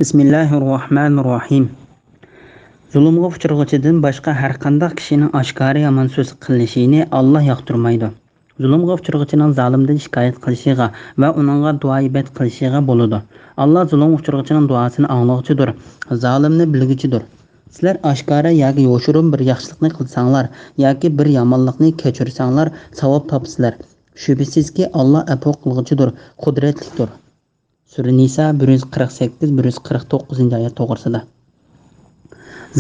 Bismillahirrohmanirrohim. Zulmga uchrag'uchidan boshqa har qanday kishining oshkora yomon so'z qilishini Alloh yoqtirmaydi. Zulmga uchrag'uchining zolimdan shikoyat qilishiga va uningga duoibet qilishiga bo'ladi. Alloh zulm uchrag'uchining duosini anglovchidir, zolimni bilguchidir. Sizlar oshkora yoki yoshirin bir yaxshilikni qilsanglar yoki bir yomonlikni kechirsanglar savob topsizlar. Shubhisizki Alloh afo qilguchidir, qudratlidir. Sura Nisa 148-149 oyat to'g'risida.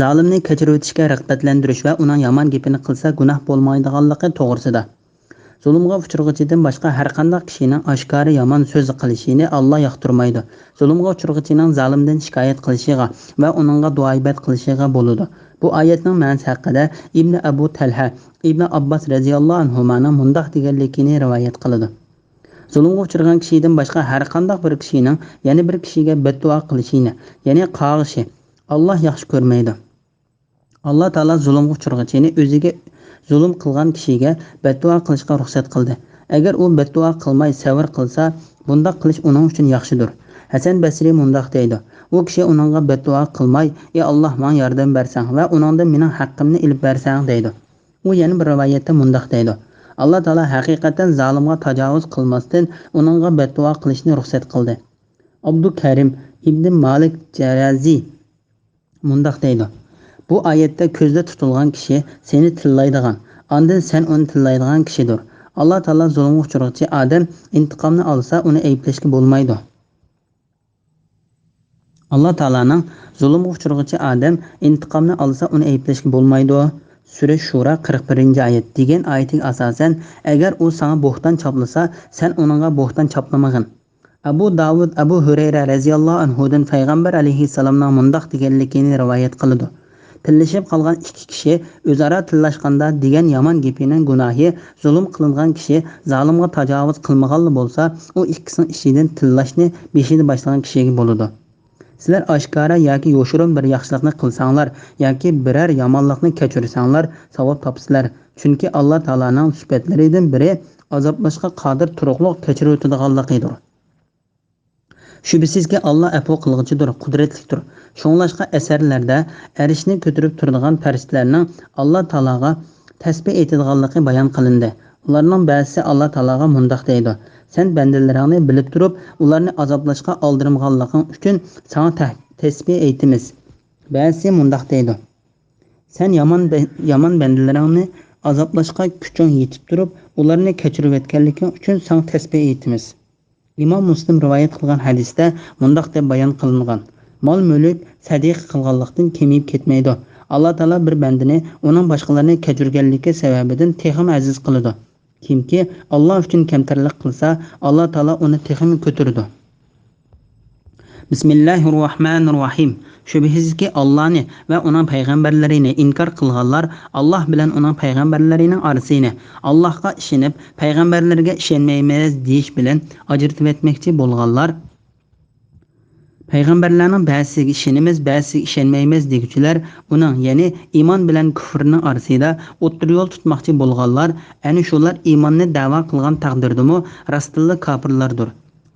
Zolimni kechirib o'tishga rag'batlantirish va uning yomon gapini qilsa gunoh bo'lmaydiganligi to'g'risida. Zulmga uchrag'uchidan boshqa har qanday kishining oshkora yomon so'z qilishini Alloh yoqtirmaydi. Zulmga uchrag'uchining zolimdan shikoyat qilishiga va uningga duoibet qilishiga bo'ladi. Bu oyatning ma'nosi haqida Ibn Abu Talha, Ibn Abbas radhiyallohu anhumaning mundaq deganligini rivoyat qiladi. Zulmga uchragan kishidan boshqa har qanday bir kishining yana bir kishiga beddua qilishini, ya'ni qag'ishi Alloh yaxshi ko'rmaydi. Alloh taolo zulmga uchrag'achini o'ziga zulm qilgan kishiga beddua qilishga ruxsat qildi. Agar u beddua qilmay sabr qilsa, bunday qilish uning uchun yaxshidir. Hasan Basri mundaq deydi: u kishi uningga beddua qilmay, "Ey Alloh, menga yordam bersang va uningdan mening haqqimni ilib bersang" deydi. U yana bir rivoyatda mundaq deydi: Allah Taala haqiqatan zolimga tajovuz qilmasdan uningga beddua qilishni ruxsat qildi. Abdul Karim ibn Malik Jarazi mundaq deydi: bu oyatda ko'zda tutilgan kishi seni tillaydigan, ondan sen uni tillaydigan kishidir. Alloh Taolo zulmga uchrag'uvchi odam intiqomni olsa, uni ayblashga bo'lmaydi. Alloh Taolaning zulmga uchrag'uvchi odam intiqomni olsa, uni ayblashga bo'lmaydi. Sura Shura 41-oyat degan oyatga asosan, agar u sana bo'xton chaplasa, sen uningga bo'xton chaplamagin. Abu Davud Abu Hurayra radhiyallohu anhudan payg'ambar alayhissalomning mundaq deganligini rivoyat qiladi. Tillashib qolgan ikki kishi o'zaro tillashganda degan yomon gapining gunohi zulm qilingan kishi zolimga tajovuz qilmagan bo'lsa, u ikkisining ishidan tillashni beshida boshlagan kishiga bo'ladi. Sizlar oshkora yoki yoshirin bir yaxshilikni qilsanglar yoki biror yomonlikni kechirsanglar savob topsizlar. Chunki Alloh taolaning sifatlaridan biri azoblashga qodir turuqliq kechirib o'tadiganligidir. Shubhisizki Alloh afo qilguchidir, qudratlidir. Shunglashqa asarlarda arishni ko'tarib turadigan farishtalarning Alloh taolaga tasbih aytadiganligi bayon qilindi. Ularning ba'zisi Alloh taolaga mundaq deydi: sen bandalaringni bilib turib, ularni azoblashga oldirmaganliging uchun sana tasbih aytamiz. Ba'zisi mundaq deydi: sen yomon bandalaringni azoblashga kuching yetib turib, ularni kechirib o'tganliging uchun sana tasbih aytamiz. Imom Muslim rivoyat qilgan hadisda mundaq deb bayon qilingan: mol-mulk sadiq qilganlikdan kemayib ketmaydi. Alloh taolo bir bandani uning boshqalarni kechirganligi sababidan texim aziz qiladi. Kimki Alloh uchun kamtarlik qilsa, Alloh taolo uni texim ko'taradi. Bismillahirrohmanirrohim. Shubhisizki Allohni va uning payg'ambarlarini inkor qilganlar Alloh bilan uning payg'ambarlarining orasini Allohga ishonib, payg'ambarlarga ishonmaymiz deyish bilan ajratib etmoqchi bo'lganlar, payg'ambarlarning ba'zisiga ishonamiz, ba'zisiga ishonmaymiz deguchilar, uning ya'ni iymon bilan kufrning orasida o'tir yo'l tutmoqchi bo'lganlar, ana shular iymonni da'vo qilgan taqdirdami rostilla kofirlardir.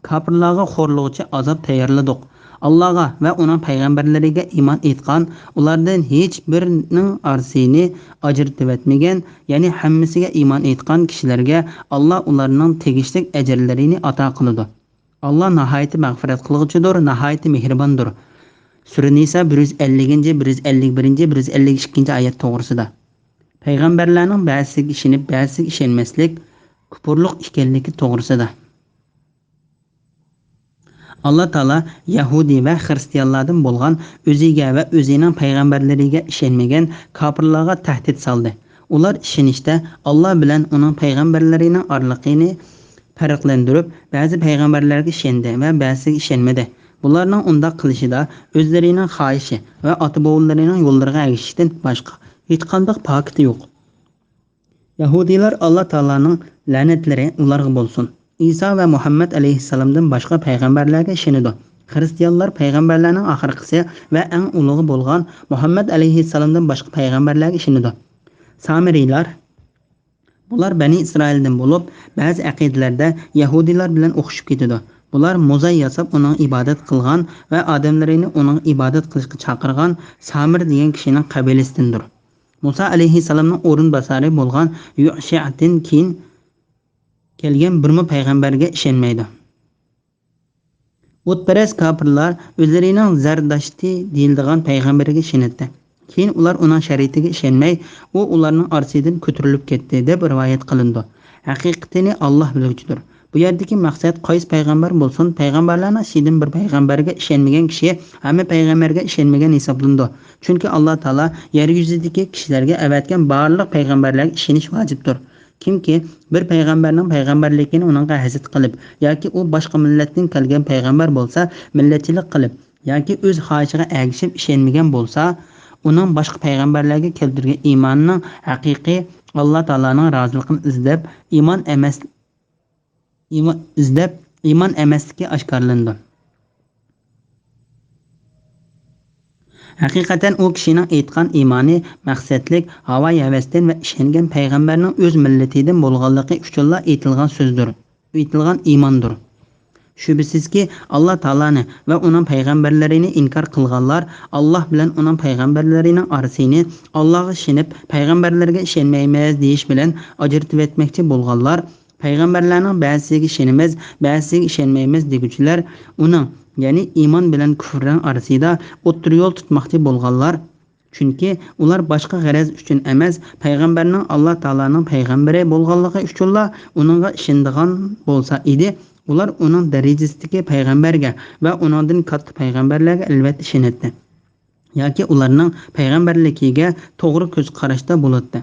Kofirlarga xo'rlovchi azob tayyorladik. Allohga va uning payg'ambarlariga iymon etgan, ulardan hech birining orasini ajratib etmagan, ya'ni hammasiga iymon etgan kishilarga Alloh ularning tegishli ajrlarini ato qiladi. Allah nihayeti mağfiret qilguchidir, nihayeti mehribondir. Sura Nisa 150, 151, 152 oyat to'g'risida. Payg'ambarlarning ba'zisiga ishonib, ba'zisiga ishonmaslik kufrlik ekanligi to'g'risida. Alloh taolo Yahudi va xristianlardan bo'lgan o'ziga va o'zining payg'ambarlariga ishonmagan kofirlarga tahdid soldi. Ular ishonishda Alloh bilan uning payg'ambarlarining oraliqini farqlantirib, ba'zi payg'ambarlarga ishondi va ba'zisiga ishonmadi. Bularning unda qilishida o'zlarining xohishi va ota-bobolarining yo'llariga ergashishdan boshqa hech qanday pokiti yo'q. Yahudilar Alloh taolaning la'natlari ularga bo'lsin. İsa va Muhammad alayhissalomdan boshqa payg'ambarlarga ishonadi. Xristianlar payg'ambarlarning oxirgisi va eng ulug'i bo'lgan Muhammad alayhissalomdan boshqa payg'ambarlarga ishonadi. Samiriylar bular Bani Isroildan bo'lib, ba'zi aqidalarda Yahudilar bilan o'xshib ketadi. Ular mo'zay yasab uning ibodat qilgan va odamlarini uning ibodat qilishga chaqirgan Samir degan kishining qabilasidandir. Musa alayhissalomning o'rinbosari bo'lgan Yusha'dan keyin kelgan birma payg'ambarga ishonmaydi. O'tparast kofirlar o'zlarining Zardashti deyiladigan payg'ambarga ishonadi. Keyin ular uning shariatiga ishonmay, u ularning orasidan ko'tarilib ketdi deb rivoyat qilindi. Haqiqatini Alloh biluvchidir. Bu yerdagi maqsad qaysi payg'ambar bo'lsin, payg'ambarlarning ichidan bir payg'ambarga ishonmagan kishi hamma payg'ambarga ishonmagan hisoblandi. Chunki Alloh taolo yer yuzidagi kishilarga avatgan barliq payg'ambarlarga ishonish vojibdir. Kimki bir payg'ambarning payg'ambarligini uningga hasad qilib yoki u boshqa millatdan kelgan payg'ambar bo'lsa, millatchilik qilib yoki o'z xohishiga ergishib ishonmagan bo'lsa, uning boshqa payg'ambarlarga keltirgan iymonning haqiqiy Alloh taoloning roziligini izlab iymon emasligi oshkorlandi. Haqiqatan u kishining aytgan iymoni maqsadlik, havo havasdan va ishongan payg'ambarning o'z millatidan bo'lganligi uchunla aytilgan so'zdir, aytilgan iymondir. Shubhisizki Alloh taoloni va uning payg'ambarlarini inkor qilganlar Alloh bilan uning payg'ambarlarining orasini Allohga ishonib, payg'ambarlarga ishonmaymiz deyish bilan ajratib etmoqchi bo'lganlar, payg'ambarlarning ba'zisiga ishonamiz, ba'zisiga ishonmaymiz deguchilar uning ya'ni iymon bilan kufrning orasida o'tir yo'l tutmoqchi bo'lganlar, chunki ular boshqa g'araz uchun emas, payg'ambarning Alloh taoloning payg'ambari bo'lganligi uchunla uningga ishonadigan bo'lsa edi, ular uning darajasidagi payg'ambarga va uningdan katta payg'ambarlarga albatta ishonadi yoki ularning payg'ambarligiga to'g'ri ko'z qarashda bo'ladi.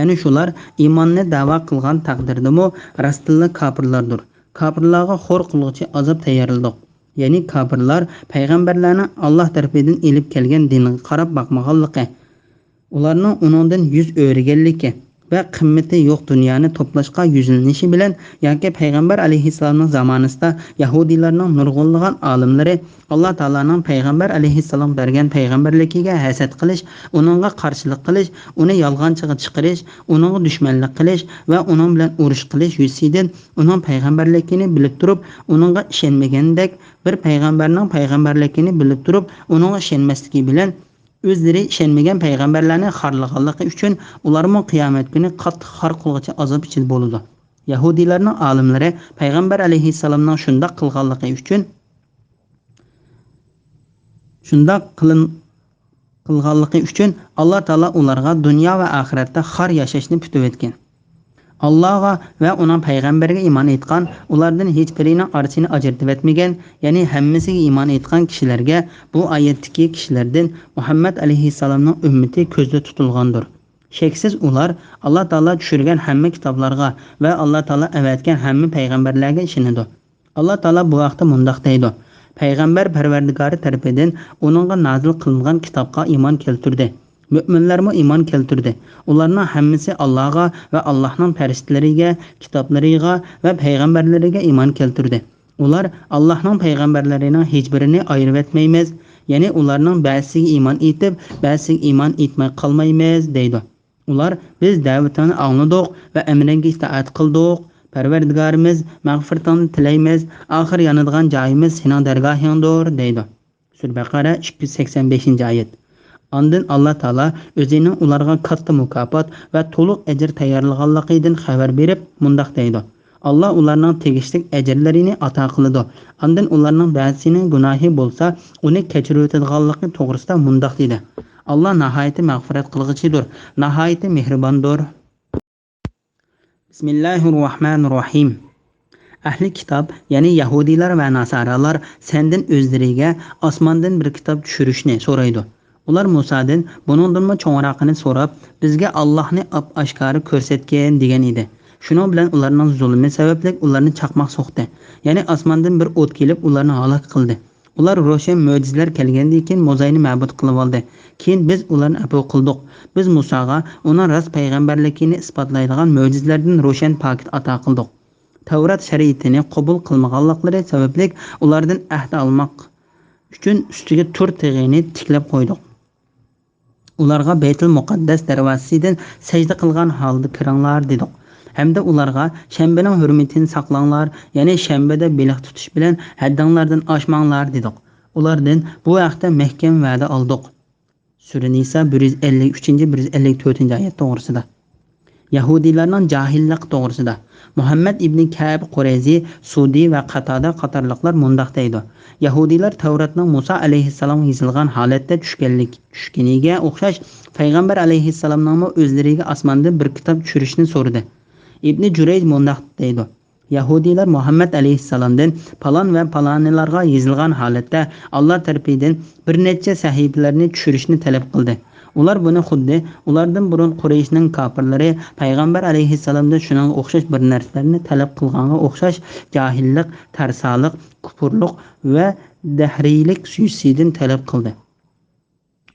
Ana shular iymonni da'vo qilgan taqdirdami rostilla kofirlardir. Kofirlarga xo'r qiluvchi azob tayyorladik. Ya'ni kofirlar payg'ambarlarni Alloh tarafidan elib kelgan dinga qarab boqmaganligi, ularning uningdan yuz o'rganligi va qimmati yo'q dunyoni to'plashga yuzlanishi bilan yoki payg'ambar alayhissalomning zamonasida yahudiylarning nurg'unlagan olimlari Alloh taoloning payg'ambar alayhissalom bergan payg'ambarligiga hasad qilish, uningga qarshilik qilish, uni yolg'onchiga chiqarish, uningga dushmanlik qilish va uning bilan urush qilish yuzidan uning payg'ambarligini bilib turib, uningga ishonmagandek bir payg'ambarning payg'ambarligini bilib turib, uningga ishonmasligi bilan o'zlari ishonmagan payg'ambarlarni xorlaganligi uchun ularning qiyomat kuni qattiq xor qilg'uchi azob ichida bo'ladi. Yahudiylarning olimlari payg'ambar alayhissalomning shundoq qilganligi uchun Alloh taolo ularga dunyo va oxiratda xor yashashni kutib etgan. Allohga va uning payg'ambariga iymon etgan, ulardan hech birining orasini ajratib etmagan, ya'ni hammasiga iymon etgan kishilarga bu oyatdagi kishilardan Muhammad alayhissalomning ummati ko'zda tutilgandir. Sheksiz ular Alloh taolo tushirgan hamma kitoblarga va Alloh taolo avatgan hamma payg'ambarlarga ishonadi. Alloh taolo bu vaqtda mundaq deydi: Payg'ambar Parvardigori tarafidan uningga nozil qilingan kitobga iymon keltirdi. Müminlarmı iman keltirdi. Ularning hammasi Allohga va Allohning farishlariga, kitoblariga va payg'ambarlariga iman keltirdi. Ular Allohning payg'ambarlarining hech birini ayirib etmaymiz, ya'ni ularning ba'zisiga iman etib, ba'zisiga iman etmay qolmaymiz deydi. Ular biz da'vatini angladik va amriga itoat qildik. Parvardigorimiz mag'firatini tilaymiz, oxir yonadigan joyimiz sening dargohingdir deydi. Sura Baqara 285-oyat. Ondan Alloh taolo o'zining ularga katta mukofot va to'liq ajr tayyorlaganligidan xabar berib, mundaq deydi: Alloh ularning tegishli ajrlarini ato qiladi. Ondan ularning ba'zisining gunohi bo'lsa, uni kechirib o'tadiganligi to'g'risida mundaq dedi: Alloh nihoyat mag'firat qilg'ichidir, nihoyat mehribondir. Bismillahirrohmanirrohim. Ahli kitob, ya'ni yahudiylar va nasoralar sendan o'zlariga osmondan bir kitob tushirishni so'raydi. Ular Musadan buningdanmi cho'ngroqini so'rab, bizga Allohni oshkora ko'rsatgan degan edi. Shuning bilan ularning zulmi sababli ularni chaqmoq so'qdi. Ya'ni osmondan bir o't kelib ularni halok qildi. Ular ro'shan mo'jizalar kelgandan keyin Muzayni ma'bud qilib oldi. Keyin biz ularni afv qildik. Biz Musaga uning rost payg'ambarligini isbotlaydigan mo'jizalardan ro'shan paket ato qildik. Tavrat shariatini qabul qilmaganliklari sababli ulardan ahd olmoq uchun ustiga 4 tig'ini tiklab qo'ydik. Ularga Baytul Muqaddas darvozasidan sajda qilgan holda kiringlar dedik. hamda ularga shanbaning hurmatini saqlanglar, ya'ni shanbada beliq tutish bilan haddinglardan oshmanglar dedik. Ulardan bu vaqtda mahkam va'da oldik. Sura Nisa 153-154 oyat to'g'risida. Yahudiylarning jahillik to'g'risida. Muhammad ibn Ka'b Qurayzi, Sudi va Qatada qatorliqlar mundaq deydi. Yahudiylar Tavratning Musa alayhissalom yozilgan holatda tushganiga o'xshash payg'ambar alayhissalomning o'zlariga osmondan bir kitob tushirishni so'radi. Ibn Jurayj mundaq deydi. Yahudiylar Muhammad alayhissalomdan palon va palonlarga yozilgan holatda Alloh tarafidan bir necha sahifalarni tushirishni talab qildi. Ular buni xuddi ulardan burun Qurayshning kofirlari payg'ambar alayhissalomdan shuning o'xshash bir narsalarni talab qilganga o'xshash jahillik, tarsalik, kufrlik va dahriylik suyusidan talab qildi.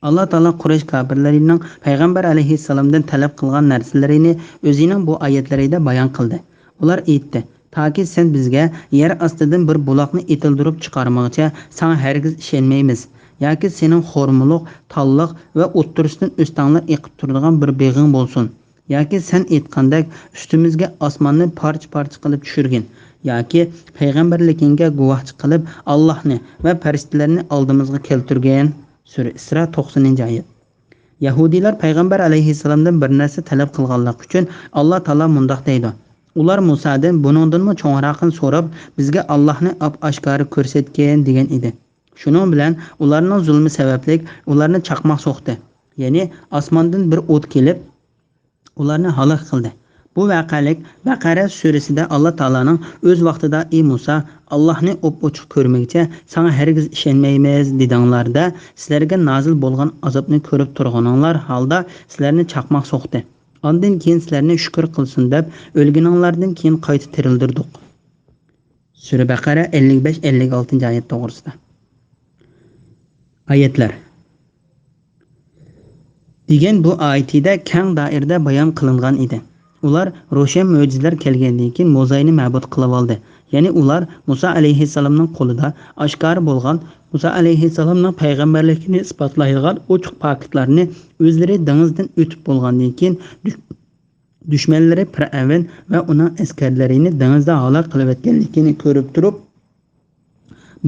Alloh taolo Quraysh kofirlarining payg'ambar alayhissalomdan talab qilgan narsalarini o'zining bu oyatlarida bayon qildi. Ular aytdi: "Toki sen bizga yer ostidan bir buloqni etildirib chiqarmoqcha, sana hargiz ishonmaymiz. Yoki sening xo'rmuluq, talliq va o'ttirishdan o'stanglar eqib turadigan bir beg'ing bo'lsin. Yoki sen aytgandek ustimizga osmonni parcha-parcha qilib tushirgin. Yoki payg'ambarligingga guvohchi qilib Allohni va farishtalarni oldimizga keltirgan." Sura Isro 90-oyat. Yahudiylar payg'ambar alayhissalomdan bir narsa talab qilganlik uchun Alloh taolo mundaq deydi: "Ular Musadan buningdanmi cho'ngroqni so'rab, bizga Allohni oshkora ko'rsatgan" degan edi. Shuning bilan ularning zulmi sababli ularni chaqmoq so'qdi. Ya'ni osmondan bir o't kelib ularni halok qildi. Bu voqelik Baqara surasida Alloh taolaning o'z vaqtida "Ey Musa, Allohni ochiq ko'rmagcha sana hargiz ishonmaymiz" dedinglarda, sizlarga nozil bo'lgan azobni ko'rib turganinglar holda sizlarni chaqmoq so'qdi. Ondan keyin sizlarni shukr qilsin deb o'lganinglardan keyin qayta tirildirdik. Sura Baqara 55-56-oyat to'g'risida. Oyatlar degan bu oyatida keng doirada bayon qilingan edi. Ular ro'shan mo'jizalar kelgandan keyin Mo'zayni ma'bud qilib oldi. Ya'ni ular Musa alayhissalomning qo'lida oshkor bo'lgan Musa alayhissalomning payg'ambarligini isbotlaydigan ochiq faktlarni o'zlari dengizdan o'tib bo'lgandan keyin dushmanlari Fir'avn va uning askarlarini dengizda halok qilib etganligini ko'rib turib,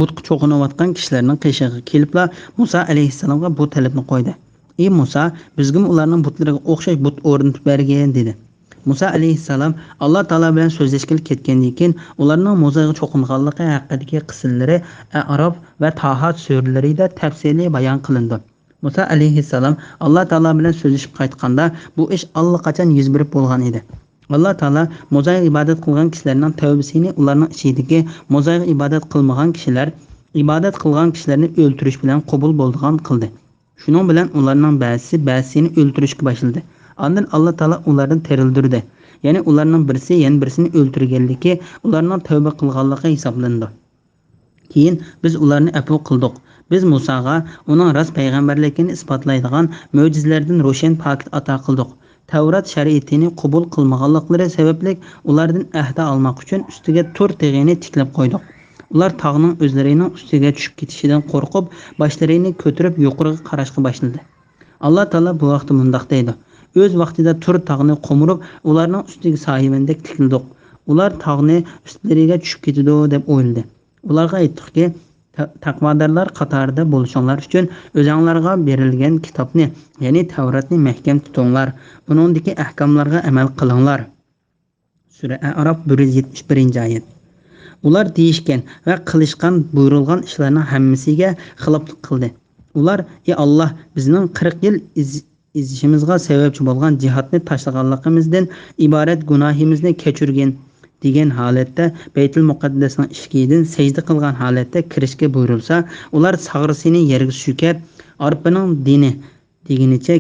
butqa cho'qinayotgan kishilarning qishig'iga kelibla Musa alayhissalomga bu talabni qo'ydi. "Ey Musa, bizga ularning butlariga o'xshash but o'rnatib bergin" dedi. Musa alayhissalom Alloh taolo bilan so'zlashga ketgandan keyin ularning Musaga cho'qinganligi haqidagi qissallari A'rof va Taha suralarida tafsiliy bayon qilindi. Musa alayhissalom Alloh taolo bilan so'zlashib qaytganda bu ish allaqachon yuz berib bo'lgan edi. Alloh taolo Musaga ibodat qilgan kishilarning tavbasini ularning ichidagi Musaga ibodat qilmagan kishilar ibodat qilgan kishilarni o'ldirish bilan qabul bo'ldigan qildi. Shuning bilan ularning ba'zisini o'ldirishga boshladi. Ondan Alloh taolo ularni tirildirdi. Ya'ni ularning birisi yana birisini o'ldirganligi ularning tavba qilganligi hisoblandi. Keyin biz ularni afv qildik. Biz Musaga uning rost payg'ambarligini isbotlaydigan mo'jizalardan ro'shan pakat ato qildik. Tavrat shariatini qabul qilmaganliklari sababli ulardan ahda olmoq uchun ustiga 4 teg'ini tiklab qo'ydik. Ular tog'ning o'zlarining ustiga tushib ketishidan qo'rqib, boshlarini ko'tarib yuqoriga qarashga boshladi. Alloh taolo bu vaqtda mundaq deydi: "O'z vaqtida 4 tog'ni qo'mirib, ularning ustiga soyimandek tikildik. Ular tog'ni ustlariga tushib ketadi deb o'yladi. Ularga aytdikki, taqvodorlar qatorida bo'lishinglar uchun o'zinglarga berilgan kitobni, ya'ni Tavratni mahkam tutinglar, uningdagi ahkomlarga amal qilinglar." Sura A'rof 171-oyat. Ular deyishgan va qilishgan buyurilgan ishlarning hammasiga xiloflik qildi. Ular: "Ey Alloh, bizning 40 yil izishimizga sababchi bo'lgan jihodni tashlaganligimizdan iborat gunohimizni kechirgin" degan holatda Baytul Muqaddasning ishigidan sajda qilgan holatda kirishga buyurilsa, ular sag'risini yerga sukab, arpaning dini deginicha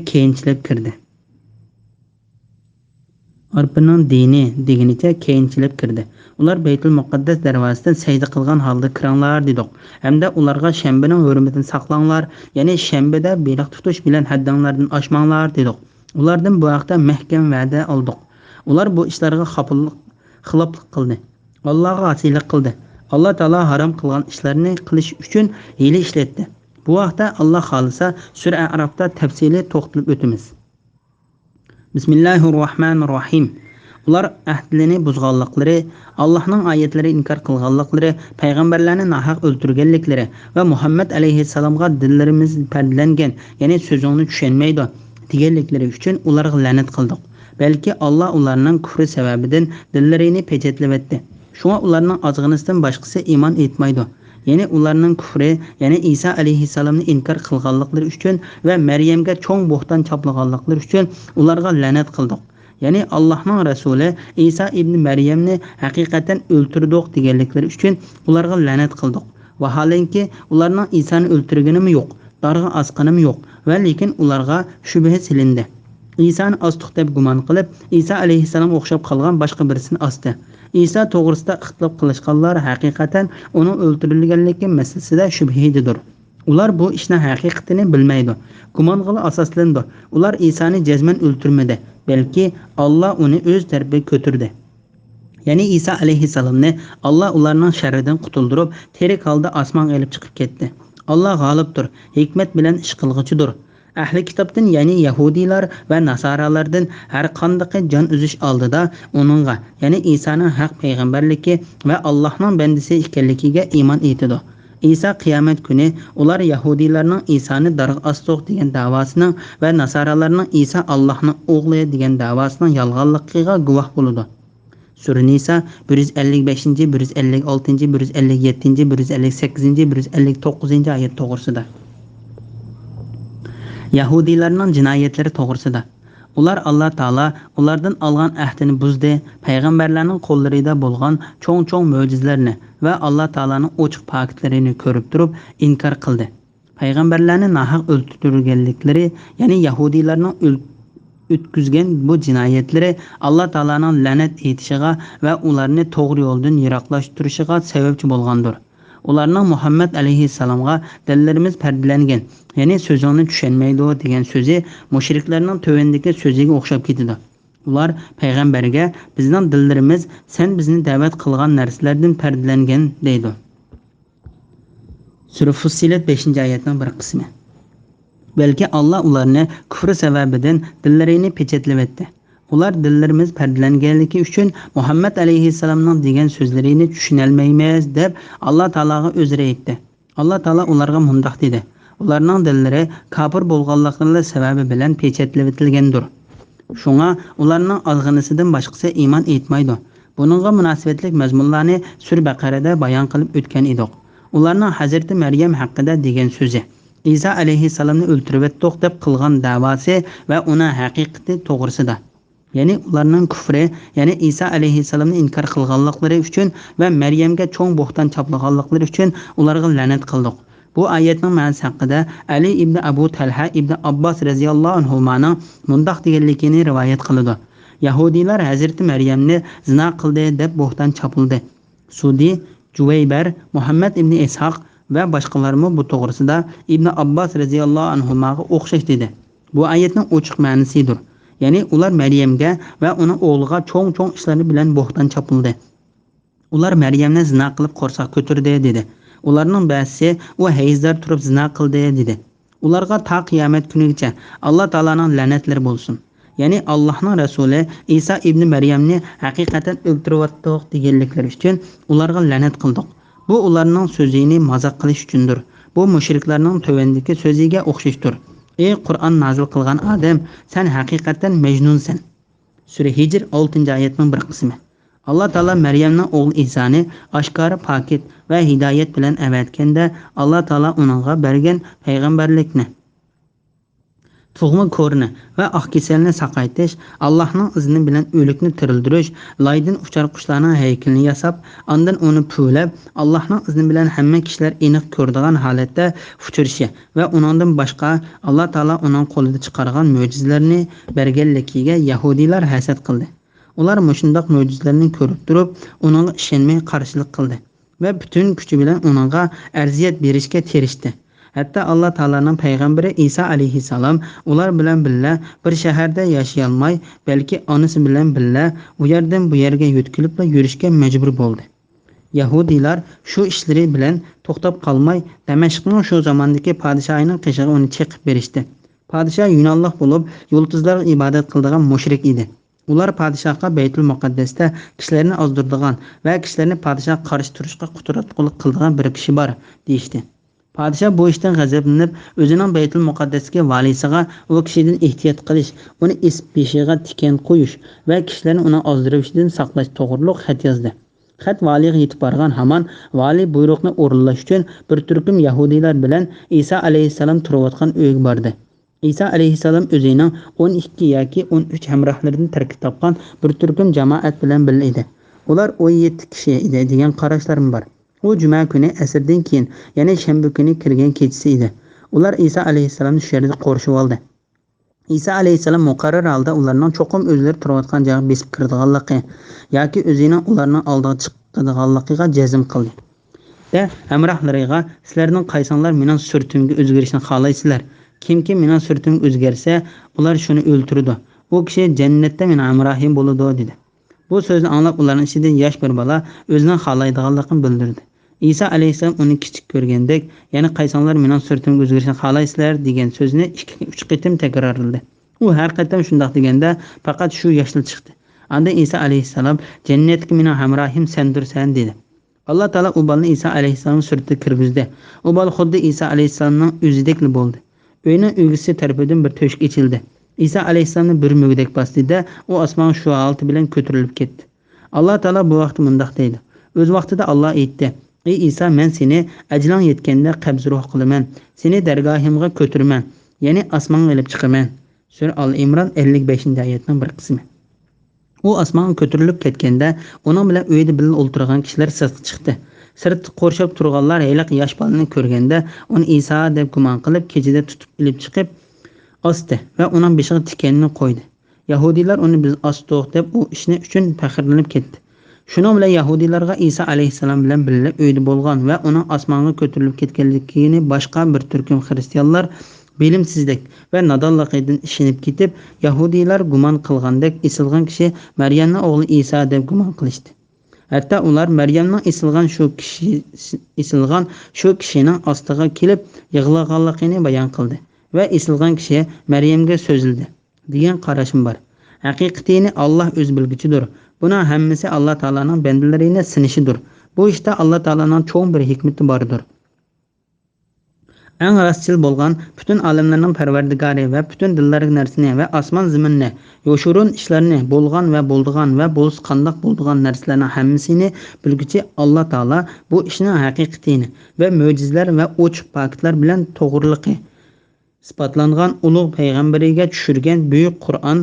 keyinchilab kirdi. Ular Baytul Muqaddas darvozasidan sajda qilgan holda kiranglar dedik. Hamda ularga shanbaning hurmatini saqlanglar, ya'ni shanbada beliq tutish bilan haddinglardan oshmanglar dedik. Ulardan bu vaqtda mahkam va'da oldik. Ular bu ishlarga xiloflik qildi. Allohga osiylik qildi. Alloh taolo harom qilgan ishlarni qilish uchun hiyla ishlatdi. Bu vaqtda Alloh xolisa sura A'rofda tafsili to'xtalib o'tamiz. Bismillahirrohmanirrohim. Ular ahdini buzganliklari, Allohning oyatlarini inkor qilganliklari, payg'ambarlarni nahaq o'ltirganliklari va Muhammad alayhissalomga dillarimiz pardalangan, ya'ni so'zingni tushunmaydi deganliklari uchun ularga la'nat qildik. Balki Alloh ularning kufri sababidan dillarini pechatlabatdi. Shunga ularning ozg'inisidan boshqasi iymon etmaydi. Ya'ni ularning kufri, ya'ni Isa alayhissalomni inkor qilganliklari uchun va Maryamga cho'ng bo'xton chaplaganliklari uchun ularga la'nat qildik. Ya'ni Allohning rasuli Isa ibn Maryamni haqiqatan o'ltirdik deganliklari uchun ularga la'nat qildik. Vaholanki ularning Isani o'ltirganimi yo'q, darg'a asqanimi yo'q va lekin ularga shubha silindi. İsa'ni asdiq deb gumon qilib, Isa alayhissalom o'xshab qolgan boshqa birisini asdi. İsa to'g'risida ixtilof qilishganlar haqiqatan uning o'ltirilganligi masalasida shubhididir. Ular bu ishning haqiqatini bilmaydi. Gumonga asoslandi. Ular Isa'ni jazman o'ltirmadi, balki Alloh uni o'z tarafiga ko'tardi. Ya'ni Isa alayhissalomni Alloh ularning sharridan qutuldirib, tirik holda osmonga olib chiqib ketdi. Alloh g'olibdir, hikmat bilan ish qilg'uchidir. Ahli kitobdan, ya'ni Yahudiylar va Nasaralardan har qanday jon uzish oldida uningga, ya'ni Isaning haq payg'ambarligi va Allohning bandasi ekanligiga iymon etadi. Isa qiyomat kuni ular Yahudiylarning Isani darg'a asdiq degan da'vosining va Nasaralarning Isa Allohning o'g'li degan da'vosining yolg'onligiga guvoh bo'ladi. Sura Nisa 155, 156, 157, 158, 159 oyat to'g'risida. Yahudiylarning jinoyatlari to'g'risida. Ular Alloh taolo ulardan olgan ahdini buzdi, payg'ambarlarning qo'llarida bo'lgan cho'ng-cho'ng mo'jizalarni va Alloh taoloning ochiq pokitlarini ko'rib turib inkor qildi. Payg'ambarlarni nahaq o'ltirganliklari, ya'ni Yahudiylarning o'tkazgan bu jinoyatlari Alloh taoloning la'nat etishiga va ularni to'g'ri yo'ldan yiroqlashtirishiga sababchi bo'lgandir. Ularning Muhammad alayhissalomga dillarimiz pardalangan, ya'ni so'zingni tushunmaydi degan so'zi mushriklarning tövendagi so'ziga o'xshab ketadi. Ular payg'ambarga bizning dillarimiz sen bizni da'vat qilgan narsalardan pardalangan deydi. Sura Fussilat 5-oyatning bir qismi. Balki Alloh ularni kufri sababidan dillarini pechatlabatdi. Ular dillarimiz pardalanganligi uchun Muhammad alayhissalomning degan so'zlarini tushunolmaymiz deb Alloh taologa o'zri aytdi. Alloh taolo ularga mundoq dedi: ularning dillari kafir bo'lganliklari sababi bilan pechatlatilgandir. Shunga ularning ozg'inisidan boshqasi iymon etmaydi. Buningga munosabatli mazmunlarni Sura Baqarada bayon qilib o'tgan edik. Ularning Hazrati Maryam haqida degan so'zi, Isa alayhissalomni o'ltiribdiq deb qilgan da'vosi va uning haqiqati to'g'risida. Ya'ni ularning kufri, ya'ni Isa alayhissalomni inkor qilganliklari uchun va Maryamga cho'ng bo'xton chaplaganliklari uchun ularga la'nat qildik. Bu oyatning ma'nosi haqida Ali ibn Abu Talha ibn Abbos radhiyallohu anhumaning mundoq deganligini rivoyat qiladi. Yahudiylar Hazrati Maryamni zina qildi deb bo'xton chapildi. Sudi, Juvaybar, Muhammad ibn Ishoq va boshqalarmi bu to'g'risida Ibn Abbos radhiyallohu anhumaga o'xshash dedi. Bu oyatning ochiq ma'nosidir. Ya'ni ular Maryamga va uning o'g'liga cho'ng-cho'ng ishlari bilan bo'xton chapildi. Ular Maryamni zina qilib qo'rsoq ko'tardi dedi. Ularning ba'zisi u hayzdor turib zina qildi dedi. Ularga ta qiyomat kunigacha Alloh taolaning la'natlari bo'lsin. Ya'ni Allohning rasuli Isa ibn Maryamni haqiqatan o'ltiribdiq deganliklari uchun ularga la'nat qildik. Bu ularning so'zini mazoq qilish uchundir. Bu mushriklarning tövendagi so'ziga o'xshashdir. Ey Qur'on nazil qilgan odam, sen haqiqatan majnunsan. Sura Hijr 6-oyatning bir qismi. Alloh taolo Maryamning o'g'li Isani oshkora pokit va hidoyat bilan avatganda, Alloh taolo uningga bergan payg'ambarlikni, tug'ma ko'rni va oq kasalni saqaytish, Allohning izni bilan o'likni tirildirish, loydan uchar qushlarning haykalini yasab, ondan uni puvlab, Allohning izni bilan hamma kishilar aniq ko'radigan holatda fuchirishi va uningdan boshqa Alloh taolo uning qo'lida chiqargan mo'jizalarni berganligiga Yahudiylar hasad qildi. Ular mushundoq mo'jizalarni ko'rib turib, uningga ishonmay qarshilik qildi va butun kuchi bilan uningga arziyat berishga tirishdi. Hatta Alloh taolaning payg'ambari Isa alayhissalom ular bilan birga bir shaharda yashay olmay, balki onasi bilan birga u yerdan bu yerga yo'tkilib yurishga majbur bo'ldi. Yahudiylar shu ishlari bilan to'xtab qolmay, Damashqning shu zamondagi podshohining qishig'i uni chiqib berishdi. Podshoh Yunonlik bo'lib, yulduzlarga ibodat qiladigan mushrik edi. Ular podshohga Baytul Muqaddasda kishilarni ozdiradigan va kishilarni podshohga qarshi turishga qudratli qiladigan bir kishi bor deyishdi. Podshoh bu ishdan g'azablanib, o'zining Baytul Muqaddasga valisiga u kishidan ehtiyot qilish, uni peshiga tikan qo'yish va kishilarni uni ozdirishdan saqlash to'g'riliq xat yozdi. Xat valiga yetib borgan hamon vali buyruqni o'rinlash uchun bir turkum yahudiylar bilan Isa alayhissalom turayotgan uyga bordi. Isa alayhissalom o'zining 12 yoki 13 hamrohlaridan tarkib topgan bir turkum jamoat bilan birga edi. Ular 17 kishi edi degan qarashlarim bor. U juma kuni asrdan keyin, ya'ni shanba kuni kirgan kechasi edi. Ular Isa alayhissalomni shu yerda qo'rishib oldi. Isa alayhissalom muqarrar holda ularning cho'qim o'zlari turayotgan joyga besib kirdiganligi yoki o'zining ularning oldiga chiqadiganligiga jazm qildi. Va hamrohlariga sizlarning qaysonlar mening surtimga o'zgarishni xohlaysizlar? Kimki mening surtim o'zgarsa, ular shuni o'ltirdi. U kishi jannatda mening hamrohim bo'ladi dedi. Bu so'zni anglab ularning ichidan yosh bir bola o'zining xohlaydiganligini bildirdi. Isa alayhissalom uni kichik ko'rgandek, ya'ni qaysonlar mening surtimga o'zgarishni xohlaysizlar degan so'zni 2-3 qitim takrorladi. U har qatam shunday deganda faqat shu yoshli chiqdi. Anda Isa alayhissalom jannatga mening hamrohim sendursan dedi. Alloh taolo u bolani Isa alayhissalom surtiga kirgizdi. U bola xuddi Isa alayhissalomning o'zidekli bo'ldi. Uyning ugisi tarafidan bir to'shak ichildi. Isa alayhissalomni bir mugdek bastida, u osmon shu holati bilan ko'tarilib ketdi. Alloh taolo bu vaqt mundaq deydi. O'z vaqtida Alloh aytdi: "Ey Isa, men seni ajlang yetganda qabz ruh qilaman. Seni dargohimga ko'tiraman, ya'ni osmonga olib chiqaman." Sura Al-Imron 55-oyatning bir qismi. U osmonga ko'tarilib ketganda, uning bilan uyda birga o'ltirgan kishilar sirtga chiqdi. Sirtda qo'rshab turganlar heliq yosh bolani ko'rganda, uni Isa deb gumon qilib, kechida tutib olib chiqib osdi va uning beshiga tikanni qo'ydi. Yahudiylar uni biz osdiq deb u ishni uchun faxrlanib ketdi. Shuning bilan yahudiylarga Isa alayhissalom bilan birga uyda bo'lgan va uning osmonga ko'tarilib ketganligini boshqa bir turkum xristianlar bilimsizlik va nodonligidan ishinib ketib, yahudiylar gumon qilgandek isilgan kishi Maryamning o'g'li Isa deb gumon qilishdi. Hatta ular Maryamning isilgan shu kishining ostiga kelib yig'laganligini bayon qildi va isilgan kishi Maryamga so'zildi degan qarashim bor. Haqiqatini Alloh o'z bilguchidir. Buna hammasi Alloh taolaning bandalarini sinishidir. Bu ishda Alloh taolaning cho'ng bir hikmati bordir. Eng rastchil bo'lgan butun olamlarning parvardigori va butun dillarning narsani va osmon zaminni, yoshurun ishlarni, bo'lgan va bo'ldigan va bo'lsa qandoq bo'ldigan narsalarning hammasini bilguchi Alloh taolo bu ishning haqiqatini va mo'jizalar va ochiq faktlar bilan to'g'riligi isbotlangan ulug' payg'ambariga tushirgan buyuk Qur'on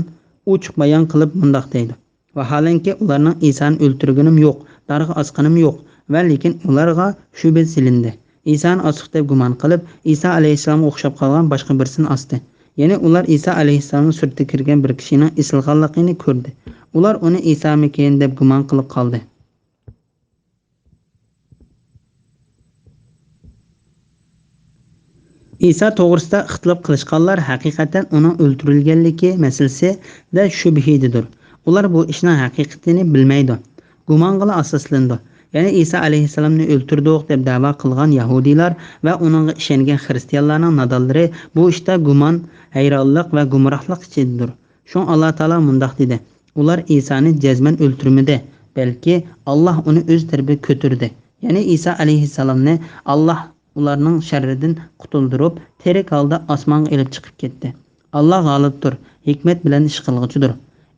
ochiq bayon qilib mundoq deydi: "Vaholanki ularning Isoni o'ltirganim yo'q, darg'a osqanim yo'q, va lekin ularga shubha silindi. Isoni ochiq deb gumon qilib, Isa alayhissalomga o'xshab qolgan boshqa birsini osdi. Ya'ni ular Isa alayhissalomning surtiga kirgan bir kishining isilganligini ko'rdi. Ular uni Isa'mikin deb gumon qilib qoldi." Isa to'g'risida ixtilof qilishganlar haqiqatan uning o'ltirilganligi masalasida shubhididir. Ular bu ishning haqiqatini bilmaydi. Gumongga asoslandi. Ya'ni Isa alayhissalomni o'ltirdik deb da'vo qilgan yahudiylar va uningga ishongan xristianlarning nodonlari bu ishda gumon, hayronlik va gumrohlik ichidadir. Shun Alloh taolo mundaq dedi: "Ular Isoni jazman o'ltirmadi, balki Alloh uni o'z tarafiga ko'tardi." Ya'ni Isa alayhissalomni Alloh ularning sharridan qutuldirib, tirik holda osmonga olib chiqib ketdi. Alloh g'olibdir, hikmat bilan ish qilguchidir.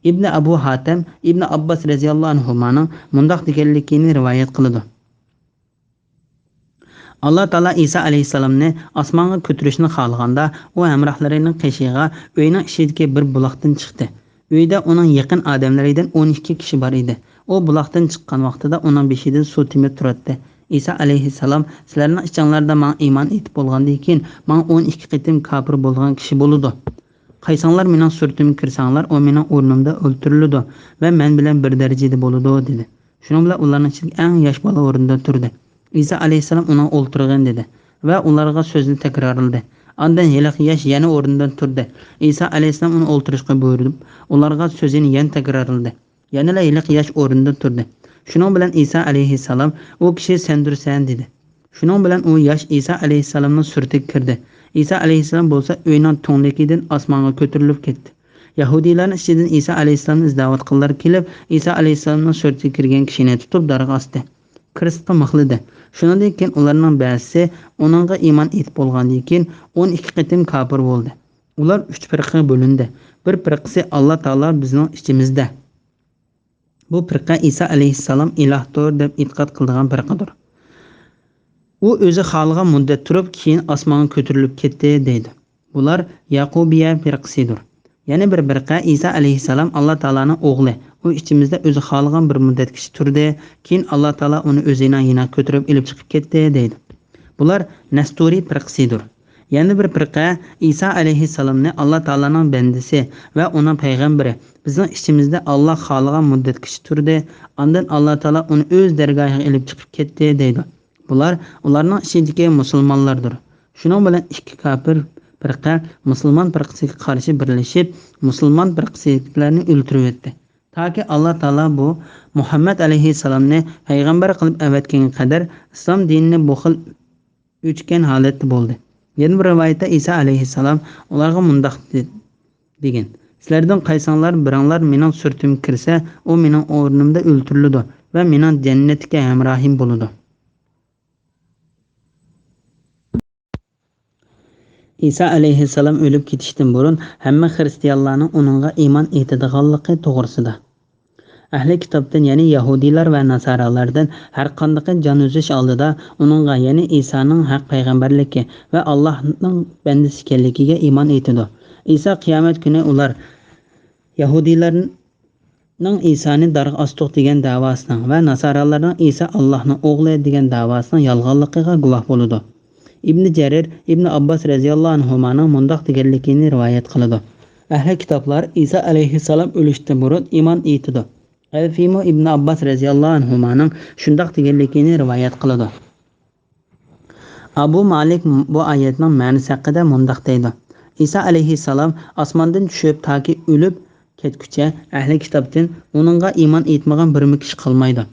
İbn Abu Hatem, İbn Abbas radhiyallohu anhumaning mundaq deganligini rivoyat qiladi. Alloh taolo Isa alayhissalomni osmonga ko'tarishni xohlaganda, u hamrohlarining qishig'iga uyning ishidagi bir buloqdan chiqdi. Uyda uning yaqin odamlaridan 12 kishi bor edi. U buloqdan chiqqan vaqtida uning beshidan suv temib turadi. Isa alayhissalom: "Sizlarning ichinglarda men iymon etib bo'lgandan keyin men 12 qitim kofir bo'lgan kishi bo'ladi. Qaysonlar mening surtimga kirsanglar, o mening o'rnimda o'ltiriladi va men bilan bir darajada bo'ladi" dedi. Shuning bilan ularning ichida eng yosh bola o'rinda turdi. Isa alayhissalom uni o'ltirgan dedi va ularga so'zni takrorladi. Ondan heliq yosh yana o'rnidan turdi. Isa alayhissalom uni o'ltirishga buyurdi. Ularga so'zini yana takrorladi. Yana heliq yosh o'rnida turdi. Shuning bilan Isa alayhissalom: "U kishi sendursan" dedi. Shuning bilan u yosh Isa alayhissalomning surtiga kirdi. Isa alayhissalom bo'lsa uyning to'nligidan osmonga ko'tarilib ketdi. Yahudiylarning ichidan Isa alayhissalomni izlayotganlar kelib, Isa alayhissalomning suratiga kirgan kishini tutib darga osdi. Kristga mixlidi. Shundan keyin ularning ba'zisi uningga iymon etib bo'lgandan keyin 12 qitim kafir bo'ldi. Ular 3 firqaga bo'lindi. Bir firqasi Alloh taolo bizning ichimizda. Bu firqa Isa alayhissalom ilohdir deb e'tiqod qilgan firqadir. U o'zi xohlagan muddat turib, keyin osmonga ko'tarilib ketdi deydi. Bular Yaqubiya firqasidir. Yana bir firqa Isa alayhissalom Alloh taolaning o'g'li. U ichimizda o'zi xohlagan bir muddatgacha turdi, keyin Alloh taolo uni o'zining yana ko'tarib olib chiqib ketdi deydi. Bular Nasturiy firqasidir. Yana bir firqa Isa alayhissalomni Alloh taolaning bandasi va uning payg'ambari. Bizning ichimizda Alloh xohlagan muddatgacha turdi, ondan Alloh taolo uni o'z dargohiga olib chiqib ketdi deydi. Bular ularning ichidagi musulmonlardir. Shuning bilan ikki kafir firqa musulmon firqasiga qarshi birlashib, musulmon firqasidagilarni o'ldirib o'tdi. Taki Alloh taolo bu Muhammad alayhissalomni payg'ambar qilib avatgan qadar islom dinini bu xil o'chgan holatda bo'ldi. Yana bir rivoyatda Isa alayhissalom ularga mundoq degan: "Sizlardan qaysanglar biringlar mening surtim kirsa, u mening o'rnimda o'ltiriladi va mening jannatga hamrohim bo'ladi." İsa alayhissalom o'lib ketishdan burun hamma xristianlarning uningga iymon etadiganligi to'g'risida. Ahli kitobdan, ya'ni Yahudiylar va Nasaralardan har qanday jon uzish oldida uningga, ya'ni Isaning haq payg'ambarligi va Allohning bandasi ekanligiga iymon etadi. Isa qiyomat kuni ular Yahudiylarning Isani darga osdiq degan davosining va Nasaralarning Isa Allohning o'g'li degan davosining yolg'onligiga guvoh bo'ladi. İbn Jarir, İbn Abbas radhiyallohu anhumaning mundoq deganligini rivoyat qiladi. Ahli kitoblar Isa alayhissalom o'lishdan burun iymon etdi. Al-Fimo Ibn Abbas radhiyallohu anhumaning shundoq deganligini rivoyat qiladi. Abu Malik bu oyatning ma'nosi haqida mundoq deydi: Isa alayhissalom osmondan tushib toki o'lib ketguncha ahli kitobdan uningga iymon etmagan bir kishi qolmaydi.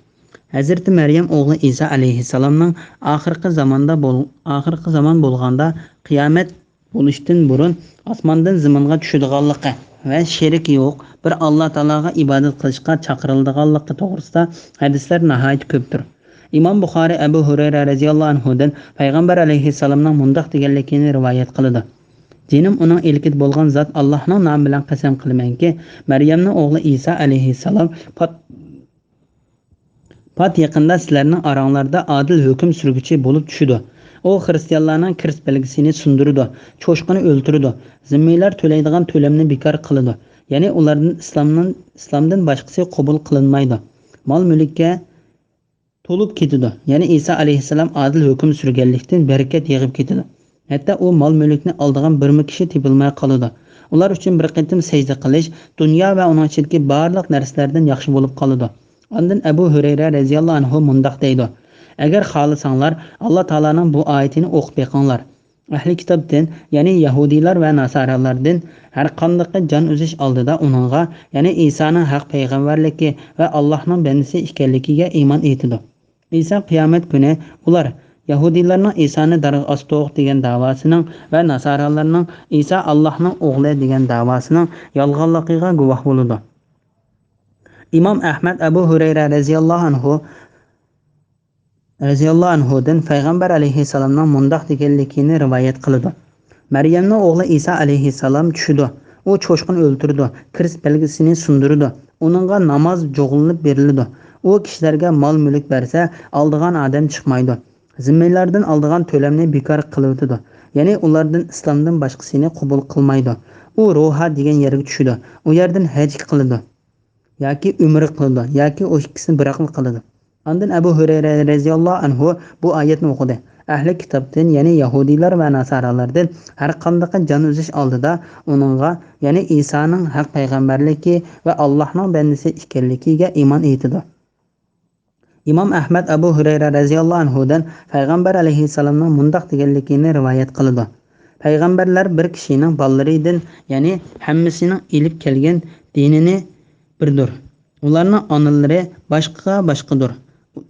Hazreti Maryam o'g'li Isa alayhissalomning oxirgi zamon bo'lganda qiyomat bo'lishdan burun osmondan zaminga tushadiganligi va sherik yo'q bir Alloh taologa ibodat qilishga chaqiriladiganligi to'g'risida hadislar nihoyat ko'pdir. Imom Buxoriy Abu Hurayra radhiyallohu anhudan payg'ambar alayhissalomning mundoq deganligini rivoyat qiladi: Dinim uning ilkid bo'lgan zot Allohning nomi bilan qasam qilamanki, Maryamning o'g'li Isa alayhissalom pat yaqinda sizlarning oranglarda adil hukm surguchi bo'lib tushidi. O xristianlarning kirst belgisini sundirdi, cho'shqini o'ltirdi, zimmiylar to'laydigan to'lamni bekor qildi. Ya'ni ularning islomdan boshqasi qabul qilinmaydi. Mol mulkka to'lib ketdi. Ya'ni Isa alayhissalom adil hukm surganlikdan barakat yig'ib ketdi. Hatto u mol mulkni oldigan bir kishi topilmay qoldi. Ular uchun bir qitim sajda qilish dunyo va uning ichidagi barliq narsalardan yaxshi bo'lib qoldi. Ondan Abu Hurayra radhiyallohu anhu mundoq deydi: Agar xohlasanglar Alloh taolaning bu oyatini o'qib beqinglar. Ahli kitobdan, ya'ni Yahudiylar va Nasaralardan har qanday jon uzish oldida uningga, ya'ni Isaning haq payg'ambarligi va Allohning bandasi ekanligiga iymon etadi. Isa qiyomat kuni ular Yahudiylarning Isani darga osdiq degan davosining va Nasaralarning Isa Allohning o'g'li degan davosining yolg'onligiga guvoh bo'ladi. İmam Ahmad Abu Hurayra radhiyallohu anhudan payg'ambar alayhissalomning mundoq deganligini rivoyat qiladi: Maryamning o'g'li Isa alayhissalom tushdi. U cho'shqin o'ltirdi, kirst belgisini sundirdi. Uningga namoz jo'g'inib berildi. U kishilarga mol mulk bersa, oldigan odam chiqmaydi. Zimmiylardan oldigan to'lamni bekor qilibdi. Ya'ni ulardan islomdan boshqasini qabul qilmaydi. U Roha degan yerga tushdi. U yerdan haj qildi. yoki umr qildi yoki o ikkisini bir xil qildi. Ondan Abu Hurayra radhiyallohu anhu bu oyatni o'qidi. Ahli kitobdan, ya'ni Yahudiylar va Nasaralardan har qanday jon uzish oldida uningga, ya'ni Isaning haq payg'ambarligi va Allohning bandasi ekanligiga iymon etadi. Imom Ahmad Abu Hurayra radhiyallohu anhudan payg'ambar alayhissalomning mundoq deganligini rivoyat qildi: Payg'ambarlar bir kishining bolalaridan, ya'ni hammasining ilib kelgan dinini birdir. Ularning onalari boshqadir.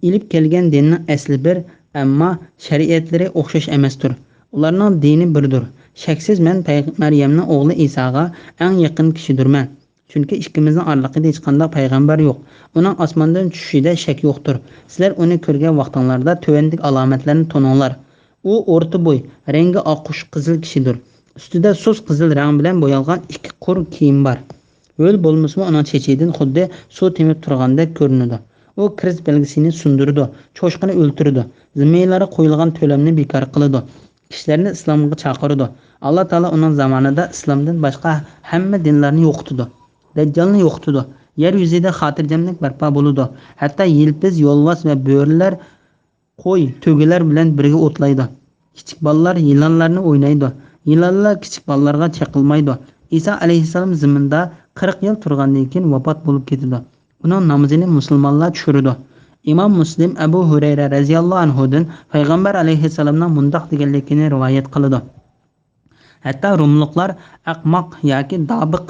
İlib kelgan dinning asli bir, ammo shariatlari o'xshash emasdir. Ularning dini birdir, Shaksiz men Maryamning o'g'li Isoga eng yaqin kishidirman. Chunki ikkimizning oraliqida hech qanday payg'ambar yo'q. Uning osmondan tushishida shak yo'qdir. Sizlar uni ko'rgan vaqtinglarda tövendek alomatlarni toninglar. U o'rta bo'y, rangi oqqush qizil kishidir. Ustida suz qizil rang bilan bo'yalgan ikki qur kiyim bor. Yo'l bo'lmasmi uning chechidan xuddi suv temib turgandek ko'rinadi. U kriz belgisini sundirdi, cho'shqini o'ltirdi. Zimmeylari qo'yilgan to'lamni bekor qildi. Kishilarni islomga chaqirdi. Alloh taolo uning zamonida islomdan boshqa hamma dinlarni yo'qotdi. Dajjalni yo'qotdi. Yer yuzida xotirjamlik barpo bo'ldi. Hatto yilpiz, yo'lvos va bo'rilar qo'y, to'gilar bilan birga o'tlaydi. Kichik bolalar yilonlarni o'ynaydi. Yilonlar kichik bolalarga chaqilmaydi. Isa alayhissalom zaminda 40 yil turgandan keyin vafot bo'lib ketdi. Uning namozini musulmonlar tushirdi. İmam Muslim Abu Hurayra radhiyallohu anhudan payg'ambar alayhissalomning mundoq deganligini rivoyat qiladi. Hatto rumliklar aqmoq yoki dobiq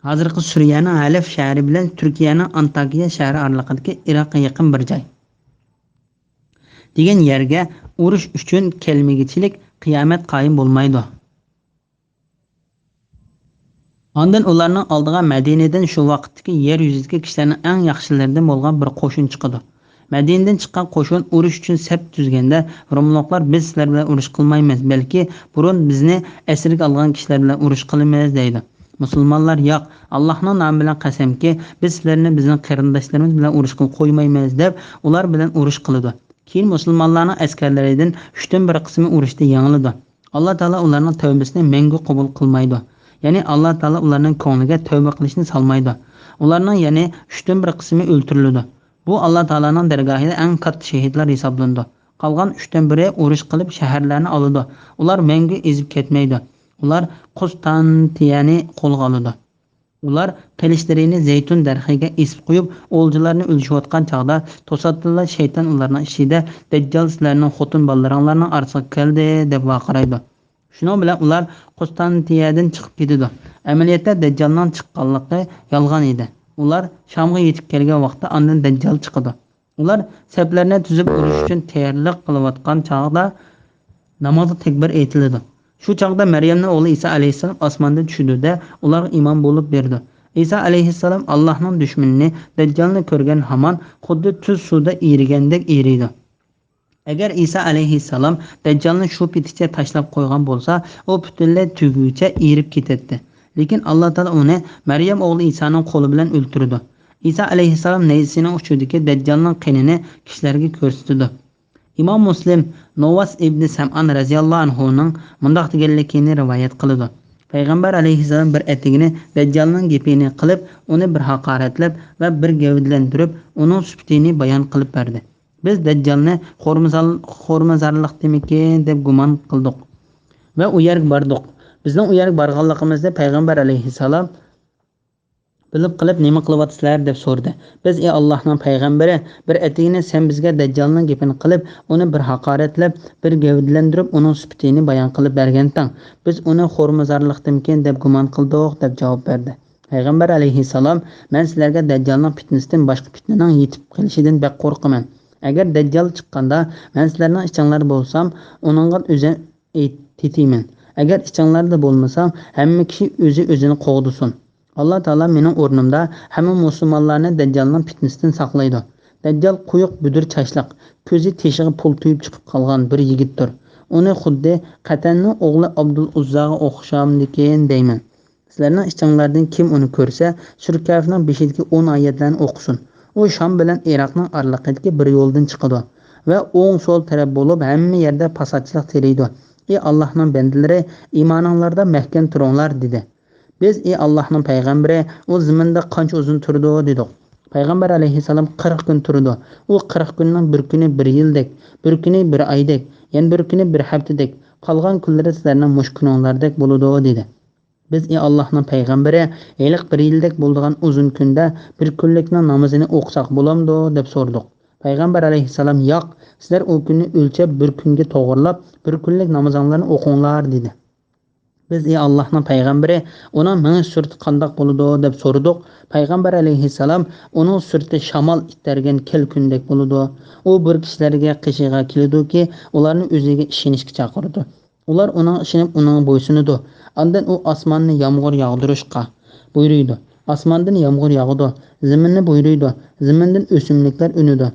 hozirgi Suriyaning Halaf shahri bilan Turkiyaning Antakiya shahri oraliqidagi Iroqqa yaqin bir joy degan yerga urush uchun kelmagichilik qiyomat qoyim bo'lmaydi. Ondan ularning oldiga Madinadan shu vaqtdagi yer yuzidagi kishilarning eng yaxshilaridan bo'lgan bir qo'shin chiqdi. Madinadan chiqqan qo'shin urush uchun saf tuzganda Rumliklar biz sizlar bilan urush qilmaymiz, balki burun bizni asirga olgan kishilar bilan urush qilamiz deydi. Musulmonlar yo'q, Allohning nomi bilan qasamki, biz sizlarni bizning qarindoshlarimiz bilan urush qilib qo'ymaymiz deb ular bilan urush qildi. Keyin musulmonlarning askarlaridan 1/3 qismi urushda yengildi. Alloh taolo ularning tavbasini mengu qabul qilmaydi. Ya'ni Alloh taolo ularning ko'ngliga tavba qilishni salmaydi. Ularning ya'ni 1/3 qismi o'ltirildi. Bu Alloh taolaning dargohida eng katta shahidlar hisoblandi. Qolgan 1/3 urush qilib shaharlarni oldi. Ular mengu ezib ketmaydi. Ular Qustantiyani qo'lga oldi. Ular qilishlarini zaytun darxiga esib qo'yib, o'ljalarni o'lishayotgan chaqda to'satdan shayton ularning ishida Dajjal sizlarning xotin bolalaringlarning orasiga keldi deb vaqiraydi. Shuning bilan ular Qustantiyadan chiqib ketdi. Amaliyotda Dajjalning chiqqanligi yolg'on edi. Ular Shamga yetib kelgan vaqtda ondan Dajjal chiqdi. Ular saflarni tuzib urush uchun tayyorlik qilayotgan chaqda namozda takbir aytildi. Shu chaqda Maryamning o'g'li Isa alayhissalom osmondan tushdi-da, ularga imom bo'lib berdi. Isa alayhissalom Allohning dushmanini Dajjalni ko'rgan hamon xuddi tuz suvda erigandek eriydi. Agar Isa alayhissalom Dajjalni shu pitcha tashlab qo'ygan bo'lsa, u butunlay tugucha erib ketadi. Lekin Alloh taolo uni Maryam o'g'li Isaning qo'li bilan o'ltirdi. Isa alayhissalom naysining uchidagi Dajjalning qinini kishilarga ko'rsatdi. İmam Muslim Novas ibn Sam'an radhiyallohu anhuning mundoq deganligini rivoyat qiladi. Payg'ambar alayhissalom bir etigini Dajjalning gapini qilib, uni bir haqoratlab va bir gavdlantirib, uning sifatini bayon qilib berdi. Biz Dajjalni xo'rmazorlik demikin deb gumon qildik va u yerga bordik. Bizning u yerga borganligimizda payg'ambar alayhissalom bilib qilib nima qilyapsizlar deb so'rdi. Biz ey Allohning payg'ambari, bir etigini sen bizga Dajjalning gapini qilib, uni bir haqoratlab, bir gavdlantirib, uning sifatini bayon qilib bergansan. Biz uni xo'rmazorlikdimikin deb gumon qildik deb javob berdi. Payg'ambar alayhissalom, men sizlarga Dajjalning fitnasidan boshqa fitnaning yetib kelishidan bek qo'rqaman. Agar Dajjal chiqqanda men sizlarning ichinglar bo'lsam, uningga o'zim aytayman. Agar ichinglarda bo'lmasam, hamma kishi o'zini qo'g'disin. Alloh taolo mening o'rnimda hamma musulmonlarni Dajjalning fitnasidan saqlaydi. Dajjal quyuq budur chashliq, ko'zi teshig'i pul tuyib chiqib qolgan bir yigitdir. Uni xuddi Qatanning o'g'li Abdul Uzzaga o'xshamdikin deyman. Sizlarning ichinglardan kim uni ko'rsa, Surkafning 5-dagi 10 oyatlarni o'qisin. U Sham bilan Iroqning oraliqidagi bir yo'ldan chiqadi va o'ng so'l taraf bo'lib hamma yerda fasodchilik teriydi. Ey Allohning bandalari, iymoninglarda mahkam turinglar dedi. Biz ey Allohning payg'ambari, u zaminda qancha uzun turdi dedik. Payg'ambar alayhissalom 40 kun turdi. U 40 kunning bir kuni bir yildek, bir kuni bir oydek, yana bir kuni bir haftadek, qolgan kunlari sizlarning mushkuninglardek bo'ladi dedi. Biz ey Allohning payg'ambari, yiliq bir yildek bo'lgan uzun kunda bir kunlikning namozini o'qisak bo'lamdi deb so'rdik. Payg'ambar alayhissalom yo'q, sizlar u kunni o'lchab bir kunga to'g'rilab, bir kunlik namozinglarni o'qinglar dedi. Biz ey Allohning payg'ambari, uning ming surati qandoq bo'ladi deb so'radik. Payg'ambar alayhissalom uning surati shamol ittargan kel kundek bo'ladi. U bir kishilarga qishig'a keladi-ki, ularni o'ziga ishonishga chaqirdi. Ular uning ishinib uning bo'ysunidi. Ondan u osmonni yomg'ir yog'dirishga buyuruydi. Osmondan yomg'ir yog'idi. Zaminni buyuruydi. Zamindan o'simliklar unidi.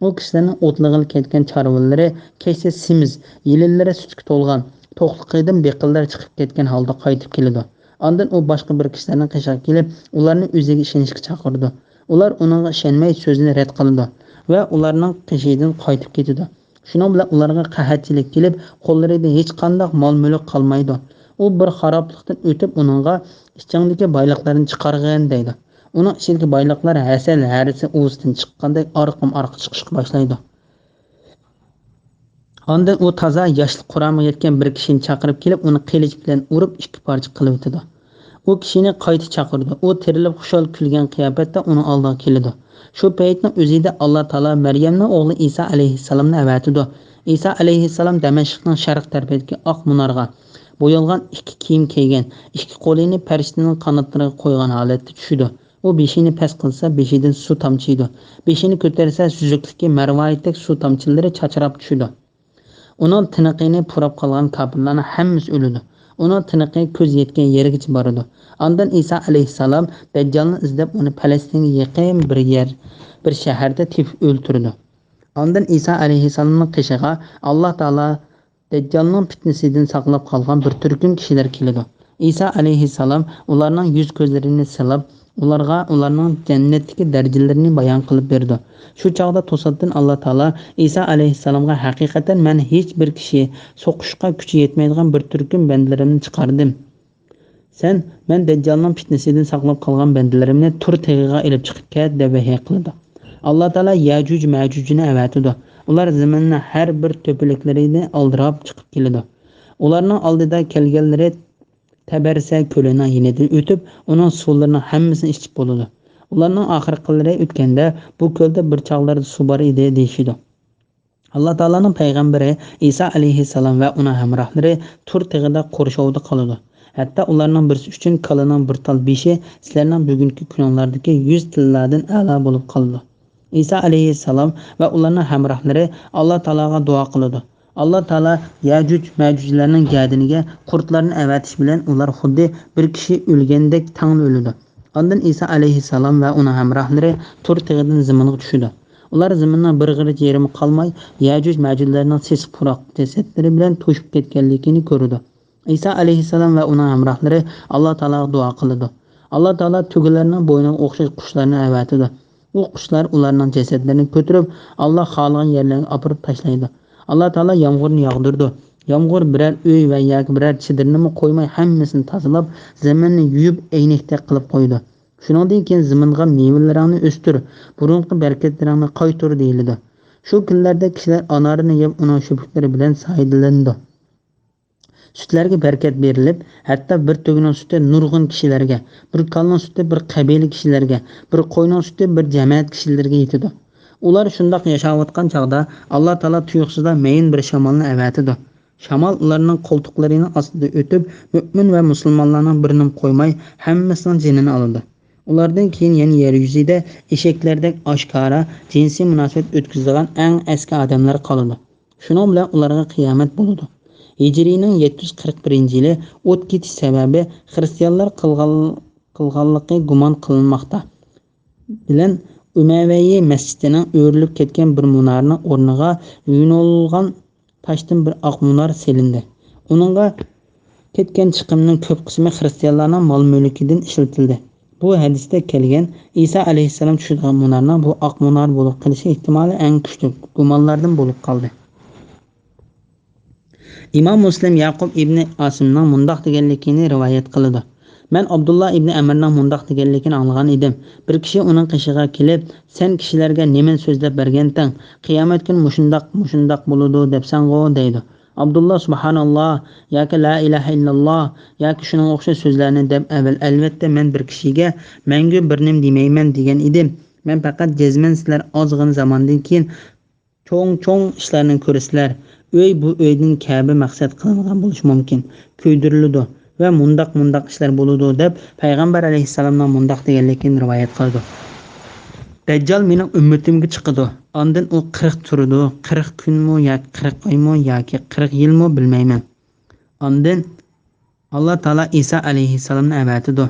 U kishilarning o'tlig'il ketgan chorvalari kaysa semiz, yilillari sutga to'lgan, to'qliqidan beqillar chiqib ketgan holda qaytib keladi. Ondan u boshqa bir kishilarning qishiga kelib, ularni o'ziga ishonishga chaqirdi. Ular uningga ishonmay so'zini rad qildi va ularning qishidan qaytib ketdi. Shuning bilan ularga qahatchilik kelib, qo'llarida hech qanday mol-mulk qolmaydi. U bir xaroblikdan o'tib uningga ichingdagi boyliqlarni chiqargan deydi. Uning ichidagi boyliqlar hasal harisi o'zidan chiqqandek orqa chiqishga boshlaydi. Ondan u toza yoshli quramiga yetgan bir kishini chaqirib kelib, uni qilich bilan urib ikki parcha qilib o'tdi. U kishini qayta chaqirdi. U tirilib xushol kulgan qiyofatda uni oldiga keldi. Shu paytning o'zida Alloh taolo Maryamning o'g'li Isa alayhissalomni avatidi. Isa alayhissalom Damashqning sharq tarafidagi oq munorga bo'yalgan ikki kiyim kiygan, ikki qo'lini farishtaning qanotlariga qo'ygan holatda tushdi. U beshini past qilsa, beshidan suv tomchiydi. Beshini ko'tarsa, suzuklikka marvoyatdek suv tomchilari chachrab tushdi. Uning tiniqini purab qolgan kofirlarning hammasi o'ldi. Uning tiniqi ko'z yetgan yerigacha bordi. Ondan Isa alayhissalom Dajjalni izlab uni Falastinga yaqin bir shaharda tepib o'ltirdi. Ondan Isa alayhissalomning qishig'a Alloh taolo Dajjalning fitnasidan saqlab qolgan bir turkum kishilar keldi. Isa alayhissalom ularning yuz ko'zlarini silab, ularning jannatdagi darajalarini bayon qilib berdi. Shu chaqda to'satdan Alloh taolo Isa alayhissalomga haqiqatan men hech bir kishi so'qishga kuchi yetmaydigan bir turkum bandalarimni chiqardim. Sen men Dajjalning fitnasidan saqlab qolgan bandalarimni tur teg'iga olib chiqib ket deb vahiy qildi. Alloh taolo Yajuj Majujni avatidi. Ular zaminning har bir to'piliklarini oldirab chiqib keladi. Ularning oldida kelganlari Tabarsa ko'lining yenidan o'tib, uning suvlarini hammasini ichib bo'ladi. Ularning oxirqilari o'tganda bu ko'lda bir chog'larda suv bor edi deyshidi. Alloh taolaning payg'ambari Isa alayhissalom va uning hamrohlari tur tig'ida qo'rshovda qoladi. Hatto ularning birisi uchun kalining bir tal beshi sizlarning bugungi kuninglardagi 100 tillardan a'lo bo'lib qoldi. Isa alayhissalom va ularning hamrohlari Alloh taologa duo qiladi. Alloh taolo Yajuj Majujlarning gadiniga qurtlarni avatish bilan ular xuddi bir kishi o'lgandek tang o'ldi. Ondan Isa alayhissalom va uning hamrohlari tur tig'idan zaminga tushdi. Ular zaminning bir g'irich yerimi qolmay Yajuj Majujlarning sesiq puroq jasadlari bilan to'shib ketganligini ko'rdi. Isa alayhissalom va uning hamrohlari Alloh taologa duo qildi. Alloh taolo tugularning bo'yniga o'xshash qushlarni avatidi. U qushlar ularning jasadlarini ko'tarib Alloh xohlagan yerlarga olib tashlaydi. Alloh taolo yomg'irni yog'dirdi. Yomg'ir biror uy va yoki biror chidirni qo'ymay hammasini tozalab, zaminni yuvib aynakdek qilib qo'ydi. Shuningdek keyin zaminga mevalarini o'stir, burunqi barakatlarini qaytar deyildi. Shu kunlarda kishilar anorini yeb uning shubuklari bilan foydalandi. Sutlarga barakat berilib, hatto bir tuguning suti nurg'un kishilarga, bir kalning suti bir qabila kishilarga, bir qo'yning suti bir jamoat kishilarga yetadi. Ular shundoq yashayotgan chaqda Alloh taolo tuyuqsizda mayin bir shamolni avatidi. Shamol ularning qo'ltiqlarining ostida o'tib, mu'min va musulmonlarning birini qo'ymay hammasining jinini oldi. Ulardan keyin yana yer yuzida eshaklardek oshkora jinsiy munosabat o'tkazadigan eng eski odamlar qoldi. Shuning bilan ularga qiyomat bo'ladi. Hijriyning 741-yili o't ketish sababi xristianlar qilganligi gumon qilinmoqda. Bilan Umayyaviy masjidining o'rilib ketgan bir munorning o'rniga yo'nilgan toshdan bir oq munor selindi. Uningga ketgan chiqimning ko'p qismi xristianlarning mol-mulkidan ishlatildi. Bu hadisda kelgan Isa alayhissalom tushirgan munorning bu oq munor bo'lib qolishi ehtimoli eng kuchli gumonlardan bo'lib qoldi. Imom Muslim Yaqub ibn Asimning mundoq deganligini rivoyat qiladi. Men Abdullah ibn Amirning mundoq deganligini anglagan edim. Bir kishi uning qishig'iga kelib, "Sen kishilarga nima so'zlab berganding? Qiyomat kuni mushundoq bo'ladi debsan-go" deydi. Abdullah subhanalloh yoki la ilaha illalloh yoki shuning o'xshash so'zlarni deb albatta men bir kishiga mangu bir nim demayman degan edim. Men faqat jazman sizlar ozg'in zamondan keyin cho'ng ishlarni ko'rsizlar. Uy bu uyning kabi maqsad qilingan bo'lishi mumkin. Kuydiriladi va mundoq ishlar bo'ladi deb payg'ambar alayhissalomning mundoq deganligini rivoyat qildi. Dajjal mening ummatimga chiqadi. Ondan u 40 turadi. 40 kunmi yoki 40 oymi yoki 40 yilmi bilmayman. Ondan alloh taolo Isa alayhissalomni avatidi.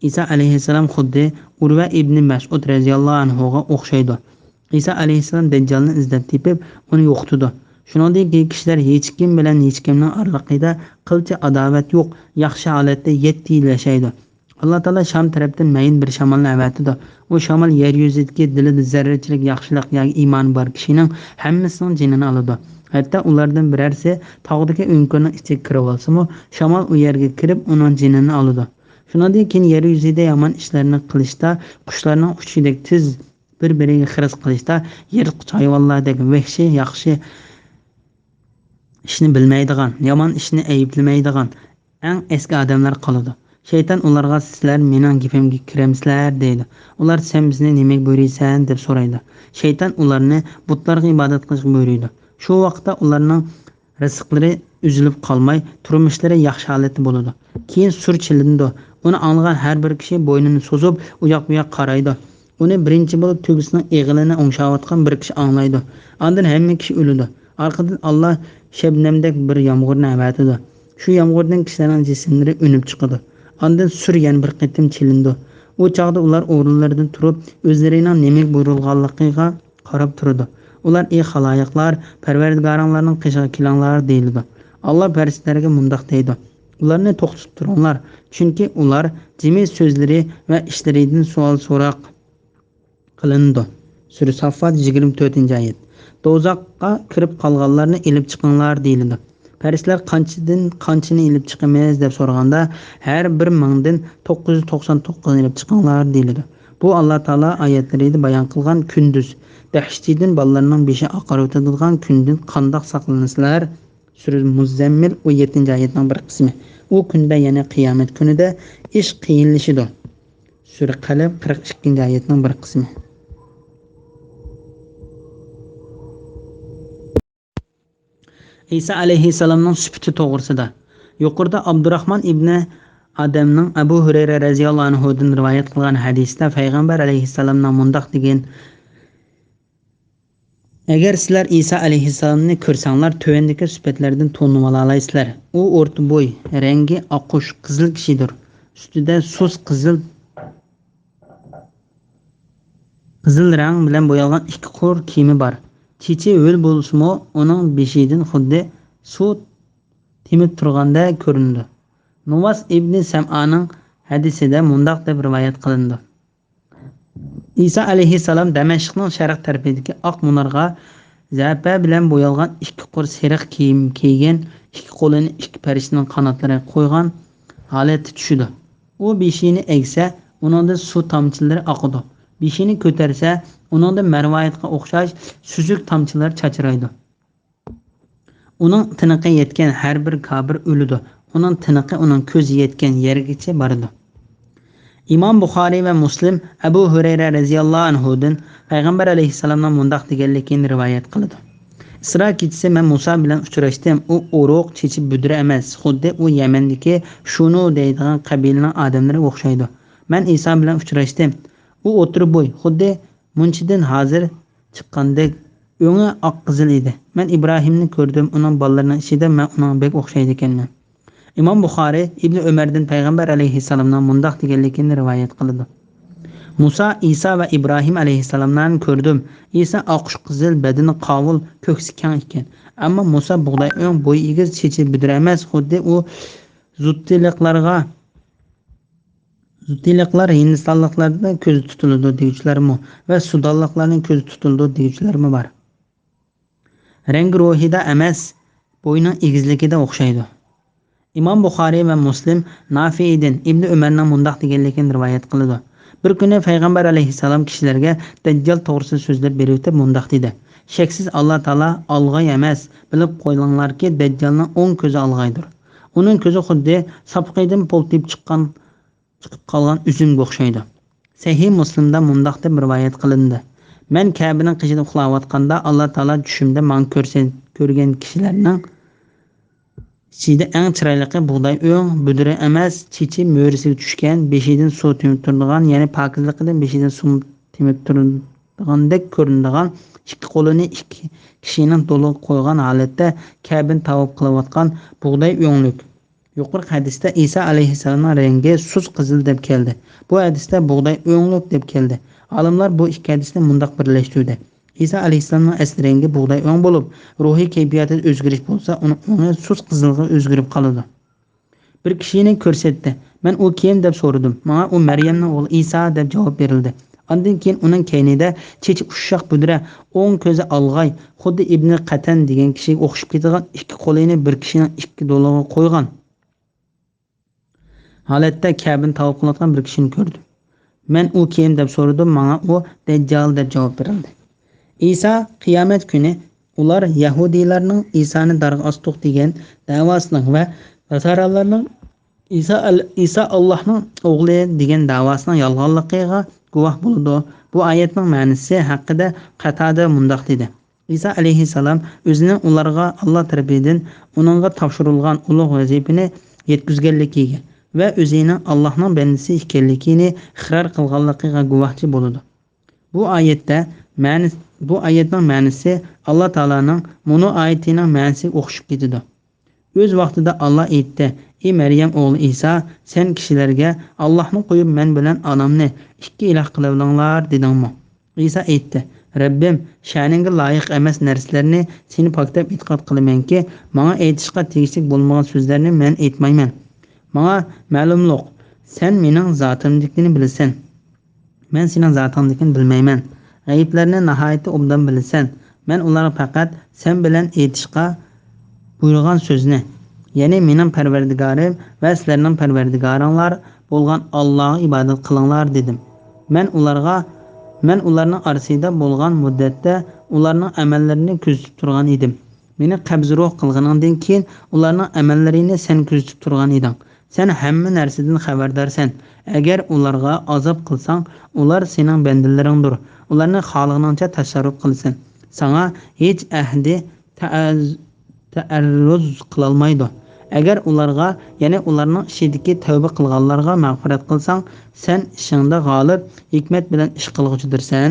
Isa alayhissalom xuddi Urva ibn Mas'ud radhiyallohu anhuga o'xshaydi. Isa alayhissalom Dajjalni izlab tepib, uni yo'qotdi. Shuningdek, kishilar hech kim bilan hech kimning oraliqida qilcha adovat yo'q, yaxshi holatda 7 yil yashaydi. Alloh taolo Sham tarafdan mayin bir shamolni avatidi. U shamol yer yuzidagi dilida zarrachilik yaxshilik yoki iymon bor kishining hammasining jinini oladi. Hatto ulardan birarsi tog'dagi o'nkunning ichiga kirib olsa-mu, shamol u yerga kirib uning jinini oladi. Shuningdek, keyin yer yuzida yomon ishlarni qilishda, qushlarning uchishidek tez bir-biriga xiris qilishda, yirtqich hayvonlardek vahshiy yaxshi ishni bilmaydigan, yomon ishni ayblamaydigan eng eski odamlar qoladi. Shayton ularga sizlar mening gapimga kiramsizlar deydi. Ular sen bizni nimaga buyuraysan deb so'raydi. Shayton ularni butlarga ibodat qilishga buyuradi. Shu vaqtda ularning rizqlari üzülib qolmay, turmushlari yaxshi holatda bo'ladi. Keyin sur chilindi. Uni anglagan har bir kishi bo'ynini so'zib, u yoq-bu yoqqa qaraydi. Uni birinchi bo'lib tugisining eg'ilini o'ngshayotgan bir kishi anglaydi. Ondan hamma kishi o'ladi. Orqadan Alloh shabnamdek bir yomg'irni avatidi. Shu yomg'irdan kishilarning jismlari unib chiqadi. Ondan sur yana bir qitim chilindi. U chaqda ular o'rinlaridan turib, o'zlarining nima buyurilganligiga qarab turdi. Ular ey xaloyiqlar, Parvardigoringlarning qishig'i kelinglar deyildi. Alloh farishtalarga mundoq deydi: ularni to'xtatib turinglar, chunki ular jimi so'zlari va ishlaridan savol so'roq qilindi. Sura Saffat 24-oyat. Do'zaxga kirib qolganlarni ilib chiqinglar deyildi. Farishtalar qanchani ilib chiqamiz deb so'raganda, har bir mingdan 999 ilib chiqinglar deyildi. Bu Alloh taolo oyatlarida bayon qilgan kunduz dahshatidan bolalarning beshi oqarib o'tadigan kundan qandoq saqlanasizlar? Sura Muzammil 17-oyatning bir qismi. U kunda, ya'ni qiyomat kunida ish qiyinlashidir. Sura Qalam 42-oyatning bir qismi. İsa alayhissalomning sifati to'g'risida. Yuqorida Abdurrahmon ibn Adamning Abu Hurayra radhiyallohu anhu dan rivoyat qilgan hadisda payg'ambar alayhissalomning mundoq degan: agar sizlar Isa alayhissalomni ko'rsanglar, tövendagi sifatlardan tonib olasizlar. U o'rta bo'y, rangi oqish qizil kishidir. Ustida suz qizil rang bilan bo'yalgan ikki qo'r kiyimi bor. Chechi o'l bo'lsa-mu, uning beshidan xuddi suv temib turganda ko'rindi. Nuwas ibn Sam'aning hadisida mundoq deb rivoyat qilindi. İsa alayhissalom Damashqning sharq tarafidagi oq munorga zapa bilan bo'yalgan ikki qo'r seriq kiyim kiygan, ikki qo'lini ikki farishtaning qanotlariga qo'ygan holatda tushdi. U beshini egsa, uningda suv tomchilari oqidi. Beshini ko'tarsa, uningda marvoyatga o'xshash suzuk tomchilar chachraydi. Uning tiniqi yetgan har bir kofir o'ladi. Uning tiniqi uning ko'zi yetgan yergacha bordi. İmam Buxoriy va Muslim Abu Hurayra radhiyallohu anhudan payg'ambar alayhissalomning mundoq deganligini rivoyat qiladi. Isro kechasi men Musa bilan uchrashdim. U o'roq chechib budra emas, xuddi u Yamandagi Shunu deydigan qabilaning odamlariga o'xshaydi. Men Isa bilan uchrashdim. U o'tirib bo'y, xuddi munchidan hozir chiqqandek o'ngi oq qizil edi. Men Ibrohimni ko'rdim, uning bolalarining ichida men uning bek o'xshaydi ekanman. İmam Buxoriy Ibn Umardan payg'ambar alayhissalomning mundoq deganligini rivoyat qiladi. Musa, Isa va Ibrohim alayhissalomlarni ko'rdim. Isa oqish qizil, badani qovul, ko'ksi keng ekan. Ammo Musa bug'doy o'ng, bo'y egiz, chechi budra emas, xuddi u zutiliqlar Hindistonliklarda ko'zi tutiladi deguvchilarmi va Sudanliklarning ko'zi tutiladi deguvchilarmi bor. Rangi ruhida emas, bo'yning egizligida o'xshaydi. İmam Buxoriy va Muslim Nafi'dan Ibn Umarning mundoq deganligini rivoyat qiladi. Bir kuni payg'ambar alayhissalom kishilarga Dajjal to'g'risida so'zlab berib mundoq dedi: shaksiz Alloh taolo olg'ay emas, bilib qo'yinglarki, Dajjalning o'ng ko'zi olg'aydir. Uning ko'zi xuddi sapqidan poltib chiqib qolgan uzumga o'xshaydi. Sahih Muslimda mundoq deb rivoyat qilindi: men Ka'baning qishida uxlayotganda Alloh taolo tushimda men ko'rgan kishilarning ichida eng chiroyli bug'doy o'ng, budra emas, chechi mo'risiga tushgan, beshidan suv temib turadigan, ya'ni pokizligidan beshidan suv temib turadiganidek ko'rinadigan, ikki qo'lini ikki kishining to'liq qo'ygan holatda Ka'bani tavob qilayotgan bug'doy o'nglik, Yuqorqi hadisda İsa alayhissalomning rangi suz qizil deb keldi. Bu hadisda bug'doy o'nglik deb keldi. Olimlar bu ikki hadisni mundaq birlashtirdi. İsa alayhissalomning asli rangi bug'doy o'ng bo'lib, ruhiy kayfiyatida o'zgarish bo'lsa, uning o'ngi suz qizilga o'zgarib qoladi. Bir kishini ko'rsatdi. Men u kim deb so'radim. Menga u Maryamning o'g'li İsa deb javob berildi. Ondan keyin uning keynida chechi ushshoq budra, o'ng ko'zi olg'ay, xuddi Ibn Qatan degan kishiga o'xshab ketadigan ikki qo'lini bir kishining ikki do'log'iga qo'ygan holatda Ka'bani tavof qilayotgan bir kishini ko'rdim. Men u kim deb so'radim. Menga u Dajjal deb javob berildi. İsa qiyomat kuni ular Yahudiylarning İsa'ni darg'a ostiq degan da'vosining va Nasaralarning İsa Allohning o'g'li degan da'vosining yolg'onligiga guvoh bo'ldi. Bu oyatning ma'nosi haqida Qatada mundoq dedi. İsa alayhissalom o'zining ularga Alloh tarafidan uningga topshirilgan ulug' vazifani yetkazganligiga va o'zining Allohning bandasi ekanligini iqror qilganligiga guvohchi bo'ldi. Bu oyatning ma'nosi Alloh taolaning mono oyatining ma'nosiga o'xshab ketadi. O'z vaqtida Alloh aytdi: "Ey Maryam o'g'li İsa, sen kishilarga Allohni qo'yib men bilan onamni ikki iloh qilibdinglar dedingmi?" İsa aytdi: "Rabbim, sha'ningga loyiq emas narsalarni seni poklab e'tiqod qilamanki, menga aytishga tegishli bo'lmagan so'zlarni men aytmayman. Menga ma'lumliq, sen mening zotimnikini bilasan. Men sening zotingnikini bilmayman. G'ayblarni nihoyatda obdan bilasan. Men ularga faqat sen bilan aytishga buyurgan so'zni, ya'ni mening Parvardigorim va sizlarning Parvardigoringlar bo'lgan Allohga ibodat qilinglar dedim. Men ularning orasida bo'lgan muddatda ularning amallarini kuzatib turgan edim. Meni qabz ruh qilganingdan keyin ularning amallarini sen kuzatib turgan eding. Sen hamma narsadan xabardorsan. Agar ularga azob qilsang, ular sening bandalaringdir. Ularni xohlaganingcha tasarruf qilsan. Sana hech ahdi ta'arruz qilolmaydi. Agar ularga, ya'ni ularning ishidagi tavba qilganlarga mag'firat qilsang, sen ishingda g'olib, hikmat bilan ish qilg'uchidirsan.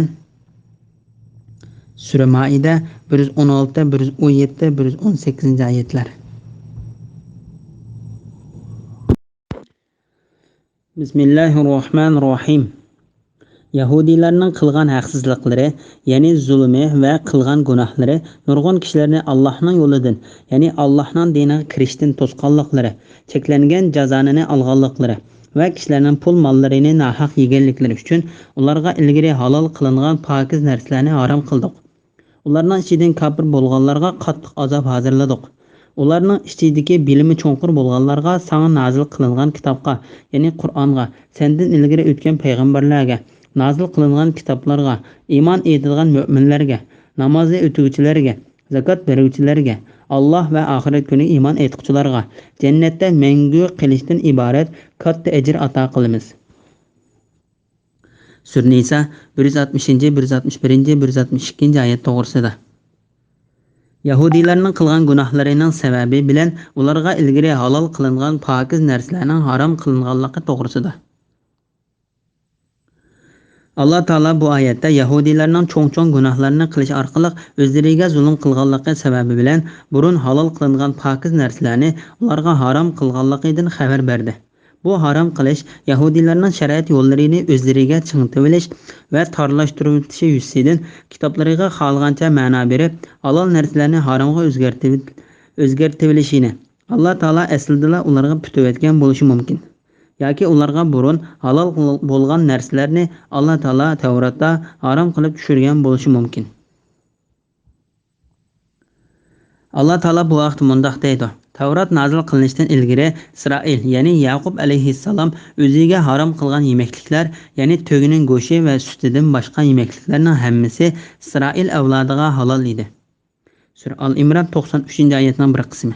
Sura Maida 116, 117, 118-oyatlar. Bismillahirrohmanirrohim. Yahudiylarning qilgan haqsizliklari, ya'ni zulmi va qilgan gunohlari nurg'un kishilarni Allohning yo'lidan, ya'ni Allohning diniga kirishdan to'sqanliklari, cheklangan jazoni olganliklari va kishilarning pul mollarini nahaq yeganliklari uchun ularga ilgari halol qilingan pokiz narsalarni harom qildik. Ularning ichidan kofir bo'lganlarga qattiq azob hozirladik. Ularning ichidagi bilimi cho'nqur bo'lganlarga sana nozil qilingan kitobga, ya'ni Qur'onga, sendan ilgari o'tgan payg'ambarlarga nazil qilingan kitoblarga, iymon etadigan mu'minlarga, namoz o'quvchilarga, zakot beruvchilarga, Alloh va oxirat kuni iymon etuvchilarga jannatda mangu qilishdan iborat katta ajr ato qilamiz. Sura Nisa 160, 161, 162-oyat to'g'risida. Yahudiylarning qilgan gunohlarining sababi bilan ularga ilgari halol qilingan pokiz narsalarning harom qilinganligi to'g'risida. Allah Taala bu oyatda Yahudiylarning cho'ng-cho'ng gunohlarini qilish orqali o'zlariga zulm qilganligi sababi bilan burun halol qilingan pokiz narsalarni ularga harom qilganligidan xabar berdi. Bu harom qilish Yahudiylarning shariat yo'llarini o'zlariga chingitib olish va torlashtiruvchi yusidan kitoblariga xohlagancha ma'no berib, halol narsalarni haromga o'zgartib olishini Allah Taala aslida ularga putib etgan bo'lishi mumkin. Yoki ularga burun halol bo'lgan narsalarni Allah Taala Tavratda harom qilib tushirgan bo'lishi mumkin. Allah Taala bu vaqt mundoq deydi: Tavrat nazil qilinishidan ilgari Isroil, ya'ni Yaqub alayhissalom o'ziga harom qilgan yemekliklar, ya'ni to'gining go'shi va sutidan boshqa yemekliklarning hammasi Isroil avlodiga halol edi. Sura Al-Imron 93-oyatning bir qismi.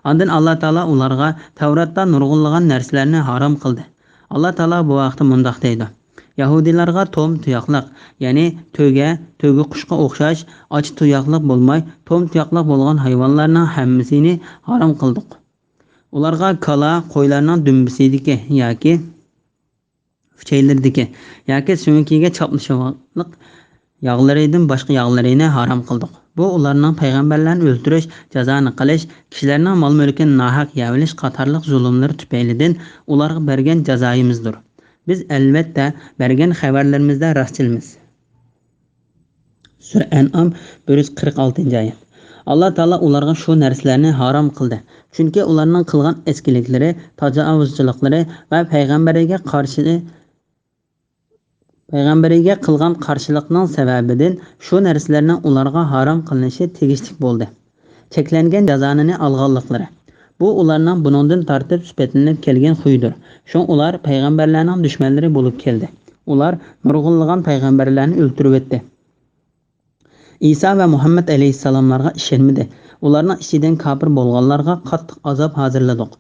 Ondan Allah Taala ularga Tavratda nurg'unlagan narsalarni harom qildi. Allah Taala bu vaqtda mundoq deydi: Yahudiylarga tom tuyoqliq, ya'ni to'gi qushqa o'xshash och tuyoqliq bo'lmay, tom tuyoqliq bo'lgan hayvonlarning hammasini harom qildik. Ularga kala, qo'ylarning dumbisidagi yoki fuchaylardagi yoki so'ngiga choplashliq yog'laridan boshqa yog'larini harom qildik. Bu ularning payg'ambarlarni o'ldirish, jazoni qilish, kishilarning mol-mulkini nohaq yavilish qatorliq zulmlar tufaylidan ularga bergan jazoyimizdir. Biz albatta bergan xabarlarimizda rostchilmiz. Sura An'am 146-oyat. Allah Taala ularga shu narsalarni harom qildi. Chunki ularning qilgan eskiliklari, tajovuzchiliklari va payg'ambariga qilgan qarshilikning sababidan shu narsalarning ularga harom qilinishi tegishli bo'ldi. Cheklangan jazoni olganliklari. Bu ularning buningdan tartib sifatlanib kelgan xuyidir. Shu ular payg'ambarlarning dushmanlari bo'lib keldi. Ular nurg'unlagan payg'ambarlarni o'ldirib o'tdi. İsa ve Muhammed aleyhisselamlarga işenmedi. Ularning ichidan kafir bo'lganlarga qattiq azob hozirladik.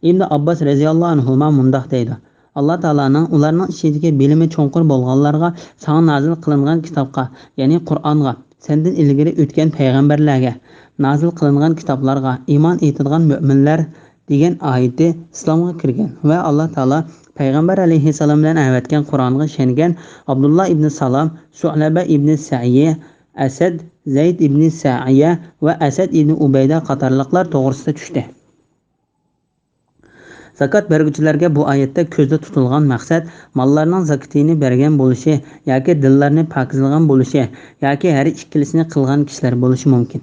İbn Abbas radhiyallohu anhuma mundaq deydi. Allah Taala'nın ularning ichidagi bilimi cho'nqur bo'lganlarga sana nazil qilingan kitobga, ya'ni Qur'onga, sendan ilgari o'tgan payg'ambarlarga nazil qilingan kitoblarga iymon etadigan mu'minlar degan oyati islomga kirgan va Alloh taolo payg'ambar alayhissalom bilan avatgan Qur'onga ishongan Abdullah ibn Salam, Su'laba ibn Sa'iyya, Asad Zayd ibn Sa'iyya va Asad ibn Ubayda qatorliqlar to'g'risida tushdi. Zakat berguvchilarga bu oyatda ko'zda tutilgan maqsad mollarning zakatini bergan bo'lishi yoki dillarni pokizlagan bo'lishi yoki har ikkilisini qilgan kishilar bo'lishi mumkin.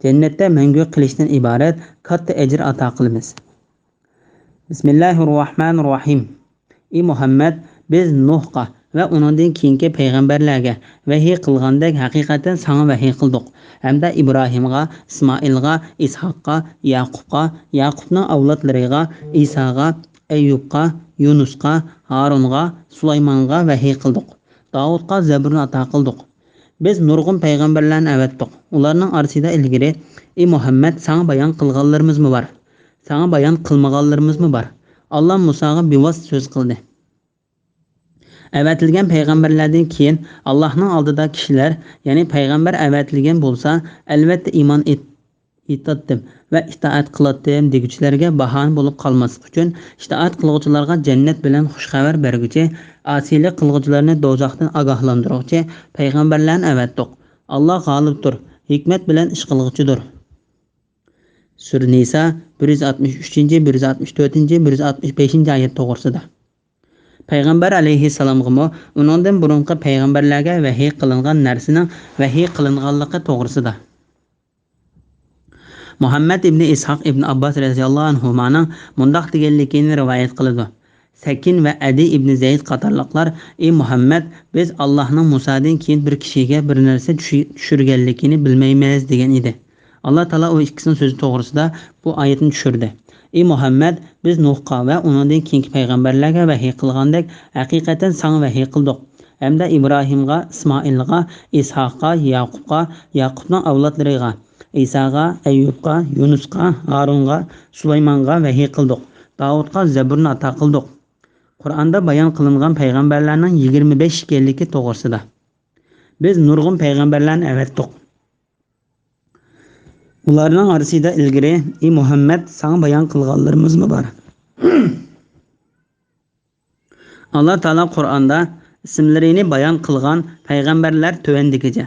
Jannatda mangu qilishdan iborat katta ajr ato qilamiz. Bismillahirrohmanirrohim. Ey Muhammad, biz Nuhga va uningdan keyingi payg'ambarlarga vahiy qilgandek haqiqatan sana vahiy qildik. Hamda Ibrohimga, Ismoilga, Ishoqqa, Yaqubga, Yaqubning avlodlariga, Isoga, Ayyubga, Yunusga, Harunga, Sulaymonga vahiy qildik. Davudga Zaburni ato qildik. Biz nurg'un payg'ambarlarni avatdik. Ularning orasida ilgari ey Muhammad sana bayon qilganlarimizmi bor? Sana bayon qilmaganlarimizmi bor? Allah Musoga bevosita so'z qildi. Avatilgan payg'ambarlardan keyin Allohning oldida kishilar, ya'ni payg'ambar avatilgan bo'lsa, albatta iymon etdim va itoat qildim deguchilarga bahona bo'lib qolmaslik uchun itoat qiluvchilarga jannat bilan xushxabar berguchi, osiylik qiluvchilarni do'zaxdan ogohlantiruvchi payg'ambarlarni avatdik. Alloh g'olibdir, hikmat bilan ish qiluvchidir. Sura Nisa 163, 164, 165-oyat to'g'risida. Payg'ambar alayhissalomga uningdan burungi payg'ambarlarga vahiy qilingan narsaning vahiy qilinganligi to'g'risida. Muhammad ibn Ishoq ibn Abbas radhiyallohu anhumaning mundaq deganligini rivoyat qiladi. Sakin va Adi ibn Zayd qatorliqlar, ey Muhammad, biz Allohning Musodan keyin bir kishiga bir narsa tushirganligini bilmaymiz degan edi. Alloh taolo o ikkisining so'zi to'g'risida bu oyatni tushirdi. Ey Muhammad, biz Nuhga va uningdan keyingi payg'ambarlarga vahiy qilgandek haqiqatan sana vahiy qildik. Hamda Ibrohimga, Ismoilga, Ishoqqa, Yaqubga, Yaqubning avlodlariga, Isoga, Ayyubga, Yunusga, Harunga, Sulaymonga vahiy qildik. Davudga Zaburni ato qildik. Qur'onda bayon qilingan payg'ambarlarning 25 ekanligi to'g'risida. Biz nurg'un payg'ambarlarni avatdik. Ularning orasida ilgari ey Muhammad sana bayon qilganlarimizmi bor? Alloh taolo Qur'onda ismlarini bayon qilgan payg'ambarlar tuvandigicha: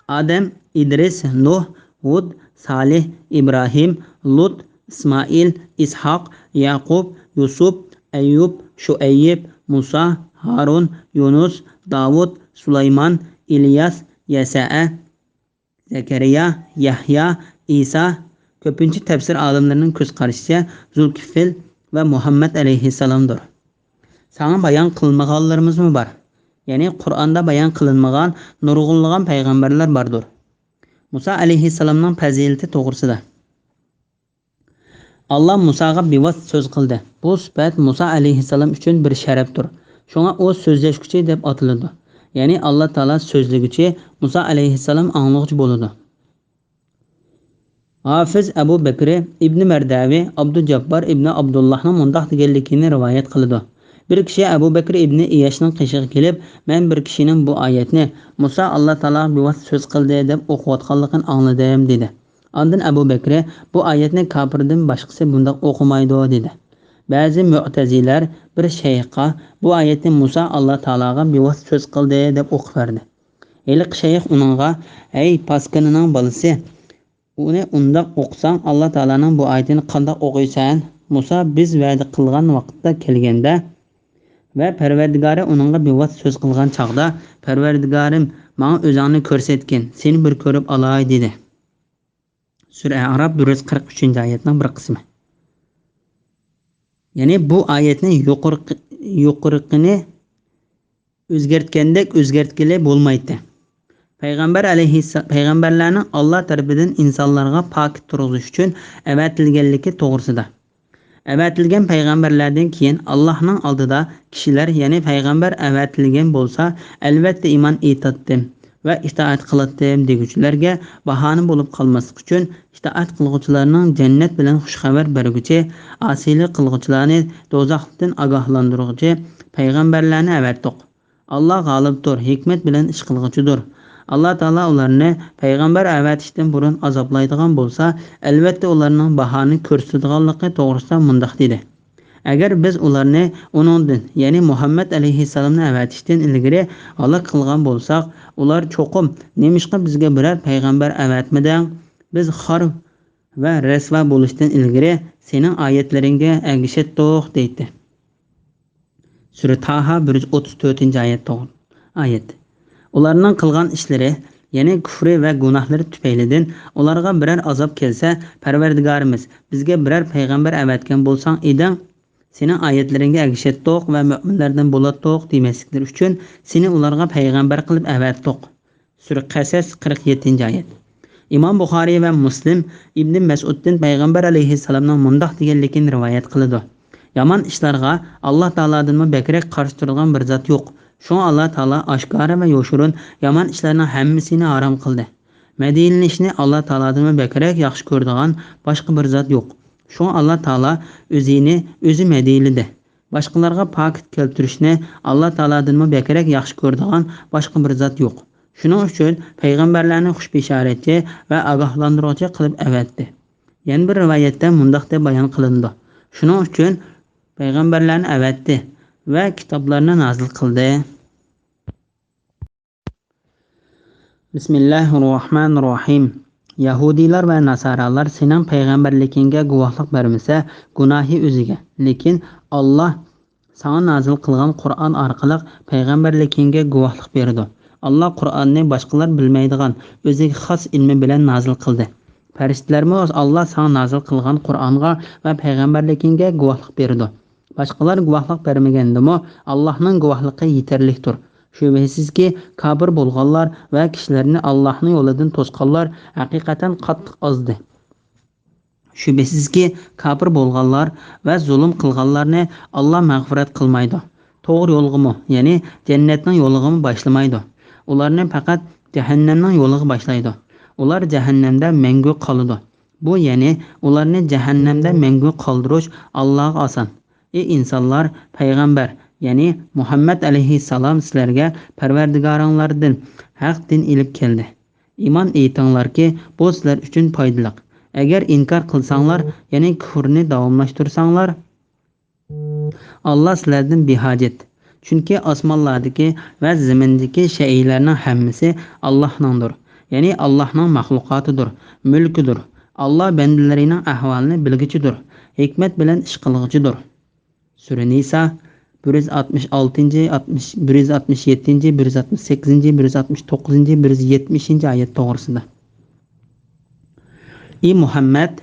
Adam, Idris, Nuh, Hud, Salih, Ibrohim, Lut, Ismoil, Ishoq, Yaqub, Yusuf, Ayyub, Shuayb, Musa, Harun, Yunus, Davud, Sulaymon, İlyas, Yasa'a, Zakariya, Yahya, İsa. Ko'pincha tafsir olimlarining ko'z qarashicha Zulkifl va Muhammad alayhissalomdir. Sana bayon qilmaganlarimizmi bor? Ya'ni Qur'onda bayon qilinmagan nurg'unlagan payg'ambarlar bordir. Musa alayhissalomning fazilati to'g'risida. Allah Musaga bevosita so'z qildi. Bu sifat Musa alayhissalom uchun bir sharafdir. Shunga u so'zlashguchi deb ataladi. Ya'ni Alloh taolo so'zlaguchi, Musa alayhissalom anglag'uchi bo'ladi. Hafiz Abu Bakr ibn Mardavi Abdul Jabbar ibn Abdullahning mundaq deganligini rivoyat qiladi. Bir kishi Abu Bakr ibn Iyashning qishig'iga kelib, men bir kishining bu oyatni Musa Alloh taolo bevosita so'z qildi deb o'qiyotganligini angladim dedi. Ondan Abu Bakr bu oyatni kofirdan boshqasi bundoq o'qimaydi dedi. Ba'zi mu'tazilar bir shayxqa bu oyatni Musa Alloh taologa bevosita so'z qildi deb o'qib berdi. Eliq shayx uningga: "Ey paskinining bolasi, uni undaq o'qisang, Alloh taolaning bu oyatini qandoq o'qiysan?" Musa biz va'da qilgan vaqtda kelganda va Parvardigori uningga bevosita so'z qilgan chaqda, "Parvardigorim, menga o'zingni ko'rsatgin, seni bir ko'rib olay" dedi. Sura A'rof 143-oyatning bir qismi. Ya'ni bu oyatni yuqoriqini o'zgartgandek o'zgartgili bo'lmaydi. Payg'ambarlarning Alloh tarafidan insonlarga pok turg'izish uchun avatilganligi to'g'risida. Avatilgan payg'ambarlardan keyin Allohning oldida kishilar, ya'ni payg'ambar avatilgan bo'lsa, albatta iymon etadi va itoat qiladi deguvchilarga bahona bo'lib qolmaslik uchun itoat qilguvchilarning jannat bilan xushxabar berguchi, osiylik qilguvchilarni do'zaxdan ogohlantiruvchi payg'ambarlarni avatdiq. Alloh g'olibdir, hikmat bilan ish qilguvchidir. Alloh taolo ularni payg'ambar avatishdan burun azoblaydigan bo'lsa, albatta ularning bahoni ko'rsatadiganligi to'g'risida mundaq dedi. Agar biz ularni uningdan, ya'ni Muhammad alayhissalomni avatishdan ilgari halok qilgan bo'lsak, ular cho'qim nemishqa bizga biror payg'ambar avatmading? Biz xor va rasvo bo'lishdan ilgari sening oyatlaringga ergashatdik deydi. Sura Taha 134-oyat. Ularning qilgan ishlari, ya'ni kufri va gunohlari tufaylidan ularga biror azob kelsa, Parvardigorimiz bizga biror payg'ambar avatgan bo'lsang eding, sening oyatlaringga ergashatdik va mu'minlardan bo'latdik demasliklar uchun seni ularga payg'ambar qilib avatdik. Sura Qasas 47-oyat. Imom Buxoriy va Muslim Ibn Mas'uddan payg'ambar alayhissalomning mundaq deganligini rivoyat qiladi. Yomon ishlarga Alloh taoladan bekrak qarshi turgan bir zot yo'q. Shunga Alloh taolo oshkora va yo'shurun yomon ishlarning hammasini harom qildi. Madinlashni Alloh taoladan bekrak yaxshi ko'radigan boshqa bir zot yo'q. Shunga Alloh taolo o'zi madinladi. Boshqalarga pokit keltirishni Alloh taoladan bekrak yaxshi ko'radigan boshqa bir zot yo'q. Shuning uchun payg'ambarlarni xushbishoratchi va ogohlantiruvchi qilib avatdi. Yana bir rivoyatda mundaq deb bayon qilindi. Shuning uchun payg'ambarlarni avatdi va kitoblarni nozil qildi. Bismillahirrohmanirrohim. Yahudiylar va nasoralar sening payg'ambarligingga guvohlik bermasa, gunohi o'ziga. Lekin Alloh sana nozil qilgan Qur'on orqali payg'ambarligingga guvohlik berdi. Alloh Qur'onni boshqalar bilmaydigan o'ziga xos ilmi bilan nozil qildi. Farishtalarmi Alloh sana nozil qilgan Qur'onga va payg'ambarligingga guvohlik berdi. Boshqalar guvohlik bermagandimi, Allohning guvohligi yetarlidir. Shubhasizki, kafir bo'lganlar va kishilarni Allohning yo'lidan to'sqanlar haqiqatan qattiq ozdi. Shubhasizki, kafir bo'lganlar va zulm qilganlarni Alloh mag'firat qilmaydi. To'g'ri yo'lg'imi, ya'ni jannatning yo'lig'imi boshlamaydi. Ularni faqat jahannamning yo'lig'i boshlaydi. Ular jahannamda mangu qoladi. Bu ya'ni ularni jahannamda mangu qoldirish Allohga oson. Ey insonlar, payg'ambar, ya'ni Muhammad alayhissalom sizlarga Parvardigoringlardan haq din ilib keldi. Iymon etinglarki, bu sizlar uchun foydali. Agar inkor qilsanglar, ya'ni kufrni davomlashtirsanglar, Alloh sizlardan behojat. Chunki osmonlardagi va zamindagi shaylarning hammasi Allohningdir. Ya'ni Allohning maxluqotidir, mulkidir. Alloh bandalarining ahvolini bilguchidir, hikmat bilan ish qilguchidir. Sura Nisa 166, 167, 168, 169, 170-oyat to'g'risida. Ey Muhammad,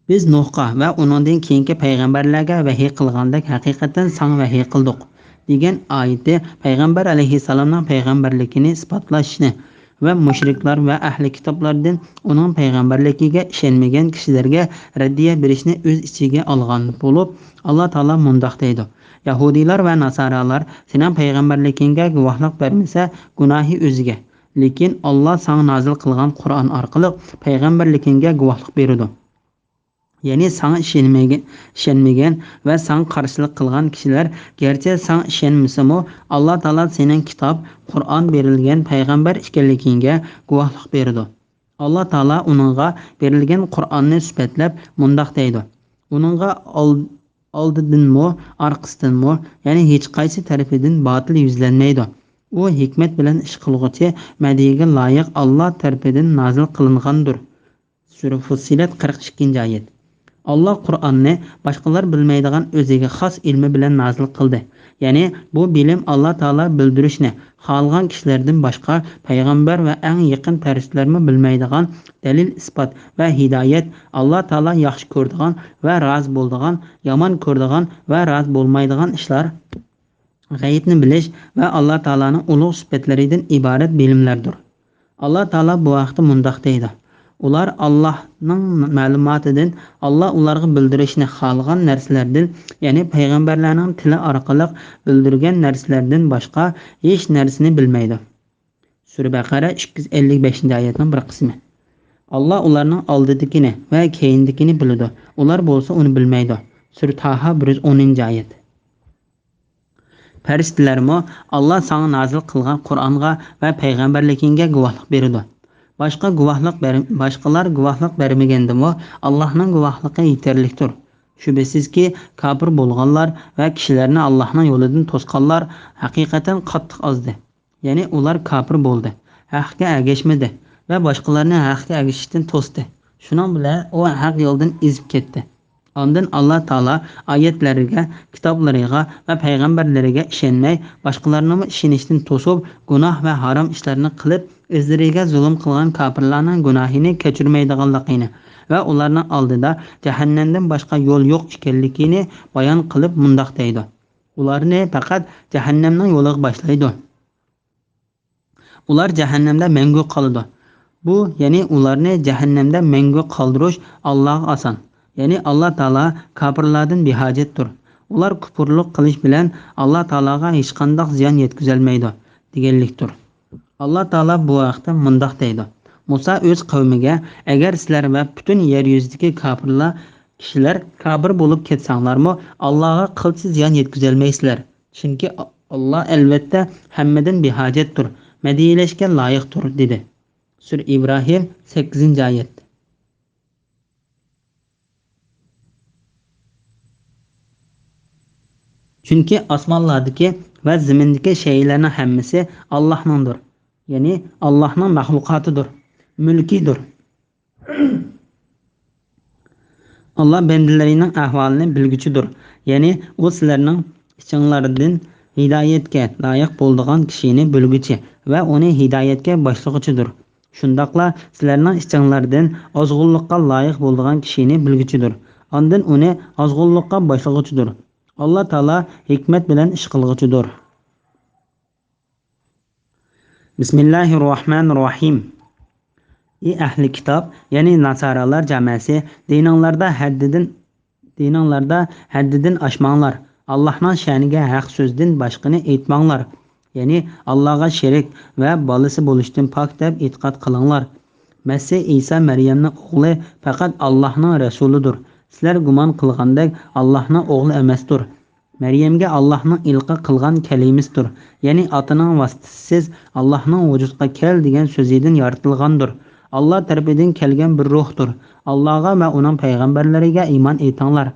biz Nuhga va uningdan keyingi payg'ambarlarga vahiy qilgandek haqiqatan sana vahiy qildik degan oyatda payg'ambar alayhissalomning payg'ambarligini isbotlashni va mushriklar va ahli kitoblardan uning payg'ambarligiga ishonmagan kishilarga raddiya berishni o'z ichiga olgan bo'lib, Alloh taolo mundaq deydi: Yahudiylar va nasoralar sening payg'ambarligingga guvohlik bermasa, gunohi o'ziga. Lekin Alloh sana nozil qilgan Qur'on orqali payg'ambarligingga guvohlik berdi. Ya'ni sana ishonmagan va sana qarshilik qilgan kishilar garchi sana ishonmasa-mu, Alloh taolo sening kitob, Qur'on berilgan payg'ambar ekanligingga guvohlik berdi. Alloh taolo uningga berilgan Qur'onni sifatlab mundaq deydi: Uningga oldidanmi, orqasidanmi, ya'ni hech qaysi tarafidan botil yuzlanmaydi. U hikmet bilan ish qilg'uchi, madiga loyiq Alloh tarafidan nozil qilingandir. Sura Fussilat 42-oyat. Allah Qur'onni boshqalar bilmaydigan o'ziga xos ilmi bilan nozil qildi. Ya'ni bu bilim Alloh taolo bildirishni xohlagan kishilardan boshqa payg'ambar va eng yaqin farishtalarmi bilmaydigan dalil isbot va hidoyat, Alloh taolo yaxshi ko'radigan va rozi bo'ladigan, yomon ko'radigan va rozi bo'lmaydigan ishlar, g'aybni bilish va Alloh taoloning ulug' sifatlaridan iborat bilimlardir. Alloh taolo bu vaqtda mundoq deydi: Ular Allohning ma'lumotidan, Alloh ularga bildirishni xohlagan narsalardan, ya'ni payg'ambarlarning tili orqali bildirgan narsalardan boshqa hech narsani bilmaydi. Sura Baqara 255-oyatning bir qismi. Alloh ularning oldidagini va keyindagini biladi. Ular bo'lsa uni bilmaydi. Sura Taha 110-oyat. Farishtalarmi Alloh sana nozil qilgan Qur'onga va payg'ambarligingga guvohlik beradi. Başqalar guvohlik bermagandimi Allohning guvohligi yetarlidir. Shubhasizki, kafir bo'lganlar va kishilarni Allohning yo'lidan to'sqanlar haqiqatan qattiq ozdi. Ya'ni ular kafir bo'ldi, haqqa ergashmadi va boshqalarni haqqa ergashishdan to'sdi. Shuning bilan u haq yo'ldan ezib ketdi. Ondan Alloh taolo oyatlariga, kitoblariga va payg'ambarlariga ishonmay, boshqalarni ishonishdan to'sib, gunoh va harom ishlarni qilib, o'zlariga zulm qilgan kafirlarning gunohini kechirmaydiganligini va ularning oldida jahannamdan boshqa yo'l yo'q ekanligini bayon qilib mundoq deydi: Ularni faqat jahannamning yo'liga boshlaydi. Ular jahannamda mangu qoladi. Bu, ya'ni ularni jahannamda mangu qoldirish Allohga oson. Ya'ni Alloh taolo kafirlardan behojatdir. Ular kufrlik qilish bilan Alloh taologa hech qanday ziyon yetkazolmaydi deganlikdir. Alloh taolo bu vaqtda mundoq deydi: Musa o'z qavmiga: Agar sizlar va butun yer yuzidagi kishilar kafir bo'lib ketsanglarmi, Allohga qilchi ziyon yetkazolmaysizlar. Chunki Alloh albatta hammadan behojatdir, madiyalashga loyiqdir dedi. Sura Ibrohim 8-oyat. Chunki osmonlardagi va zimindagi shaylarning hammasi Allohningdir. Ya'ni Allohning maxluqotidir, mulkidir. Alloh bandalarining ahvolini bilguchidir. Ya'ni u sizlarning ichinglardan hidoyatga loyiq bo'ladigan kishini bilguchi va uni hidoyatga boshlag'uchidir. Shundaqla sizlarning ichinglardan ozg'unlikqa loyiq bo'ladigan kishini bilguchidir. Ondan uni ozg'unlikqa boshlag'uchidir. Alloh taolo hikmat bilan ish qilg'uchidir. Bismillahirrohmanirrohim. Ey ahli kitob, ya'ni nasoralar jamasi, dininglarda haddidan oshmanglar. Allohning sha'niga haq so'zdan boshqani aytmanglar. Ya'ni Allohga sherik va bolasi bo'lishdan pok deb e'tiqod qilinglar. Masih Isa Maryamning o'g'li faqat Allohning rasulidir. Sizlar gumon qilgandek Allohning o'g'li emasdir. Maryamga Allohning ilqi qilgan kalimisdir. Ya'ni otaning vasitasiz Allohning vujudga kel degan so'zidan yoritilgandir. Alloh tarafidan kelgan bir ruhdir. Allohga va uning payg'ambarlariga iymon etinglar.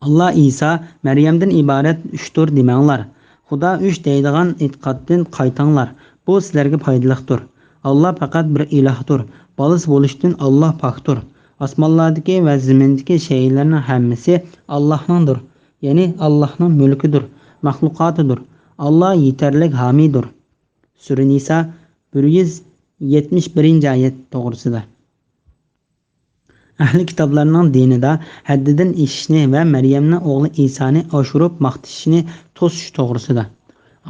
Alloh Isa Maryamdan iborat 3dir demanglar. Xudo 3 deydigan e'tiqoddan qaytinglar. Bu sizlarga foydalidir. Alloh faqat bir ilohdir. Bolis bo'lishdan Alloh pokdir. Osmonlardagi va zimindagi shaylarning hammasi Allohningdir. Ya'ni Allohning mulkidir, maxluqotidir. Alloh yetarlik homiydir. Sura Nisa 171-oyat to'g'risida. Ahli kitoblarning dinida haddidan eshishni va Maryamning o'g'li Isoni oshirib maqtashni to'sish to'g'risida.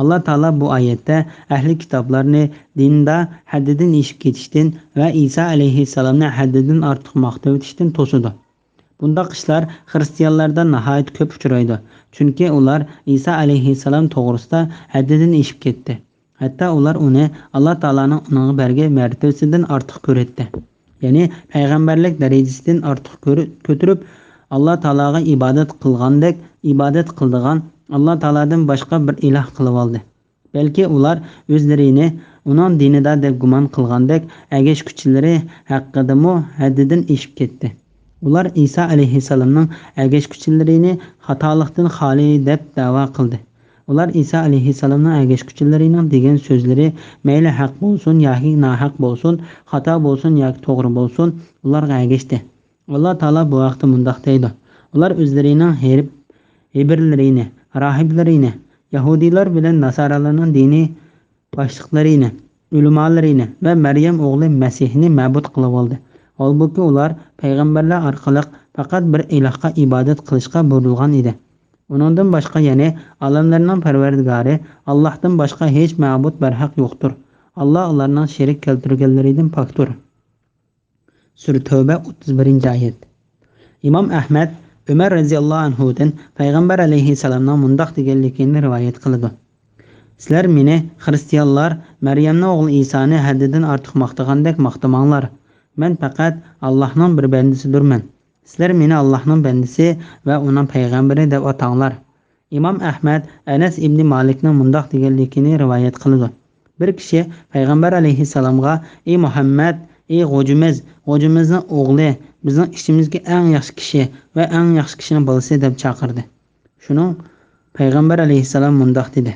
Alloh taolo bu oyatda ahli kitoblarni dinda haddidan eshib ketishdan va Isa alayhissalomni haddidan ortiq maqtab o'tishdan to'sadi. Bunda ishlar xristianlarda nihoyat ko'p uchraydi. Chunki ular Isa alayhissalom to'g'risida haddidan eshib ketdi. Hatto ular uni Alloh taolaning unga bergan martabasidan ortiq ko'rdi. Ya'ni payg'ambarlik darajasidan ortiq ko'tarib, Alloh taolaga ibodat qilgandek ibodat qildigan Alloh taoladan boshqa bir iloh qilib oldi. Balki ular o'zlarini uning dinida deb gumon qilgandek agash kuchilari haqida haddidan eshib ketdi. Ular Isa alayhissalomning agash kuchillarini xatolikdan xoli deb da'vo qildi. Ular İsa alayhissalomning ergashuvchilarining degan so'zlari mayli haq bo'lsin yoki nohaq bo'lsin, xato bo'lsin yoki to'g'ri bo'lsin, ularga ergashdi. Alloh taolo bu vaqtda mundoq deydi: ular o'zlarining hebrlarini, rohiblarini, yahudiylar bilan nasoralarning diniy boshliqlarini, ulamolarini va Maryam o'g'li Masihni ma'bud qilib oldi. Holbuki ular payg'ambarlar orqali faqat bir ilohga ibodat qilishga burilgan edi. Uningdan boshqa yana olamlarning parvardigori Allohdan boshqa hech ma'bud barhaq yo'qdir. Alloh ularning sherik keltirganlaridan pokdir. Sura Tavba 31-oyat. Imom Ahmad Umar radhiyallohu anhudan payg'ambar alayhissalomning mundoq deganligini rivoyat qiladi: Sizlar meni xristianlar Maryamning o'g'li Isoni haddidan ortiq maqtagandek maqtamanglar. Men faqat Allohning bir bandasidirman. Sizlar meni Allohning bandasi va uning payg'ambari deb atanglar. Imom Ahmad Anas ibn Malikning mundoq deganligini rivoyat qiladi: Bir kishi payg'ambar alayhissalomga: "Ey Muhammad, ey g'ojimizning o'g'li, bizning ichimizga eng yaxshi kishi va eng yaxshi kishining bolasi" deb chaqirdi. Shuning payg'ambar alayhissalom mundoq dedi: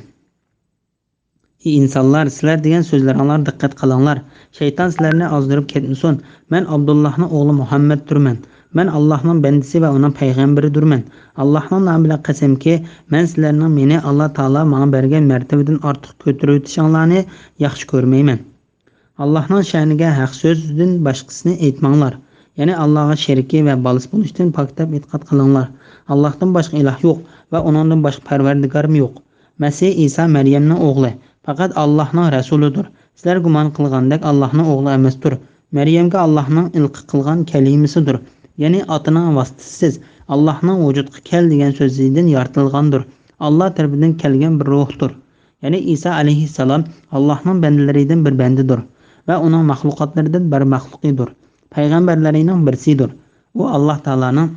Ey insonlar, sizlar degan so'zlaringlar diqqat qilinglar. Shayton sizlarni ozdirib ketmasin. Men Abdullohning o'g'li Muhammaddirman. Men Allohning bandasi va uning payg'ambaridirman. Allohning nomi bilan qasamki, men sizlarning meni Alloh taolo menga bergan martabadan ortiq ko'tarib o'tishinglarni yaxshi ko'rmayman. Allohning sha'niga haq so'zdan boshqasini aytmanglar. Ya'ni Allohga sheriki va bolis bo'lishdan pok deb e'tiqod qilinglar. Allohdan boshqa iloh yo'q va uningdan boshqa parvardigor yo'q. Masih Isa Maryamning o'g'li, faqat Allohning rasulidir. Sizlar gumon qilgandek Allohning o'g'li emasdir. Maryamga Allohning ilqi qilgan kalimasidir. Ya'ni otining vositasiz Allohning vujudga kel degan so'zidan yoritilgandir. Alloh tarafidan kelgan bir ruhdir. Ya'ni Isa alayhissalom Allohning bandalaridan bir bandidir va uning maxluqotlaridan bir maxluqidir. Payg'ambarlarining birsidir. U Alloh taolaning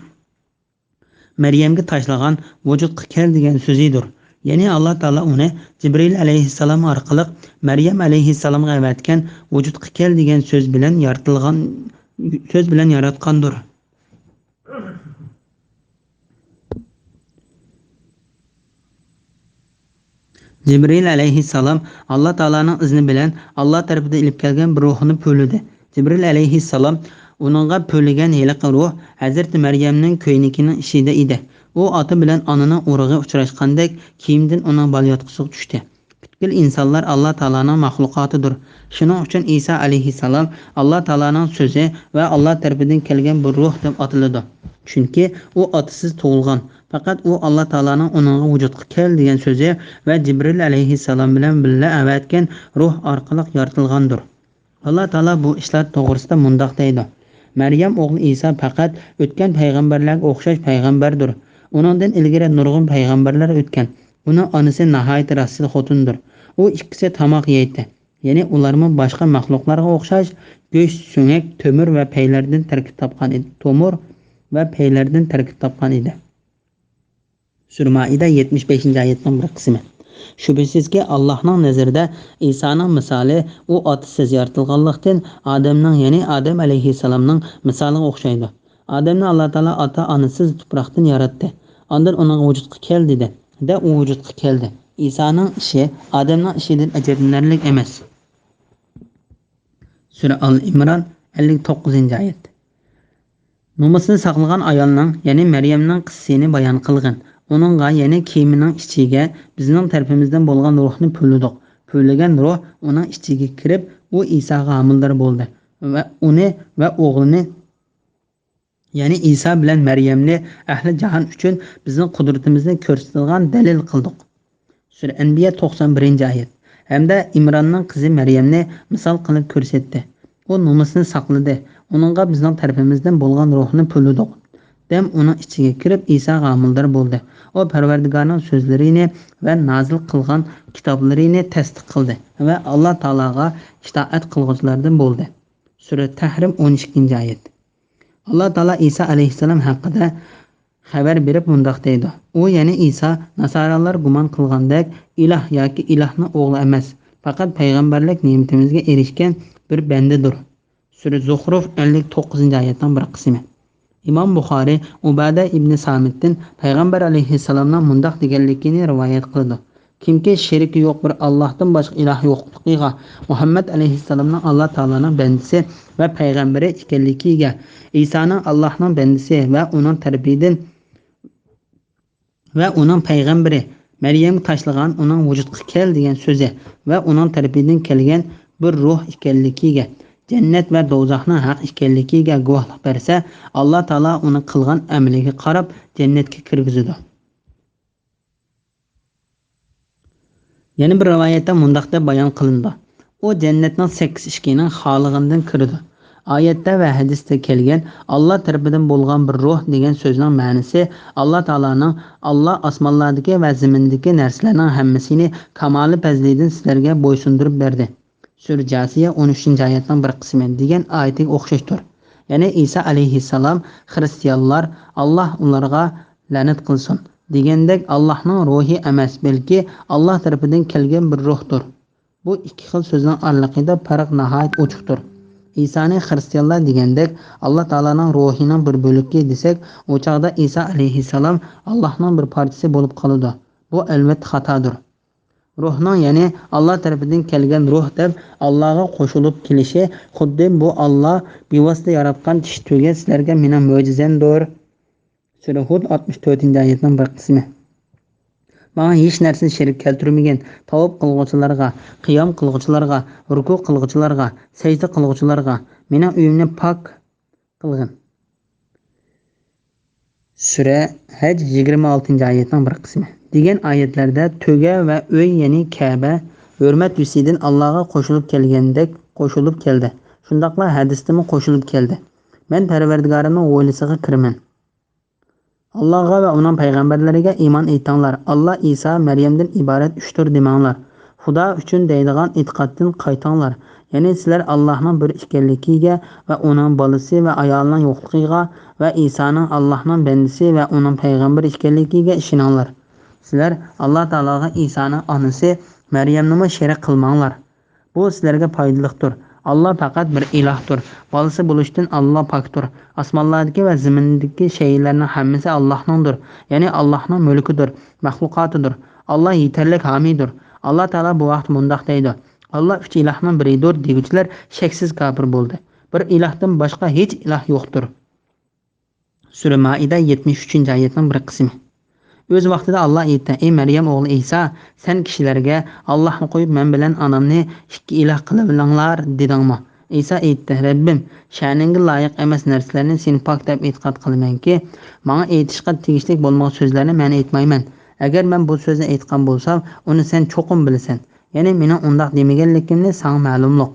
Maryamga tashlagan vujudga kel degan so'zidir. Ya'ni Alloh taolo uni Jibril alayhissalom orqali Maryam alayhissalomga avatgan vujudga kel degan so'z bilan yaratgandir. Jibril alayhissalom Alloh taolaning izni bilan Alloh tarafidan ilib kelgan bir ruhni po'lidi. Jibril alayhissalom uningga po'ligan heliq ruh Hazrat Maryamning ko'ynikining ishida edi. U oti bilan onaning urug'i uchrashgandek kiyimdan uning balyotqisiga tushdi. Butkul insonlar Alloh taolaning maxluqotidir. Shuning uchun Isa alayhissalom Alloh taolaning so'zi va Alloh tarafidan kelgan bir ruh deb ataladi. Chunki u otasiz tug'ilgan. Faqat u Alloh taolaning uningga vujudga kel degan so'zi va Jibril alayhissalom bilan birga avatgan ruh orqali yoritilgandir. Alloh taolo bu ishlar to'g'risida mundoq deydi: Maryam o'g'li Isa faqat o'tgan payg'ambarlarga o'xshash payg'ambardir. Uningdan ilgari nurg'un payg'ambarlar o'tgan. Uning onasi nihoyat rasul xotindir. U ikkisi tomoq yeydi. Ya'ni ularmi boshqa maxluqlarga o'xshash go'sht, so'ngak, tomir va paylardan tarkib topgan edi. Sura Maida 75-oyatning bir qismi. Shubhisizki Allohning nazarida Isoning misoli u otasiz yaratilganlikdan Odamning, ya'ni Odam alayhissalomning misoliga o'xshaydi. Odamni Alloh taolo ota-onasiz tuproqdan yaratdi. Ondan uning vujudga kel dedi. U vujudga keldi. Isoning ishi Odamning ishidan ajablanarli emas. Sura Al-Imron 59-oyat. Nomusini saqlagan ayolning, ya'ni Maryamning qissasini bayon qilgan. Uningga, ya'ni kiyimining ichiga bizning tarafimizdan bo'lgan ruhni po'lidik. Po'lagan ruh uning ichiga kirib, u Isoga homildor bo'ldi va uni va o'g'lini, ya'ni Iso bilan Maryamni ahli jahon uchun bizning qudratimizni ko'rsatilgan dalil qildik. Sura Anbiya 91-oyat. Hamda Imronning qizi Maryamni misol qilib ko'rsatdi. U nomusini saqladi. Uningga bizning tarafimizdan bo'lgan ruhni po'lidik. Dem uning ichiga kirib Isoga homildor bo'ldi. O Parvardigorning so'zlarini va nozil qilgan kitoblarini tasdiq qildi va Alloh taologa itoat qiluvchilardan bo'ldi. Sura Tahrim 12-oyat. Alloh taolo Iso alayhissalom haqida xabar berib mundoq deydi: U, ya'ni Iso, nasoralar gumon qilgandek iloh yoki ilohning o'g'li emas, faqat payg'ambarlik ne'matimizga erishgan bir bandadir. Sura Zuhruf 59-oyatning bir qismi. Imom Buxoriy Ubada ibn Samitdan payg'ambar alayhissalomning mundoq deganligini rivoyat qildi: Kimki sheriki yo'q bir Allohdan boshqa iloh yo'qligiga, Muhammad alayhissalomning Alloh taoloning bandisi va payg'ambari ekanligiga, Isoning Allohning bandisi va uning payg'ambari, Maryam tashlagan uning vujudga kel degan so'zi va uning tarafidan kelgan bir ruh ekanligiga, jannat va do'zaxning haq ekanligiga guvohlik bersa, Alloh taolo uni qilgan amaliga qarab jannatga kirgizadi. Yana bir rivoyatda mundaq deb bayon qilindi. U jannatning 8 ishkining xoliqidan kirdi. Oyatda va hadisda kelgan Alloh tarafidan bo'lgan bir ruh degan so'zning ma'nosi Alloh taoloning Alloh osmonlardagi va zamindagi narsalarning hammasini kamoli fazlidan sizlarga bo'ysundirib berdi. Sura Jasiya 13-oyatning bir qismi degan oyatga o'xshashdir. Ya'ni Isa alayhissalom xristianlar Alloh ularga la'nat qilsin degandek Allohning ruhi emas, balki Alloh tarafidan kelgan bir ruhdir. Bu ikki xil so'zning oraliqida farq nihoyat ochiqdir. İsa'ni xristianlar degandek Alloh taoloning ruhining bir bo'lagi desak, o chaqda Isa alayhissalom Allohning bir parchasi bo'lib qoladi. Bu albatta xatodir. Ruhning, ya'ni Alloh tarafidan kelgan ruh deb Allohga qo'shilib kelishi, xuddi bu Alloh bevosita yaratgan tish tuga sizlarga mening mo'jizamdir. Sura Hud 64-oyatning bir qismi. Bana hech narsa sherik keltirmagan, tavob qilg'uvchilarga, qiyom qilg'uvchilarga, ruku qilg'uvchilarga, sajda qilg'uvchilarga mening uyimni pok qilgin. Sura Haj 26-oyatning bir qismi. Degan oyatlarda to'ga va uy, ya'ni Ka'ba hurmat yusidan Allohga qo'shilib kelgandek qo'shilib keldi. Shundaqla hadisdami qo'shilib keldi. Men Parvardigorimning o'ylisiga kiraman. Allohga va uning payg'ambarlariga iymon etinglar. Alloh Isa Maryamdan iborat 3 demanglar. Xudo uchun deydigan e'tiqoddan qaytinglar. Ya'ni sizlar Allohning bir ekanligiga va uning bolasi va ayolining yo'qligiga va Isoning Allohning bandisi va uning payg'ambar ekanligiga ishoninglar. Sizlar Alloh taologa Isoning onasi Maryamni sherik qilmanglar. Bu sizlarga foydalidir. Allah faqat bir ilahdir. Bolasi bo'lishdan Alloh pokdir. Osmonlardagi va zamindagi shaylarning hammasi Allohningdir. Ya'ni Allohning mulkidir, maxluqotidir. Alloh yetarlik homiydir. Alloh taolo bu vaqt mundaq deydi: Alloh uch ilahning biridir deguvchilar shaksiz kafir bo'ldi. Bir ilahdan boshqa hech ilah yo'qdir. Sura Maida 73-oyatning bir qismi. O'z vaqtida Alloh aytdi: Ey Maryam o'g'li Isa, sen kishilarga Allohni qo'yib men bilan onamni ikki iloh qilib olinglar dedingmi? Isa aytdi: Rabbim, sha'ningga loyiq emas narsalarni sen pok deb e'tiqod qilamanki, menga aytishga tegishli bo'lmagan so'zlarni men aytmayman. Agar men bu so'zni aytgan bo'lsam, uni sen cho'qim bilasan. Ya'ni mening undaq demaganligimni senga ma'lumliq.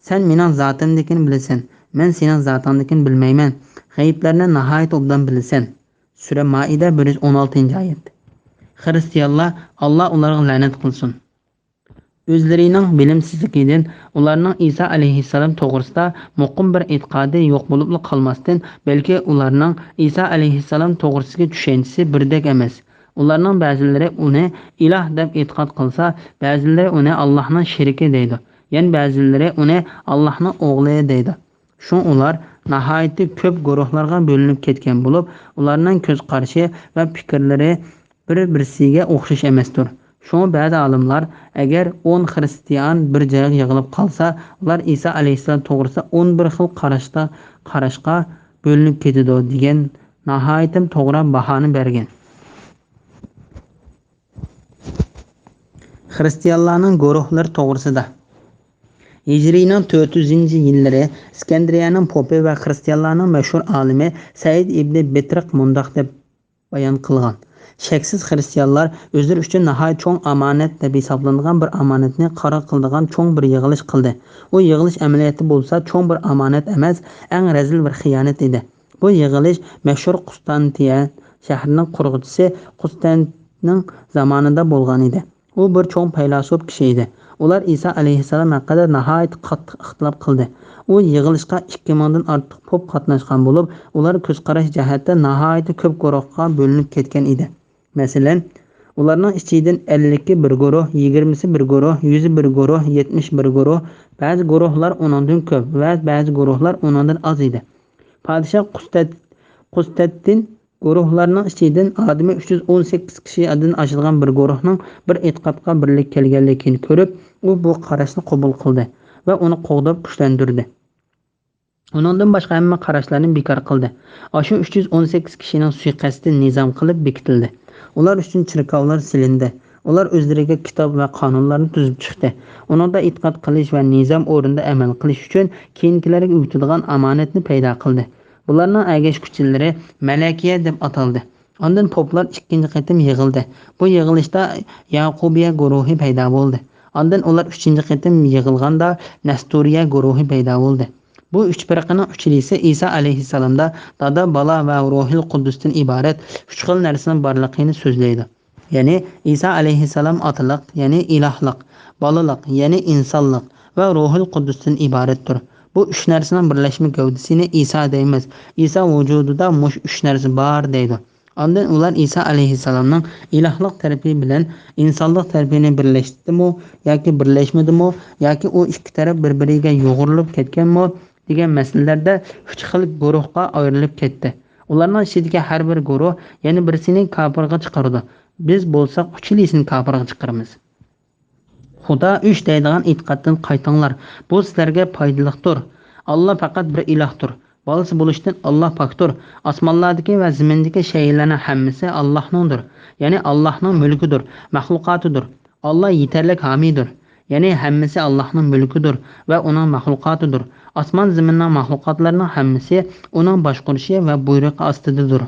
Sen mening zotimnikini bilasan. Men sening zotingnikini bilmayman. G'ayblarni nihoyat obdan bilasan. Sura Maida 116-oyat. Xristianlar Alloh ularga la'nat qilsin. O'zlarining bilimsizligidan ularning Isa alayhissalom to'g'risida muqim bir e'tiqodi yo'q bo'lib qolmasdan, balki ularning Isa alayhissalom to'g'risidagi tushunchasi birdek emas. Ularning ba'zilari uni iloh deb e'tiqod qilsa, ba'zilari uni Allohning sheriki deydi. Yana ba'zilari uni Allohning o'g'li deydi. Shu ular nihoyatda ko'p guruhlarga bo'linib ketgan bo'lib, ularning ko'z qarashi va fikrlari bir-birsiga o'xshash emasdir. Shunga ba'zi olimlar agar 10 xristian bir joyga yig'ilib qolsa, ular Isa alayhissalom to'g'risida 11 xil qarashga bo'linib ketadi degan nihoyatda to'g'ri bahoni bergan. Xristianlarning guruhlari to'g'risida Hijrining 400-yillari Iskandariyaning popi va xristianlarning mashhur olimi Said ibn Bitriq mundaq deb bayon qilgan: Shaksiz xristianlar o'zlari uchun nihoyat cho'ng omonat deb hisoblangan bir omonatni qaror qiladigan cho'ng bir yig'ilish qildi. U yig'ilish amaliyoti bo'lsa cho'ng bir omonat emas, eng razil bir xiyonat edi. Bu yig'ilish mashhur Qustantiya shahrining qurg'uvchisi Qustantning zamonida bo'lgan edi. U bir cho'ng faylasuf kishi edi. Ular Isa alayhissalom haqida nihoyat qattiq ixtilof qildi. U yig'ilishga 2000 dan ortiq pop qatnashgan bo'lib, ular ko'z qarash jihatdan nihoyat ko'p guruhga bo'linib ketgan edi. Masalan, ularning ichidan 50 bir guruh, 20 bir guruh, 100 bir guruh, 70 bir guruh, ba'zi guruhlar undan ko'p va ba'zi guruhlar undan oz edi. Podshoh Qustantin Guruhlarning ichidan odami 318 kishidan oshadigan bir guruhning bir e'tiqodga birlik kelganligini ko'rib, u bu qarashni qabul qildi va uni qo'g'dab kuchlantirdi. Uningdan boshqa hamma qarashlarni bekor qildi. Shu 318 kishining suiqasdi nizam qilib bekitildi. Ular uchun chirkovlar silindi. Ular o'zlariga kitob va qonunlarni tuzib chiqdi. Uningda e'tiqod qilish va nizam o'rnida amal qilish uchun keyingilarga o'tadigan omonatni paydo qildi. Bularning agashkuchilari Malakiya deb ataldi. Ondan poplar ikkinchi qatim yig'ildi. Bu yig'ilishda Yaqubiya guruhi paydo bo'ldi. Ondan ular uchinchi qatim yig'ilganda Nasturiya guruhi paydo bo'ldi. Bu üç firqaning uchlisi İsa alayhissalomda Dada, Bala va Ruhul Qudusdan iborat uch xil narsaning borligini so'zlaydi. Ya'ni İsa alayhissalom otliq, ya'ni ilohlik, balalik, ya'ni insonlik va Ruhul Qudusdan iboratdir. Bu üç narsaning birlashma gavdasini İsa deymiz. İsa vujudida mush üç narsa bor deydi. Ondan ular İsa alayhissalomning ilohlik tarafi bilan insonlik tarafini birlashdimi yoki birlashmadimi yoki u ikki taraf bir-biriga yo'g'rilib ketganmi degan masalalarda uch xil guruhga ayrilib ketdi. Ularning ichidagi har bir guruh yana birisini kofirga chiqardi. Biz bo'lsak uchilisini kofirga chiqaramiz. Xudo uch deydigan e'tiqoddan qaytinglar. Bu sizlarga foydalidir. Alloh faqat bir ilohdir. Balası bo'lishdan Alloh pokdir. Osmonlardagi va zimindagi shaylarning hammasi Allohningdir. Ya'ni Allohning mulkidir, mahluqotidir. Alloh yetarli homiydir. Ya'ni hammasi Allohning mulkidir va uning mahluqotidir. Osmon zaminning mahluqotlarining hammasi uning boshqarishi va buyrug'i ostidadir.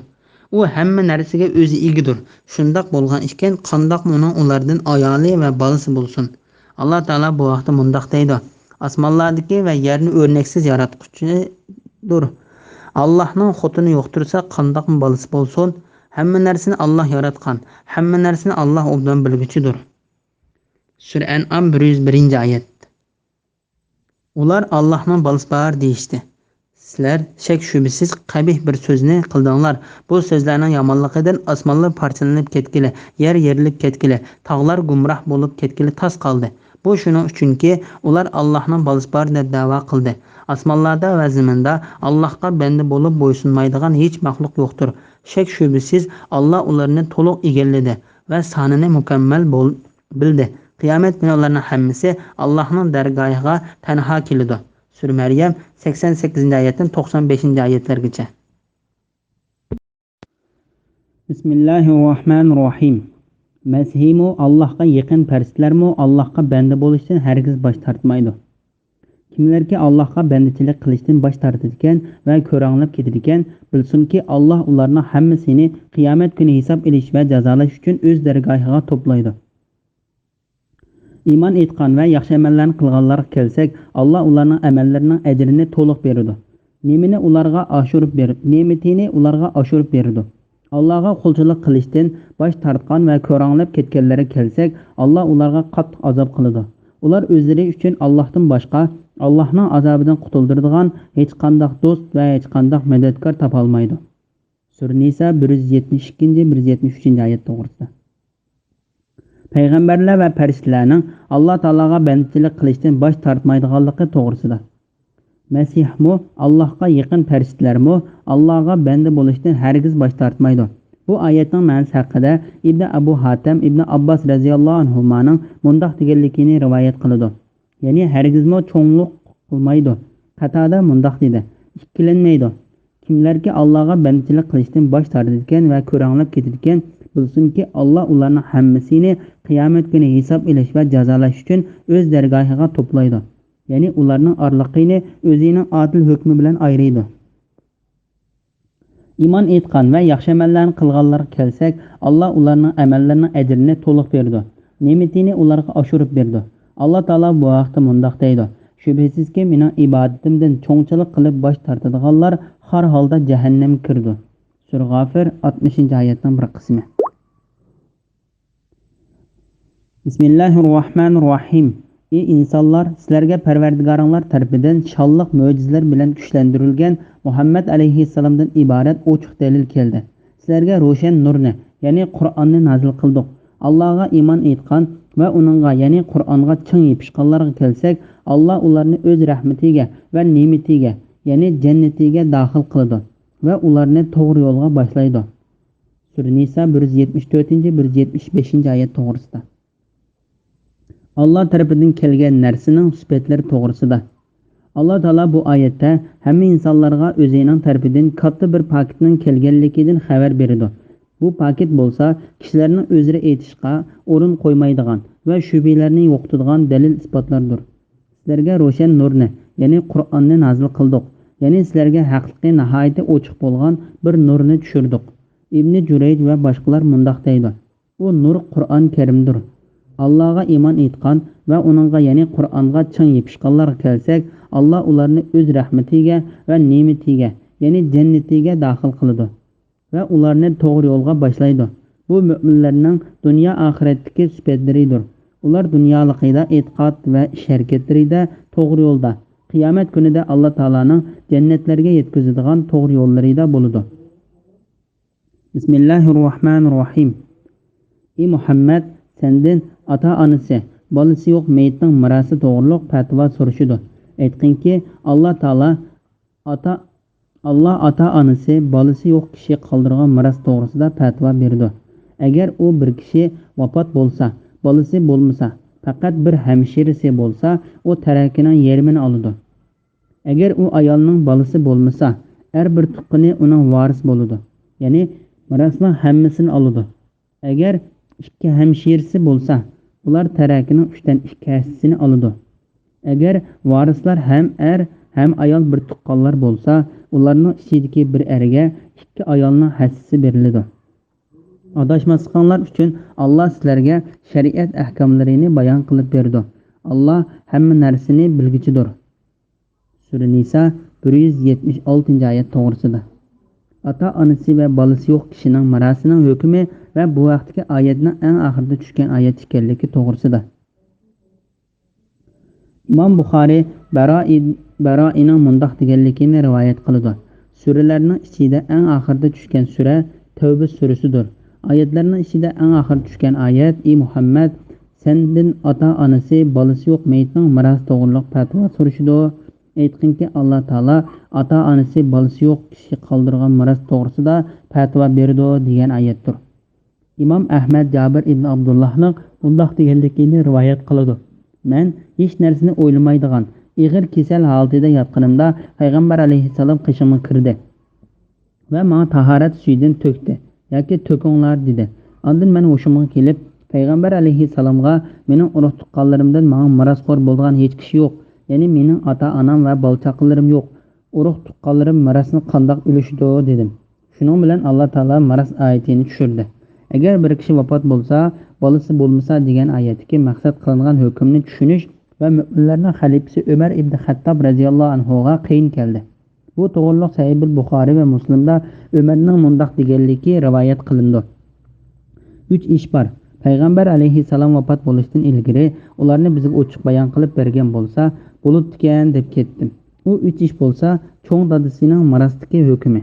U hamma narsaga o'zi egidir. Shundoq bo'lgan ekan, qandoq uning ulardan ayoli va bolasi bo'lsin. Alloh taolo bu vaqtda mundaq deydi: Osmonlardagi va yerni o'rnaksiz yaratquchidir. Allohning xotini yo'qtirsa, qandoq bolasi bo'lsin? Hamma narsani Alloh yaratgan. Hamma narsani Alloh obdan bilguchidir. Sura An'am 101-oyat. Ular Allohning bolasi bor deyishdi. Sizlar shak shubisiz qabih bir so'zni qildinglar. Bu so'zlarning yomonligidan osmonlar parchalanib ketgili, yer yerilib ketgili, tog'lar gumroh bo'lib ketgili tas qoldi. Bu shuning uchunki ular Allohning bolasi bor deb da'vo qildi. Osmonlarda va zaminda Allohga banda bo'lib bo'ysunmaydigan hech maxluq yo'qdir. Shak shubisiz Alloh ularni to'liq egalladi va sonini mukammal bildi. Qiyomat kuni ularning hammasi Allohning dargohiga tanho keladi. Sura Maryam 88-oyatdan 95-oyatlargacha. Bismillahirrohmanirrohim. Masihmu Allohga yaqin farishtalarmi Allohga banda bo'lishdan hargiz bosh tortmaydi. Kimlarki Allohga bandachilik qilishdan bosh tortadigan va ko'ranglab ketadigan, bilsinki Alloh ularning hammasini qiyomat kuni hisob olish va jazolash uchun o'z dargohiga to'playdi. İman etgan va yaxshi amallarni qilganlarga kelsak, Alloh ularning amallarining ajrini to'liq beradi. Ne'matini ularga oshirib beradi. Allohga qulchilik qilishdan bosh tortgan va ko'ranglab ketganlarga kelsak, Alloh ularga qattiq azob qiladi. Ular o'zlari uchun Allohdan boshqa Allohning azobidan qutuldiradigan hech qanday do'st va hech qanday madadkor topa olmaydi. Sura Nisa 172-173-oyat to'g'risida. Payg'ambarlar va farishtalarning Alloh taologa bandachilik qilishdan bosh tortmaydiganligi to'g'risida. Masihmu Allohga yaqin farishtalarmi Allohga banda bo'lishdan hargiz bosh tortmaydi. Bu oyatning ma'nosi haqida Ibn Abu Hatim Ibn Abbas radhiyallohu anhumaning mundaq deganligini rivoyat qiladi. Ya'ni hargizmi cho'nglik qilmaydi. Qatada mundaq dedi: ikkilanmaydi. Kimlarki Allohga bandachilik qilishdan bosh tortadigan va ko'ranglab ketadigan, bilsinki Alloh ularning hammasini qiyomat kuni hisob olish va jazolash uchun o'z dargohiga to'playdi. Ya'ni ularning orliqini o'zining adil hukmi bilan ayiradi. İman etgan va yaxshi amallarni qilganlarga kelsak, Alloh ularning amallarining ajrini to'liq berdi. Ne'matini ularga oshirib berdi. Alloh taolo bu vaqtda mundaq deydi: Shubhisizki mening ibodatimdan cho'ngchilik qilib bosh tortadiganlar har holda jahannamga kirdi. Sura G'ofir 60-oyatning bir qismi. Bismillahirrohmanirrohim. Ey insonlar, sizlarga Parvardigoringlar tarafidan shonliq mo'jizalar bilan kuchlantirilgan Muhammad alayhissalomdan iborat ochiq dalil keldi. Sizlarga ro'shan nurni, ya'ni Qur'onni nazil qildik. Allohga iymon etgan va uningga, ya'ni Qur'onga chin yopishganlarga kelsak, Alloh ularni o'z rahmatiga va ne'matiga, ya'ni jannatiga daxil qiladi va ularni to'g'ri yo'lga boshlaydi. Sura Nisa 174-175 oyat to'g'risida. Allah tarafidan kelgan narsaning sifatlari to'g'risida. Allah Taala bu oyatda hamma insonlarga o'zining tarafidan katta bir paketning kelganligidan xabar berdi. Bu paket bo'lsa, kishilarning o'zlari aytishga o'rin qo'ymaydigan va shubhalarni yo'qotadigan dalil isbotlardir. Sizlarga ro'shan nurni, ya'ni Qur'onni nazil qildik. Ya'ni sizlarga haqiqiy nihoyatda ochiq bo'lgan bir nurni tushirdik. Ibn Jurayj va boshqalar mundaq deydi. Bu nur Qur'on Karimdir. Allohga iymon etgan va uningga, ya'ni Qur'onga chin yepishganlarga kelsak, Allah ularni o'z rahmatiga va ne'matiga, ya'ni jannatiga daxil qiladi va ularni to'g'ri yo'lga boshlaydi. Bu mu'minlarning dunyo oxiratdagi sifatlaridir. Ular dunyolikda e'tiqod va ish harakatlarida to'g'ri yo'lda, qiyomat kunida Alloh taolaning jannatlarga yetkazadigan to'g'ri yo'llarida bo'ladi. Bismillahirrohmanirrohim. Ey Muhammad, senden ota-onasi, bolasi yo'q mayitning mirasi to'g'riliq fatvo so'rashidi. Aytqinki, Allah ota-onasi, bolasi yo'q kishi qoldirgan miras to'g'risida fatvo berdi. Agar u bir kishi vafot bo'lsa, bolasi bo'lmasa, faqat bir hamshirasi bo'lsa, u tarakining yarmini oladi. Agar u ayolning bolasi bo'lmasa, har bir tuqqani uning varis bo'ladi. Ya'ni mirasning hammasini oladi. Agar ikki hamshirasi bo'lsa, ular tarakining 3dan 2-sini oladi. Agar varislar ham er ham ayol bir tuqqanlar bo'lsa, ularning ichidagi bir erga 2 ayolning hassisi beriladi. Adashmasliqlar uchun Allah sizlarga shariat ahkomlarini bayon qilib berdi. Allah hamma narsani bilguchidir. Sura Nisa 176-oyat to'g'risida. Ota-onasi va bolasi yo'q kishining mirasining hukmi va bu vaqtdagi oyatning eng oxirida tushgan oyat ekanligi to'g'risida. İmam Buxoriy Baroining mundaq deganligini rivoyat qiladi. Suralarning ichida eng oxirida tushgan sura Tavba surasidir. Oyatlarning ichida eng oxirida tushgan oyat: "Ey Muhammad, senden ota-onasi, bolasi yo'q mayitning miras to'g'riliq fatvo so'rashidi." Aytqinki, Alloh taolo ota-onasi, bolasi yo'q kishi qoldirgan miras to'g'risida fatvo berdi degan oyatdir. İmam Ahmad Jabir ibn Abdullohning mundaq deganligini rivoyat qiladi. Men hech narsani o'ylamaydigan, ig'ir kasal holatida yotganimda Payg'ambar alayhissalom qishimga kirdi va menga tahorat suyidan to'kdi yoki to'kinglar dedi. Ondan men o'shimga kelib, Payg'ambar alayhissalomga mening urug' tuqqanlarimdan menga mirosxo'r bo'lgan hech kishi yo'q, ya'ni mening ota-onam va bolchaqalarim yo'q. Urug' tuqqanlarim mirosni qandoq ulashdi dedim. Shuning bilan Alloh taolo miros oyatini tushirdi. Agar bir kishi vafot bo'lsa, bolasi bo'lmasa degan oyatdagi maqsad qilingan hukmni tushunish va mu'minlarning xalifasi Umar ibn Xattob radhiyallohu anhu ga qiyin keldi. Bu to'g'riliq Sahih Buxoriy va Muslimda Umarning mundaq deganligi rivoyat qilindi. 3 ish bor. Payg'ambar alayhissalom vafot bo'lishdan ilgari ularni bizga ochiq bayon qilib bergan bo'lsa, bo'lib ekan deb ketdim. U 3 ish bo'lsa, cho'ng dadasining mirosdagi hukmi.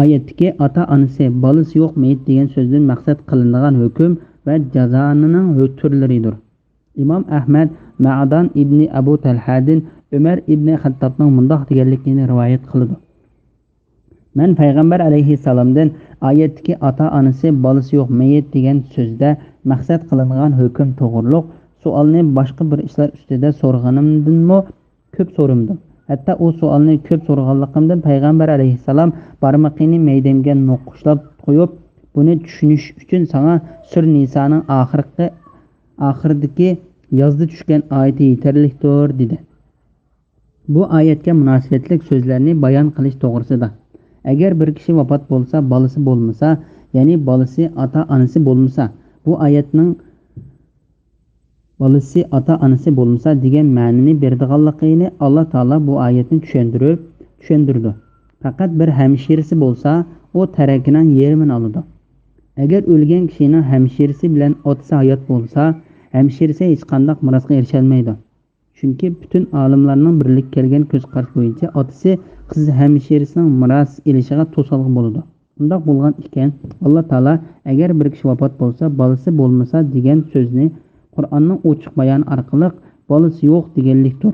Oyatdagi ota-onasi, bolasi yo'q mayit degan so'zdan maqsad qilinadigan hukm va jazonining turlaridir. İmam Ahmad Ma'dan ibn Abu Talhadin Umar ibn Xattobning mundaq deganligini rivoyat qildi. Men Payg'ambar alayhissalomdan oyatdagi ota-onasi, bolasi yo'q mayit degan so'zda maqsad qilinadigan hukm to'g'riliq savolni boshqa bir ishlar ustida so'rganimdanmi ko'p so'rimdim. Hatta o savolni ko'p so'rganligimdan Payg'ambar alayhissalom barmoqini maydamga noqushlab qo'yib, buni tushunish uchun sana Sur Nisaning oxiridagi yozda tushgan oyati yetarlidir dedi. Bu oyatga munosabatlik so'zlarni bayon qilish to'g'risida. Agar bir kishi vafot bo'lsa, bolasi bo'lmasa, ya'ni bolasi ota-onasi bo'lmasa, bu oyatning bolasi ota-onasi bo'lmasa degan ma'noni berdiganligini Alloh taolo bu oyatni tushundirdi. Faqat bir hamshirasi bo'lsa, u tarakining yarmini oladi. Agar o'lgan kishining hamshirasi bilan otasi hayot bo'lsa, hamshirasi hech qanday mirosga erisha olmaydi. Chunki butun olimlarning birlik kelgan ko'z qarash bo'yicha otasi qiz hamshirasining miros elishiga to'sqinlik bo'ladi. Bunday bo'lgan ekan, Alloh taolo agar bir kishi vafot bo'lsa, bolasi bo'lmasa degan so'zni Qur'onning ochiq bayon orqali bolasi yo'q deganlikdir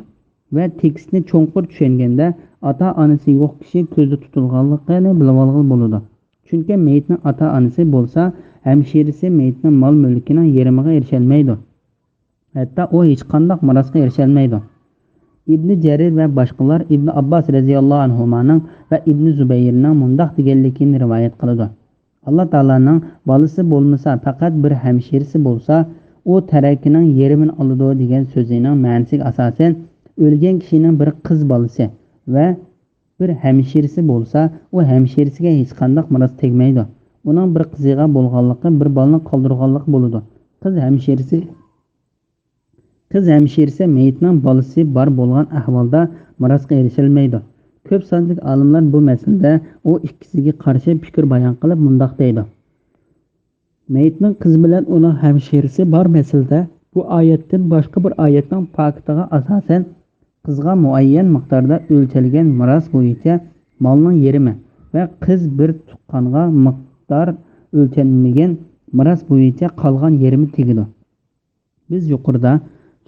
va tekstni cho'nqur tushunganda ota-onasi yo'q kishi ko'zda tutilganligini bilib olgan bo'ladi. Chunki meyitning ota-onasi bo'lsa, hamshirisi meyitning mol-mulkining yarmiga erisholmaydi. Hatto u hech qanday mirosga erisholmaydi. İbn Jarir ve başkalar İbn Abbas radhiyallohu anhumaning ve İbn Zubayrning mundaq deganligini rivoyat qiladi. Allah Taalaning bolasi bo'lmasa, faqat bir hamshirisi bo'lsa, u tarakining yerimini oladi degan so'zining ma'nosiga asosan o'lgan kishining bir qiz bolasi va bir hamshirisi bo'lsa, u hamshirisiga hech qanday miros tegmaydi. Uning bir qiziga bo'lganligi bir bolani qoldirganlik bo'ladi. Qiz hamshirisi meyitning bolasi bor bo'lgan ahvolda mirosga erisholmaydi. Ko'p sonli olimlar bu masalada u ikkisiga qarshi fikr bayon qilib mundoq deydi. Meyitning qiz bilan uning hamshirisi bor masalada bu oyatdan boshqa bir oyatning faktiga asosan qizga muayyan miqdorda o'lchalgan miros bo'yicha molning yarmi va qiz bir tuqqanga miqdor o'lchanmagan miros bo'yicha qolgan yarmi tegadi. Biz yuqorida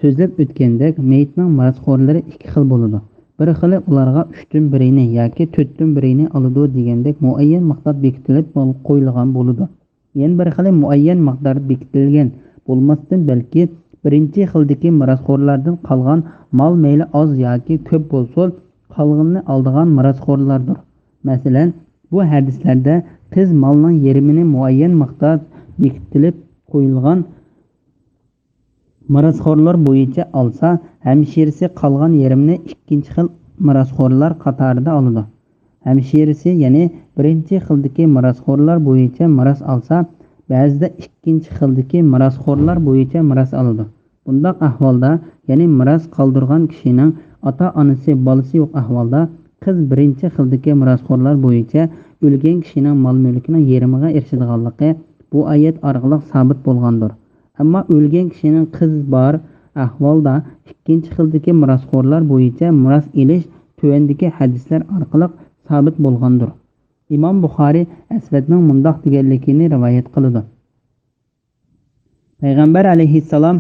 so'zlab o'tgandek, meyitning mirosxo'rlari ikki xil bo'ladi. Bir xili ularga 3dan 1ni yoki 4dan 1ni oladi degandek muayyan miqdor bekitilib qo'yilgan bo'ladi. Yana bir xili muayyan miqdor bekitilgan bo'lmasdan balki birinchi xildagi mirosxo'rlardan qolgan mol mayli oz yoki ko'p bo'lsa, qolganini oladigan mirosxo'rlardir. Masalan, bu hadislarda qiz molning yarmini muayyan miqdor bekitilib qo'yilgan mirosxo'rlar bo'yicha olsa, hamshirisi qolgan yerimni ikkinchi xil mirosxo'rlar qatorida oladi. Hamshirisi, ya'ni birinchi xildagi mirosxo'rlar bo'yicha miros olsa, ba'zida ikkinchi xildagi mirosxo'rlar bo'yicha miros oladi. Bundaq ahvolda, ya'ni miros qoldirgan kishining ota-onasi bolasi yo'q ahvolda qiz birinchi xildagi mirosxo'rlar bo'yicha o'lgan kishining mol-mulkining yarmiga erishadiganligi bu oyat orqali sabit bo'lgandir. Ammo o'lgan kishining qiz bor ahvolda ikkinchi xildagi mirosxo'rlar bo'yicha miros elish tuvandagi hadislar orqali sabit bo'lgandir. Imom Buxoriy Asvatning mundoq deganligini rivoyat qiladi. Payg'ambar alayhissalom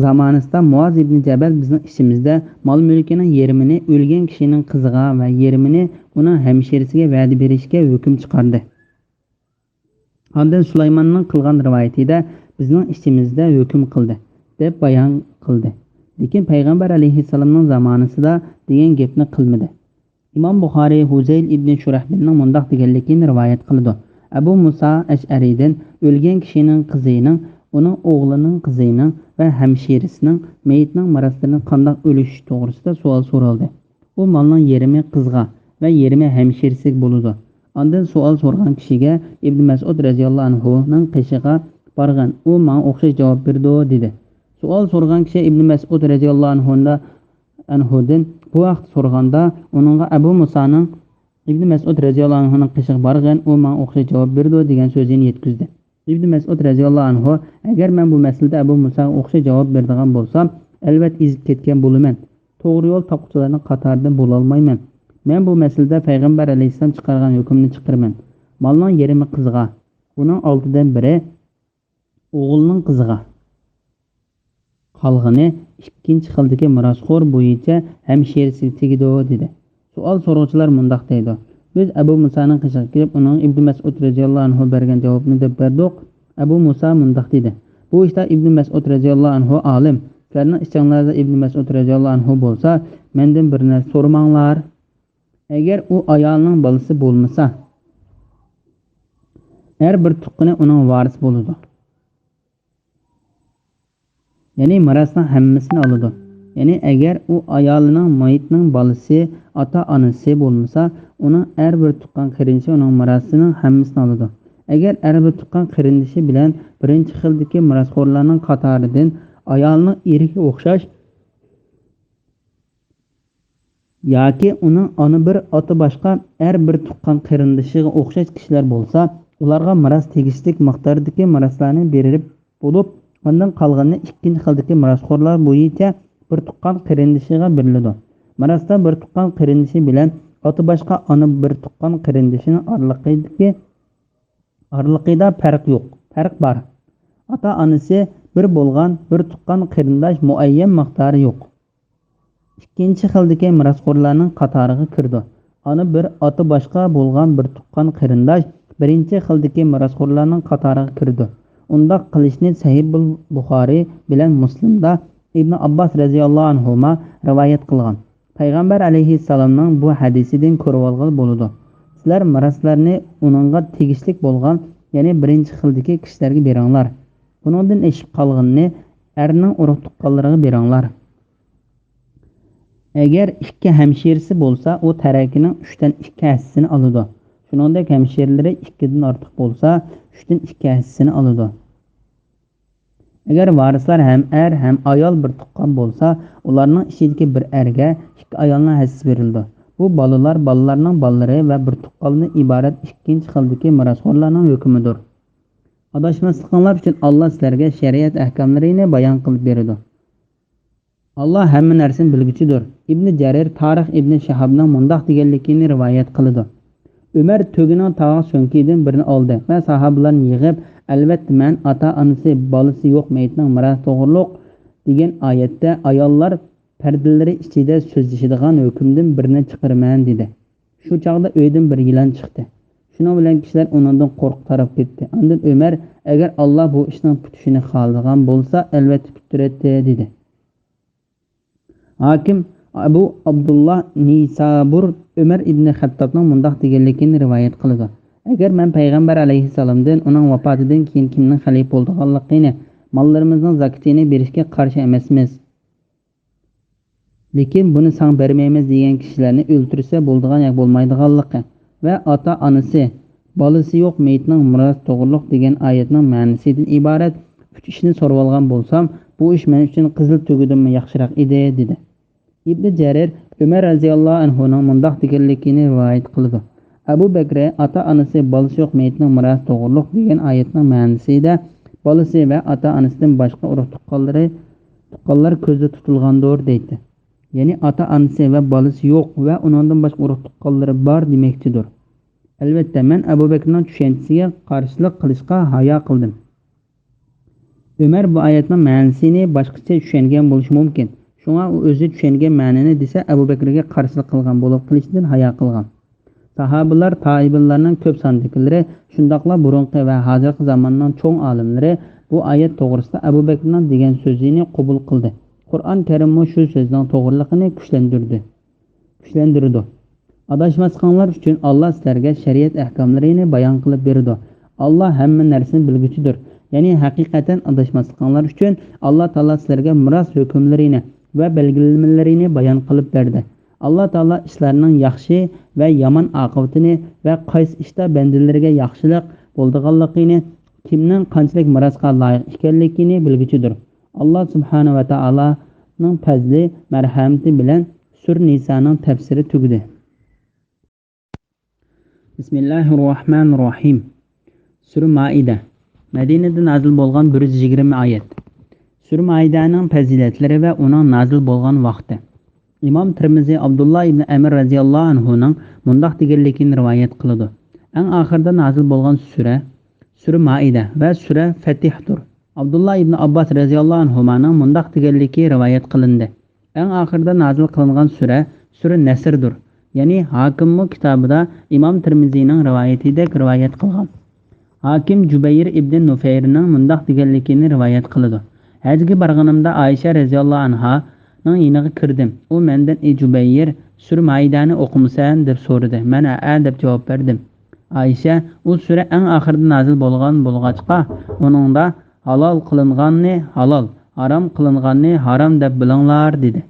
zamonasida Muoz ibn Jabal bizning ishimizda mol-mulkining yarmini o'lgan kishining qiziga va yarmini uning hamshirisiga va'da berishga hukm chiqardi. Ondan Sulaymonning qilgan rivoyatida bizning ishimizda hukm qildi deb bayon qildi. Lekin payg'ambar alayhissalomning zamonasida degan gapni qilmadi. Imom Buxoriy Huzayl ibn Shurahbilning mundoq deganligini rivoyat qildi. Abu Musa Ash'aridan o'lgan kishining qizining, uning o'g'lining qizining va hamshirisining meyitning mirosini qanday o'lish to'g'risida savol so'raldi. U molning yarmi qizga va yarmi hamshirisiga bo'ladi. Ondan savol so'rgan kishiga Ibn Mas'ud radhiyallohu anhu ning qishig'a borgan, u menga o'xshash javob berdi dedi. Savol so'rgan kishi Ibn Mas'ud radhiyallohu anhudan bu vaqt so'rganda uningga Abu Musaning Ibn Mas'ud radhiyallohu anhu ning qishig'a borgan, u menga o'xshash javob berdi degan so'zini yetkazdi. Ibn Mas'ud radhiyallohu anhu agar men bu masalada Abu Musaga o'xshash javob beradigan bo'lsam, albatta ezib ketgan bo'laman. To'g'ri yo'l topquchilarning qatoridan bo'la olmayman. Men bu masalada payg'ambar alayhissalom chiqargan hukmni chiqarman. Molning yarmi qizga, uning 6dan 1 o'g'ilning qiziga. Qolgani ikkinchi xildagi mirosxo'r bo'yicha hamshirisiga tegadi dedi. Savol so'rovchilar mundoq deydi. Biz Abu Musaning qishiga kirib, uning Ibn Mas'ud radhiyallohu anhu bergan javobni deb berdik. Abu Musa mundoq dedi. Bu ishda Ibn Mas'ud radhiyallohu anhu olim. Sizlarning ichingizda Ibn Mas'ud radhiyallohu anhu bo'lsa, mendan bir narsa so'ramanglar. Agar u ayolning bolasi bo'lmasa, har bir tuqqani uning varisi bo'ladi. Ya'ni mirosning hammasini oladi. Ya'ni agar u ayolining mayitning bolasi, ota-onasi bo'lmasa, uning har bir tuqqan qarindoshi uning mirosining hammasini oladi. Agar har bir tuqqan qarindoshi bilan birinchi xildagi mirosxo'rlarning qatoridan ayolning eriga o'xshash yoki uning ona bir oti boshqa har bir tuqqan qarindoshiga o'xshash kishilar bo'lsa, ularga miros tegishlik miqdordagi miroslarni berib bo'lib, ondan qolganini ikkinchi xildagi mirosxo'rlar bo'yicha bir tuqqan qarindoshiga beriladi. Mirosda bir tuqqan qarindoshi bilan oti boshqa ona bir tuqqan qarindoshining oralig'ida farq yo'q. Farq bor. Ota-onasi bir bo'lgan bir tuqqan qarindosh muayyan miqdori yo'q. ikkinchi xildagi mirosxo'rlarning qatoriga kirdi. Ana bir oti boshqa bo'lgan bir tuqqan qarindosh birinchi xildagi mirosxo'rlarning qatoriga kirdi. Undaq qilishni Sahih Buxoriy bilan Muslimda Ibn Abbas radhiyallohu anhuma rivoyat qilgan. Payg'ambar alayhissalomning bu hadisidan ko'rib olgan bo'ladi. Sizlar miroslarni uningga tegishlik bo'lgan, ya'ni birinchi xildagi kishilarga beringlar. Buningdan eshib qolganini erning urug' tuqqanlariga beringlar. Agar ikki hamshirasi bo'lsa, u tarakining 3dan 2 hissasini oladi. Shuningdek hamshirlari 2 dan ortiq bo'lsa, 3dan 2 hissasini oladi. Agar varislar ham er ham ayol bir tuqqan bo'lsa, ularning ichidagi bir erga 2 ayolning hissasi berildi. Bu bolalarning bolalari va bir tuqqandan iborat ikkinchi xildagi mirosxo'rlarning hukmidir. Adashmasliqlar uchun Alloh sizlarga shariat ahkomlarini bayon qilib berdi. Allah hamma narsani bilguchidir. Ibn Jarir Tarix Ibn Shahabning mundoq deganligini rivoyat qildi. Umar to'gining tog'i so'nkidan birini oldi va sahobalarni yig'ib, albatta men ota-onasi, bolasi yo'q mayitning miros to'g'riliq degan oyatda ayollar pardalari ichida so'zlashadigan hukmdan birini chiqaraman dedi. Shu chaqda uydan bir yilon chiqdi. Shuning bilan kishilar undan qo'rqib tarab ketdi. Undan Umar agar Alloh bu ishning tutishini xohlagan bo'lsa, albatta tutiradi dedi. Hakim Abu Abdullah Nisabur Umar ibn Xattobning mundoq deganligini rivoyat qildi. Agar men payg'ambar alayhissalomdan uning vafotidan keyin kimning xalifa bo'lganligini, mollarimizning zakatini berishga qarshi emasmiz. Lekin buni sang bermaymiz degan kishilarni o'ltirsa bo'ladigan yoki bo'lmaydiganligi va ota-onasi, bolasi yo'q mayitning miros to'g'riliq degan oyatning ma'nosidan iborat 3 ishni so'rab olgan bo'lsam, bu ish men uchun qizil tugudim yaxshiroq edi dedi. Ibn Jarir Umar radhiyallohu anhuning mundoq deganligini rivoyat qildi. Abu Bakr ota-onasi, bolasi yo'q mayitning miros to'g'riliq degan oyatning ma'nosida bolasi va ota-onasidan boshqa urug' tuqqanlar ko'zda tutilgandir deydi. Ya'ni ota-onasi va bolasi yo'q va undan boshqa urug' tuqqanlari bor demakchidir. Albatta men Abu Bakrning tushunchasiga qarshilik qilishga hayo qildim. Umar bu oyatning ma'nosini boshqacha tushungan bo'lishi mumkin. Shunga u o'zi tushungan ma'noni desa Abu Bakrga qarshilik qilgan bo'lib qilishdan hayo qilgan. Sahobalar, tobiinlarning ko'p sondikilari, shundoqla burunqi va hozirgi zamonning cho'ng olimlari bu oyat to'g'risida Abu Bakrning degan so'zini qabul qildi. Qur'on Karim shu so'zning to'g'riligini kuchlantirdi. Adashmasliqlar uchun Alloh sizlarga shariat ahkomlarini bayon qilib berdi. Alloh hamma narsani bilguchidir. Ya'ni haqiqatan adashmasliqlar uchun Alloh taolo sizlarga miros hukmlarini va belgilamalarini bayon qilib berdi. Alloh taolo ishlarning yaxshi va yomon oqibatini va qaysi ishda bandalariga yaxshilik bo'lganligini, kimning qanchalik mirosga loyiq ekanligini bilguchidir. Alloh subhanahu va taoloning fazli, marhamati bilan Sur Nisoning tafsiri tugdi. Bismillahirrohmanirrohim. Sur Maida Madinada nazil bo'lgan 120 oyat. Sur Maidaning fazilatlari va uning nazil bo'lgan vaqti. Imom Tirmizi Abdullah ibn Amr radhiyallohu anhuning mundoq deganligini rivoyat qildi. Eng oxirida nazil bo'lgan sura Maida va sura Fatihdir. Abdullah ibn Abbas radhiyallohu anhuning mundoq deganligi rivoyat qilindi. Eng oxirida nazil qilingan sura Nasrdir. Ya'ni Hakim kitobida Imom Tirmizining rivoyatida rivoyat qilgan. Hakim Jubayr ibn Nufayrning mundoq deganligini rivoyat qildi. Hajga borganimda Aisha radhiyallohu anha ning yiniga kirdim. U mendan "Ey Jubayr, sura Maidani o'qimasan?" deb so'radi. Men "A" deb javob berdim. Aisha, u sura eng oxirida nazil bo'lgan bo'lg'achqa, uningda halol qilinganni halol, harom qilinganni harom deb bilinglar dedi.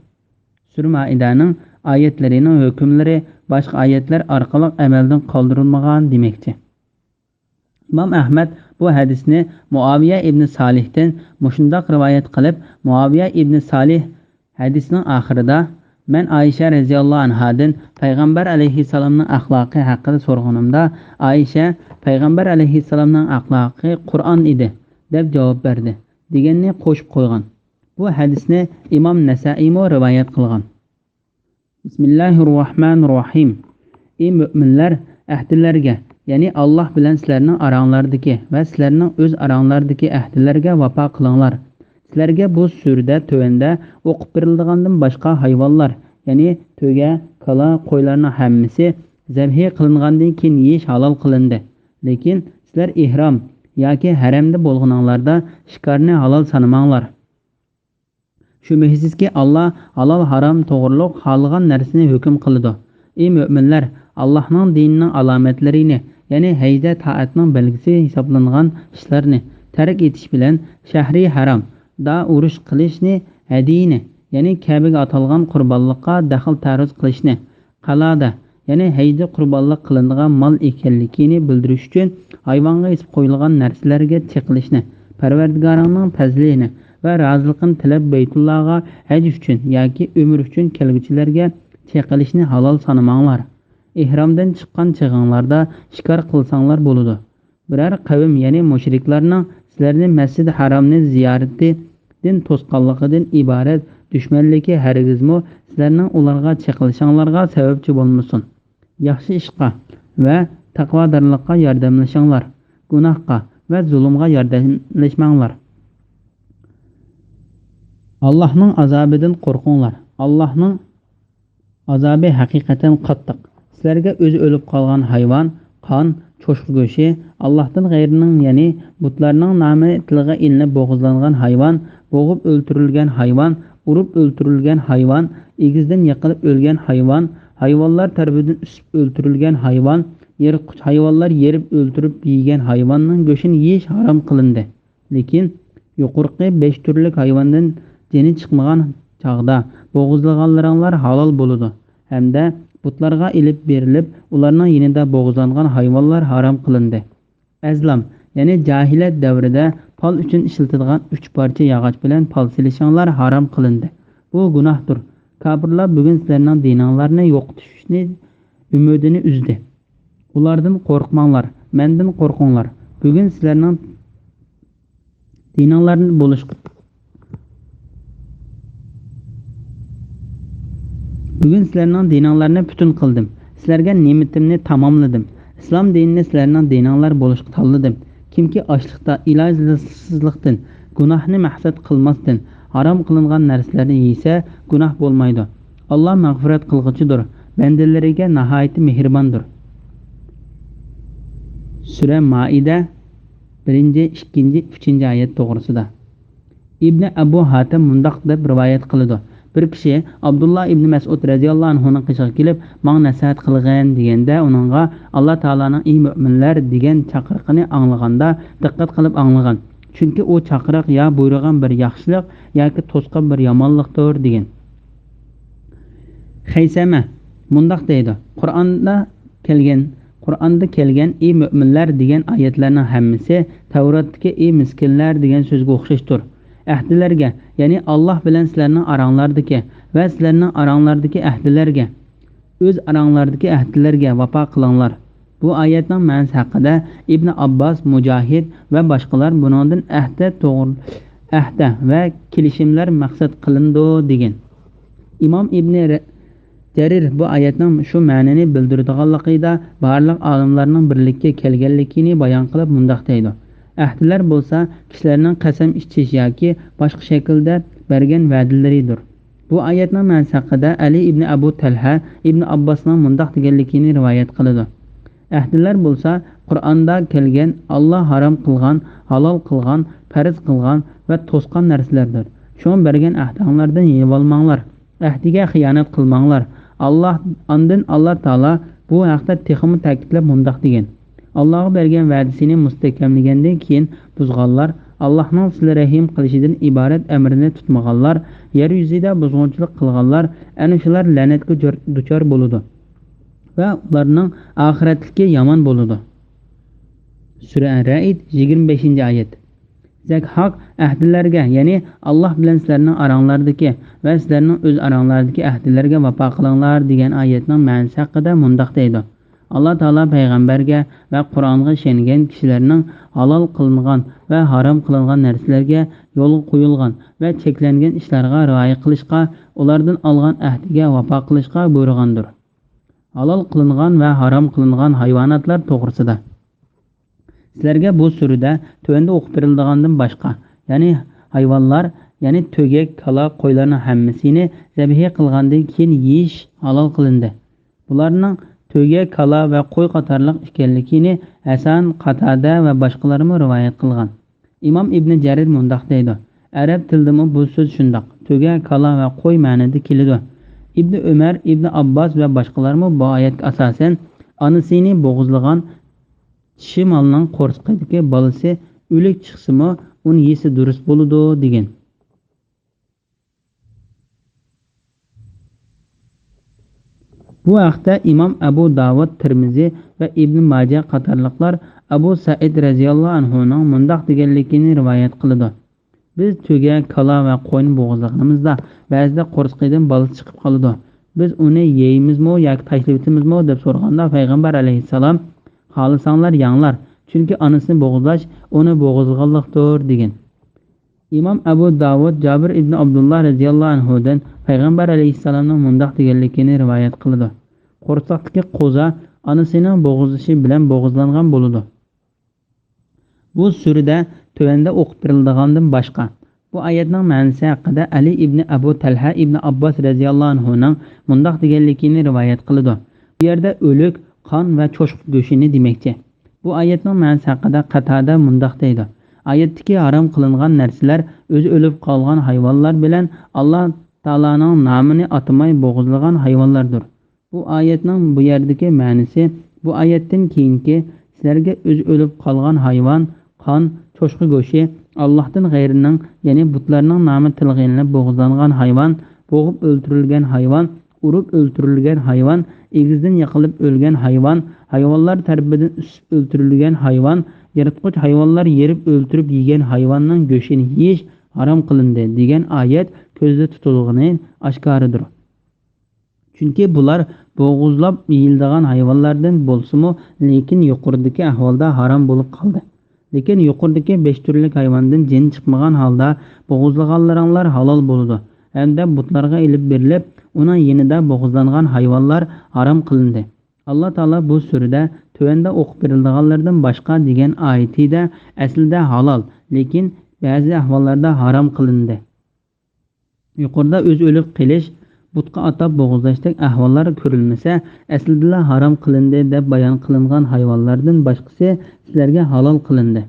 Sura Maidaning oyatlarining hukmlari boshqa oyatlar orqali amaldan qoldirilmagan demakchi. İmam Ahmad bu hadisni Muaviya ibn Salih'ten mushundoq rivoyat qilib, Muaviya ibn Salih hadisning oxirida men Aisha radhiyallohu anhadan payg'ambar alayhissalomning axloqi haqida so'rganimda, Aisha payg'ambar alayhissalomning axloqi Qur'on edi deb javob berdi deganni qo'shib qo'ygan. Bu hadisni Imom Nasa'iy rivoyat qilgan. Bismillahirrohmanirrohim. Ey mu'minlar, ahdilarga, ya'ni Alloh bilan sizlarning oranglardagi va sizlarning o'z oranglardagi ahdilarga vafo qilinglar. Sizlarga bu surda tövəndə o'qib berildigandan boshqa hayvonlar, ya'ni to'ga, kala, qo'ylarning hammasi zabhi qilingandan keyin yeyish halol qilindi. Lekin sizlar ihrom yoki haramda bo'lganinglarda shikarni halol sanamanglar. Shubhisizki Allah halol haram to'g'riliq xohlagan narsani hukm qiladi. Ey mu'minlar, Allohning dinining alomatlarini, ya'ni hayda taatning belgisi hisoblangan ishlarni tark etish bilan shahri haram da urush qilishni, hadiyni, ya'ni Kabaga atalgan qurbonlikqa daxl ta'ruz qilishni, qalada, ya'ni hayda qurbonlik qilinadigan mol ekanligini bildirish uchun hayvonga isib qo'yilgan narsalarga cheqilishni, Parvardigoringning fazlini va roziligini tilab Baytullohga haj uchun yoki umr uchun kelguchilarga cheqilishni halol sanamanglar. Ihromdan chiqqan chig'inglarda shikor qilsanglar bo'ladi. Biror qavm, ya'ni mushriklarning sizlarni Masjid-i Haromni ziyoratidan to'sqanligidan iborat dushmanligi hargizmi sizlarning ularga cheqilishinglarga sababchi bo'lmasin. Yaxshi ishqa va taqvodorlikqa yordamlashinglar. Gunohga va zulmga yordamlashmanglar. Allohning azobidan qo'rqinglar. Allohning azobi haqiqatan qattiq. Sizlarga o'zi o'lib qolgan hayvon, qon, cho'shqa go'shi, Allohdan g'ayrining, ya'ni butlarning nomi tilga ilinib bo'g'izlangan hayvon, bo'g'ib o'ltirilgan hayvon, urib o'ltirilgan hayvon, egizdan yiqilib o'lgan hayvon, hayvonlar tarafidan usib o'ltirilgan hayvon, yirtqich hayvonlar yerib o'ltirib yegan hayvonning go'shini yeyish harom qilindi. Lekin yuqorqi 5 turlik hayvondan jini chiqmagan chaqda bo'g'izlaganlaringlar halol bo'ladi. Hamda butlarga ilib berilib, ularning yinida bo'g'izlangan hayvonlar harom qilindi. Azlam, ya'ni jahiliyat davrida pal uchun ishlatilgan 3 parcha yog'och bilan pal silishinglar harom qilindi. Bu gunohdir. Kafirlar bugun sizlarning dininglarni yo'qotishni umidini uzdi. Ulardan qo'rqmanglar, mendan qo'rqinglar. Bugun sizlarning dininglarni bo'lishqa Bugun sizlarning dininglarni butun qildim. Sizlarga ne'matimni tamomladim. Islom dinini sizlarning dininglar bo'lishga tanladim. Kimki ochlikda, ilojsizlikdan, gunohni maqsad qilmasdan harom qilingan narsalarni yeysa, gunoh bo'lmaydi. Alloh mag'firat qilg'uchidir, bandalariga nihoyat mehribondir. Sura Maida 1-2-3 oyat to'g'risida. Ibn Abu Hatim mundoq deb rivoyat qiladi. Bir kishi Abdullah ibn Mas'ud radhiyallohu anhuning qishig'iga kelib, "Menga nasihat qilgan" deganda, uningga Alloh taolaning "Ey mu'minlar" degan chaqiriqini anglaganda diqqat qilib anglagan. Chunki u chaqiriq ya buyurgan bir yaxshilik yoki to'sqan bir yomonlikdir degan. Haysama mundoq deydi. Qur'onda kelgan "Ey mu'minlar" degan oyatlarning hammasi Tavratdagi "Ey miskinlar" degan so'zga o'xshashdir. Ahdilarga, ya'ni Alloh bilan sizlarning aranglardagi va sizlarning aranglardagi ahdilarga, o'z aranglardagi ahdilarga vafo qilinglar. Bu oyatning ma'nosi haqida Ibn Abbos, Mujohid va boshqalar buningdan ahda va kelishimlar maqsad qilindi degan. Imom Ibn Jarir bu oyatning shu ma'noni bildiradiganligida barliq olimlarning birlikka kelganligini bayon qilib mundoq deydi. Ahdilar bo'lsa kishilarning qasam ichish yoki boshqa shaklda bergan va'dalaridir. Bu oyatning ma'nosi haqida Ali ibn Abu Talha ibn Abbosning mundoq deganligini rivoyat qiladi. Ahdilar bo'lsa Qur'onda kelgan Alloh harom qilgan, halol qilgan, farz qilgan va to'sqan narsalardir. Shuni bergan ahdinglardan yeyib olmanglar. Ahdiga xiyonat qilmanglar. Alloh taolo bu haqda texmi ta'kidlab mundoq degan. Allohga bergan va'dasini mustahkamlagandan keyin buzganlar, Allohning sizlarga rahim qilishidan iborat amrini tutmaganlar, yer yuzida buzg'unchilik qilganlar, ana shular la'natga duchor bo'ladi va ularning oxiratligi yomon bo'ladi. Sura Ra'd 25-oyat. Haq ahdilarga, ya'ni Alloh bilan sizlarning aranglardagi va sizlarning o'z aranglardagi ahdilarga vafo qilinglar degan oyatning ma'nosi haqida mundoq deydi. Alloh taolo payg'ambarga va Qur'onga ishongan kishilarning halol qilingan va harom qilingan narsalarga yo'l qo'yilgan va cheklangan ishlarga rioya qilishga, ulardan olgan ahdiga vafo qilishga buyurgandir. Halol qilingan va harom qilingan hayvonotlar to'g'risida. Sizlarga bu surada tövəndə o'qib berildigandan boshqa, ya'ni hayvonlar, ya'ni to'gak, kala, qo'ylarning hammasini zabiha qilgandan keyin yeyish halol qilindi. Bularning to'gak, kala va qo'y qatorliq ekanligini Hasan, Qatada va boshqalarmi rivoyat qilgan. Imom Ibn Jarir mundaq deydi: Arab tilidami bu so'z shundoq. To'gak, kala va qo'y ma'nida keladi. Ibn Umar, Ibn Abbos va boshqalarmi bu oyatga asosan onasini bo'g'izlagan shimalning qo'rsiqidagi bolasi o'lik chiqsimi uni yesa durust bo'ladi degan. Bu haqda Imom Abu Davud, Tirmizi va Ibn Majah qatorliqlar Abu Said radhiyallohu anhuning mundaq deganligini rivoyat qiladi. Biz to'gak, kala va qo'yni bo'g'izlaganimizda ba'zida qo'rsiqidan bolasi chiqib qoladi. Biz uni yeymizmi yoki tashlab o'tamizmi deb so'raganda payg'ambar alayhissalom xohlasanglar yanglar, chunki onasini bo'g'izlash uni bo'g'izlaganlikdir degan. Imom Abu Davud Jabir ibn Abdullah radhiyallohu anhudan payg'ambar alayhissalomning mundaq deganligini rivoyat qiladi. Qo'rsoqdagi qo'za onasining bo'g'izlashi bilan bo'g'izlangan bo'ladi. Bu surada tövəndə o'qib berildigandan boshqa bu oyatning ma'nosi haqida Ali ibn Abu Talha ibn Abbos radhiyallohu anhuning mundaq deganligini rivoyat qiladi. Bu yerda o'lik, qon va cho'shqa go'shini demakchi. Bu oyatning ma'nosi haqida Qatada mundaq deydi: Oyatdagi harom qilingan narsalar o'zi o'lib qolgan hayvonlar bilan Alloh taolaning nomini atamay bo'g'izlagan hayvonlardir. Bu oyatning bu yerdagi ma'nosi bu oyatdan keyingi sizlarga o'zi o'lib qolgan hayvon, qon, cho'shqa go'shi, Allohdan g'ayrining, ya'ni butlarning nomi tilg'inlab bo'g'izlangan hayvon, bo'g'ib o'ldirilgan hayvon, urib o'ldirilgan hayvon, egizdan yiqilib o'lgan hayvon, hayvonlar tarafidan usib o'ldirilgan hayvon, yirtqich hayvonlar yerib o'ldirib yegan hayvonning go'shini yeyish harom qilindi degan oyat ko'zda tutilgani oshkoridir. Chunki bular bo'g'izlab yeyiladigan hayvonlardan bo'lsa-mu, lekin yuqoridagi ahvolda harom bo'lib qoldi. Lekin yuqoridagi 5 turlik hayvondan jin chiqmagan holda bo'g'izlaganlaringlar halol bo'ladi. Hamda butlarga ilib berilib, uning yenida bo'g'izlangan hayvonlar harom qilindi. Alloh taolo bu surada tövəndə o'qib berilganlardan boshqa degan oyatida aslida halol, lekin ba'zi ahvollarda harom qilindi. Yuqorida o'z o'lib qilish, butqa atab bo'g'izlashdek ahvollar ko'rilmasa, aslida harom qilindi deb bayon qilingan hayvonlardan boshqasi sizlarga halol qilindi.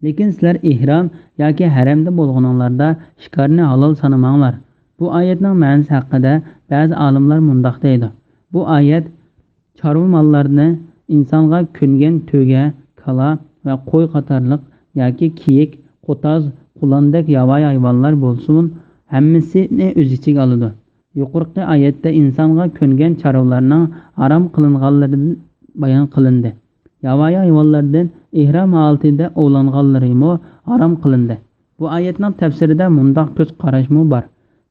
Lekin sizlar ihrom yoki haramda bo'lganinglarda shikarni halol sanamanglar. Bu oyatning ma'nosi haqida ba'zi olimlar mundaq deydi: Bu oyat chorva mollarini insonga ko'ngan to'ga, kala va qo'y qatorliq yoki kiyik, qo'toz, qulandek yovvoyi hayvonlar bo'lsin, hammasini o'z ichiga oladi. Yuqorqi oyatda insonga ko'ngan chorvalarning harom qilinganlari bayon qilindi. Yovvoyi hayvonlardan ihrom holatida ovlanganlarimi harom qilindi. Bu oyatning tafsirida mundaq ko'z qarashmi bor.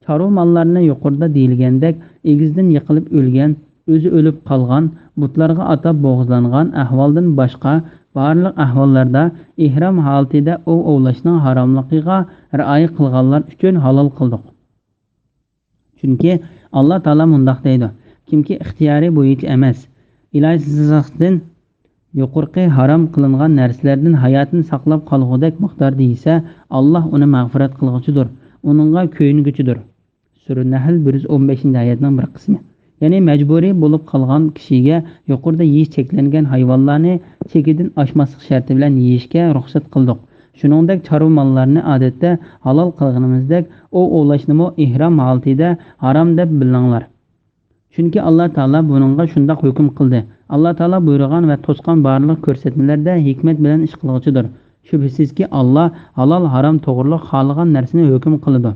Chorva mollarini yuqorida deyilgandek egizdan yiqilib o'lgan, o'zi o'lib qolgan, butlarga atab bo'g'izlangan ahvoldan boshqa barliq ahvollarda ihrom holatida ovlashning haromligiga rioya qilganlar uchun halol qildik. Chunki Alloh taolo mundaq deydi: Kimki ixtiyoriy bo'yicha emas, ilojsizlikdan yuqorqi harom qilingan narsalardan hayotini saqlab qolgudek miqdorda yesa, Alloh uni mag'firat qilguchidir, uningga ko'yinguchidir. Sura Nahl 115-oyatning bir qismi. Ya'ni majburiy bo'lib qolgan kishiga yuqorida yeyish cheklangan hayvonlarni chekidan oshmaslik sharti bilan yeyishga ruxsat qildik. Shuningdek, chorva mollarni odatda halol qilganimizdek, ovlashnimi ihrom holatida harom deb bilinglar. Chunki Alloh taolo buningga shunday hukm qildi. Alloh taolo buyurgan va to'sqan barliq ko'rsatmalarda hikmat bilan ish qilguchidir. Shubhisizki Alloh halol harom to'g'riliq xohlagan narsani hukm qiladi.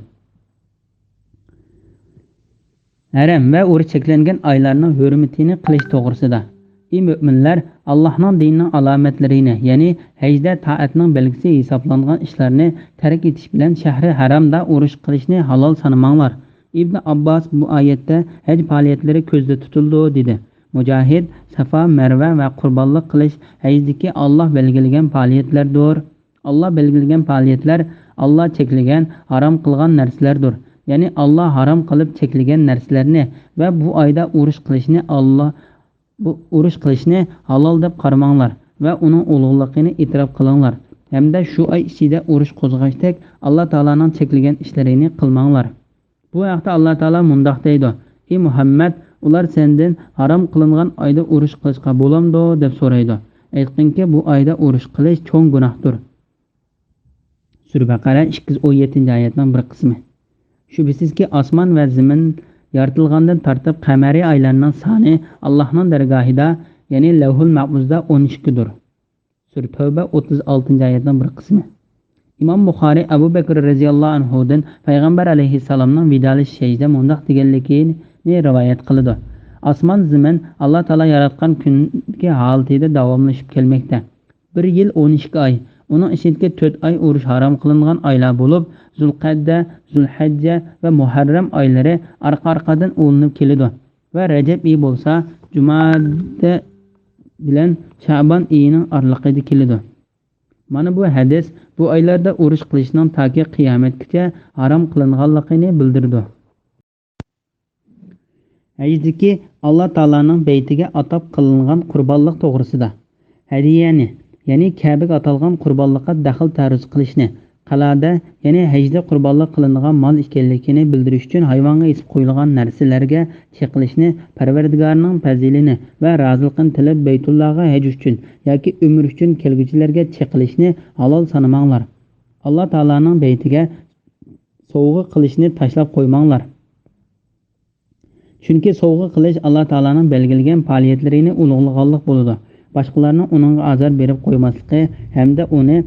Haram va urush cheklangan oylarning hurmatini qilish to'g'risida. Ey mu'minlar, Allohning dinining alomatlarini, ya'ni hajda ta'atning belgisi hisoblangan ishlarni tark etish bilan shahri haromda urush qilishni halol sanamanglar. Ibn Abbos bu oyatda haj faoliyatlari ko'zda tutildi dedi. Mujohid, Safa, Marva va qurbonlik qilish hajdagi Alloh belgilagan faoliyatlardir. Alloh belgilagan faoliyatlar Alloh cheklagan, harom qilgan narsalardir. Ya'ni Alloh harom qilib cheklagan narsalarni va bu oyda urush qilishni halol deb qaramanglar va uning ulug'ligini e'tirof qilinglar. hamda shu oy ichida urush qo'zg'ashdak Alloh taolaning cheklagan ishlarini qilmanglar. Bu haqda Alloh taolo mundoq deydi: ey Muhammad, ular sendan harom qilingan oyda urush qilishga bo'lamdi deb so'raydi. Aytqinki, bu oyda urush qilish cho'ng gunohdir. Sura Baqara 217-oyatning bir qismi. Shubhisizki osmon va zamin yaratilgandan tortib qamariy oylarning soni Allohning dargohida, ya'ni Lavhul Mahfuzda 12 dir. Sura Tavba 36-oyatning bir qismi. İmam Buxoriy Abu Bakr radhiyallohu anhudan payg'ambar alayhissalomning vidolashishida mundoq deganligini rivoyat qildi. Osmon zamin Alloh taolo yaratgan kungi holatida davomlashib kelmoqda. 1 yil 12 oy. Uning ichidagi 4 oy urush harom qilingan oylar bo'lib, Zulqa'da, Zulhajja va Muharram oylari orqa-orqadan o'linib keladi. Va Rajab oyi bo'lsa, Jumada bilan Sha'ban oyining oralig'ida keladi. Mana bu hadis bu oylarda urush qilishning toki qiyomatgacha harom qilinganligini bildirdi. Hajdagi Alloh taolaning baytiga atab qilingan qurbonlik to'g'risida hadiyani, ya'ni Ka'baga atalgan qurbonlikqa daxl taruz qilishni, qalada, ya'ni hajda qurbonlik qilingan mol ekanligini bildirish uchun hayvonga isib qo'yilgan narsalarga cheqilishni, Parvardigorning fazilini va roziligini tilab Baytullohga haj uchun yoki umr uchun kelguvchilarga cheqilishni halol sanamanglar. Alloh taolaning baytiga sovg'a qilishni tashlab qo'ymanglar. Chunki sovg'a qilish Alloh taolaning belgilagan faoliyatlarini ulug'laganlik bo'ladi. Boshqalarning uningga azor berib qo'ymasligi hamda uni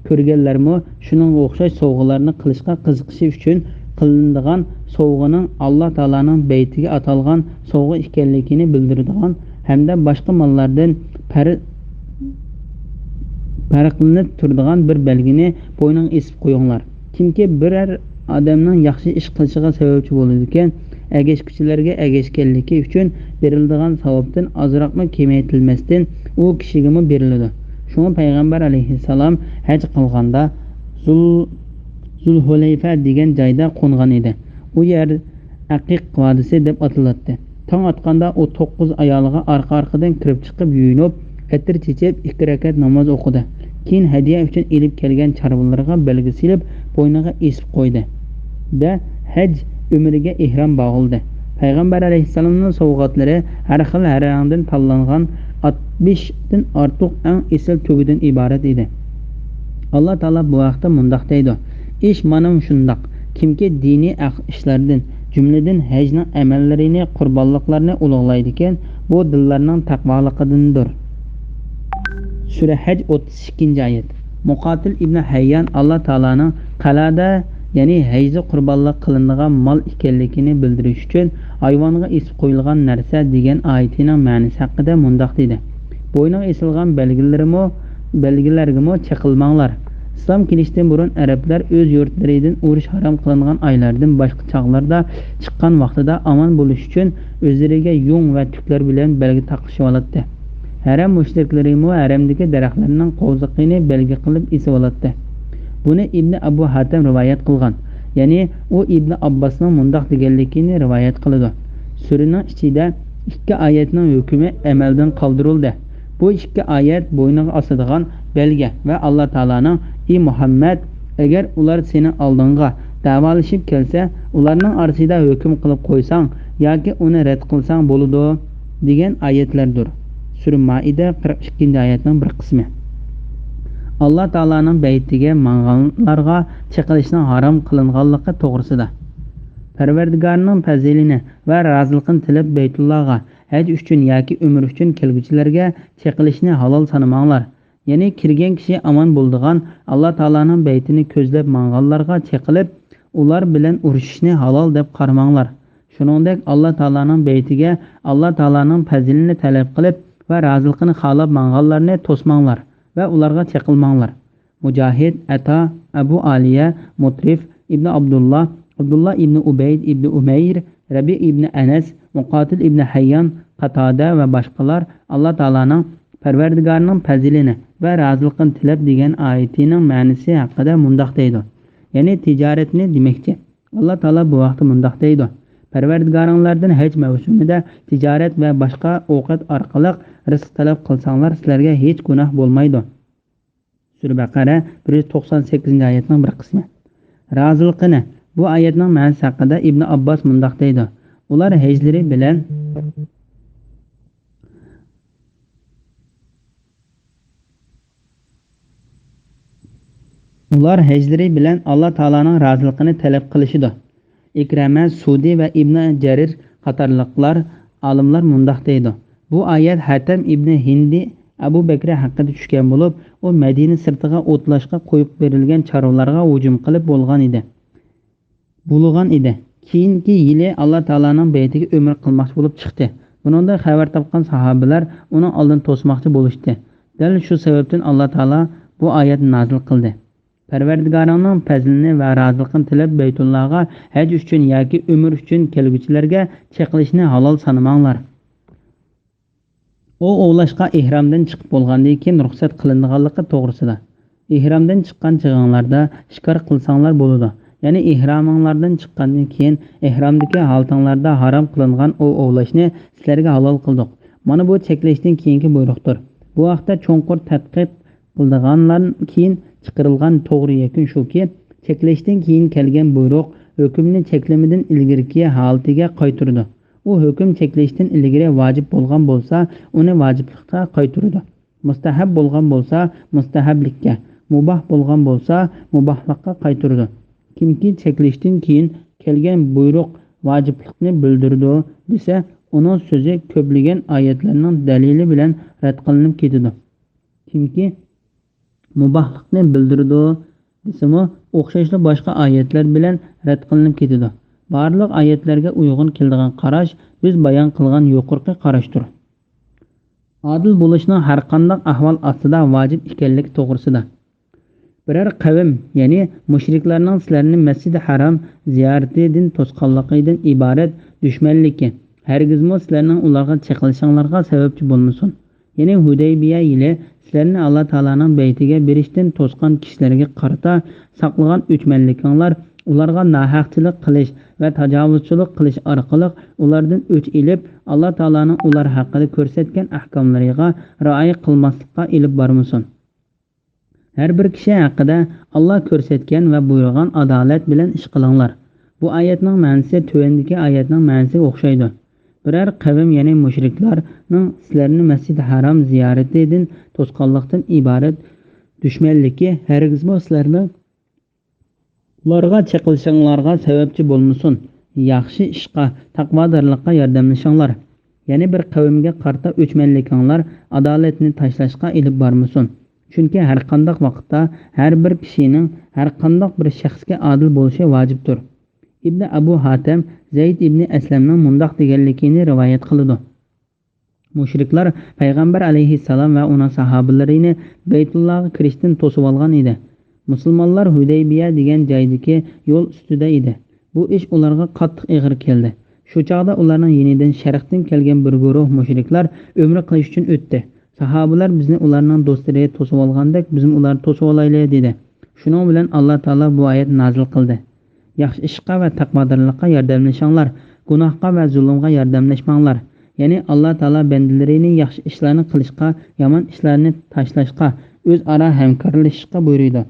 ko'rganlarmi shuningga o'xshash sovg'alarni qilishga qiziqishi uchun qilinadigan sovg'aning Alloh taolaning baytiga atalgan sovg'a ekanligini bildiradigan hamda boshqa mollardan farqlanib turadigan bir belgini bo'yniga esib qo'yinglar. Kimki biror odamning yaxshi ish qilishiga sababchi bo'ladi ekan, agashkuchilarga agashganligi uchun beriladigan savobdan ozroqmi kamaytirilmasdan u kishiga beriladi. Shunga payg'ambar alayhissalom haj qilganda Zulhulayfa degan joyda qo'ngan edi. U yer Aqiq vodisi deb ataladi. Tong otganda u 9 ayoliga orqa-orqadan kirib chiqib yuyinib, atir chechib 2 rakat namoz o'qidi. Keyin hadiya uchun elib kelgan chorvalarga belgi silib, bo'yniga esib qo'ydi. Da haj umriga ihrom bog'ildi. Payg'ambar alayhissalomning sovg'atlari har xil rangdan tanlangan 60 dan ortiq eng esil tugidan iborat edi. Alloh taolo bu vaqtda mundoq deydi: "Ish mana shundoq. Kimki diniy ishlardan, jumladan hajning amallarini, qurbonliqlarini ulug'laydi ekan, bu dillarning taqvoliqidandir." Sura Haj 32-oyat. Muqotil ibn Hayyan Alloh taolaning qalada, ya'ni hajda qurbonlik qilinadigan mol ekanligini bildirish uchun hayvonga esib qo'yilgan narsa degan oyatining ma'nosi haqida mundoq dedi: "Bo'yniga esilgan belgilarga chaqilmanglar. Islom kelishdan burun arablar o'z yurtlaridan urush harom qilingan oylardan boshqa chog'larda chiqqan vaqtida omon bo'lish uchun o'zlariga yung va tuklar bilan belgi taqishib oladi. Haram mushriklar haramdagi daraxtlarning qo'ziqini belgi qilib esib oladi. Buni Ibn Abu Hatim rivoyat qilgan. Ya'ni u Ibn Abbosning mundoq deganligini rivoyat qiladi. Suraning ichida 2 oyatning hukmi amaldan qoldirildi. Bu 2 oyat bo'yniga osadigan belgi va Alloh taolaning: "Ey Muhammad, agar ular seni oldinga davolashib kelsa, ularning orasida hukm qilib qo'ysang yoki uni rad qilsang bo'ladi" degan oyatlardir. Sura Maida 42-oyatning bir qismi. Alloh taolaning baytiga manganlarga chiqilishning harom qilinganligi to'g'risida. Parvardigorning fazilini va roziligini tilab Baytullohga haj uchun yoki umr uchun kelguvchilarga chiqilishni halol sanamanglar. Ya'ni kirgan kishi omon bo'ladigan Alloh taolaning baytini ko'zlab manganlarga chiqilib, ular bilan urushishni halol deb qaramanglar. Shuningdek, Alloh taolaning baytiga Alloh taolaning fazilini talab qilib va roziligini xohlab manganlarni to'smanglar va ularga chiqilmanglar. Mujohid, Ata, Abu Aliya, Mutrif ibn Abdullah ibn Ubayd ibn Umayr, Rabi ibn Anas, Muqotil ibn Hayyan, Qatada va boshqalar Alloh taolaning Parvardigorning fazilini va roziligini tilab degan oyatining ma'nosi haqida mundoq deydi. Ya'ni tijoratni demakchi. Alloh taolo bu vaqtda mundoq deydi: "Parvardigoringlardan haj mavsumida tijorat va boshqa ovqat orqali rizq talab qilsanglar, sizlarga hech gunoh bo'lmaydi." Sura Baqara 198 bir qismi. Razılıqını. Bu oyatning ma'nosi haqida Ibn Abbos mundoq deydi. Ular hejlari bilan Alloh taolaning roziliqini talab qilishidi. Ikrama, Sudi va Ibn Jarir qatorliqlar olimlar mundoq deydi. Bu oyat Hatam ibn Hindi Abu Bakr haqida tushgan bo'lib, u Madina sirtiga o'tlashga qo'yib berilgan chorvalarga hujum qilib bo'lgan edi. Keyingi yili Alloh taolaning baytiga umr qilmoqchi bo'lib chiqdi. Buningda xabar topgan sahobalar uning oldini to'smoqchi bo'lishdi. Dal shu sababdan Alloh taolo bu oyatni nozil qildi. Parvardigoringning fazlini va roziliqini tilab Baytullohga haj uchun yoki umr uchun kelguchilarga chaqilishni halol sanamanglar. O ovlashqa ihromdan chiqib bo'lgandan keyin ruxsat qilinganligi to'g'risida. Ihromdan chiqqan chig'inglarda shikor qilsanglar bo'ladi. Ya'ni ihrominglardan chiqqandan keyin ihromdagi holtinglarda harom qilingan ovlashni sizlarga halol qildik. Mana bu cheklashdan keyingi buyruqdir. Bu vaqtda cho'nqur tadqiq qilgandan keyin chiqarilgan to'g'ri yakun shuki, cheklashdan keyin kelgan buyruq hukmni cheklamadan ilgirki holatiga qaytirdi. U hukm cheklashdan ilgari vojib bo'lgan bo'lsa, uni vojiblikka qaytirdi. Mustahab bo'lgan bo'lsa, mustahablikka, mubah bo'lgan bo'lsa, mubahlikka qaytirdi. Kimki cheklashdan keyin kelgan buyruq vojiblikni bildirdi desa, uning so'zi ko'plagan oyatlarning dalili bilan rad qilinib ketadi. Kimki mubahlikni bildirdi desami, o'xshashli boshqa oyatlar bilan rad qilinib ketadi. Barliq oyatlarga uyg'un keladigan qarash biz bayon qilgan yuqorqi qarashdir. Adil bo'lishning har qanday ahvol ostida vojib ekanligi to'g'risida. Biror qavm, ya'ni mushriklarning sizlarni Masjid-i Haram ziyoratidan to'sqanligidan iborat dushmanligi hargizmo sizlarning ularga chaqilishinglarga sababchi bo'lmasin. Ya'ni Hudaybiya yili sizlarni Alloh taolaning baytiga berishdan to'sqan kishilarga qarata saqlagan o'chmanliklar ularga nahaqchilik qilish va tajovuzchilik qilish orqali ulardan o'ch ilib, Alloh taolaning ular haqida ko'rsatgan ahkomlariga rioya qilmaslikka ilib bormasin. Har bir kishi haqida Alloh ko'rsatgan va buyurgan adolat bilan ish qilinglar. Bu oyatning ma'nosi tuvandagi oyatning ma'nosiga o'xshaydi. Biror qavm, ya'ni mushriklarning sizlarni Masjid-i Haram ziyoratidan to'sqanlikdan iborat dushmanligi hargizmo sizlarni ularga chaqilishinglarga sababchi bo'lmasin. Yaxshi ishqa, taqvodorlikqa yordamlashinglar. Ya'ni bir qavmga qarta o'chmanliklar adolatni tashlashga ilib bormasin. Chunki har qanday vaqtda har bir kishining har qanday bir shaxsga adil bo'lishi vojibdir. Ibn Abu Hatim Zayd ibn Aslamning mundoq deganligini rivoyat qiladi. Mushriklar payg'ambar alayhissalom va uning sahobalarini Baytullohga kirishdan to'sib olgan edi. Musulmonlar Hudaybiya degan joydagi yo'l ustida edi. Bu ish ularga qattiq og'ir keldi. Shu chaqda ularning yenidan sharqdan kelgan bir guruh mushriklar umr qilish uchun o'tdi. Sahobalar bizni ularning do'stlariga to'sib olgandek, bizim ularni to'sib olaylik dedi. Shuning bilan Alloh taolo bu oyat nozil qildi. Yaxshi ishqa va taqvodorlikqa yordamlashinglar, gunohga va zulmga yordamlashmanglar. Ya'ni Alloh taolo bandalarini yaxshi ishlarni qilishga, yomon ishlarni tashlashga, o'zaro hamkorlashishga buyurdi.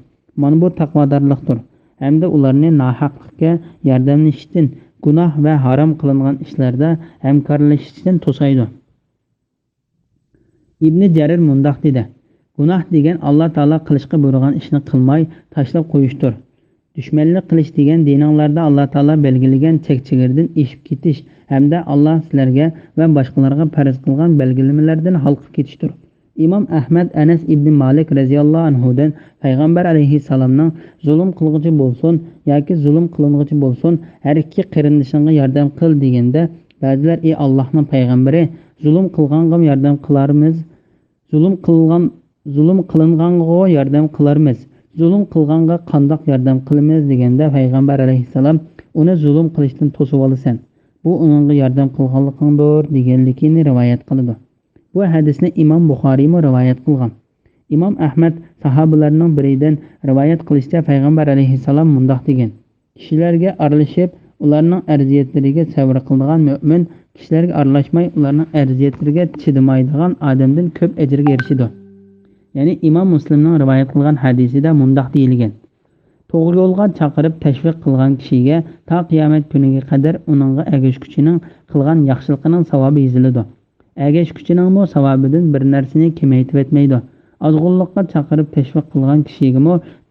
Mana bu taqvodorlikdir. Hamda ularni nohaqlikka yordamlashishdan, gunoh va harom qilingan ishlarda hamkorlashishdan to'saydi. Ibn Jarir mundoq dedi: Gunoh degan Alloh taolo qilishga buyurgan ishni qilmay tashlab qo'yishdir. Dushmanlik qilish degan dininglarda Alloh taolo belgilagan chek-chegirdan eshib ketish hamda Alloh sizlarga va boshqalarga farz qilgan belgilamalaridan halqib ketishdir. Imom Ahmad Anas ibn Malik radhiyallohu anhudan payg'ambar alayhissalomning zulm qilg'uchi bo'lsin yoki zulm qilinguchi bo'lsin, har ikki qarindishingga yordam qil deganda ba'zilar ey Allohning payg'ambari, zulm qilganga yordam qilarmiz. Zulm qilinganga yordam qilarmiz. Zulm qilganga qandoq yordam qilamiz deganda payg'ambar alayhissalom uni zulm qilishdan to'sib olasan. Bu uningga yordam qilganligingdir deganligini rivoyat qiladi. Bu hadisni Imom Buxoriy rivoyat qilgan. Imom Ahmad sahobalarning biridan rivoyat qilishda payg'ambar alayhissalom mundoq degan: Kishilarga aralashib, ularning arziyatlariga sabr qiladigan mu'min kishilarga aralashmay, ularning arziyatlariga chidamaydigan odamdan ko'p ajrga erishadi. Ya'ni Imom Muslimning rivoyat qilgan hadisida mundoq deyilgan: to'g'ri yo'lga chaqirib tashviq qilgan kishiga to qiyomat kuniga qadar uningga agashkuchining qilgan yaxshiligining savobi yoziladi. Agashkuchining bu savobidan bir narsani kamaytib etmaydi. Ozg'unlikqa chaqirib tashviq qilgan kishiga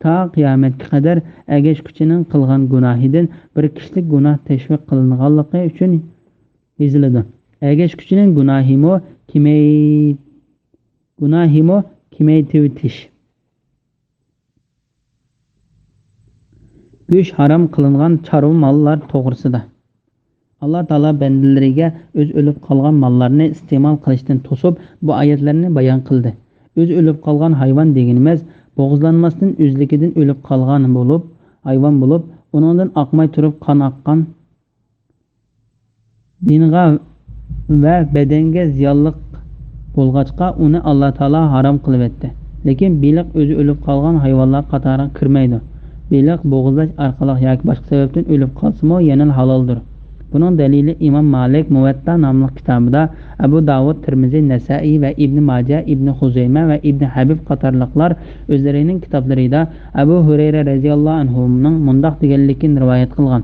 to qiyomatga qadar agashkuchining qilgan gunohidan bir kishilik gunoh tashviq qilinganligi uchun yoziladi. Agashkuchining gunohimi kamaytibitish. Go'sht harom qilingan chorva mollar to'g'risida. Alloh taolo bandalariga o'z o'lib qolgan mollarni iste'mol qilishdan to'sib bu oyatlarni bayon qildi. O'z o'lib qolgan hayvon deganimiz bo'g'izlanmasdan o'zligidan o'lib qolgan hayvon bo'lib, uningdan oqmay turib qon oqqan, dinga va badanga ziyonli bo'lg'achqa uni Alloh taolo harom qilib etdi. Lekin beliq o'zi o'lib qolgan hayvonlar qatoriga kirmaydi. Beliq bo'g'izlash orqali yoki boshqa sababdan o'lib qolsa-mu yana haloldir. Buning dalili Imom Malik Muvatta nomli kitobida Abu Davud, Tirmizi, Nasa'iy va Ibn Majah, Ibn Xuzayma va Ibn Habib qatorliqlar o'zlarining kitoblarida Abu Hurayra radhiyallohu anhuning mundoq deganligini rivoyat qilgan.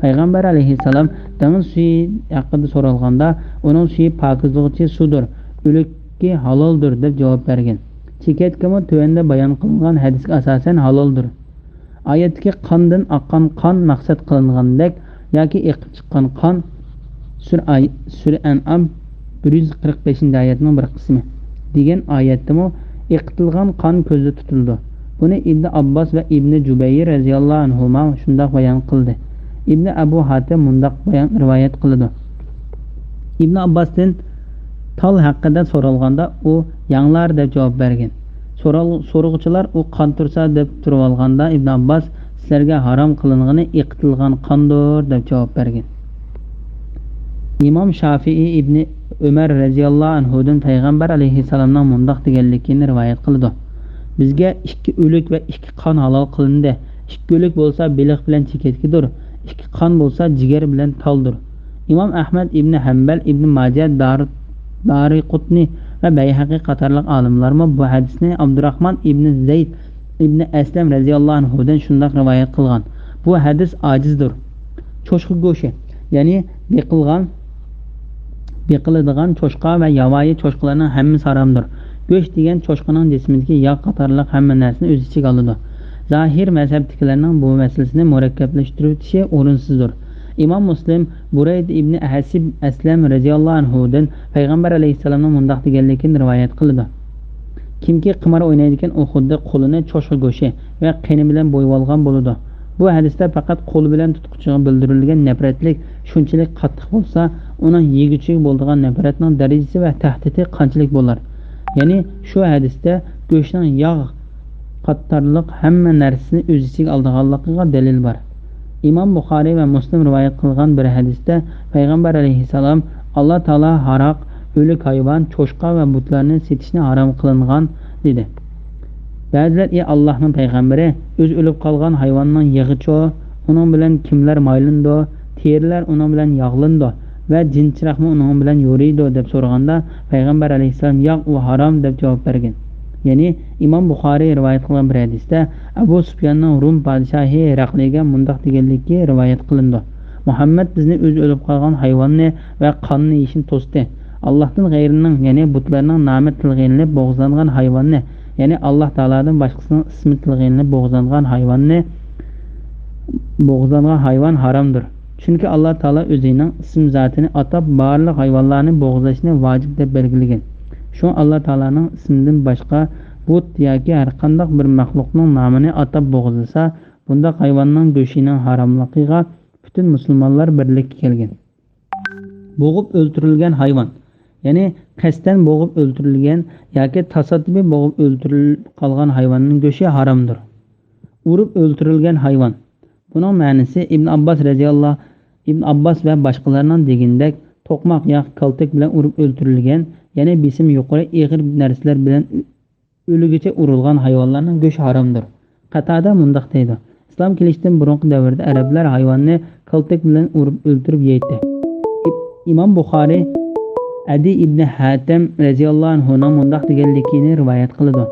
Payg'ambar alayhissalom dengiz suvi haqida so'ralganda, uning suvi pokizlovchi suvdir, o'likka haloldir deb javob bergan. Chekatkami tuvanda bayon qilingan hadisga asosan haloldir. Oyatdagi qondan oqqan qon maqsad qilingandek yoki eqib chiqqan qon Sura An'am 145-oyatning bir qismi degan oyatda eqitilgan qon ko'zda tutildi. Buni Ibn Abbos va Ibn Jubayr radhiyallohu anhuma shunday bayon qildi. Ibn Abu Hatim mundoq rivoyat qildi. Ibn Abbosdan tal haqida so'ralganda u yanglar deb javob bergan. So'rg'uchilar u qon tursa deb turib olganda Ibn Abbos sizlarga harom qilingani eqitilgan qondir deb javob bergan. Imom Shafi'i Ibn Umar radhiyallohu anhudan payg'ambar alayhissalomning mundoq deganligini rivoyat qildi. Bizga 2 o'lik va 2 qon halol qilindi. 2 o'lik bo'lsa beliq bilan cheketkidir, 2 qon bo'lsa jigar bilan taldir. Imom Ahmad ibn Hanbal, Ibn Majah, Dariqutni va Bayhaqi qatorliq olimlar bu hadisni Abdurrahman ibn Zayd ibn Aslam radhiyallohu anhudan shundoq rivoyat qilgan. Bu hadis ojizdir. Cho'shqa go'shi, ya'ni beqiladigan cho'shqa va yovvoyi cho'shqalarning hammasi haromdir. Go'sht degan cho'shqaning jismidagi yog' qatorliq hamma narsani o'z ichiga oladi. Zahir mazhabdagilarning bu masalasini murakkablashtiruvchi o'rinsizdir. Imom Muslim Burayd ibn Hasib Aslam radhiyallohu anhudan payg'ambar alayhissalomning mundoq deganligini rivoyat qildi. Kimki qimor o'ynaydigan u xuddi qo'lini cho'shqa go'shi va qini bilan bo'yib olgan bo'ladi. Bu hadisda faqat qo'l bilan tutquchiga bildirilgan nafratlik shunchalik qattiq bo'lsa, uning yeguchiga bo'ladigan nafratning darajasi va tahdidi qanchalik bo'lar? Ya'ni shu hadisda go'shtning yog' qatorliq hamma narsasini o'z ichiga olganligiga dalil bor. Imom Buxoriy va Muslim rivoyat qilgan bir hadisda payg'ambar alayhissalom Alloh taolo haroq, o'lik hayvon, cho'shqa va butlarni setishni harom qilingan dedi. Ba'zilar Allohning payg'ambari o'z o'lib qolgan hayvonning yig'icho, uning bilan kimlar maylindo, terilar uning bilan yog'lindo va jinchiroqmi uning bilan yo'riydi deb so'raganda payg'ambar alayhissalom yo'q, u harom deb javob bergan. Ya'ni Imom Buxoriy rivoyat qilgan bir hadisda Abu Sufyonning Rum podshohi Hiraqliga mundoq deganligi rivoyat qilindi. Muhammad bizni o'z o'lib qolgan hayvonni va qonni yeyishni to'sdi. Allohdan g'ayrining, ya'ni butlarning nomi tilg'inilib bo'g'izlangan hayvonni, ya'ni Alloh taolodan boshqasining ismi tilg'inilib bo'g'izlangan hayvon haromdir. Chunki Alloh taolo o'zining ism zotini atab barliq hayvonlarni bo'g'izlashni vojib deb belgilagan. Shu Alloh taolaning ismidan boshqa but yoki har qanday bir maxluqning nomini atab bo'g'izlasa, bunda hayvonning go'shining haromligiga butun musulmonlar birlikka kelgan. Bo'g'ib o'ldirilgan hayvon, ya'ni qasddan bo'g'ib o'ldirilgan yoki tasoddifiy bo'g'ib o'ldirilib qolgan hayvonning go'shi haromdir. Urib o'ldirilgan hayvon. Buning ma'nosi Ibn Abbos va boshqalarning degandek to'qmoq yoki kaltak bilan urib o'ldirilgan, ya'ni besim yuqori og'ir narsalar bilan o'ligicha urilgan hayvonlarning go'shi haromdir. Qatada mundoq deydi: Islom kelishdan burungi davrda arablar hayvonni kaltak bilan urib o'ldirib yeydi. Imom Buxoriy Adi ibn Hatim radhiyallohu anhu mundoq deganligini rivoyat qildi.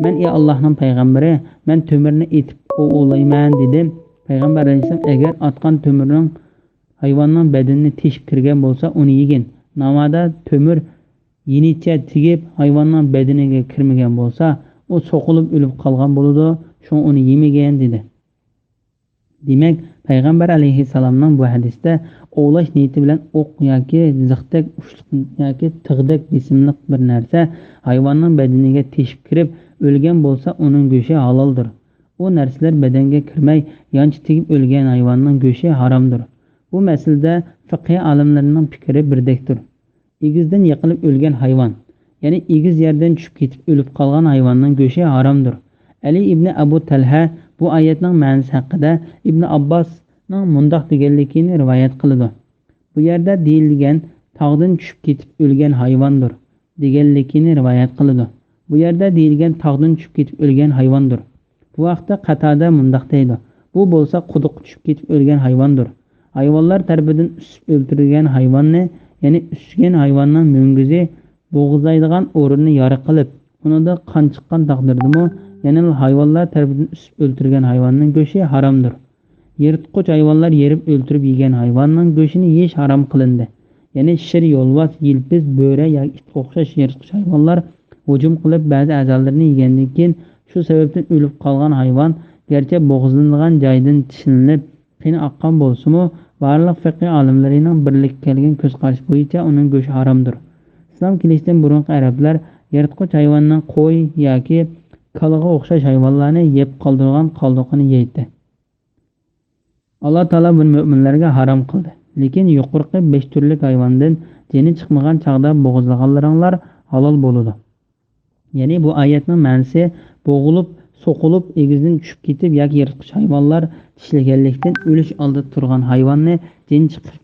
Men ey Allohning payg'ambari, men to'mirni etib o'g'layman dedim. Payg'ambar alayhisalom agar atgan to'mirning hayvonning badanini teshib kirgan bo'lsa, uni yegin. Namada to'mir yenicha tegib hayvonning badaniga kirmagan bo'lsa, u so'qilib o'lib qolgan bo'ladi. Shuning uni yemagan dedi. Demak, payg'ambar alayhisalomning bu hadisda ovlash niyati bilan o'q yoki ziqdak, ushliq yoki tig'dak jismli bir narsa hayvonning badaniga teshib kirib o'lgan bo'lsa, uning go'shi haloldir. U narsalar badanga kirmay, yanchi tegib o'lgan hayvonning go'shi haromdir. Bu masalada fiqh olimlarining fikri birdekdir. Egizdan yiqilib o'lgan hayvon, ya'ni egiz yerdan tushib ketib o'lib qolgan hayvonning go'shi haromdir. Ali ibn Abu Talha bu oyatning ma'nosi haqida Ibn Abbosning mundoq deganligini rivoyat qiladi. Bu yerda deyilgan tog'dan tushib ketib o'lgan hayvondir deganligini rivoyat qiladi. Bu yerda deyilgan tog'dan tushib ketib o'lgan hayvondir. Bu vaqtda Qatada mundoq deydi. Bu bo'lsa quduq tushib ketib o'lgan hayvondir. Hayvonlar tarafidan usib o'ltirilgan hayvonni, ya'ni usgan hayvonning mo'ngizi bo'g'izlaydigan o'rinni yora qilib, unida qon chiqqan taqdirdami, ya'ni hayvonlar tarafidan usib o'ltirilgan hayvonning go'shi haromdir. Yirtqich hayvonlar yerib o'ltirib yegan hayvonning go'shini yeyish harom qilindi. Ya'ni shir, yo'lbars, yilpiz, bo'ra yoki it o'xshash yirtqich hayvonlar hujum qilib ba'zi a'zolarini yegandan keyin shu sababdan o'lib qolgan hayvon garchi bo'g'izlangan joydan tishlanib qini oqqan bo'lsa-mu, barliq fiqh olimlarining birlik kelgan ko'z qarash bo'yicha uning go'shi haromdir. Islom kelishdan burungi arablar yirtqich hayvonning qo'y yoki kalaga o'xshash hayvonlarni yeb qoldirgan qoldiqini yeydi. Alloh taolo buni mu'minlarga harom qildi. Lekin yuqorqi 5 turli hayvondan jini chiqmagan chaqda bo'g'izlaganlaringlar halol bo'ladi. Ya'ni bu oyatning ma'nosi bo'g'ilib, so'qilib, egizdan tushib ketib yoki yirtqich hayvonlar tishlaganlikdan o'lish oldida turgan hayvonni jin chiqib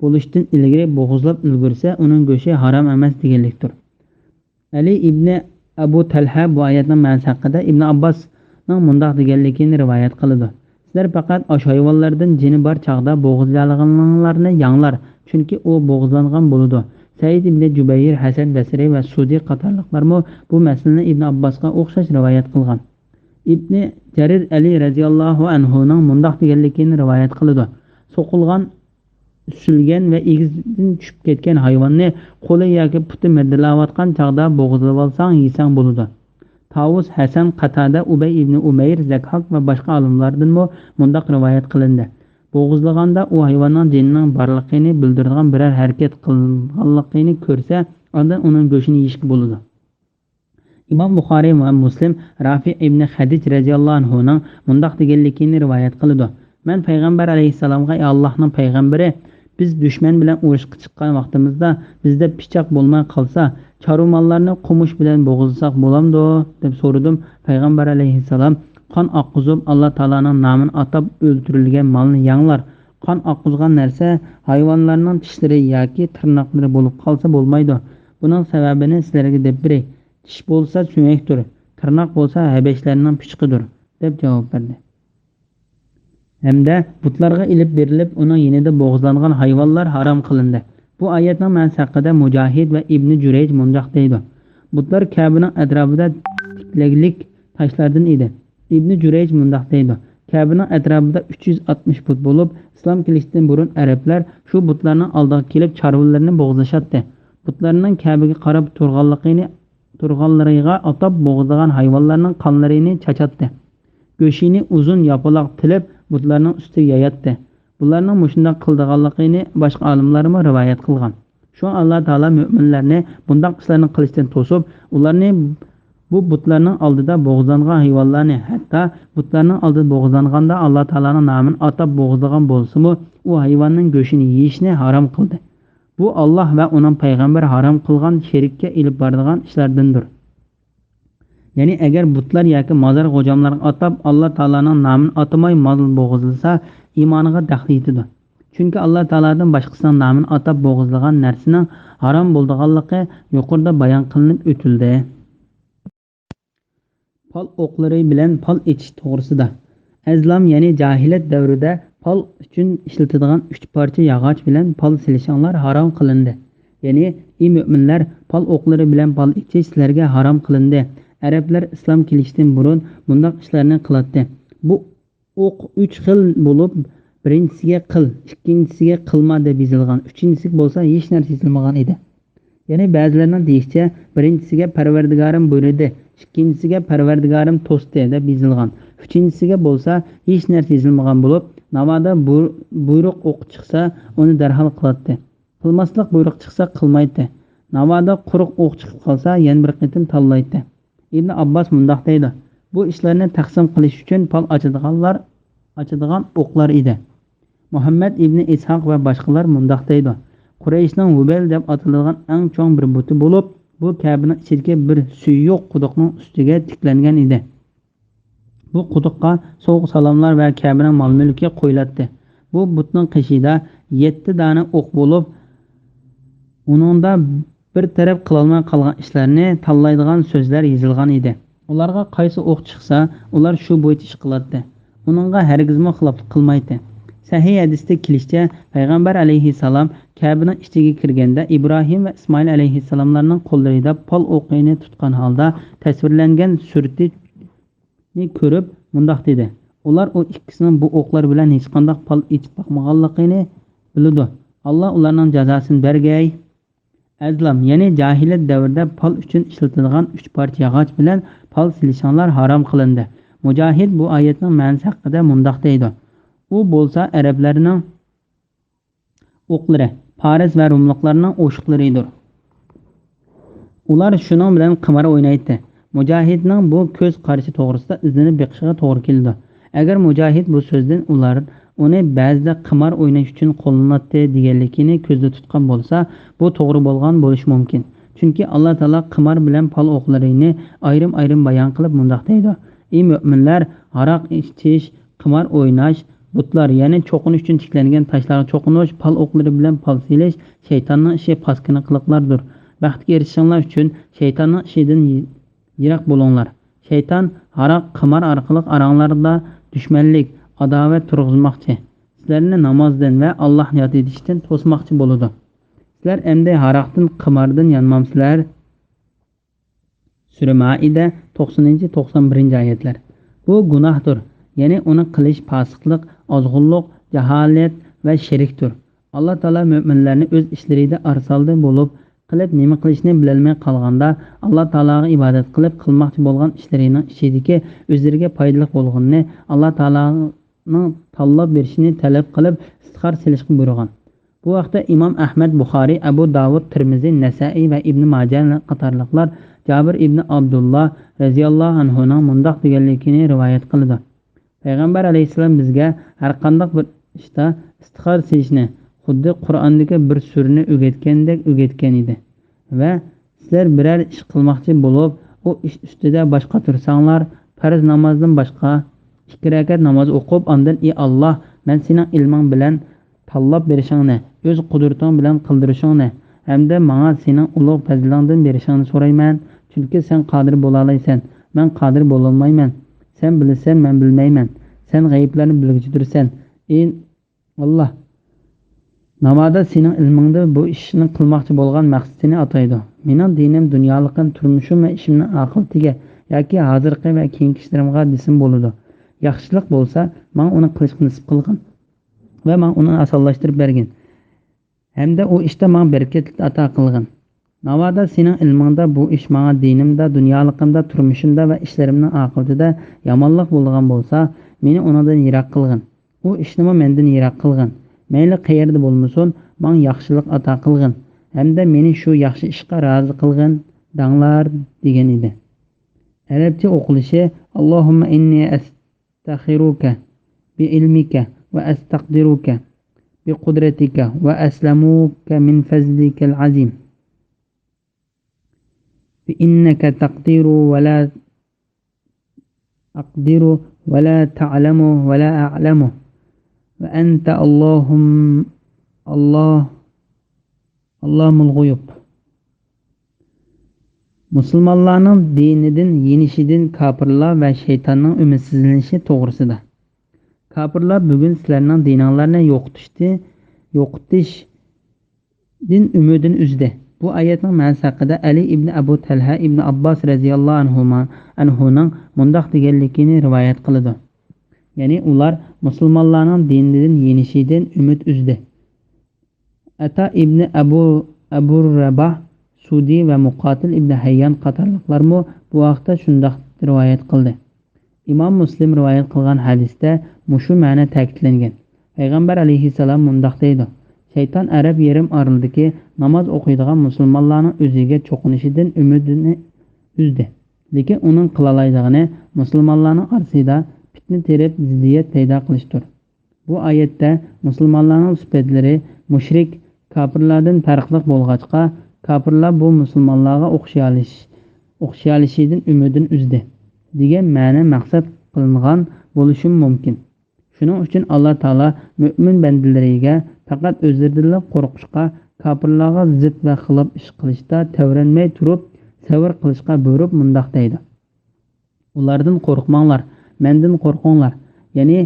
bo'lishdan ilgari bo'g'izlab ulgursa, uning go'shi harom emas deganlikdir. Ali ibn Abu Talha bu oyatning ma'nosi haqida Ibn Abbosning mundoq deganligini rivoyat qiladi. Sizlar faqat osh hayvonlardan jini bor chaqda bo'g'izlaganlarni yanglar, chunki u bo'g'izlangan bo'ladi. Said ibn Jubayr, Hasan Basri va Sudi qatorliqlarmi bu masalani Ibn Abbosga o'xshash rivoyat qilgan. Ibn Jarir Ali radhiyallohu anhu ning mundoq deganligini rivoyat qiladi. So'qilgan, usulgan va egizdan tushib ketgan hayvonni qo'li yoki puti mirdilayotgan chaqda bo'g'izlab olsang, yesang bo'ladi. Tavus, Hasan, Qatada, Ubay ibn Umayr, Zakhak va boshqa olimlardan mundoq rivoyat qilindi. Bo'g'izlaganda u hayvonning jinining borligini bildiradigan biror harakat qilganligini ko'rsa, ondan uning go'shini yeyishga bo'ladi. Imom Buxoriy va Muslim Rafi ibn Hadij radhiyallohu anhu ning mundoq deganligini rivoyat qiladi. Men payg'ambar alayhisalomga: "Ey Allohning payg'ambari, biz dushman bilan urushga chiqqan vaqtimizda bizda pichoq bo'lmay qolsa, charumonlarni qumush bilan bo'g'izlasak bo'lamdi?" deb so'radim. Payg'ambar alayhisalom: "Qon oqqizib Alloh taolaning nomini atab o'ltirilgan molni yanglar. Qon oqqizgan narsa hayvonlarning tishlari yoki tirnoqlari bo'lib qolsa bo'lmaydi. Buning sababini sizlarga deb beray. Tish bo'lsa sumakdir, tirnoq bo'lsa habashlarning pichqidir" deb javob berdi. Hamda butlarga ilib berilib, uning yanida bo'g'izlangan hayvonlar harom qilindi. Bu oyatning ma'nosi haqida Mujohid va Ibn Jurayj mundoq deydi. Butlar Ka'baning atrofida tiklaglik tashlardan edi. Ibn Jurayj mundoq deydi. Ka'baning atrofida 360 but bo'lib, islom kelishidan burun arablar shu butlarning oldiga kelib chorvalarni bo'g'izlashadi. Butlarning Ka'baga qarab turganlariga atab bo'g'izlagan hayvonlarning qonlarini chachadi. Go'shini uzun yapaloq tilib butlarning ustiga yayatdi. Bularning mushundoq qildiganligini boshqa olimlarmi rivoyat qilgan. Shu Alloh taolo mu'minlarni bundoq ishlarni qilishdan to'sib, ularni bu butlarning oldida bo'g'izlangan hayvonlarni, hatto butlarning oldida bo'g'izlanganda Alloh taolaning nomini atab bo'g'izlagan bo'lsa-mu, u hayvonning go'shini yeyishni harom qildi. Bu Alloh va uning payg'ambari harom qilgan shirkka ilib boradigan ishlardandir. Ya'ni agar butlar yoki mozor g'ojamlarga atab Alloh taolaning nomini atamay mol bo'g'izlasa, iymoniga daxli yetadi. Chunki Alloh taoladan boshqasining nomini atab bo'g'izlagan narsaning harom bo'lganligi yuqorida bayon qilinib o'tildi. Pal o'qlari bilan pal etish to'g'risida. Azlam, ya'ni jahiliyat davrida pal uchun ishlatiladigan 3 parcha yog'och bilan pal silishinglar harom qilindi. Ya'ni ey mu'minlar, pal o'qlari bilan pal etish sizlarga harom qilindi. Arablar islom kelishdan burun bundoq ishlarni qiladi. Bu o'q 3 xil bo'lib, birinchisiga qil, ikkinchisiga qilma deb yozilgan, uchinchisi bo'lsa hech narsa yozilmagan edi. Ya'ni ba'zilarning deyishicha, birinchisiga Parvardigorim buyurdi, ikkinchisiga Parvardigorim to'sdi deb yozilgan. Uchinchisiga bo'lsa hech narsa yozilmagan bo'lib, navoda buyruq o'q chiqsa, uni darhol qiladi. Qilmaslik buyruq chiqsa qilmaydi. Navoda quruq o'q chiqib qolsa, yana bir qitim tanlaydi. Ibn Abbos mundoq deydi: bu ishlarni taqsim qilish uchun pal ochadigan o'qlar edi. Muhammad ibn Ishoq va boshqalar mundoq deydi: Qurayshning Hubal deb ataladigan eng cho'ng bir buti bo'lib, bu Ka'baning ichidagi bir suyuq quduqning ustiga tiklangan edi. Bu quduqqa so'g' salomlar va Ka'baning mol-mulki qo'yiladi. Bu butning qishida 7 dona o'q bo'lib, uningda bir taraf qilolmay qolgan ishlarni tanlaydigan so'zlar yozilgan edi. Ularga qaysi o'q chiqsa, ular shu bo'yicha ish qiladi. Uningga hargizmi xiloflik qilmaydi. Sahih hadisda kelishicha, payg'ambar alayhissalom Ka'baning ichiga kirganda Ibrohim va Ismoil alayhissalomlarning qo'llarida pol o'qini tutgan holda tasvirlangan suratni ko'rib mundoq dedi: ular u ikkisining bu o'qlar bilan hech qanday pol ichib boqmaganligini biladi. Alloh ularning jazosini bergay. Azlam, ya'ni jahiliyat davrida pol uchun ishlatilgan 3 parcha yog'och bilan pol silishonlar harom qilindi. Mujohid bu oyatning ma'nosi haqida mundoq deydi: u bo'lsa arablarning o'qlari, Faris va Rumliklarning o'shiqlaridir. Ular shuning bilan qimar o'ynaydi. Mujohidning bu ko'z qarashi to'g'risida izlanib beqishiga to'g'ri keldi. Agar Mujohid bu so'zdan ular uni ba'zida qimar o'ynash uchun qo'llanadi deganligini ko'zda tutgan bo'lsa, bu to'g'ri bo'lgan bo'lishi mumkin. Chunki Alloh taolo qimar bilan pal o'qlarini ayrim-ayrim bayon qilib mundoq deydi: ey mu'minlar, aroq ichish, qimar o'ynash, butlar, ya'ni cho'qinish uchun tiklangan tashlarga cho'qinish, pal o'qlari bilan pal silish shaytonning ishi, paskina qiliqlardir. Baxtga erishishinglar uchun shaytonning ishidan yiroq bo'linglar. Shayton aroq, qimar orqali aranglarda dushmanlik, adovat turg'izmoqchi. Sizlarni namozdan va Allohni yod etishdan to'smoqchi bo'ladi. Sizlar endi aroqdan, qimardan yanmamsizlar. Sura Maida 90-91-oyatlar. Bu gunohdir. Ya'ni uni qilish fosiqlik, ozg'unlik, jaholat va shirkdir. Alloh taolo mu'minlarni o'z ishlarida arsalda bo'lib, qilib nima qilishni bilolmay qolganda, Alloh taologa ibodat qilib qilmoqchi bo'lgan ishlarining ichidagi o'zlariga foydali bo'lganini Alloh taoloning tanlab berishini talab qilib istixor silishga buyurgan. Bu vaqtda Imom Ahmad, Buxoriy, Abu Davud, Tirmiziy, Nasa'iy va Ibn Majah qatorliqlar Jabir ibn Abdullah radhiyallohu anhuning mundoq deganligini rivoyat qildi. Payg'ambar alayhissalom bizga har qanday bir ishda istixor silishni xuddi Qur'ondagi bir surani o'rgatgandek o'rgatgan edi. Va sizlar biror ish qilmoqchi bo'lib, u ish ustida boshqa tursanglar, farz namozdan boshqa 2 rakat namoz o'qib, ondan ey Alloh, men sening ilming bilan tanlab berishingni, o'z qudrating bilan qildirishingni hamda menga sening ulug' fazlingdan berishingni so'rayman, chunki sen qodir bo'la olaysan, men qodir bo'la olmayman. Sen bilasan, men bilmayman. Sen g'ayblarni bilguchidirsan. Ey Alloh, namoda sening ilmingda bu ishni qilmoqchi bo'lgan maqsadini ataydi. Mening dinim, dunyoliqim, turmushim va ishimning oqibatiga yoki hozirgi va keyingi ishlarimga desam bo'ladi. Yaxshilik bo'lsa, men uni qilishni nasib qilgin va men uni osonlashtirib bergin. Hamda u ishda men barakat ato qilgin. Navoda sening ilmingda bu ish menga dinimda, dunyoliqimda, turmushimda va ishlarimning oqibatida yomonlik bo'lgan bo'lsa, meni undan yiroq qilgin. U ishni mendan yiroq qilgin. Mayli qayerda bo'lmasin, men yaxshilik ato qilgin. Hamda meni shu yaxshi ishga rozi qilgin, danglar degan edi. Arabcha o'qilishi: Allohumma inni astakhiruka bi ilmika va astaqdiruka bi qudratika va aslamuka min fazlikal azim. فإنك تقدر ولا أقدر ولا تعلم ولا أعلم وأنت اللهم الغيوب. Musulmonlarning dinidan yenishidan kofirlar va shaytonning umidsizlanishi to'g'risida. Kofirlar bugun sizlarning dininglarni yo'qotishdan umidini uzdi. Bu oyatning ma'nosi haqida Ali ibn Abu Talha ibn Abbos radhiyallohu anhuning mundoq deganligini rivoyat qiladi. Ya'ni ular musulmonlarning dinidan yenishidan umid uzdi. Ata ibn Abu Rabah Sudi va Muqotil ibn Hayyan qatorliqlarmi bu vaqtda shundoq rivoyat qildi. Imom Muslim rivoyat qilgan hadisda mushu ma'no ta'kidlangan. Payg'ambar alayhissalom mundoq deydi: Shayton arab yerim oralidagi namoz o'qiydigan musulmonlarning o'ziga cho'qinishidan umidini uzdi. Lekin uning qilalaydigani musulmonlarning orasida fitna terib ziddiyat paydo qilishdir. Bu oyatda musulmonlarning sifatlari mushrik kofirlardan farqli bo'lg'achqa, kofirlar bu musulmonlarga o'xshayalishidan umidini uzdi degan ma'no maqsad qilingan bo'lishi mumkin. Shuning uchun Alloh taolo mo'min bandalariga faqat o'zlaridan qo'rqishga, kofirlarga zid va xilof ish qilishda tavranmay turib, sabr qilishga buyurib mundoq deydi: Ulardan qo'rqmanglar, mendan qo'rqinglar. Ya'ni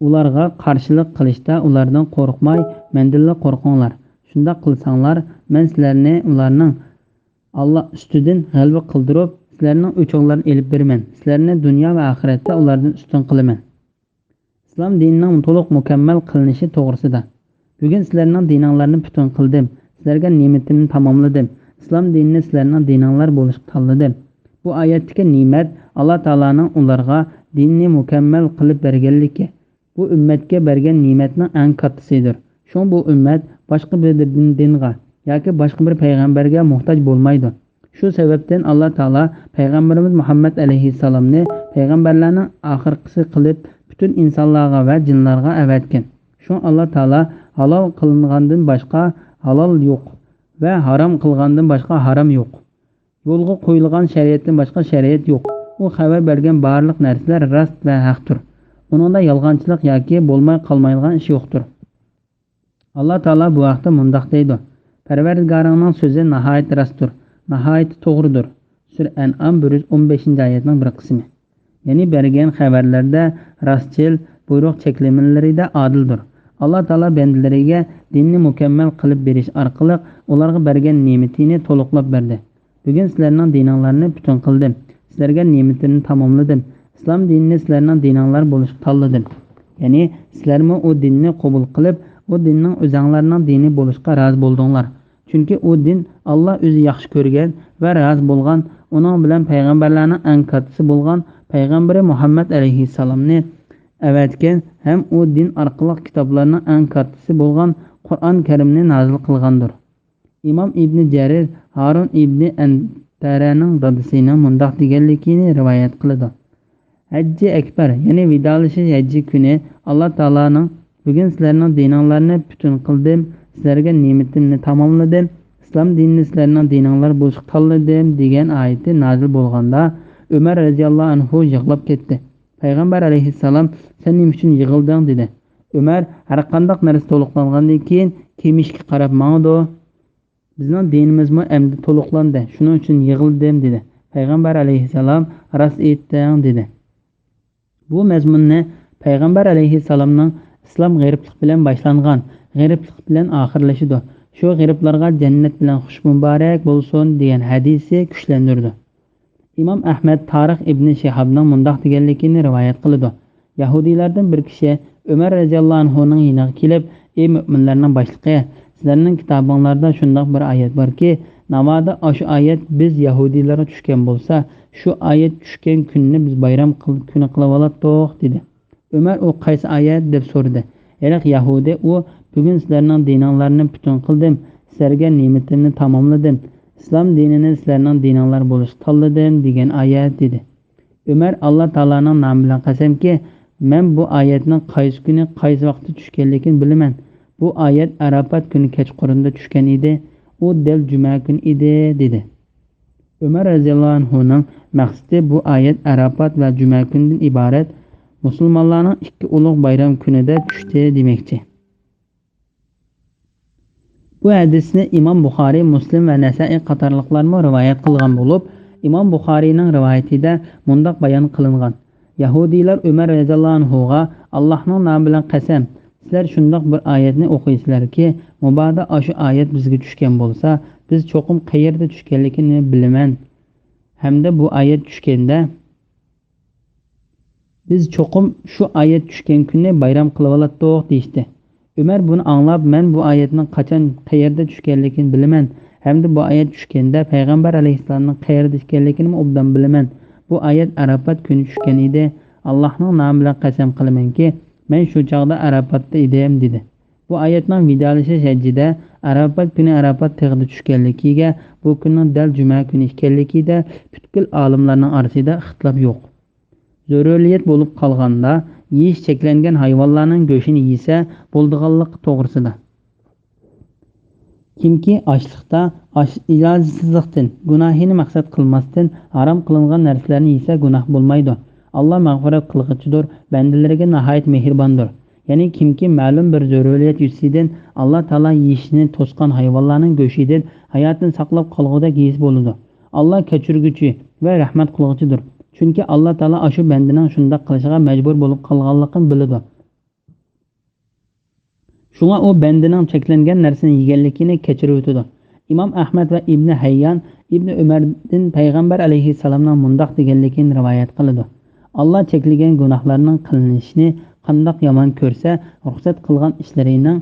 ularga qarshilik qilishda ulardan qo'rqmay, mendan qo'rqinglar. Shunda qilsanglar, men sizlarni ularning Alloh ustidan g'alaba qildirib, sizlarning o'choqlarini elib beraman. Sizlarni dunyo va oxiratda ulardan ustun qilaman. Islom dinining to'liq mukammal qilinishi to'g'risida. Bugun sizlarning dininglarni butun qildim. Sizlarga ne'matimni tamomladim. Islom dinini sizlarning dininglar bo'lishga tanladim. Bu oyatdagi ne'mat Alloh taolaning ularga dinni mukammal qilib berganligi. Bu ummatga bergan ne'matning eng kattasidir. Shun bu ummat boshqa bir dinga yoki boshqa bir payg'ambarga muhtoj bo'lmaydi. Shu sababdan Alloh taolo payg'ambarimiz Muhammad alayhissalomni payg'ambarlarning oxirgisi qilib bütün insonlarga va jinlarga avatgan. Shu Alloh taolo halol qilingandan boshqa halol yo'q va harom qilgandan boshqa harom yo'q. Yo'lga qo'yilgan shariatdan boshqa shariat yo'q. U xabar bergan barliq narsalar rost va haqdir. Uningda yolg'onchilik yoki bo'lmay qolmaydigan ish yo'qdir. Alloh taolo bu vaqtda mundoq deydi: Parvardigoringning so'zi nihoyat rostdir, nihoyat to'g'ridir. Sur An'am 115-oyatning bir qismi. Ya'ni bergan xabarlarda rostchil, buyruq cheklamalarida adildir. Alloh taolo bandalariga dinni mukammal qilib berish orqali ularga bergan ne'matini to'liqlab berdi. Bugun sizlarning dininglarni butun qildim. Sizlarga ne'matimni tamomladim. Islom dinini sizlarning dininglar bo'lishga tanladim. Ya'ni sizlarmi u dinni qabul qilib, u dinning o'zinglarning dini bo'lishga rozi bo'ldinglar. Chunki u din Alloh o'zi yaxshi ko'rgan va rozi bo'lgan, uning bilan payg'ambarlarning eng kattasi bo'lgan payg'ambari Muhammad alayhissalomni avatgan ham u din orqali kitoblarning eng kattasi bo'lgan Qur'on Karimni nozil qilgandir. Imom Ibn Jarir Harun ibn Antaraning dadasining mundoq deganligini rivoyat qiladi. Hajji akbar, ya'ni vidolashish hajji kuni Alloh taolaning bugun sizlarning dininglarni butun qildim, sizlarga ne'matimni tamomladim, islom dinini sizlarning dininglar bo'lishga tanladim degan oyati nozil bo'lganda Umar radhiyallohu anhu yig'lab ketdi. Payg'ambar alayhissalom sen nima uchun yig'ilding dedi. Umar har qanday narsa to'liqlangandan keyin kemishga qarab mangdi. Bizning dinimizmi endi to'liqlandi, shuning uchun yig'ildim dedi. Payg'ambar alayhissalom rost aytding dedi. Bu mazmunni payg'ambar alayhissalomning islom g'ariblik bilan boshlangan, g'ariblik bilan oxirlashidi. Shu g'ariblarga jannat bilan xush muborak bo'lsin degan hadisi kuchlantirdi. İmam Ahmed Tarix ibn Shihabning mundoq deganligini rivoyat qiladi. Yahudiylardan bir kishi Umar radhiyallohu anhuning yoniga kelib, "Ey mu'minlarning boshlig'i, sizlarning kitobingizda shundoq bir oyat borki, namoda shu oyat biz yahudiylarga tushgan bo'lsa, shu oyat tushgan kunni biz bayram kuni qilib olatdik" dedi. Umar "U qaysi oyat?" deb so'radi. Ya'ni Yahudi u "Bugun sizlarning dininglarni butun qildim, sizlarga ne'matimni tamomladim. Islom dinini sizlarning dininglar bo'lishga tanladim" degan oyat dedi. Umar Alloh taolaning nomi bilan qasamki, men bu oyatning qaysi kuni, qaysi vaqtda tushganligini bilaman. Bu oyat Arafat kuni kechqurunda tushgan edi. U dal juma kuni edi dedi. Umar radhiyallohu anhuning maqsadi bu oyat Arafat va juma kunidan iborat musulmonlarning ikki ulug' bayram kunida tushdi demoqchi. Bu hadisni Imom Buxoriy, Muslim va Nasa'iy qatorliqlarmi rivoyat qilgan bo'lib, Imom Buxoriyning rivoyatida mundoq bayon qilingan: Yahudiylar Umar radhiyallohu anhuga Allohning nomi bilan qasam, sizlar shundoq bir oyatni o'qiysizlarki, mabodo shu oyat bizga tushgan bo'lsa, biz cho'qim qayerda tushganligini bilaman hamda bu oyat tushganda biz cho'qim shu oyat tushgan kunni bayram qilib olatdiq deyishdi. Umar buni anglab, men bu oyatning qachon qayerda tushganligini bilaman hamda bu oyat tushganda payg'ambar alayhissalomning qayerda ekanligini obdan bilaman. Bu oyat Arafat kuni tushgan edi. Allohning nomi bilan qasam qilamanki, men shu chaqda Arafatda edim dedi. Bu oyatning vidolishi hajjida Arafat kuni Arafat tog'ida tushganligiga, bu kunning dal juma kuni ekanligida butkul olimlarning orasida ixtilof yo'q. Zaruriyat bo'lib qolganda yeyish cheklangan hayvonlarning go'shtini yesa bo'ldiganligi to'g'risida. Kimki ochliqda, ijozsizlikdan, gunohini maqsad qilmasdan harom qilingan narsalarni yesa gunoh bo'lmaydi. Allah mag'firat qilg'ichidir, bandalariga nihoyat mehribondir. Ya'ni kimki ma'lum bir zaruriyat yusidan Alloh taolo yeyishni to'sgan hayvonlarning go'shtidan hayotini saqlab qolg'uda yeyish bo'ladi. Alloh kechirguchi va rahmat qilg'ichidir. Chunki Alloh taolo shu bandaning shunday qilishiga majbur bo'lib qolganligini biladi. Shunga u bandaning cheklangan narsani yeganligini kechirib o'tadi. Imom Ahmad va Ibn Hayyan Ibn Umardan payg'ambar alayhissalomning mundoq deganligini rivoyat qiladi. Allah cheklagan gunohlarning qilinishini qandoq yomon ko'rsa, ruxsat qilgan ishlarining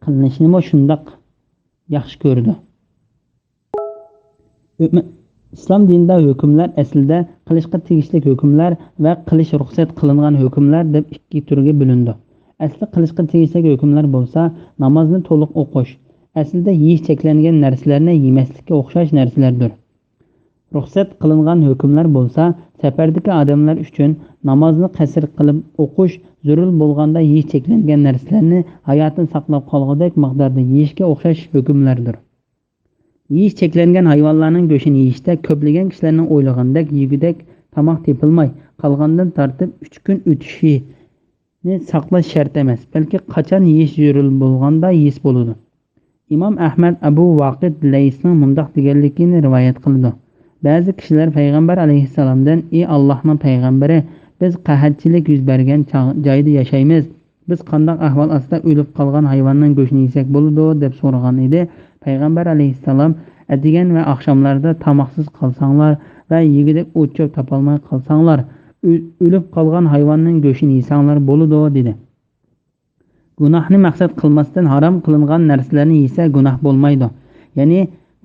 qilinishini shundoq yaxshi ko'rdi. Islom dinida hukmlar aslida qilishga tegishli hukmlar va qilish ruxsat qilingan hukmlar deb ikki turga bo'lindi. Asli qilishga tegishli hukmlar bo'lsa, namozni to'liq o'qish, aslida yeyish cheklangan narsalarni yemaslikka o'xshash narsalardir. Ruxsat qilingan hukmlar bo'lsa, safardagi odamlar uchun namozni qasr qilib o'qish, zarur bo'lganda yeyish cheklangan narsalarni hayotini saqlab qolgudek miqdorda yeyishga o'xshash hukmlardir. Yeyish cheklangan hayvonlarning go'shtini yeyishda ko'plagan kishilarning o'ylagandek yegudek tomoq tepilmay qolgandan tortib 3 kun o'tishini saqlash shart emas, balki qachon yeyish zarur bo'lganda yeyish bo'ladi. Imom Ahmad Abu Vaqid Laysning mundoq deganligini rivoyat qildi. Ba'zi kishilar payg'ambar alayhissalomdan: "Ey Allohning payg'ambari, biz qahatchilik yuz bergan joyda yashaymiz. Biz qanday ahvol ostida o'lib qolgan hayvonning go'shtini yesak bo'ladi?" deb so'ragan edi. Payg'ambar alayhissalom: "Adigan va oqshomlarda tamoqsiz qolsanglar va yegidek o't-cho'p topolmay qolsanglar, o'lib qolgan hayvonning go'shtini yesanglar bo'ladi" dedi. Gunohni maqsad qilmasdan harom qilingan narsalarni yesa gunoh bo'lmaydi. Ya'ni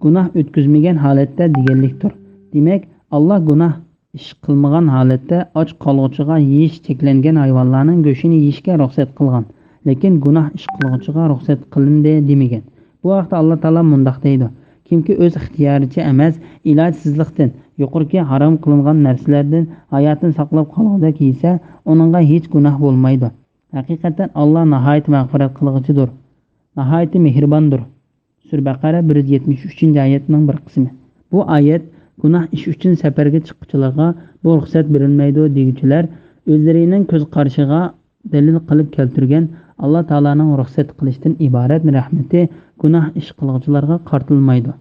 gunoh o'tkazmagan holatda deganlikdir. Demak, Alloh gunoh ish qilmagan holatda och qolg'uchiga yeyish cheklangan hayvonlarning go'shtini yeyishga ruxsat qilgan, lekin gunoh ish qilg'uchiga ruxsat qilindi demagan. Bu vaqtda Alloh taolo mundoq deydi: kimki o'z ixtiyoricha emas, ilojsizlikdan, yuqorgi harom qilingan narsalardan hayotini saqlab qolg'uda yesa, uningga hech gunoh bo'lmaydi. Haqiqatan Alloh nihoyat mag'firat qilg'ichidir, nihoyat mehribondir. Sura Baqara 173-oyatning bir qismi. Bu oyat gunoh ish uchun safarga chiquvchilarga bu ruxsat berilmaydi deguchilar o'zlarining ko'z qarishiga dalil qilib keltirgan Alloh taolaning ruxsat qilishdan iborat rahmati gunoh ish qiluvchilarga qartilmaydi.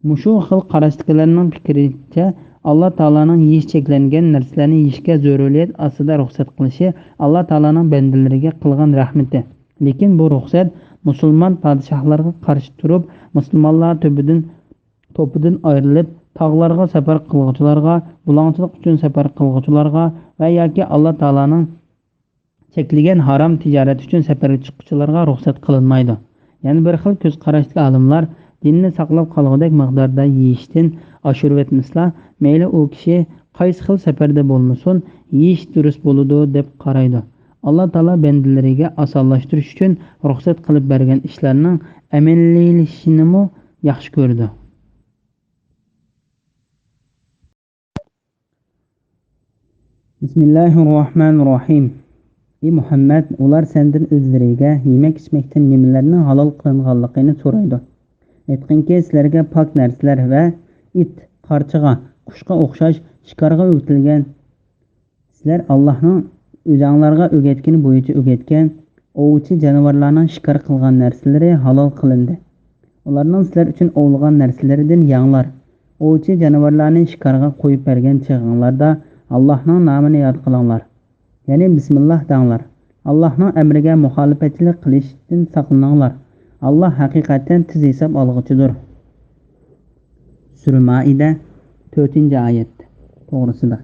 Mushu xil qarashdagilarning fikricha Alloh taolaning yeyish cheklangan narsalarni yeyishga zaruriyat asida ruxsat qilishi Alloh taolaning bandalariga qilgan rahmati. Lekin bu ruxsat musulmon podshohlarga qarshi turib, musulmonlar to'pidan ayrilib, tog'larga safar qiluvchilarga, bulongchilik uchun safar qiluvchilarga va yoki Alloh taolaning cheklagan harom tijorat uchun safarga chiquvchilarga ruxsat qilinmaydi. Ya'ni bir xil ko'z qarashli olimlar dinni saqlab qolgudek miqdorda yeyishdan oshirib etmaslar, mayli u kishi qaysi xil safarda bo'lmasin, yeyish durust bo'ladi deb qaraydi. Alloh taolo bandalariga osonlashtirish uchun ruxsat qilib bergan ishlarning amaliylashisini yaxshi ko'rdi. Bismillahirrohmanirrohim. Ey Muhammad, ular sendan o'zlariga yemak-ichmakdan nimalarni halol qilinganligini so'raydi. Aytqinki, sizlarga pok narsalar va it, qarchiga, qushga o'xshash shikarga o'tilgan, sizlar Allohning o'zinglarga o'rgatgani bo'yicha o'rgatgan ovchi jonivorlarning shikar qilgan narsalari halol qilindi. Ularning sizlar uchun ovlagan narsalaridan yanglar. Ovchi jonivorlarni shikarga qo'yib bergan chig'inglarda Allohning nomini yod qilinglar. Ya'ni bismillah danglar. Allohning amriga muxolifatchilik qilishdan saqlaninglar. Alloh haqiqatan tez hisob olg'uchidir. Sura Maide 4-oyat to'g'risida.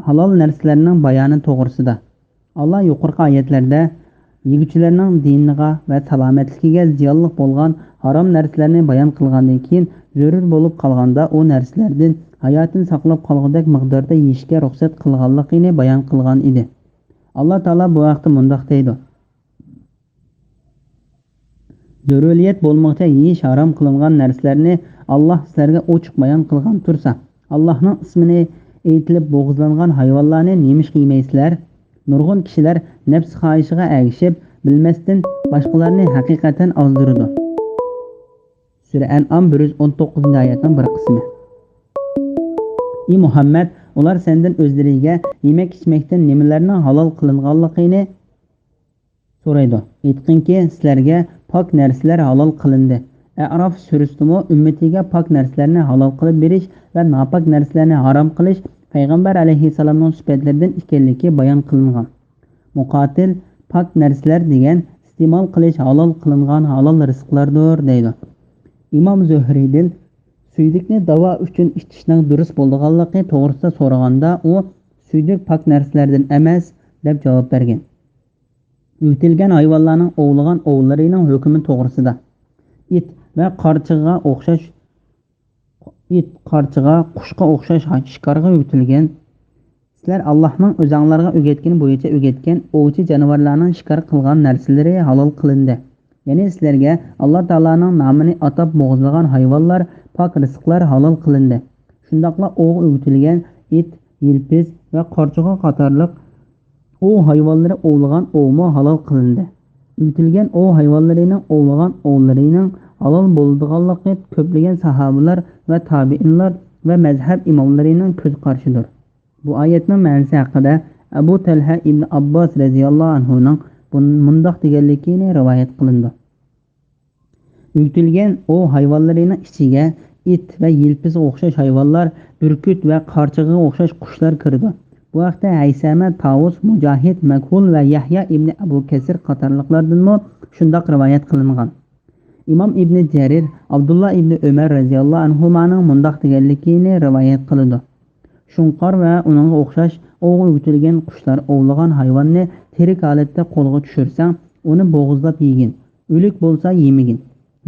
Halol narsalarning bayoni to'g'risida. Allah yuqorqi oyatlarda yeguvchilarning diniga va salomatligiga ziyonli bo'lgan harom narsalarni bayon qilgandan keyin zarur bo'lib qolganda u narsalardan hayotini saqlab qolgudek miqdorda yeyishga ruxsat qilganligini bayon qilgan edi. Alloh taolo bu vaqtda mundoq deydi: Zururiyat bo'lmoqcha yeyish harom qilingan narsalarni Allah sizlarga ochiq bayon qilgan tursa, Allohning ismini aytilib bo'g'izlangan hayvonlarni nemish yemaysizlar? Nurg'un kishilar nafs xohishiga ergishib, bilmasdan boshqalarni haqiqatan ozdirdi. Sura An'am 119-oyatning bir qismi. Ey Muhammad, ular sendan o'zlariga yemak-ichmakdan nimalarning halol qilinganligini so'raydi. Aytqinki, sizlarga pok narsalar halol qilindi. A'rof surasida ummatiga pok narsalarni halol qilib berish va nopok narsalarni harom qilish Payg'ambar alayhissalomning sifatlaridan ekanligi bayon qilingan. Muqotil pok narsalar degan iste'mol qilish halol qilingan halol rizqlardir deydi. Imom Zuhriydan suydikni davo uchun ichishning durust bo'lganligi to'g'risida so'raganda u suydik pok narsalardan emas deb javob bergan. Uyutilgan hayvonlarning ovlagan ovlarining hukmi to'g'risida. It va qarchig'a o'xshash qushqa o'xshash shikarga uyutilgan. Sizlar Allohning o'zinglarga o'rgatgani bo'yicha o'rgatgan ovchi jonivorlarning shikar qilgan narsalari halol qilindi. Ya'ni sizlarga Alloh taolaning nomini atab bo'g'izlagan hayvonlar, pok rizqlar halol qilindi. Shundaqla o'g'il uyutilgan it, yilpiz va qarchig'a qatorliq o hayvonlari ovlagan ovmo halol qilindi. Uyutilgan o hayvonlarining ovlagan ovlarining halol bo'lganligi ko'plagan sahobalar va tabiinlar va mazhab imomlarining ko'z qarshidir. Bu oyatning ma'nosi haqida Abu Talha ibn Abbos radhiyallohu anhuning mundoq deganligini rivoyat qilindi. Uyutilgan o hayvonlarining ichiga it va yilpizga o'xshash hayvonlar, burkut va qarchig'aga o'xshash qushlar kirdi. Bu vaqtda Haysama, Tavus, Mujahid, Makhul va Yahya ibn Abu Kasir qatorliqlardan shundoq rivoyat qilingan. Imom ibn Jarir Abdullah ibn Umar radhiyallohu anhuning mundoq deganligini rivoyat qildi. Shunqor va uningga o'xshash o'g'il yutilgan qushlar ovlagan hayvonni tirik holatda qo'lga tushirsang, uni bo'g'izlab yegin. O'lik bo'lsa yemagin.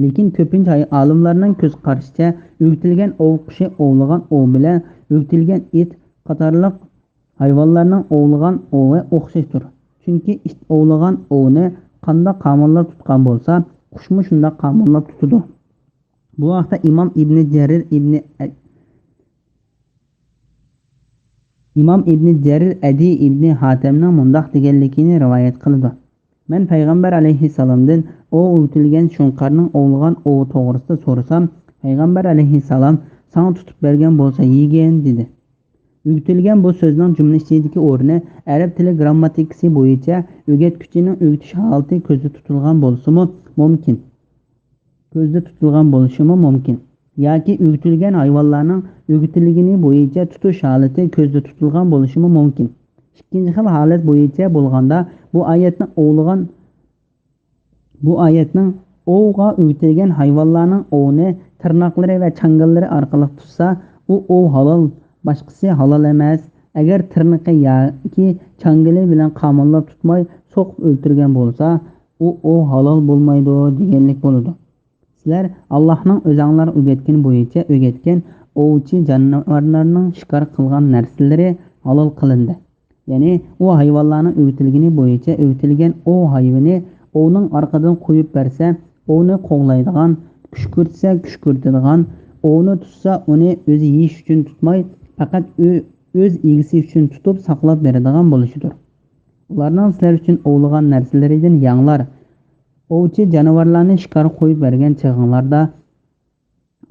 Lekin ko'pincha olimlarning ko'z qarashicha yutilgan ov qushi ovlagan ov bilan yutilgan it qatorliq hayvonlarning ovlagan ovi o'xshashdir. Chunki it ovlagan ovni qanday qonunlar tutgan bo'lsa, qushmi shunday qonunlar tutadi. Bu vaqtda Imom ibn Jarir Adi ibn Hatamning mundoq deganligini rivoyat qildi. Men Payg'ambar alayhissalomdan o utilgan shunqarning ovlagan ovi to'g'risida so'rasam, Payg'ambar alayhissalom "Sana tutib bergan bo'lsa yegin" dedi. Uyutilgan bu so'zning jumla ichidagi o'rni arab tili grammatikasi bo'yicha o'rgatuvchining o'rgatish holati ko'zda tutilgan bo'lishi mumkin. Yoki uyutilgan hayvonlarning o'rgatilgani bo'yicha tutish holati ko'zda tutilgan bo'lishi mumkin. Ikkinchi xil holat bo'yicha bo'lganda bu oyatning ovga uyutilgan hayvonlarning ovni tirnoqlari va changallari orqali tutsa, u ov halol, boshqasi halol emas. Agar tirnoqi yoki changali bilan qonunlar tutmay so'qib o'ltirgan bo'lsa, u ov halol bo'lmaydi deganlik bo'ladi. Sizlar Allohning o'zinglar o'rgatgani bo'yicha o'rgatgan ovchi jonivorlarning shikar qilgan narsalari halol qilindi. Ya'ni u hayvonlarning o'rgatilgani bo'yicha o'rgatilgan ov hayvoni ovning orqadan qo'yib bersa, ovni qo'g'laydigan, kushkurtsa kushkurtadigan, ovni tutsa uni o'zi yeyish uchun tutmay, faqat o'z egisi uchun tutib saqlab beradigan bo'lishidir. Ularning sizlar uchun ovlagan narsalaridan yanglar, ovchi jonivorlarni shikar qo'yib bergan chig'inglarda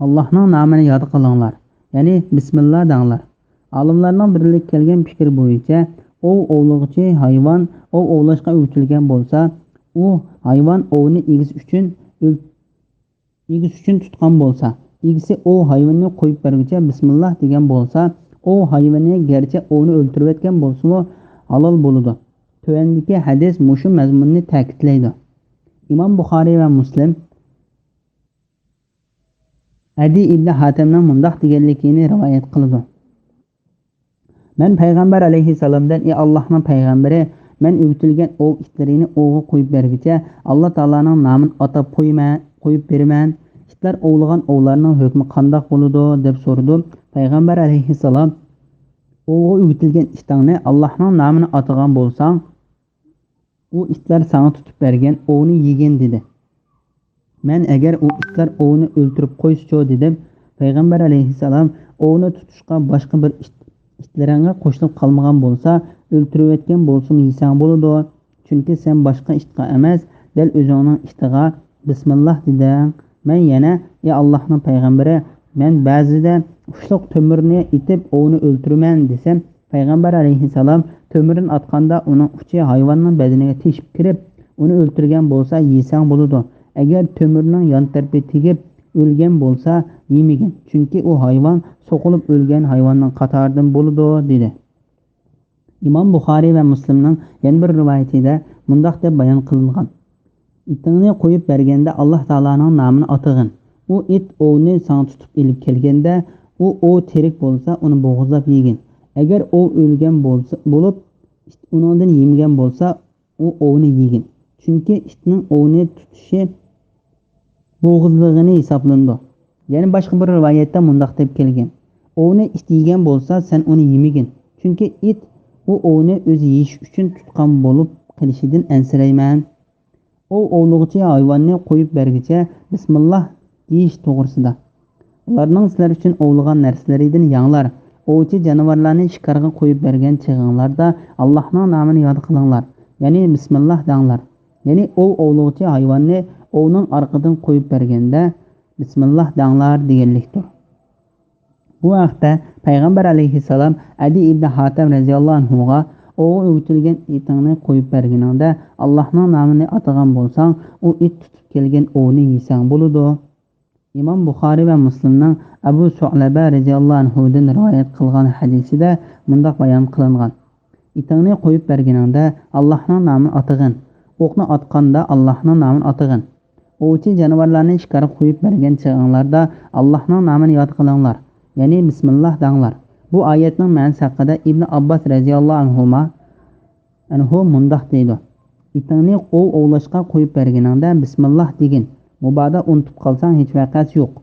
Allohning nomini yod qilinglar. Ya'ni bismillah denglar. Olimlarning birlik kelgan fikr bo'yicha ovlovchi hayvon ovlashga o'tilgan bo'lsa, u hayvon ovni egisi uchun tutgan bo'lsa, egisi hayvonni qo'yib berguncha bismillah degan bo'lsa, hayvonni garchi ovni o'ltirib etgan bo'lsa-mu halol bo'ladi. Tövendeki hadis mushu mazmunni ta'kidlaydi. İmam Buxoriy va Muslim Adi ibn Hatimning mundaq deganligini rivoyat qildi. Men payg'ambar alayhissalomdan: "Ey Allohning payg'ambari, men o'tilgan ov itlarini ovga qo'yib bergicha Alloh taolaning nomini atab qo'yib beraman. Itlar ovlagan ovlarning hukmi qandoq bo'ladi?" deb so'radi. Payg'ambar alayhissalom: "Ovga o'tilgan itingni Allohning nomini atagan bo'lsang, u itlar sana tutib bergan ovni yegin" dedi. Men agar u itlar ovni o'ltirib qo'ysa dedim. Payg'ambar alayhissalom: "Ovni tutishga boshqa bir itlarga qo'shilib qolmagan bo'lsa, o'ltirayotgan bo'lsin yesang bo'ladi. Chunki sen boshqa itga emas, dal o'zingning itiga bismillah deding." Men yana: "Ey Allohning payg'ambari, men ba'zida ushliq to'mirni itib ovni o'ltiraman" desam, payg'ambar alayhissalom to'mirni atganda uning uchi hayvonning badaniga teshib kirib, uni o'ltirgan bo'lsa yesang bo'ladi. Agar to'mirning yon tarafi tegib o'lgan bo'lsa yemagin, chunki u hayvon so'qilib o'lgan hayvonning qatoridan bo'ladi dedi. Imom Buxoriy va Muslimning yana bir rivoyatida mundaq deb bayon qilingan: "Itingni qo'yib berganda Alloh taolaning nomini atag'in. U it ovni sana tutib elib kelganda, u ov terik bo'lsa uni bo'g'izlab yegin. Agar ov o'lgan bo'lib uningdan yemagan bo'lsa, u ovni yegin. Chunki itning ovni tutishi bo'g'izligini hisoblandi." Yana boshqa bir rivoyatda mundaq deb kelgan: "Ovni it yegan bo'lsa, sen uni yemagin. Chunki it u ovni o'zi yeyish uchun tutgan bo'lib qilishidan ansirayman." Ovlug'uchi hayvonni qo'yib bergicha bismillah deyish to'g'risida. Ularning sizlar uchun ovlagan narsalaridan yanglar. Ovchi jonivorlarni shikarga qo'yib bergan chig'inglarda Allohning nomini yod qilinglar, ya'ni bismillah danglar. Ya'ni ovlug'uchi hayvonni ovning orqadan qo'yib berganda bismillah danglar deganlikdir. Bu vaqtda payg'ambar alayhissalom Adi ibn Hatim radhiyallohu anhuga: "Ovga o'tilgan itingni qo'yib berganingda Allohning nomini atagan bo'lsang, u it tutib kelgan ovni yesang bo'ladi." Imom Buxoriy va Muslimning Abu Su'laba radhiyallohu anhudan rivoyat qilgan hadisida mundaq bayon qilingan: "Itingni qo'yib berganingda Allohning nomini atag'in. O'qni atganda Allohning nomini atag'in. Ovchi jonivorlarni shikarga qo'yib bergan chig'inglarda Allohning nomini yod qilinglar, ya'ni bismillah danglar." Bu oyatning ma'nosi haqida Ibn Abbos radhiyallohu anhu mundaq deydi: "Itingni ovlashga qo'yib berganingda bismillah degin. Mubodo unutib qolsang hech vaqasi yo'q.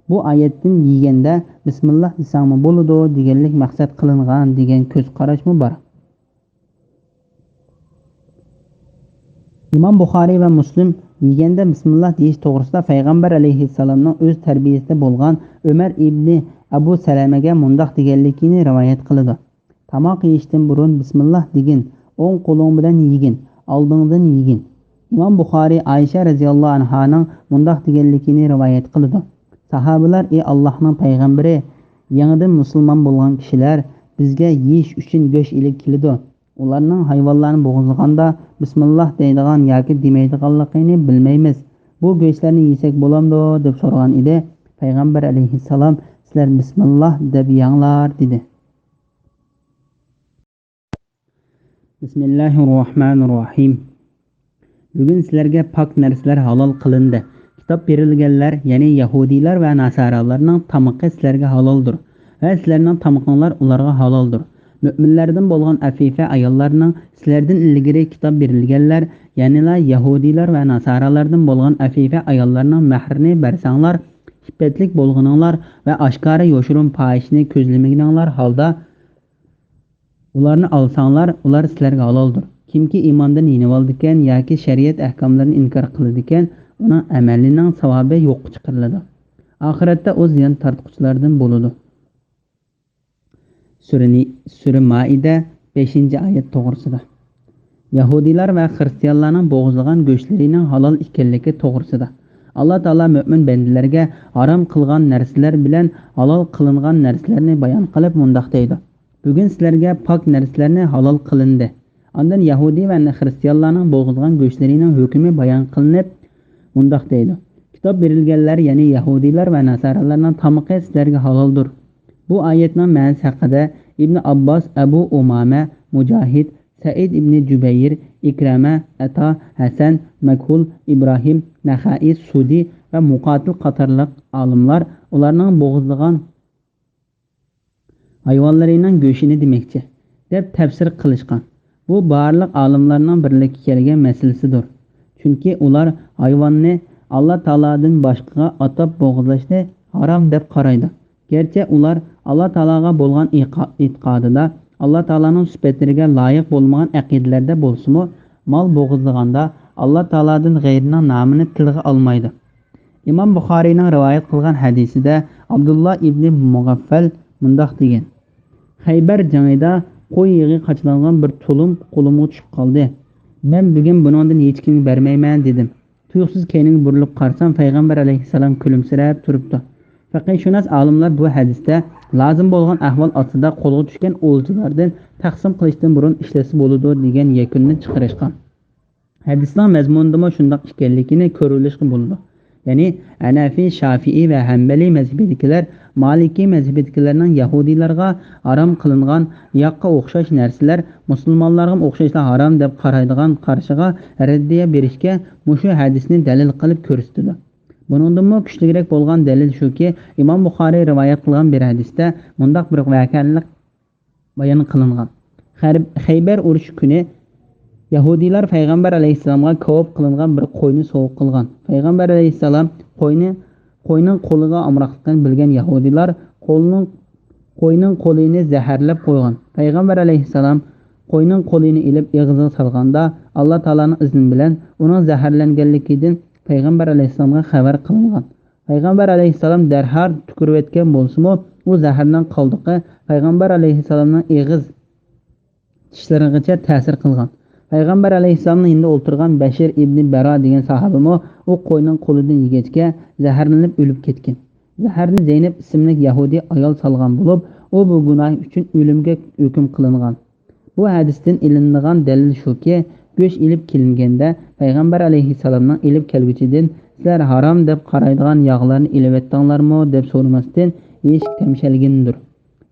Bu oyatdan yeganda bismillah desangmi bo'ladi deganlik maqsad qilingan" degan ko'z qarashmi bor. Imom Buxoriy va Muslim yeganda bismillah deyish to'g'risida payg'ambar alayhissalomning o'z tarbiyasida bo'lgan Umar ibn Abu Salamaga mundaq deganligini rivoyat qiladi: "Tamoq yeyishdan burun bismillah degin, o'ng qo'ling bilan yegin, oldingdan yegin." Imom Buxoriy Aisha radhiyallohu anhaning mundaq deganligini rivoyat qiladi: "Sahobalar: Ey Allohning payg'ambari, yangidan musulmon bo'lgan kishilar bizga yeyish uchun go'sht ilib keladi. Ularning hayvonlarni bo'g'izlaganda bismillah deydigan yoki demaydiganligini bilmaymiz. Bu go'shtlarni yesak bo'lamdi?" deb so'ragan edi. Payg'ambar alayhissalom: "Sizlar bismillah deb yanglar" dedi. Bismillahirrohmanirrohim. Bugun sizlarga pok narsalar halol qilindi. Kitob berilganlar, ya'ni Yahudiylar va Nasaralarning tamoqi sizlarga haloldir va sizlarning tamoqinglar ularga haloldir. Mu'minlardan bo'lgan afifa ayollarning sizlardan ilgari kitob berilganlar, ya'ni Yahudiylar va Nasaralardan bo'lgan afifa ayollarning mahrini bersanglar, iffetlik bo'lganinglar va oshkora yoshirin fohishni ko'zlamaganinglar holda ularni olsanglar, ular sizlarga haloldir. Kimki iymondan yenib oldikan yoki shariat ahkomlarini inkor qiladigan, uning amalining savobi yo'qqa chiqariladi. Oxiratda o'z ziyon tortquchilardan bo'ladi. Sura Maida 5-oyat to'g'risida. Yahudiylar va xristianlarning bo'g'izlagan go'shtlarining halol ekanligi to'g'risida. Alloh taolo mu'min bandalarga harom qilgan narsalar bilan halol qilingan narsalarni bayon qilib mundaq deydi: "Bugun sizlarga pok narsalarni halol qilindi." Ondan Yahudi va xristianlarning bo'g'izlagan go'shtlarining hukmi bayon qilinib mundaq deydi: "Kitob berilganlar, ya'ni Yahudiylar va Nasaralarning tamoqi sizlarga haloldir." Bu oyatning ma'nosi haqida Ibn Abbos, Abu Umama, Mujahid, Said ibn Jubayr, Ikrama, Ata, Hasan, Makhul, Ibrohim, Naxai, Sudi va Muqatil qatorliq olimlar ularning bo'g'izlagan hayvonlarining go'shini demoqchi deb tafsir qilishgan. Bu barliq olimlarning birlikka kelgan masalasidir. Chunki ular hayvonni Alloh taolodan boshqaga atab bo'g'izlashni harom deb qaraydi. Gerçi ular Alloh taologa bo'lgan e'tiqodida Alloh taoloning sifatlariga loyiq bo'lmagan aqidalarda bo'lsa-mu, mol bo'g'izlaganda Alloh taolodan g'ayrining nomini tilga olmaydi. İmam Buxoriyning rivoyat qilgan hadisida Abdullah ibn Mug'affal mundoq degan: Xaybar jangida qo'y yig'i qachlangan bir tulum qo'limga tushib qoldi. Men bugun buningdan hech kimga bermayman dedim. Tuyuqsiz keyinga burilib qarsam payg'ambar alayhissalom kulimsirab turibdi. Faqihshunos olimlar bu hadisda lozim bo'lgan ahvol ostida qo'lga tushgan o'lchilardan taqsim qilishdan burun ishlasa bo'ladi degan yakunni chiqarishgan. Hadisning mazmunida shundoq ekanligini ko'rilishga bo'ladi. Ya'ni Hanafi, Shafi'i va Hanbali mazhabidagilar Maliki mazhabidagilarning Yahudiylarga harom qilingan yoqqa o'xshash narsalar musulmonlarga o'xshashlar harom deb qaraydigan qarshiga raddiya berishga mushu hadisni dalil qilib ko'rsatdi. Buningdan kuchliroq bo'lgan dalil shuki, Imom Buxoriy rivoyat qilgan bir hadisda mundaq bir voqealik bayon qilingan. Xaybar urushi kuni Yahudiylar payg'ambar alayhissalomga ko'p qilingan bir qo'yni sovg'a qilgan. Payg'ambar alayhissalom qo'yning qo'liga amroqlikdan bilgan Yahudiylar qo'yning qo'lini zaharlab qo'ygan. Payg'ambar alayhissalom qo'yning qo'lini ilib og'ziga solganda Alloh taolaning izni bilan uning zaharlanganligidan payg'ambar alayhissalomga xabar qilingan. Payg'ambar alayhissalom darhol tukurib etgan bo'lsa-mu, u zahardan qoldiqi payg'ambar alayhissalomning og'iz tishlarigacha ta'sir qilgan. Payg'ambar alayhissalomning yonida o'tirgan Bashir ibn Baro degan sahobami u qo'yning qo'lidan yegachga zaharlanib o'lib ketgan. Zaharni Zaynab ismli Yahudi ayol solgan bo'lib, u bu gunoh uchun o'limga hukm qilingan. Bu hadisdan ilinadigan dalil shuki, go'sh ilib kelinganda payg'ambar alayhissalomning ilib kelguchidan sizlar harom deb qaraydigan yog'larni ilib etdinglarmi deb so'ramasdan yeyish tamshalgandir.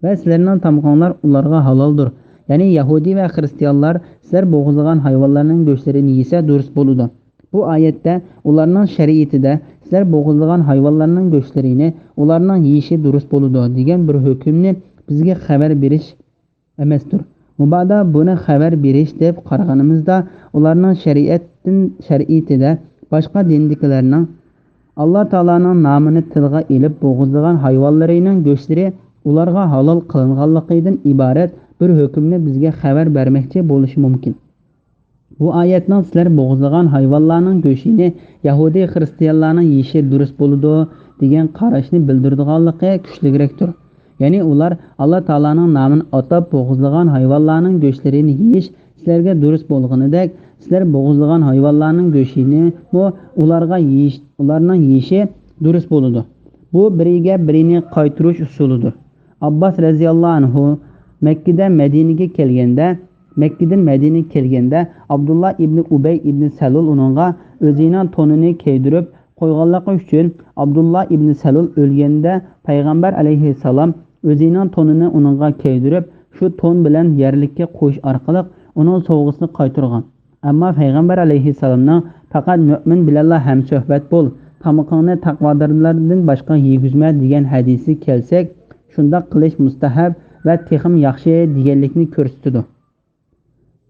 Va sizlarning tamg'onlar ularga haloldir. Ya'ni Yahudi va Xristianlar sizlar bo'g'izlagan hayvonlarning go'shtlarini yesa durust bo'ladi. Bu oyatda ularning shariatida sizlar bo'g'izlagan hayvonlarning go'shtlarini ularning yeyishi durust bo'ladi degan bir hukmni bizga xabar berish emasdir. Mubada buni xabar berish deb qaraganimizda ularning shariatida boshqa dindikilarning Alloh taolaning nomini tilga ilib bo'g'izlagan hayvonlarining go'shtlari ularga halol qilinganligidan iborat bir hukmni bizga xabar bermoqchi bo'lishi mumkin. Bu oyatning sizlar bo'g'izlagan hayvonlarning go'shini Yahudi Xristianlarning yeyishi durust bo'ladi degan qarashni bildirganligi kuchliroqdir. Ya'ni ular Alloh taolaning nomini atab bo'g'izlagan hayvonlarning go'shtlarini yeyish sizlarga durust bo'lganidek, sizlar bo'g'izlagan hayvonlarning go'shini ularning yeyishi durust bo'ladi. Bu biriga birini qaytirish usulidir. Abbos radhiyallohu anhu Makkadan Madinaga kelganda Abdullah ibn Ubay ibn Salul uningga o'zining tonini kiydirib qo'yganligi uchun Abdullah ibn Salul o'lganda payg'ambar alayhissalom o'zining tonini uningga kiydirib shu ton bilan yerlikka qo'yish orqali uning sovg'asini qaytargan. Ammo payg'ambar alayhissalomning faqat mu'min bilanla ham suhbat bo'l, tamoqni taqvodorlardan boshqa yegizma degan hadisi kelsak, shunda qilish mustahab va texim yaxshi deganlikni ko'rsatadi.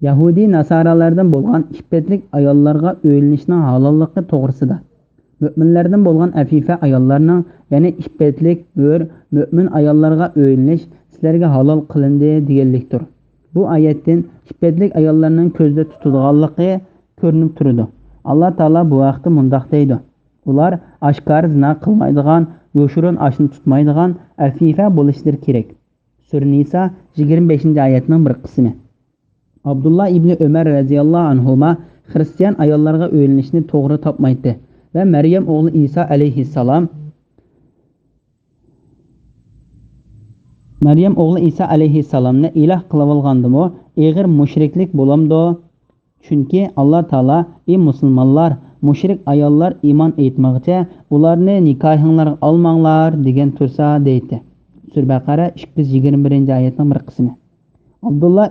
Yahudi nasoralardan bo'lgan iffetlik ayollarga o'yinishning halolligi to'g'risida mu'minlardan bo'lgan afifa ayollarning, ya'ni iffetlik mu'min ayollarga o'yinish sizlarga halol qilindi deganlikdir. Bu oyatdan iffetlik ayollarning ko'zda tutilganligi ko'rinib turadi. Alloh taolo bu vaqtda mundoq deydi: ular oshkor zina qilmaydigan, yo'shirin oshni tutmaydigan afifa bo'lishlar kerak. Sura Nisa 25-oyatning bir qismi. Abdullah ibn Umar radhiyallohu anhuma Xristian ayollarga o'yinishni to'g'ri topmaydi va Maryam o'g'li Isa alayhissalomni iloh qilib olgandimi, eg'ir mushriklik bo'lamdi. Chunki Alloh taolo: "Ey musulmonlar, mushrik ayollar iymon etmoqcha, ularni nikohinglarga olmanglar" degan tursa deydi. Sura Baqara 221-oyatning bir qismi. Abdullah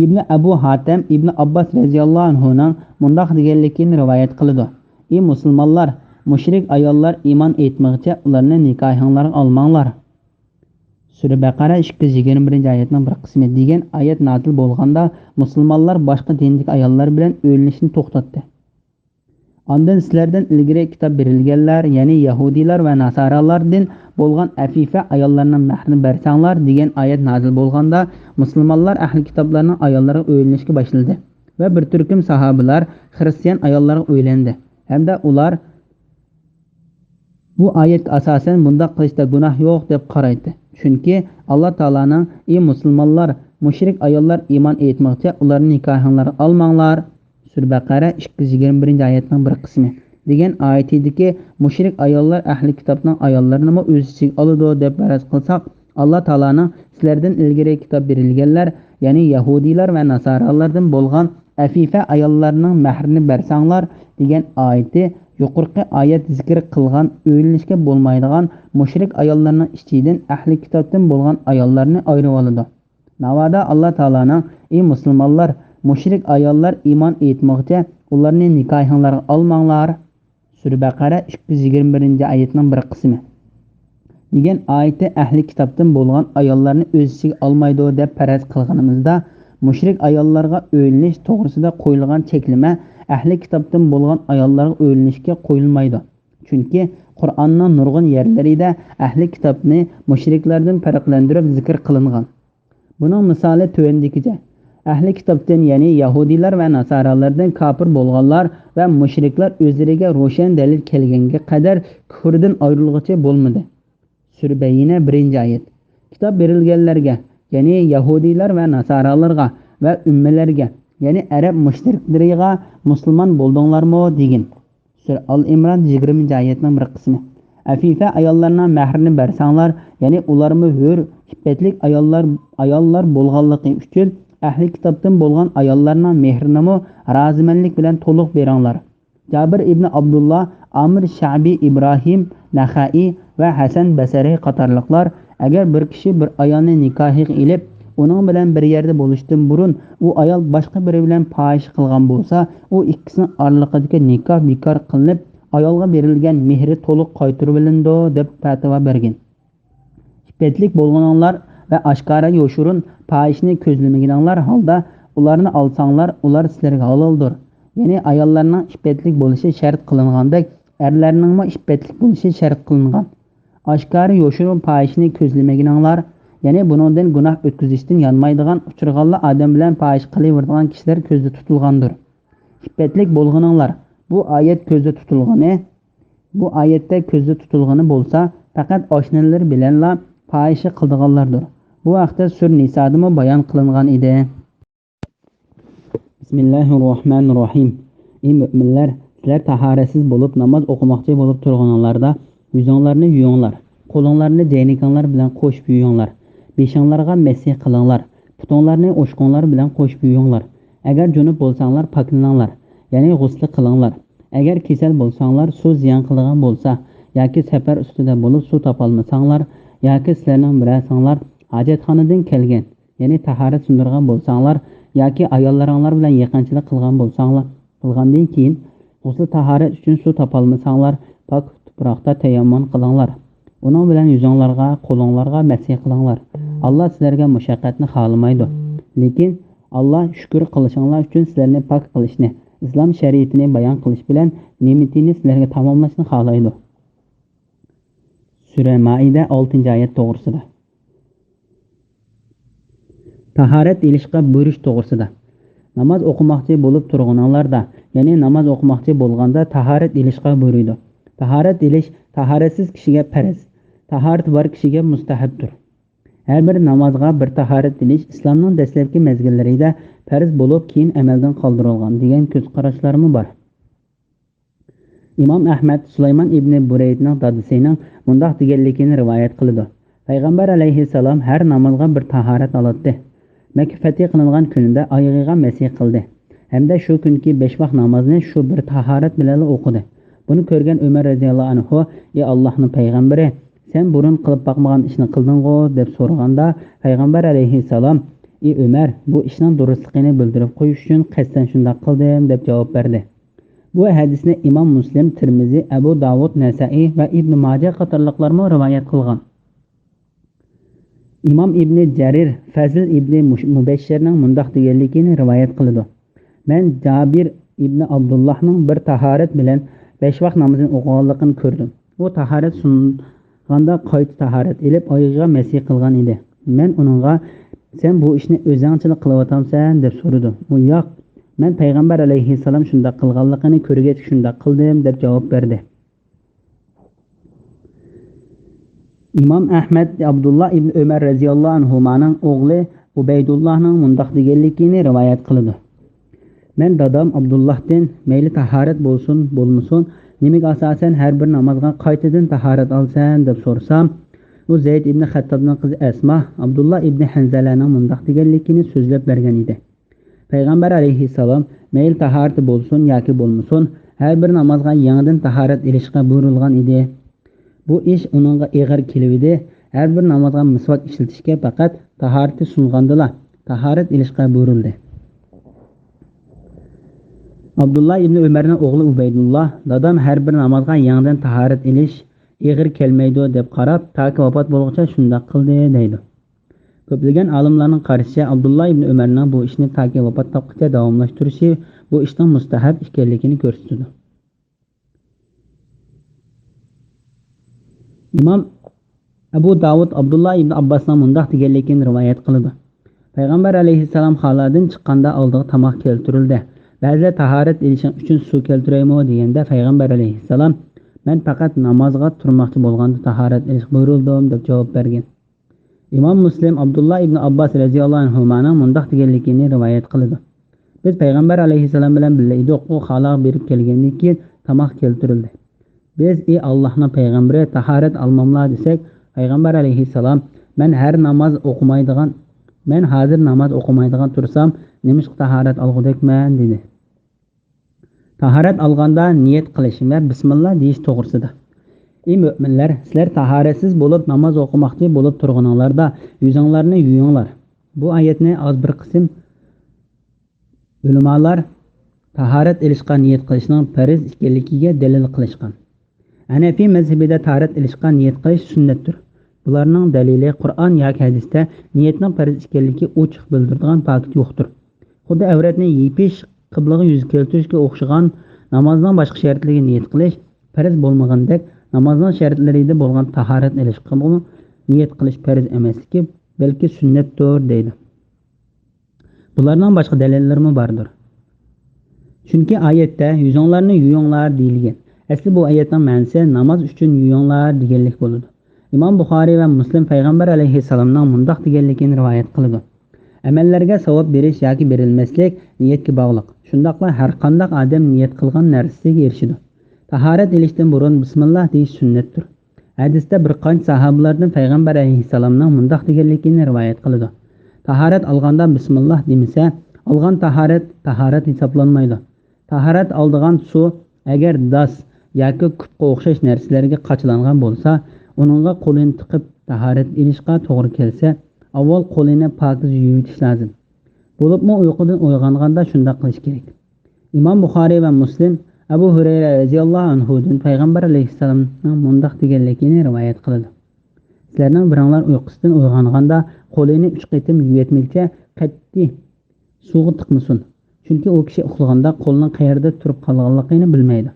ibn Abu Hatim ibn Abbas radhiyallohu anhuning mundoq deganligini rivoyat qiladi: "Ey musulmonlar, mushrik ayollar iymon etmoqcha ularni nikohinglarga olmanglar. Sura Baqara 221 oyatning bir qismi degan oyat nozil bo'lganda musulmonlar boshqa dinlik ayollar bilan o'ylanishni to'xtatdi. Ondan sizlardan ilgari kitob berilganlar, ya'ni Yahudiylar va Nasoralardan bo'lgan afifa ayollarning mahrini bersanglar degan oyat nozil bo'lganda musulmonlar ahli kitoblarning ayollariga o'ylanishga boshladi va bir turkum sahobalar xristian ayollarga o'ylandi. Hamda ular bu oyatga asosan bunday qilishda gunoh yo'q deb qaraydi. Chunki Alloh taolaning ey musulmonlar, mushrik ayollar iymon etmoqcha ularning nikohinglarni olmanglar. Sura Baqara 221 oyatning bir qismi degan oyatidagi mushrik ayollar ahli kitobning ayollarini o'z ichiga oladi deb faraz qilsak, Alloh taolaning sizlardan ilgari kitob berilganlar, ya'ni Yahudiylar va Nasoralardan bo'lgan afifa ayollarning mahrini bersanglar degan oyati yuqorqi oyat zikr qilgan o'ylanishga bo'lmaydigan mushrik ayollarning ichidan ahli kitobdan bo'lgan ayollarni ayirib oladi. Navoda Alloh taolaning ey musulmonlar, mushrik ayollar iymon etmoqcha ularni nikohinglarga olmanglar. Sura Baqara 221 oyatning bir qismi degan oyati ahli kitobdan bo'lgan ayollarni o'z ichiga olmaydi deb faraz qilganimizda mushrik ayollarga o'ylanish to'g'risida qo'yilgan cheklama ahli kitobdan bo'lgan ayollarga o'ylanishga qo'yilmaydi. Chunki Qur'onning nurg'un yerlarida ahli kitobni mushriklardan farqlantirib zikr qilingan. Buning misoli tuvandikicha: ahli kitobdan, ya'ni Yahudiylar va Nasoralardan kofir bo'lganlar va mushriklar o'zlariga ro'shan dalil kelganga qadar kufrdan ayrilguncha bo'lmadi. Sura Bayyina 1-oyat. Kitob berilganlarga, ya'ni Yahudiylar va Nasoralarga va ummalarga, ya'ni arab mushriklariga musulmon bo'ldinglarmi degin. Sura Al-Imron 20-oyatning bir qismi. Afifa ayollarning mahrini bersanglar, ya'ni ularmi hur, iffetlik ayollar bo'lganligi uchun ahli kitobdan bo'lgan ayollarning mehrini rozimanlik bilan to'liq beranglar. Jabir ibn Abdullah, Amir Sha'bi, Ibrohim Naxai va Hasan Basri qatorliqlar agar bir kishi bir ayolni nikohiga ilib, uning bilan bir yerda bo'lishdan burun u ayol boshqa biri bilan fahish qilgan bo'lsa, u ikkisining oralig'idagi nikoh bekor qilinib, ayolga berilgan mehri to'liq qaytarib olindi deb fatvo bergan. Iffetlik bo'lganlar va oshkora yo'shurun fahishni ko'zlamaganlar holda ularni olsanglar, ular sizlarga haloldir. Ya'ni ayollarning iffetlik bo'lishi shart qilingandek, erlarning ham iffetlik bo'lishi shart qilingan. Oshkora yo'shurun fahishni ko'zlamaganlar, ya'ni buningdan gunoh o'tkazishdan yanmaydigan uchirg'anlar odam bilan fahish qilaveradigan kishilar ko'zda tutilgandir. Iffetlik bo'lganlar bu oyat ko'zda tutilgani, bu oyatda ko'zda tutilgani bo'lsa, faqat oshnalar bilanla fahish qildiganlardir. Bu vaqtda Sur Niso'da bayon qilingan edi. Bismillahirrohmanirrohim. Ey mu'minlar, sizlar tahoratsiz bo'lib namoz o'qimoqchi bo'lib turganlarda yuzinglarni yuvinglar, qo'linglarni jaynikanglar bilan qo'shib yuvinglar, beshinglarga masih qilinglar, putinglarni o'shqonlar bilan qo'shib yuvinglar. Agar junub bo'lsanglar poklaninglar, ya'ni g'usl qilinglar. Agar kasal bo'lsanglar, suv ziyon qilgan bo'lsa yoki safar ustida bo'lib suv topolmasanglar yoki sizlarning birasinglar hojatxonadan kelgan, ya'ni tahorat sundirgan bo'lsanglar yoki ayollaringlar bilan yaqinchilik qilgan bo'lsanglar, qilgandan keyin g'usl tahorat uchun suv topolmasanglar, pok tuproqda tayammum qilinglar. Uning bilan yuzinglarga, qo'linglarga masih qilinglar. Alloh sizlarga mushaqqatni xohlamaydi, lekin Alloh shukr qilishinglar uchun sizlarni pok qilishni, islom shariatini bayon qilish bilan ne'matini sizlarga tamomlashni xohlaydi. Sura Maida 6-oyat to'g'risida. Tahorat ilishga buyurish to'g'risida. Namoz o'qimoqchi bo'lib turganlarda, ya'ni namoz o'qimoqchi bo'lganda tahorat ilishga buyurdi. Tahorat ilish tahoratsiz kishiga farz, tahorat bor kishiga mustahabdir. Har bir namozga bir tahorat ilish islomning dastlabki mezgillarida farz bo'lib, keyin amaldan qoldirilgan degan ko'z qarashlarmi bor. Imom Ahmad Sulaymon ibn Buraydning dadasining bundoq deganligini rivoyat qildi. Payg'ambar alayhissalom har namozga bir tahorat oladi. Makka fath qilingan kunida oyog'iga masih qildi. Hamda shu kunki 5 vaqt namozni shu bir tahorat bilan o'qidi. Buni ko'rgan Umar radhiyallohu anhu, "Ey Allohning payg'ambari, sen burun qilib boqmagan ishni qilding-ku" deb so'raganda, payg'ambar alayhissalom, "Ey Umar, bu ishning durustligini bildirib qo'yish uchun qasddan shunday qildim" deb javob berdi. Bu hadisni imom Muslim, Tirmizi, Abu Davud, Nasai va Ibn Majah qatorliqlarmi rivoyat qilgan. imom ibn Jarir Fazl ibn Mubashshirning mundoq deganligini rivoyat qiladi. Men Jabir ibn Abdullohning bir tahorat bilan 5 vaqt namozini o'qiganligini ko'rdim. U tahorat sunganda qayta tahorat elib oyog'iga masih qilgan edi. Men uningga sen bu ishni o'zingchilik qilyapsansan deb so'radim. U yo'q, men payg'ambar alayhissalom shunday qilganligini ko'rgach shunday qildim deb javob berdi. imom Ahmad Abdullah ibn Umar radhiyallohu anhuning o'g'li Ubaydullohning mundoq deganligini rivoyat qiladi. Men dadam Abdullahdan mayli tahorat bo'lsin, bo'lmasin, nimaga asosan har bir namozga qaytadan tahorat olsan deb so'rsam, u Zayd ibn Xattobning qizi Asma Abdullah ibn Hanzalaning mundoq deganligini so'zlab bergan edi. Payg'ambar alayhissalom mayli tahorat bo'lsin yoki bo'lmasin, har bir namozga yangidan tahorat ilishga buyurilgan edi. Bu ish uningga ig'ir kelibdi. Har bir namozga misvak ishlatishga faqat tahorat sungandilar. Tahorat ilishga buyurildi. Abdullah ibn Umarning o'g'li Ubaydullah, dadam har bir namozga yangidan tahorat ilish ig'ir kelmaydi deb qarab, toki vafot bo'lguncha shunday qildi deydi. Ko'plagan olimlarning qarashicha Abdullah ibn Umarning bu ishni toki vafot topguncha davomlashtirishi bu ishning mustahab ekanligini ko'rsatadi. imom Abu Davud Abdullah ibn Abbosning mundoq deganligini rivoyat qiladi. Payg'ambar alayhissalom xaladan chiqqanda oldiga tomoq keltirildi. Ba'zilar tahorat ilishing uchun suv keltiraymi deganda Payg'ambar alayhissalom men faqat namozga turmoqchi bo'lganda tahorat ilish buyurildim deb javob bergan. imom Muslim Abdullah ibn Abbos radhiyallohu anhuning mundoq deganligini rivoyat qiladi. Biz Payg'ambar alayhissalom bilan birga edik, u xaloq berib kelgandan keyin tomoq keltirildi. Biz Allohning payg'ambari tahorat almamlar desak, Payg'ambar alayhissalom men hozir namoz o'qimaydigan tursam, nimish tahorat olgudekman dedi. Tahorat olganda niyat qilish va bismillah deyish to'g'risida. Ey mu'minlar, sizlar tahoratsiz bo'lib namoz o'qimoqchi bo'lib turganinglarda yuzinglarni yuvinglar. Bu oyatni oz bir qism ulamolar tahorat ilishga niyat qilishning farz ekanligiga dalil qilishgan. Hanafi mazhabida tahorat ilishga niyat qilish sunnatdir. Bularning dalili Qur'on yoki hadisda niyatning farz ekanligi ochiq bildiradigan fakat yo'qdir. Xuddi avratni yepish, qiblaga yuz keltirishga o'xshagan namozning boshqa shartlariga niyat qilish farz bo'lmagandek, namozning shartlarida bo'lgan tahorat ilishga niyat qilish farz emasligi, balki sunnatdir deydi. Bularning boshqa dalillarmi bordir? Chunki oyatda yuzinglarni yuvinglar deyilgan. Asli bu oyatning ma'nosi namoz uchun yuvinglar deganlik bo'ladi. imom Buxoriy va Muslim Payg'ambar alayhissalomning mundoq deganligini rivoyat qiladi. Amallarga savob berish yoki berilmaslik niyatga bog'liq. Shundaqla har qanday odam niyat qilgan narsasiga erishadi. Tahorat ilishdan burun bismillah deyish sunnatdir. Hadisda bir qancha sahobalardan Payg'ambar alayhissalomning mundoq deganligini rivoyat qiladi. Tahorat olganda bismillah demasa, olgan tahorat hisoblanmaydi. Tahorat oldigan suv agar das yoki kupga o'xshash narsalarga qachlangan bo'lsa, uningga qo'lini tiqib tahorat ilishga to'g'ri kelsa, avval qo'lini pokiz yuvitish lozim. Bo'libmi uyqudan uyg'onganda shunday qilish kerak. imom Buxoriy va Muslim Abu Hurayra radhiyallohu anhudan Payg'ambar alayhissalomning mundoq deganligini rivoyat qiladi. Sizlarning biringlar uyqusidan uyg'onganda qo'lini 3 qitim yuvitmekcha qat'iy suvga tiqmasin. Chunki u kishi uxlaganda qo'lning qayerda turib qolganligini bilmaydi.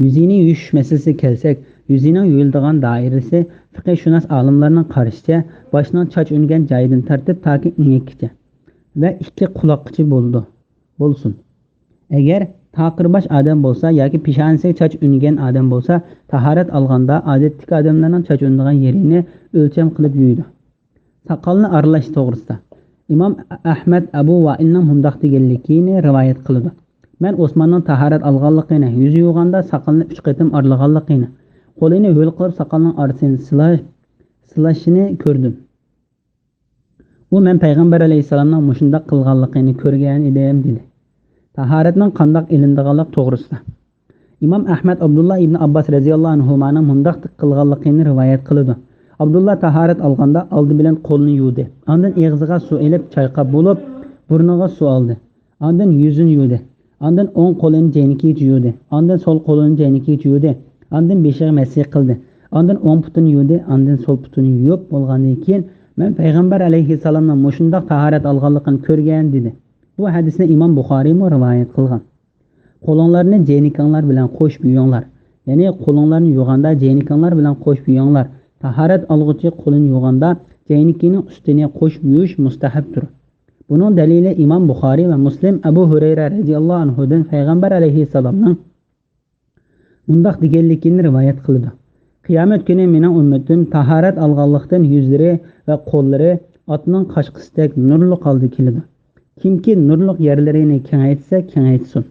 Yuzini yuvish masalasiga kelsak, yuzining yuviladigan doirasi fiqhshunos olimlarning qarashicha boshning choch ungan joyidan tartib toki inyakgacha va 2 quloqgacha bo'lsin. Agar taqirbosh odam bo'lsa yoki peshonasiga choch ungan odam bo'lsa, tahorat olganda odatdagi odamlarning choch ungan yerini o'lcham qilib yuvadi. Soqolni aralash to'g'risida imom Ahmad Abu Va'ilning mundoq deganligini rivoyat qiladi. Men Osmonning tahorat olganligini, yuzi yuvganda soqolni 3 qitim aralaganligini, qo'lini ho'l qilib soqolning orasini silashini ko'rdim. U men Payg'ambar alayhissalomning mushundaq qilganligini ko'rgan edim dedi. Tahoratning qandoq ilindiganlik to'g'risida imom Ahmad Abdullah ibn Abbos radhiyallohu anhuning mundoq qilganligini rivoyat qiladi. Abdullah tahorat olganda oldi bilan qo'lni yuvdi. Ondan og'ziga suv elib chayqab bo'lib, burniga suv oldi. Ondan yuzini yuvdi. Ondan o'ng qo'lini jaynikiga yuvdi. Ondan so'l qo'lini jaynikiga yuvdi. Ondan beshig'i masih qildi. Ondan o'ng putini yuvdi. Ondan so'l putini yuvib bo'lgandan keyin men payg'ambar alayhissalomning mushundoq tahorat olganligini ko'rgan dedi. Bu hadisni Imom Buxoriy rivoyat qilgan. Qo'linglarni jaynikanglar bilan qo'shib yuvinglar. Ya'ni qo'linglarni yuvganda jaynikanglar bilan qo'shib yuvinglar. Tahorat olg'uchi qo'lini yuvganda jaynikining ustini qo'shib yuvish mustahabdir. Bunun dalili İmam Buxoriy va Muslim Abu Hurayra radhiyallohu anhudan payg'ambar alayhissalomning bundoq deganligini rivoyat qildi. Qiyomat kuni mening ummatim tahorat olganlikdan yuzlari va qo'llari otning qashqisidek nurli qoldi keladi. Kimki nurli yerlarini kengaytsa, kengaytsin.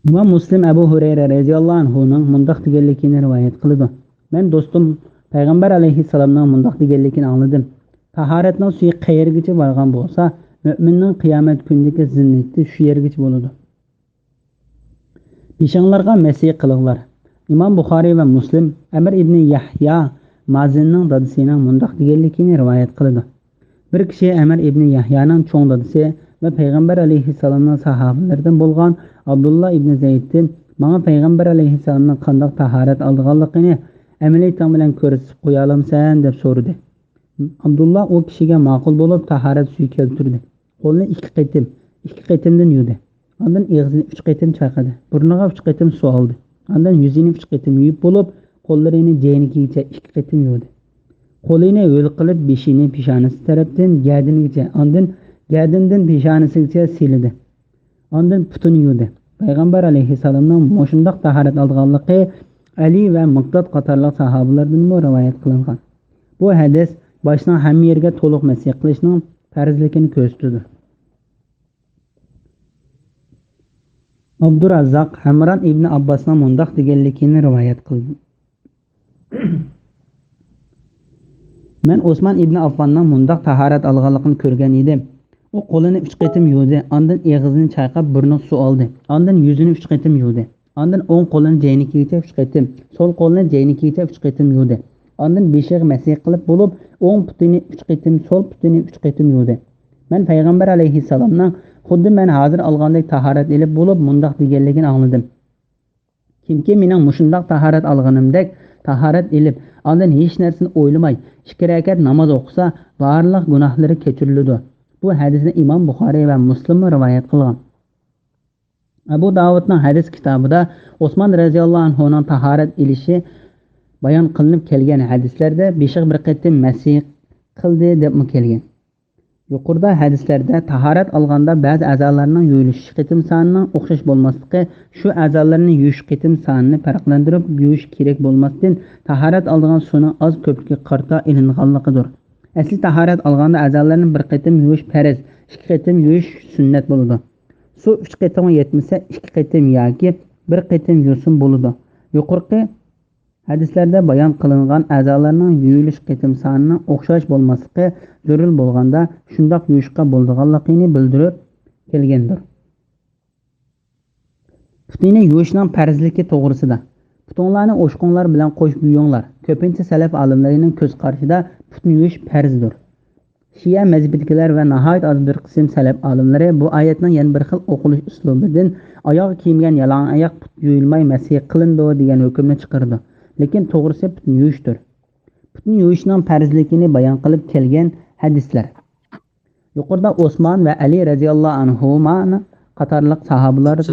İmam Muslim Abu Hurayra radhiyallohu anhuning bundoq deganligini rivoyat qildi. Men do'stim payg'ambar alayhissalomning bundoq deganligini angladim. Tahoratning suyi qayergacha borgan bo'lsa, mu'minning qiyomat kunidagi zinnati shu yergacha bo'ladi. Beshinglarga masih qilinglar. Imom Buxoriy va Muslim Amr ibn Yahya Mazinning dadasining bundoq deganligini rivoyat qildi. Bir kishi Amr ibn Yahyaning cho'ng dadasi va payg'ambar alayhissalomning sahobalaridan bo'lgan Abdullah ibn Zayddan menga payg'ambar alayhissalomning qanday tahorat olganligini amaliy bilan ko'rsatib qo'ya olamsan deb so'radi. Abdullah o kishiga ma'qul bo'lib tahorat suvi keltirdi. Qo'lni 2 qatimdan yuvdi. Ondan og'zini 3 qatim chayqadi. Burniga 3 qatim suv oldi. Ondan yuzini 3 qatim yuvib bo'lib, qo'llarini jaynikigacha 2 qatim yuvdi. Qo'lini yo'l qilib beshini peshonasi tarafdan gadinigacha, ondan gadindan peshonasigacha sildi. Ondan putini yuvdi. Payg'ambar alayhissalomning mushundoq tahorat olganligi Ali va Miqdod qatorliq sahobalardan rivoyat qilingan. Bu hadis boshning hamma yerga to'liq masih qilishning farzligini ko'rsatadi. Abdurazzaq Hamran ibn Abbosning mundoq deganligini rivoyat qildi. Men Osman ibn Affonning mundoq tahorat olganligini ko'rgan edim. U qo'lini 3 qatim yuvdi, ondan og'zini chayqab burniga suv oldi. Ondan yuzini 3 qatim yuvdi. Ondan o'ng qo'lini jaynikigacha 3 qatim, so'l qo'lini jaynikigacha 3 qatim yuvdi. Ondan beshig'i masih qilib bo'lib, o'ng putini 3 qatim, so'l putini 3 qatim yuvdi. Men payg'ambar alayhissalomning xuddi men hozir olgandek tahorat elib bo'lib, mundoq deganligini angladim. Kimki mening mushundoq tahorat olganimdek tahorat elib, ondan hech narsani o'ylamay 2 rakat namoz o'qisa, barliq gunohlari kechiriladi. Bu hadisni Imom Buxoriy va Muslim rivoyat qilgan. Abu Davudning hadis kitobida Osman radhiyallohu anhuning tahorat elishi bayon qilinib kelgan hadislarda beshig' bir qatim masih qildi deb kelgan. Yuqorida hadislarda tahorat olganda ba'zi a'zolarning yuvilish qitim sonining o'xshash bo'lmasligi, shu a'zolarni yuvish qitim sonini farqlantirib yuvish kerak bo'lmasdan tahorat olgan suvning oz ko'pligiga qarta ilinganligidir. Asli tahorat olganda a'zolarni bir qatim yuvish farz, 2 qatim yuvish sunnat bo'ladi. Suv 3 qatimga yetmasa 2 qatim yoki 1 qatim yuvsin bo'ladi. Yuqorqi hadislarda bayon qilingan a'zolarning yuvilish qitim sonining o'xshash bo'lmasligi zarur bo'lganda shundoq yuvishga bo'ladiganligini bildirib kelgandir. Putini yuvishning farzligi to'g'risida. Putinglarni o'shqonlar bilan qo'shib yuvinglar. Ko'pincha salaf olimlarining ko'z qarashida putni yuvish farzdir. Shia mazhabidagilar va nihoyat oz bir qism salaf olimlari bu oyatning yana bir xil o'qilish uslubidan oyoq kiygan yalang'och oyoq put yuvilmay masih qilindi degan hukmni chiqardi. Lekin to'g'risi putni yuvishdir. Putni yuvishning farzligini bayon qilib kelgan hadislar. Yuqorida Osman va Ali radhiyallohu anhumani qatorliq sahobalardan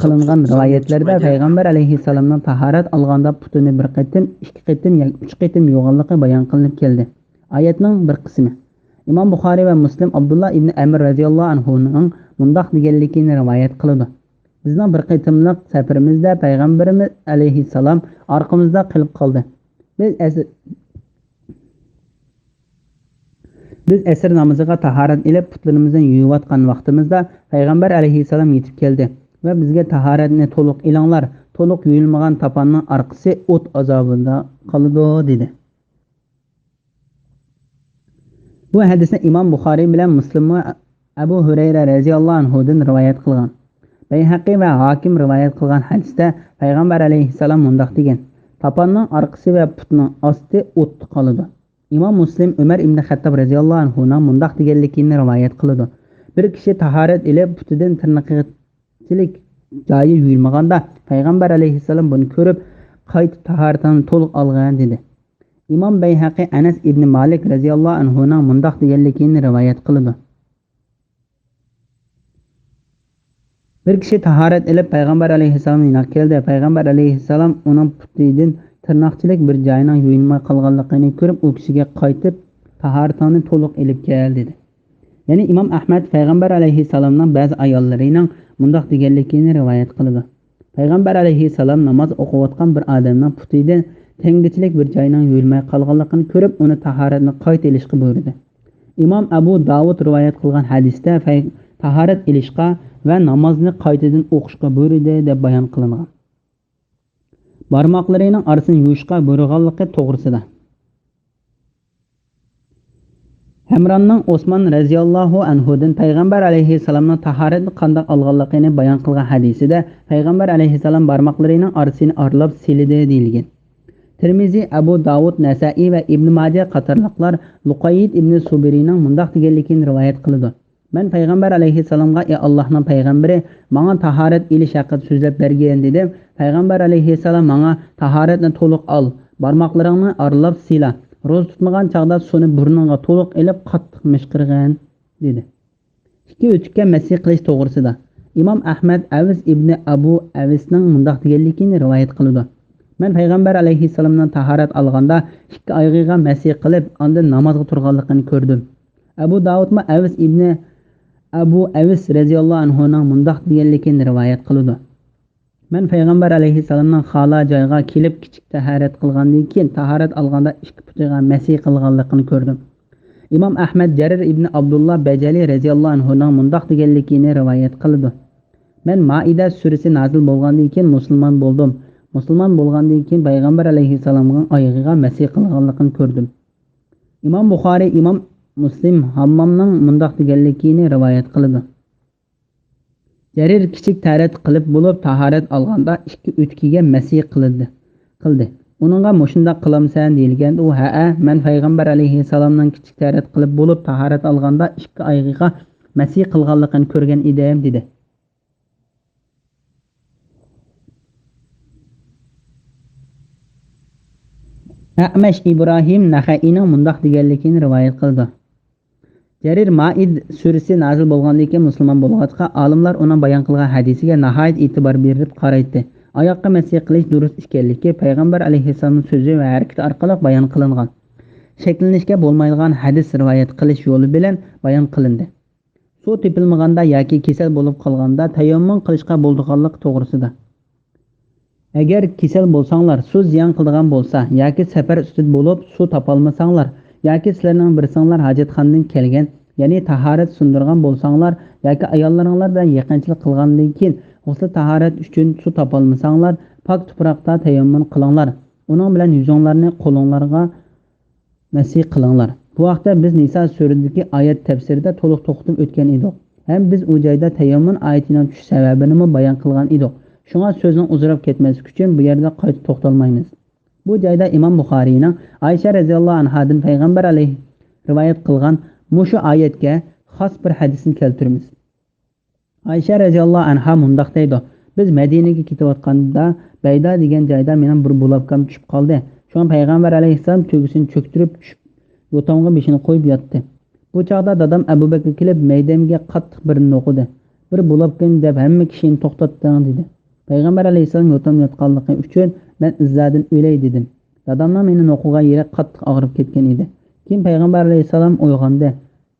qilingan rivoyatlarda payg'ambar alayhissalomning tahorat olganda putini 1 qatim, 2 qatim yoki 3 qatim yuvganligi bayon qilinib keldi. Oyatning bir qismi. Imom Buxoriy va Muslim Abdullah ibn Amr radhiyallohu anhuning bundoq deganligini rivoyat qildi. Bizning bir qatimliq safarimizda payg'ambarimiz alayhissalom orqamizda qilib qoldi. Biz asr namoziga tahorat ilib putlarimizni yuvayotgan vaqtimizda payg'ambar alayhissalom yetib keldi va bizga tahoratni to'liq ilinglar, to'liq yuyilmagan tapanning orqasi o't azobida qoladi dedi. Bu hadisni Imom Buxoriy bilan Muslim va Abu Hurayra radhiyallohu anhudan rivoyat qilgan. Bayhaqi va Hakim rivoyat qilgan hadisda payg'ambar alayhissalom mundoq degan: "Tapanning orqasi va putning osti o't qoladi." Imom Muslim Umar ibn Xattob radhiyallohu anhu mundoq deganligini rivoyat qiladi: Bir kishi tahorat ilib putidan tirnoqchilik joyi yuyilmaganda payg'ambar alayhissalom buni ko'rib qayta tahoratini to'liq olgan dedi. İmam Beyhaqi Anas ibn Malik radhiyallohu anhuning mundoq deganligini rivoyat qiladi. Bir kishi tahorat ilib payg'ambar alayhissalomning yoniga keldi. Payg'ambar alayhissalom uning putidan tirnoqchilik bir joyining yuyilmay qolganligini ko'rib, u kishiga qaytib tahoratini to'liq ilib kel dedi. Ya'ni İmam Ahmad payg'ambar alayhissalomning ba'zi ayollarining mundoq deganligini rivoyat qiladi. Payg'ambar alayhissalom namoz o'qiyotgan bir odamning putidan tengichilik bir joyining yuyilmay qolganligini ko'rib, uni tahoratni qayta ilishga buyurdi. İmam Abu Davud rivoyat qilgan hadisda tahorat ilishga va namozni qaytadan o'qishga buyurdi deb bayon qilingan. Barmoqlarining orasini yuvishga buyurganligi to'g'risida. Hamronning Osmon radhiyallohu anhudan payg'ambar alayhissalomning tahoratni qanday olganligini bayon qilgan hadisida payg'ambar alayhissalom barmoqlarining orasini aralab sildi deyilgan. Tirmizi, Abu Davud, Nasa'i va Ibn Majah qatorliqlar Luqayd ibn Subiriyning mundoq deganligini rivoyat qildi. Men payg'ambar alayhissalomga "Ey Allohning payg'ambari, menga tahorat ilish haqida so'zlab bergan" dedim. Payg'ambar alayhissalom menga "Tahoratni to'liq ol, barmoqlaringni aralab sila. Ro'z tutmagan chaqda suvni burningga to'liq ilib qattiq mishqirgan" dedi. Ikki o'tga masih qilish to'g'risida İmam Ahmad Aviz ibn Abu Avisning mundoq deganligini rivoyat qildi. Men payg'ambar alayhissalomdan tahorat olganda ikki oyog'iga masih qilib, ondan namozga turganligini ko'rdim. Abu Davudmi Aviz ibn Abu Avis radhiyallohu anhuning mundoq deganligini rivoyat qildi. Men payg'ambar alayhissalomning xala joyga kelib kichik tahorat qilgandan keyin tahorat olganda ikki putiga masih qilganligini ko'rdim. İmam Ahmad Jarir ibn Abdullah Bajali radhiyallohu anhuning mundoq deganligini rivoyat qildi. Men Maida surasi nozil bo'lgandan keyin musulmon bo'ldim. Musulmon bo'lgandan keyin payg'ambar alayhissalomning oyog'iga masih qilganligini ko'rdim. İmam Buxoriy, İmam Muslim Hammomning mundoq deganligini rivoyat qildi. Jarir kichik tahorat qilib bo'lib tahorat olganda ikki o'tkiga masih qildi. Uningga mushunda qilamsan deyilganda u ha, men payg'ambar alayhissalomning kichik tahorat qilib bo'lib tahorat olganda ikki oyog'iga masih qilganligini ko'rgan edim dedi. A'mash İbrahim Naxaining mundoq deganligini rivoyat qildi. Jarir Maid surasi nozil bo'lgandan keyin musulmon bo'lg'achqa olimlar uning bayon qilgan hadisiga nihoyat e'tibor berib qaraydi. Oyoqqa masih qilish durust ekanligi payg'ambar alayhissalomning so'zi va harakati orqali bayon qilingan. Shaklanishga bo'lmaydigan hadis rivoyat qilish yo'li bilan bayon qilindi. Suv tepilmaganda yoki kasal bo'lib qolganda tayammum qilishga bo'ldiganlik to'g'risida. Agar kasal bo'lsanglar, suv ziyon qiladigan bo'lsa yoki safar ustida bo'lib suv topolmasanglar yoki sizlarning birsinglar hojatxonadan kelgan, ya'ni tahorat sundirgan bo'lsanglar yoki ayollaringlar bilan yaqinchilik qilgandan keyin g'usl tahorat uchun suv topolmasanglar, pok tuproqda tayammum qilinglar. Uning bilan yuzinglarni qo'linglarga masih qilinglar. Bu vaqtda biz Nisa surasidagi oyat tafsirida to'liq to'xtab o'tgan edik. Ham biz u joyda tayammum oyatining tushish sababini bayon qilgan edik. Shunga so'zning uzrab ketmaslik uchun bu yerda qayta to'xtalmaymiz. Bu joyda İmam Buxoriyning Aysha radhiyallohu anhadan payg'ambar alayhi rivoyat qilgan mushu oyatga xos bir hadisni keltiramiz. Aysha radhiyallohu anha mundoq deydi: Biz Madinaga ketayotganda Bayda degan joyda mening bir bulabkam tushib qoldi. Shon payg'ambar alayhissalom to'gisini cho'ktirib tushib, yo'tomga beshini qo'yib yotdi. Bu chaqda dadam Abu Bakr kelib maydamga qattiq birini o'qidi. Bir bulabkan deb hamma kishini to'xtatding dedi. Payg'ambar alayhissalom yo'tam yotganligi uchun men izzadan o'lay dedim. Dadamning meni o'qigan yeri qattiq og'rib ketgan edi. Keyin payg'ambar alayhissalom uyg'ondi.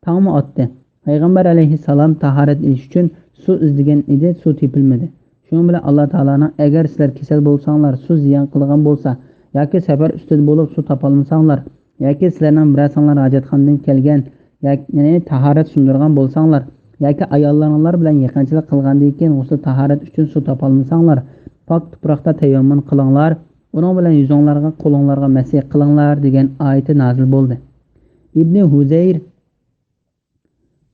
Tongmi otdi. Payg'ambar alayhissalom tahorat ilish uchun suv izlagan edi, suv tepilmadi. Shuning bilan Alloh taolaning agar sizlar kasal bo'lsanglar, suv ziyon qilgan bo'lsa yoki safar ustida bo'lib suv topolmasanglar yoki sizlarning birasinglar hojatxonadan kelgan, ya'ni tahorat sundirgan bo'lsanglar yoki ayollaringlar bilan yaqinchilik qilgandan keyin g'usl tahorat uchun suv topolmasanglar, pok tuproqda tayammum qilinglar. Uning bilan yuzinglarga, qo'linglarga masih qilinglar degan oyati nozil bo'ldi. Ibn Huzayr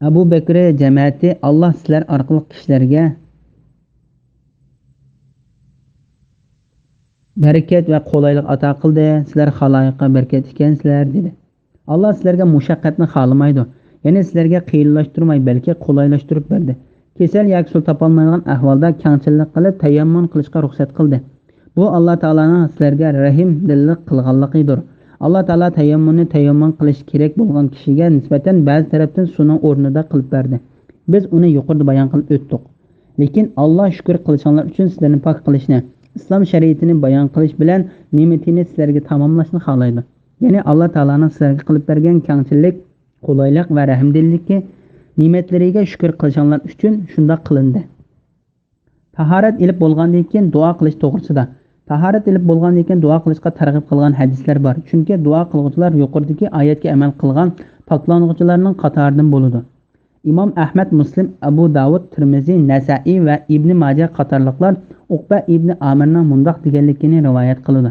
Abu Bakr jamoati Alloh sizlar orqali kishilarga barakat va qulaylik ato qildi. Sizlar xaloyiqqa barakat ekansizlar dedi. Alloh sizlarga mushaqqatni xohlamaydi. Ya'ni sizlarga qiyinlashtirmay, balki qulaylashtirib berdi. Kesal yoki suv topolmaydigan ahvolda kangchilik qilib tayammum qilishga ruxsat qildi. Bu Alloh taolaning sizlarga rahim dillik qilganligidir. Alloh taolo tayammum qilish kerak bo'lgan kishiga nisbatan ba'zi tarafdan suvning o'rnida qilib berdi. Biz uni yuqorida bayon qilib o'tdik. Lekin Alloh shukr qilishinglar uchun sizlarni pok qilishni, islom shariatini bayon qilish bilan ne'matini sizlarga tamomlashni xohlaydi. Ya'ni Alloh taolaning sizlarga qilib bergan kangchilik, qulaylik va rahmdilligi ne'matlariga shukr qilishinglar uchun shunda qilindi. Tahorat ilib bo'lgandan keyin duo qilish to'g'risida. Tahorat ilib bo'lgandan keyin duo qilishga targ'ib qilgan hadislar bor. Chunki duo qiluvchilar yuqoridagi oyatga amal qilgan poklanuvchilarning qatoridan bo'ladi. İmam Ahmad, Muslim, Abu Davud, Tirmizi, Nasa'i va Ibn Majah qatorliqlar Uqba ibn Amirning mundaq deganligini rivoyat qiladi.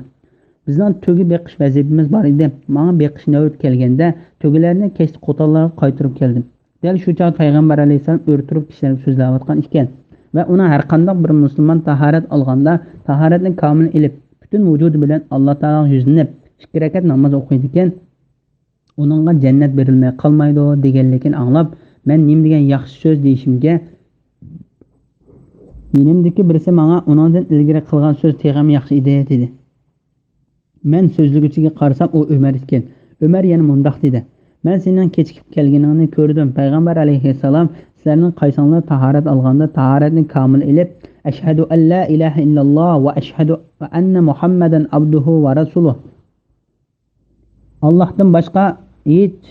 Bizning to'gi beqish vazifamiz bor edi. Menga beqish navbat kelganda to'gilarni kechki qo'tonlarga qaytarib keldim. Dal shu chog payg'ambar alayhisalom o'rtirib kishilarga so'zlayotgan ekan va uni har qanday bir musulmon tahorat olganda tahoratni komil ilib, butun vujudi bilan Alloh taologa yuzlanib, 2 rakat namoz o'qiydi ekan, uningga jannat berilmay qolmaydi deganligini anglab, men nim degan yaxshi so'z deyishimga menimdiki birisi menga uningdan ilgari qilgan so'z teg'am yaxshi edi dedi. Men so'zliguchiga qarasam u Umar ekan. Umar yana mundaq dedi: "Men sening kechikib kelganingni ko'rdim. Payg'ambar alayhissalom sizlarning qaysinglar tahorat olganda tahoratni komil ilib, ashhadu an la ilaha illalloh va ashhadu anna Muhammadan abduhu va rasuluh. Allohdan boshqa hech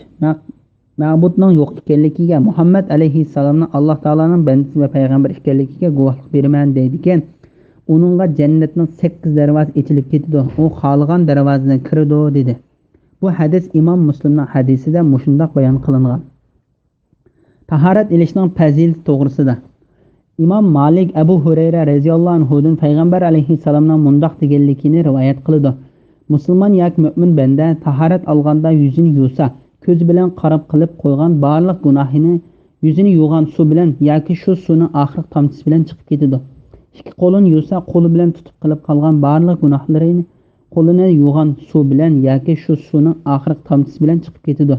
ma'budning yo'q ekanligiga, Muhammad alayhissalomning Alloh taolaning bandasi va payg'ambar ekanligiga guvohlik beraman" deydi ekan. Uningga jannatning 8 darvoza ochilib ketadi. U xohlagan darvozadan kiradi dedi. Bu hadis Imom Muslimning hadisida mushundoq bayon qilingan. Tahorat ilishning fazilati to'g'risida. Imom Malik Abu Hurayra radhiyallohu anhudan payg'ambar alayhissalomning mundoq deganligini rivoyat qildi. Musulmon yoki mu'min banda tahorat olganda yuzini yuvsa, ko'z bilan qarab qilib qo'ygan barliq gunohini yuzini yuvgan suv bilan yoki shu suvning oxirgi tomchisi bilan chiqib ketadi. İki qo'lini yuvsa, qo'li bilan tutib qilib qolgan barliq gunohlarini qo'lini yuvgan suv bilan yoki shu suvning oxirgi tomchisi bilan chiqib ketadi.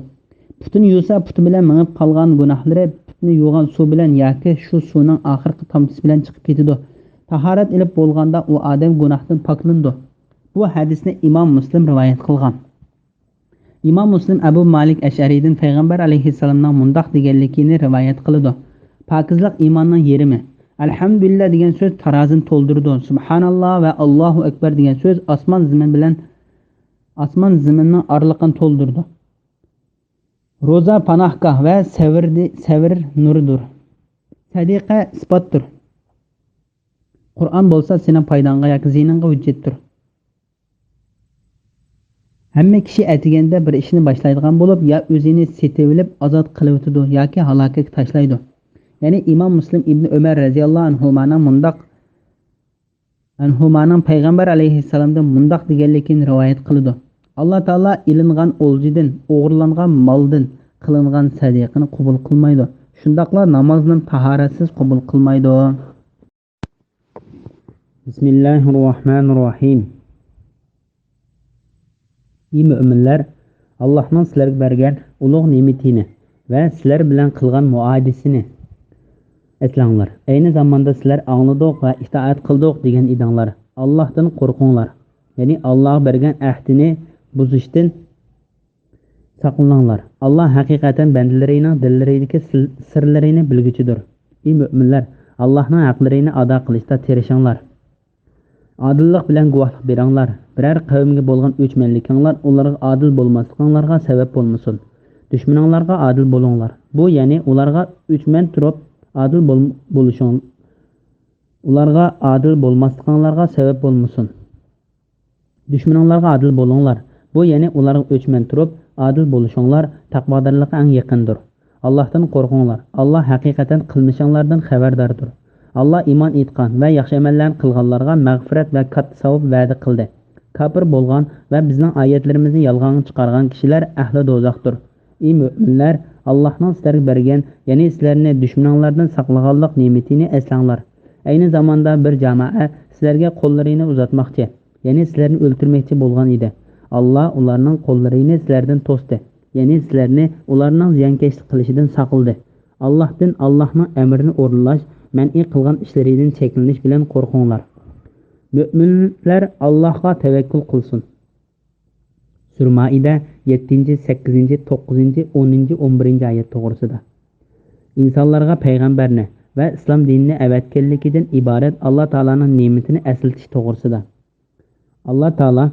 Putini yuvsa, puti bilan minib qolgan gunohlari putini yuvgan suv bilan yoki shu suvning oxirgi tomchisi bilan chiqib ketadi. Tahorat ilib bo'lganda u odam gunohdan poklandi. Bu hadisni Imom Muslim rivoyat qilgan. Imom Muslim Abu Malik Ash'ariydan payg'ambar alayhissalomning mundoq deganligini rivoyat qildi. Pokizlik iymonning yerimi. Alhamdulillah degan so'z tarozini to'ldirdi. Subhanalloh va Allohu akbar degan so'z osmon zaminning orliqini to'ldirdi. Roza panohgoh va savr nuridir. Sadiqa isbotdir. Qur'on bo'lsa sening foydangga yoki ziyningga hujjatdir. Hamma kishi atiganda bir ishni boshlaydigan bo'lib, ya o'zini setevilib ozod qilib o'tadi yoki halokatga tashlaydi. Ya'ni Imom Muslim Ibn Umar radhiyallohu anhumaning payg'ambar alayhissalomdan mundoq deganligini rivoyat qildi. Alloh taolo ilingan o'ljidan, o'g'irlangan moldan qilingan sadiqani qabul qilmaydi. Shundaqla namozni tahoratsiz qabul qilmaydi. Bismillahirrohmanirrohim. Ey mu'minlar, Allohning sizlarga bergan ulug' ne'matini va sizlar bilan qilgan muohadasini eslanglar. Ayni zamonda sizlar angladik va itoat qildik degan edinglar. Allohdan qo'rqinglar. Ya'ni Alloh bergan ahdini buzishdan saqlaninglar. Alloh haqiqatan bandalarining dillaridagi sirlarini bilguchidir. Ey mu'minlar, Allohning haqlarini ado qilishda tirishinglar. Adillik bilan guvohlik beringlar. Biror qavmga bo'lgan o'chmanlikinglar ularga adil bo'lmasliklaringlarga sabab bo'lmasin. Dushmaninglarga adil bo'linglar. Bu ya'ni ularga o'chman turib adil bo'lishing. Ularga adil bo'lmasliklaringlarga sabab bo'lmasin. Dushmaninglarga adil bo'linglar. Bu ya'ni ularga o'chman turib adil bo'lishinglar taqvodorlikqa eng yaqindir. Allohdan qo'rqinglar. Alloh haqiqatan qilmishinglardan xabardordir. Allah iman etgan va yaxshi amallarni qilganlarga mag'firat va katta savob va'da qildi. Kafir bo'lgan va bizning oyatlarimizni yolg'on chiqargan kishilar ahli do'zaxdir. Ey mu'minlar, Allohning sizlarga bergan, ya'ni sizlarni dushmanlardan saqlaganlik ne'matini eslanglar. Ayni zamonda bir jamoa sizlarga qo'llarini uzatmoqchi, ya'ni sizlarni o'ltirmoqchi bo'lgan edi. Alloh ularning qo'llarini sizlardan to'sdi ya'ni sizlarni ularning ziyonkashlik qilishidan saqladi. Allohdan Allohning amrini o'rinlash, man'iy qilgan ishlaridan cheklanish bilan qo'rqinglar. Mo'minlar Allohga tavakkul qilsin. Sura Maida 7, 8, 9, 10, 11 oyat to'g'risida. İnsanlarga payg'ambarni va islom dinini avatganligidan iborat Alloh taolaning ne'matini eslatish to'g'risida. Alloh taolo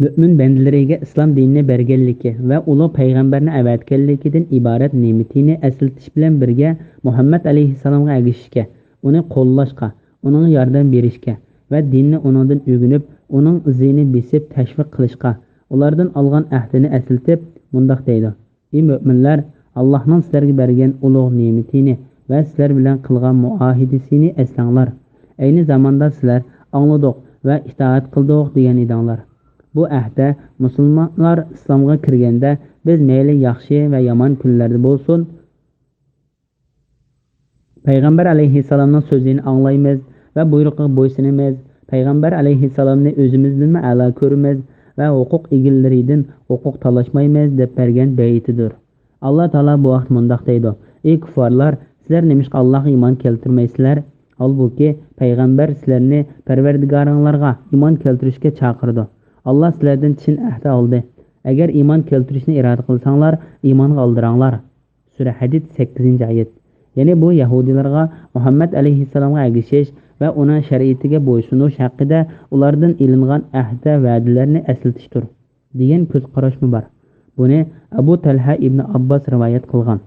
mo'min bandalariga islom dinini berganligi va ulug' payg'ambarni avatganligidan iborat ne'matini eslatish bilan birga Muhammad alayhissalomga ergashishga, uni qo'llashga, uning yordam berishga va dinni uningdan o'rganib, uning izini besib tashviq qilishga, ulardan olgan ahdini eslatib, mundoq deydi: "Ey mo'minlar, Allohning sizlarga bergan ulug' ne'matini va sizlar bilan qilgan muohidasini eslanglar. Ayni zamonda sizlar angladik va itoat qildik degan edinglar. Bu ahda musulmonlar islomga kirganda biz mayli yaxshi va yomon kunlarda bo'lsin, payg'ambar alayhissalomning so'zini anglaymiz va buyrug'iga bo'ysunamiz. Payg'ambar alayhissalomni o'zimizdan a'lo ko'ramiz va huquq egallaridan huquq talashmaymiz" deb bergan baytidir. Alloh taolo bu vaqt mundoq deydi: "Ey kuffarlar, sizlar nimishqa Allohga iymon keltirmaysizlar? Holbuki payg'ambar sizlarni Parvardigoringlarga iymon keltirishga chaqirdi. Alloh sizlardan chin ahd oldi. Agar iymon keltirishni iroda qilsanglar, iymonga oldiranglar." Sura Hadid 8-oyat. Ya'ni bu Yahudilarga Muhammad alayhissalomga ergashish va uning shariatiga bo'ysunish haqida ulardan ilingan ahd va va'dalarni eslatishdir degan ko'z qarashmi bor. Buni Abu Talha ibn Abbas rivoyat qilgan.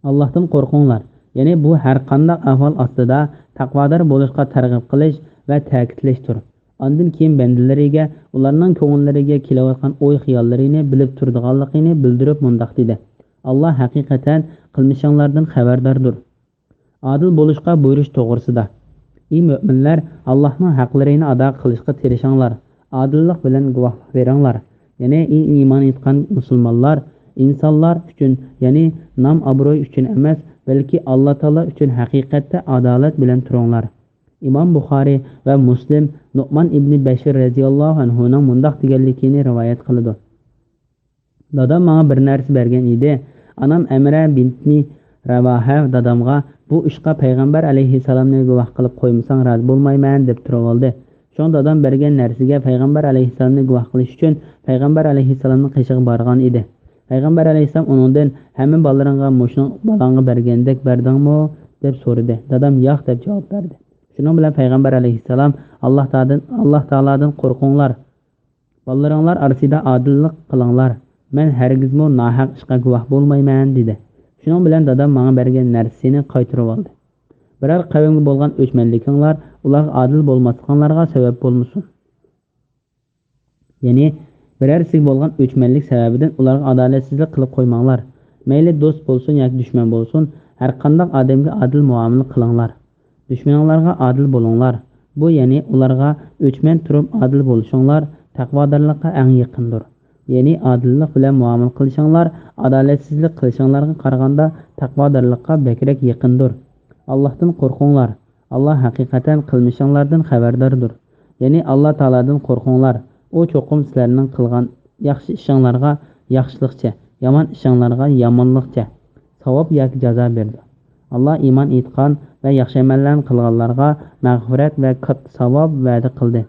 Allohdan qo'rqinglar. Ya'ni bu har qanday ahvol ostida taqvodor bo'lishga targ'ib qilish va ta'kidlashdir. Ondan keyin bandalariga ularning ko'ngillariga kelayotgan o'y-xiyollarini bilib turadiganligini bildirib mundoq dedi: "Alloh haqiqatan qilmishinglardan xabardordir." Adil bo'lishga buyurish to'g'risida. Ey mo'minlar, Allohning haqlarini ado qilishga tirishinglar. Adillik bilan guvohlik beringlar. Ya'ni iymon etgan musulmonlar insonlar uchun, ya'ni nom obro'y uchun emas, balki Alloh taolo uchun haqiqatda adolat bilan turinglar. Imom Buxoriy va Muslim Nu'man ibn Bashir radhiyallohu anhu ning mundoq deganligini rivoyat qiladi: "Dadam menga bir narsa bergan edi. Anam Amra bintni Ravaha dadamga bu ishqa payg'ambar alayhissalomni guvoh qilib qo'ymasang rozi bo'lmayman deb turib oldi. Shon dadam bergan narsaga payg'ambar alayhissalomni guvoh qilish uchun payg'ambar alayhissalomning qishig'i borgan edi. Payg'ambar alayhissalom uningdan hamma bolalarga mushni balanga bergandek berdingmi deb so'radi. Dadam yo'q deb javob berdi. Shuning bilan payg'ambar alayhissalom Alloh taoladan qo'rqinglar. Bolalaringlar orasida odillik qilinglar. Men hargizmo nohaq ishga guvoh bo'lmayman dedi. Shuning bilan dadam menga bergan narsasini qaytarib oldi. Biror qavmga bo'lgan o'chmanlikinglar ular adil bo'lmasliklariga sabab bo'lmasin. Ya'ni birarsiz bo'lgan o'chmanlik sababidan ularga adolatsizlik qilib qo'ymanglar. Mayli do'st bo'lsin yoki dushman bo'lsin, har qanday odamga adil muomala qilinglar. Dushmanlarga adil bo'linglar. Bu ya'ni ularga o'chman turib adil bo'lishinglar taqvodorlikqa eng yaqindir. Ya'ni adillik bilan muomala qilishinglar adolatsizlik qilishinglarga qaraganda taqvodorlikqa bekrak yaqindir. Allohdan qo'rqinglar. Alloh haqiqatan qilmishinglardan xabardordir. Ya'ni Alloh taoladan qo'rqinglar. U cho'qim sizlarning qilgan yaxshi ishinglarga yaxshilikcha, yomon ishinglarga yomonlikcha savob yoki jazo berdi. Alloh iymon etgan va yaxshi amallarni qilganlarga mag'firat va katta savob va'da qildi.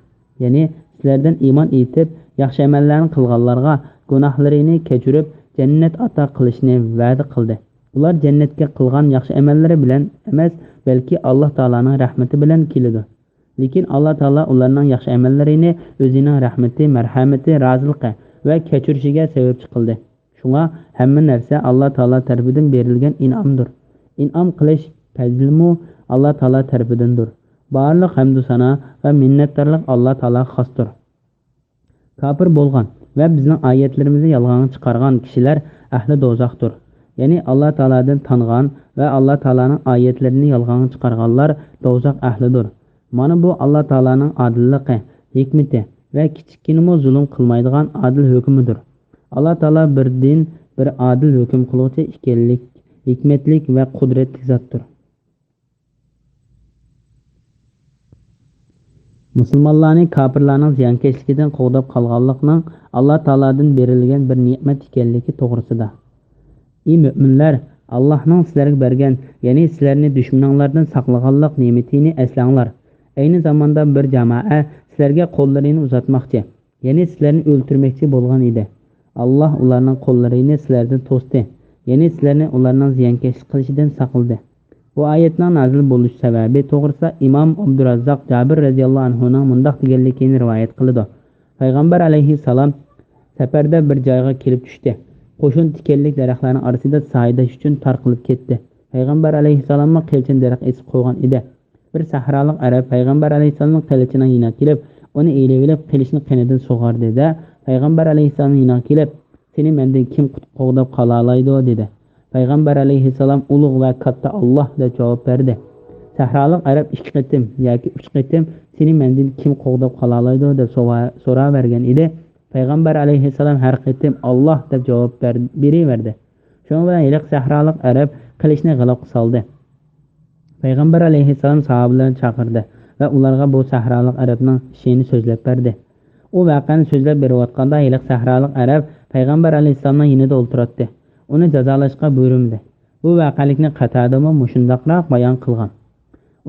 Ya'ni sizlardan iymon etib yaxshi amallarni qilganlarga gunohlarini kechirib jannat ato qilishni va'da qildi. Ular jannatga qilgan yaxshi amallari bilan emas, balki Alloh taolaning rahmati bilan keladi. Lekin Alloh taolo ularning yaxshi amallarini o'zining rahmati, marhamati, roziligi va kechirishiga sababchi qildi. Shunga hamma narsa Alloh taolo tarafidan berilgan in'omdir. In'om qilish fazilmu Alloh taolo tarafidandir. Barliq hamd sana va minnatdorlik Alloh taologa xosdir. Kafir bo'lgan va bizning oyatlarimizni yolg'on chiqargan kishilar ahli do'zaxdir. Ya'ni Alloh taoladan tangan va Alloh taolaning oyatlarini yolg'on chiqarganlar do'zax ahlidir. Mana bu Alloh taolaning adilligi, hikmati va kichikkinami zulm qilmaydigan adil hukmidir. Alloh taolo bir din, bir adil hukm qiluvchi ekanlik, hikmatlik va qudratli zotdir. musulmonlarning kofirlarning ziyonkashligidan qo'g'dab qolganlikning Alloh taolodan berilgan bir ne'mat ekanligi to'g'risida. Ey mo'minlar, Allohning sizlarga bergan, ya'ni sizlarni dushmanlardan saqlaganlik ne'matini eslanglar. Ayni zamonda bir jamoa sizlarga qo'llarini uzatmoqchi, ya'ni sizlarni o'ltirmoqchi bo'lgan edi. Alloh ularning qo'llarini sizlardan to'sdi, ya'ni sizlarni ularning ziyonkashlik qilishidan saqladi. Bu oyatning nozil bo'lish sababi to'g'risida Imom Abdurazzoq Jabir radhiyallohu anhuning mundoq deganligini rivoyat qiladi. Payg'ambar alayhissalom safarda bir joyga kelib tushdi. Qo'shin tikanlik daraxtlarning orasida saydash uchun tarqalib ketdi. Payg'ambar alayhissalomga qilchin daraxt esib qo'ygan edi. Bir sahrolik arab payg'ambar alayhissalomning qilichini yina kelib, uni elib qilichni qinidan sug'ardi-da, payg'ambar alayhissalom yina kelib, "Seni mendan kim qo'g'dab qola oladi?" dedi. Payg'ambar alayhissalom ulug' va katta Alloh deb javob berdi. Sahrolik arab 2 qatim yoki 3 qatim "Seni mendan kim qo'g'dab qola oladi?" deb so'ravergan edi. Payg'ambar alayhissalom har qatim Alloh deb javob beraverdi. Shuning bilan iliq sahrolik arab qilichni g'ilib soldi. Payg'ambar alayhissalom sahobalarni chaqirdi va ularga bu sahrolik arabning ishini so'zlab berdi. U voqeani so'zlab berayotganda iliq sahrolik arab payg'ambar alayhissalomning yonida o'ltirdi. Uni jazolashga buyurdi. Bu voqelikni Qatadami mushundaqroq bayon qilgan.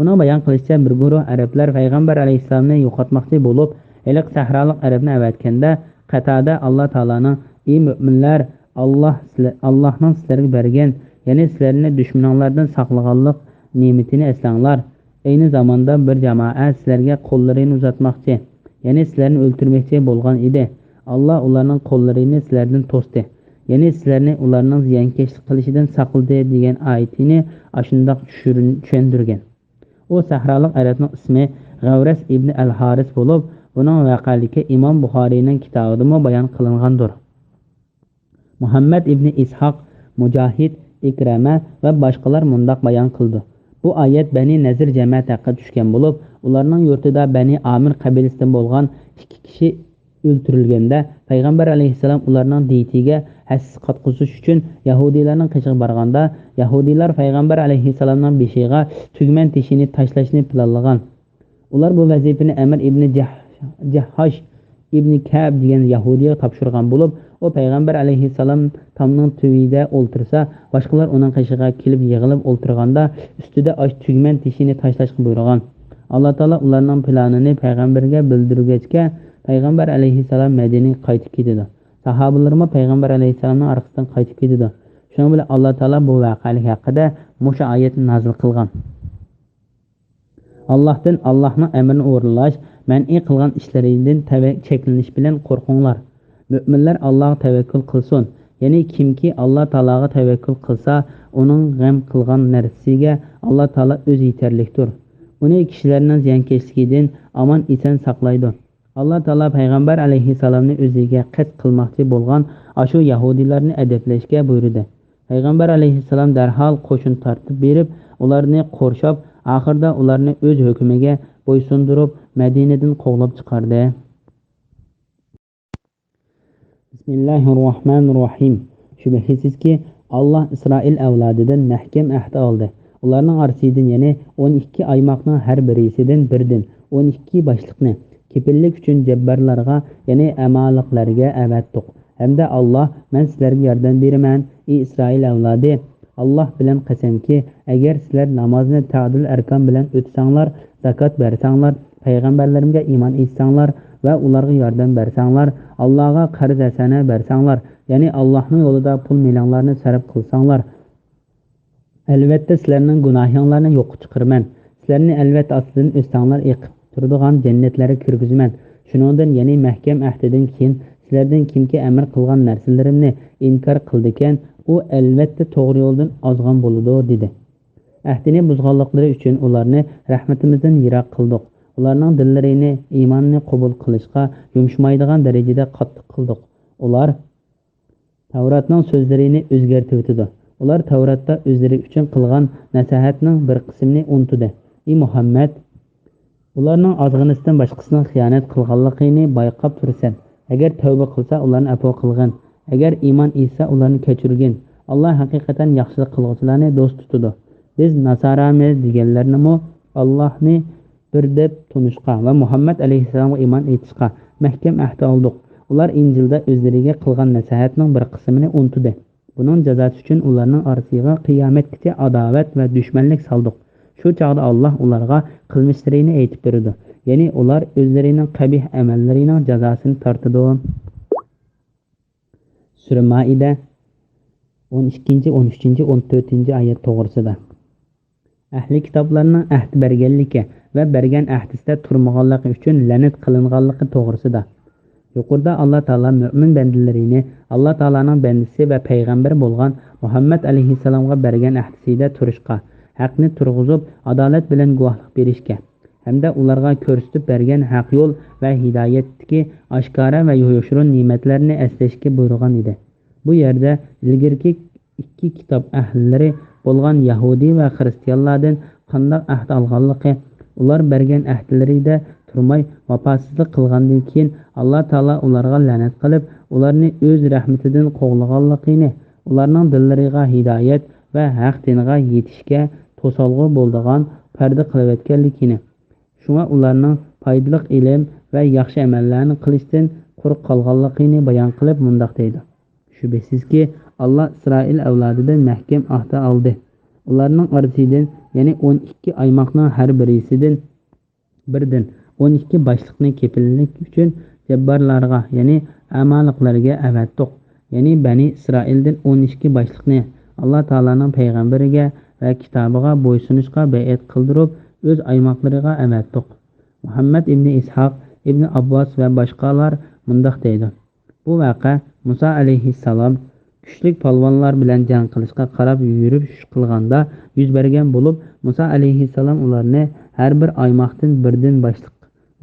Uning bayon qilishicha bir guruh arablar payg'ambar alayhissalomni yo'qotmoqchi bo'lib, iliq sahrolik arabni avatganda Qatada Alloh taolaning "Ey mo'minlar, Allohning sizlarga bergan, ya'ni sizlarni dushmanlardan saqlaganlik ne'matini eslanglar. Ayni zamonda bir jamoa sizlarga qo'llarini uzatmoqchi, ya'ni sizlarni o'ltirmoqchi bo'lgan edi. Alloh ularning qo'llarini sizlardan to'sdi, ya'ni sizlarni ularning ziyonkashlik qilishidan saqladi" degan oyatini ashundoq tushuntirgan. U sahrolik arabning ismi G'avras ibn al-Haris bo'lib, buning voqealigi Imom Buxoriyning kitobida bayon qilingandir. Muhammad ibn Ishoq, Mujahid, Ikrama va boshqalar mundoq bayon qildi. Bu oyat Bani Nazir jamoat haqida tushgan bo'lib, ularning yurtida Bani Amir qabilasidan bo'lgan 2 kishi o'ltirilganda payg'ambar alayhissalom ularning diyetiga hassiz qatqizish uchun yahudiylarning qishiga borganda, yahudiylar payg'ambar alayhissalomning beshiga tugman teshini tashlashni planlagan. Ular bu vazifani Amr ibn Jahhosh ibn Ka'b degan yahudiga topshirgan bo'lib, u payg'ambar alayhissalom tomning tuvida o'ltirsa, boshqalar uning qishiga kelib yig'ilib o'ltirganda ustida osh tugman teshini tashlashga buyurgan. Alloh taolo ularning planini payg'ambarga bildirgachga payg'ambar alayhissalom Madinaga qaytib ketdi. Sahobalarmi payg'ambar alayhissalomning orqasidan qaytib ketdi. Shuning bilan Alloh taolo bu voqealik haqida musha oyatni nozil qilgan. Allohdan Allohning amrini o'rinlash, man'iy qilgan ishlaringdan cheklanish bilan qo'rqinglar. Mo'minlar Allohga tavakkul qilsin. Ya'ni kimki Alloh taologa tavakkul qilsa, uning g'am qilgan narsasiga Alloh taolo o'zi yetarlikdir. Uni kishilarning ziyonkashligidan omon eson saqlaydi. Alloh taolo payg'ambar alayhissalomni o'ziga qasd qilmoqchi bo'lgan ashu yahudiylarni adablashga buyurdi. Payg'ambar alayhissalom darhol qo'shin tartib berib, ularni qurshab, oxirida ularni o'z hukmiga bo'ysundirib, Madinadan quvlab chiqardi. Bismillahirrohmanirrohim. Shubhasizki, Alloh Isroil avlodidan mahkam ahd oldi. Ularning orasidan yana 12 aymoqning har birisidan birdan 12 boshliqni kepillik uchun jabbarlarga, ya'ni amaliqlarga avatdiq. Hamda Alloh, "Men sizlarga yordam beraman, ey Isroil avlodi. Alloh bilan qasamki, agar sizlar namozni ta'dil arkan bilan o'tsanglar, zakot bersanglar, payg'ambarlarimga iymon etsanglar va ularga yordam bersanglar, Allohga qarz asana bersanglar, ya'ni Allohning yo'lida pul millionlarni sarf qilsanglar, albatta sizlarning gunohinglarni yo'q chiqarman. Sizlarni albatta ostidan o'stanglar eqib turadigan jannatlarga kirgizman. Shuningdan, ya'ni mahkam ahdidan keyin sizlardan kimki amr qilgan narsalarimni inkor qildi ekan, u albatta to'g'ri yo'ldan ozgan bo'ladi" dedi. Ahdini buzganliklari uchun ularni rahmatimizdan yiroq qildik. Ularning dillarini iymonni qabul qilishga yumshmaydigan darajada qattiq qildik. Ular Tavratning so'zlarini o'zgartirdi. Ular Tavratda o'zlari uchun qilgan nasihatning bir qismini unutdi. Ey Muhammad, ularning ozg'inisdan boshqasining xiyonat qilganligini bayqab tursan. Agar tavba qilsa, ularni afo qilgin. Agar iymon etsa, ularni kechirgin. Alloh haqiqatan yaxshilik qiluvchilarni do'st tutadi. Biz nasaramiz deganlarni Allohni bir deb tunishqa va Muhammad alayhissalomga iymon etishqa mahkam ahd oldik. Ular Injilda o'zlariga qilgan nasihatning bir qismini unutdi. Buning jazosi uchun ularning orasiga qiyomatgacha adovat va dushmanlik soldik. Shu chog'da Alloh ularga qilmishlarini aytib berdi. Ya'ni ular o'zlarining qabih amallarining jazosini tortadi. Sura Maida 12, 13, 14 oyat to'g'risida. Ahli kitoblarning ahd berganligi va bergan ahdisida turmaganligi uchun la'nat qilinganligi to'g'risida. Yuqorida Alloh taolo mo'min bandalarini Alloh taolaning bandisi va payg'ambar bo'lgan Muhammad alayhissalomga bergan ahdisida turishga, haqni turg'izib, adolat bilan guvohlik berishga hamda ularga ko'rsatib bergan haq yo'l va hidoyatdagi oshkora va yoshirin ne'matlarni eslashga buyurgan edi. Bu yerda ilgirki ikki kitob ahllari bo'lgan Yahudi va Xristianlardan qanday ahd olganligi, ular bergan ahdlarida turmay vafosizlik qilgandan keyin Alloh taolo ularga la'nat qilib, ularni o'z rahmatidan qo'g'laganligini, ularning dillariga hidoyat va haq dinga yetishga to'solg'i bo'ladigan parda qilayotganligini, shunga ularning foydali ilm va yaxshi amallarni qilishdan quruq qolganligini bayon qilib mundoq deydi. Shubhasizki, Alloh Isroil avlodidan mahkam ahd oldi. Ularning orasidan, ya'ni 12 aymoqning har birisidan birdan 12 boshliqni kepillik uchun jabbarlarga, ya'ni amaliklarga avatdiq. Ya'ni Bani Isroildan 12 boshliqni Alloh taolaning payg'ambariga va kitobiga bo'ysunishga bay'at qildirib, o'z aymoqlariga avatdiq. Muhammad ibn Ishoq, ibn Abbos va boshqalar mundoq deydi. Bu vaqa Musa alayhissalom kuchli polvonlar bilan jang qilishga qarab yurib qilganda yuz bergan bo'lib, Musa alayhissalom ularni har bir aymoqdan birdan boshliq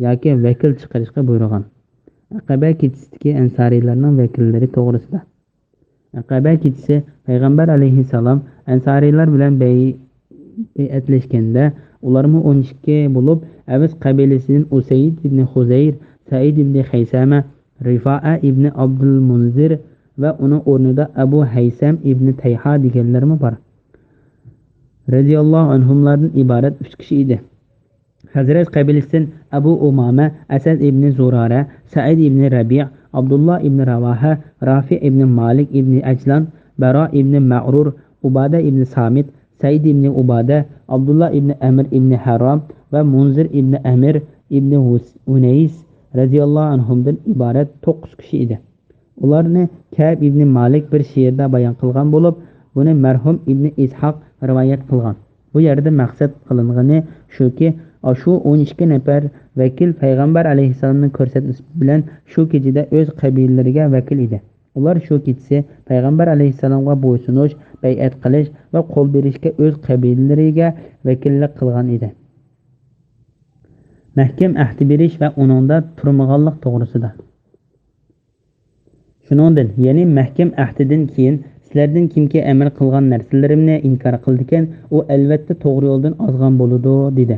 yoki vakil chiqarishga buyurgan. Aqaba kechisidagi ansariylarning vakillari to'g'risida. Aqaba kechisi payg'ambar alayhissalom ansariylar bilan bay'atlashganda ularmi 12 bo'lib, Avis qabilasidan Usayd ibn Huzayr, Said ibn Haysama, Rifa'a ibn Abdul Munzir va uning o'rnida Abu Haysam ibn Tayha deganlarmi bor. Radiyallohu anhumlardan iborat 3 kishi edi. Hazrat qabilasidan Abu Umama, Asad ibn Zurara, Said ibn Rabi', Abdullah ibn Ravaha, Rafi ibn Malik ibn Ajlan, Bara ibn Ma'rur, Ubada ibn Samit, Said ibn Ubada, Abdullah ibn Amr ibn Haram va Munzir ibn Amir ibn Unays radiyallohu anhumdan iborat 9 kishi edi. Ularni Ka'b ibn Malik bir she'rda bayon qilgan bo'lib, buni marhum ibn Ishoq rivoyat qilgan. Bu yerda maqsad qilingani shuki, shu 12 nafar vakil payg'ambar alayhissalomning ko'rsatmasi bilan shu kechada o'z qabilalariga vakil edi. Ular shu kechasi payg'ambar alayhissalomga bo'ysunish, bay'at qilish va qo'l berishga o'z qabilalariga vakillik qilgan edi. Mahkam ahd berish va uningda turmaganlik to'g'risida. Shuningdek, ya'ni mahkam ahdidan keyin sizlardan kimki amal qilgan narsalarimni inkor qildikan, u albatta to'g'ri yo'ldan ozgan bo'ladi dedi.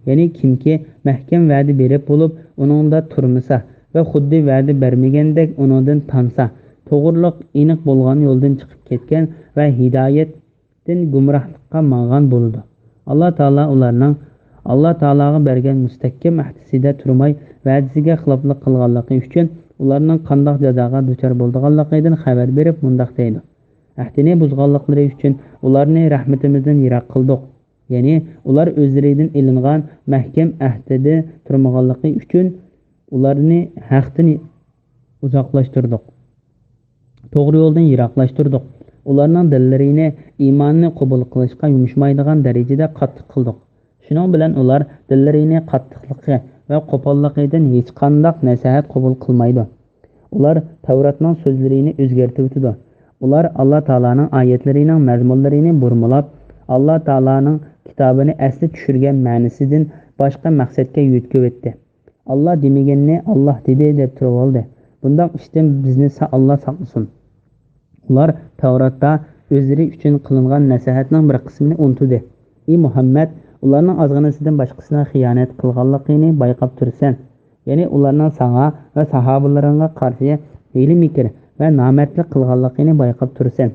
Ya'ni kimki mahkam va'da berib bo'lib, uningda turmasa va xuddi va'da bermagandek uningdan tansa, to'g'riliq aniq bo'lgan yo'ldan chiqib ketgan va hidoyatdan gumrohlikqa mang'an bo'ladi. Alloh taolo ularning Alloh taologa bergan mustahkam ahdisida turmay va'dasiga xiloflik qilganligi uchun ularning qanday jazoga duchor bo'lganligidan xabar berib mundoq deydi. Ahdini buzganliklari uchun ularni rahmatimizdan yiroq qildik. Ya'ni ular o'zlaridan ilingan mahkam ahdida turmaganligi uchun ularni haqdan uzoqlashtirdik. To'g'ri yo'ldan yiroqlashtirdik. Ularning dillarini iymonni qabul qilishga yumishmaydigan darajada qattiq qildik. Shuning bilan ular dillarini qattiqligi va qo'polligidan hech qanday nasihat qabul qilmaydi. Ular Tavratning so'zlarini o'zgartirdi. Ular Alloh taolaning oyatlarining mazmunlarini burmalab, Alloh taolaning kitobini asli tushirgan ma'nisidan boshqa maqsadga yetkazib o'tdi. Alloh demaganni Alloh dedi deb turib oldi. Bundan ishdan bizni Alloh saqlasin. Ular Tavratda o'zlari uchun qilingan nasihatning bir qismini unutdi. Ey Muhammad, ularning ozg'inasidan boshqasına xiyonat qilganligini bayqab tursan. Ya'ni ularning sana va sahobalaringga qarshi hiyla mikr va nomardlik qilganligini bayqab tursan.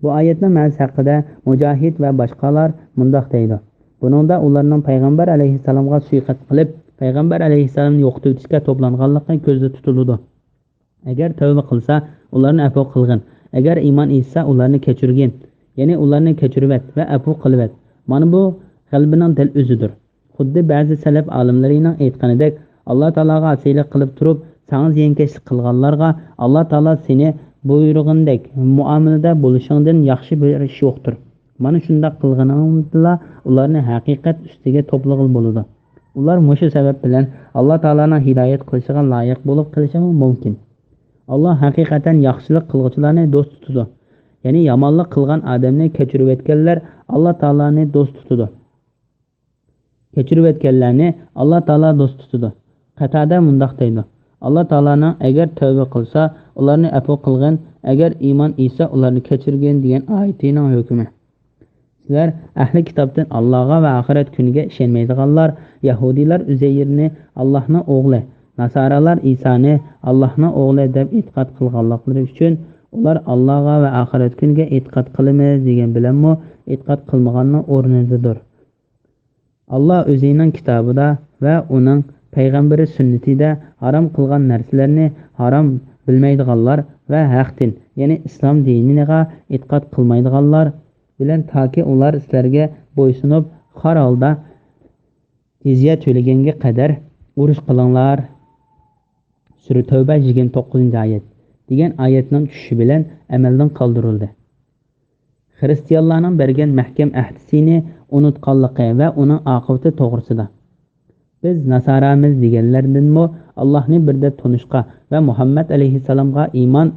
Bu oyatning ma'nosi haqida Mujohid va boshqalar mundoq deydi. Buningda ularning payg'ambar alayhissalomga suiqasd qilib, payg'ambar alayhissalomni yo'qotib o'tishga to'planganligi ko'zda tutiladi. Agar tavba qilsa, ularni afv qilgin. Agar iymon etsa, ularni kechirgin. Ya'ni ularni kechirvat va afv qilvat. Mana bu qalbining dil o'zidir. Xuddi ba'zi salaf olimlarining aytganidek, Alloh taologa asiylik qilib turib, sana ziyonkashlik qilganlarga Alloh taolo seni buyrug'indek muomalada bo'lishingdan yaxshi bir ish yo'qdir. Mana shunda qilganingda ularni haqiqat ustiga to'plag'il bo'ladi. Ular mushu sabab bilan Alloh taoloning hidoyat qilishiga loyiq bo'lib qilishi mumkin. Allah haqiqatan yaxshilik qiluvchilarni do'st tutadi. Ya'ni yomonlik qilgan odamni kechirib o'tganlar Alloh taoloni do'st tutadi. Kechirib o'tganlarni Alloh taolo do'st tutadi. Qatada mundoq deydi. Alloh taoloni agar tavba qilsa, ularni afv qilgin, agar iymon etsa, ularni kechirgin degan oyatining hukmi. Sizlar ahli kitobdan Allohga va oxirat kuniga ishonmaydiganlar, Yahudilar Uzayrni Allohning o'g'li, Nasaralar İsa'ni Allohning o'g'li deb e'tiqod qilganliklari uchun ular Allohga va oxirat kuniga e'tiqod qilamiz degan bilanmi e'tiqod qilmaganning o'rnidadir. Alloh o'zining kitobida va uning payg'ambari sunnatida harom qilgan narsalarni harom bilmaydiganlar va haqdan, ya'ni islom diniga e'tiqod qilmaydiganlar bilan toki ular sizlarga bo'ysunib har holda jizya to'laganga qadar urush qilinglar. Sura Tavba 29-oyat degan oyatning tushishi bilan amaldan qoldirildi. Xristianlarning bergan mahkam ahdisini unutganligi va uning oqibati to'g'risida. Biz nasaramiz deganlardanmi Allohni bir deb tunishga va Muhammad alayhissalomga iymon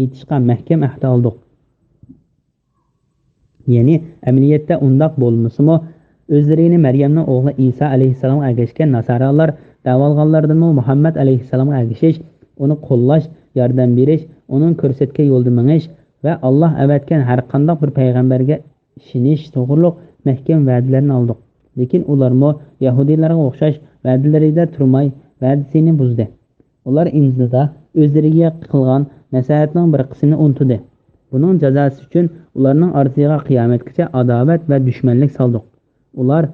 etishga mahkam ahd oldik. Ya'ni amaliyotda undoq bo'lmasimi, o'zlarini Maryamning o'g'li Isa alayhissalomga agashgan nasaralar davolganlardanmi Muhammad alayhissalomga agashish, uni qo'llash, yordam berish, uning ko'rsatgan yo'lda minish va Alloh avatgan har qanday bir payg'ambarga ishonish to'g'riliq mahkam va'dalarni oldik. Lekin ularmi Yahudilarga o'xshash va'dalarida turmay, va'dasini buzdi. Ular Injilda o'zlariga qilgan nasihatning bir qismini unutdi. Buning jazosi uchun ularning ortiga qiyomatgacha adovat va dushmanlik soldik. Ular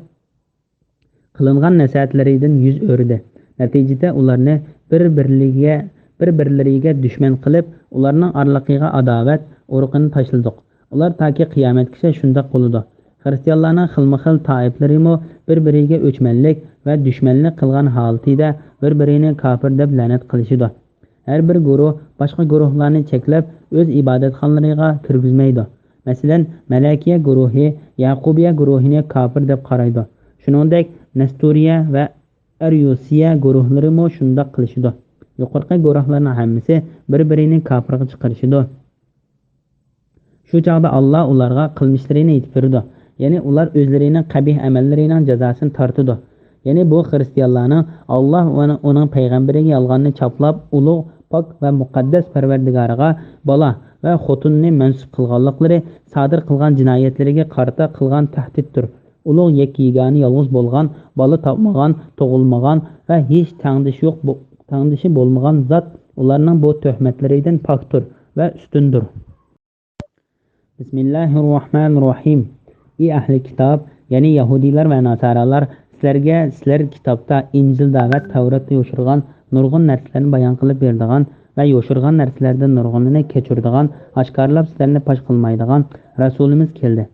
qilingan nasihatlaridan yuz o'rdi. Natijada ularni bir-birlariga dushman qilib, ularning oraliqiga adovat urug'ini tashladik. Ular toki qiyomatgacha shunday bo'ladi. Xristianlarning xilma-xil toiflarimi bir-biriga o'chmanlik va dushmanlik qilgan holatida bir-birini kofir deb la'nat qilishidi. Har bir guruh boshqa guruhlarni cheklab o'z ibodatxonalariga kirgizmaydi. Masalan, Malakiya guruhi Yaqubiya guruhini kofir deb qaraydi. Shuningdek, Nasturiya va Aryusiya guruhlari mo shunday qilishdi. Yuqorqi guruhlarning hammasi bir-birini kofirga chiqarishdi. Shu chaqda Alloh ularga qilmishlarini aytib berdi. Ya'ni ular o'zlarining qabih amallarining jazosini tortadi. Ya'ni bu xristianlarning Alloh va uning payg'ambariga yolg'onni choplab, ulug', pok va muqaddas Parvardigoriga bola va xotinni mansub qilganliklari sodir qilgan jinoyatlariga qarata qilgan tahdiddir. Ulug' yagona yolg'iz bo'lgan, bola topmagan, tug'ilmagan va hech tangdishi bo'lmagan zot ularning bu tuhmatlaridan pokdir va ustundir. Bismillahirrohmanirrohim. Ey ahli kitob, ya'ni Yahudilar va Nasaralar, sizlar kitobda, Injilda va Tavratda yo'shirgan nurg'un narsalarni bayon qilib berdigan va yo'shirgan narsalardan nurg'unini kechirdigan, oshkorlab sizlarni fosh qilmaydigan rasulimiz keldi.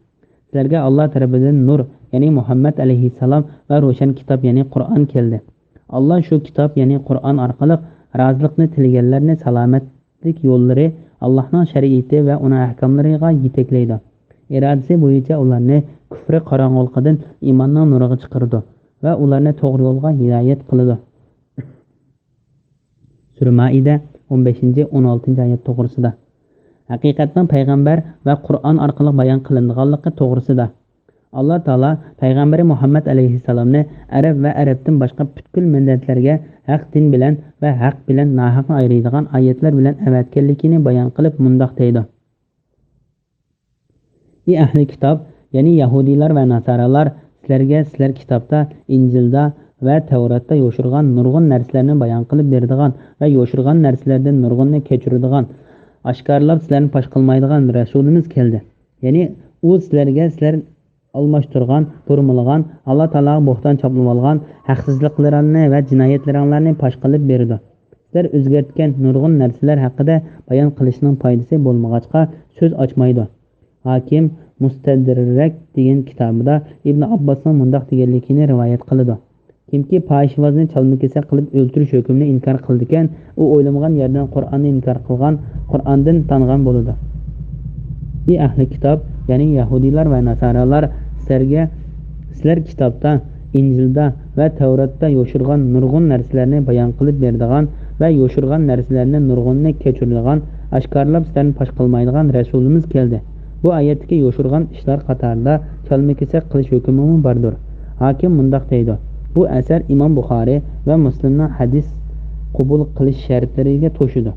Sizlarga Alloh tarafidan nur, ya'ni Muhammad alayhissalom va ro'shan kitob, ya'ni Qur'on keldi. Alloh shu kitob, ya'ni Qur'on orqali rozilikni tilaganlarni salomatlik yo'llari, Allohning shariati va uning ahkomlariga yetaklaydi. Irodasi bo'yicha ularni kufri qorong'uligidan iymonning nuriga chiqardi va ularni to'g'ri yo'lga hidoyat qiladi. Sura Maida 15-16-oyat to'g'risida. Haqiqatdan payg'ambar va Qur'on orqali bayon qilinganligi to'g'risida. Alloh taolo payg'ambari Muhammad alayhissalomni arab va arabdan boshqa butkul millatlarga haq din bilan va haq bilan nohaqni ayiradigan oyatlar bilan avatganligini bayon qilib mundoq deydi. Ey ahli kitob, ya'ni Yahudilar va Nasaralar, sizlar kitobda, Injilda va Tavratda yo'shirgan nurg'un narsalarni bayon qilib beradigan va yo'shirgan narsalardan nurg'unni kechiradigan, oshkorlab sizlarni fosh qilmaydigan rasulimiz keldi. Ya'ni u sizlar almashtirgan, burmilgan, Alloh taologa bo'xton choplab olgan haqsizliklaringni va jinoyatlaringlarni fosh qilib berdi. Sizlar o'zgartgan nurg'un narsalar haqida bayon qilishning foydasi bo'lmag'achqa so'z ochmaydi. Hakim Mustadrak degan kitobida Ibn Abbosning mundoq deganligini rivoyat qiladi. Kimki fohishvozni chalma-kesar qilib o'ltirish hukmini inkor qildikan, u o'ylamagan yerdan Qur'onni inkor qilgan, Qur'ondan tangan bo'ladi. Ahli kitob, ya'ni yahudiylar va nasoralar sizlar kitobda, Injilda va Tavratda yo'shirgan nurg'un narsalarni bayon qilib beradigan va yo'shirgan narsalarni nurg'unni kechiradigan, oshkorlab sizlarni fosh qilmaydigan rasulimiz keldi. Bu oyatdagi yo'shirgan ishlar qatorida chalma-kesar qilish hukmi bordir. Hakim mundoq deydi: bu asar Imom Buxoriy va Muslimning hadis qabul qilish shartlariga to'shidi.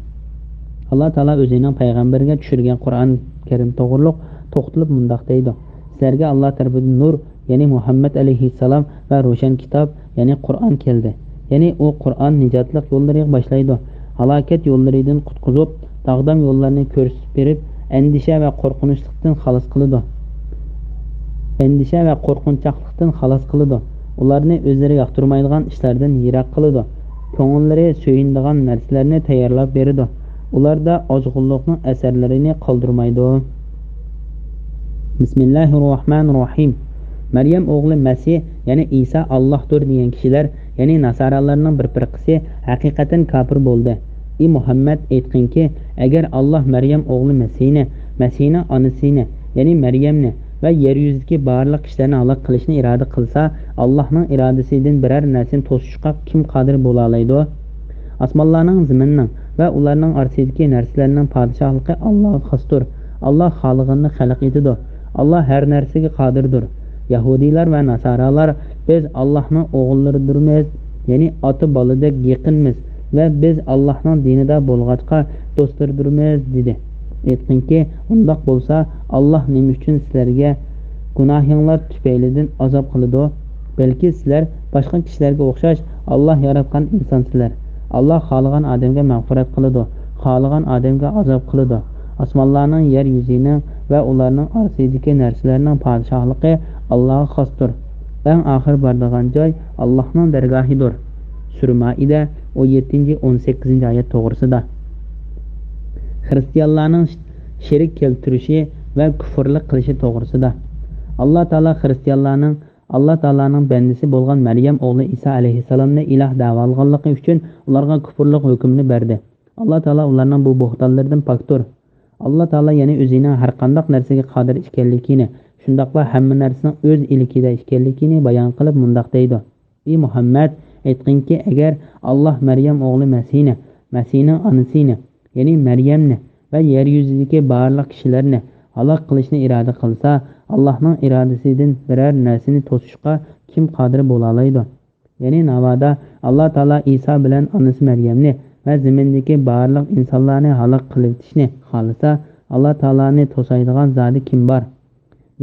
Alloh taolo o'zining payg'ambariga tushirgan Qur'on Karim to'g'riliq to'xtalib mundoq deydi: sizlarga Alloh tarafidan nur, ya'ni Muhammad alayhissalom va ro'shan kitob, ya'ni Qur'on keldi. Ya'ni u Qur'on nijotlik yo'llariga boshlaydi. Halokat yo'llaridan qutqizib, taqdam yo'llarini ko'rsatib berib, endisha va qo'rqinchlikdan xalos qiladi. Ularni o'zlari yoqtirmaydigan ishlardan yiroq qiladi. Ko'ngillari so'yinadigan narsalarni tayyorlab beradi. Ularda ozg'unlikning asarlarini qoldirmaydi. Bismillahirrohmanirrohim. Maryam o'g'li Masih, ya'ni Isa Allohdir degan kishilar, ya'ni nasoralarning bir firqasi haqiqatan kofir bo'ldi. Muhammad aytganki, agar Alloh Maryam o'g'li Masihni onasini, ya'ni Maryamni va yer yuzidagi barliq kishilarni halok qilishni iroda qilsa, Allohning irodasidan biror narsani to'sishga kim qodir bo'la oladi? Osmonlarning, zaminning va ularning orasidagi narsalarning podshohligi Allohga xosdir. Alloh xoliqini xalq etadi. Alloh har narsaga qodirdir. Yahudiylar va nasoralar biz Allohning o'g'illaridirmiz, ya'ni ota boladek yaqinmiz va biz Allohning dinida bo'lg'achqa do'stlardirmiz dedi. Aytganki, undoq bo'lsa, Alloh nima uchun sizlarga gunohinglar tufaylidan azob qiladi? Balki sizlar boshqa kishilarga o'xshash Alloh yaratgan insonsizlar. Alloh xohlagan odamga mag'firat qiladi, xohlagan odamga azob qiladi. Osmonlarning, yer yuzining va ularning orasidagi narsalarning podshohligi Allohga xosdir. Eng oxir boradigan joy Allohning dargohidir. Sura Maida 17-18 oyat to'g'risida. Xristianlarning shirik keltirishi va kufrlik qilishi to'g'risida. Alloh taolaning bandasi bo'lgan Maryam o'g'li Isa alayhissalomni iloh da'vo qilganligi uchun ularga kufrlik hukmini berdi. Alloh taolo ularning bu bo'xtonlaridan pokdir. Alloh taolo yana o'zining har qanday narsaga qodir ekanligini, shundaqla hamma narsaning o'z ilkida ekanligini bayon qilib mundoq deydi: Muhammad aytganki, agar Alloh Maryam o'g'li Masihning onasini, ya'ni Maryamni va yer yuzidagi barliq kishilarni halok qilishni iroda qilsa, Allohning irodasidan biror narsani to'sishga kim qodir bo'la oladi? Ya'ni navoda Alloh taolo Isa bilan onasi Maryamni va zamindagi barliq insonlarni halok qilishni xohlasa, Alloh taoloni to'saydigan zoti kim bor?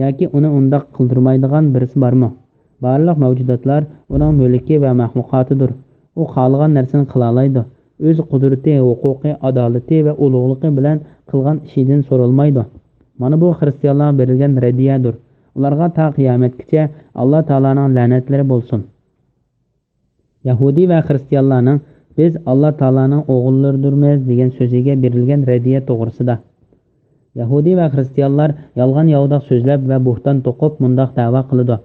Yoki uni undoq qildirmaydigan birisi bormi? Barliq mavjudotlar uning mulki va maxluqotidir. U xohlagan narsani qila oladi. O'z qudrati, huquqi, adolati va ulug'ligi bilan qilgan ishidan so'ralmaydi. Mana bu xristianlarga berilgan radiyadir. Ularga ta qiyomatgacha Alloh taolaning la'natlari bo'lsin. Yahudi va xristianlarning biz Alloh taolaning o'g'illaridirmiz degan so'ziga berilgan radiya to'g'risida. Yahudi va xristianlar yolg'on yovdoq so'zlab va bo'xton to'qib mundoq da'vo qiladi.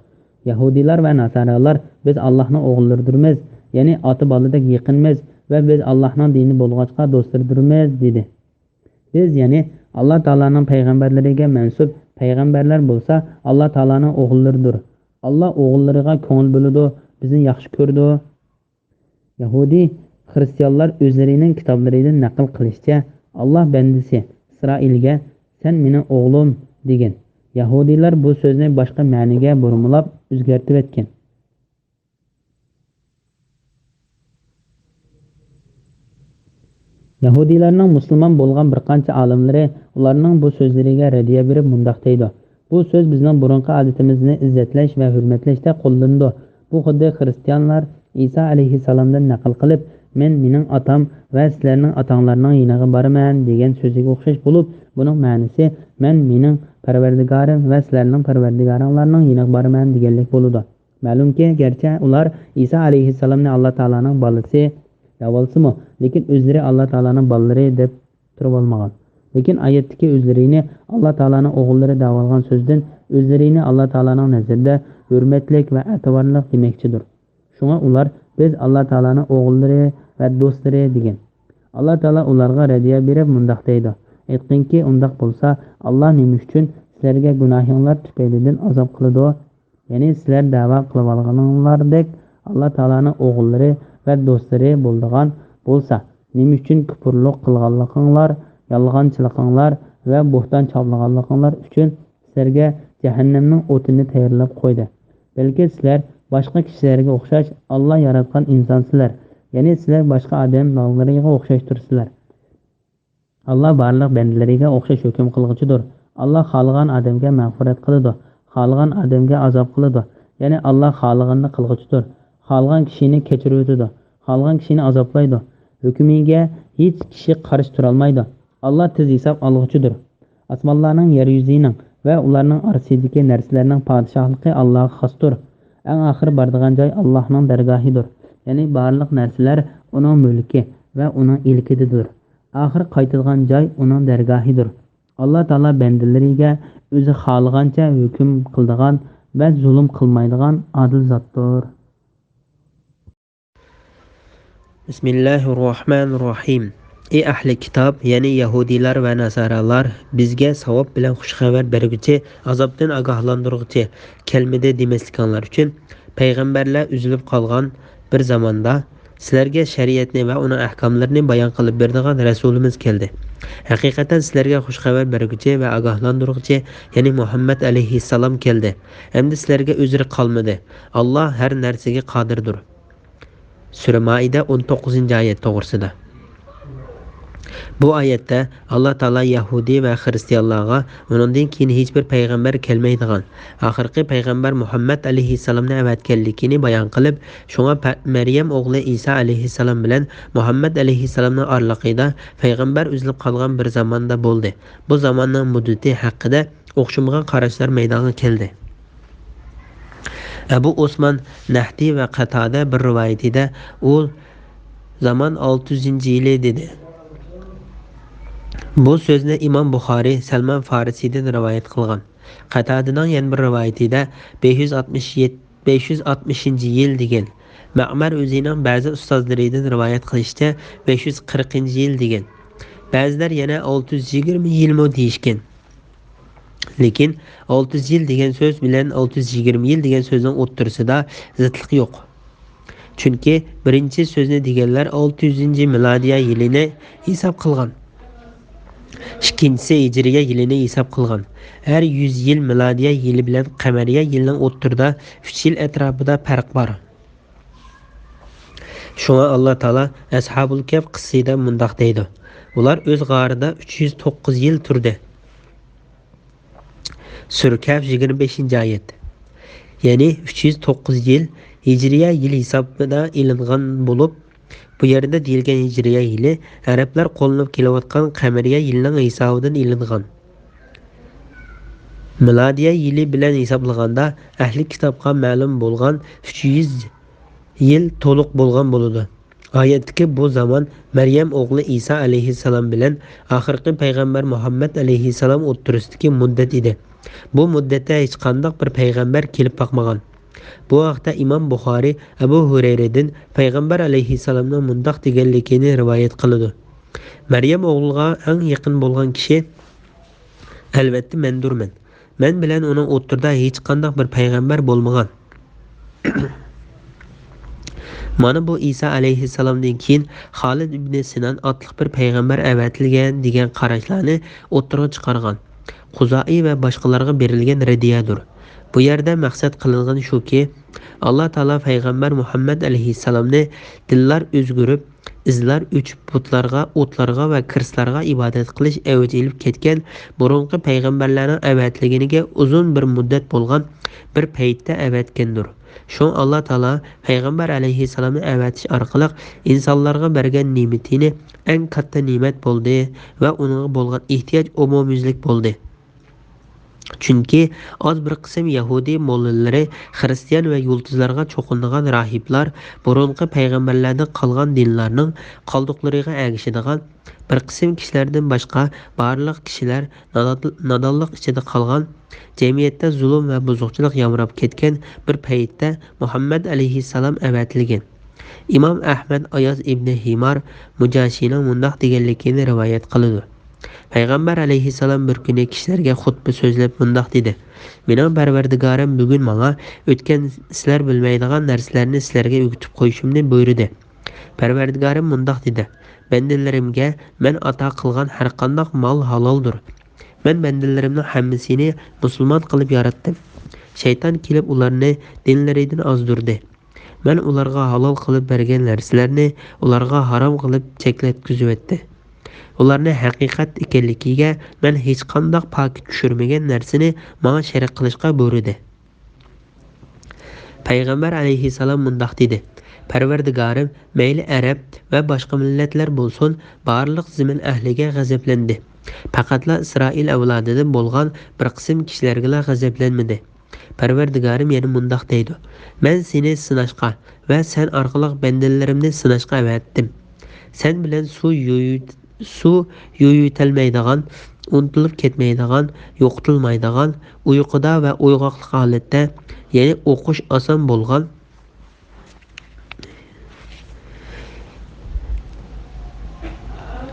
Yahudiylar va nasoralar biz Allohning o'g'illaridirmiz, ya'ni ota boladek yaqinmiz va biz Allohning dini bo'lg'achqa do'stlardirmiz dedi. Biz ya'ni Alloh taolaning payg'ambarlariga mansub payg'ambarlar bo'lsa, Alloh taolaning o'g'illaridir. Alloh o'g'illariga ko'ngil bo'ladi, bizni yaxshi ko'rdi. Yahudi xristianlar o'zlarining kitoblaridan naql qilishicha, Alloh bandasi Isroilga sen mening o'g'lim degan. Yahudiylar bu so'zni boshqa ma'noga burmilab o'zgartirib etgan. Yahudiylarning musulmon bo'lgan bir qancha olimlari ularning bu so'zlariga radiya berib mundoq deydi: bu so'z bizning burunqi odatimizni izzatlash va hurmatlashda qo'llandi. Bu xuddi xristianlar Isa alayhissalomdan naql qilib, men mening otam va sizlarning otanglarning yiniga boraman degan so'ziga o'xshash bo'lib, buning ma'nosi men mening Parvardigorim va sizlarning parvardigoringlarning yeniq borman deganlik bo'ladi. Ma'lumki, garchi ular Isa alayhissalomni Alloh taolaning bolasi devolsimi, lekin o'zlari Alloh taolaning bolalari deb turib olmagan. Lekin oyatdagi o'zlarini Alloh taolaning o'g'illari deb olgan so'zdan o'zlarini Alloh taolaning nazarida hurmatlik va e'tiborlik demakchidir. Shunga ular biz Alloh taolaning o'g'illari va do'stlari degan. Alloh taolo ularga radiya berib mundaq deydi: aytqinki, undaq bo'lsa, Alloh nima uchun sizlarga gunohinglar tufaylidan azob qiladi? Ya'ni sizlar da'vo qilib olganinglardek Alloh taolaning o'g'illari va do'stlari bo'lgan bo'lsa, nima uchun kufrlik qilganliginglar, yolg'onchiliginglar va bo'hton choplaganliginglar uchun sizlarga jahannamning o'tini tayyorlab qo'ydi. Balki sizlar boshqa kishilarga o'xshash Alloh yaratgan insonsizlar. Ya'ni sizlar boshqa odam nolariga o'xshash tursizlar. Alloh barliq bandalariga o'xshash hukm qilg'uchidir. Alloh xohlagan odamga mag'firat qiladi, xohlagan odamga azob qiladi. Ya'ni Alloh xohlaganini qilg'uchidir. Xohlagan kishini kechiradi, xohlagan kishini azoblaydi. Hukmiga hech kishi qarshi tura olmaydi. Alloh tez hisob olg'uchidir. Osmonlarning, yer yuzining va ularning orasidagi narsalarning podshohligi Allohga xosdir. Eng oxir boradigan joy Allohning dargohidir. Ya'ni barliq narsalar uning mulki va uning ilkididir. Oxir qaytadigan joy uning dargohidir. Alloh taolo bandalariga o'zi xohlagancha hukm qiladigan va zulm qilmaydigan adil zotdir. Bismillahirrohmanirrohim. Ey ahli kitob, ya'ni yahudiylar va nasaralar, bizga savob bilan xush xabar berguchi, azobdan ogohlantirguchi kelmadi demasliklaringlar uchun payg'ambarlar uzilib qolgan bir zamonda sizlarga shariatni va uning ahkomlarini bayon qilib beradigan rasulimiz keldi. Haqiqatan sizlarga xush xabar berguchi va ogohlantirguchi, ya'ni Muhammad alayhissalom keldi. Endi sizlarga uzr qolmadi. Alloh har narsaga qodirdir. Sura Maida 19-oyat to'g'risida. Bu oyatda Alloh taolo Yahudi va xristianlarga undan keyin hech bir payg'ambar kelmaydigan, oxirgi payg'ambar Muhammad alayhissalomni avatganligini bayon qilib, shunga Maryam o'g'li Isa alayhissalom bilan Muhammad alayhissalomning oraliqida payg'ambar uzilib qolgan bir zamonda bo'ldi. Bu zamonning muddati haqida o'xshamagan qarashlar maydonga keldi. Abu Osman Nahdi va Qatada bir rivoyatida u zaman 600-yil dedi. Bu so'zni Imom Buxoriy Salman Farisiydan rivoyat qilgan. Qatadaning yana bir rivoyatida 560-yil degan. Ma'mar o'zining ba'zi ustozlaridan rivoyat qilishda 540-yil degan. Ba'zilar yana 620-yil deyishgan. Lekin 600 yil degan so'z bilan 620 yil degan so'zning o'ttirisida zidlik yo'q. Chunki birinchi so'zni deganlar 600-milodiya yilini hisob qilgan. Ikkinchisi hijriya yilini hisob qilgan. Har 100 yil milodiya yili bilan qamariya yilning o'ttirida 3 yil atrofida farq bor. Shunga Alloh taolo Ashabul Kahf qissasida mundaq deydi. Ular o'z g'orida 309 yil turdi. Sura Kahf 25-oyat. Ya'ni 309 yil hijriya yil hisobida ilingan bo'lib, bu yerda deyilgan hijriya yili arablar qo'llanib kelayotgan qamariya yilning hisobidan ilingan. Milodiya yili bilan hisoblaganda ahli kitobga ma'lum bo'lgan 300 yil to'liq bo'lgan bo'ladi. Oyatdagi bu zaman Maryam o'g'li Isa alayhissalom bilan oxirgi payg'ambar Muhammad alayhissalom o'ttirisidagi muddat edi. Bu muddatda hech qanday bir payg'ambar kelib boqmagan. Bu vaqtda Imom Buxoriy Abu Hurayradan payg'ambar alayhissalomning mundaq deganligini rivoyat qiladi. Maryam o'g'liga eng yaqin bo'lgan kishi albatta mendurman. Men bilan uning o'ttirida hech qanday bir payg'ambar bo'lmagan. Mana bu Isa alayhissalomdan keyin Xolid ibn Sinan otliq bir payg'ambar avatilgan degan qarashlarni o'ttirga chiqargan. Quzai va boshqalarga berilgan radiyadir. Bu yerda maqsad qilingan shuki, Alloh taolo payg'ambar Muhammad alayhissalomni dillar o'zgarib, izlar o'chib butlarga, o'tlarga va kirslarga ibodat qilish avjilib ketgan burunqi payg'ambarlarning avatligiga uzun bir muddat bo'lgan bir paytda avatgandir. Shu Alloh taolo payg'ambar alayhissalomni avatish orqali insonlarga bergan ne'matini eng katta ne'mat bo'ldi va unga bo'lgan ehtiyoj umumyuzlik bo'ldi. Chunki oz bir qism Yahudi mollallari, xristian va yulduzlarga cho'qinadigan rahiblar burunqi payg'ambarlardan qolgan dinlarning qoldiqlariga ergashadigan bir qism kishilardan boshqa barliq kishilar nodonlik ichida qolgan, jamiyatda zulm va buzuqchilik yamrab ketgan bir paytda Muhammad alayhissalom avatilgan. İmam Ahmad Ayaz ibn Himar Mujashining mundaq deganligini rivoyat qiladi. Payg'ambar alayhissalom bir kuni kishilarga xutba so'zlab mundaq dedi: "Mening Parvardigorim bugun menga o'tgan sizlar bilmaydigan narsalarni sizlarga o'rgatib qo'yishimni buyurdi." Parvardigorim mundaq dedi: "Bandalarimga men ato qilgan har qanday mol haloldir. Men bandalarimning hammasini musulmon qilib yaratdim. Shayton kelib ularni dinlaridan ozdirdi. Men ularga halol qilib bergan narsalarni ularga harom qilib cheklatkizibdi. Ularni haqiqat ekanligiga men hech qanday pokit tushirmagan narsani menga shariq qilishga buyurdi." Payg'ambar alayhissalom mundaq dedi: "Parvardigorim mayli arab va boshqa millatlar bo'lsin, barliq zamin ahliga g'azablandi. Faqatla Isroil avlodidan bo'lgan bir qism kishilarga g'azablanmadi. Parvardigorim yana mundaq deydi: Men seni sinashqa va sen orqali bandalarimni sinashqa avatdim. Sen bilan suv yo'yitalmaydigan, unutilib ketmaydigan, yo'qitilmaydigan, uyquda va uyg'oqlik holatda, ya'ni o'qish oson bo'lgan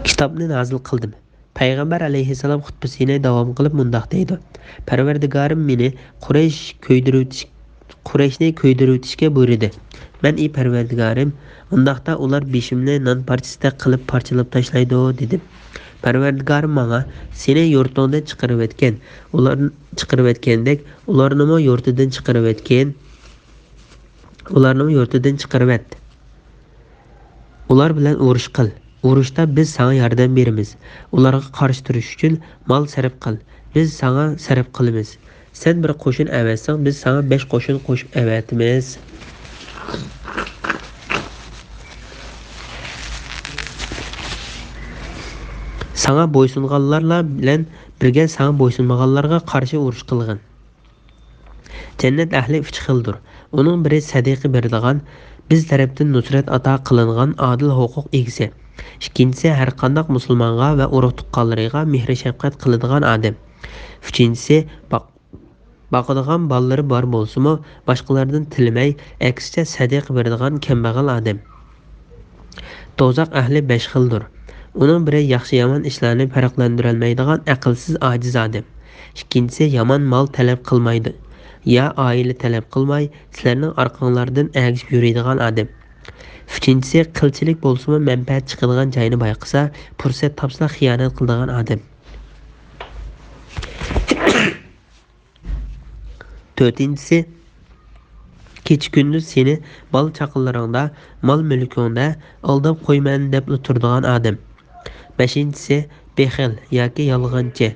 kitobni nozil qildim." Payg'ambar alayhissalom xutbasini davom qilib mundaq deydi: "Parvardigorim meni Qurayshni ko'ydirishga buyurdi. Men Parvardigorim, undaqda ular beshimni non parchasida qilib parchalab tashlaydi dedim. Parvardigorim menga seni yurtingdan chiqarib o'tgandek, ularni yurtidan chiqarib o'tdi. Ular bilan urush qil. Urushda biz sana yordam beramiz. Ularga qarshi turish uchun mol sarf qil. Biz sana sarf qilamiz. Sen bir qo'shin avatsang, biz sana 5 qo'shin qo'shib avatamiz. Sana bo'ysunganlar bilan birga sana bo'ysunmaganlarga qarshi urush qilgin. Jannat ahli 3 xildir. Uning biri sadiqa beradigan, biz tarafdan nusrat ato qilingan adil huquq egasi. Ikkinchisi har qanday musulmonga va urug' tuqqanlariga mehr shafqat qiladigan odam. Uchinchisi boqadigan bolalari bor bo'lsa-mu, boshqalardan tilmay, aksicha sadiqa beradigan kambag'al odam. Do'zax ahli 5 xildir. Uning biri yaxshi yomon ishlarni farqlantira olmaydigan aqlsiz ojiz odam. Ikkinchisi yomon mol talab qilmaydi. Ya oila talab qilmay, sizlarning orqanglardan ergishib yuradigan odam. Uchinchisi qilchilik bo'lsa-mu, manfaat chiqadigan joyni bayqasa, fursat topsa xiyonat qiladigan odam. To'rtinchisi kech kunduz seni bol chaqinlaringda, mol mulkingda aldab qo'yman deb turadigan odam. Beshinchisi bexil yoki yolg'onchi,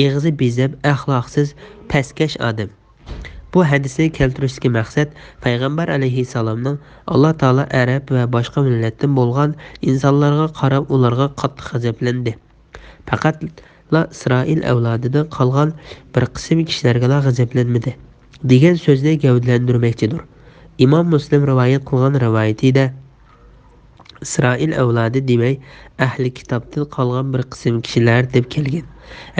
eg'izi bezab, axloqsiz, pastkash odam. Bu hadisni keltirishga maqsad Payg'ambar alayhissalomning Alloh taolo arab va boshqa millatdan bo'lgan insonlarga qarab ularga qattiq g'azablandi. Faqatla Isroil avlodidan qolgan bir qism kishilarga g'azablanmadi degan so'zni gavdalantirmoqchidir. Imom Muslim rivoyat qilgan rivoyatida Isroil avlodi demay ahli kitobdan qolgan bir qism kishilar deb kelgan.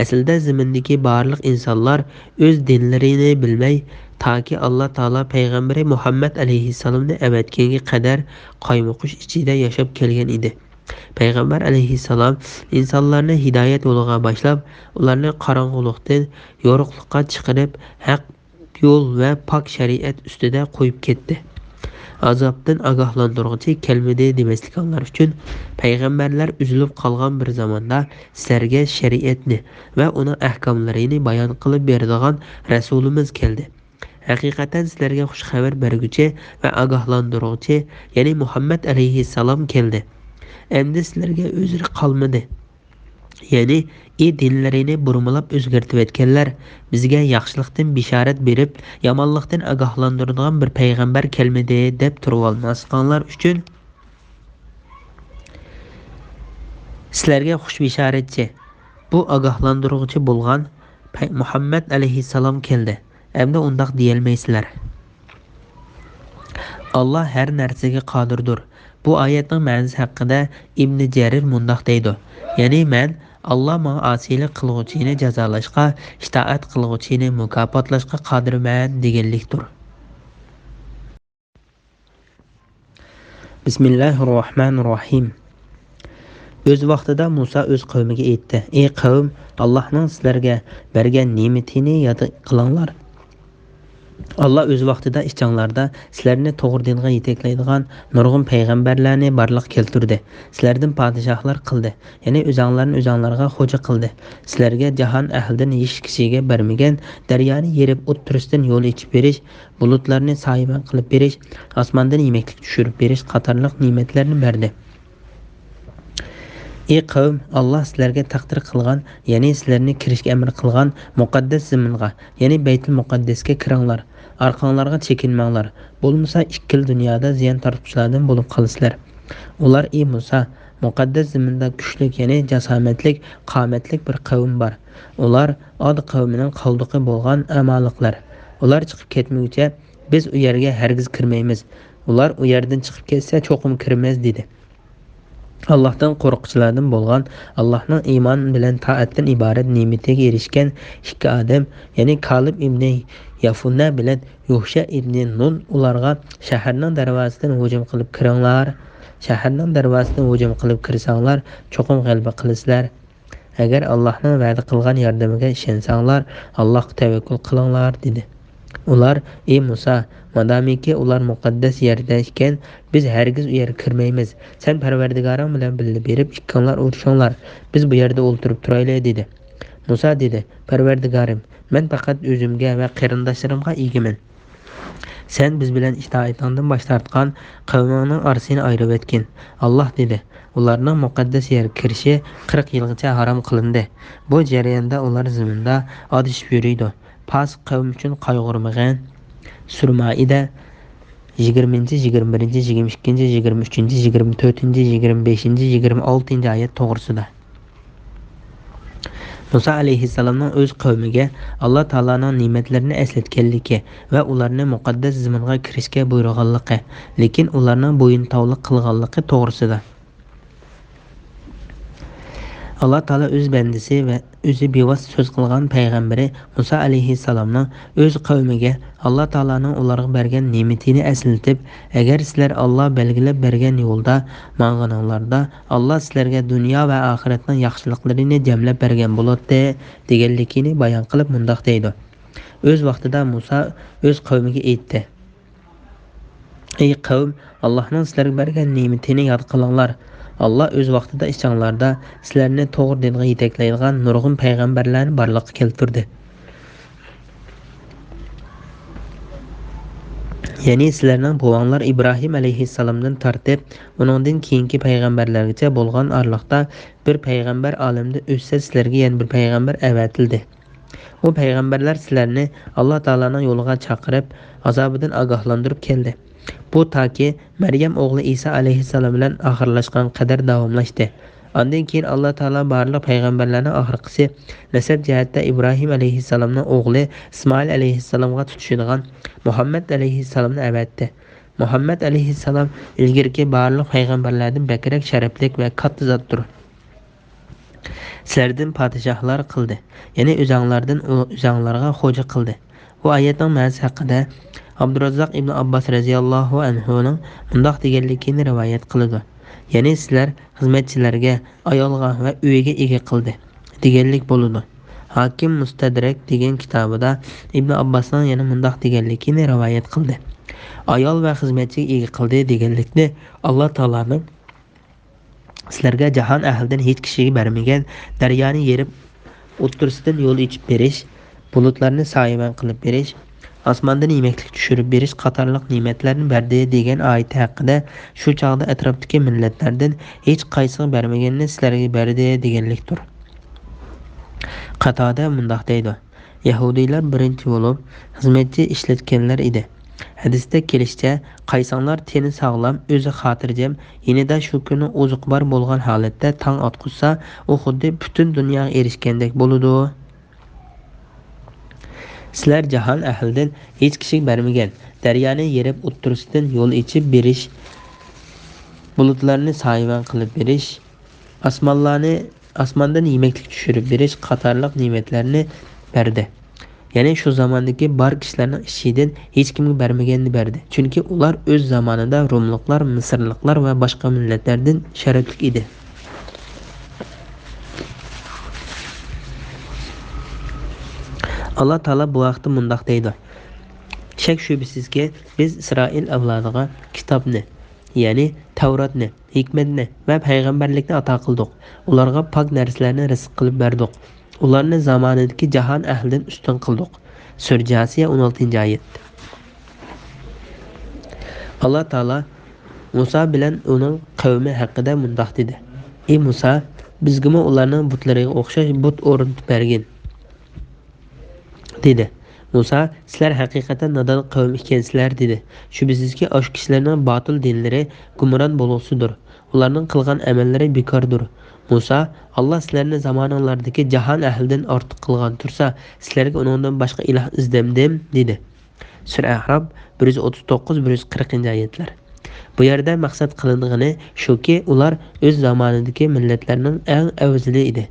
Aslida zamindagi barliq insonlar o'z dinlarini bilmay, toki Alloh taolo payg'ambari Muhammad alayhissalomni avatganga qadar qoymoqish ichida yashab kelgan edi. Payg'ambar alayhissalom insonlarni hidoyat yo'liga boshlab, ularni qorong'ulikdan yorug'likka chiqarib, haq yo'l va pok shariat ustida qo'yib ketdi. Azobdan ogohlantiruvchi kelmadi demasliklari uchun payg'ambarlar uzilib qolgan bir zamonda sizlarga shariatni va uning ahkomlarini bayon qilib beradigan rasulimiz keldi. Haqiqatan sizlarga xush xabar berguvchi va ogohlantiruvchi, ya'ni Muhammad alayhissalom keldi. Endi sizlarga o'zri qolmadi. Ya'ni dinlarini burmalab o'zgartib etganlar bizga yaxshilikdan bishorat berib, yomonlikdan ogohlantiradigan bir payg'ambar kelmadi deb turib olmasliklarinlar uchun sizlarga xush bishoratchi, bu ogohlantiruvchi bo'lgan Muhammad alayhissalom keldi. Endi undaq deyilmeysizler. Allah her narsaga qodirdir. Bu oyatning ma'nosi haqida Ibn Jarir mundaq deydi. Ya'ni men Allah menga osiylik qilguvchini jazolashga, itoat qilguvchini mukofotlashga qodirman deganlikdir. Bismillahirrohmanirrohim. Öz vaqtida Musa öz qavmiga aytdi: "Ey qavm, Allohning sizlarga bergan ne'matini yod qilinglar. Allah öz vaqtida ishchanglarda sizlarni to'g'ri dinga yetaklaydigan nurg'un payg'ambarlarni barliq keltirdi. Sizlardan podshohlar qildi. Ya'ni o'zinglarga xo'ja qildi. Sizlarga jahon ahlidan hech kishiga bermagan daryoni yerib o'ttirishdan yo'l ichib berish, bulutlarni soyibon qilib berish, osmondan yemeklik tushirib berish qatorliq ne'matlarni berdi. Ey qavm, Allah sizlarga taqdir qilgan, ya'ni sizlarni kirishga amr qilgan muqaddas zaminga, ya'ni Baytul Muqaddasga kiringlar. Arqanglarga chekinmanglar. Bo'lmasa ikkil dunyoda ziyon tortquchilardan bo'lib qolasizlar. Ular: "Ey Musa, muqaddas zaminda kuchli, ya'ni jasomatlik, qomatlik bir qavm bor. Ular Od qavmining qoldiqi bo'lgan amaliqlar. Ular chiqib ketmaguncha biz u yerga hargiz kirmaymiz. Ular u yerdan chiqib ketsa cho'qim kirmaymiz" dedi. Allah'tan qo'rquvchilardan bo'lgan, Allohning iymon bilan toatdan iborat ne'matiga erishgan ikki odam, ya'ni Kalib ibn Yafunna bilan Yuhsha ibn Nun ularga shaharning darvozasidan hujum qilib kiringlar. Shaharning darvozasidan hujum qilib kirsanglar, cho'qim g'alaba qilasizlar. Agar Allohning va'da qilgan yordamiga ishonsanglar, Allohga tavakkul qilinglar dedi. Ular: "Ey Musa, madamiki ular muqaddas yerda ekan, biz hargiz u yerga kirmaymiz. Sen Parvardigoring bilan birga berib ikkinglar urushinglar. Biz bu yerda o'ltirib turaylik" dedi. Musa dedi: "Parvardigorim, men faqat o'zimga va qarindoshlarimga egiman. Sen biz bilan itoatingdan bosh tortgan qavmingning orasini ayirib etgin." Allah dedi: "Ularning muqaddas yerga kirishi 40 yilgacha harom qilindi. Bu jarayonda ular zaminda adishib yuriydi. Fasiq qavm uchun qayg'urmag'in." Surmaida 20, 21, 22, 23, 24, 25, 26 oyat to'g'risida. Musa alayhissalomning o'z qavmiga Alloh taolaning ne'matlarini eslatganligi va ularni muqaddas zaminga kirishga buyurganligi, lekin ularning bo'yintovlik qilganligi to'g'risida. Allah Taala o'z bandasi va o'zi bevos so'z qilgan payg'ambari Musa alayhissalomning o'z qavmiga Alloh taolaning ularga bergan ne'matini eslatib, agar sizlar Alloh belgilab bergan yo'lda mang'aninglarda, Alloh sizlarga dunyo va oxiratning yaxshiliklarini jamlab bergan bo'ladi deganligini bayon qilib mundaq deydi. O'z vaqtida Musa o'z qavmiga aytdi: "Ey qavm, Allohning sizlarga bergan ne'matini yod qilinglar. Allah o'z vaqtida ishchanglarda sizlarni to'g'ri dinga yetaklaydigan nurg'un payg'ambarlarni barliqqa keltirdi. Ya'ni sizlarning buvanglar Ibrohim alayhissalomdan tortib, uningdan keyingi payg'ambarlargacha bo'lgan orliqda bir payg'ambar olamda o'tsa, sizlarga yana bir payg'ambar avatildi. U payg'ambarlar sizlarni Alloh taolaning yo'liga chaqirib, azobidan ogohlantirib keldi. Bu toki Maryam o'g'li Isa alayhissalom bilan oxirlashgan qadar davomlashdi. Ondan keyin Alloh taolo barliq payg'ambarlarning oxirgisi nasab jihatda Ibrohim alayhissalomning o'g'li Ismoil alayhissalomga tutishadigan Muhammad alayhissalomni avatdi. Muhammad alayhissalom ilgirki barliq payg'ambarlardan bakrak sharafli va katta zotdir. Sizlardan podshohlar qildi, ya'ni o'zinglarga xo'ja qildi. Bu oyatning ma'nosi haqida Abdurrazzaq ibn Abbas radhiyallohu anhuning bundoq deganligini rivoyat qiladi. Ya'ni sizlar xizmatchilarga, ayolga va uyiga ega qildi deganlik bo'ladi. Hakim Mustadrak degan kitobida Ibn Abbosning yana bundoq deganligini rivoyat qildi. Ayol va xizmatchiga ega qildi deganlikni Alloh taolaning sizlarga jahon ahlidan hech kishiga bermagan daryoni yerib o'ttirishdan yo'l ichib berish, bulutlarni soyibon qilib berish, osmondan yemeklik tushirib berish qatorliq ne'matlarni berdi degan oyat haqida shu chog'da atrofdagi millatlardan hech qaysiga bermaganini sizlarga berdi deganlikdir. Qatoda mundoq deydi: Yahudiylar birinchi bo'lib xizmatchi ishlatganlar edi. Hadisda kelishicha, qaysonlar teni sog'lom, o'zi xotirjam, yenida shu kuni oziq bor bo'lgan holatda tong otqizsa, u xuddi butun dunyoga erishgandek bo'ladi. Sizlar jahon ahlidan hech kishi bermagan daryoni yerib o'ttirisidan yo'l ichib berish, bulutlarni soyabon qilib berish, osmondan yemaklik tushirib berish qatorliq ne'matlarni berdi. Ya'ni shu zamondagi bor kishilarning ishidan hech kimga bermaganini berdi. Chunki ular o'z zamonida Rumliklar, Misrliklar va boshqa millatlardan sharafli edi. Allah Taala bu vaqtda mundaq deydi: Shak shubsizki biz Isroil avlodiga kitobni, ya'ni Tavratni, hikmatni va payg'ambarlikni ato qildik. Ularga pok narsalarni rizq qilib berdik. Ularni zamonidagi jahon ahlidan ustun qildik. Sura Jasiya 16-oyat. Allah Taala Musa bilan uning qavmi haqida mundaq dedi: Ey Musa, bizga ularning butlariga o'xshash but o'rnatib bergin. dedi. Musa, sizlar haqiqatan nodon qavm ekansizlar dedi. Shubsizki osh kishilarning botil dinlari gumron bo'lg'usidir. Ularning qilgan amallari bekordir. Musa, Allah sizlarni zamoninglardagi jahon ahlidan ortiq qilgan tursa, sizlarga uningdan boshqa iloh izlamdim dedi. Sura Ahrob 139-140-oyatlar. Bu yerda maqsad qilindigani shuki, ular o'z zamonidagi millatlarning eng afzali edi.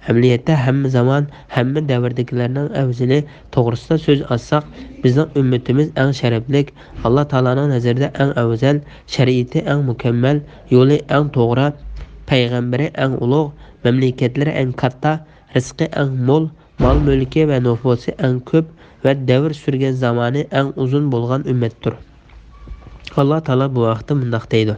Amaliyotda hamma zamon, hamma davrdagilarning afzali to'g'risida so'z olsak, bizning ummatimiz eng sharafli, Alloh taoloning nazarida eng afzal, shariati eng mukammal, yo'li eng to'g'ri, payg'ambari eng ulug', mamlakatlari eng katta, rizqi eng mo'l, mol-mulki va nufusi eng ko'p va davr surgan zamoni eng uzun bo'lgan ummatdir. Alloh taolo bu vaqtda mundaq deydi: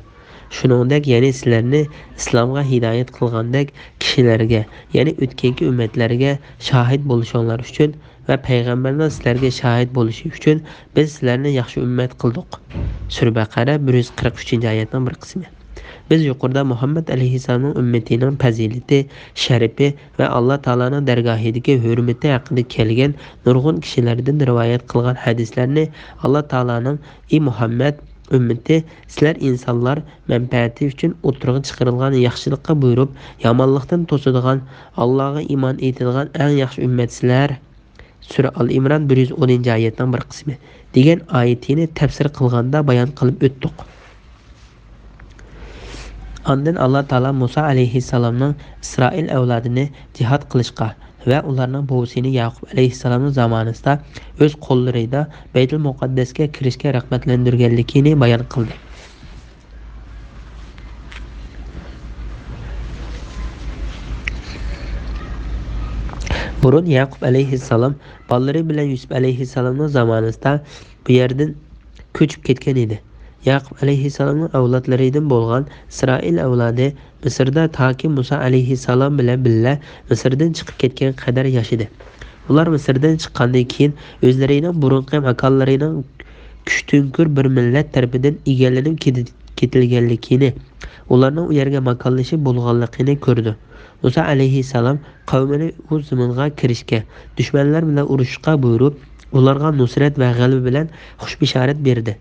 Shuningdek, ya'ni sizlarni islomga hidoyat qilgandek kishilarga, ya'ni o'tgangi ummatlarga shohid bo'lishinglar uchun va payg'ambarlar sizlarga shohid bo'lishi uchun biz sizlarni yaxshi ummat qildik. Sura Baqara 143-oyatning bir qismi. Biz yuqorida Muhammad alayhissalomning ummatining fazilati, sharifi va Alloh taolaning dargohidagi hurmati haqida kelgan nurg'un kishilardan rivoyat qilgan hadislarni Alloh taolaning "Ey Muhammad, ummati, sizlar insonlar manfaati uchun o'tirg'i chiqarilgan yaxshilikqa buyurib, yomonlikdan to'sadigan, Allohga iymon etadigan eng yaxshi ummatsizlar." Sura Al-Imron 110-oyatning bir qismi degan oyatini tafsir qilganda bayon qilib o'tdik. Ondan Alloh taolo Musa alayhissalomning Isroil avlodini jihad qilishga va ularning buvasini Yaqub alayhissalomning zamonasida o'z qo'llarida Baytul Muqaddasga kirishga rag'batlantirganligini bayon qildi. Burun Yaqub alayhissalom bolalari bilan Yusuf alayhissalomning zamonasida bu yerdan ko'chib ketgan edi. Yaqub alayhissalomning avlodlaridan bo'lgan Isroil avlodi Misrda toki Musa alayhissalom bilan birga Misrdan chiqib ketgan qadar yashadi. Ular Misrdan chiqqandan keyin o'zlarining burunqi makonlarining kuchtunkur bir millat tarafidan egallanib ketilganligini, ularning u yerga makonlashib bo'lganligini ko'rdi. Musa alayhissalom qavmini u zamonga kirishga, dushmanlar bilan urushishga buyurib, ularga nusrat va g'alaba bilan xushbishorat berdi.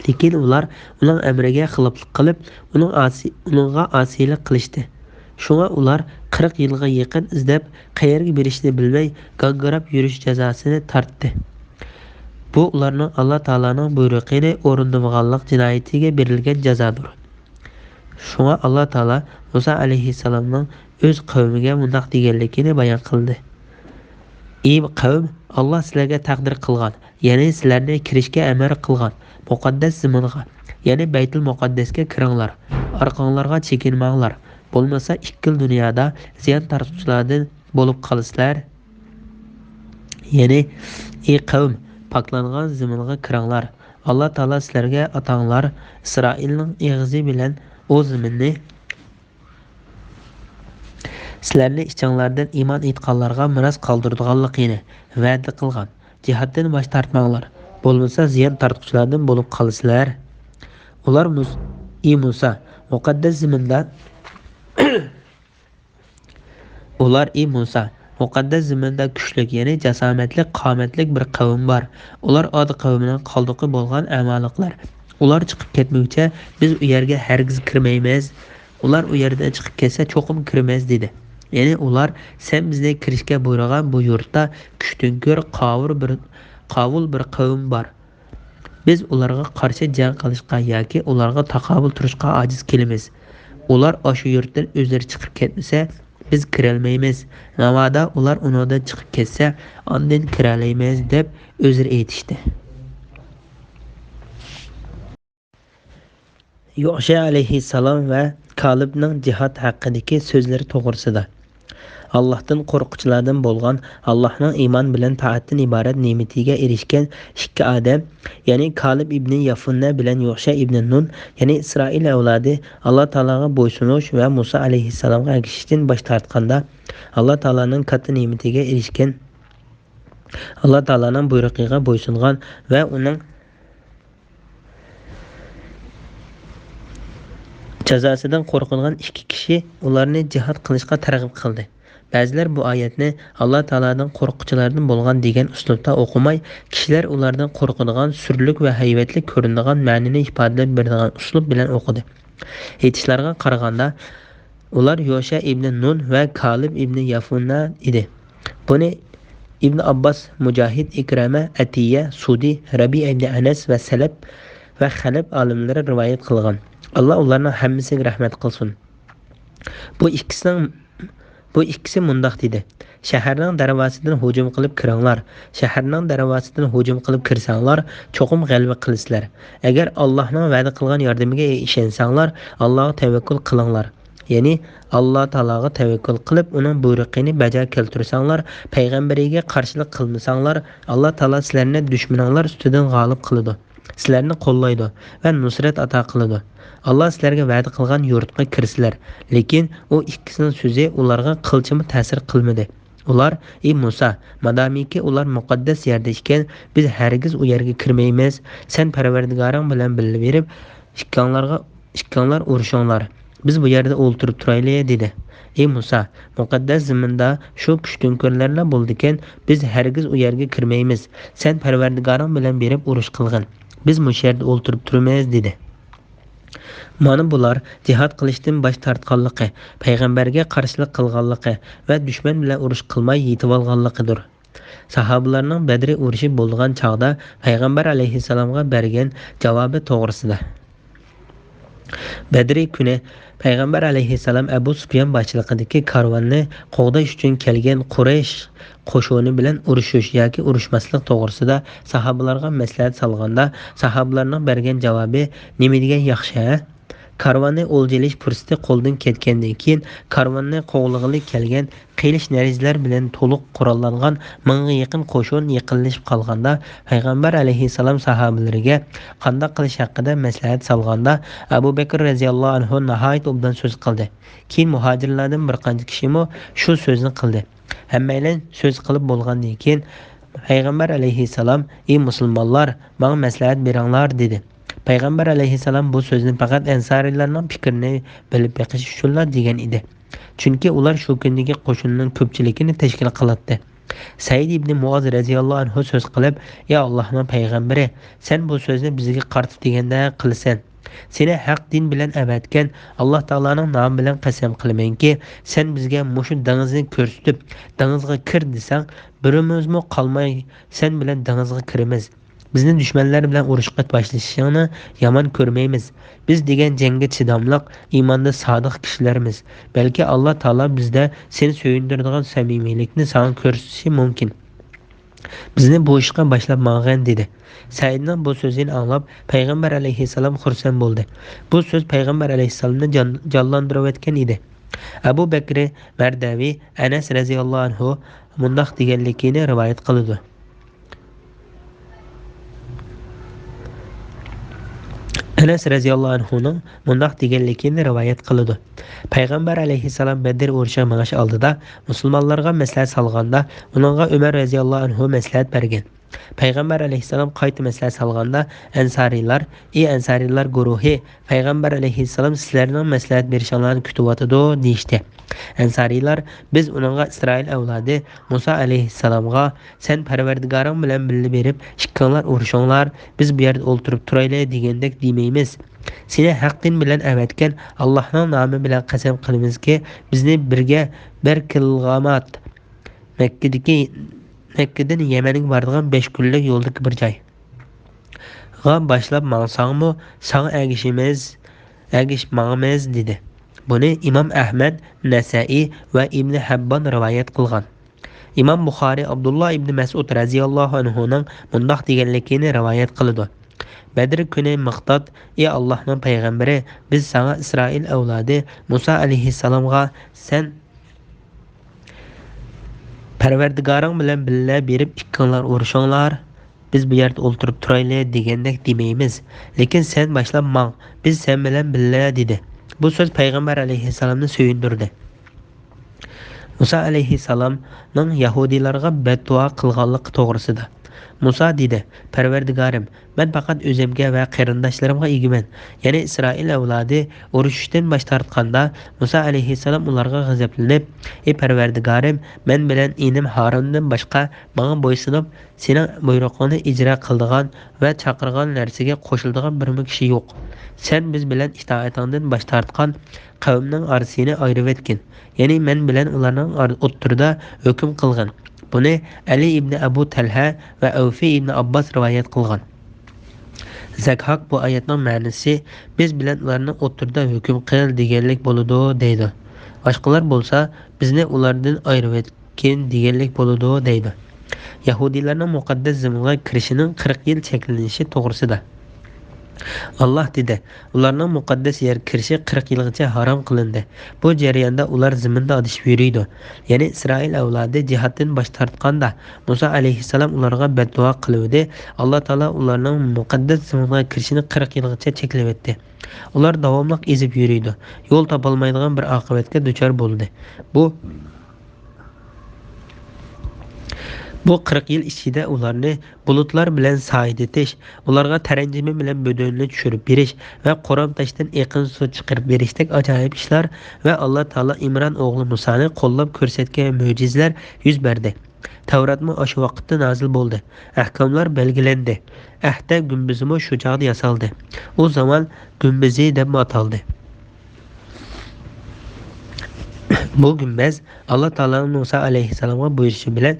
Lekin ular uning amriga xiloflik qilib, uningga osiylik qilishdi. Shunga ular 40 yilga yaqin izlab, qayerga berishni bilmay, gangirab yurish jazosini tortdi. Bu ularning Alloh taolaning buyrug'ini o'rnatmaganlik jinoyatiga berilgan jazodir. Shunga Alloh taolo Musa alayhissalomning o'z qavmiga mundaq deganligini bayon qildi: Ey qavm, Alloh sizlarga taqdir qilgan, ya'ni sizlarni kirishga amr qilgan muqaddas zamonga, ya'ni Baytul Muqaddasga kiringlar. Orqanglarga chekinmanglar. Bo'lmasa ikki dunyoda ziyon tortuvchilardan bo'lib qolasizlar. Ya'ni ey qavm, poklangan zamonga kiringlar. Alloh taolo sizlarga otanglar Isroilning eg'izi bilan o'z zaminni sizlarni ichinglardan iymon etganlarga miros qoldirganligini va'da qilgan. Jihatdan bosh tortmanglar. Bo'lmasa ziyon tortuvchilardan bo'lib qolasizlar. Ular ey Musa, muqaddas zaminda muqaddas zaminda kuchli, ya'ni jasoratli, qomatli bir qavm bor. Ular Od qavmining qoldiqi bo'lgan amaliklar. Ular chiqib ketmoqcha, biz u yerga hargiz kirmaymiz. Ular u yerdan chiqib ketsa cho'qim kirmaymiz dedi. Yani ular sen bizne kirishga buyurgan bu yurtda kuchdan ko'r qovul bir qavm bor. Biz ularga qarshi jang qilishga yoki ularga taqobil turishga ojiz kelamiz. Ular o'sha yurtdan o'zlari chiqib ketmasa, biz kirolmaymiz. Navoda ular unodan chiqib ketsa, ondan kiralaymiz deb o'zlari aytishdi. Yo'sha alayhissalom va Kalibning jihad haqidagi so'zlari to'g'risida. Allohdan qo'rquvchilardan bo'lgan, Allohning iymon bilan taatdan iborat ne'matiga erishgan ikki odam, ya'ni Kalib ibn Yafunna bilan Yo'sha ibn Nun, ya'ni Isroil avlodi Alloh taologa bo'ysunish va Musa alayhissalomga ergashishdan bosh tortganda, Alloh taoloning katta ne'matiga erishgan, Alloh taoloning buyrug'iga bo'ysungan va uning jazosidan qo'rqadigan ikki kishi ularni jihad qilishga targ'ib qildi. Ba'zilar bu oyatni Alloh taolodan qo'rquvchilardan bo'lgan degan uslubda o'qimay, kishilar ulardan qo'rqadigan, surlik va haybatli ko'rinadigan ma'nini ifodalab beradigan uslub bilan o'qidi. Aytishlariga qaraganda, ular Yo'sha ibn Nun va Kalib ibn Yafunna edi. Buni Ibn Abbos, Mujahid, Ikrama, Atiya, Sudi, Rabi ibn Anas va Salab va Xalab olimlari rivoyat qilgan. Allah ularning hammasiga rahmat qilsin. Bu ikkisi mundoq dedi. Shaharning darvozasidan hujum qilib kiringlar. Shaharning darvozasidan hujum qilib kirsanglar, cho'qim g'alaba qilasizlar. Agar Allohning va'da qilgan yordamiga ishonsanglar, Allohga tavakkul qilinglar. Ya'ni Alloh taologa tavakkul qilib, uning buyrug'ini bajar keltirsanglar, payg'ambariga qarshilik qilmasanglar, Alloh taolo sizlarni dushmaninglar ustidan g'olib qiladi. Sizlarni qo'llaydi va nusrat ato qiladi. Allah sizlarga va'da qilgan yurtga kirsizlar. Lekin u ikkisining so'zi ularga qilchimi ta'sir qilmadi. Ular: "Ey Musa, madomiki ular muqaddas yerda ekan, biz hargiz u yerga kirmaymiz. Sen Parvardigoring bilan birga berib, ikkanglar urushinglar. Biz bu yerda o'ltirib turaylik" dedi. Ey Musa, muqaddas zaminda shu kuchdan ko'rlarlar bo'ldi-ken, biz hargiz u yerga kirmaymiz. Sen Parvardigoring bilan berib urush qilgin. Biz bu yerda o'ltirib turmaymiz dedi. Mana bular jihad qilishdan bosh tortganligi, payg'ambarga qarshilik qilganligi va dushman bilan urush qilmay yetib olganligidir. Sahobalarning Badr urushi bo'lgan chaqda payg'ambar alayhissalomga bergan javobi to'g'risida. Badr kuni payg'ambar alayhissalom Abu Sufyon boshchiligidagi karvonni qo'g'dash uchun kelgan Quraysh qo'shoni bilan urushish yoki urushmaslik to'g'risida sahobalarga maslahat solganda, sahobalarning bergan javobi nima degan yaxshi? Karvonni o'ljilish fursati qo'ldan ketgandan keyin karvonni qo'g'lig'ili kelgan qilish narizlar bilan to'liq qurollangan mingga yaqin qo'shin yiqilishib qolganda, payg'ambar alayhissalom sahobalariga qanday qilish haqida maslahat solganda, Abu Bakr radhiyallohu anhu nihoyat obdan so'z qildi. Keyin muhojirlardan bir qancha kishimi shu so'zni qildi. Hammalar so'z qilib bo'lgandan keyin payg'ambar alayhissalom: "Ey musulmonlar, menga maslahat beringlar" dedi. Payg'ambar alayhissalom bu so'zni faqat ansariylarning fikrini bilib beqish uchun degan edi. Chunki ular shu kundagi qo'shinning ko'pchiligini tashkil qiladi. Said ibn Muoz radhiyallohu anhu so'z qilib: "Ey Allohning payg'ambari, sen bu so'zni bizga qartib deganda qilsan. Seni haq din bilan avatgan Alloh taolaning nomi bilan qasam qilamanki, sen bizga mushu dengizni ko'rsatib, dengizga kir desang, birimizmi qolmay sen bilan dengizga kiramiz. Bizni dushmanlar bilan urushga boshlashingni yomon ko'rmaymiz. Biz degan jangga chidamliq, iymonda sodiq kishilarmiz. Balki Alloh taolo bizda seni so'yindiradigan samimiylikni sana ko'rsatishi mumkin. Bizni bu ishga boshlab ma'g'an" dedi. Saidning bu so'zini anglab payg'ambar alayhissalom xursand bo'ldi. Bu so'z payg'ambar alayhissalomni jonlantirayotgan edi. Abu Bakr Mardavi Anas radhiyallohu anhu mundoq deganligini rivoyat qiladi. Anas radhiyallohu anhuning mundoq deganligini rivoyat qiladi. Payg'ambar alayhissalom Badr urushiga mang'ish oldida musulmonlarga maslahat solganda, uningga Umar radhiyallohu anhu maslahat bergan. Payg'ambar alayhissalom qayta maslahat solganda, ansariylar: "Ey ansariylar guruhi, payg'ambar alayhissalom sizlarning maslahat berishinglarni kutyotidi" deyishdi. Ansariylar: "Biz uningga Isroil avlodi Musa alayhissalomga sen Parvardigoring bilan birga berib, ikkinglar urushinglar, biz bu yerda o'ltirib turaylik degandek demaymiz. Seni haq din bilan avatgan Allohning nomi bilan qasam qilamizki, bizni birga bir kilgamat Makkadan Yamanga boradigan 5 kunlik yo'ldagi bir joy. G'a boshlab mangsangmi, sang agishmamiz dedi. Buni Imom Ahmad, Nasai va Ibn Habbon rivoyat qilgan. Imom Buxoriy Abdullah ibn Mas'ud radhiyallohu anhuning bundoq deganligini rivoyat qiladi. Badr kuni Miqdod, ey Allohning payg'ambari, biz sana Isroil avlodi Musa alayhissalomga sen Parvardigoring bilan billa berib ikkinglar urushinglar, biz bu yerda o'ltirib turaylik degandek demaymiz, lekin sen boshlab mang, biz sen bilan billa dedi. Bu so'z payg'ambar alayhissalomni suyundirdi. Musa alayhissalomning yahudiylarga beddua qilganligi to'g'risida. Musa dedi, Parvardigorim, men faqat o'zimga va qarindoshlarimga egiman. Ya'ni Isroil avlodi urushishdan bosh tortganda Musa alayhissalom ularga g'azablanib, ey Parvardigorim, men bilan inim Harundan boshqa menga bo'ysunib, sening buyrug'ingni ijro qiladigan va chaqirgan narsaga qo'shiladigan bir kishi yo'q. Sen biz bilan itoatingdan bosh tortgan qavmning orasini ayirib etgin. Ya'ni men bilan ularning o'ttirida hukm qilgan. Buni Ali ibn Abu Talha va Avfi ibn Abbas rivoyat qilgan. Zakhak bu oyatning ma'nosi biz bilan ularning o'ttirida hukm qil deganlik bo'ladi deydi. Boshqalar bo'lsa bizni ulardan ayirib etgin deganlik bo'ladi deydi. Yahudiylarning muqaddas zaminga kirishining 40 yil cheklanishi to'g'risida. Allah dedi, ularning muqaddas yer kirishi 40 yilgacha harom qilindi. Bu jarayonda ular zaminda adishib yuriydi. Ya'ni Isroil avlodi jihatdan bosh tortganda Musa alayhissalom ularga beddua qildi. Alloh taolo ularning muqaddas zaminga kirishini 40 yilgacha cheklab etdi. Ular davomli ezib yuriydi. Yo'l topolmaydigan bir oqibatga duchor bo'ldi. Bu 40 yil ichida ularni bulutlar bilan sayditish, ularga taranjimi bilan bo'donini tushirib berish va qo'ram tashdan eqin suv chiqarib berishdek ajoyib ishlar va Alloh taolo Imron o'g'li Musoni qo'llab ko'rsatgan mo'jizalar yuz berdi. Tavratmi o'sha vaqtda nozil bo'ldi. Ahkomlar belgilandi. Ahda gumbizimi shu chog'da yasaldi. U zamon gumbizi deb ataldi. Bu gumbaz Alloh taolaning Musa alayhissalomga buyurishi bilan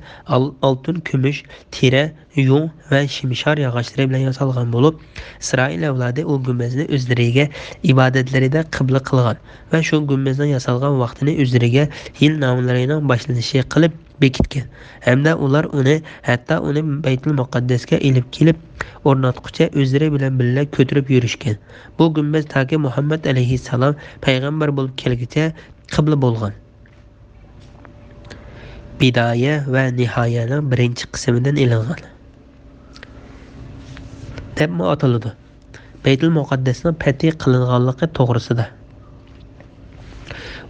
oltin, kumush, tira, yung va shimshor yog'ochlari bilan yasalgan bo'lib, Isroil avlodi u gumbazni o'zlariga ibodatlarida qibla qilgan va shu gumbazdan yasalgan vaqtini o'zlariga yil nomlarining boshlanishi qilib bekitgan. Hamda ular uni Baytul Muqaddasga ilib kelib o'rnatqucha o'zlari bilan birga ko'tarib yurishgan. Bu gumbaz toki Muhammad alayhissalom payg'ambar bo'lib kelguncha qibla bo'lgan. Bidoya va nihoyaning birinchi qismidan ilingan deb ataladi. Baytul Muqaddasning fath qilinganligi to'g'risida.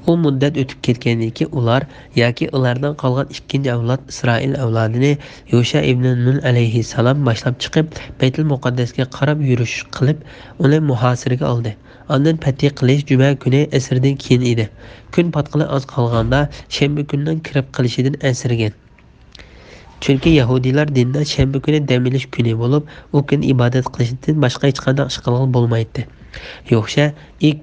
U muddat o'tib ketgandan keyin ular yoki ulardan qolgan ikkinchi avlod Isroil avlodini Yosha ibn Nun alayhissalom boshlab chiqib, Baytul Muqaddasga qarab yurish qilib, uni muhosiraga oldi. Ondan fath qilish juma kuni asrdan keyin edi. Kun patqili oz qolganda shanba kundan kirib qilishidan asirgan. Chunki yahudiylar dinda shanba kuni dam olish kuni bo'lib, u kun ibodat qilishdan boshqa hech qanday ish qilgan bo'lmaydi. Yo'qsa,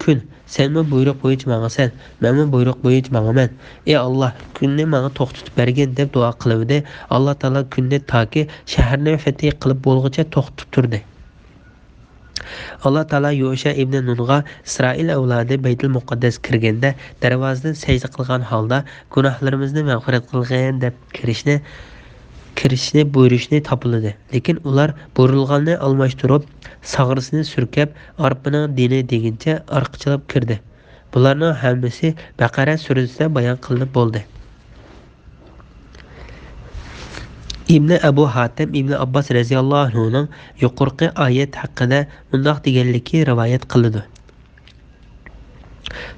kun senmi buyruq bo'yicha ma'nasan, menmi buyruq bo'yicha ma'naman. Ey Alloh, kunni menga to'xtatib bergin deb duo qildi. Alloh taolo kunni toki shaharni fath qilib bo'lguncha to'xtatib turdi. Alloh taolo Yosha ibn Nunga Isroil avlodi Baytul Muqaddas kirganda darvozadan sajda qilgan holda gunohlarimizni mag'firat qilgin deb kirishni buyurishni topildi. Lekin ular buyurilganni almashtirib, sag'risini surkab, arpining dini deguncha orqachilab kirdi. Bularning hammasi Baqara surasida bayon qilinib bo'ldi. İbn Abu Hatim İbn Abbas radhiyallohu anhuning yuqorqi oyat haqida bundoq deganligi rivoyat qilindi.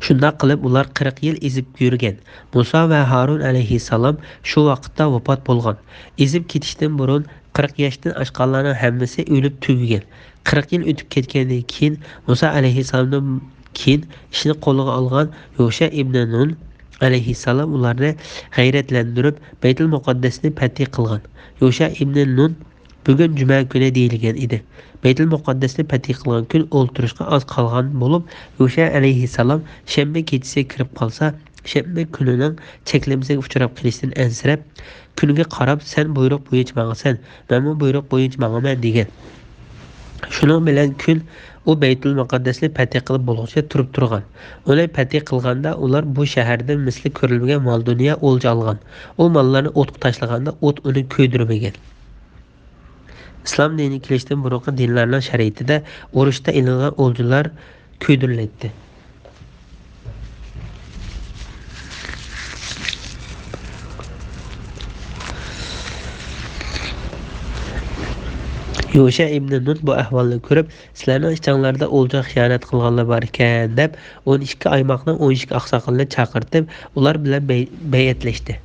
Shunda qilib ular 40 yil ezib yurgan. Musa va Harun alayhissalom shu vaqtda vafot bo'lgan. Ezib ketishdan burun 40 yoshdan oshganlarning hammasi o'lib tugagan. 40 yil o'tib ketgandan keyin Musa alayhissalomdan keyin ishni qo'liga olgan Yosha ibn Nun alayhissalom ularni g'ayratlantirib Baytul Muqaddasni fath qilgan. Yosha ibn Nun Bugun juma kuni deyilgan edi. Baytul Muqaddasni fatih qilgan kun o'ltirishga oz qolgan bo'lib, Yusha alayhissalom shanba kechasi kirib qolsa, shanba kunining cheklimasiga uchrab qolishdan ansirab, kuniga qarab sen buyruq bo'yicha mangsan, men bu buyruq bo'yicha mangaman degan. Shuning bilan kun u Baytul Muqaddasni fatih qilib bo'lguncha turib turgan. Uni fatih qilganda ular bu shaharda misli ko'rilmagan mol-dunyo o'lja olgan. U mollarni o'tga tashlaganda o't uni kuydirmagan. Islom dini kelishdan burungi dinlarning shariatida urushda ilingan o'ljalar kuydiriladi. Yusha ibn Nun bu ahvolni ko'rib, sizlarning ichinglarda o'lja xiyonat qilganlar bor ekan deb 12 aymoqning 12 oqsoqolini chaqirtib, ular bilan bay'atlashdi.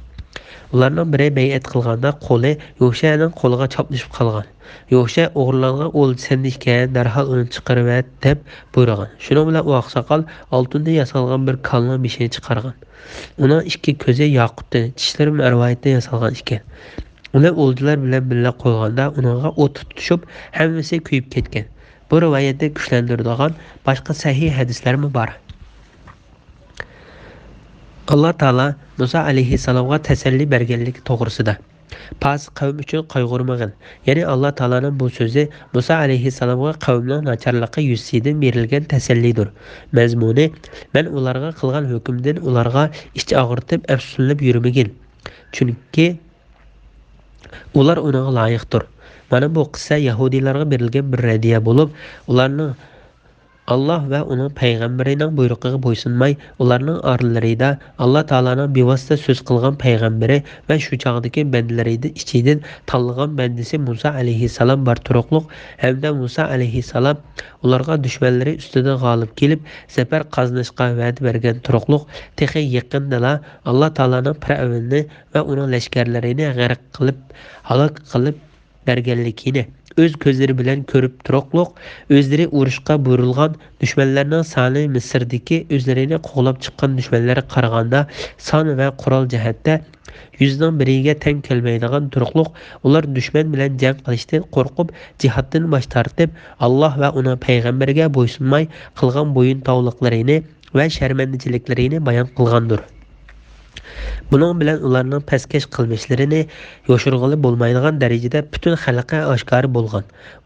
Ularning biri bay'at qilganda qo'li Yushaning qo'liga choplashib qolgan. Yusha o'g'irlangan o'lja senda ekan, darhol uni chiqarib et deb buyurgan. Shuning bilan u oqsoqol oltindan yasalgan bir kalning beshini chiqargan. Uning ikki ko'zi yoqutdan, tishlari marvoyatdan yasalgan ekan. Uni o'ljalar bilan birga qo'yganda uningga o't tutishib, hammasi kuyib ketgan. Bu rivoyatni kuchlantiradigan boshqa sahih hadislarmi bor? Allah Taala Musa alayhissalomga tasalli berganligi to'g'risida. Paz qavm uchun qayg'urmagin. Ya'ni Allah Taolaning bu so'zi Musa alayhissalomga qavmning nacharligi yuzasidan berilgan tasallidir. Mazmuni: men ularga qilgan hukmdan ularga ich og'ritib, afsuslanib yurmagin. Chunki ular uning loyiqdir. Mana bu qissa Yahudiylarga berilgan bir radiya bo'lib, ularning Allah va uning payg'ambarining buyrug'iga bo'ysunmay, ularning oralarida Allah Taolaning bevosita so'z qilgan payg'ambari va shu chog'dagi bandalarida ichidan tanlagan bandasi Musa alayhissalom bor turuqliq, hamda Musa alayhissalom ularga dushmanlari ustida g'olib kelib, zafar qozonishga va'da bergan turuqliq, texi yaqindala Allah Taolaning Fir'avnni va uning lashkarlarini g'arq qilib, halok qilib berganligini o'z ko'zlari bilan ko'rib turuqliq, o'zlari urushga buyurilgan dushmanlarning soni Misrdagi o'zlarini qo'g'lab chiqqan dushmanlarga qaraganda son va qurol jihatda 100ning biriga teng kelmaydigan turuqliq, ular dushman bilan jang qilishdan qo'rqib, jihatdan bosh tortib, Alloh va uning payg'ambariga bo'ysunmay qilgan bo'yin tovliqlarini va sharmandachiliklarini bayon qilgandir. Bunun bilan ularning pastkash qilmishlarini yoshirg'ili bo'lmaydigan darajada butun xalqqa oshkor bo'lgan.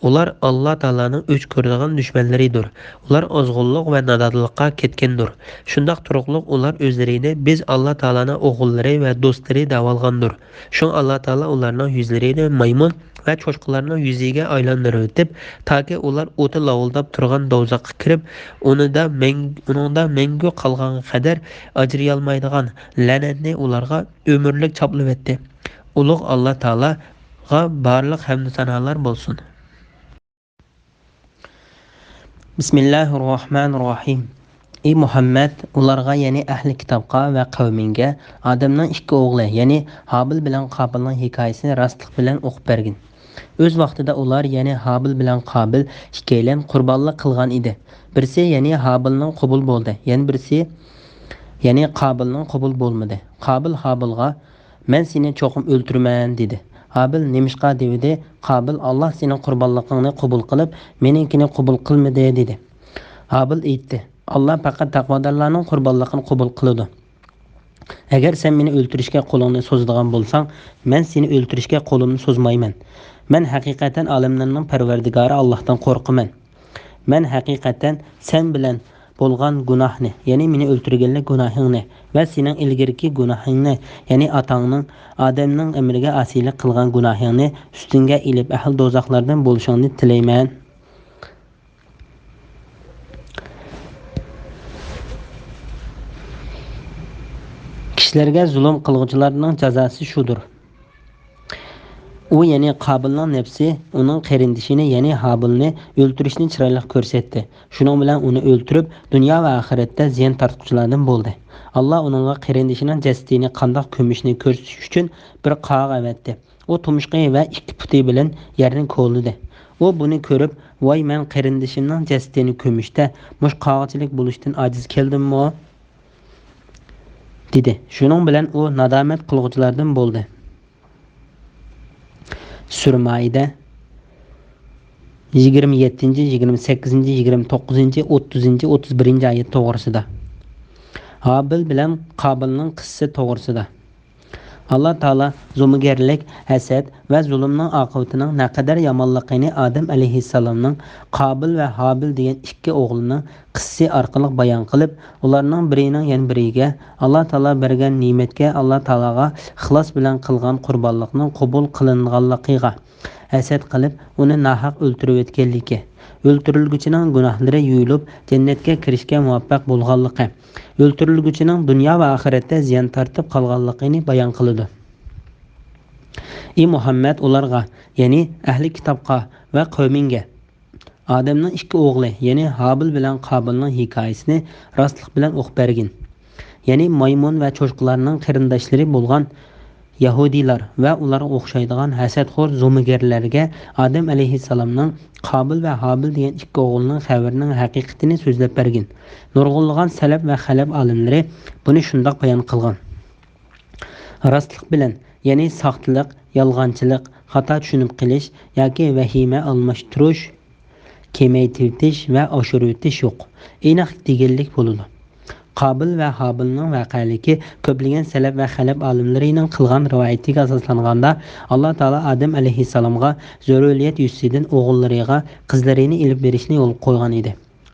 Ular Alloh taolaning o'ch ko'radigan dushmanlaridir. Ular ozg'unlik va nodonlikqa ketgandir. Shundoq turuqliq ular o'zlarini biz Alloh taolaning o'g'illari va do'stlari deb olgandir. Shu Alloh taolo ularning yuzlarini maymun va cho'chqalarning yuziga aylantirib o'tib, toki ular o'ti lovuldab turgan do'zaxga kirib, unida mangu qolgan qadar ajrayolmaydigan la'natni ularga umrlik choplab etdi. Ulug' Alloh taologa barliq hamd sanolar bo'lsin. Bismillahirrohmanirrohim. Ey Muhammad, ularga, ya'ni ahli kitobga va qavminga Adamning ikki o'g'li, ya'ni Habil bilan Qobilning hikoyasini rostlik bilan o'qib bergin. O'z vaqtida ular, ya'ni Habil bilan Qobil ikkalan qurbonlik qilgan edi. Birisi, ya'ni Habilning qabul bo'ldi, yana birisi, ya'ni Qobilning qabul bo'lmadi. Qobil Habilga men seni cho'qim o'ltirman dedi. Habil nemishqa dedi. Qobil Alloh sening qurbonligingni qabul qilib, meninkini qabul qilmadi dedi. Habil aytdi: Allah faqat taqvodorlarning qurbonligini qabul qiladi. Agar sen meni o'ltirishga qo'lingni so'zadigan bo'lsang, men seni o'ltirishga qo'limni so'zmayman. Men haqiqatan olamlarning parvardigori Allohdan qo'rqaman. Men haqiqatan sen bilan bo'lgan gunohni, ya'ni meni o'ltirganlik gunohingni va sening ilgirki gunohingni, ya'ni otangning Adamning amriga asiylik qilgan gunohingni ustingga ilib ahli do'zaxlardan bo'lishingni tilayman. Kishilarga zulm qilguvchilarning jazosi shudir. U, ya'ni Qobilning nafsi uning qarindishini, ya'ni Habilni o'ltirishni chiroyli ko'rsatdi. Shuning bilan uni o'ltirib, dunyo va oxiratda ziyon tortquchilardan bo'ldi. Alloh uningga qarindishining jasadini qandoq ko'mishni ko'rsatish uchun bir qog' avatdi. U tumshqi va ikki puti bilan yerni ko'ldi. U buni ko'rib, "Voy, men qarindishimning jasadini ko'mishda mush qog'chilik bo'lishdan ojiz keldimmi?" dedi. Shuning bilan u nadomat qilguvchilardan bo'ldi. Surmayda 27, 28, 29, 30, 31 oyat to'g'risida. Habil bilan Qobilning qissasi to'g'risida. Allah Taala zulmgarlik, hasad va zulmning oqibatining naqadar yomonligini Adam alayhissalomning Qobil va Habil degan ikki o'g'lining qissasi orqali bayon qilib, ularning birining yana biriga Allah Taala bergan ne'matga Allah Taolaga ixlos bilan qilgan qurbonlikning qabul qilinganligiga hasad qilib, uni nahaq o'ltirib o'tganligi, o'ltirilguchining gunohlari yuyilib, jannatga kirishga muvaffaq bo'lganligi, o'ltirilguchining dunyo va oxiratda ziyon tortib qolganligini bayon qiladi. Muhammad ularga, ya'ni ahli kitobga va qavminga Adamning ikki o'g'li, ya'ni Habil bilan Qobilning hikoyasini rostlik bilan o'qib bergin. Ya'ni maymun va cho'chqalarning qarindoshlari bo'lgan Yahudilar va ularga o'xshaydigan hasadxo'r zo'migarlarga Adam alayhissalomning Qobil va Habil degan ikki o'g'lining xabarining haqiqatini so'zlab bergin. Nurg'unlagan salaf va xalaf olimlari buni shundoq bayon qilgan. Rostlik bilan, ya'ni soxtalik, yolg'onchilik, xato tushunib qilish yoki vahima almashtirish, kemaytirish va oshiritish yo'q. Aniq deganlik bo'ladi. Qobil va Habilning voqealigi ko'plagan salaf va xalaf olimlarining qilgan rivoyatiga asoslanganda Alloh taolo Adam alayhissalomga zurriyat yusidan o'g'illariga qizlarini ilib berishni yo'l qo'ygan edi.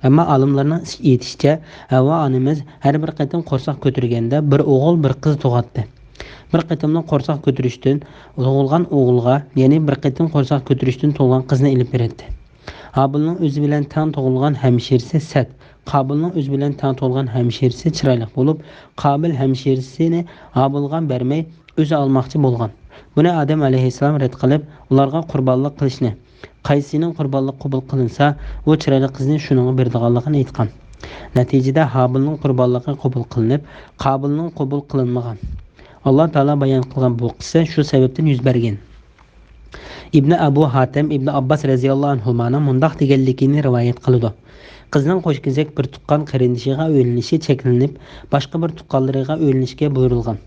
Ammo olimlarning aytishicha, Havvo onamiz har bir qatim qo'rsoq ko'targanda bir o'g'il, bir qiz tug'atdi. Bir qatimni qo'rsoq ko'tarishdan tug'ilgan o'g'ilga, ya'ni bir qatim qo'rsoq ko'tarishdan tug'ilgan qizni ilib berdi. Habilning o'zi bilan tang tug'ilgan hamshirasi Sad, Qobilning o'zi bilan tang tug'ilgan hamshirasi chiroyli bo'lib, Qobil hamshirsini Habilga bermay o'zi olmoqchi bo'lgan. Buni Adam alayhissalom rad qilib, ularga qurbonlik qilishni, qaysining qurbonlik qabul qilinsa, u chiroyli qizni shuning berdiganligini aytgan. Natijada Habilning qurbonligi qabul qilinib, Qobilning qabul qilinmagan. Alloh taolo bayon qilgan bu qissa shu sababdan yuz bergan. Ibn Abu Hatim Ibn Abbas radhiyallohu anhuning mundaq deganligini rivoyat qiladi. Qizning qo'shkizak bir tuqqan qarindishiga o'ylanishi cheklanib, boshqa bir tuqqanlariga o'ylanishga buyurilgan.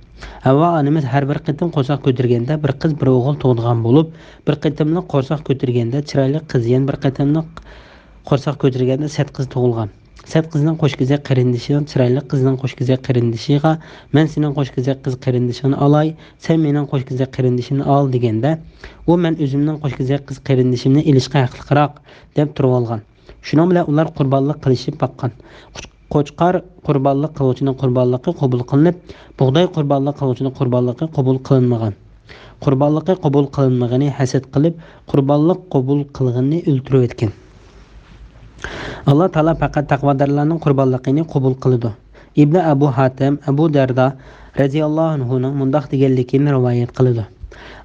Havvo onamiz har bir qatim qo'rsoq ko'targanda bir qiz, bir o'g'il tug'ilgan bo'lib, bir qatimni qo'rsoq ko'targanda chiroyli qiz, yana bir qatimni qo'rsoq ko'targanda Sad qiz tug'ilgan. Sad qizning qo'shkizak qarindishidan chiroyli qizning qo'shkizak qarindishiga, men sening qo'shkizak qiz qarindishingni olay, sen mening qo'shkizak qarindishimni ol deganda, u men o'zimning qo'shkizak qiz qarindishimni ilishga haqliroq deb turib olgan. Shuning bilan ular qurbonlik qilishib baqqan. Qo'chqar qurbonlik qiluvchining qurbonligi qabul qilinib, bug'doy qurbonlik qiluvchining qurbonligi qabul qilinmagan. Qurbonligi qabul qilinmagani hasad qilib, qurbonlik qabul qilganni o'ltirib etgan. Allah taolo faqat taqvodorlarning qurbonligini qabul qiladi. Ibn Abu Hatim Abu Darda radhiyallohu anhuning mundaq deganligini rivoyat qiladi.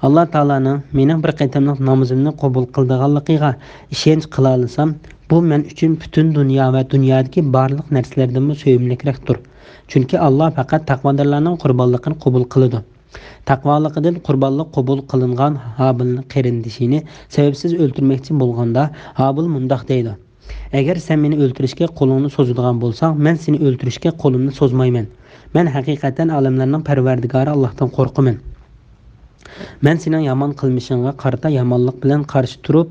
Allah taolaning mening bir qatimlik namozimni qabul qildiganligiga ishonch qila olsam, bu men uchun butun dunyo va dunyodagi barliq narsalardan sevimliroqdir. Chunki Alloh faqat taqvodorlarning qurbonligini qabul qiladi. Taqvoliqidan qurbonlik qabul qilingan Habilning qarindishini sababsiz o'ltirmoqchi bo'lganda Habil mundaq deydi: Agar sen meni o'ltirishga qo'lingni so'zadigan bo'lsang, men seni o'ltirishga qo'limni so'zmayman. Men haqiqatan olamlarning Parvardigori Allohdan qo'rqaman. Men sening yomon qilmishingga qarata yomonlik bilan qarshi turib,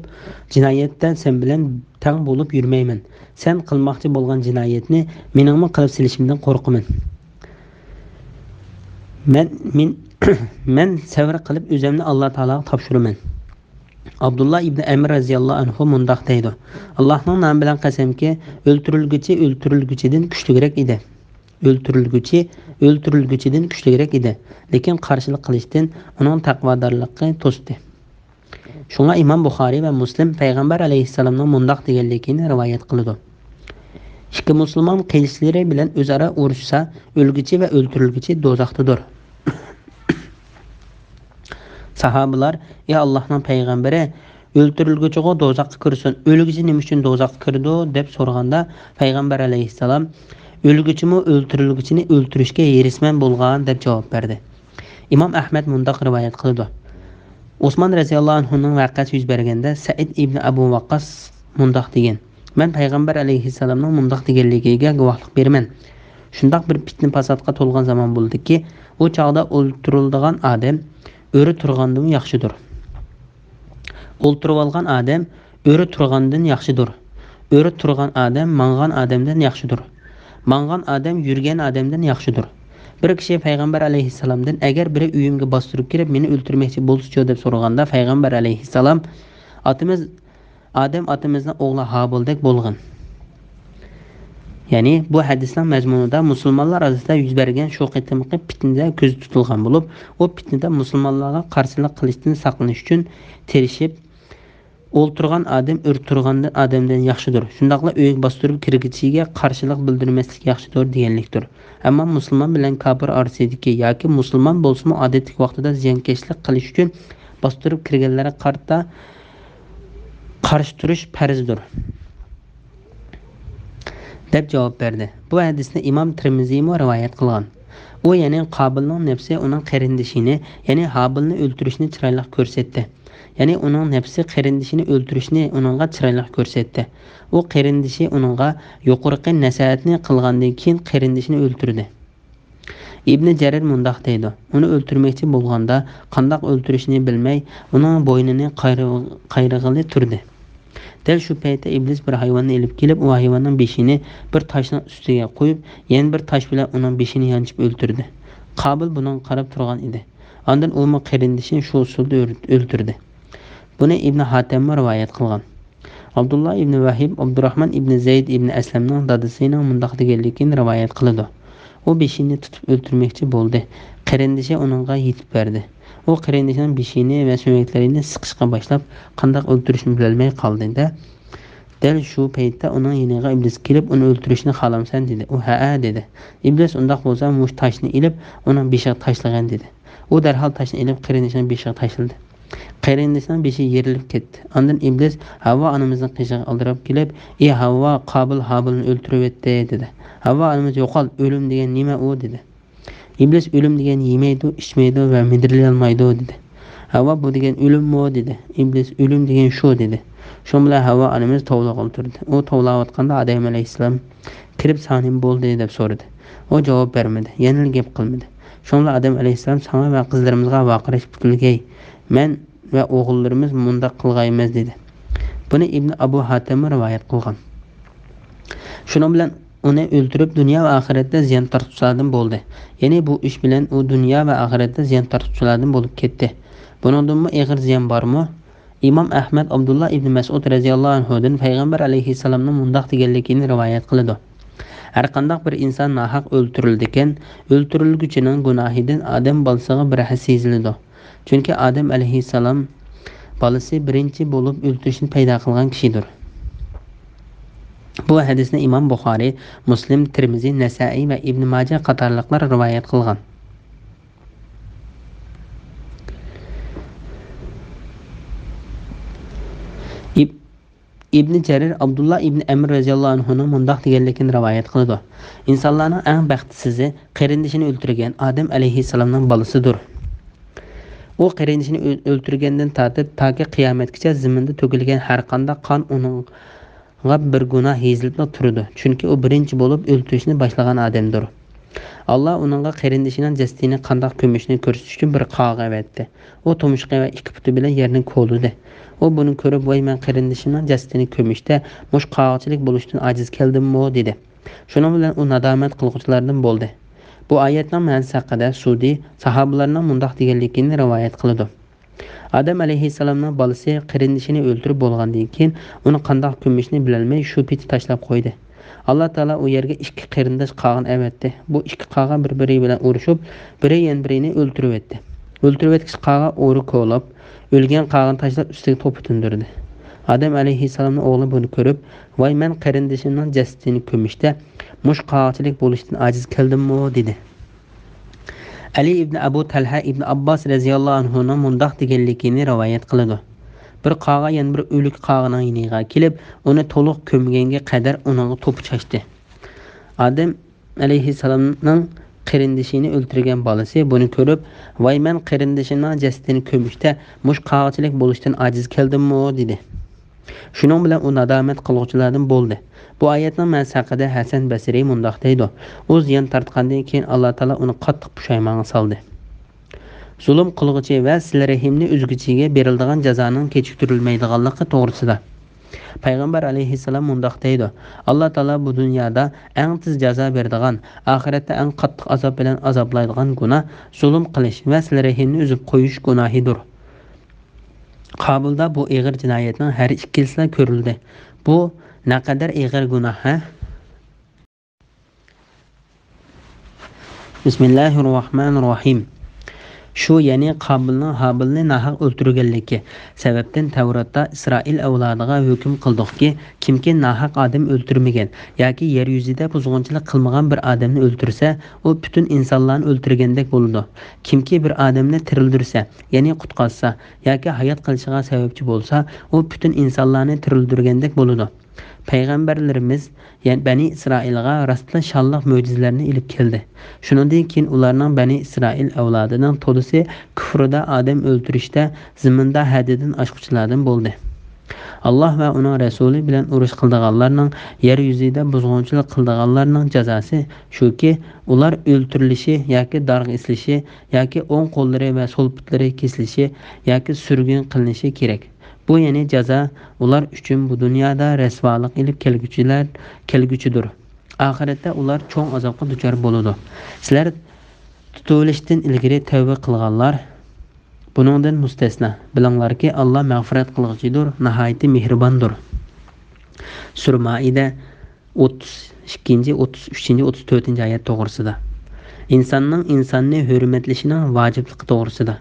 jinoyatdan sen bilan tang bo'lib yurmayman. Sen qilmoqchi bo'lgan jinoyatni meningmi qilib silishimdan qo'rqaman. Men sabr qilib o'zimni Alloh taologa topshiraman. Abdullah ibn Amr radhiyallohu anhu mundaq deydi: Allohning nomi bilan qasamki, o'ltirilguchidan kuchliroq edi. O'ltirilguchidan kuchliroq edi, lekin qarshilik qilishdan uning taqvodorligi to'sdi. Shunga Imom Buxoriy va Muslim payg'ambar alayhissalomning mundaq deganligini rivoyat qiladi. Ikki musulmon qilishlari bilan o'zaro urushsa, o'lguchi va o'ltirilguchi do'zaxdadir. Sahabalar, ey Allohning payg'ambari, o'ltirilguchiga do'zaxga kirsin, o'lguchi nima uchun do'zaxga kirdi deb so'raganda, payg'ambar alayhissalom o'lguchimi o'ltirilguchini o'ltirishga yerisman bo'lgan deb javob berdi. Imom Ahmad mundaq rivoyat qildi. Osmon radhiyallohu anhuning voqeasi yuz berganda Said ibn Abu Waqqas mundaq degan: Men payg'ambar alayhissalomning mundaq deganligiga guvohlik beraman. Shundaq bir fitna fasodga to'lgan zamon bo'ldiki, u chaqda o'ltirilgan odam o'ri turgandan yaxshidir. O'ltirib olgan odam Öri turgandan yaxshidir. Öri turgan odam mangan odamdan yaxshidir. Mangan odam yurgan odamdan yaxshidir. Bir kishi payg'ambar alayhissalomdan agar biri uyimga bostirib kirib meni o'ltirmoqchi bo'lsa deb so'raganda payg'ambar alayhissalom otimiz Adem atamızdan oğlu Habil'dek bo'lgan. Ya'ni bu hadisning mazmunida musulmonlar orasida yuz bergan shu qitimqi fitnada ko'z tutilgan bo'lib, u fitnada musulmonlarga qarshilik qilishdan saqlanish uchun tirishib o'ltirgan odam o'rturgandan odamdan yaxshidir. Shundaqla uyga bostirib kirgizishiga qarshilik bildirmaslik yaxshidir deganlikdir. Ammo musulmon bilan kofir orasidagi yoki musulmon bo'lsa-mu odatdagi vaqtida ziyonkashlik qilish uchun bostirib kirganlarga qarshi turish farzdir deb javob berdi. Bu hadisni Imom Tirmiziy rivoyat qilgan. U ya'ni Qobilning nafsi uning qarindishini, ya'ni Habilni o'ltirishni chiroyli ko'rsatdi. Ya'ni uning nafsi qarindishini o'ltirishni uningga chiroyli ko'rsatdi. U qarindishi uningga yuqorqi nasihatni qilgandan keyin qarindishini o'ltirdi. Ibn Jarir mundaq deydi: Uni o'ltirmoqchi bo'lganda qandoq o'ltirishni bilmay, uning bo'ynini qayrig'ili turdi. Del shu paytda iblis bir hayvonni elib kelib, u hayvonning beshini bir toshning ustiga qo'yib, yana bir tosh bilan uning beshini yanchib o'ltirdi. Qobil bundan qarab turgan edi. Ondan u qarindishini shu usulda o'ltirdi. Buni Ibn Hatim rivoyat qilgan. Abdullah ibn Vahib Abdurrahman ibn Zayd ibn Aslamning dadasining mundaq deganligini rivoyat qiladi. U beshini tutib o'ltirmoqchi bo'ldi. Qarindishi uningga yetib berdi. U qarindishining beshini va suyaklarini siqishga boshlab, qandoq o'ltirishni bilmay qoldi-da. Dal shu paytda uning yoniga iblis kelib, uni o'ltirishni xohlamsan dedi. U ha dedi. Iblis undaq bo'lsa, mush toshni ilib, uning beshiga tashlagan dedi. U darhol toshni ilib qarindishining beshiga tashladi. Qarindishining beshi yerilib ketdi. Ondan iblis Havvo onamizning qishiga oldirib kelib, "Ey Havvo, Qobil Habilni o'ltirib etdi" dedi. Havvo onamiz "Yo'qol, o'lim degan nima u?" dedi. İblis ölüm degan yemaydi, ichmaydi va midrilay olmaydi dedi. Havvo bu degan o'limmi dedi. Iblis o'lim degan shu dedi. Shu bilan Havvo onamiz tovlab o'ltirdi. U tovlayotganda Adem alayhissalom kirib "Sanim bo'ldi" deb so'radi. O javob bermadi, yana gap qilmadi. Shunda Adem alayhissalom "Sana va qizlarimizga vaqirish butilgay. Men va o'g'illarimiz munda qilg'aymiz" dedi. Buni Ibn Abu Hatim rivoyat qilgan. Shuning bilan uni o'ltirib dunyo va oxiratda ziyon tortuvchilardan bo'ldi. Ya'ni bu ish bilan u dunyo va oxiratda ziyon tortuvchilardan bo'lib ketdi. Buningdanmi og'ir ziyon bormi? Imom Ahmad Abdullah ibn Mas'ud radhiyallohu anhudan payg'ambar alayhissalomning mundaq deganligini rivoyat qiladi. Har qanday bir inson nohaq o'ltirildikan, o'ltirilguchining gunohidan odam bolasiga bir seziladi. Chunki Adem alayhissalom bolasi birinchi bo'lib o'ltirishni paydo qilgan kishidir. Bu hadisni Imom Buxoriy, Muslim, Tirmiziy, Nasa'iy va Ibn Majah qatorliqlar rivoyat qilgan. Ibn Jarir Abdullah ibn Amr radhiyallohu anhuning mundaq deganligini rivoyat qiladi. Insonlarning eng baxtsizi qarindishini o'ltirgan Adem alayhissalomning bolasidir. U qarindishini o'ltirgandan tortib toki qiyomatgacha zaminda to'kilgan har qanday qon uning bir gunoh yezilib turdi. Chunki u birinchi bo'lib o'ltirishni boshlagan odamdir. Alloh uningga qarindishining jasadini qanday ko'mishni ko'rsatish uchun bir qog'a berdi. U tumshug'i va ikki puti bilan yerni ko'ludi. U buni ko'rib, "Voy, men qarindishimning jasadini ko'mishda mush qog'chilik bo'lishdan ajiz keldim-mi?" dedi. Shuning bilan u nadomat qiluvchilardan bo'ldi. Bu oyatning ma'nosi haqida Sudi sahobalarning mundaq deganligini rivoyat qiladi. Adem alayhissalomning bolasi qarindishini o'ltirib bo'lgandan keyin uni qanday ko'mishni bilolmay shu peti tashlab qo'ydi. Alloh taolo u yerga ikki qarindosh qog'in avatdi. Bu ikki qog'in bir-biri bilan urushib, biri birini o'ltirib etdi. O'ltirib etgich qog'in o'ri ko'lab, o'lgan qog'in tashlab ustiga to'p tundirdi. Adem alayhissalomning o'g'li buni ko'rib, "Voy, men qarindishimning jasadini ko'mishda mush qog'chilik bo'lishdan ajiz keldim-mi?" dedi. Ali ibn Abu Talha ibn Abbas radhiyallohu anhuning mundaq deganligini rivoyat qiladi. Bir qog'a yana bir o'lik qog'ining yoniga kelib, uni to'liq ko'mganga qadar uning to'pi chashdi. Adem alayhissalomning qarindishini o'ltirgan bolasi buni ko'rib, "Voy, men qarindishimning jasadini ko'mishda mush qog'chilik bo'lishdan ajiz keldim-mi?" dedi. Shuning bilan u nadomat qiluvchilardan bo'ldi. Bu oyatning ma'nosi haqida Hasan Basriy mundaq deydi: "U ziyon tortgandan keyin Alloh taolo uni qattiq pushaymonga soldi. Zulm qilg'uchi va sil rahimni uzguchiga beriladigan jazoning kechiktirilmaydiganligi to'g'risida." Payg'ambar alayhissalom mundaq deydi: Alloh taolo bu dunyoda eng tez jazo beradigan, oxiratda eng qattiq azob bilan azoblaydigan gunoh zulm qilish va rahimni uzib qo'yish gunohidir. Qabulda bu ig'ir jinoyatning har ikkisi ko'rildi. Bu naqadar ig'ir gunoh, ha? Bismillahirrohmanirrohim. Shu ya'ni Habilni nahaq o'ltirganligi sababdan Tavratda Isroil avlodiga hukm qildiki, kimki nahaq odam o'ltirmagan yoki yer yuzida buzg'unchilik qilmagan bir odamni o'ltirsa, u butun insonlarni o'ltirgandek bo'ladi. Kimki bir odamni tirildirsa, ya'ni qutqazsa yoki hayot qilishiga sababchi bo'lsa, u butun insonlarni tirildirgandek bo'ladi. Payg'ambarlarimiz Bani Isroilga rostla shonliq mo'jizalarni ilib keldi. Shuningdek keyin ularning Bani Isroil avlodining to'lisi kufrida, odam o'ltirishda, ziminda haddidan oshquchilardan bo'ldi. Alloh va uning rasuli bilan urush qilganlarning, yer yuzida buzg'unchilik qilganlarning jazosi shuki, ular o'ltirilishi yoki darg'a isilishi yoki o'ng qo'llari va so'l putlari kesilishi yoki surgun qilinishi kerak. Bu ya'ni jazo ular uchun bu dunyoda rasvolik ilib kelguchidir. Oxiratda ular cho'ng azobga duchor bo'ladi. Sizlar tutilishdan ilgari tavba qilganlar buningdan mustasno. Bilinglarki, Alloh mag'firat qilg'uchidir, nihoyatda mehribondir. Sura Maida 32, 33, 34-oyat to'g'risida. insonni hurmatlashining vojibligi to'g'risida.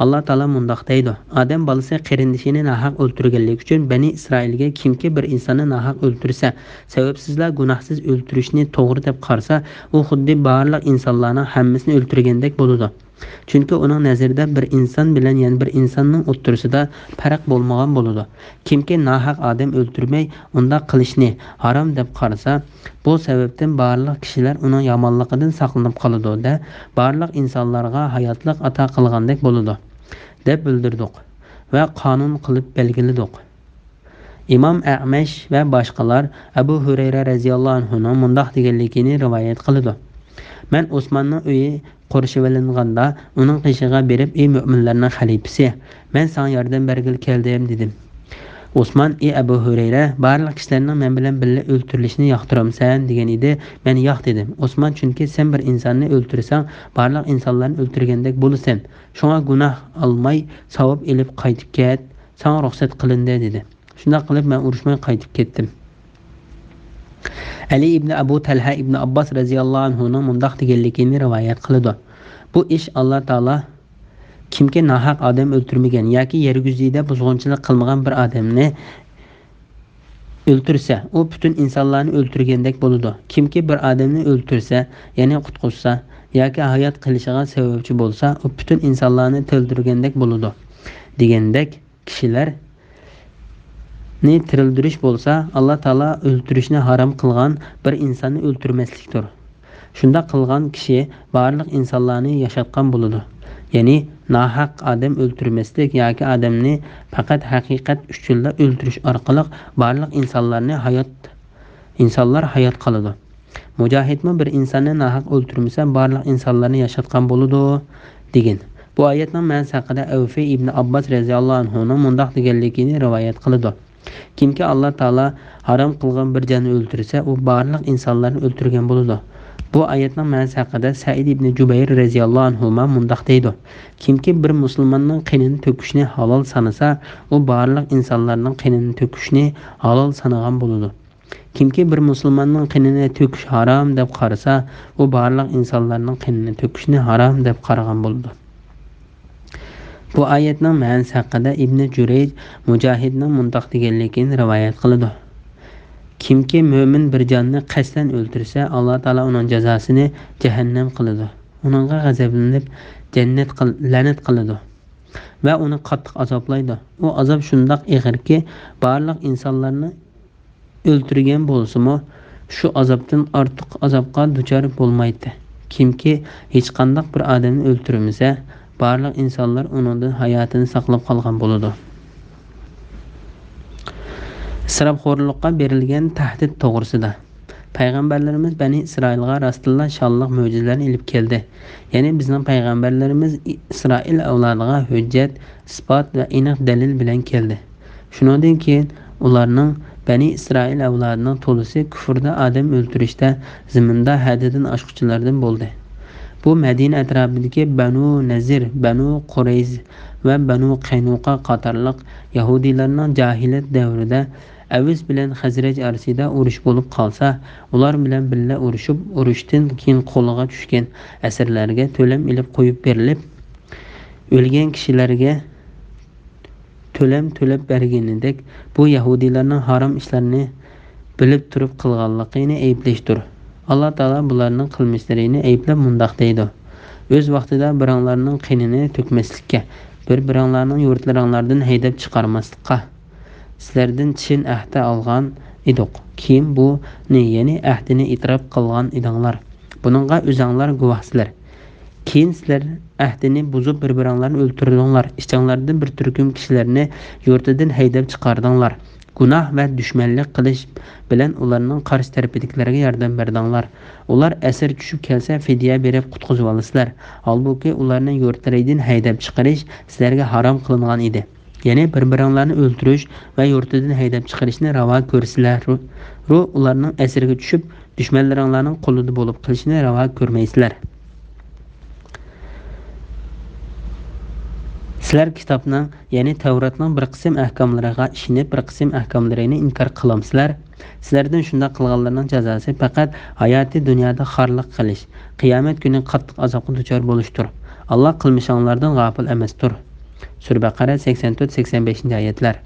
Alloh taolo mundaq deydi: Odam bolasi qarindishini nahaq o'ltirganlik uchun Bani Isroilga kimki bir insonni nahaq o'ltirsa, sababsizlar gunohsiz o'ltirishni to'g'ri deb qarasa, u xuddi barliq insonlarning hammasini o'ltirgandek bo'ladi. Chunki uning nazarida bir inson bilan yana bir insonning o'ttirisida farq bo'lmagan bo'ladi. Kimki nahaq odam o'ltirmay unda qilishni harom deb qarasa, bu sababdan barliq kishilar uning yomonligidan saqlanib qoladi, barliq insonlarga hayotlik ato qilgandek bo'ladi deb bildirdik va qonun qilib belgiladik. Imom A'mash va boshqalar Abu Hurayra radhiyallohu anhuning mundaq deganligini rivoyat qiladi: Men Osmonning uyi qo'rshivalinganda uning qishig'iga berib, ey mu'minlarning xalifasi, men sana yordam bergil keldim dedim. Osmon: ey Abu Hurayra, barliq kishilarning men bilan birga o'ltirilishini yoqtiramsan degan edi. Men yo'q dedim. Osmon: chunki sen bir insonni o'ltirsang, barliq insonlarni o'ltirgandek bo'lasan. Shunga gunoh olmay savob elib qaytib ket, sana ruxsat qilindi dedi. Shunda qilib men urushmay qaytib ketdim. Ali ibn Abu Talha ibn Abbas radhiyallohu anhuning mundaq deganligini rivoyat qiladi: Bu ish Alloh taolo kimki nahaq odam o'ltirmagan yoki yer yuzida buzg'unchilik qilmagan bir odamni o'ltirsa, u butun insonlarni o'ltirgandek bo'ladi. Kimki bir odamni o'ltirsa, ya'ni qutqizsa yoki hayot qilishiga sababchi bo'lsa, u butun insonlarni o'ltirgandek bo'ladi. Degandek, kishilar tirildirish bo'lsa, Alloh taolo o'ltirishni harom qilgan bir insonni o'ltirmaslikdir. Shunda qilgan kishi barliq insonlarni yashatgan bo'ladi. Ya'ni nahaq odam o'ltirmaslik yoki odamni faqat haqiqat uchun o'ltirish orqali barliq insonlar hayot qoladi. Mujohidmi bir insonni nahaq o'ltirmasa, barliq insonlarni yashatgan bo'ladi degan. Bu oyatning ma'nosi haqida Avfi ibn Abbas radhiyallohu anhuning mundaq deganligini rivoyat qiladi: Kimki Alloh taolo harom qilgan bir jonni o'ltirsa, u barliq insonlarni o'ltirgan bo'ladi. Bu oyatning ma'nosi haqida Said ibn Jubayr radhiyallohu anhu mundaq deydi: Kimki bir musulmonning qinini to'kishni halol sanasa, u barliq insonlarning qinini to'kishni halol sanagan bo'ladi. Kimki bir musulmonning qinini to'kish harom deb qarasa, u barliq insonlarning qinini to'kishni harom deb qaragan bo'ladi. Bu oyatning ma'nosi haqida Ibn Jurayj Mujohidning mundaq deganligini rivoyat qiladi: Kimki mo'min bir jonni qasddan o'ltirsa, Alloh taolo uning jazosini jahannam qiladi. Uningga g'azablanib la'nat qiladi va uni qattiq azoblaydi. U azob shundoq ig'irki, barliq insonlarni o'ltirgan bo'lsa-mu, shu azobdan ortiq azobga duchor bo'lmaydi. Kimki hech qanday bir odamni o'ltirmasa, barliq insonlar uningdan hayotini saqlab qolgan bo'ladi. Isrofxo'rlikqa berilgan tahdid to'g'risida. Payg'ambarlarimiz Bani Isroilga rostilla shonliq mo'jizalarni ilib keldi. Ya'ni bizning payg'ambarlarimiz Isroil avlodiga hujjat, isbot va aniq dalil bilan keldi. Shundan keyin ularning Bani İsrail avlodining to'lisi kufrda odam o'ltirishda ziminda haddidan oshquchilardan bo'ldi. Bu Madina atrofidagi Banu Nazir, Banu Qurayz va Banu Qaynuqa qatorliq yahudiylarning jahiliyat davrida Aviz bilan Xazraj orasida urush bo'lib qolsa, ular bilan birga urushib, urushdan keyin qo'lga tushgan asirlarga to'lam ilib qo'yib berilib, o'lgan kishilarga to'lam to'lab berganidek, bu yahudiylarning harom ishlarini bilib turib qilganligini ayblashdir. Alloh taolo bularning qilmishlarini ayblab mundoq deydi: o'z vaqtida biringlarning qinini to'kmaslikka, bir-biringlarning yurtlaringlardan haydab chiqarmaslikqa sizlardan chin ahd olgan edik. Keyin buni, ya'ni ahdini itrof qilgan edinglar. Buningga o'zinglar guvohsizlar. Keyin sizlar ahdini buzib bir-biringlarni o'ltirdinglar. Ichinglardan bir turkum kishilarni yurtidan haydab chiqardinglar. Gunoh va dushmanlik qilish bilan ularning qarshi tarafidagilarga yordam berdinglar. Ular asir tushib kelsa fidya berib qutqizib olasizlar. Holbuki ularni yurtlaridan haydab chiqarish sizlarga harom qilingan edi. Ya'ni bir-biringlarni o'ltirish va yurtidan haydab chiqarishni ravo ko'rsizlar. Ularning asirga tushib dushmanlaringlarning qo'lida bo'lib qilishni ravo ko'rmaysizlar. Sizlar kitobning, ya'ni Tavratning bir qism ahkomlariga ishonib, bir qism ahkomlarini inkor qilamsizlar. Sizlardan shunda qilganlarning jazosi faqat hayoti dunyoda xorlik qilish, qiyomat kuni qattiq azobga duchor bo'lishdir. Alloh qilmishinglardan g'ofil emasdir. Sura Baqara 84-85-oyatlar.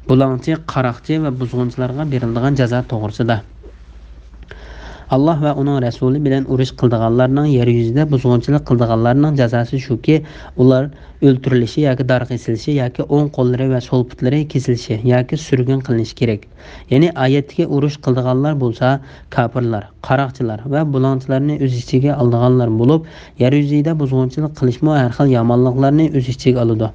Bulangchi, qaroqchi va buzg'unchilarga beriladigan jazo to'g'risida. Allah va uning rasuli bilan urush qildiganlarning yer yuzida buzg'unchilik qildiganlarning jazosi shuki, ular o'ltirilishi yoki darg'isilishi yoki o'ng qo'llari va so'l putlari kesilishi yoki surgun qilinishi kerak. Ya'ni oyatdagi urush qildiganlar bo'lsa, kofirlar, qaroqchilar va bulonchilarni o'z ichiga olganlar bo'lib, yer yuzida buzg'unchilik qilishmo har xil yomonliklarni o'z ichiga oladi.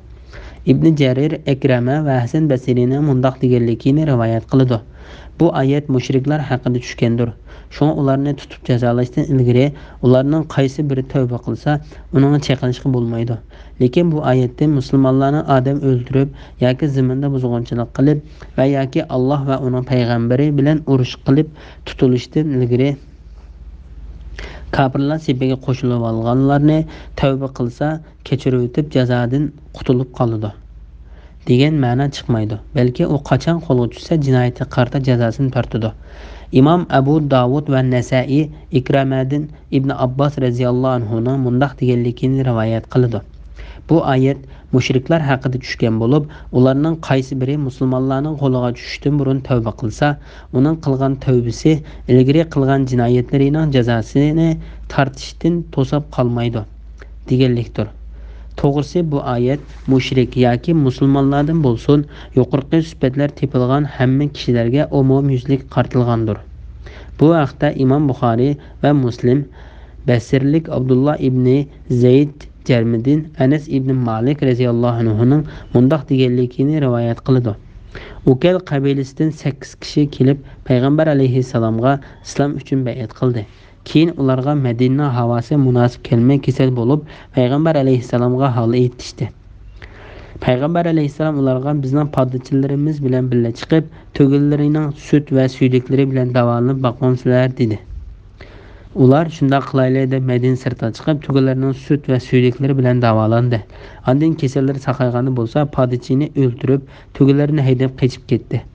Ibn Jarir, Akrama va Hasan Basrining mundoq deganligini rivoyat qiladi. Bu oyat mushriklar haqida tushgandir. Shunga ularni tutib jazolashdan ilgari ularning qaysi biri tavba qilsa, uning chaqilishga bo'lmaydi. Lekin bu oyatda musulmonlarni odam o'ldirib yoki zaminda buzg'unchilik qilib va yoki Alloh va uning payg'ambari bilan urush qilib tutilishdan ilgari kofirlar sepiga qo'shilib olganlarni tavba qilsa, kechirib o'tib jazodan qutulib qoladi degan ma'no chiqmaydi. Balki u qachon qo'lga tushsa, jinoyatga qarta jazosini tortadi. İmam Abu Davud va Nasai Ikramadan Ibn Abbas radhiyallohu anhuning mundoq deganligini rivoyat qiladi. Bu oyat mushriklar haqida tushgan bo'lib, ularning qaysi biri musulmonlarning qo'liga tushishdan burun tavba qilsa, uning qilgan tavbasi ilgari qilgan jinoyatlarining jazosini tortishdan to'sab qolmaydi deganlikdir. To'g'risi bu oyat mushrik yoki musulmonlardan bo'lsin, yuqorqi sifatlar tepilgan hamma kishilarga umumyuzlik qartilgandir. Bu haqda Imom Buxoriy va Muslim Basirlik Abdullah ibn Zayd Jarmidin Anas ibn Malik radhiyallohu anhuning mundoq deganligini rivoyat qiladi. Ukal qabilasidan 8 kishi kelib payg'ambar alayhissalomga islom uchun bay'at qildi. Keyin ularga Madina havosi munosib kelmay kasal bo'lib, payg'ambar alayhissalomga hol aytishdi. Payg'ambar alayhissalom ularga bizning podachilarimiz bilan birga chiqib, tug'illarining sut va suydiklari bilan davolanib boqmamsizlar dedi. Ular shunda qilayli deb Madina sirtiga chiqib, tug'illarining sut va suydiklari bilan davolandi. Ondan kasallar saqaygani bo'lsa, podachini o'ldirib, tugillarini haydab qochib ketdi.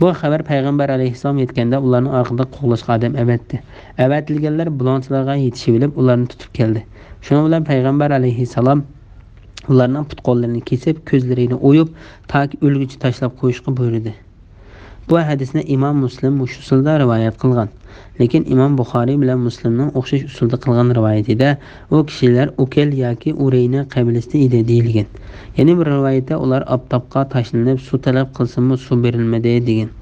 Bu xabar payg'ambar alayhissalom yetganda ularning orqada qo'g'lashga odam avatdi. Avatilganlar bulonchilarga yetishib olib, ularni tutib keldi. Shuning bilan payg'ambar alayhissalom ularning put-qo'llarini kesib, ko'zlarini o'yib, toki o'lguncha tashlab qo'yishga buyurdi. Bu hadisni Imom Muslim shu usulda rivoyat qilgan. Lekin Imom Buxoriy bilan Muslimning o'xshash usulda qilgan rivoyatida u kishilar Ukal yoki Urayna qabilasida edi deyilgan. Yana bir rivoyatda ular oftobga tashlanib, suv talab qilsa-mu suv berilmadi degan.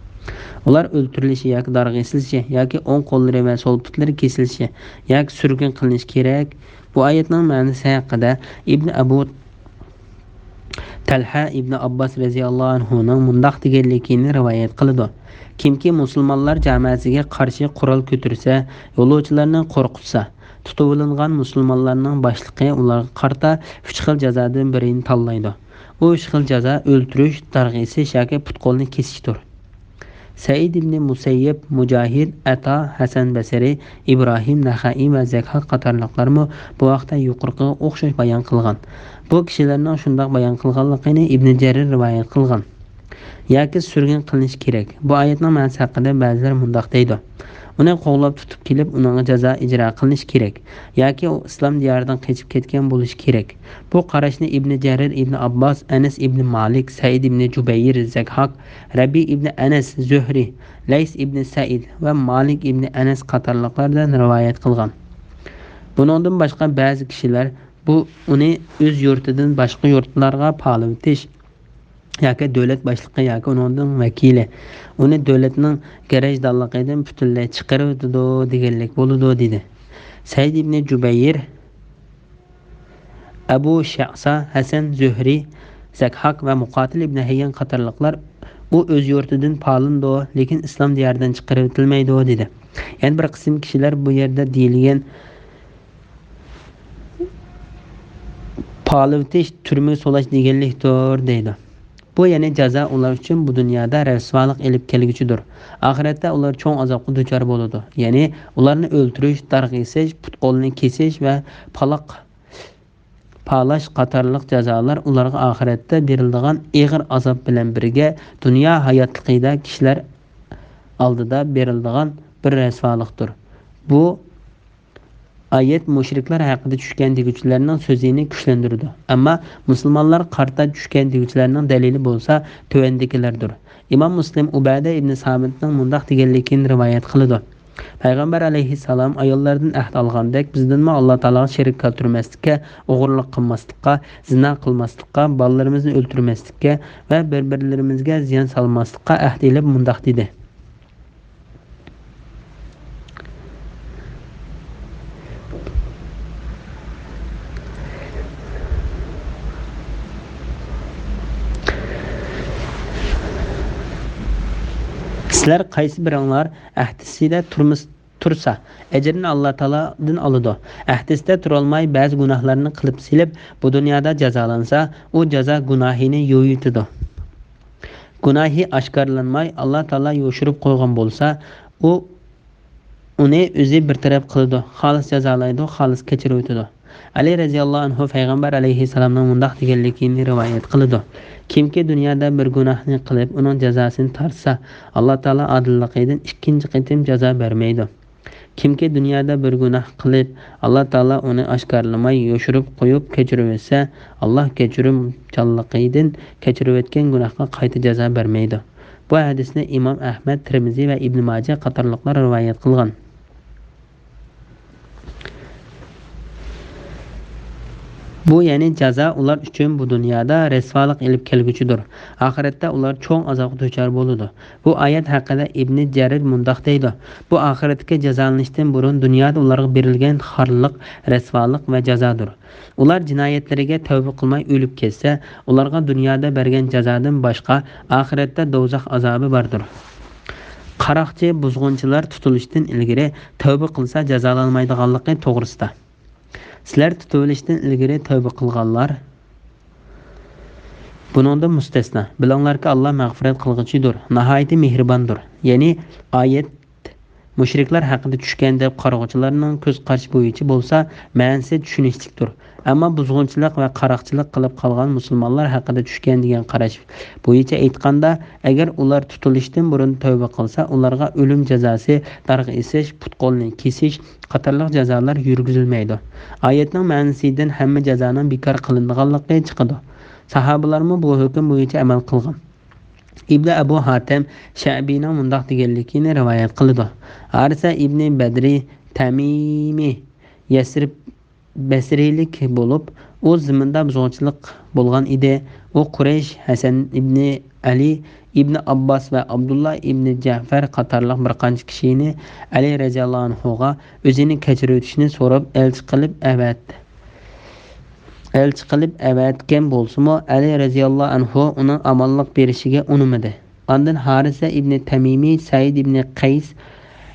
Ular o'ltirilishi yoki darg'isilishi yoki o'ng qo'llari va so'l putlari kesilishi yoki surgun qilinishi kerak. Bu oyatning ma'nosi haqida Ibn Abu Talha Ibn Abbas radhiyallohu anhuning mundoq deganligini rivoyat qiladi. Kimki musulmonlar jamoasiga qarshi qurol ko'tarsa, yo'lovchilarni qo'rqitsa, tutib olingan musulmonlarning boshlig'i ularga qarta 3 xil jazodan birini tanlaydi. u 3 xil jazo o'ltirish, darg'isish yoki put-qo'lni kesishdir. Said ibn Musayyib, Mujahid, Ata, Hasan Basri, Ibrohim Naxai va Zakhaq qatorliqlarmi bu vaqtda yuqoriga o'xshash bayon qilgan. Bu kishilarning shunday bayon qilganligini Ibn Jarir rivoyat qilgan. Yoki surgun qilinish kerak. Bu oyatning ma'nosi haqida ba'zilar mundaq deydi. Uni qo'llab tutib kelib, uning jazo ijro qilinish kerak yoki u islom diyoridan qochib ketgan bo'lishi kerak. Bu qarashni Ibn Jarir, Ibn Abbos, Anas ibn Malik, Said ibn Jubayr, Zakhaq, Rabi ibn Anas, Zuhri, Lays ibn Said va Malik ibn Anas qatorliqlardan rivoyat qilgan. Buningdan boshqa ba'zi kishilar bu uni o'z yurtidan boshqa yurtlarga palivtish yoki davlat boshlig'i yoki uning vakili uni davlatning garajdorligidan butunlay chiqardi deganlik bo'ladi dedi. Said ibn Jubayr, Abu Sha'sa, Hasan, Zuhri, Zakhaq va Muqatil ibn Hayyan qatorliqlar u o'z yurtidan palindi, lekin islom diyoridan chiqarilmaydi dedi. Ya'ni bir qism kishilar bu yerda deyilgan palivtish, turma solash deganlikdir deydi. Bu ya'ni jazo ular uchun bu dunyoda rasvolik elib kelguchidir. Oxiratda ular cho'ng azobga duchor bo'ladi. Ya'ni ularni o'ltirish, darg'isish, put-qo'lni kesish va palash qatorliq jazolar ularga oxiratda beriladigan og'ir azob bilan birga dunyo hayotligida kishilar oldida beriladigan bir rasvolikdir. Bu ayet mushriklar haqida tushgan deguvchilarning so'zini kuchlantirdi. Ammo musulmonlar qarta tushgan deguvchilarning dalili bo'lsa tuvandikilardir. Imom Muslim Ubada ibn Samitning mundaq deganligini rivoyat qiladi. Payg'ambar alayhissalom ayollardan ahd olgandek bizdanmi Alloh taologa sherik keltirmaslikka, o'g'irlik qilmaslikka, zina qilmaslikka, bolalarimizni o'ldirmaslikka va bir-birlarimizga ziyon solmaslikka ahd elib mundaq dedi. Sizlar qaysi biringlar ahdisida tursa, ajrini Alloh taolodan oladi. Ahdisda turolmay ba'zi gunohlarni qilib silib, bu dunyoda jazolansa, u jazo gunohini yo'yitadi. Gunohi oshkorlanmay Alloh taolo yo'shirib qo'ygan bo'lsa, u uni o'zi bir taraf qiladi, xolis jazolaydi, xolis kechirib o'tadi. Ali radhiyallohu anhu payg'ambar alayhissalomning mundaq deganligini rivoyat qiladi. Kimki dunyoda bir gunohni qilib, uning jazosini tartsa, Alloh taolo adilligidan ikkinchi qatim jazo bermaydi. Kimki dunyoda bir gunoh qilib, Alloh taolo uni oshkorlamay, yo'shirib qo'yib kechirib etsa, Alloh kechirimchanligidan kechirib o'tgan gunohga qayta jazo bermaydi. Bu hadisni Imom Ahmad, Tirmiziy va Ibn Majah qatorliqlar rivoyat qilgan. Bu ya'ni jazo ular uchun bu dunyoda rasvolik elib kelguchidir. Oxiratda ular cho'ng azobga duchor bo'ladi. Bu oyat haqida Ibn Jarir mundaq deydi. Bu oxiratga jazolanishdan burun dunyoda ularga berilgan xorliq, rasvolik va jazodir. Ular jinoyatlariga tavba qilmay o'lib ketsa, ularga dunyoda bergan jazodan boshqa oxiratda do'zax azobi bordir. Qaroqchi buzg'unchilar tutilishdan ilgari tavba qilsa jazolanmaydiganligi to'g'risida. Sizlar tutilishdan ilgari tavba qilganlar buningdan mustasno. Bilinglarki Alloh mag'firat qilg'uchidir, nihoyatda mehribondir. Ya'ni oyat mushriklar haqida tushgan deb qarg'uvchilarning ko'z qarashi bo'yicha bo'lsa, ma'nosi tushunishlikdir. Ammo buzg'unchilik va qaroqchilik qilib qolgan musulmonlar haqida tushgan degan qarash bo'yicha aytganda, agar ular tutilishdan burun tavba qilsa, ularga o'lim jazosi, darg'isish, put-qo'lni kesish qatorliq jazolar yurgizilmaydi. Oyatning ma'nosidan hamma jazoning bekor qilinganligi chiqadi. Sahobalarmi bu hukm bo'yicha amal qilgan. Ibn Abu Hatim Sha'biyning mundaq deganligini rivoyat qildi. Arsa ibn Badri Tamimi Yasrib Basriylik bo'lib, o'z zamonida buzg'unchilik bo'lgan edi. U Quraysh, Hasan ibn Ali, Ibn Abbos va Abdullah ibn Ja'far qatorliq bir qancha kishini Ali radhiyallohu anhuga o'zini kechirib o'tishni so'rab elchi qilib avatgan bo'lsa-mu, Ali radhiyallohu anhu uning amonlik berishiga unumadi. Ondan Harisa ibn Tamimi Said ibn Qays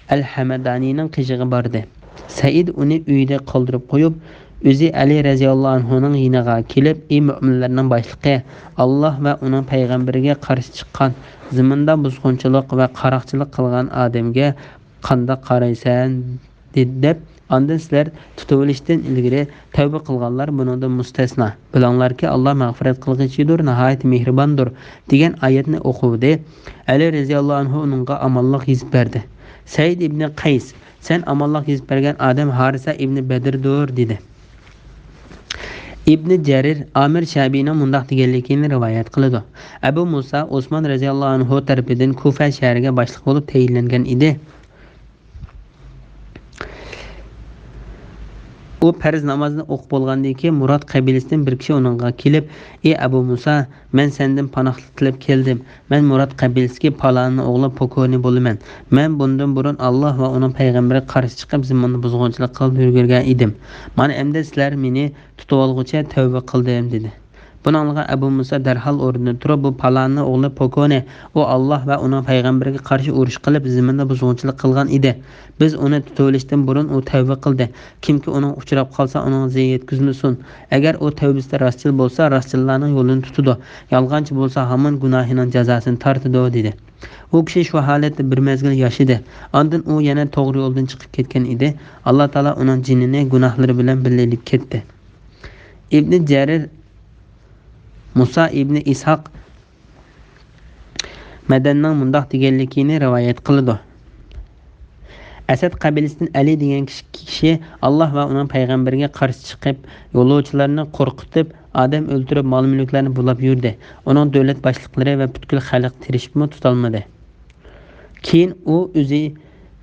al-Hamadanining qishig'i bordi. Said uni uyida qoldirib qo'yib, o'zi Ali roziyallohu anhuning yiniga kelib, ey mo'minlarning boshlig'i, Alloh va uning payg'ambariga qarshi chiqqan, zaminda buzg'unchilik va qaroqchilik qilgan odamga qanday qaraysan deb, ondan sizlar tutib olishdan ilgari tavba qilganlar buningdan mustasno. Bilinglarki, Alloh mag'firat qilg'ichidir, nihoyat mehribondir degan oyatni o'qidi. Ali roziyallohu anhu uningga amonlik yezib berdi. Said ibn Qays, sen amonlik yezib bergan odam Harisa ibn Badrdir dedi. İbn Jarir Amir Şabi'nin mundaq deganligini rivoyat qiladi. Abu Musa Osman roziyallohu anhu tarafidan Kufa shahriga boshliq bo'lib tayinlangan edi. U farz namozini o'qib bo'lgandan keyin Murod qabilasidan bir kishi uningga kelib, "Ey Abu Musa, men sendan panohlik tilab keldim. Men Murod qabilasiga palonning o'g'li Pokoni bo'laman. Men bundan burun Alloh va uning payg'ambariga qarshi chiqib zaminni buzg'unchilik qilib yurgan edim. Mana endi sizlar meni tutib olguncha tavba qildim" dedi. Buningga Abu Musa darhol o'rnidan turib, bu palonning o'g'li Pokoni, u Alloh va uning payg'ambariga qarshi urush qilib zaminda buzg'unchilik qilgan edi. Biz uni tutib olishdan burun u tavba qildi. Kimki uning uchrab qolsa, uning ziyorat yetkazmasin. Agar u tavbasida rostchil bo'lsa, rostchillarning yo'lini tutadi. Yolg'onchi bo'lsa, hamon gunohining jazosini tortadi dedi. U kishi shu holatda bir mezgil yashadi. Ondan u yana to'g'ri yo'ldan chiqib ketgan edi. Alloh taolo uning jinini gunohlari bilan birlashib ketdi. Ibn Jarir Musa ibn Ishaq Madanning mundaq deganligini rivoyat qiladi. Asad qabilasidan Ali degan kishi Alloh va uning payg'ambariga qarshi chiqib, yo'lovchilarni qo'rqitib, odam o'ldirib, mol-mulklarni bulab yurdi. Uning davlat boshliqlari va butkul xalq tirishibmi tutolmadi. Keyin u o'zi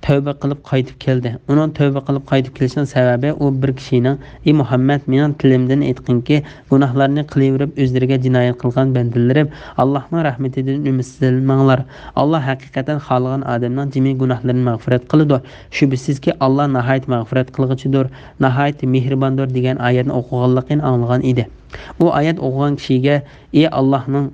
tavba qilib qaytib keldi. Uning tavba qilib qaytib kelishining sababi u bir kishining, "Ey Muhammad, mening tilimdan aytqinki, gunohlarni qilaverib o'zlariga jinoyat qilgan bandalarim, Allohning rahmatidan umidlanmanglar. Alloh haqiqatan xohlagan odamning jami gunohlarini mag'firat qiladi. Shubhisizki Alloh nihoyat mag'firat qilg'ichidir, nihoyat mehribondir" degan oyatni o'qiganligini anglagan edi. U oyat o'qigan kishiga, "Ey Allohning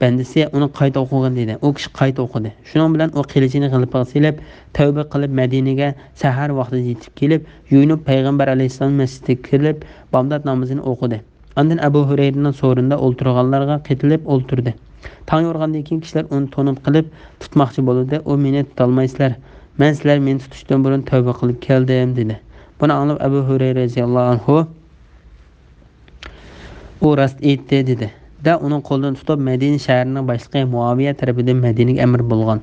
bandisi, uni qayta o'qigan" dedi. U kishi qayta o'qidi. Shuning bilan u qilichini g'ilpiga silib, tavba qilib Madinaga sahar vaqtida yetib kelib, yuyinib payg'ambar alayhisalom masjidiga kirib, bomdod namozini o'qidi. Ondan Abu Hurayraning so'rinda o'ltirganlarga qitilib o'ltirdi. Tong yorgandan keyin kishilar uni to'nib qilib tutmoqchi bo'ldi. U "Meni tutolmaysizlar. Men sizlar meni tutishdan burun tavba qilib keldim" dedi. Buni anglab Abu Hurayra roziyallohu anhu u rost aytdi dedi. Da uning qo'lidan tutib Madina shahrining boshlig'i Muaviya tarafidan Madinaga amir bo'lgan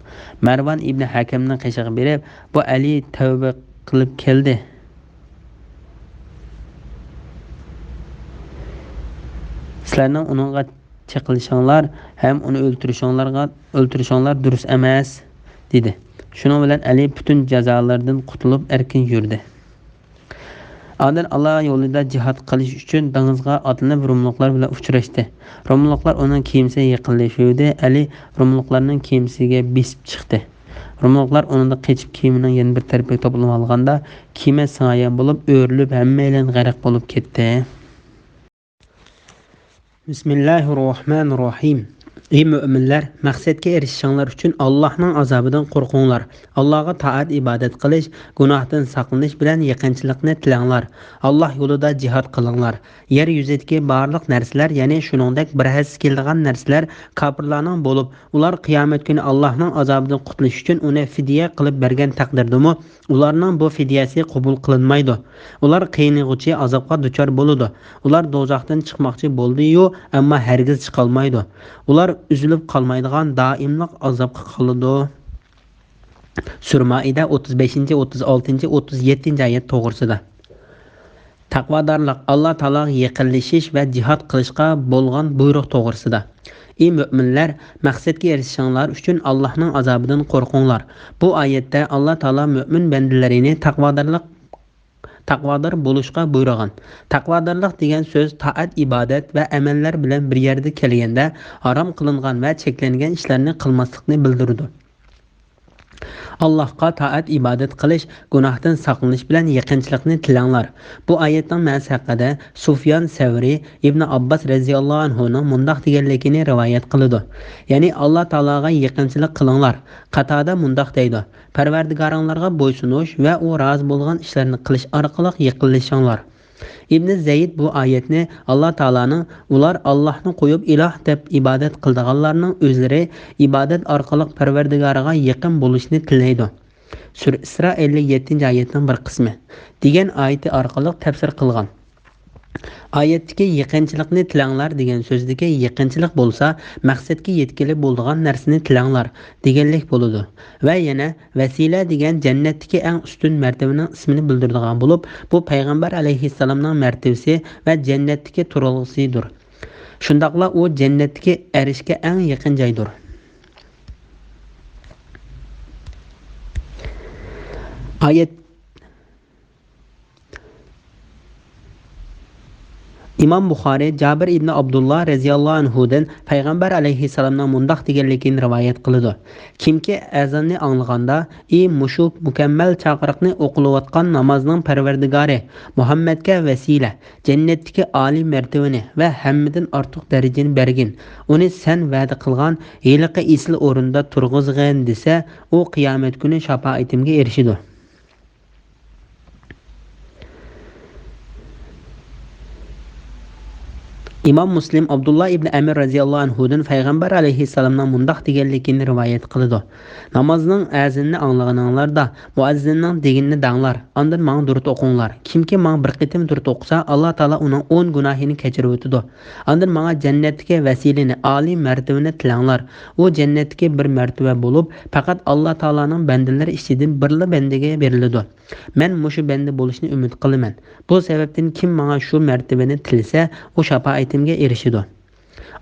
Marvan ibn Hakamning qishig'i berib, "Bu Ali tavba qilib keldi. Sizlarning uningga chiqilishinglar ham uni o'ltirishinglar durust emas" dedi. Shuning bilan Ali butun jazolardan qutulib erkin yurdi. Ondan Alloh yo'lida jihad qilish uchun dengizga otlanib Rumliklar bilan uchrashdi. Rumliklar uning kemasiga yaqinlashdi. Ali Rumliklarning kemasiga besib chiqdi. Rumliklar uningda qechib kemaning yana bir tarafiga to'plab olganda, kema sinagan bo'lib, o'rilib hammaylar g'arq bo'lib ketdi. Bismillahirrohmanirrohim. Ey mo'minlar, maqsadga erishishinglar uchun Allohning azobidan qo'rqinglar. Allohga taat ibodat qilish, gunohdan saqlanish bilan yaqinchilikni tilanglar. Alloh yo'lida jihad qilinglar. Yer yuzidagi barliq narsalar, ya'ni shuningdek bir has keladigan narsalar kofirlarning bo'lib, ular qiyomat kuni Allohning azobidan qutulish uchun uni fidya qilib bergan taqdirdami, ularning bu fidyasi qabul qilinmaydi. Ular qiynag'uchi azobga duchor bo'ladi. Ular do'zaxdan chiqmoqchi bo'ldi-yu, ammo hargiz chiqa olmaydi. Ular üzülüp qalmaydigan daimlik azobga qoladi. Surmaida 35, 36, 37 oyat to'g'risida. Taqvodorlik Alloh taologa yaqinlashish va jihad qilishga bo'lgan buyruq to'g'risida. Ey mo'minlar, maqsadga erishishinglar uchun Allohning azobidan qo'rqinglar. Bu oyatda Alloh taolo mo'min bandalarini taqvodor bo'lishga buyurgan. Taqvodorlik degan so'z taat, ibodat va amallar bilan bir yerda kelganda harom qilingan va cheklangan ishlarni qilmaslikni bildiradi. Allohga taat, ibodat qilish, gunohdan saqlanish bilan yaqinchilikni tilanglar. Bu oyatning ma'nosi haqida Sufyan Savri Ibn Abbas radhiyallohu anhuning mundaq deganligini rivoyat qiladi. Ya'ni Alloh taologa yaqinchilik qilinglar. Qatada mundaq deydi: Parvardigoringlarga bo'ysunish va u rozi bo'lgan ishlarni qilish orqali yaqinlashinglar. ibn Zayd bu oyatni Alloh taolaning ular Allohni qo'yib iloh deb ibodat qildiganlarning o'zlari ibodat orqali Parvardigoriga yaqin bo'lishni tilaydi. Sura Isro 57-oyatning bir qismi degan oyati orqali tafsir qilgan. Oyatdagi yaqinchilikni tilanglar degan so'zdagi yaqinchilik bo'lsa, maqsadga yetkilib bo'ladigan narsani tilanglar deganlik bo'ladi. Va yana vasila degan jannatdagi eng ustun martabaning ismini bildiradigan bo'lib, bu payg'ambar alayhissalomning martabasi va jannatdagi turalg'isidir. Shundaqla u jannatdagi arishga eng yaqin joydir. Oyat İmam Buxoriy Jabir ibn Abdullah radhiyallohu anhudan payg'ambar alayhissalomning mundaq deganligini rivoyat qiladi. Kimki azonni anglaganda, "Ey mushuk mukammal chaqiriqni o'qilayotgan namozning Parvardigori, Muhammadga vasila, jannatdagi oliy martabani va hammadan ortiq darajani bergin. Uni sen va'da qilgan heliqi isl o'rinda turg'izg'in" desa, u qiyomat kuni shafoatimga erishadi. İmam Muslim Abdullah ibn Amir radhiyallohu anhudan payg'ambar alayhissalomning mundaq deganligini rivoyat qiladi. Namozning azanini anglaganinglarda muazzinning deganini danglar, ondan menga durut o'qinglar. Kimki menga bir qitim durut o'qisa, Alloh taolo uning 10 gunohini kechirib o'tadi. Ondan menga jannatga vasilini, oliy martabani tilanglar. U jannatga bir martaba bo'lib, faqat Alloh taolaning bandalari ichidan birla bandaga beriladi. Men mushu banda bo'lishni umid qilaman. Bu sababdan kim menga shu martabani tilsa, u shafoatimga erishadi.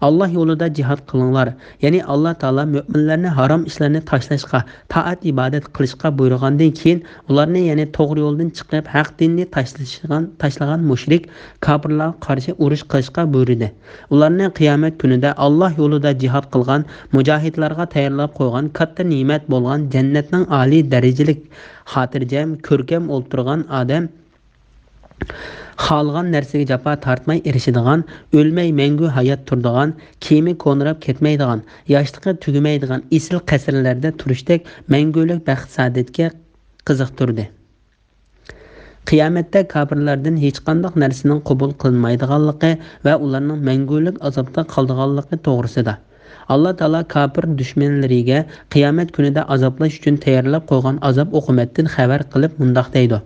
Allah yo'lida jihad qilinglar. Ya'ni Alloh taolo mu'minlarni harom ishlarni tashlashga, taat ibodat qilishga buyurgandan keyin ularni ya'ni to'g'ri yo'ldan chiqib haq dinni tashlagan mushrik kofirlarga qarshi urush qilishga buyurdi. Ularni qiyomat kunida Alloh yo'lida jihad qilgan mujohidlarga tayyorlab qo'ygan katta ne'mat bo'lgan jannatning oliy darajalik xotirjam, ko'rkam o'ltirgan odam xohlagan narsaga jafo tortmay erishadigan, o'lmay mangu hayot turadigan, kiyimi ko'nrab ketmaydigan, yoshligi tugamaydigan isl qasrlarda turishdek mangulik baxt saodatga qiziqtirdi. Qiyomatda kofirlardan hech qanday narsaning qabul qilinmaydiganligi va ularning mangulik azobda qoldiganligi to'g'risida. Allah Taala kafir dushmanlariga qiyomat kunida azoblash uchun tayyorlab qo'ygan azob uqubatdan xabar qilib mundaq deydi.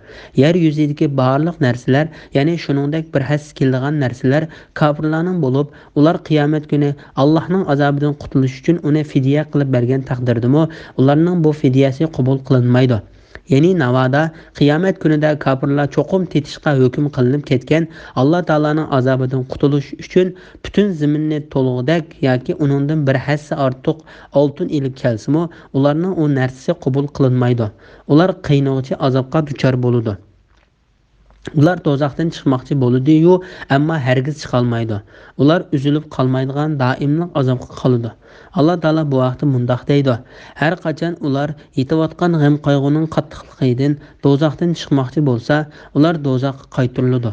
Yer yuzidagi barliq narsalar, ya'ni shuningdek bir has keladigan narsalar kofirlarning bo'lib, ular qiyomat kuni Allohning azobidan qutulish uchun uni fidya qilib bergan taqdirdami, ularning bu fidyasi qabul qilinmaydi. Ya'ni navoda qiyomat kunida kofirlar cho'qim tetishga hukm qilinib ketgan Alloh taolaning azobidan qutulish uchun butun zaminni to'lig'idak yoki uningdan bir hassa ortiq oltin ilib kelsimi, ularning u narsasi qabul qilinmaydi. Ular qiynog'ichi azobga duchor bo'ladi. Ular do'zaxdan chiqmoqchi bo'ladi-yu, ammo hargiz chiqa olmaydi. Ular uzilib qolmaydigan doimlik azobga qoladi. Alloh taolo bu vaqtda mundaq deydi: har qachon ular yetayotgan g'am qayg'uning qattiqligidan do'zaxdan chiqmoqchi bo'lsa, ular do'zaxga qaytariladi.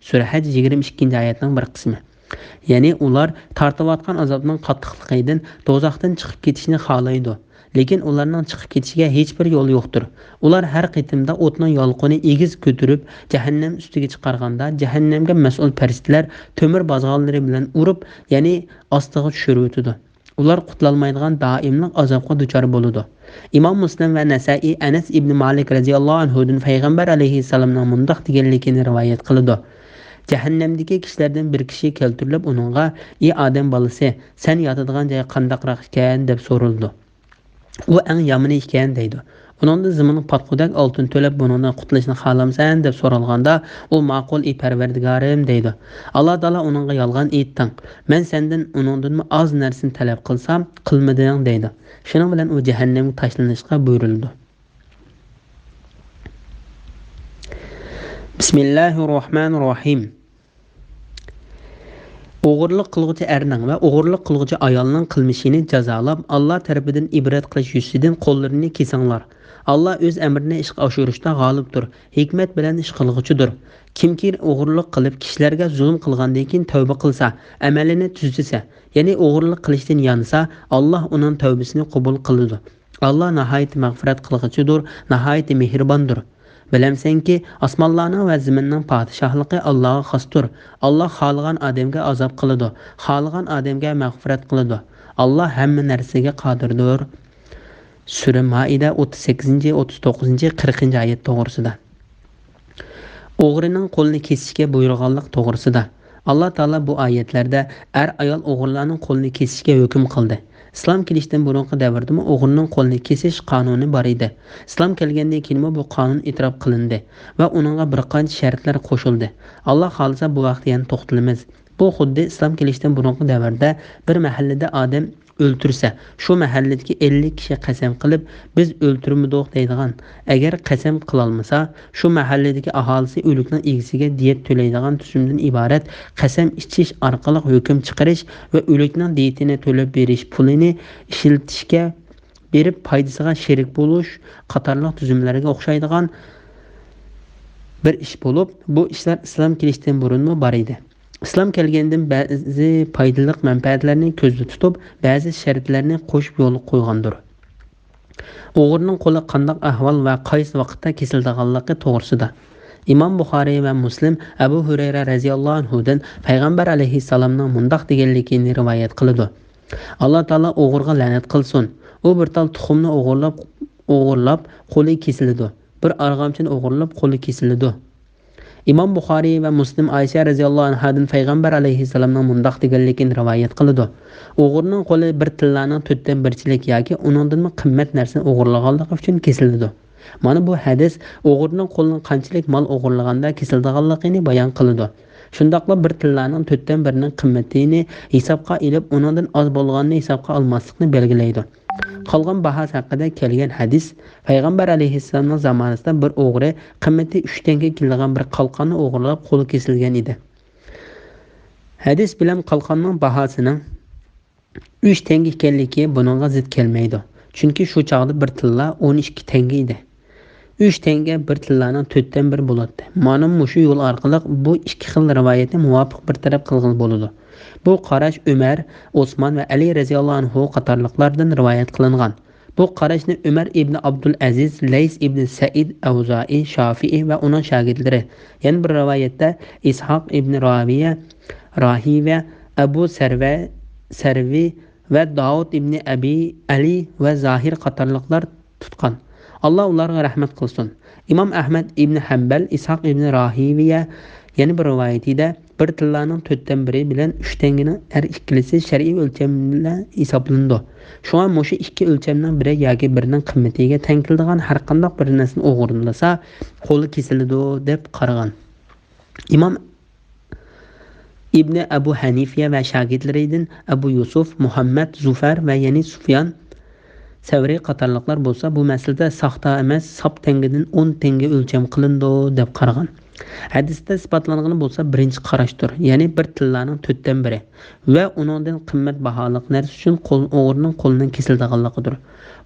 Sura Haj 22-oyatning bir qismi. Ya'ni ular tortayotgan azobning qattiqligidan do'zaxdan chiqib ketishni xohlaydi. Lekin ularning chiqib ketishiga hech bir yo'l yo'qdir. Ular har qitimda o'tning yolqini egiz ko'tarib jahannam ustiga chiqarganda jahannamga mas'ul farishtalar to'mir bozg'onlari bilan urib, ya'ni ostiga tushirib o'tadi. Ular qutulolmaydigan doimlik azobga duchor bo'ladi. Imom Muslim va Nasa'iy Anas ibn Malik radhiyallohu anhudan payg'ambar alayhissalomning mundaq deganligini rivoyat qiladi. Jahannamdagi kishilardan bir kishi keltirilib uningga: "Ey odam bolasi, sen yotadigan joy qandaqroq ekan?" deb so'raldi. U eng yomoni ekan deydi. Uningda zimini patqudak oltin to'lab buningdan qutulishni xohlamsan deb so'ralganda, u ma'qul Parvardigorim deydi. Alloh taolo uningga yolg'on aytding. Men sendan uningdan oz narsani talab qilsam, qilmading deydi. Shuning bilan u jahannamga tashlanishga buyurildi. Bismillahirrohmanirrohim. O'g'irlik qilguvchi erning va o'g'irlik qilguvchi ayolning qilmishini jazolab, Alloh tarafidan ibrat qilish yuzidan qo'llarini kesinglar. Alloh o'z amrini ishga oshirishda g'olibdir, hikmat bilan ish qilguvchidir. Kimki o'g'irlik qilib kishilarga zulm qilgandan keyin tavba qilsa, amalini tuzisa, ya'ni o'g'irlik qilishdan yansa, Alloh uning tavbasini qabul qiladi. Alloh nihoyat mag'firat qilg'uchidir, nihoyat mehribondir. Bilemsenki, osmonlarning va zaminning podshohligi Allohga xosdir. Alloh xohlagan odamga azob qiladi, xohlagan odamga mag'firat qiladi. Alloh hamma narsaga qodirdir. Sura Maida 38, 39, 40 oyat to'g'risida. O'g'rining qo'lini kesishga buyurganlik to'g'risida. Alloh taolo bu oyatlarda ayol o'g'rilarning qo'lini kesishga hukm qildi. Islom kelishdan burungi davrda o'g'rining qo'lini kesish qonuni bor edi. Islom kelgandan keyin bu qonun e'tirof qilindi va uningga bir qancha shartlar qo'shildi. Alloh xolisa bu vaqtda yana to'xtalamiz. Bu xuddi islom kelishdan burungi davrda bir mahallada odam o'ltirsa, shu mahalladagi 50 kishi qasam qilib, biz o'ltirmadik deydigan. Agar qasam qilolmasa, shu mahalladagi aholisi o'likning egasiga diyet to'laydigan tuzumdan iborat qasam ichish orqali hukm chiqarish va o'likning diyetini to'lab berish pulini ishlatishga berib foydasiga sherik bo'lish qatorliq tuzumlarga o'xshaydigan bir ish bo'lib, bu ishlar islom kelishdan burunmi bor edi. Islom kelgandan ba'zi foydali manfaatlarni ko'zda tutib, ba'zi shartlarni qo'shib yo'l qo'ygandir. O'g'rining qo'li qanday ahvol va qaysi vaqtda kesildiganligi to'g'risida. Imom Buxoriy va Muslim Abu Hurayra radhiyallohu anhudan payg'ambar alayhissalomning mundaq deganligini rivoyat qiladi. Alloh taolo o'g'riga la'nat qilsin. U bir tal tuxumni o'g'irlab qo'li kesildi. Bir arg'amchini o'g'irlab qo'li kesildi. Imom Buxoriy va Muslim Aysha radhiyallohu anhadan payg'ambar alayhissalomning mundaq deganligini rivoyat qiladi. O'g'rining qo'li bir tillaning 4/1 yoki uningdan qimmat narsani o'g'irlaganligi uchun kesildi. Mana bu hadis o'g'rining qo'lining qanchalik mol o'g'irlaganda kesildiganligini bayon qiladi. Shundaqla bir tillaning 4/1 qimmatini hisobga olib, uningdan oz bo'lganini hisobga olmaslikni belgilaydi. Qolgan bahos haqida kelgan hadis payg'ambar alayhissalomning zamonasida bir o'g'ri qimmati 3 tanga kelgan bir qalqonni o'g'irlab qo'li kesilgan edi. Hadis bilan qalqonning bahosining 3 tanga ekanligi buningga zid kelmaydi. Chunki shu chaqda bir tilla 12 tanga edi. 3 tanga bir tillaning 4/1 bo'ladi. Mana shu yo'l orqali bu ikki xil rivoyatni muvofiq bir taraf qilgan bo'ladi. Bu qarash Umar, Osman va Ali radhiyallohu anhu qatorliqlardan rivoyat qilingan. Bu qarashni Umar ibn Abdul Aziz, Lays ibn Said, Avza'i, Shafi'i va uning shogirdlari. Yana bir rivoyatda Ishoq ibn Rahiya, Abu Sarvi va Davud ibn Abi Ali va Zahir qatorliqlar tutgan. Alloh ularga rahmat qilsin. Imom Ahmad ibn Hanbal, Ishoq ibn Rahiya yana bir rivoyatida bir tillaning 4/1 bilan 3 tanganing har ikkilisi shar'iy o'lcham bilan hisoblandi. Shunga mushu ikki o'lchamning biri yoki birining qimmatiga teng keladigan har qanday bir narsani o'g'irlasa, qo'li kesiladi deb qaragan. Imom Ibn Abu Hanifa va shogirdlaridan Abu Yusuf, Muhammad, Zufar va yani Sufyan Savri qatorliqlar bo'lsa, bu masalada soxta emas, sop tangadan 10 tanga o'lcham qilindi deb qaragan. Hadisda isbotlangan bo'lsa birinchi qarashdir, ya'ni bir tillaning 4/1 va uningdan qimmat baholiq narsa uchun o'g'rining qo'lining kesildiganligidir.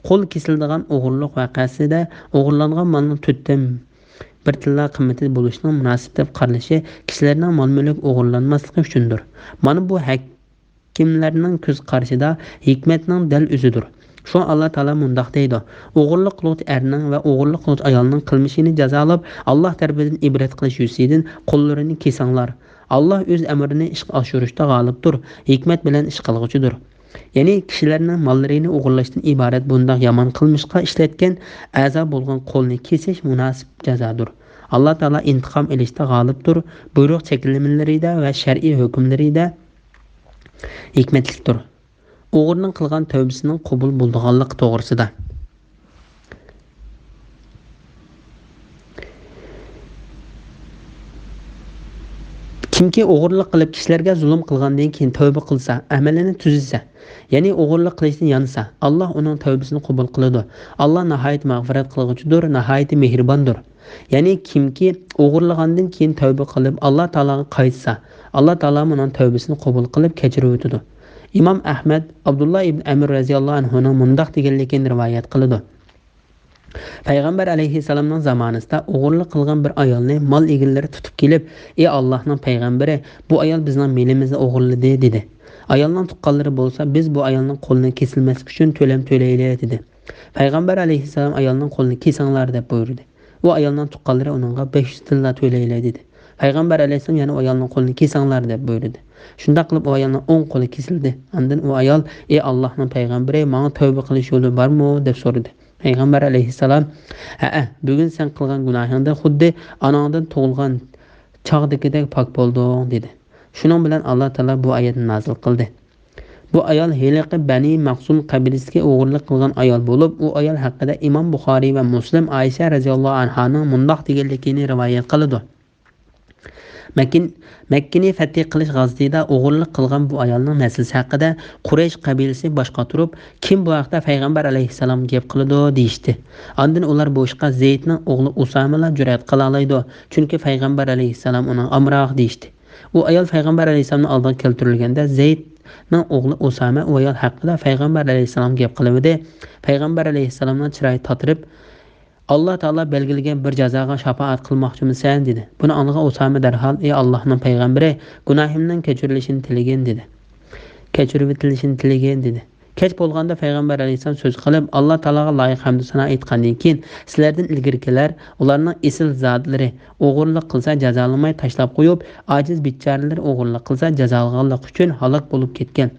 Qo'l kesildigan o'g'irlik voqeasida o'g'irlangan molning 4/1 tilla qimmati bo'lishning munosib deb qaralishi kishilarning mol-mulk o'g'irlanmasligi uchundir. Mana bu hakimlarning ko'z qarashida hikmatning dal o'zidir. Şu Allah Taala mundaq deydi. O'g'irlik qiluvchi erning va o'g'irlik qiluvchi ayolning qilmishini jazolab, Alloh tarafidan ibrat qilish yusidan qo'llarini kesanglar. Alloh o'z amrini ishga oshirishda g'olibdir, hikmat bilan ish qilg'uchidir. Ya'ni kishilarning mollarini o'g'irlashdan iborat bundaq yomon qilmishqa ishlatgan a'zo bo'lgan qo'lni kesish munosib jazodir. Alloh Taala intiqom olishda g'olibdir, buyruq cheklanmalarida va shar'iy hukmlarida hikmatlikdir. O'g'rining qilgan tavbasining qabul bo'lganligi to'g'risida. Kimki o'g'irlik qilib kishilarga zulm qilgandan keyin tavba qilsa, amalini tuzilsa, ya'ni o'g'irlik qilishdan yansa, Alloh uning tavbasini qabul qiladi. Alloh nihoyat mag'firat qilg'uchidir, nihoyat mehribondir. Ya'ni kimki o'g'irlagandan keyin tavba qilib Alloh taologa qaytsa, Alloh taolo uning tavbasini qabul qilib kechirib o'tadi. Imom Ahmad Abdullah ibn Amr radhiyallohu anhuning mundaq deganligini rivoyat qiladi. Payg'ambar alayhissalomning zamonasida o'g'irlik qilgan bir ayolni mol egalari tutib kelib, "Ey Allohning payg'ambari, bu ayol bizning melimizni o'g'irladi" dedi. Ayolning tuqqanlari bo'lsa, "Biz bu ayolning qo'lini kesilmaslik uchun to'lam to'laylik" dedi. Payg'ambar alayhissalom ayolning qo'lini kesinglar deb buyurdi. u ayolning tuqqanlari uningga 500 tilla to'laylar dedi. Payg'ambar alayhisalom yana u ayolning qo'lini kesinglar deb buyurdi. Shunda qilib u ayolning o'ng qo'li kesildi. Ondan u ayol: "Ey Allohning payg'ambari, menga tavba qilish yo'li bormi?" deb so'radi. Payg'ambar alayhisalom: "Ha, bugun sen qilgan gunohingda xuddi onangdan tug'ilgan chog'dagidek pok bo'lding" dedi. Shuning bilan Alloh taolo bu oyatni nozil qildi. Bu ayol heliqi Bani Maqsum qabilasiga o'g'irlik qilgan ayol bo'lib, u ayol haqida Imom Buxoriy va Muslim Aisha radhiyallohu anhaning mundoq deganligini rivoyat qiladi. Makkani fath qilish g'azotida o'g'irlik qilgan bu ayolning naslisi haqida Quraysh qabilasi boshqa turib, kim bu haqda payg'ambar alayhisalom gap qiladi deyishdi. Ondan ular bu ishga Zeydning o'g'li Usama jur'at qila oladi, chunki payg'ambar alayhisalom uning amroq deyishdi. U ayol payg'ambar alayhisalomning oldiga keltirilganda Zeydning o'g'li Usama u ayol haqida payg'ambar alayhisalom gap qildi. Payg'ambar alayhisalomning chiroyi tatirib, "Alloh taolo belgilagan bir jazoga shafaat qilmoqchimisan?" dedi. Buni anlagan Usama darhol: "Ey Allohning payg'ambari, gunohimning kechirilishini tilagan" dedi. Kech bo'lganda payg'ambar alayhisalom so'z qilib, Alloh taologa loyiq hamd sano aytgandan keyin, sizlardan ilgarikilar ularning esil zotlari o'g'irlik qilsa jazolamay tashlab qo'yib, ojiz bechoralar o'g'irlik qilsa jazolaganlik uchun halok bo'lib ketgan.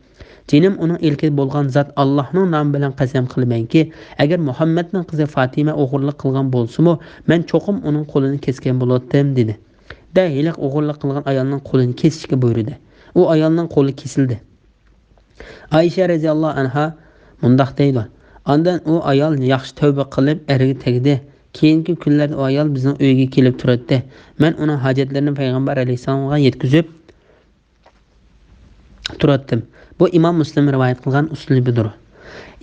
Jinim uning ilki bo'lgan zot Allohning nomi bilan qasam qilamanki, agar Muhammadning qizi Fatima o'g'irlik qilgan bo'lsa-mu, men cho'qim uning qo'lini kesgan bo'lardim dedi. Hiliq o'g'irlik qilgan ayolning qo'lini kesishga buyurdi. U ayolning qo'li kesildi. Aisha radhiyallohu anha mundoq deydi: "Ondan u ayol yaxshi tavba qilib eriga tegdi. Keyingi kunlarda u ayol bizning uyga kelib turadi. Men uning hojatlarini payg'ambar alayhisalomga yetkazib turardim." Bu Imom Muslim rivoyat qilgan uslubidir.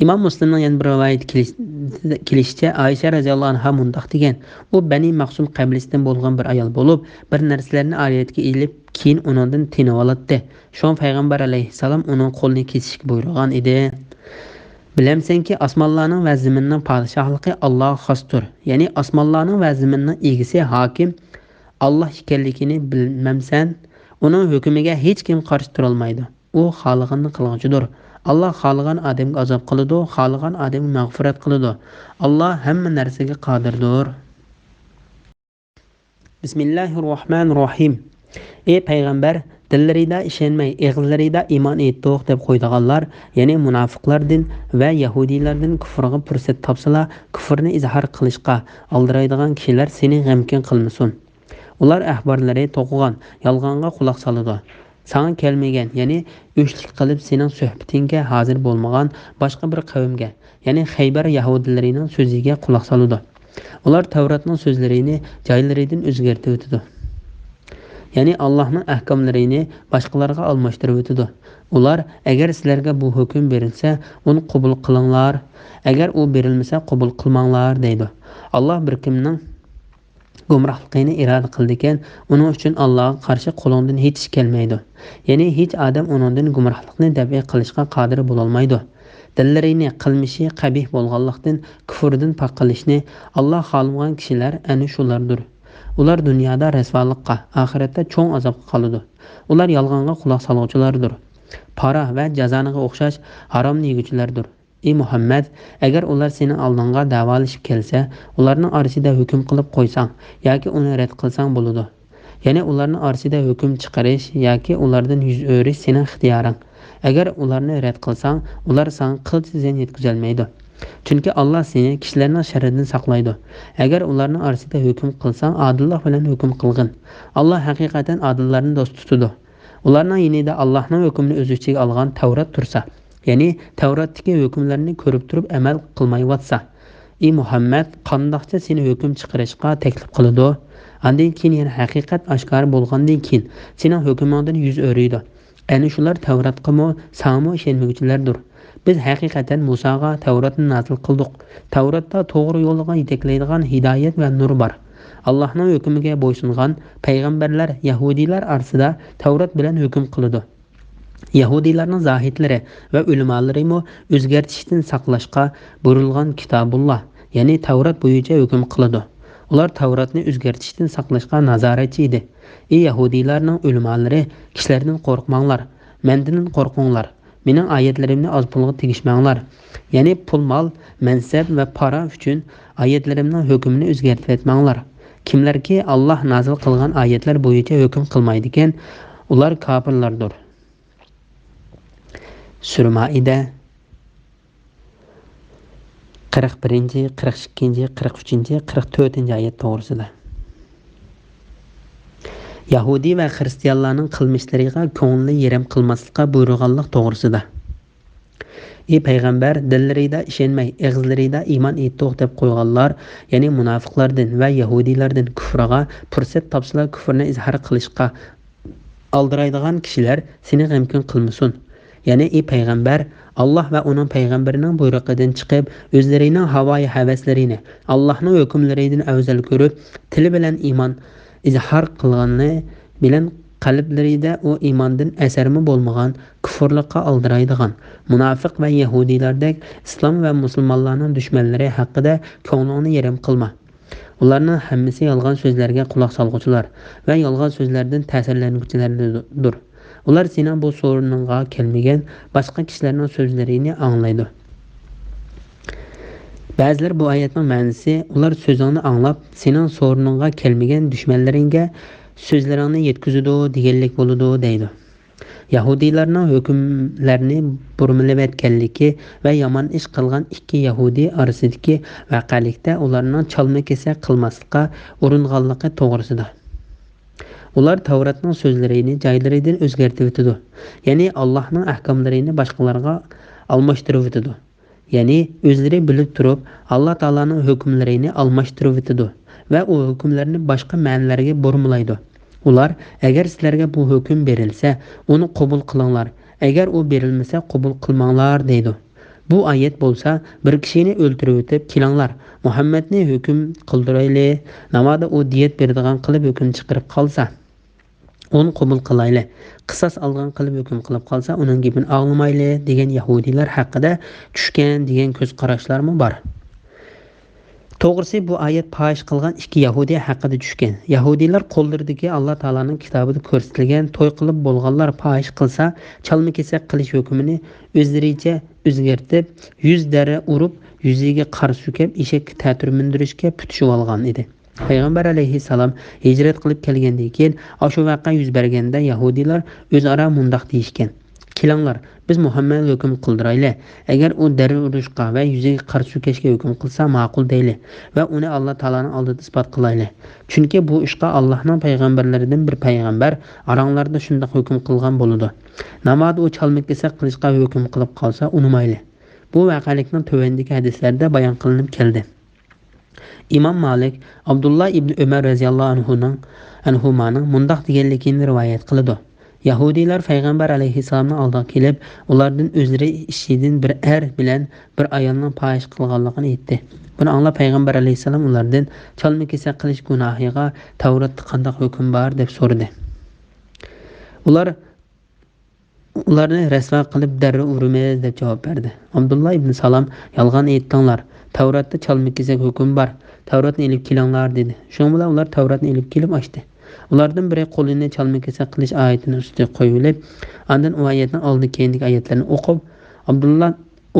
Imom Muslimning yana bir rivoyat kelishicha Aisha radhiyallohu anha mundoq degan: "U Bani Maqsum qabilasidan bo'lgan bir ayol bo'lib, bir narsalarni oriyatga ilib, keyin uningdan tinib oladi. Shon payg'ambar alayhisalom uning qo'lini kesishga buyurgan edi. Bilamsanki, osmonlarning va zaminning podshohligi Allohga xosdir. Ya'ni osmonlarning va zaminning egisi hokim Alloh ekanligini bilmamsan? Uning hukmiga hech kim qarshi tura olmaydi. U xohlaganini qilg'uchidir. Alloh xohlagan odamga azob qiladi, xohlagan odamga mag'firat qiladi. Alloh hamma narsaga qodirdir." Bismillahirrohmanirrohim. Ey payg'ambar, dillarida ishonmay, og'izlarida iymon etdik deb qo'ydiganlar, ya'ni munofiqlardan va yahudiylardan kufrga fursat topsalar, kufrni izhor qilishga aldiraydigan kishilar seni g'amkin qilmasin. Ular ahborlari to'qigan, yolg'onga quloq soladi. Sana kelmagan, ya'ni o'chlik qilib sening suhbatingga hozir bo'lmagan boshqa bir qavmga, ya'ni Xaybar yahudilarining so'ziga quloq soladi. Ular Tavratning so'zlarini joylaridan o'zgartirib o'tadi. Ya'ni Allohning ahkomlarini boshqalarga almashtirib o'tadi. Ular: "Agar sizlarga bu hukm berilsa, uni qabul qilinglar. Agar u berilmasa, qabul qilmanglar" deydi. Alloh bir kimning gumrohligini iroda qildi ekan, uning uchun Allohga qarshi qo'lingdan hech ish kelmaydi. Ya'ni hech odam uningdan gumrohlikni dafi qilishga qodir bo'la olmaydi. Dillarini qilmishi qabih bo'lganlikdan, kufrdan pok qilishni Alloh xohlamagan kishilar ana shulardir. Ular dunyoda rasvolikqa, oxiratda cho'ng azobga qoladi. Ular yolg'onga quloq soluvchilardir. Para va jazoniga o'xshash haromni yeguvchilardir. Ey Muhammad, agar ular seni oldinga davolashib kelsa, ularning orasida hukm qilib qo'ysang yoki uni rad qilsang bo'ladi. Ya'ni ularning orasida hukm chiqarish yoki ulardan yuz o'rish sening ixtiyoring. Agar ularni rad qilsang, ular sana qilich ziyon yetkazolmaydi. Chunki Alloh seni kishilarning sharridan saqlaydi. Agar ularning orasida hukm qilsang, odillik bilan hukm qilgin. Alloh haqiqatan odillarni do'st tutadi. Ularning yonida Allohning hukmini o'z ichiga olgan Tavrat tursa, ya'ni Tavratdagi hukmlarni ko'rib turib amal qilmayotsa, ey Muhammad, qandoqcha seni hukm chiqarishga taklif qiladi? Undan keyin yana haqiqat oshkor bo'lgandan keyin sening hukmingdan yuz o'riydi. Ana shular Tavratga samo ishonmovchilardir. Biz haqiqatan Musoga Tavratni nozil qildik. Tavratda to'g'ri yo'lga yetaklaydigan hidoyat va nur bor. Allohning hukmiga bo'ysungan payg'ambarlar yahudiylar orasida Tavrat bilan hukm qiladi. Yahudiylarning zohidlari va ulamolari o'zgartishdan saqlashga burilgan kitobulloh, ya'ni Tavrat bo'yicha hukm qiladi. Ular Tavratni o'zgartishdan saqlashga nazoratchi edi. Ey yahudiylarning ulamolari, kishilardan qo'rqmanglar, mendan qo'rqinglar. Mening oyatlarimni oz pulga tegishmanglar. Ya'ni pul, mol, mansab va para uchun oyatlarimning hukmini o'zgartirib etmanglar. Kimlarki Alloh nazil qilgan oyatlar bo'yicha hukm qilmaydi ekan, ular kofirlardir. Sura Maida 41, 42, 43, 44 oyat to'g'risida. Yahudi va xristianlarning qilmishlariga ko'ngli yerim qilmaslikka buyurganlik to'g'risida. Ey payg'ambar, dillarida ishonmay, og'izlarida iymon etdik deb qo'yganlar, ya'ni munofiqlardan va yahudiylardan kufrga fursat topsalar kufrni izhor qilishga aldiraydigan kishilar seni g'amkin qilmasin. Ya'ni ey payg'ambar, Alloh va uning payg'ambarining buyrug'idan chiqib, o'zlarining havoyi havaslarini Allohning hukmlaridan afzal ko'rib, tili bilan iymon izhor qilgani bilan qalblarida u iymondan asarmi bo'lmagan kufrlikqa aldiraydigan munofiq va yahudiylardek islom va musulmonlarning dushmanlari haqida ko'nglingni yerim qilma. Ularning hammasi yolg'on so'zlarga quloq solg'uvchilar va yolg'on so'zlardan ta'sirlanuvchilardir. Ular sening bu so'riningga kelmagan boshqa kishilarning so'zlarini anglaydi. Ba'zilar bu oyatning ma'nosi ular so'zingni anglab, sening so'riningga kelmagan dushmanlaringga so'zlaringni yetkazadi deganlik bo'ladi deydi. Yahudiylarning hukmlarini burmilab etganligi va yomon ish qilgan ikki yahudiy orasidagi voqelikda ularning chalma-kesak qilmaslikka uringanligi to'g'risida. Ular Tavratning so'zlarini joylaridan o'zgartirib o'tadi. Ya'ni Allohning ahkomlarini boshqalarga almashtirib o'tadi. Ya'ni o'zlari bilib turib, Alloh taolaning hukmlarini almashtirib o'tadi va u hukmlarni boshqa ma'nolarga burmilaydi. Ular agar sizlarga bu hukm berilsa, uni qabul qilinglar. Agar u berilmasa, qabul qilmanglar deydi. Bu oyat bo'lsa, bir kishini o'ldirib o'tib kelinglar, Muhammadni hukm qildirayli, namoda u diyet beradigan qilib hukm chiqarib qolsa, uni qabul qilayli. Qisos olgan qilib hukm qilib qolsa, uning gapini anglamayli degan yahudiylar haqida tushgan degan ko'z qarashlarmi bor. To'g'risi bu oyat fahish qilgan ikki yahudiy haqida tushgan. Yahudiylar qo'llaridagi Alloh taolaning kitobida ko'rsatilgan to'y qilib bo'lganlar fahish qilsa, chalma-kesak qilish hukmini o'zlaricha o'zgartirib, 100 dara urib, yuziga qar sukab, eshak ta'tir mindirishga putishib olgan edi. Payg'ambar alayhissalom hijrat qilib kelgandan keyin shu voqea yuz berganda yahudiylar o'zaro mundoq deyishgan: "Kelinglar, biz Muhammad hukm qildirayli. Agar u dara urishga va yuziga qar sukashga hukm qilsa ma'qul deyli va uni Alloh taolaning oldida isbot qilayli. Chunki bu ishga Allohning payg'ambarlaridan bir payg'ambar oranglarda shunday hukm qilgan bo'ladi. Namoda u chalma-kesak qilishga hukm qilib qolsa unumayli." Bu voqelikning tövendagi hadislarda bayon qilinib keldi. İmam Malik Abdullah ibn Ömer radhiyallohu anhumaning mundoq deganligini rivoyat qiladi. Yahudiylar payg'ambar alayhissalomning oldiga kelib, ulardan o'zlari ishidan bir bilan bir ayolning fahish qilganligini aytdi. Buni anglab payg'ambar alayhissalom ulardan chalma-kesak qilish gunohiga Tavratda qanday hukm bor deb so'radi. Ularni rasvo qilib darra urmaymiz deb javob berdi. Abdullah ibn Salam yolg'on aytdinglar. Tavratda chalma-kesak hukm bor. Tavratni ilib kelinglar dedi. Shunga bilan ular Tavratni ilib kelib ochdi. Ulardan biri qo'lini chalma-kesak qilish oyatining ustiga qo'yib, undan u oyatning oldi-keyingi oyatlarini o'qib, Abdullah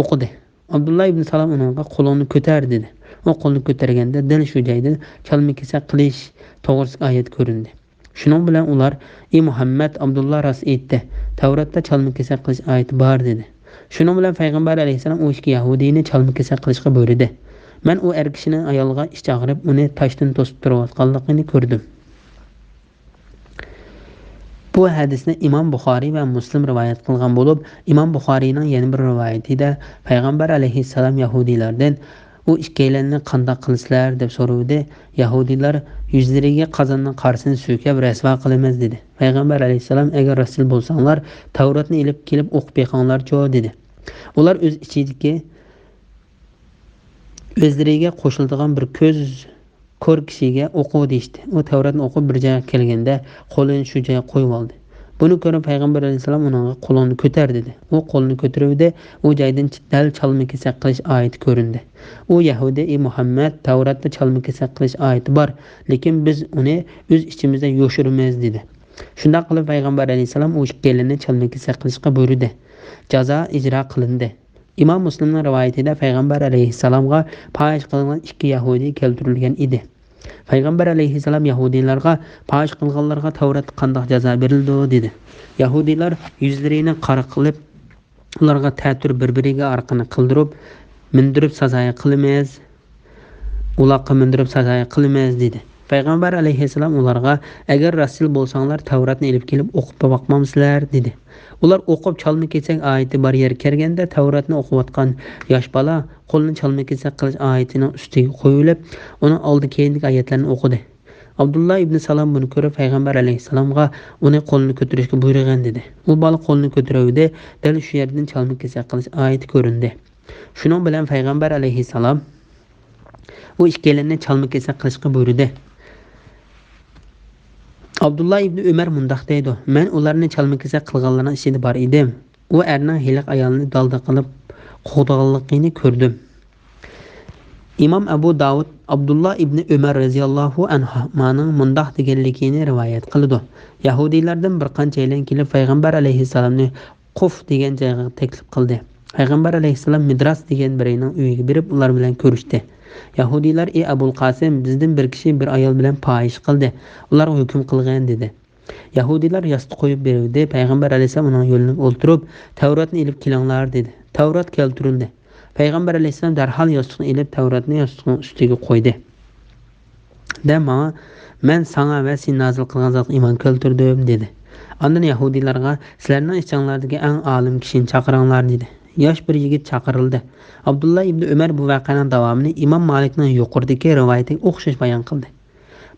o'qidi. Abdullah ibn Salam unga qo'lini ko'tar dedi. U qo'lni ko'targanda dil shu joyda chalma-kesak qilish to'g'risida oyat ko'rindi. Shuning bilan ular: "Ey Muhammad, Abdullah rost aytdi. Tavratda chalma-kesak qilish oyati bor" dedi. Shuning bilan payg'ambar alayhisalom u ikki yahudiyni chalma-kesak qilishga buyurdi. Men u er kishining ayolga ish chaqirib, uni toshdan to'sib turayotganligini ko'rdim. Bu hadisni Imom Buxoriy va Muslim rivoyat qilgan bo'lib, Imom Buxoriyning yana bir rivoyatida payg'ambar alayhissalom yahudiylardan u ikkilanni qanday qilsizlar deb so'rovdi. Yahudiylar yuzlariga qozonning qarsini so'kib rasvo qilamiz dedi. Payg'ambar alayhissalom: "Agar rasul bo'lsanglar, Tavratni ilib kelib o'qib beqinglar-chi" dedi. Ular o'z ichidagi o'zlariga qo'shiladigan bir ko'r kishiga o'qib deydi. U Tavratni o'qib bir joyga kelganda qo'lini shu joyga qo'yib oldi. Buni ko'rib payg'ambar alayhissalom unga qo'lini ko'tar dedi. U qo'lini ko'taruvdi, u joydan dal chalma-kesak qilish oyati ko'rindi. U Yahudi: "Ey Muhammad, Tavratda chalma-kesak qilish oyati bor, lekin biz uni o'z ichimizda yo'shirmaymiz" dedi. Shunday qilib payg'ambar alayhissalom u ikkalanni chalma-kesa qilishga buyurdi. Jazo ijro qilindi. Imom Muslimning rivoyatida payg'ambar alayhissalomga fohish qilgan ikki yahudiy keltirilgan edi. Payg'ambar alayhissalom yahudiylarga fohish qilganlarga Tavrat qanday jazo berildi dedi. Yahudiylar yuzlarini qora qilib, ularga ta'tir bir-biriga orqani qildirib, mindirib sazoy qilamiz, ularga mindirib sazoy qilamiz dedi. Payg'ambar alayhissalom ularga agar rasul bo'lsanglar Tavratni elib kelib o'qib boqmamsizlar dedi. Ular o'qib chalma kesak oyati bor yer kelganda Tavratni o'qiyotgan yosh bola qo'lini chalma kesak qilish oyatining ustiga qo'yilib, uni oldi keyingi oyatlarni o'qidi. Abdullah ibn Salam buni ko'rib payg'ambar alayhissalomga uni qo'lini ko'tarishga buyurgan dedi. U bola qo'lini ko'taruvdi, dal shu yerdan chalma kesak qilish oyati ko'rindi. Shuning bilan payg'ambar alayhissalom u ikkalanni chalma kesak qilishga buyurdi. Abdullah ibn Umar mundaq deydi: "Men ularni chalma-kesak qilganlarning ichida bor edim. U erning hiliq ayolni dalda qilib qo'g'daganligini ko'rdim." Imom Abu Davud Abdullah ibn Umar radhiyallohu anhuning mundaq deganligini rivoyat qildi. Yahudiylardan bir qanchalar kelib payg'ambar alayhissalomni Quf degan joyga taklif qildi. Payg'ambar alayhissalom Midras degan birining uyiga berib ular bilan ko'rishdi. Yahudiylar: "Ey Abul Qasim, bizdan bir kishi bir ayol bilan fohish qildi. Ular hukm qilgan" dedi. Yahudiylar yostiq qo'yib berdi. Payg'ambar alayhissalom uning yo'lini o'ltirib, "Tavratni elib kelinglar" dedi. Tavrat keltirildi. Payg'ambar alayhissalom darhol yostiqni elib Tavratni yostiqning ustiga qo'ydi. "Men sana va sen nozil qilgan zotga iymon keltirdim" dedi. Ondan Yahudiylarga: "Sizlarning ichinglardagi eng olim kishini chaqiringlar" dedi. Yosh bir yigit chaqirildi. Abdullah ibn Umar bu voqeaning davomini Imom Malikning yuqoridagi rivoyatiga o'xshash bayon qildi.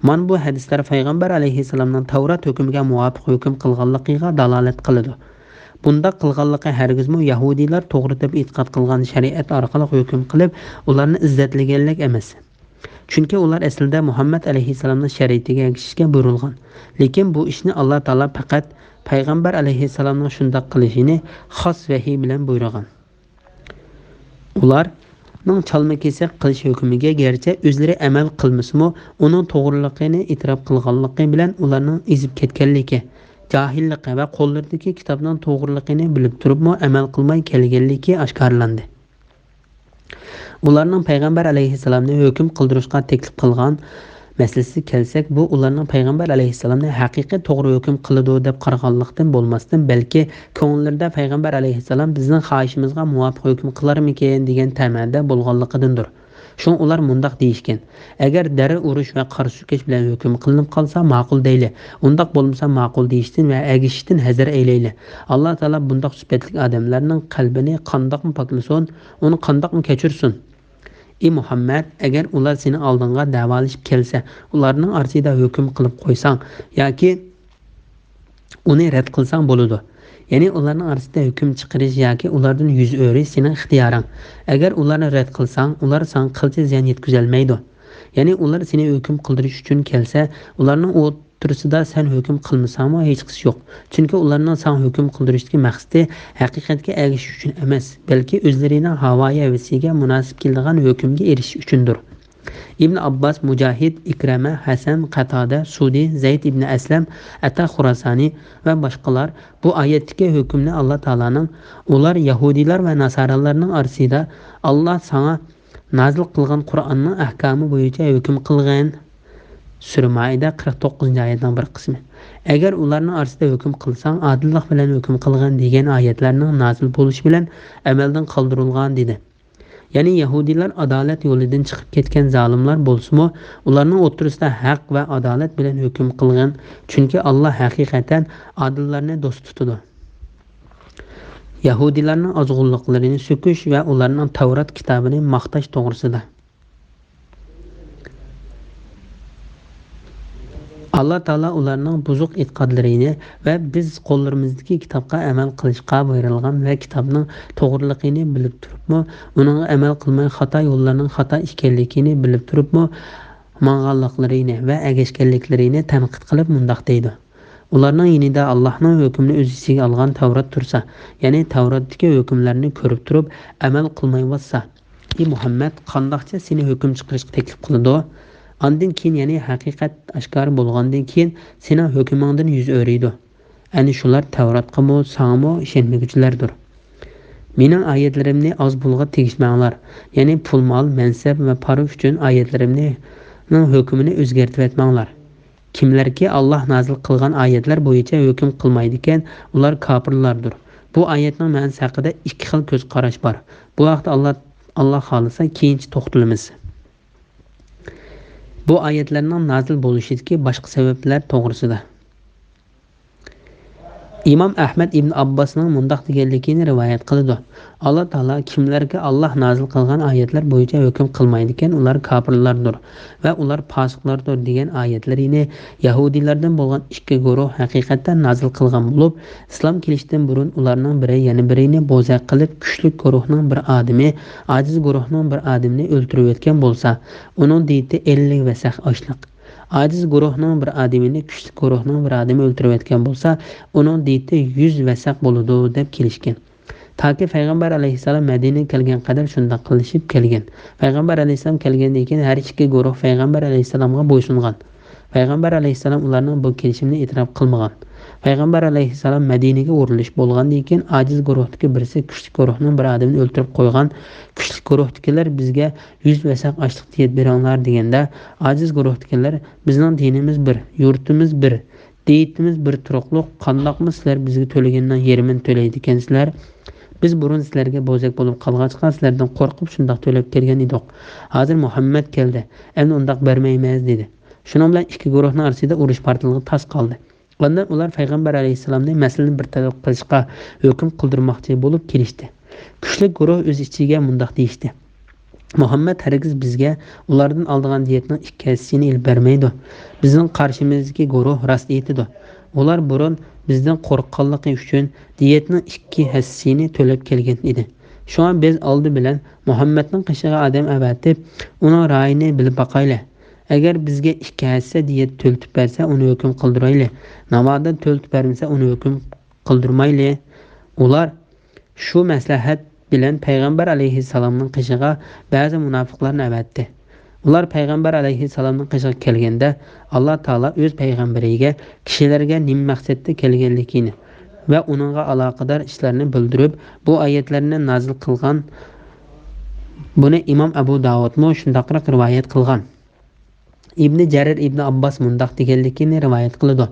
Mana bu hadislar payg'ambar alayhissalomning Tavrat hukmiga muvofiq hukm qilganligiga dalolat qiladi. Bunda qilganligi hargizmi Yahudiylar to'g'ri deb e'tiqod qilgan shariat orqali hukm qilib, ularni izzatlaganlik emas. Chunki ular aslida Muhammad alayhissalomning shariatiga ergashishga buyurilgan. Lekin bu ishni Alloh taolo faqat payg'ambar alayhissalomning shunday qilishini xos vahiy bilan buyurgan. Ularning chalma-kesak qilish hukmiga garchi o'zlari amal qilmasmi, uning to'g'riligini e'tirof qilganligi bilan ularning ezib ketganligi, jahilligi va qo'llaridagi kitobning to'g'riligini bilib turibmi amal qilmay kelganligi oshkorlandi. Ularning payg'ambar alayhissalomni hukm qildirishga taklif qilgan masalasi kelsak, bu ularning payg'ambar alayhissalomni haqiqiy to'g'ri hukm qiladi deb qaraganlikdan bo'lmasdan, balki ko'ngillarida payg'ambar alayhissalom bizning xohishimizga muvofiq hukm qilarmikin degan ta'mada bo'lganligidandir. Shun ular mundaq deyishgan: "Agar dara urush va qarshi kesh bilan hukm qilinib qolsa ma'qul deyli. Undaq bo'lmasa ma'qul deyishdan va agishishdan hazar aylayli. Alloh taolo bundaq sifatli odamlarning qalbini qandoqmi poklasin, uni qandoqmi kechirsin. Ey Muhammad, agar ular seni oldinga davolashib kelsa, ularning orasida hukm qilib qo'ysang yoki uni rad qilsang bo'ladi. Ya'ni ularning orasida hukm chiqarish yoki ulardan yuz o'rish sening ixtiyoring. Agar ularni rad qilsang, ular senga qilcha ziyon yetkazolmaydi. Ya'ni ular seni hukm qildirish uchun kelsa, ularning o'tirsida sen hukm qilmasangmi hech qish yo'q. Chunki ularning sen hukm qildirishdagi maqsadi haqiqatga ergashish uchun emas, balki o'zlarining havoyi havasiga munosib keladigan hukmga erishish uchundir. Ibn Abbas, Mujahid, Ikrama, Hasan, Qatada, Sudi, Zayd ibn Aslam, Ata Xurasani va boshqalar bu oyatdagi hukmni Alloh taolaning ular Yahudiylar va Nasaralarning orasida Alloh sana nazil qilgan Qur'onning ahkomi bo'yicha hukm qilgan Sura Maida 49-oyatning bir qismi. Agar ularning orasida hukm qilsang, adillik bilan hukm qilgan degan oyatlarning nazil bo'lishi bilan amaldan qoldirilgan dedi. Ya'ni Yahudiylar adolat yo'lidan chiqib ketgan zolimlar bo'lsa-mu, ularning o'rtasida haq va adolat bilan hukm qilgan, chunki Alloh haqiqatan odillarni do'st tutadi. Yahudiylarning ozg'unliklarini so'kish va ularning Tavrat kitobini maqtash to'g'risida. Alloh taolo ularning buzuq e'tiqodlarini va biz qo'llarimizdagi kitobga amal qilishga buyurilgan va kitobning to'g'riligini bilib turibmi, uning amal qilmay xato yo'llarning xato ekanligini bilib turibmi, mang'alliklarini va agashganliklarini tanqid qilib mundaq deydi: ularning yonida Allohning hukmini o'z ichiga olgan Tavrat tursa, ya'ni Tavratdagi hukmlarni ko'rib turib amal qilmay bo'lsa, ey Muhammad, qandoqcha seni hukm chiqarishga taklif qiladi? Andın keyin yani haqiqat oshkor bo'lgandan keyin sening hukmingdan yuz o'riydi. Ani shular Tavratga mo, sangmo ishonmaguvchilardir. Mening oyatlarimni oz pulga tegishmanglar. Ya'ni pul, mol, mansab va pora uchun oyatlarimni hukmini o'zgartirib etmanglar. Kimlarki Alloh nozil qilgan oyatlar bo'yicha hukm qilmaydi ekan, ular kofirlardir. Bu oyatning ma'nosi haqida ikki xil ko'z qarash bor. Bu vaqtda Alloh xolisa keyinchi to'xtalamiz. Bu oyatlarning nozil bo'lishidagi boshqa sabablar to'g'risida. İmam Ahmed ibn Abbas'ның mundaq deganligini rivoyat qiladi. Alloh taolo kimlarga Alloh nozil qilgan oyatlar bo'yicha hukm qilmaydi ekan, ular kofirlardir va ular fosiqlardir degan oyatlarini Yahudilardan bo'lgan ikki guruh haqiqatan nozil qilgan bo'lib, islom kelishdan burun ularning biri yana birini bo'zaq qilib, kuchli guruhning bir odami ojiz guruhning bir odamini o'ldirib o'tgan bo'lsa, uning diyati 50 vasak ochliq. Aciz guruhning bir adamini kuchli guruhning bir adami o'ldirib etgan bo'lsa, uning diyati 100 vasak bo'ladi deb kelishgan. Taki payg'ambar alayhisalom Madinaga kelgan qadar shunday qilishib kelgan. Payg'ambar alayhisalom kelgandan keyin har ikki guruh payg'ambar alayhisalomga bo'ysungan. Payg'ambar alayhisalom ularning bu kelishimni e'tirof qilmagan. Payg'ambar alayhisalom Madinaga o'rilish bo'lgandan keyin aciz guruhdagi birisi kuchli guruhning bir adamini o'ldirib qo'ygan. Kuchli guruhdagilar bizga 100 vasak ochliq diyet beringlar deganda, aciz guruhdagilar bizning dinimiz bir, yurtimiz bir, diyetimiz bir turuqliq, qandoqmi sizlar bizga to'lagandan yerimin to'laydi ekansizlar? Biz burun sizlarga bo'zak bo'lib qolg'achqa sizlardan qo'rqib shundoq to'lab kelgan edik. Hozir Muhammad keldi. Endi undaq bermaymiz dedi. Shuning bilan ikki guruhning orasida urush portlig'i tas qoldi. Ondan ular payg'ambar alayhisalomning masalani bir taraf qilishga hukm qildirmoqchi bo'lib kelishdi. Kuchli guruh o'z ichiga mundaq deyishdi: Muhammad hargiz bizga ulardan oldigan diyetning ikki hissini ilib bermaydi. Bizning qarshimizdagi guruh rost aytadi. Ular burun bizdan qo'rqqanligi uchun diyetning ikki hissini to'lab kelgan edi. Shu an biz oldi bilan Muhammadning qishig'i odam avatib, uning ra'yini bilib boqaylik. Agar bizga ikki hissa diyet to'ltib bersa, uni hukm qildiraylik. Namodan to'ltib bermasa, uni hukm qildirmaylik. Ular shu maslahat bilan payg'ambar alayhisalomning qishig'iga ba'zi munofiqlarni avatdi. Ular payg'ambar alayhisalomning qishig'iga kelganda Alloh taolo o'z payg'ambariga kishilarga nima maqsadda kelganligini va uningga aloqador ishlarni bildirib, bu oyatlarni nozil qilgan. Buni Imom Abu Davud mo shundaqroq rivoyat qilgan. Ibn Jarir ibn Abbas mundaq deganligini rivoyat qiladi.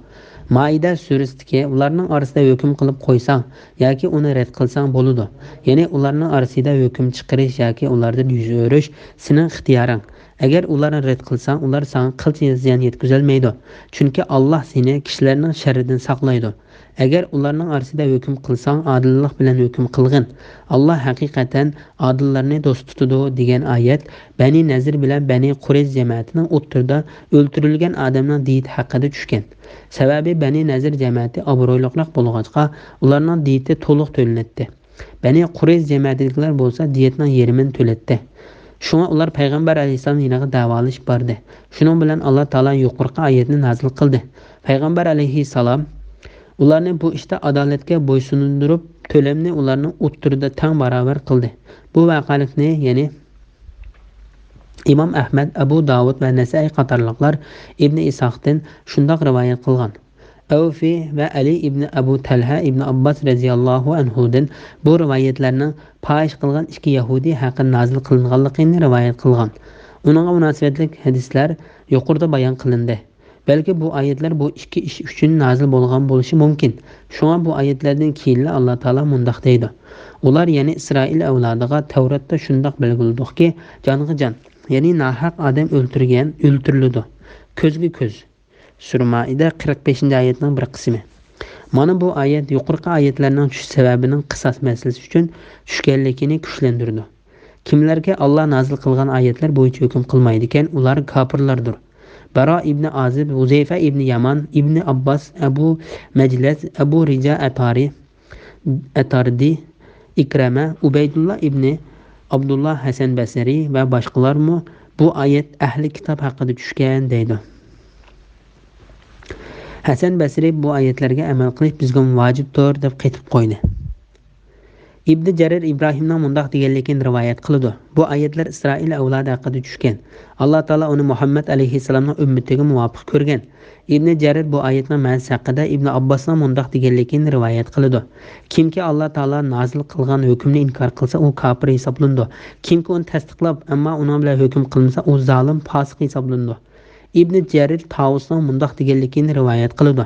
Maida surasidagi ularning orasida hukm qilib qo'ysang yoki uni rad qilsang bo'ladi. Ya'ni ularning orasida hukm chiqarish yoki ulardan yuz o'rish sening ixtiyoring. Agar ularni rad qilsang, ular senga qilcha ziyon yetkazolmaydi. Chunki Alloh seni kishilarning sharridan saqlaydi. Agar ularning orasida hukm qilsang, adillik bilan hukm qilgin. Alloh haqiqatan adillarni do'st tutadi degan oyat Bani Nazir bilan Bani Qurayz jamoatining o'rtada o'ldirilgan odamning diyati haqida tushgan. Sababi Bani Nazir jamoati obro'liroq bo'lg'achqa, ularning diyati to'liq to'lanadi. Bani Qurayz jamoatidagilar bo'lsa diyatning yerimin to'latdi. Shunga ular payg'ambar alayhisalom yiniga davolashib bordi. Shuning bilan Alloh taolo yuqorqi oyatni nozil qildi. Payg'ambar alayhisalom ularni bu ishda adolatga bo'ysundirib, to'lamni ularning o'rtasida teng barobar qildi. Bu voqelikni, ya'ni Imom Ahmad, Abu Davud va Nasai qatorliqlar Ibn Ishoqdan shundoq rivoyat qilgan. Avfi va Ali ibn Abu Talha ibn Abbas radhiyallohu anhudan bu rivoyatlarning fahish qilgan ikki yahudi haqida nozil qilinganligini rivoyat qilgan. Uningga munosabatli hadislar yuqorida bayon qilindi. Balki bu oyatlar bu ikki ish uchun nozil bo'lgan bo'lishi mumkin. Shunga bu oyatlardan keyin Alloh taolo mundaq deydi: Ular ya'ni Isroil avlodiga Tavratda shundoq belgiladiki, jonga jon, ya'ni nahaq odam o'ltiriladi. Ko'zga ko'z. Sura Maida 45-oyatning bir qismi. Mana bu oyat yuqorqi oyatlarning tushish sababining qisos masalasi uchun tushganligini kuchlantirdi. Kimlarga Alloh nozil qilgan oyatlar bo'yicha hukm qilmaydi ekan, ular kofirlardir. Baro ibn Azib, Huzayfa ibn Yaman, ibn Abbas, Abu Majlas, Abu Rija Atardi, Ikrama, Ubaydullah ibn Abdullah Hasan Basri va boshqalarmi bu oyat ahli kitob haqida tushgan deydi. Hasan Basri bu oyatlarga amal qilish bizga vojibdir deb qaytib qo'ydi. ibn Jarir ibrohimning mundoq deganligini rivoyat qiladi. Bu oyatlar isroil avlodi haqida tushgan. Alloh taolo uni muhammad alayhissalomning ummatiga muvofiq ko'rgan. ibn Jarir bu oyatning ma'nosi haqida ibn abbosning mundoq deganligini rivoyat qiladi. Kimki alloh taolo nozil qilgan hukmni inkor qilsa u kofir hisoblanadi. Kimki uni tasdiqlab ammo uning bilan hukm qilmasa u zolim fosiq hisoblanadi. ibn Jarir Tavusning mundoq deganligini rivoyat qiladi.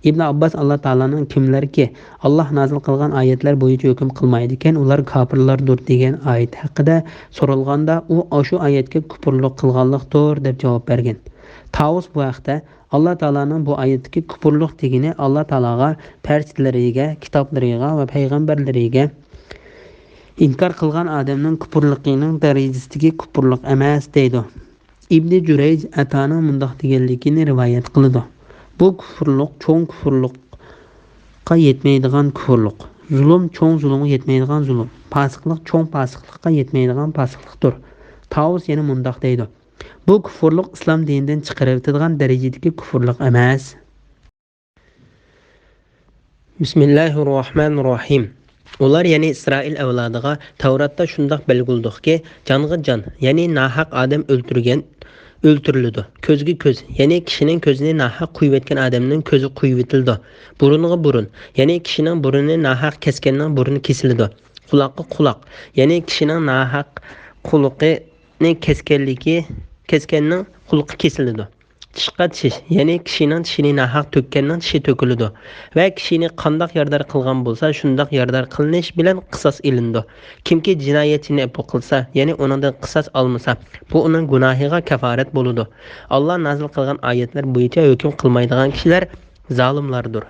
ibn abbos alloh taoloning kimlarki alloh nozil qilgan oyatlar bo'yicha hukm qilmaydi ekan ular kofirlardir degan oyat haqida so'ralganda u shu oyatga kufrlik qilganlikdir deb javob bergan. Tavus bu haqda alloh taoloning bu oyatdagi kufrlik degani alloh taologa, farishlariga, kitoblariga va payg'ambarlariga inkor qilgan odamning kufrligining darajasidagi kufrlik emas deydi. ibn Jurayj ataning mundoq deganligini rivoyat qiladi. Bu kufrlik cho'ng kufrlikqa yetmaydigan kufrlik. Zulm cho'ng zulmga yetmaydigan zulm. Fasiqlik cho'ng fasiqlikqa yetmaydigan fasiqlikdir. Tavus yana mundoq deydi. Bu kufrlik islom dinidan chiqarib o'tadigan darajadagi kufrlik emas. Bismillahirrohmanirrohim. Ular ya'ni Isroil avlodiga Tavratda shundoq belgildiki, jonga jon, ya'ni nahaq odam o'ltirildi. Ko'zga ko'z, ya'ni kishining ko'zini nahaq quyib etgan odamning ko'zi quyib etildi. Burunga burun, ya'ni kishining burunini nahaq kesganning buruni kesildi. Quloqqa quloq, ya'ni kishining nahaq quloqini kesganning quloqi kesildi. Tishqa tish, ya'ni kishining tishini nahaq to'kkanning tishi to'kildi va kishini qandoq yordar qilgan bo'lsa, shundoq yordar qilinish bilan qisos ilindi. Kimki jinoyatchini bu qilsa, ya'ni uningdan qisos olmasa, bu uning gunohiga kaforat bo'ladi. Alloh nazil qilgan oyatlar bo'yicha hukm qilmaydigan kishilar zolimlardir.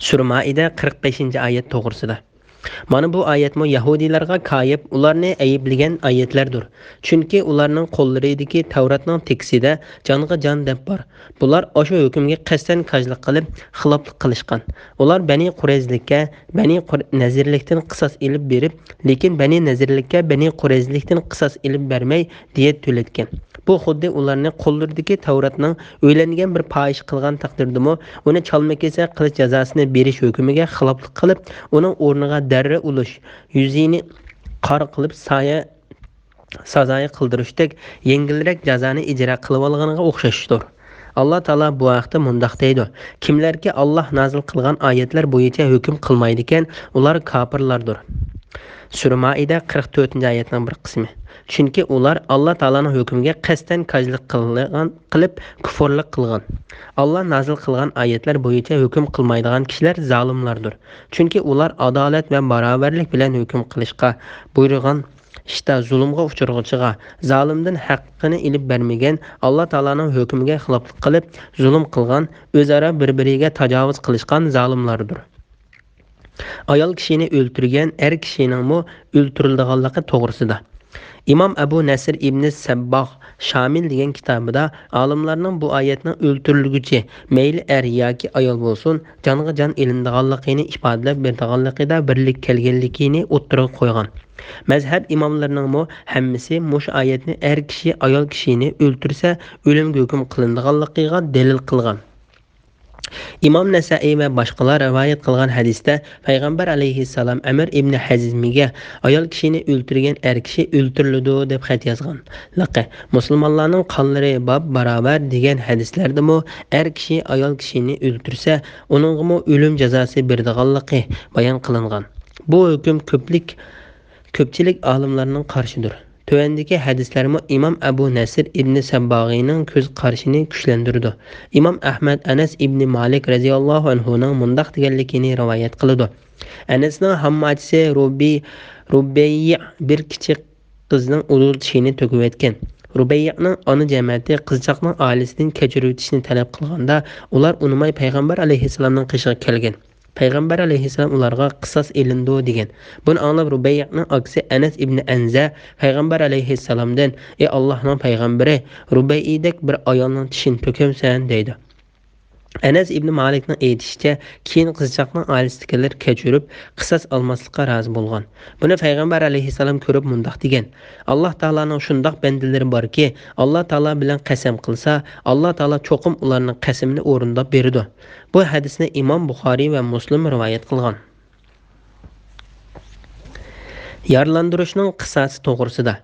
Sura Maida 45-oyat to'g'risida. Mana bu oyatmo Yahudilarga qayib, ularni ayiblagan oyatlardir. Chunki ularning qo'llaridagi Tavratning tekstida jonga jon deb bor. Bular o'sha hukmga qasdan kajlik qilib, xiloflik qilishgan. Ular Bani Qurayzlikka, Bani Nazirlikdan qisos ilib berib, lekin Bani Nazirlikka, Bani Qurayzlikdan qisos ilib bermay diyet to'latgan. Bu xuddi ularning qo'llaridagi Tavratning o'ylangan bir fahish qilgan taqdirdimi, uni chalma kelsa qilich jazosini berish hukmiga xiloflik qilib, uning o'rniga darra ulush, yuzini qor qilib sazoyi qildirishdek yengilroq jazoni ijro qilib olganiga o'xshashdir. Alloh taolo bu haqda mundoq deydi: kimlarki Alloh nazil qilgan oyatlar bo'yicha hukm qilmaydi ekan, ular kofirlardir. Sura Maida 44-oyatning bir qismi. Chunki ular Alloh taolaning hukmiga qasdan kajlik qilib kufrlik qilgan. Alloh nazil qilgan oyatlar bo'yicha hukm qilmaydigan kishilar zolimlardir. Chunki ular adolat va barobarlik bilan hukm qilishga buyurgan ishda zulmga uchirg'uchiga, zolimdan haqqini ilib bermagan, Alloh taolaning hukmiga xiloflik qilib zulm qilgan, o'zaro bir-biriga tajovuz qilishgan zolimlardir. Ayol kishini o'ltirgan er kishining o'ltirilganligi to'g'risida. İmam Abu Nasr ibn Sabbah Şamil degan kitobida olimlarning bu oyatning o'ltirilguchi mayli er yoki ayol bo'lsin, jonga jon ilindiganligini ifodalab berganligida birlik kelganligini o'ttirib qo'ygan. Mazhab imomlarining hammasi mush oyatni er kishi ayol kishini o'ltirsa o'limga hukm qilinadiganligiga dalil qilgan. İmam Nasai va boshqalar rivoyat qilgan hadisda payg'ambar alayhissalom Amr ibn Hazmiga ayol kishini o'ltirgan er kishi o'ltiriladi deb xat yozgan. Musulmonlarning qonlari barobar degan hadislarda er kishi ayol kishini o'ltirsa, uningga o'lim jazosi beradiganligi bayon qilingan. Bu hukm ko'pchilik olimlarning qarshidir. Tövəndəki hadislərimi İmam Abu Nasr ibn Sabbağinin göz qarşını gücləndirdi. İmam Ahmad Anas ibn Malik radiyallahu anhu'nun mundaq deganligini rivoyat qiladi. Anasning hammachisi Rubeyy bir kichik qizning ulul tishini to'kib etgan. Rubeyyning ona jamiyati qizchaqning oilasidan kechirim o'tishni talab qilganda, ular unimay payg'ambar alayhissalomning qishiga kelgan. Payg'ambar alayhissalom ularga qisos ilindi degan. Buni anglab Rubeyyning aksi Anas ibn Anza payg'ambar alayhissalomdan: "Ey Allohning payg'ambari, Rubeyyidek bir ayolning tishini to'kamsan" deydi. Anas ibn Malikning aytishicha, keyin qizchaqning oilasidagilar kechirib, qisos olmaslikka rozi bo'lgan. Buni payg'ambar alayhissalom ko'rib mundaq degan: Alloh taolaning shundoq bandalari borki, Alloh taolo bilan qasam qilsa, Alloh taolo cho'qim ularning qasamini o'rindab beradi. Bu hadisni Imom Buxoriy va Muslim rivoyat qilgan. Yarlandırışning qisasi to'g'risida.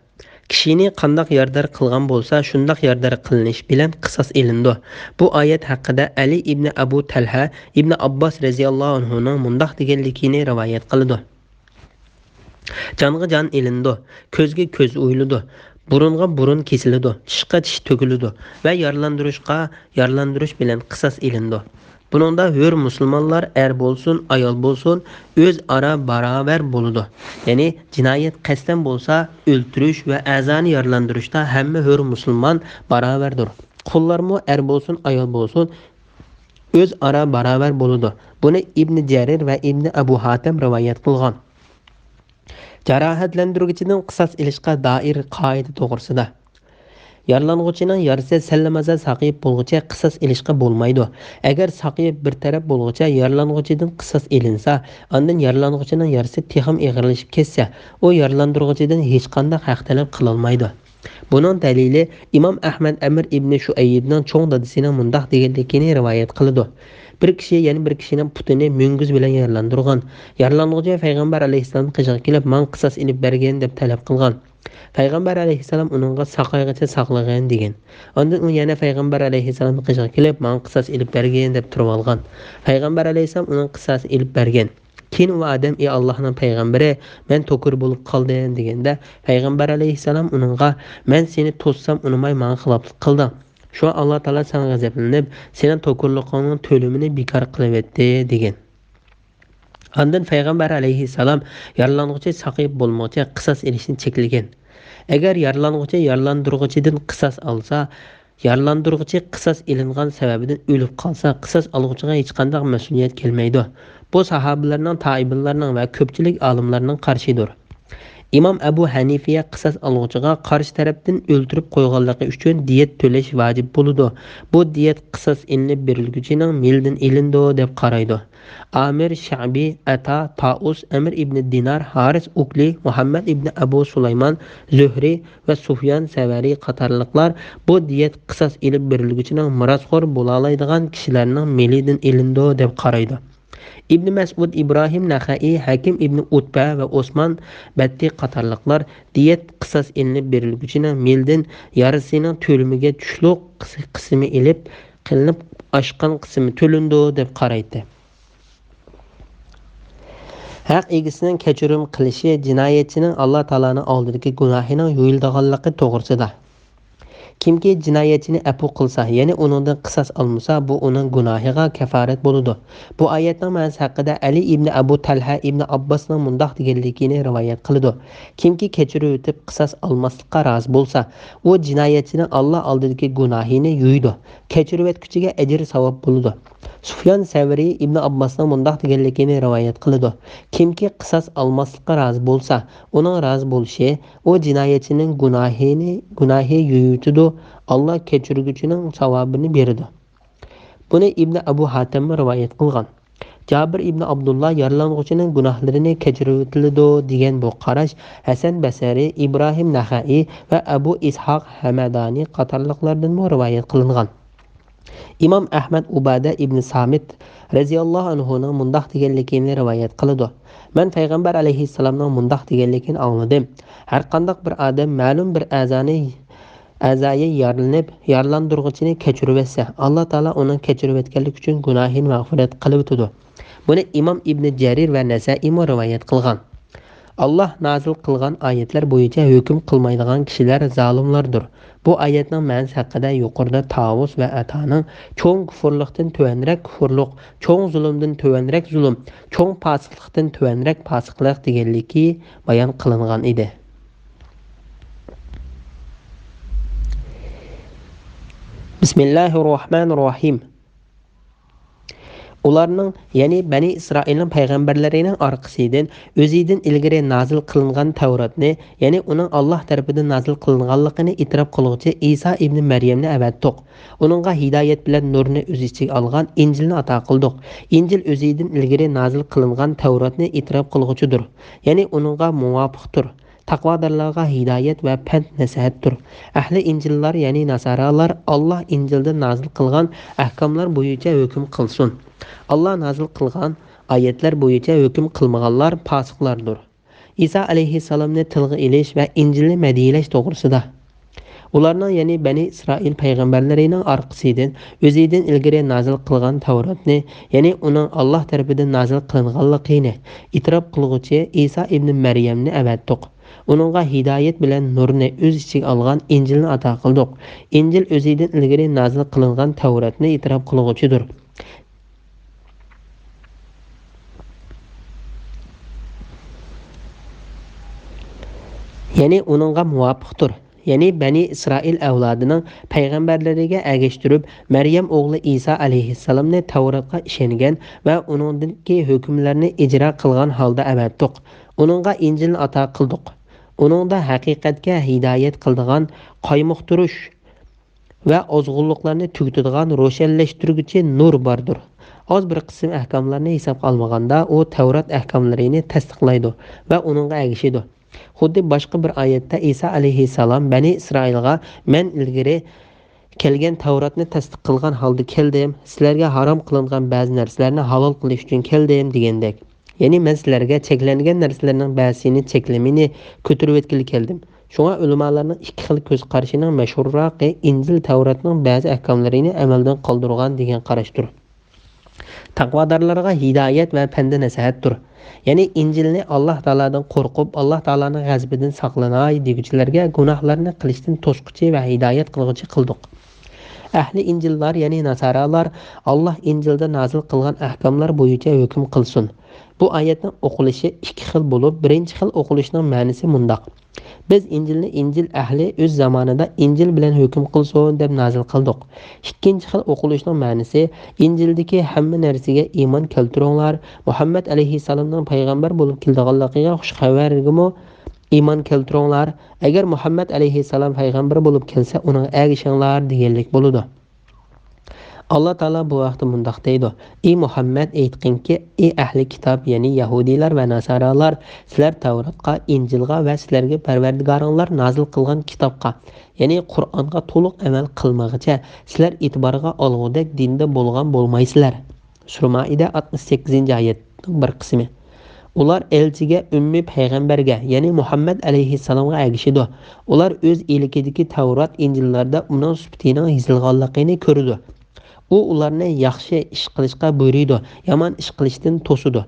Kishini qandoq yordar qilgan bo'lsa, shundoq yordar qilinish bilan qisos elindi. Bu oyat haqida Ali ibn Abu Talha ibn Abbos radhiyallohu anhuning mundoq deganligini rivoyat qildi. Jonga jon elindi, ko'zga ko'z o'yiladi, burunga burun kesiladi, tishqa tish to'kiladi va yarlandirish bilan qisos elindi. Buningda hör musulmonlar er bo'lsin, ayol bo'lsin, o'z ara barobar bo'ladi. Ya'ni jinoyat qasddan bo'lsa, o'ltirish va a'zoni yarlantirishda hamma hör musulmon barobardir. Qullarmi er bo'lsin, ayol bo'lsin, o'z ara barobar bo'ladi. Buni Ibn Jarir va Ibn Abu Hatim rivoyat qilgan. Jarohatlantiruvchidan qisos ilishga doir qoida to'g'risida. Yaralang'uvchining yarasi sallamaza saqiyib bo'lguncha qisos ilishga bo'lmaydi. Agar saqiyib bir taraf bo'lguncha yaralang'uvchidan qisos ilinsa, ondan yaralang'uvchining yarasi texim ig'irlashib ketsa, u yaralantiruvchidan hech qanday haq talab qilolmaydi. Buning dalili Imom Ahmad Amir ibn Shuaybning cho'ng dadasining mundoq deganligini rivoyat qildi. Bir kishi yana bir kishining putini munguz bilan yaralantirgan. Yaralang'uvchi payg'ambar alayhisalom qiziga kelib, "Men qisos ilib bergan" deb talab qilgan. Payg'ambar alayhisalom uningga saqaygacha saqlagan degan. Ondan u yana payg'ambar alayhisalom qiziga kelib, "Men qisos ilib bergan" deb turib olgan. Payg'ambar alayhisalom uning qisosini ilib bergan. Keyin u odam "Ey Allohning payg'ambari, men to'kur bo'lib qoldim" deganda, payg'ambar alayhisalom uningga "Men seni to'ssam unimay men xiloflik qildim. Shu Alloh taolo senga g'azablanib, sening to'kurliqingning to'limini bekor qilib etdi" degan. Ondan payg'ambar alayhisalom yaralang'uvchi saqib bo'lmoqcha qisos ilishni cheklagan. Agar yaralang'uvchi yaralantiruvchidan qisos olsa, yaralantiruvchi qisos ilingan sababidan o'lib qolsa, qisos oluvchiga hech qanday mas'uliyat kelmaydi. Bu sahobalarning, tabiinlarning va ko'pchilik olimlarning qarshidir. Imom Abu Hanifiya qisos oluvchiga qarshi tarafdan o'ltirib qo'yganligi uchun diyet to'lash vojib bo'ladi. Bu diyet qisos ilinib berilguchining mildan ilindi deb qaraydi. Amir Sha'bi, Ata, Taus, Amir ibn Dinar, Haris Ukli, Muhammad ibn Abu Sulaymon, Zuhri va Sufyan Savari qatorliqlar bu diyet qisos ilib berilguchining mirosxo'r bo'la oladigan kishilarning milidan ilindi deb qaraydi. Ibn Mas'ud, Ibrahim Naxai, Hakim ibn Utba va Osman Batti qatorliqlar diyet qisos ilinib berilguchining mildan yarisining to'limiga tushliq qismi ilib qilinib oshgan qismi to'lindi deb qaraydi. Haq egisining kechirim qilishi jinoyatchining Alloh taolaning oldidagi gunohining yo'yildiganligi to'g'risida. Kimki jinoyatchini afu qilsa, ya'ni uningdan qisos olmasa, bu uning gunohiga kafarat bo'ladi. Bu oyatning ma'nosi haqida Ali ibn Abu Talha ibn Abbosning mundoq deganligini rivoyat qildi. Kimki kechirib o'tib qisos olmaslikka rozi bo'lsa, u jinoyatchining Alloh oldidagi gunohini yo'ydi. Kechirib o'tguchiga ajr savob bo'ladi. Sufyan Savri ibn Abbosning mundoq deganligini rivoyat qildi. Kimki qisos olmaslikka rozi bo'lsa, uning rozi bo'lishi u jinoyatchining gunohi yo'yitidi. Allah kechirguchining savobini beradi. Buni Ibn Abu Hatim rivoyat qilgan. Jabir ibn Abdullah yaralang'uvchining gunohlarini kechirib o'tiladi degan bu qarash Hasan Basri, Ibrahim Naxai va Abu Ishoq Hamadani qatorliqlardan rivoyat qilingan. Imom Ahmad Ubada ibn Samit radhiyallohu anhuning mundoq deganligini rivoyat qildi. Men payg'ambar alayhissalomning mundoq deganligini angladim. Har qanday bir odam ma'lum bir a'zoyi yaralantiruvchini kechirib etsa, Alloh taolo uni kechirib etganlik uchun gunohini mag'firat qilib o'tadi. Buni Imom Ibn Jarir va Nasai rivoyat qilgan. Allah nazil qilgan oyatlar bo'yicha hukm qilmaydigan kishilar zolimlardir. Bu oyatning ma'nosi haqida yuqorida Tavus va Ataning cho'ng kufrlikdan tuvanrak kufrlik, cho'ng zulmdan tuvanrak zulm, cho'ng fosiqlikdan tuvanrak fosiqlik deganligi bayon qilingan edi. Bismillahirrohmanirrohim. Ularning, ya'ni Bani Isroilning payg'ambarlarining orqasidan o'zidan ilgari nazil qilingan Tavratni, ya'ni uning Alloh tarafidan nazil qilinganligini e'tirof qiluvchi Isa ibn Maryamni avatdiq. Uningga hidoyat bilan nurni o'z ichiga olgan Injilni ato qildik. Injil o'zidan ilgari nazil qilingan Tavratni e'tirof qiluvchidir, ya'ni uningga muvofiqdir. Taqvodorlarga hidoyat va pand nasihatdir. Ahli Injillar, ya'ni Nasaralar Alloh Injilda nazil qilgan ahkomlar bo'yicha hukm qilsin. Alloh nazil qilgan oyatlar bo'yicha hukm qilmaganlar fosiqlardir. İsa alayhissalomni tilga ilish va Injilni madiyalash to'g'risida. Ularning ya'ni Bani Isroil payg'ambarlarining orqasidan o'zidan ilgari nazil qilgan Tavratni, ya'ni uning Alloh tarafidan nazil qilinganligini e'tirof qilguvchi Isa ibn Maryamni avatdiq. Uningga hidoyat bilan nurni o'z ichiga olgan Injilni ato qildik. Injil o'zidan ilgari nazil qilingan Tavratni e'tirof qilguvchidir. Ya'ni uningga muvofiqdir. Ya'ni Bani Isroil avlodining payg'ambarlariga ergashtirib, Maryam o'g'li Isa alayhissalomni Tavratga ishongan va uningdagi hukmlarni ijro qilgan holda avatdiq. Uningga Injilni ato qildik. Uningda haqiqatga hidoyat qiladigan, qaymoqtirish va ozg'unliklarni tugitadigan ro'shanlashtiruvchi nur bordir. Az bir qism ahkomlarni hisobga olmaganda, u Tavrat ahkomlarini tasdiqlaydi va uningga ergashadi. Xuddi boshqa bir oyatda Isa alayhissalom Bani Isroilga men ilgari kelgan Tavratni tasdiq qilgan holda keldim, sizlarga harom qilingan ba'zi narsalarni halol qilish uchun keldim degandek. Ya'ni men sizlarga cheklangan narsalarning ba'zisini cheklamini ko'tarib o'tkili keldim. Shunga ulamolarning ikki xil ko'z qarashining mashhurroqi Injil Tavratning ba'zi ahkomlarini amaldan qoldirgan degan qarashdir. Taqvodorlarga hidoyat va panda nasihatdir. Ya'ni Injilni Alloh taoladan qo'rqib, Alloh taolaning g'azabidan saqlanay deguchilarga gunohlarni qilishdan to'squchi va hidoyat qilg'uchi qildik. Ahli Injillar, ya'ni nasoralar, Alloh Injilda nazil qilgan ahkomlar bo'yicha hukm qilsin. Bu oyatning o'qilishi ikki xil bo'lib, birinchi xil o'qilishning ma'nosi mundoq: biz Injilni Injil ahli o'z zamonida Injil bilan hukm qilsin deb nazil qildik. Ikkinchi xil o'qilishning ma'nosi: Injildagi hamma narsaga iymon keltiringlar, Muhammad alayhissalomning payg'ambar bo'lib kelganligiga xush xabargami iymon keltiringlar. Agar Muhammad alayhissalom payg'ambar bo'lib kelsa, uning ergashinglar deganlik bo'ladi. Allah Taala bu vaqtda mundoq deydi: ey Muhammad, aytqinki, ey ahli kitob, ya'ni yahudiylar va nasoralar, sizlar Tavratga, Injilga va sizlarga Parvardigoringlar nazil qilgan kitobga, ya'ni Qur'onga to'liq amal qilmaguncha sizlar e'tiborga olgudek dinda bo'lgan bo'lmaysizlar. Sura Maida 68-oyatning bir qismi. Ular elchiga, ummiy payg'ambarga, ya'ni Muhammad alayhissalomga ergashidi. Ular o'z elikidagi Tavrat, Injillarda uning sifatining yozilganligini ko'rdi. U ularni yaxshi ish qilishga buyurdi, yomon ish qilishdan to'sidi.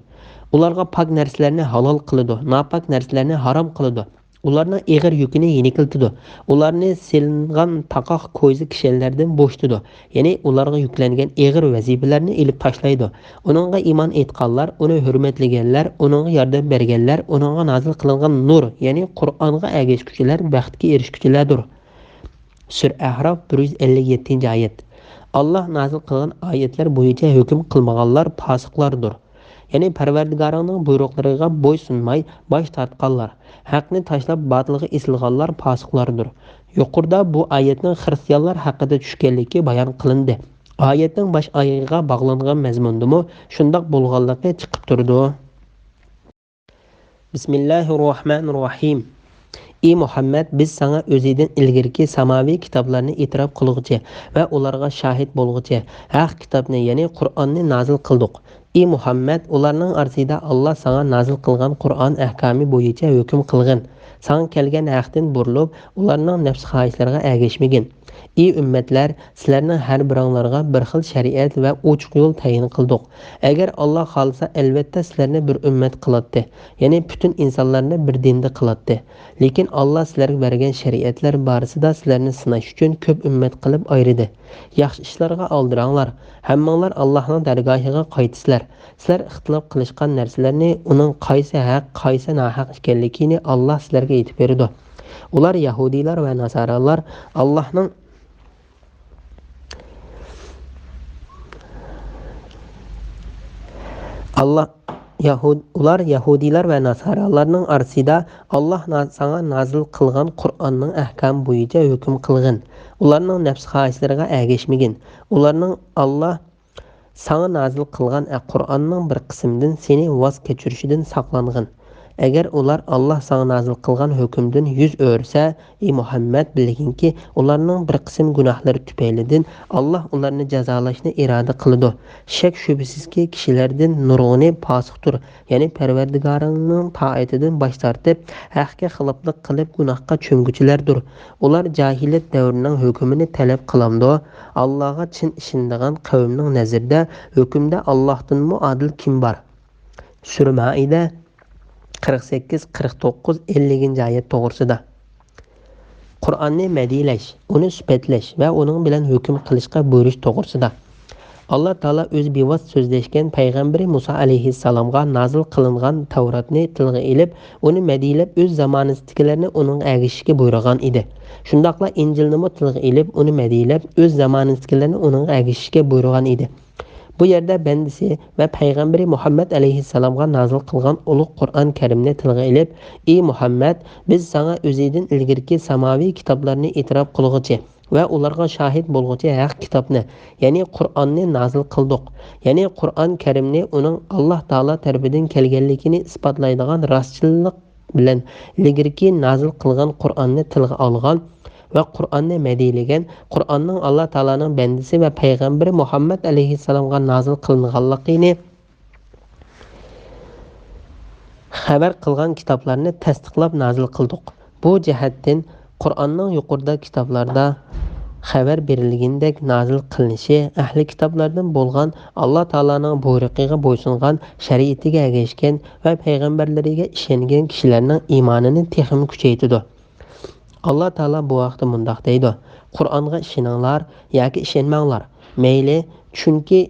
Ularga pok narsalarni halol qiladi, nopok narsalarni harom qiladi. Ularning eg'ir yukini yengiltidi. Ularni silingan taqoq ko'zi kishilardan bo'shtidi. Ya'ni ularga yuklangan eg'ir vazifalarni ilib tashlaydi. Uningga iymon etganlar, uni hurmatlaganlar, uningga yordam berganlar, uningga nazil qilingan nur, ya'ni Qur'onga ergashuvchilar baxtga erishguchilardir. Sura Ahrof 157-oyat. Allah nazil qilgan oyatlar bo'yicha hukm qilmaganlar fosiqlardir. Ya'ni Parvardigoringning buyruqlariga bo'ysunmay bosh tortganlar, haqni tashlab botilga isilganlar fosiqlardir. Yuqorida bu oyatning xristianlar haqida tushganligi bayon qilindi. Oyatning bosh oyog'iga bog'langan mazmundimi shundoq bo'lganligi chiqib turdi. Bismillahirrohmanirrohim. Ey Muhammad, biz sana o'zidan ilgirki samoviy kitoblarni e'tirof qilg'uchi va ularga shahid bo'lg'uchi haq kitobni, ya'ni Qur'onni nazil qildik. Ey Muhammad, ularning orasida Alloh sana nazil qilgan Qur'on ahkomi bo'yicha hukm qilgan. Sana kelgan haqdan burilib, ularning nafs xohishlariga ergashmagin. Ey ummatlar, sizlarning har biringlarga bir xil shariat va ochiq yo'l tayin qildik. Agar Alloh xolsa, albatta sizlarni bir ummat qiladi, ya'ni butun insonlarni bir dinda qiladi. Lekin Alloh sizlarga bergan shariatlar borasida sizlarni sinash uchun ko'p ummat qilib ayirdi. Yaxshi ishlarga oldiranglar, hammanglar Allohning dargohiga qaytisizlar. Sizlar ixtilof qilishgan narsalarni, uning qaysi haq, qaysi nohaq ekanligini Alloh sizlarga aytib berdi. Ular yahudiylar va nasoralar Allohning ular yahudiylar va nasoralarning orasida Alloh sana nazil qilgan Qur'onning ahkom bo'yicha hukm qilgan. Ularning nafs xohishlariga ergashmagin. Ularning Alloh sana nazil qilgan Qur'onning bir qismidan seni voz kechirishidan saqlangan. Agar ular Alloh sana nazil qilgan hukmdan yuz o'rsa, ey Muhammad bilginki, ularning bir qism gunohlari tufaylidan Alloh ularni jazolashni iroda qiladi. Shak shubsizki kishilardan nurg'uni fosiqdir, ya'ni Parvardigoringning toatidan bosh tortib, haqqa xiloflik qilib gunohga cho'mguchilardir. Ular jahiliyat davrining hukmini talab qilamdi. Allohga chin ishonadigan qavmning nazarida hukmda Allohdan muadil kim bor? Sura Maida 48, 49, 50 oyat to'g'risida. Qur'onni madiylash, uni sifatlash va uning bilan hukm qilishga buyurish to'g'risida. Alloh taolo o'z bevos so'zlashgan payg'ambari Musa alayhissalomga nazil qilingan Tavratni tilga ilib, uni madiyalab o'z zamonasidagilarni uning agishiga buyurgan edi. Shundaqla Injilni tilga ilib, uni madiyalab o'z zamonasidagilarni uning agishiga buyurgan edi. Bu yerda bandisi va payg'ambari Muhammad alayhissalomga nazil qilgan ulug' Qur'on Karimni tilga ilib, ey Muhammad, biz sana o'zidan ilgirki samoviy kitoblarni e'tirof qilg'uchi va ularga shahid bo'lg'uchi haq kitobni, ya'ni Qur'onni nazil qildik. Ya'ni Qur'on Karimni uning Alloh taolo tarafidan kelganligini isbotlaydigan rostchilik bilan ilgirki nazil qilgan Qur'onni tilga olgan va Qur'onni madiylagan, Qur'onning Alloh taolaning bandisi va payg'ambari Muhammad alayhissalomga nazil qilinganligini xabar qilgan kitoblarni tasdiqlab nazil qildik. Bu jihatdan Qur'onning yuqorida kitoblarda xabar berilgandek nazil qilinishi ahli kitoblardan bo'lgan Alloh taolaning buyrug'iga bo'ysungan, shariatiga ergashgan va payg'ambarlariga ishongan kishilarning iymonini texim kuchaytirdi. Alloh taolo bu vaqtda mundoq deydi: Qur'onga ishoninglar yoki ishonmanglar. Mayli, chunki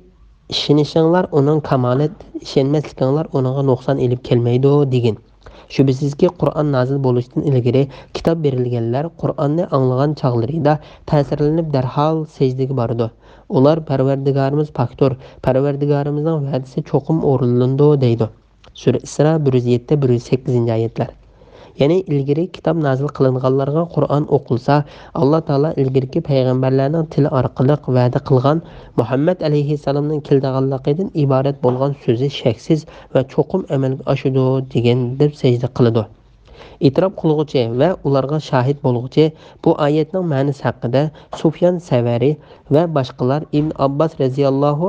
ishonishinglar uning kamolat, ishonmaslikinglar uningga nuqson elib kelmaydi degan. Shubsizki Qur'on nazil bo'lishidan ilgari kitob berilganlar Qur'onni anglagan chog'larida ta'sirlanib darhol sajdaga bordi. Ular Parvardigorimiz pokdir, Parvardigorimizning va'dasi cho'qim o'rinlandi deydi. Sura Isro 107-108 oyatlar. Ya'ni ilgari kitob nazil qilinganlarga Qur'on o'qilsa, Alloh taolo ilgirki payg'ambarlarning tili orqali va'da qilgan Muhammad alayhissalomning keldiganligidan iborat bo'lgan so'zi shaksiz va cho'qim amalga oshadi degan deb sajda qiladi. E'tirof qilg'uchi va ularga shahid bo'lg'uchi bu oyatning ma'nosi haqida Sufyan Savari va boshqalar Ibn Abbos radhiyallohu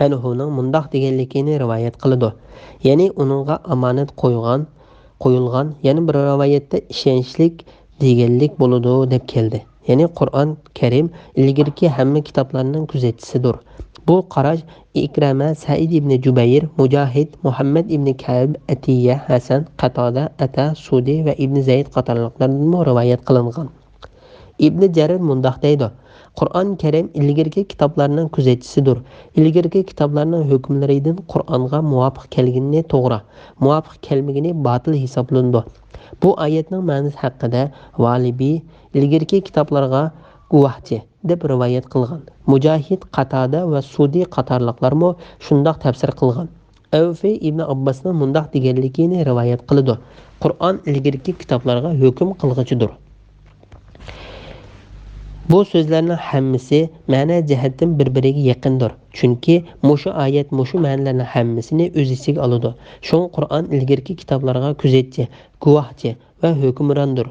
anhuning mundoq deganligini rivoyat qiladi. Ya'ni uningga omonat qo'yilgan, yana bir rivoyatda ishonchlik deganlik bo'ladi deb keldi. Ya'ni Qur'on Karim ilgirki hamma kitoblarning kuzatchisidir. Bu qarash Ikrama, Said ibn Jubayr, Mujahid, Muhammad ibn Ka'b, Atiyya, Hasan, Qatada, Ata, Sudi va Ibn Zayd qatorliqlardan rivoyat qilingan. Ibn Jarir mundoq deydi: Qur'on Karim ilgirki kitoblarning kuzatchisidir. Ilgirki kitoblarning hukmlaridan Qur'onga muvofiq kelganini to'g'ri, muvofiq kelmagani botil hisoblandi. Bu oyatning ma'nosi haqida Valibi ilgirki kitoblarga guvohchi deb rivoyat qilgan. Mujahid, Qatada va Sudi qatorliqlarmo shundoq tafsir qilgan. Avfi ibn Abbosning mundoq deganligini rivoyat qiladi: Qur'on ilgirki kitoblarga hukm qilg'ichidir. Bu so'zlarning hammasi ma'na jihatdan bir-biriga yaqindir. Chunki mushu oyat mushu ma'nolarning hammasini o'z ichiga oladi. Shun Qur'on ilgirki kitoblarga kuzatchi, guvohchi va hukmrondir.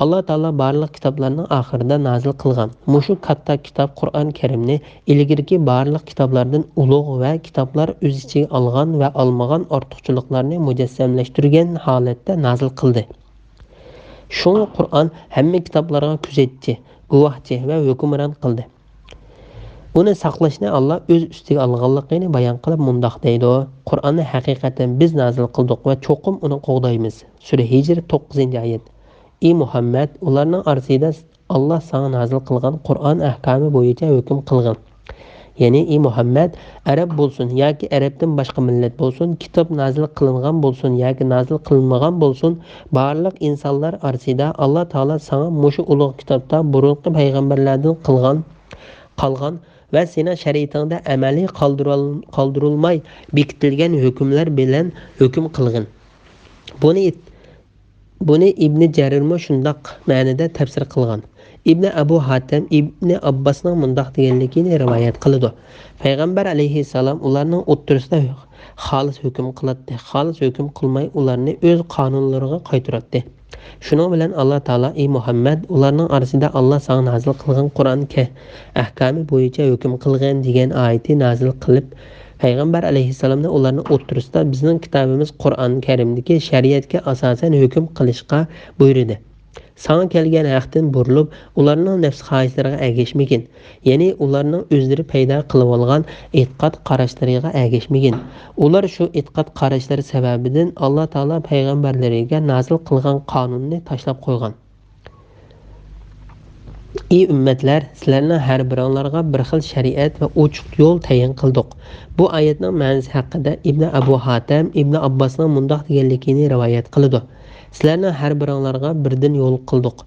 Alloh taolo barliq kitoblarning oxirida nazil qilgan mushu katta kitob Qur'on Karimni ilgirki barliq kitoblardan ulug' va kitoblar o'z ichiga olgan va olmagan ortiqchiliklarni mujassamlashtirgan holatda nazil qildi. Shun Qur'on hamma kitoblarga kuzatchi, guvohchi va hukmron qildi. Uni saqlashni Alloh o'z ustiga olganligini bayon qilib mundoq deydi: Qur'onni haqiqatan biz nazil qildik va cho'qim uni qo'g'daymiz. Sura Hijr 9-oyat. Ey Muhammad, ularning orasida Alloh sana nazil qilgan Qur'on ahkomi bo'yicha hukm qilgan. Ya'ni ey Muhammad, arab bo'lsin yoki arabdan boshqa millat bo'lsin, kitob nazil qilingan bo'lsin yoki nazil qilinmagan bo'lsin, barliq insonlar orasida Alloh taolo sana mushu ulug' kitobda burungi payg'ambarlardan qolgan va seni shariatingda amaliy qoldirilmay bekitilgan hukmlar bilan hukm qilgan. Buni Ibn Jarirmo shundoq ma'noda tafsir qilgan. Ibn Abu Hatim Ibn Abbosning mundoq deganligini rivoyat qiladi: Payg'ambar alayhissalom ularning o'ttirisida xolis hukm qiladi. Xolis hukm qilmay ularni o'z qonunlariga qaytaradi. Shuning bilan Alloh taolo ey Muhammad ularning orasida Alloh senga nazil qilgan Qur'onga ahkami bo'yicha hukm qilgan degan oyatni nazil qilib Payg'ambar alayhissalomni ularning o'ttirisida bizning kitobimiz Qur'on Karimdagi shariatga asosan hukm qilishga buyurdi. Sana kelgan haqdan burilib, ularning nafs xohishlariga ergashmagin. Ya'ni ularning o'zlari paydo qilib olgan e'tiqod qarashlariga ergashmagin. Ular shu e'tiqod qarashlari sababidan Alloh taolo payg'ambarlariga nazil qilgan qonunni tashlab qo'ygan. Ey ummatlar, sizlarning har biringlarga bir xil shariat va ochiq yo'l tayin qildik. Bu oyatning ma'nosi haqida Ibn Abu Hatim Ibn Abbosning mundoq deganligini rivoyat qildi. Sizlarning har biringlarga birdan yo'l qildik.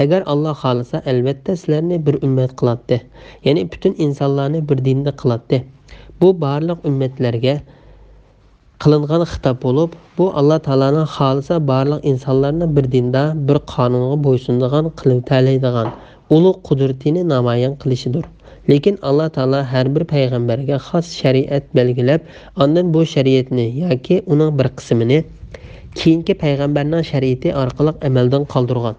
Agar Alloh xolisa, albatta sizlarni bir ummat qiladi. Ya'ni butun insonlarni bir dinda qiladi. Bu barliq ummatlarga qilingan xitob bo'lib, bu Alloh taolaning xolisa barliq insonlarni bir dinda, bir qonunga bo'ysunadigan qilib ta'laydigan ulug' qudratini namoyon qilishidir. Lekin Alloh taolo har bir payg'ambarga xos shariat belgilab, ondan bu shariatni yoki uning bir qismini keyingi payg'ambarning shariati orqali amaldan qoldirgan.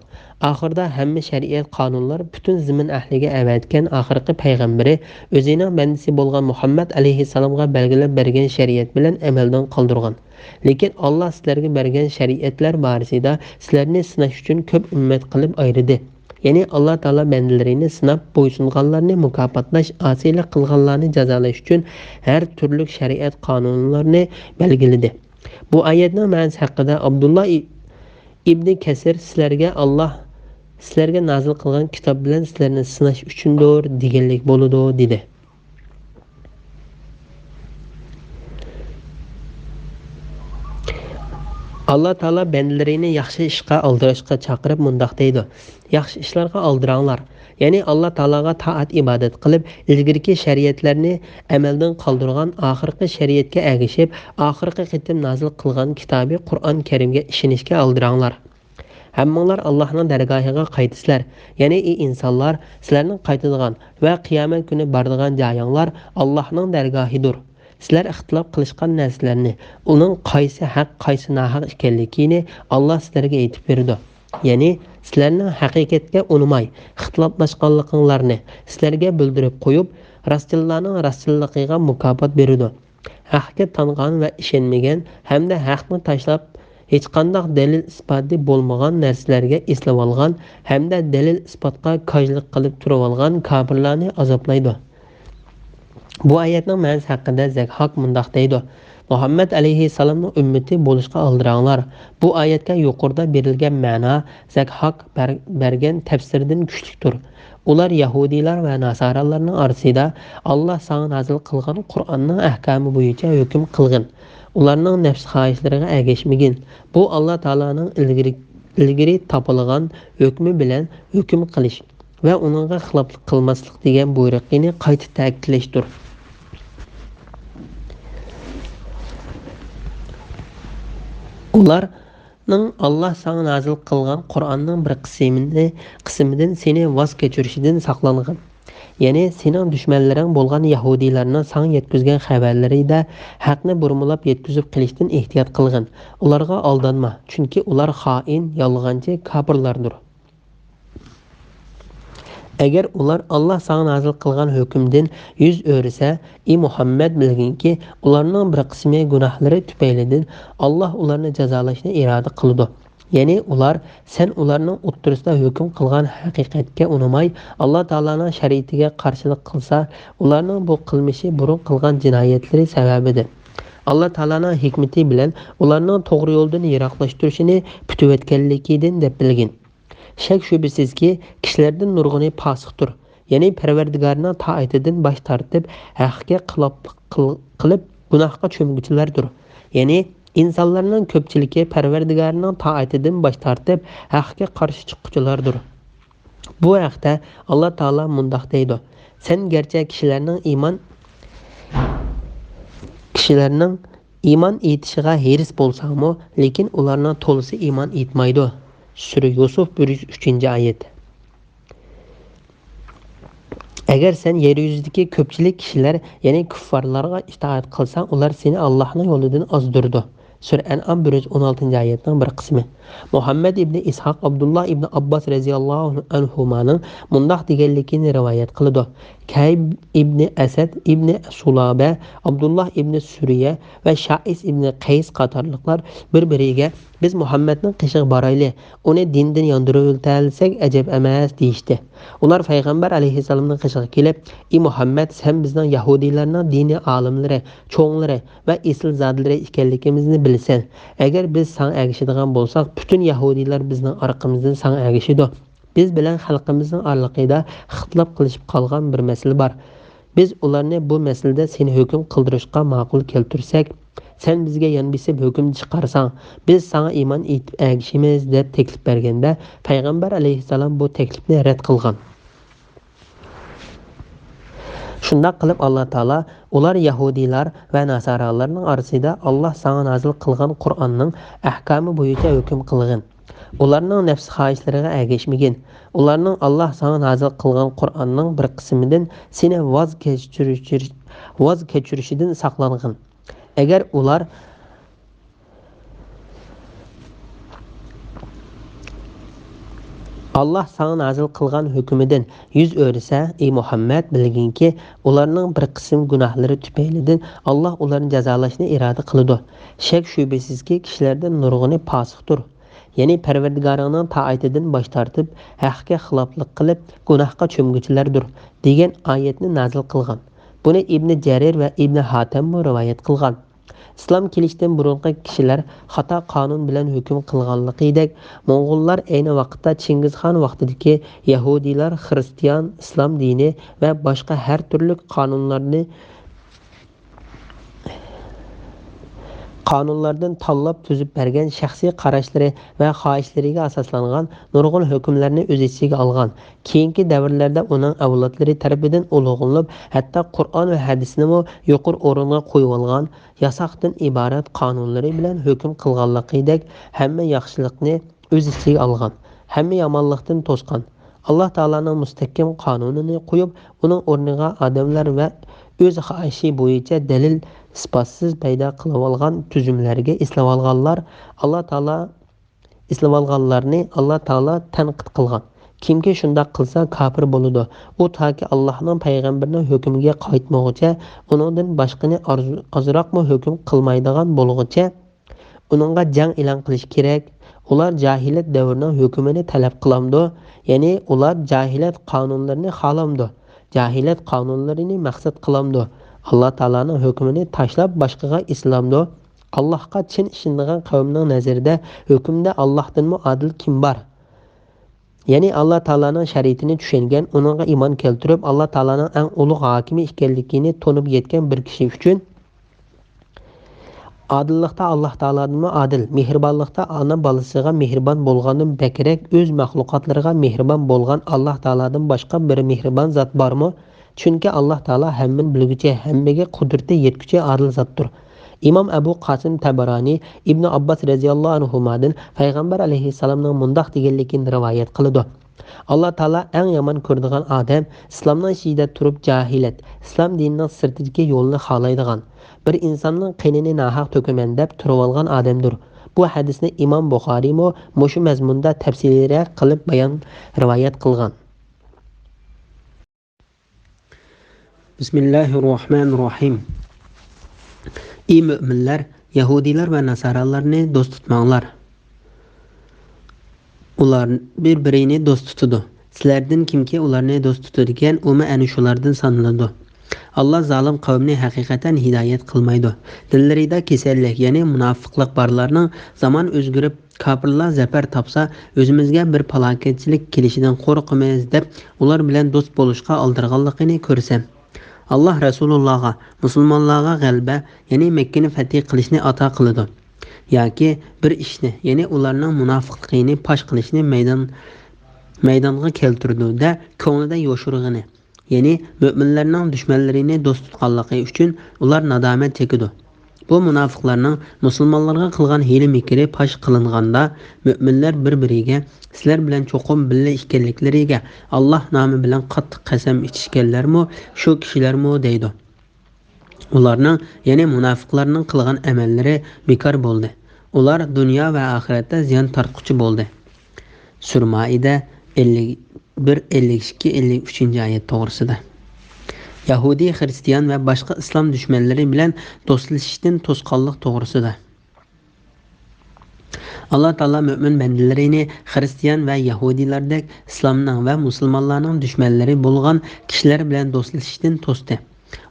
Oxirida hamma shariat qonunlar butun zamin ahliga avatgan oxirgi payg'ambari o'zining bandasi bo'lgan Muhammad alayhissalomga belgilab bergan shariat bilan amaldan qoldirgan. Lekin Alloh sizlarga bergan shariatlar borasida sizlarni sinash uchun ko'p ummat qilib ayirdi. Ya'ni Alloh taolo bandalarini sinab bo'ysunganlarni mukofotlash, osiylik qilganlarni jazolash uchun har turli shariat qonunlarini belgiladi. Bu oyatning ma'nosi haqida Abdullah ibn Kasir sizlarga nazil qilgan kitob bilan sizlarni sinash uchundir deganlik bo'ladi dedi. Alloh taolo bandalarini yaxshi ishga aldirishga chaqirib mundoq deydi. Yaxshi ishlarga aldiranglar. Ya'ni Alloh taologa taat ibodat qilib, ilgirki shariatlarni amaldan qoldirgan, oxirgi shariatga ergashib, oxirgi qitim nazil qilgan kitobi Qur'on Karimga ishonishga aldiranglar. Hammanglar Allohning dargohiga qaytisizlar. Ya'ni ey insonlar, sizlarning qaytadigan va qiyomat kuni boradigan joyinglar Allohning dargohidir. Sizlar ixtilof qilishgan narsalarni, uning qaysi haq, qaysi nohaq ekanligini Alloh sizlarga aytib berdi. Ya'ni sizlarning haqiqatga unmay, ixtiloflashganliklaringizni sizlarga bildirib qo'yib, rostchilarning rostchilligiga mukofot berdi. Haqga tangan va ishonmagan hamda haqni tashlab hech qanday dalil isboti bo'lmagan narsalarga eslab olgan hamda dalil isbotga kojlik qilib turib olgan kofirlarni azoblaydi. Bu oyatning ma'nosi haqida Zakhok mundoq deydi. Muhammad alayhissalomning ummati bo'lishga aldiranglar. Bu oyatga yuqorida berilgan ma'no Zakhok bergan tafsirdan kuchlidir. Ular Yahudiylar va Nasoralarning orasida Alloh senga nazil qilgan Qur'onning ahkomi bo'yicha hukm qilgin. Ularning nafs xohishlariga ergashmagin. Bu Alloh taolaning ilgari topilgan hukmi bilan hukm qilish va uningga xiloflik qilmaslik degan buyrug'ini qayta ta'kidlashdir. Ularning Alloh senga nazil qilgan Qur'onning bir qismidan seni voz kechirishdan saqlangan. Ya'ni sening dushmanlaring bo'lgan Yahudiylarning senga yetkazgan xabarlarida haqni burmulab yetkazib qilishdan ehtiyot qilgin. Ularga aldanma, chunki ular xoin, yolg'onchi kofirlardir. Agar ular Alloh senga nazil qilgan hukmdan yuz o'risa, ey Muhammad bilginki, ularning bir qismi gunohlari tufaylidan Alloh ularni jazolashni iroda qildi. Ya'ni sen ularning o'ttirisida hukm qilgan haqiqatga unamay, Alloh taolaning shariatiga qarshilik qilsa, ularning bu qilmishi burun qilgan jinoyatlari sababidir. Alloh taolaning hikmati bilan ularning to'g'ri yo'ldan yiroqlashtirishini kutayotganligidan deb bilgin. Shak shubasizki, kishilardan nurg'uni fosiqdir. Ya'ni Parvardigorning toatidan bosh tortib, haqqa qilib gunohga cho'mguchilardir. Ya'ni insonlarning ko'pchiligi Parvardigorning toatidan bosh tortib, haqqa qarshi chiquvchilardir. Bu haqda Alloh taolo mundoq deydi: Sen garchi kishilarning iymon etishiga heris bo'lsangmi, lekin ularning to'lisi iymon etmaydi. Sura Yusuf 103-oyat. Agar sen yer yuzidagi ko'pchilik kishilar, ya'ni kuffarlarga itoat qilsang, ular seni Allohning yo'lidan ozdirdi. Sura An'am 116-oyatning bir qismi. Muhammad ibn Ishoq Abdullah ibn Abbos radhiyallohu anhumaning mundoq deganligini rivoyat qiladi. Kayb ibn Asad ibn Sulaba, Abdullah ibn Suriya va Sha'is ibn Qays qatorliqlar bir-biriga biz Muhammadning qishiga borayli, uni dindan yondirib o'ltirsak ajab emas deyishdi. Ular payg'ambar alayhissalomning qishiga kelib, "Ey Muhammad, sen bizning yahudiylarning dini olimlari, cho'nglari va asl zodlari ekanligimizni bilsan. Agar biz san agishadigan bo'lsak, butun yahudiylar bizning orqamizdan san agishidi. Biz bilan xalqimizning oraliqida ixtilof qilishib qolgan bir masala bor. Biz ularni bu masalada seni hukm qildirishga ma'qul keltirsak, sen bizga yon besib hukm chiqarsang, biz sana iymon etib agishimiz" deb taklif berganda, payg'ambar alayhissalom bu taklifni rad qilgan. Shunda qilib Alloh taolo ular yahudiylar va nasoralarning orasida Alloh sana nozil qilgan Qur'onning ahkomi bo'yicha hukm qilgan. Ularning nafs xohishlariga agishmagin. Ularning Alloh sana nozil qilgan Qur'onning bir qismidan seni voz kechirishidan saqlangan. Agar ular Allah sana nazil qilgan hukmidan yuz o'risa, ey Muhammad, bilginki, ularning bir qism gunohlari tufaylidan Alloh ularni jazolashni iroda qiladi. Shak shubasizki, kishilardan nurg'uni fosiqdir. Ya'ni Parvardigoringning taatidan bosh tortib, haqqa xiloflik qilib, gunohga cho'mguchilardir degan oyatni nazil qilgan. Buni Ibn Jarir va Ibn Hatam rivoyat qilgan. Islom kelishdan burungi kishilar xato qonun bilan hukm qilganligidek, Mo'ng'ullar ayni vaqtda Chingizxon vaqtidagi yahudiylar, xristian, islom dini va boshqa har turli qonunlardan tanlab tuzib bergan shaxsiy qarashlari va xohishlariga asoslangan nurg'un hukmlarni o'z ichiga olgan. Keyingi davrlarda uning avlodlari tarafidan ulug'lanib, hatto Qur'on va hadisni yuqori o'ringa qo'yib olgan, yasoqdan iborat qonunlari bilan hukm qilganligidek hamma yaxshilikni o'z ichiga olgan, hamma yomonlikdan to'sgan. Alloh taolaning mustahkam qonunini qo'yib, uning o'rniga odamlar va o'z xohishi bo'yicha dalil isbotsiz paydo qilib olgan tuzumlarga islavolganlarni Alloh taolo tanqid qilgan. Kimki shunday qilsa kofir bo'ladi. U toki Allohning payg'ambarining hukmiga qaytmoqcha, uningdan boshqani ozroqmi hukm qilmaydigan bo'lguncha uningga jang e'lon qilish kerak. Ular jahiliyat davrining hukmini talab qilamdi, ya'ni ular jahiliyat qonunlarini xolamdi. Jahiliyat qonunlarini maqsad qilamdi. Alloh taolaning hukmini tashlab boshqaga islomdi. Allohga chin ishongan qavmning nazarida hukmda Allohdanmi adil kim bor? Ya'ni Alloh taolaning shariatini tushungan, uningga iymon keltirib, Alloh taolaning eng ulug' hokimi ekanligini to'nib yetgan bir kishi uchun adillikda Alloh taoladanmi adil, mehribonlikda ona bolasiga mehribon bo'lgandan bakrak o'z maxluqotlariga mehribon bo'lgan Alloh taoladan boshqa bir mehribon zot bormi? Chunki Alloh taolo hammani bilguchi, hammaga qudrati yetguchi adil zotdir. İmam Abu Qasim Tabarani İbn Abbas radhiyallohu anhumadan payg'ambar alayhissalomning mundoq deganligini rivoyat qiladi. Alloh taolo eng yomon ko'radigan odam islomning ichida turib jahiliyat, islom dinining sirtidagi yo'lni xohlaydigan, bir insonning qinini nahaq to'kaman deb turib olgan odamdir. Bu hadisni Imom Buxoriy mushu mazmunda tafsilroq qilib rivoyat qilgan. Bismillahirrohmanirrohim. Ey müminler, Yahudiler ve Nasaralarni do'st tutmanglar. Ular bir-birini do'st tutadi. Sizlardan kimki ularni do'st tutadigan, umi ana shulardan sanaladi. Allah zalim qavmni haqiqatan hidoyat qilmaydi. Dillarida kasallik, ya'ni munofiqlik borlarning zamon o'zgarib, kofirlar zafar topsa, o'zimizga bir falokatchilik kelishidan qo'rqamiz deb ular bilan do'st bo'lishga oldirganligini ko'rsam. Allah Resulullah'a, musulmonlarga g'alaba, ya'ni Mekkani fath qilishni ato qiladi. Yoki bir ishni, ya'ni ularning munofiqligini pash qilishni maydonga keltirdi-da, ko'nglida yoshurg'ini, ya'ni mu'minlarning dushmanlarini do'st tutganligi uchun ular nadomat chekadi. Bu munofiqlarning musulmonlarga qilgan hiyla mikri pash qilinganda mo'minlar bir-biriga sizlar bilan cho'qim billa ekanliklariga Alloh nomi bilan qattiq qasam ichishganlarmi, shu kishilarmi deydi. Ularning, ya'ni munofiqlarning qilgan amallari bekor bo'ldi. Ular dunyo va oxiratda ziyon tortquchi bo'ldi. Surmaida 51, 52, 53 oyat to'g'risida. Yahudi, Hristiyan va boshqa islom dushmanlari bilan do'stlashishdan to'sqonlik to'g'risida. Alloh taolo mo'min bandalarini Hristiyan va Yahudilardek islomning va musulmonlarning dushmanlari bo'lgan kishilar bilan do'stlashishdan to'sdi.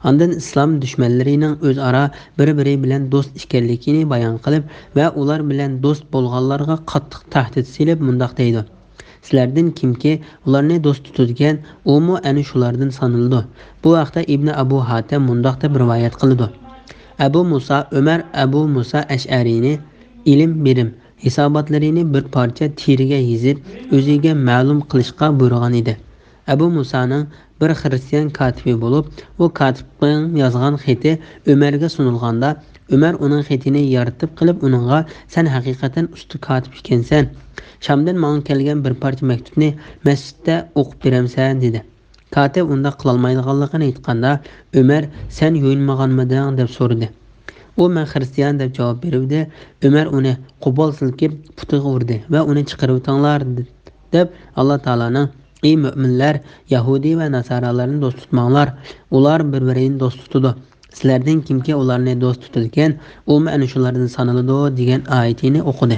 Ondan islom dushmanlarining o'zaro bir-biri bilan do'st ekanligini bayon qilib va ular bilan do'st bo'lganlarga qattiq tahdid silib mundoq deydi: Sizlardan kimki ularni do'st tutadigan, u ana shulardan sanildi. Bu haqda Ibn Abu Hatim mundoq deb rivoyat qildi. Abu Musa Umar Abu Musa Ash'ariyni ilm birim hisobotlarini bir parcha teriga yezib o'ziga ma'lum qilishga buyurgan edi. Abu Musaning bir Hristiyan katibi bo'lib, u katibning yozgan xati Umarga sunilganda, Umar uning xatini yaritib qilib uningga: "Sen haqiqatan usta katib ekansan. Shamdan menga kelgan bir parcha maktubni masjidda o'qib beramsan" dedi. Katib unda qilolmaydiganligini aytganda, Umar: "Sen yo'yinmaganmiding?" deb so'radi. U "Men Hristiyan" deb javob berdi. Umar uni qo'pol silkib putiga urdi va uni chiqarib o'tinglar deb Alloh taolaning: "Ey mu'minlar, Yahudi va Nasoralarni do'st tutmanglar. Ular bir-birini do'st tutadi. Sizlardan kimki ularni do'st tutadigan, u ana shulardan sanaladi" degan oyatini o'qidi.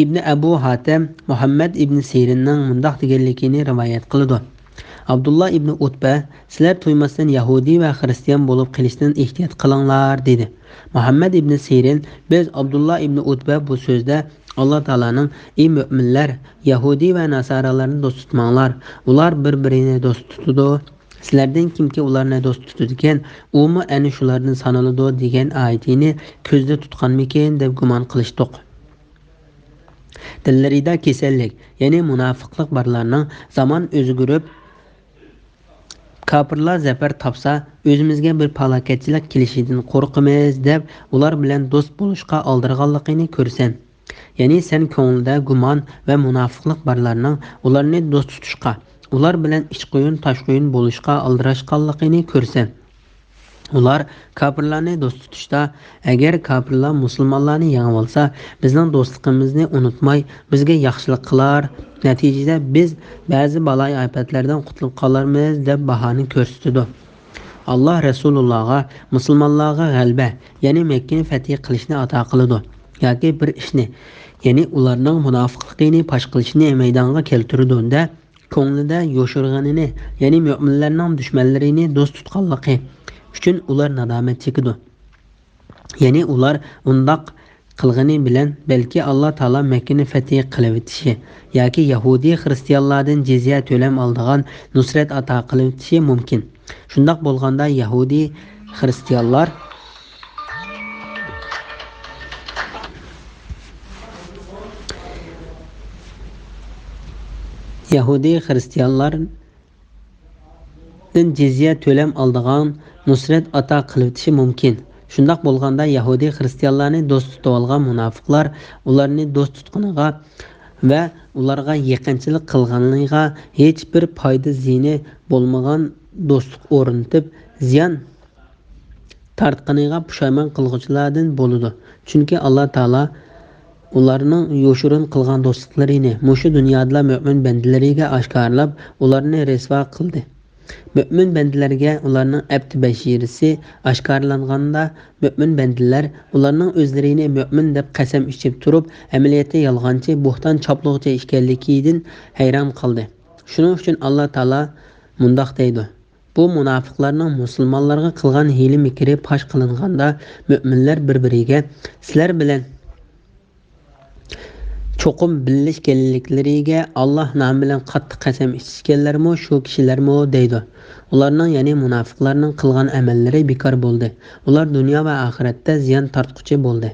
Ibn Abu Hatim Muhammad ibn Sirinning mundoq deganligini rivoyat qildi. Abdullah ibn Utba: "Sizlar to'ymasdan Yahudi va Hristiyan bo'lib qilishdan ehtiyot qilinglar" dedi. Muhammad ibn Sirin: "Biz Abdullah ibn Utba bu so'zda Alloh taolaning: Ey mu'minlar, Yahudi va Nasoralarni do'st tutmanglar. Ular bir-birini do'st tutadi. Sizlardan kimki ularni do'st tutadigan, u ana shulardan sanaladi" degan oyatini ko'zda tutganmikin deb gumon qilishdik. Dillarida kasallik, ya'ni munofiqlik borlarning zamon o'zgarib kafirlar zafar topsa, o'zimizga bir falokatchilik kelishidan qo'rqamiz deb ular bilan do'st bo'lishga oldirganligini ko'rsan. Ya'ni sen ko'nglida gumon va munofiqlik borlarning ularni do'st tutishga, ular bilan ichqo'yin tashqo'yin bo'lishga oldirashganligini ko'rsan. Ular kafirlarni do'st tutishda, agar kafirlar musulmonlarni yengib olsa, bizning do'stligimizni unutmay bizga yaxshilik qilar, natijada biz ba'zi balo ofatlardan qutulib qolarmiz deb bahoni ko'rsatdi. Alloh Rasulullohga musulmonlarga g'alaba, ya'ni Makkani fath qilishni ato qildi. Yoki bir ishni, ya'ni ularning munofiqligini pash qilishni maydonga keltirdi-da, ko'nglida yo'shirganini, ya'ni mu'minlarning dushmanlarini do'st tutganligi uchun ular nadomat chekidi. Ya'ni ular undoq qilgani bilan balki Alloh taolo Makkani fath qilib o'tishi yoki Yahudi Hristiyanlardan jizya to'lam oldigan nusrat ato qilib o'tishi mumkin. Shundoq bo'lganda Yahudi Hristiyanlar jizya to'lam oldigan nusrat ato qilib o'tishi mumkin. Shundoq bo'lganda Yahudi Hristiyanlarni do'st tutib olgan munofiqlar ularni do'st tutganiga va ularga yaqinchilik qilganligiga hech bir foyda ziyni bo'lmagan do'stlik o'rnatib ziyon tortganiga pushaymon qilguvchilardan bo'ladi. Chunki Alloh taolo ularning yo'shirin qilgan do'stliklarini mushu dunyoda mo'min bandalariga oshkorlab, ularni risvo qildi. Mo'min bandalarga ularning abdi bashirisi oshkorlanganda, mo'min bandalar ularning o'zlarini mo'min deb qasam ichib turib, amaliyotda yolg'onchi, bo'xton choploqchi ekanligidan hayron qoldi. Shuning uchun Alloh taolo mundoq deydi: Bu munofiqlarning musulmonlarga qilgan hiyla mikri pash qilinganda, mo'minlar bir-biriga sizlar bilan cho'qim birlashganliklariga Alloh nomi bilan qattiq qasam ichishganlarmi, shu kishilarmi deydi. Ularning, ya'ni munofiqlarning qilgan amallari bekor bo'ldi. Ular dunyo va oxiratda ziyon tortquchi bo'ldi.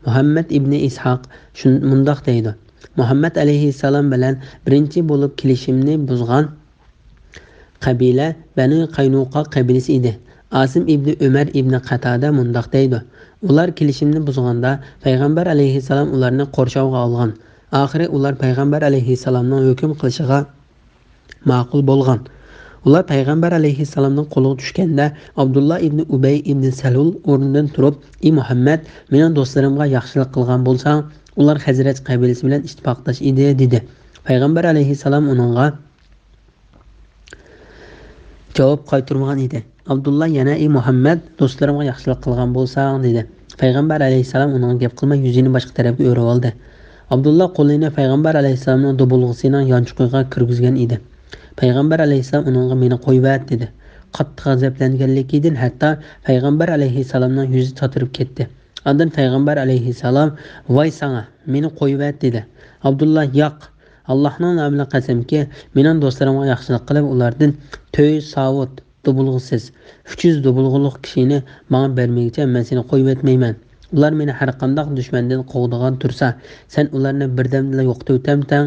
Muhammad ibn Ishoq mundoq deydi: Muhammad alayhissalom bilan birinchi bo'lib kelishimni buzgan qabila Banu Qaynuqa qabilasi edi. Asim ibn Ömer ibn Qatada mundaq deydi. Ular kelishimni buzganda payg'ambar alayhissalom ularni qo'rshovga olgan. Oxiri ular payg'ambar alayhissalomning hukm qilishiga ma'qul bo'lgan. Ular payg'ambar alayhissalomning qo'liga tushganda Abdullah ibn Ubay ibn Salul o'rnidan turib, "Ey Muhammad, mening do'stlarimga yaxshilik qilgan bo'lsang, ular Hazrat qabilasi bilan ittifoqdosh edi" dedi. Payg'ambar alayhissalom uningga javob qaytarmagan edi. Abdullah yana "Ey Muhammad, do'stlarimga yaxshilik qilgan bo'lsang" dedi. Payg'ambar alayhissalom uning gap qilmay yuzini boshqa tarafga o'rib oldi. Abdullah qo'lini payg'ambar alayhissalomning dubulg'isining yonchuqiga kirgizgan edi. Payg'ambar alayhissalom uningga "Meni qo'yvat" dedi. Qattiq g'azablanganligidan hatto payg'ambar alayhissalomning yuzi totirib ketdi. Ondan payg'ambar alayhissalom "Voy sana, meni qo'yvat" dedi. Abdullah "Yo'q, Allohning nomiga qasamki, mening do'stlarimga yaxshilik qilib, ulardan 4 savut dubulg'isiz 300 dubulg'liq kishini menga bermaycha men seni qo'yvatmayman. Ular meni har qanday dushmandan qo'g'digan tursa, sen ularni birdamla yo'qotib o'tamsan.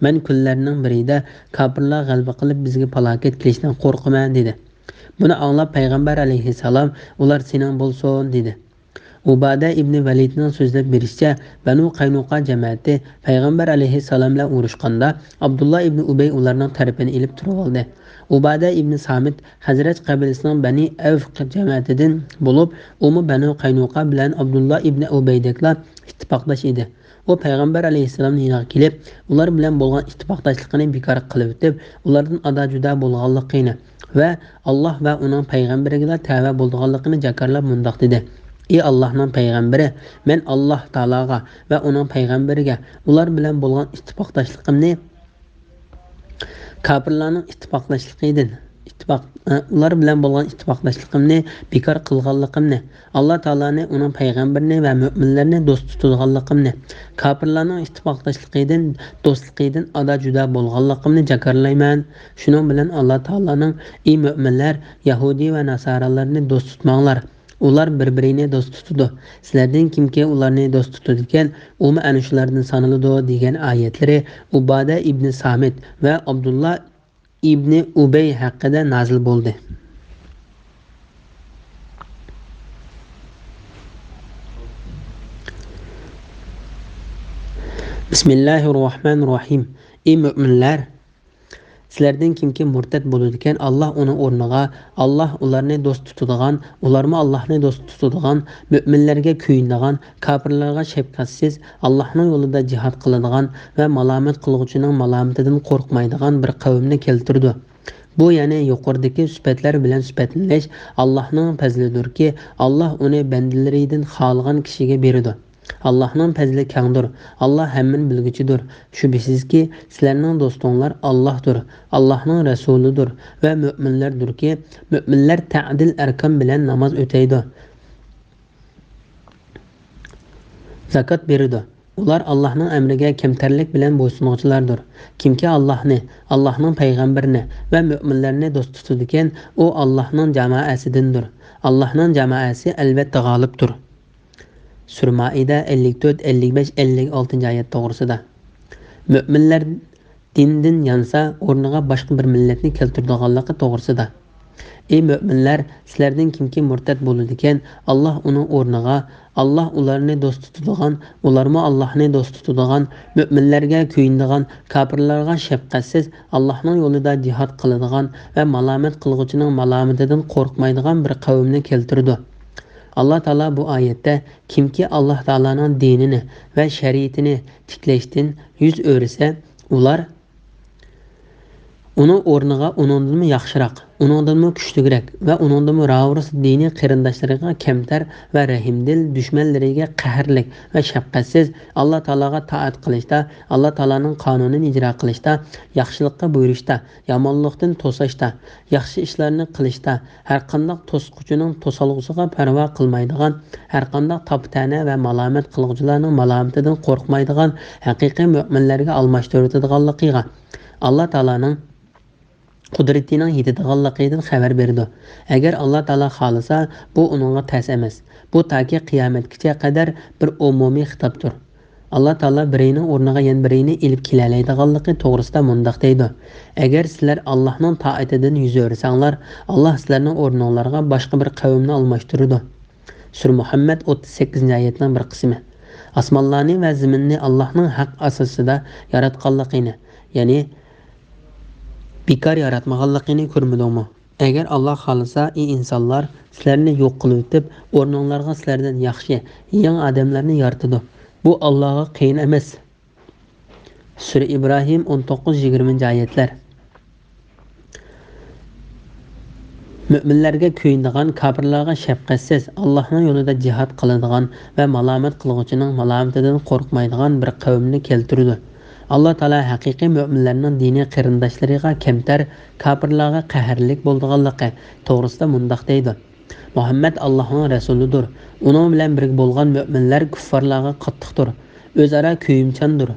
Men kunlarning birida kofirlar g'alaba qilib bizga falokat kelishidan qo'rqaman" dedi. Buni anglab payg'ambar alayhissalom "Ular sening bo'lsin" dedi. Ubada ibn Validning so'zlab berishicha, Banu Qaynuqa jamoati payg'ambar alayhissalom bilan urushganda Abdullah ibn Ubay ularning tarafini ilib turib oldi. Ubada ibn Samit Hazrat qabilasining Bani Avf jamoatidan bo'lib, umi Banu Qaynuqa bilan Abdullah ibn Ubaydaklar ittifoqdosh edi. U payg'ambar alayhissalomning yoniga kelib, ular bilan bo'lgan ittifoqdoshligini bekor qilib o'tib, ulardan ado juda bo'lganligini va Alloh va uning payg'ambariga tavba bo'lganligini jakarlab mundoq dedi: "Ey Allohning payg'ambari, men Alloh taologa va uning payg'ambariga ular bilan bo'lgan ittifoqdoshligimni kofirlarning ular bilan bo'lgan ittifoqdoshligimni bekor qilganligimni, Alloh taoloni, uning payg'ambarini va mu'minlarni do'st tutganligimni, kofirlarning ittifoqdoshligidan, do'stligidan ado juda bo'lganligimni jakarlayman. Shuning bilan Alloh taoloning: Ey mu'minlar, Yahudi va Nasoralarni do'st tutmanglar. Ular bir-birini do'st tutadi. Sizlardan kimki ularni do'st tutadi ekan, u ana shulardan sanaladi" degan oyatlari Ubada ibn Samit va Abdullah ibn Ubay haqida nazil bo'ldi. Bismillahirrohmanirrohim. Ey mu'minlar, sizlardan kimki murtad bo'ladi ekan, Alloh uni o'rniga Alloh ularni do'st tutadigan, ularmi Allohni do'st tutadigan, mu'minlarga kuyinadigan, kofirlarga shafqatsiz, Allohning yo'lida jihad qiladigan va malomat qiluvchining malomatidan qo'rqmaydigan bir qavmni keltirdi. Bu ya'ni yuqoridagi sifatlar bilan sifatlanish Allohning fazlidirki, Alloh uni bandalaridan xohlagan kishiga beradi. Allohning fazli kengdir. Alloh hamman bilguchidir. Shubhisizki, sizlarning do'stinglar Allohdir, Allohning rasulidir va mu'minlardirki, mu'minlar ta'dil arkan bilan namoz o'taydi, zakot beradi. Ular Allohning amriga kamtarlik bilan bo'ysunuvchilardir. Kimki Allohni, Allohning payg'ambarini va mu'minlarni do'st tutadi ekan, u Allohning jamoasidandir. Allohning jamoasi albatta g'olibdir. Sura Maida 54, 55, 56 oyat to'g'risida. Mu'minlar dindan yansa o'rniga boshqa bir millatni keltiradiganligi to'g'risida. Ey mu'minlar, sizlardan kimki murtad bo'ladi ekan, Alloh uning o'rniga Alloh ularni do'st tutadigan, ularmi Allohni do'st tutadigan, mu'minlarga kuyinadigan, kofirlarga shafqatsiz, Allohning yo'lida jihad qiladigan va malomat qilguvchining malomatidan qo'rqmaydigan bir qavmni keltirdi. Alloh taolo bu oyatda kimki Alloh taolaning dinini va shariatini tiklashdan yuz o'risa, ular uning o'rniga uningdan yaxshiroq, uningdan kuchliroq va uningdan ravris diniy qarindoshlariga kamtar va rahimdil, dushmanlariga qahrlik va shafqatsiz, Alloh taologa toat qilishda, Alloh taoloning qonunini ijro qilishda, yaxshilikqa buyurishda, yomonlikdan to'sashda, yaxshi ishlarni qilishda, har qanday to'squchining to'salg'usiga parvo qilmaydigan, har qanday toptana va malomat qiluvchilarning malomatidan qo'rqmaydigan haqiqiy mu'minlarga almashtiradiganligiga Alloh taoloning qudratining yetadiganligidan xabar berdi. Agar Alloh taolo xolasa, bu uningga tas emas. Bu toki qiyomatgacha qadar bir umumiy xitobdir. alloh taolo birining o'rniga yana birini ilib kelalaydiganligi to'g'risida mundoq deydi: agar sizlar allohning toatidan yuz o'rsanglar, alloh sizlarning o'rninglarga boshqa bir qavmni almashtiradi. Sura Muhammad 38-oyatning bir qismi. Osmonlarni va zaminni allohning haq asosida yaratganligini, ya'ni bekor yaratmaganligini ko'rmadingmi? Agar Alloh xolasa, ey insonlar, sizlarni yo'q qilib o'tib, o'rninglarga sizlardan yaxshi, yangi odamlarni yaratadi. Bu Allohga qiyin emas. Sura Ibrohim 19-20-oyatlar. Müminlərə köyündüğən, kafirlərə şəfqətsiz, Allah'ın yolunda cihad qılındıqan və malamat qılğıcının malamatindən qorxmaydıqan bir qavmni keltirdi. Allah Taala haqiqiy müminlərinin dini qarindaşlarına kəmtər, kafirlərə qəhərlik bolduğanlığı toğrusida mundaq deydi: Muhammed Allah'ın rəsuludur. Onun bilan birgə bolğan müminlər kuffarlarga qattiqdir, özara köyümçandır.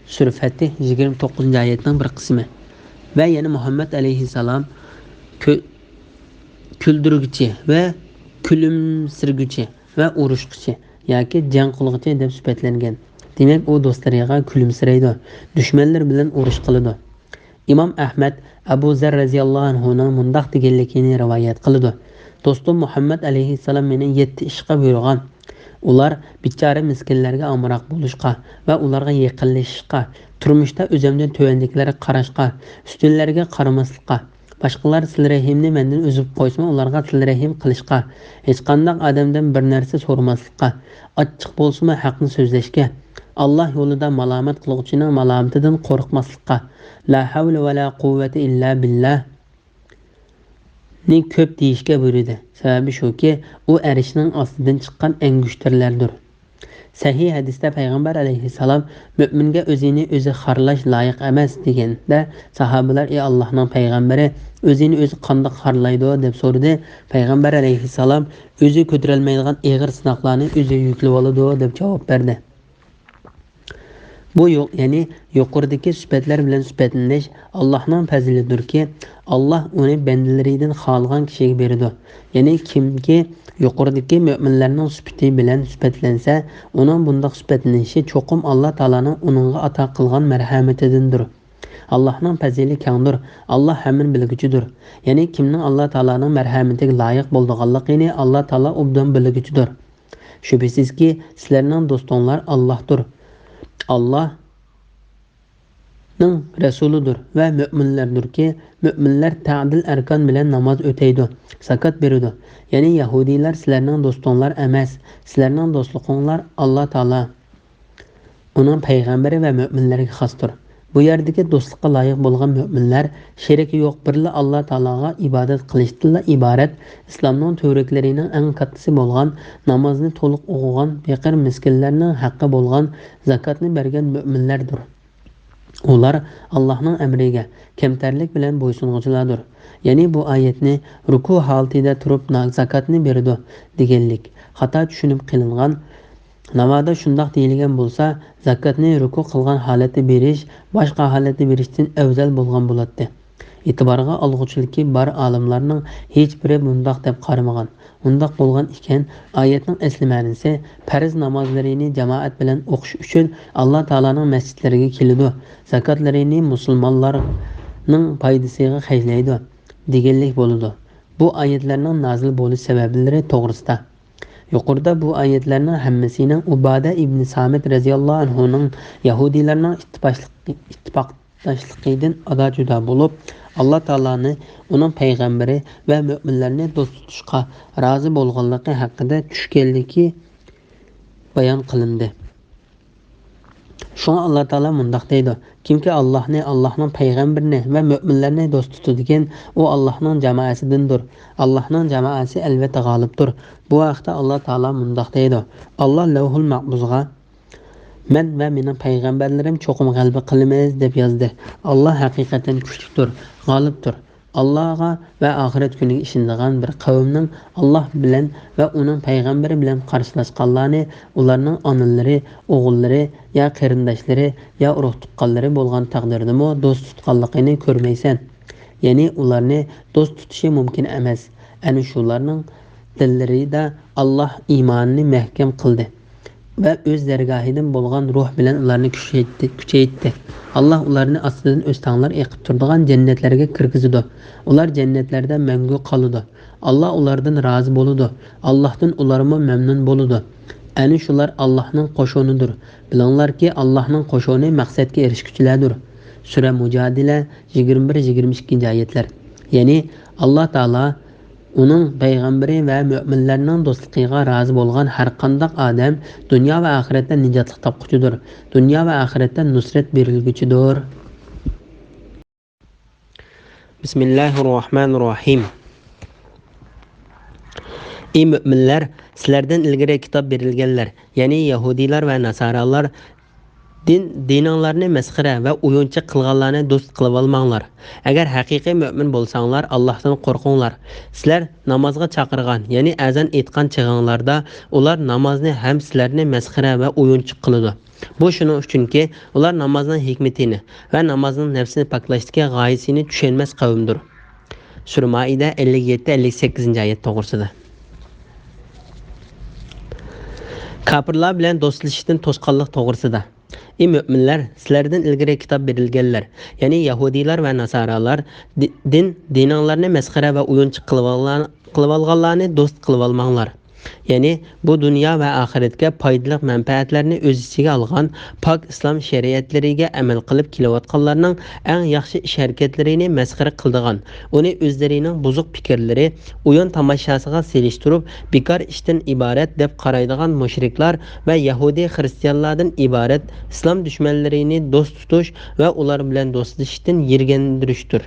Sura Fatih 29-oyatning bir qismi. Və yəni Muhammed alayhissalam küldürgüçi və külümsirgüçi və urushqıçı yoki jang qilg'uchi deb sifatlangan. Demak, u do'stlariga kulimsiraydi, dushmanlar bilan urush qiladi. Imom Ahmad Abu Zar radhiyallohu anhuning mundaq deganligini rivoyat qiladi: Do'stim Muhammad alayhissalom meni 7 ishqa buyurgan. Ular bichora miskinlarga amroq bo'lishqa va ularga yaqinlashishqa, turmushda o'zimdan tövənliklərə qarashqa, ustunlarga qaramaslikqa, boshqalar sil-rahimni mendan uzib qo'ysa, ularga sil-rahim qilishqa, hech qanday odamdan bir narsa so'ramaslikqa, ochiq bo'lsa haqni so'zlashga, Alloh yo'lida malomat qiluvchining malomatidan qo'rqmaslikqa, la havla va la quvvata illa billah ni ko'p deyishga buyurdi. Sababi shuki, u arishning ostidan chiqqan angushtirlardir. Sahih hadisda payg'ambar alayhissalom mu'minga o'zini o'zi xarlash loyiq emas deganda, sahobalar ey Allohning payg'ambari, o'zini o'zi qanday xarlaydi deb so'radi. Payg'ambar alayhissalom o'zi ko'tarolmaydigan og'ir sinoqlarni o'zi yuklab oladi deb javob berdi. Bu yo'q, ya'ni yuqoridagi sifatlar bilan sifatlanish Allohning fazlidirki, Alloh uni bandalaridan xohlagan kishiga beradi. Ya'ni kimki yuqoridagi mu'minlarning sifati bilan sifatlansa, uning bunday sifatlanishi cho'qim Alloh taolaning uningga ato qilgan marhamatidandir. Allohning fazli kengdir, Alloh hamın bilguchidir. Ya'ni kimning Alloh taolaning marhamatiga loyiq bo'lganligini Alloh taolo obdan bilguchidir. Shubhisizki, sizlarning do'stinglar Allohdir. Allah'ның Resuludur ve müminlerdir ki, müminler ta'dil erkan bilen namaz öteydi, zakat beridi. Yani Yahudiler sizlerinin dostunlar emas, sizlerinin dostluqlar Allah Taala, onun peygamberi ve müminlerine xasdır. Bu yerdeki dostluğa layık bolğan müminler, şeriki yok birli Allah Taala'ga ibadet qilishdilar ibaret, İslamның töreklerinin en katısı bolğan, namazını toluq oğuğan, bekir miskinlerinin haqqı bolğan, zakatını bergen müminlerdir. Ular Allah'ның emriga kemterlik bilen boysunğuculardır. Yani bu ayetni ruku haltida turib zakatını berdi deganlik xato tushunib qilingan. Namazda shundoq deyilgan bo'lsa, zakatni ruku qilgan holatda berish boshqa holatda berishdan afzal bo'lgan bo'ladi. E'tiborga olg'uchilki bor olimlarning hech biri bundoq deb qaramagan. Undoq bo'lgan ekan, oyatning asli ma'nosi farz namozlarini jamoat bilan o'qish uchun Alloh taolaning masjidlariga keladi, zakatlarini musulmonlarning foydasiga xarjlaydi deganlik bo'ladi. Bu oyatlarning nozil bo'lish sabablari to'g'risida. Yuqorida bu oyatlarning hammasining Ubada ibn Samit radhiyallohu anhuning Yahudilarning ittifoqdoshligidan ado juda bo'lib, Alloh taolani, uning payg'ambari va mu'minlarni do'st tutishga rozi bo'lganligi haqida tushganligi bayon qilindi. Shunga Alloh taolo mundaq deydi: Kimki Allohni, Allohning payg'ambarini va mu'minlarni do'st tutadigan, u Allohning jamoasidandir. Allohning jamoasi albatta g'olibdir. Bu vaqtda Alloh taolo mundaq deydi: Alloh Lavhul Mahfuzga men va mening payg'ambarlarim cho'qim g'alaba qilamiz deb yozdi. Alloh haqiqatan kuchlidir, g'olibdir. Allohga va oxirat kuniga ishonadigan bir qavmning Alloh bilan va uning payg'ambari bilan qarshilashganlarni ularning onalari, o'g'illari ya qarindoshlari ya urug' tuqqanlari bo'lgan taqdirdami do'st tutganligini ko'rmaysan. Ya'ni ularni do'st tutishi mumkin emas. Ana shularning dillarida Alloh iymonini mahkam qildi. va o'z dargohidan bo'lgan ruh bilan ularni kuchaytdi. Alloh ularni ostidan o'z tanglar eqib turadigan jannatlarga kirgizadi. Ular jannatlarda mangu qoladi. Alloh ulardan rozi bo'ladi. Allohdan ularmo mamnun bo'ladi. Ana shular Allohning qo'shonidir. Bilinglarki, Allohning qo'shoni maqsadga erishguchilardir. Sura Mujadila 21-22 oyatlar. Ya'ni Alloh taolo uning payg'ambari va mu'minlarning do'stligiga rozi bo'lgan har qanday odam dunyo va oxiratda nijotlik topquchidir. Dunyo va oxiratda nusrat berilguchidir. Bismillahirrohmanirrohim. Ey mu'minlar, sizlardan ilgari kitob berilganlar, ya'ni yahudiylar va nasoralar dininglarni masxara va o'yinchi qilganlarni do'st qilib olmanglar. Agar haqiqiy mu'min bo'lsanglar, Allohdan qo'rqinglar. Sizlar namozga chaqirgan, ya'ni azon aytgan chig'inglarda ular namozni ham sizlarni masxara va o'yinchi qiladi. Bu shuning uchunki, ular namozning hikmatini va namozning nafsini poklashdagi g'oyasini tushunmas qavmdir. Sura Maida 57-58 oyat to'g'risida. Kafirlar bilan do'stlashishdan to'sqanlik to'g'risida. Ey mu'minlar, sizlardan ilgari kitob berilganlar, ya'ni yahudiylar va nasoralar dininglarni masxara va o'yinchi qilib olganlarni do'st qilib olmanglar. Ya'ni bu dunyo va oxiratga foydali manfaatlarni o'z ichiga olgan pok islom shariatlariga amal qilib kelayotganlarning eng yaxshi ish harakatlarini masxara qildigan, uni o'zlarining buzuq fikrlari, o'yin tomoshasiga selishtirib, bekor ishdan iborat deb qaraydigan mushriklar va yahudi xristianlardan iborat islom dushmanlarini do'st tutish va ular bilan do'stlashishdan yirgandirishdir.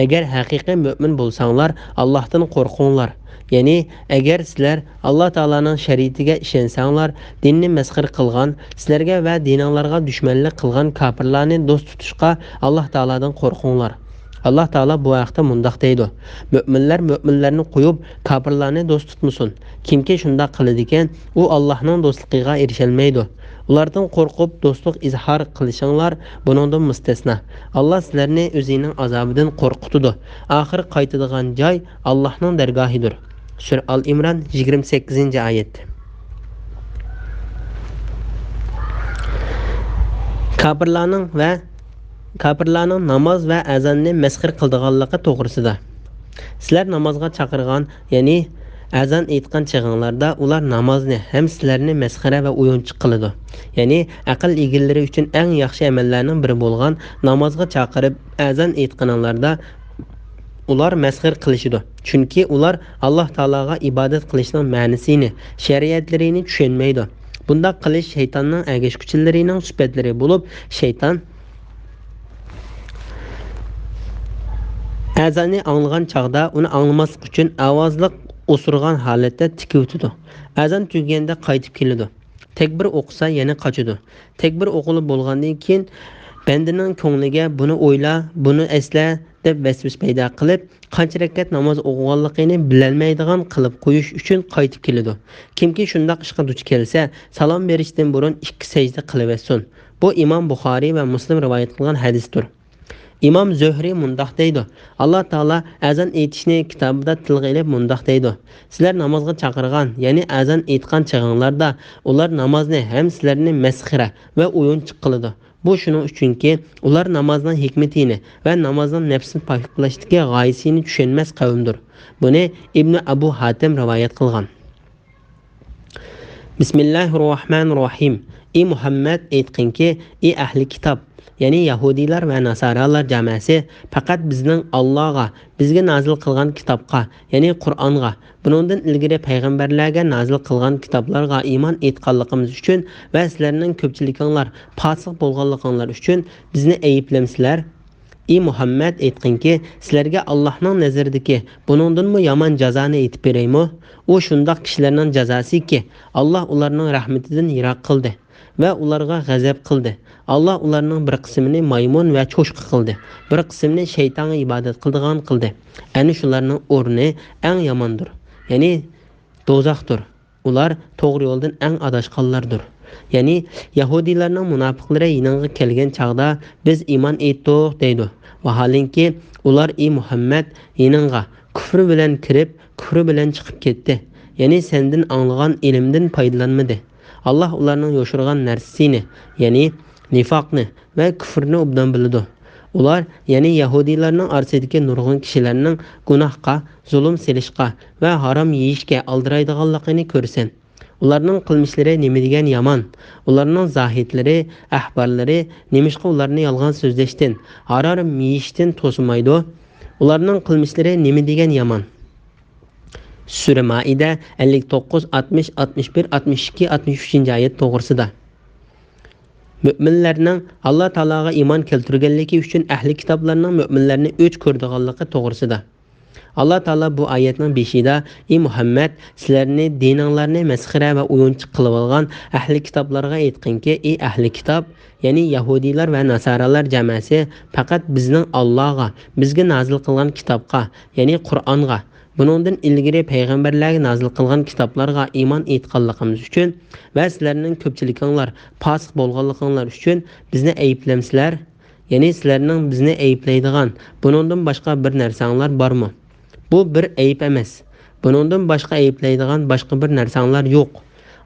Agar haqiqiy mu'min bo'lsanglar, Allohdan qo'rqinglar. Ya'ni agar sizlar Alloh taolaning shariatiga ishonsanglar, dinni masxara qilgan, sizlarga va dininglarga dushmanlik qilgan kofirlarni do'st tutishga Alloh taoladan qo'rqinglar. Alloh taolo bu vaqtda mundoq deydi: Mu'minlar mu'minlarni qo'yib, kofirlarni do'st tutmasin. Kimki shunday qiladi ekan, u Allohning do'stligiga erisholmaydi. Ulardan qo'rqib do'stlik izhor qilishinglar buningdan mustasno. Alloh sizlarni o'zining azobidan qo'rqitadi. Oxir qaytadigan joy Allohning dargohidir. Sura Al-Imron 28-oyat. Kafirlarning namoz va azonni masxir qildiganligi to'g'risida. Sizlar namozga chaqirgan, ya'ni azon aytgan chig'inglarda ular namozni ham sizlarni masxara va o'yinchi qiladi. Ya'ni aql egillari uchun eng yaxshi amallarning biri bo'lgan namozga chaqirib azon aytganlarda ular masxir qilishidi. Chunki ular Alloh taologa ibodat qilishning ma'nosini, shariatlarini tushunmaydi. Bunda qilish shaytonning agashkuchilarining sifatlari bo'lib, shayton azonni anglagan chaqda uni anglamaslik uchun ovozli o'sirgan holatda tikib o'tadi. Azon tugaganda qaytib keladi. Takbir o'qisa yana qochadi. Takbir o'qilib bo'lgandan keyin bandining ko'ngliga buni o'yla, buni esla deb vasvas paydo qilib, qancha rakat namoz o'qiganligini bilolmaydigan qilib qo'yish uchun qaytib keladi. Kimki shunday ishga duch kelsa, salom berishdan burun 2 sajda qilaversin. Bu Imom Buxoriy va Muslim rivoyat qilgan hadisdir. İmam Zöhri mundoq deydi: Alloh taolo azon aytishni kitobida tilga ilib mundoq deydi: Sizlar namozga chaqirgan, ya'ni azon aytgan chig'inglarda ular namozni ham sizlarni masxira va o'yinchi qiladi. Bu shuning uchunki, ular namozning hikmatini va namozning nafsini poklashdagi g'oyasini tushunmas qavmdir. Buni Ibn Abu Hatim rivoyat qilgan. Bismillahirrohmanirrohim. Ey Muhammad aytqinki, ey ahli kitob, ya'ni yahudiylar va nasoralar jamoasi faqat bizning Allohga, bizga nozil qilgan kitobga, ya'ni Qur'onga, buningdan ilgari payg'ambarlarga nozil qilgan kitoblarga iymon etganligimiz uchun va sizlarning ko'pchiliginglar fosiq bo'lganliginglar uchun bizni ayblamsizlar. Ey Muhammad aytqinki, sizlarga Allohning nazaridagi buningdanmi yomon jazoni aytib beraymi? U shundoq kishilarning jazosiki, Alloh ularning rahmatidan yiroq qildi va ularga g'azab qildi. Alloh ularning bir qismini maymun va cho'shqa qildi, bir qismini shaytonga ibodat qildigan qildi. Ana shularning o'rni eng yomondir, ya'ni do'zaxdir. Ular to'g'ri yo'ldan eng adashganlardir. Ya'ni yahudiylarning munofiqlari yiningga kelgan chaqda biz iymon etdik deydi. Vaholanki ular ey Muhammad yiningga kufr bilan kirib, kufr bilan chiqib ketdi. ya'ni senden anlagan ilmdan foydalanmadi. Allah ularning yoshirgan narsasini, ya'ni nifoqni va kufrni obdan biladi. Ular, ya'ni Yahudiylarning orasidagi nurg'un kishilarning gunohga, zulm silishga va harom yeyishga aldiraydiganligini ko'rsin. Ularning qilmishlari nima degan yomon. Ularning zahidlari, ahbarlari nimishqa ularni yolg'on so'zlashdan, harom yeyishdan to'simaydi. Ularning qilmishlari nima degan yomon. Sura Maida 59, 60, 61, 62, 63 oyat to'g'risida. Müminlərinin Allah Taalaga iman keltirganligi uchun ahli kitoblarning müminlarni o'ch ko'rdiganligi to'g'risida. Allah Taala bu oyatning 5-ida: "Ey Muhammad, sizlarni dininglarni masxara va o'yinchi qilib olgan ahli kitoblarga aytqinki, ey ahli kitob, ya'ni Yahudiylar va Nasaralar jamoasi faqat bizning Allohga, bizga nozil qilgan kitobga, ya'ni Qur'onga, buningdan ilgari payg'ambarlarga nozil qilgan kitoblarga iymon etganligimiz uchun va sizlarning ko'pchilikinglar fosiq bo'lganliginglar uchun bizni ayblamsizlar, ya'ni sizlarning bizni ayblaydigan buningdan boshqa bir narsanglar bormi? Bu bir ayb emas. Buningdan boshqa ayblaydigan boshqa bir narsanglar yo'q.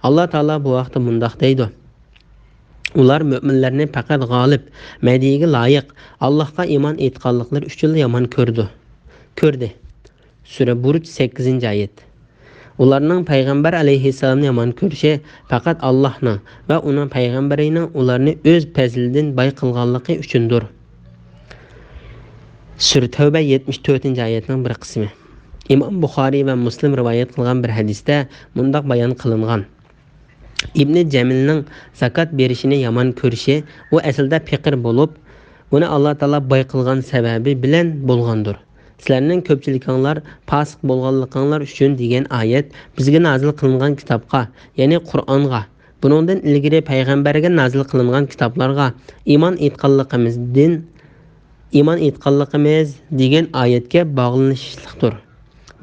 Alloh taolo bu vaqtda mundoq deydi: Ular müminlarni faqat g'olib, madiga loyiq, Allohga iymon etganliklar uchun yomon ko'rdi. Sura Buruj 8-oyat. Ularning payg'ambar alayhissalomni yomon ko'rishi faqat Allohning va uning payg'ambarining ularni o'z fazlidan boy qilganligi uchundir. Sura Tavba 74-oyatning bir qismi. Imom Buxoriy va Muslim rivoyat qilgan bir hadisda bundoq bayon qilingan: Ibn Jamilning zakat berishini yomon ko'rishi u aslida fiqr bo'lib, buni Alloh taolo boy qilgan sababi bilan bo'lgandir. Sizlarning ko'pchilikinglar fosiq bo'lganliginglar uchun degan oyat bizga nozil qilingan kitobga, ya'ni Qur'onga, buningdan ilgari payg'ambarga nozil qilingan kitoblarga iymon etganligimiz degan oyatga bog'lanishliqdir.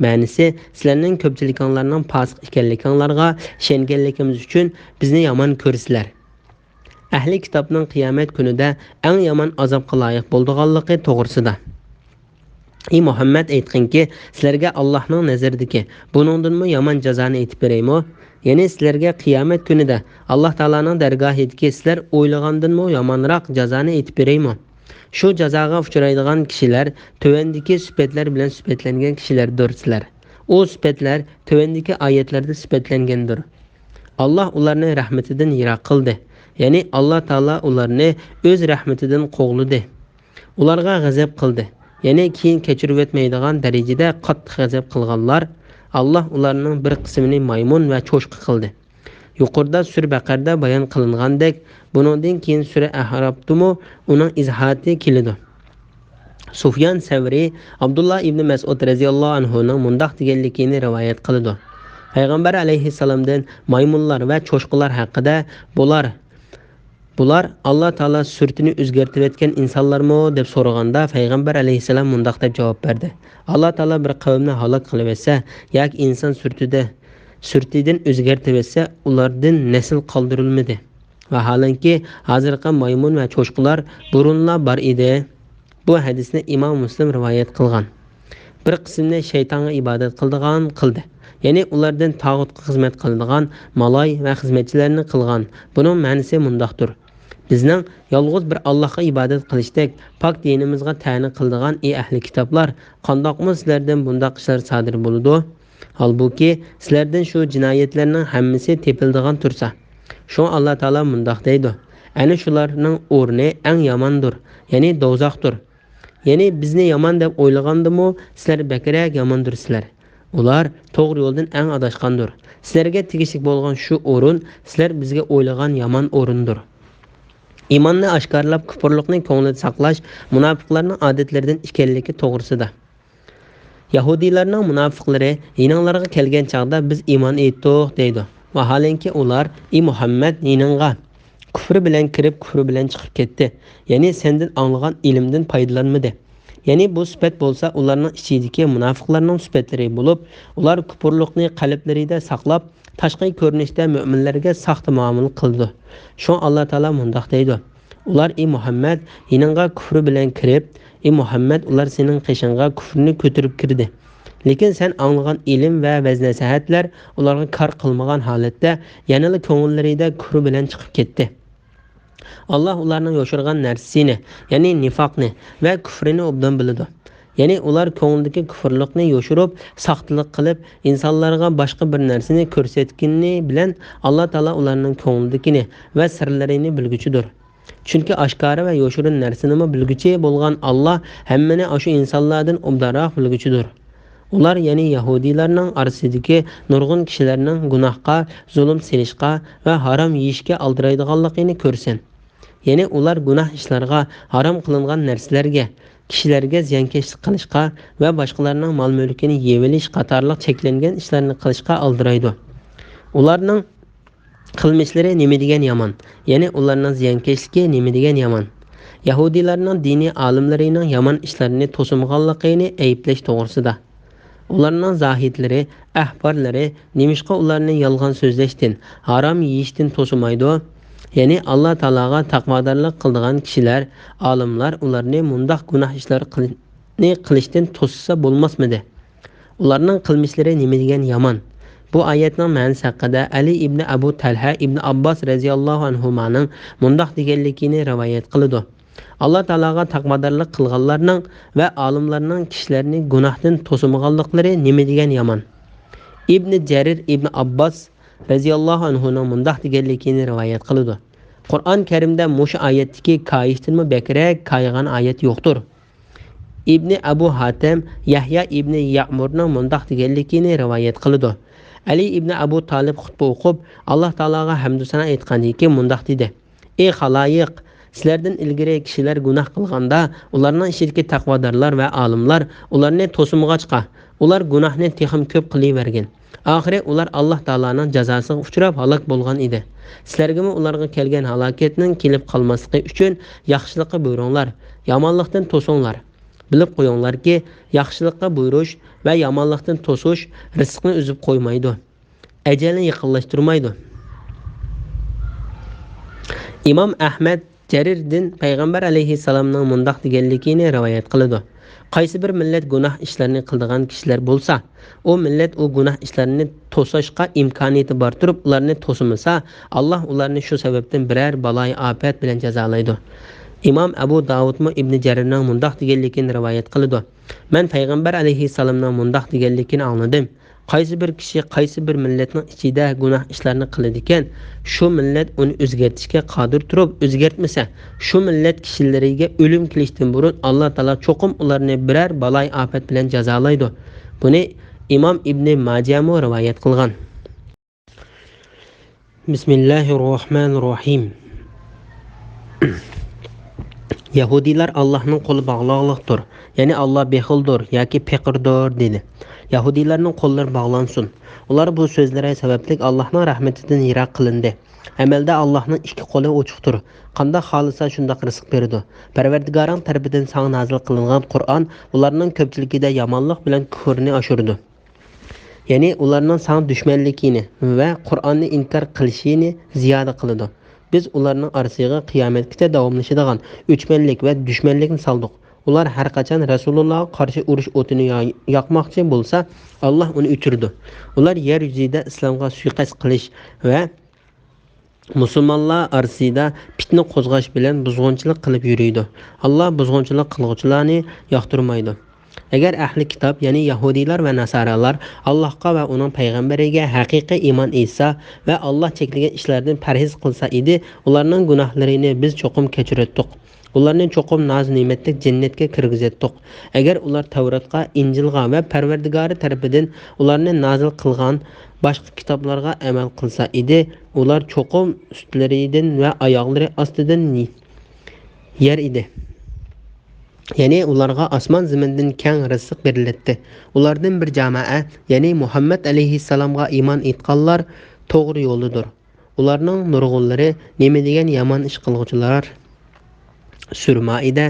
Ma'nisi, sizlarning ko'pchilikinglarning fosiq ekanliginglarga ishonganligimiz uchun bizni yomon ko'rsizlar. Ahli kitobning qiyomat kunida eng yomon azobga loyiq bo'lganligi to'g'risida. Ey Muhammad, aytqinki, sizlarga Allohning nazaridagi buningdanmi yomon jazoni aytib beraymi? Ya'ni sizlarga qiyomat kunida Alloh taolaning dargohidagi sizlar o'ylagandanmi yomonroq jazoni aytib beraymi? Shu jazoga uchraydigan kishilar tövendagi sifatlar bilan sifatlangan kishilardir. O sifatlar tövendagi oyatlarda sifatlangandir. Alloh ularni rahmatidan yiroq qildi. Ya'ni Alloh taolo ularni o'z rahmatidan qo'g'lidi. Ularga g'azab qildi. Ya'ni keyin kechirib o'tmaydigan darajada qattiq g'azab qilganlar, Alloh ularning bir qismini maymun va cho'chqa qildi. Yuqorida Sura Baqarada bayon qilingandek, buningdan keyin Sura Ahrofdami uning izohati keladi. Sufyan Savri Abdullah ibn Mas'ud radhiyallohu anhuning mundoq deganligini rivoyat qiladi. Payg'ambar alayhissalomdan maymunlar va cho'chqalar haqida bular Alloh taolo surtini o'zgartirib etgan insonlarmi deb so'raganda payg'ambar alayhissalom mundoq deb javob berdi: Alloh taolo bir qavmni halok qilib etsa yoki inson surtidan o'zgartirib etsa ulardan nasl qoldirilmadi. Vaholanki hozirgi maymun va cho'chqalar burunlar bor edi. Bu hadisni Imom Muslim rivoyat qilgan. Bir qismni shaytonga ibodat qildi. Ya'ni ulardan tog'utga xizmat qiladigan maloy va xizmatchilarni qilgan. Buning ma'nosi mundoqdir: Bizning yolg'iz bir Allohga ibodat qilishdek pok dinimizga ta'na qiladigan ey ahli kitoblar, qandoqmi sizlardan bundoq ishlar sodir bo'ladi? Halbuki sizlardan shu jinoyatlarning hammasi tepildigan tursa. Shu Alloh taolo mundoq deydi: Ana shularning o'rni eng yomondir, ya'ni do'zaxdir. Ya'ni bizni yomon deb o'ylagandimi, sizlar bakrak yomondirsizlar. Ular to'g'ri yo'ldan eng adashgandir. Sizlarga tegishli bo'lgan shu o'rin sizlar bizga o'ylagan yomon o'rindir. Iymonni oshkorlab kufrlikni ko'nglida saqlash munofiqlarning odatlaridan ekanligi to'g'risida. Yahudiylarning munofiqlari yininglarga kelgan chaqda biz iymon etdik deydi. Vaholanki ular: "Ey Muhammad, yiningga kufr bilan kirib, kufr bilan chiqib ketdi. Ya'ni sendan anglagan ilmdan foydalanmadi." Ya'ni bu sifat bo'lsa ularning ichidagi munofiqlarning sifatlari bo'lib, ular kufrlikni qalblarida saqlab, tashqi ko'rinishda mu'minlarga saxta muomala qildi. Shu Alloh taolo mundoq deydi: Ular ey Muhammad yiningga kufr bilan kirib, ey Muhammad ular sening qishingga kufrni ko'tarib kirdi. Lekin sen anglagan ilm va vaz nasihatlar ularga kor qilmagan holatda yanada ko'ngillarida kufr bilan chiqib ketdi. Allah ularning yoshirgan narsasini, ya'ni nifoqni va kufrini obdan biladi. Ya'ni ular ko'ngildagi kufrlikni yoshirib, saxtlik qilib, insonlarga boshqa bir narsani ko'rsatgani bilan Alloh taolo ularning ko'ngildagini va sirlarini bilguchidir. Chunki oshkora va yoshirin narsani bilguchi bo'lgan Alloh hammani o'sha insonlardan obdaroq bilguchidir. Ular ya'ni Yahudiylarning orasidagi nurg'un kishilarning gunohga, zulm silishga va harom yeyishga aldiraydiganligini ko'rsin. Ya'ni ular gunoh ishlarga, harom qilingan narsalarga, kishilarga ziyonkashlik qilishga va boshqalarning mol-mulkini yeyilish qatorliq cheklangan ishlarni qilishga aldiraydi. Ularning qilmishlari nima degan yomon, ya'ni ularning ziyonkashligi nima degan yomon. Yahudiylarning diniy olimlarining yomon ishlarini to'simganligini ayiblash to'g'risida. Ularning zohidlari, ahborlari nemishqa ularni yolg'on so'zlashdan, harom yeyishdan to'simaydi. Ya'ni Alloh taologa taqvodorlik qilgan kishilar, olimlar ularni mundoq gunoh ishlar qilishdan to'ssa bo'lmasmidi? Ularning qilmishlari nima degan yomon. Bu oyatning ma'nosi haqida Ali ibn Abu Talha ibn Abbos radhiyallohu anhumaning mundoq deganligini rivoyat qiladi. Alloh taologa taqvodorlik qilganlarning va olimlarning kishilarni gunohdan to'simaganliklari nima degan yomon. Ibn Jarir ibn Abbos radhiyallohu anhuning mundoq deganligini rivoyat qiladi. Qur'on Karimda mushu oyatdagi koyishdanmi bakrak koygan oyat yo'qdir. Ibn Abu Hatim Yahya ibn Ya'murning mundoq deganligini rivoyat qiladi. Ali ibn Abu Talib xutba o'qib, Alloh taologa hamd va sano aytgandan keyin mundoq dedi: "Ey xaloyiq, sizlardan ilgari kishilar gunoh qilganda, ularning ichidagi taqvodorlar va olimlar ularni to'simg'achqa, ular gunohni texim ko'p qilavergan. Oxiri ular Alloh taoloning jazosiga uchrab halok bo'lgan edi. Sizlarga ularga kelgan halokatning kelib qolmasligi uchun yaxshilikqa buyuringlar, yomonlikdan to'singlar. Bilib qo'yinglarki, yaxshilikqa buyurish va yomonlikdan to'sish rizqni uzib qo'ymaydi, ajalni yaqinlashtirmaydi." Imom Ahmad Jarirdan payg'ambar alayhissalomning mundoq deganligini rivoyat qiladi: Qaysi bir millat gunoh ishlarni qiladigan kishilar bo'lsa, u millat u gunoh ishlarini to'sashga imkoniyati bor turib, ularni to'simasa, Alloh ularni shu sababdan biror baloy ofat bilan jazolaydi. Imom Abu Davudmi Ibn Jarirning mundoq deganligini rivoyat qiladi: Men payg'ambar alayhissalomning mundoq deganligini angladim. Qaysi bir kishi qaysi bir millatning ichida gunoh ishlarni qiladi ekan, shu millat uni o'zgartirishga qodir turib, o'zgartmasa, shu millat kishilariga o'lim kelishdan burun Alloh taolo cho'qim ularni biror baloy ofat bilan jazolaydi. Buni Imom Ibn Majah rivoyat qilgan. Bismillahirrohmanirrohim. Yahudiylar Allohning qo'li bog'liqdir, ya'ni Alloh bexildir yoki peqirdir dedi. Yahudiylarning qo'llari bog'lansin. Ular bu so'zlari sababli Allohning rahmatidan yiroq qilindi. Amalda Allohning ikki qo'li ochiqdir. Qanday xolisa shunday rizq beradi. Parvardigoring tarafidan sana nazil qilingan Qur'on ularning ko'pchiligida yomonlik bilan kufrni oshirdi. Ya'ni ularning sana dushmanligini va Qur'onni inkor qilishini ziyoda qildi. Biz ularning orasiga qiyomatgacha davomlashadigan o'chmanlik va dushmanlikni soldik. Ular har qachon Rasulullohga qarshi urush o'tini yoqmoqchi bo'lsa, Alloh uni o'chirdi. Ular yer yuzida islomga suiqasd qilish va musulmonlar orasida fitna qo'zg'ash bilan buzg'unchilik qilib yuriydi. Alloh buzg'unchilik qiluvchilarni yoqtirmaydi. Agar ahli kitob, ya'ni Yahudiylar va Nasoralar Allohga va uning payg'ambariga haqiqiy iymon etsa va Alloh cheklagan ishlardan parhez qilsa edi, ularning gunohlarini biz cho'qim kechiratdik. Ularni cho'qim noz-ne'matli jannatga kirgizatdik. Agar ular Tavratga, Injilga va Parvardigori tarafidan ularni nozil qilgan boshqa kitoblarga amal qilsa edi, ular cho'qim ustlaridan va oyoqlari ostidan yer edi. Ya'ni ularga osmon zamindan keng rizq beriladi. Ulardan bir jamoa, ya'ni Muhammad alayhissalomga iymon etganlar to'g'ri yo'lidir. Ularning nurg'unlari nima degan yomon ish qiluvchilar? Surmaida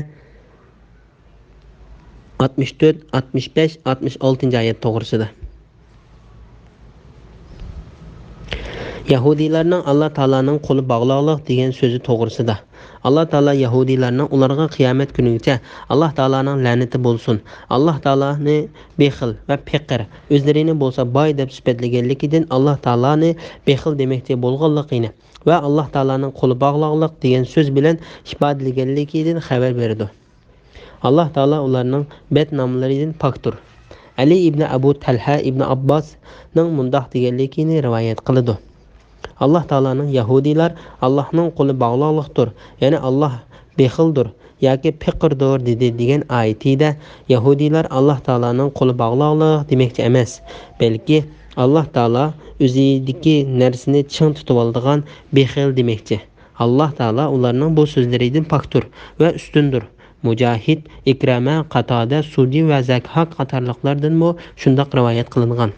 64, 65, 66 oyat to'g'risida. Yahudiylarning Alloh taolaning qo'li bog'liqlik degan so'zi to'g'risida. Alloh taolo Yahudiylarning ularga qiyomat kunigacha Alloh taolaning la'nati bo'lsin. Alloh taoloni bexil va peqir, o'zlarini bo'lsa boy deb sifatlaganligidan Alloh taoloni bexil demakchi bo'lganligini va Alloh taolaning qo'li bog'liqlik degan so'z bilan ifodalaganligidan xabar berdi. Alloh taolo ularning bed nomlaridan pokdir. Ali ibn Abu Talha ibn Abbosning mundoq deganligini rivoyat qiladi. Alloh taolaning Yahudiylar Allohning qo'li bog'liqdir, ya'ni Alloh bexildir yoki peqirdir dedi degan oyatida Yahudiylar Alloh taolaning qo'li bog'liq demakchi emas, balki Alloh taolo o'zidagi narsani ching tutib oladigan bexil demakchi. Alloh taolo ularning bu so'zlaridan pokdir va ustundir. Mujahid, Ikrama, Qatoda, Sudi va Zakhak qatorliqlardan mu shundoq rivoyat qilingan.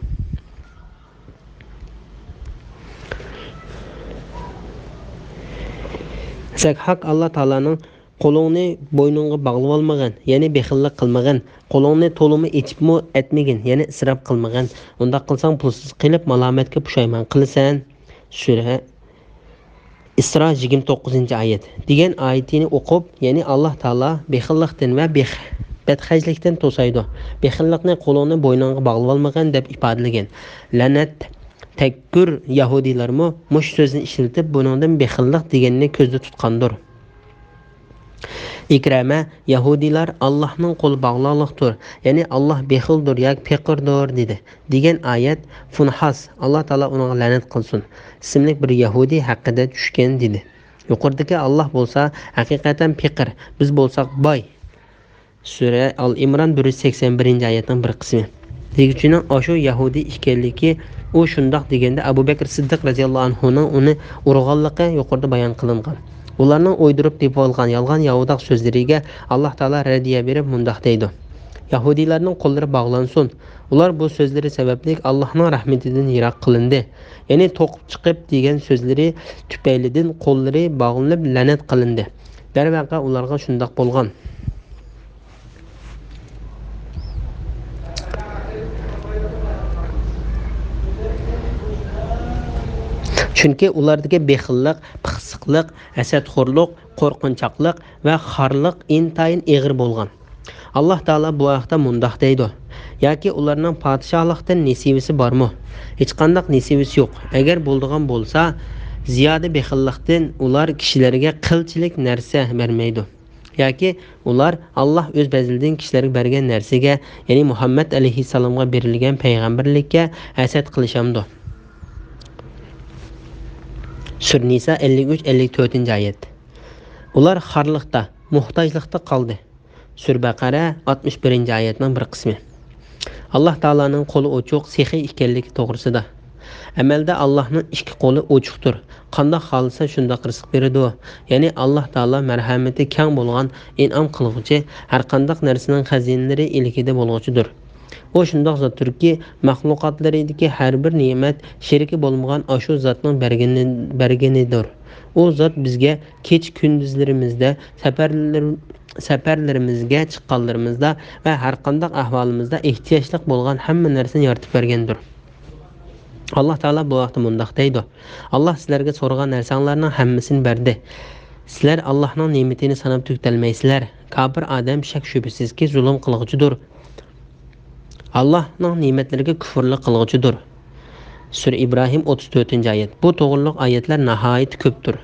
Zakhak Alloh taolaning qo'lingni bo'yningga bog'lab olmagan, ya'ni bexillik qilmagan, qo'lingni to'limi echibmi etmagan, ya'ni isrof qilmagan. Unda qilsang pulsiz qilib malomatga pushaymon qilasan. Sura Isro 29-oyat degan oyatini o'qib, ya'ni Alloh taolo bexillikdan va bedxajlikdan to'saydi. Bexillikni qo'lingni bo'yningga bog'lab olmagan deb ifodalagan. La'nat takkur Yahudiylarmi mush so'zni ishlatib buningdan bexillik deganni ko'zda tutgandir. Ikrama Yahudiylar Allohning qo'li bog'liqdir, ya'ni Alloh bexildir yoki peqirdir dedi. Degan oyat Funhas Alloh taolo uni la'nat qilsin ismli bir Yahudi haqida tushgan dedi. Yuqoridagi Alloh bo'lsa haqiqatan peqir, biz bo'lsak boy. Sura Al-Imron 181-oyatning bir qismi. Deguchining oshu Yahudi ekanligi u shundoq deganda Abu Bakr Siddiq radhiyallohu anhu uni urg'onligi yuqorida bayon qilingan. Ularning o'ydirib deb olgan yolg'on yahudoq so'zlariga Alloh taolo radiya berib mundoq deydi. Yahudiylarning qo'llari bog'lansin. Ular bu so'zlari sababli Allohning rahmatidan yiroq qilindi. Ya'ni to'qib chiqib degan so'zlari tufaylidan qo'llari bog'lanib la'nat qilindi. Darvaqa ularga shundoq bo'lgan. Chunki ulardagi bexillik, pixsiqlik, hasadxo'rlik, qo'rqinchoqlik va xorlik intayin eg'ir bo'lgan. Alloh taolo bu vaqtda mundoq deydi: yoki ularning podshohlikdan nasibasi bormi? Hech qanday nasibasi yo'q. Agar bo'ladigan bo'lsa, ziyoda bexillikdan ular kishilarga qilchilik narsa bermaydi. Yoki ular Alloh o'z bazildan kishilarga bergan narsaga, ya'ni Muhammad alayhisalomga berilgan payg'ambarlikka hasad qilishamdi. Sur Nisa 53-54-oyat. Ular xorliqda, muhtojlikda qoldi. Sur Baqara 61-oyatning bir qismi. Alloh taolaning qo'li ochiq, sehiy ekanligi to'g'risida. Amalda Allohning ikki qo'li ochiqdir. Qanday xolsa shunday rizq beradi. Ya'ni Alloh taolo marhamati keng bo'lgan, in'om qiluvchi, har qanday narsaning xazinalari ilkida bo'lg'uchidir. O shundoq zotdirki, maxluqotlaridagi har bir ne'mat sheriki bo'lmagan ashu zotning berganidir. O zot bizga kech kunduzlarimizda, safarlarimizga chiqqanlarimizda va har qanday ahvolimizda ehtiyojli bo'lgan hamma narsani yaratib bergandir. Alloh taolo bu vaqtda mundoq deydi: Alloh sizlarga so'ragan narsalarning hammasini berdi. Sizlar Allohning ne'matini sanab tugalmaysizlar. Kafir odam shak shubhasizki zulm qiluvchidir. Allohning ne'matlariga kufrlik qiluvchidir. Sur Ibrohim 34-oyat. Bu to'g'riliq oyatlar nihoyat ko'pdir.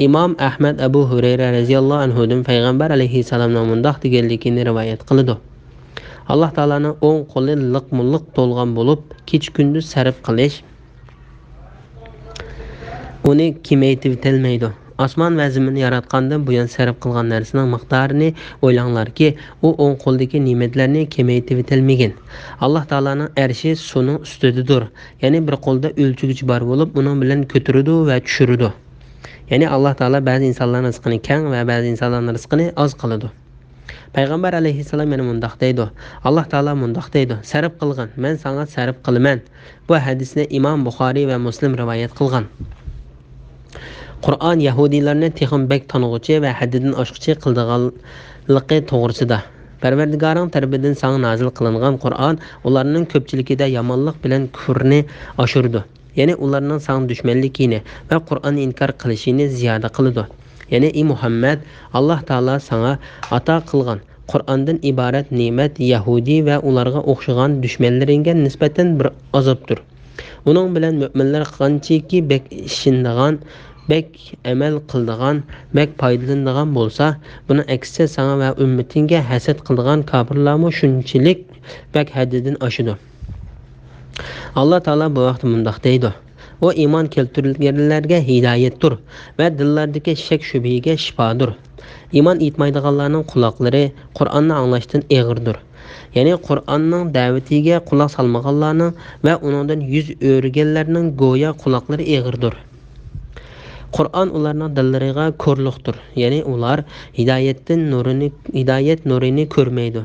Imom Ahmad Abu Hurayra radhiyallohu anhudan payg'ambar alayhisalomning mundoq deganligini rivoyat qiladi. Alloh taolaning o'ng qo'li liq-mulliq to'lgan bo'lib, kech kunduz sarf qilish uni kemaytirib telmaydi. Osmon va zaminni yaratgandan buyon sarf qilgan narsaning miqdorini o'ylanglarki, u o'ng qo'ldagi ne'matlarni kemaytirib telmagan. Alloh taolaning arshi suvning ustidadir. Ya'ni bir qo'lda o'lchugich bor bo'lib, uning bilan ko'taradi va tushiradi. Ya'ni Alloh taolo ba'zi insonlarning rizqini keng va ba'zi insonlarning rizqini oz qiladi. Payg'ambar alayhissalom yana mundoq deydi: Alloh taolo mundoq deydi: sarf qilgan, men senga sarf qilaman. Bu hadisni Imom Buxoriy va Muslim rivoyat qilgan. Qur'on Yahudiylarni texim bek tanig'uchi va haddidan oshquchi qildiganligi to'g'risida. Parvardigoring tarafidan sana nozil qilingan Qur'on ularning ko'pchiligida yomonlik bilan kufrni oshirdi. ya'ni ularning sana dushmanligini va Qur'onni inkor qilishini ziyoda qiladi. Ya'ni ey Muhammad, Alloh taolo sana ato qilgan Qur'ondan iborat ne'mat Yahudi va ularga o'xshagan dushmanlaringga nisbatan bir azobdir. Uning bilan mu'minlar qanchaki bek ishindigan, bek amal qildigan, bek foydalanadigan bo'lsa, buni aksicha sana va ummatingga hasad qildigan kofirlarmi shunchalik bek haddidan oshidi. Alloh taolo bu vaqtda mundoq deydi: O iymon keltirganlarga hidoyatdir va dillardagi shak shubhaga shifodir. Iymon etmaydiganlarning quloqlari Qur'onni anglashdan eg'irdir. Ya'ni Qur'onning da'vatiga quloq solmaganlarning va uningdan yuz o'rganlarning go'yo quloqlari eg'irdir. Qur'on ularning dillariga ko'rliqdir. Ya'ni ular hidoyat nurini ko'rmaydi.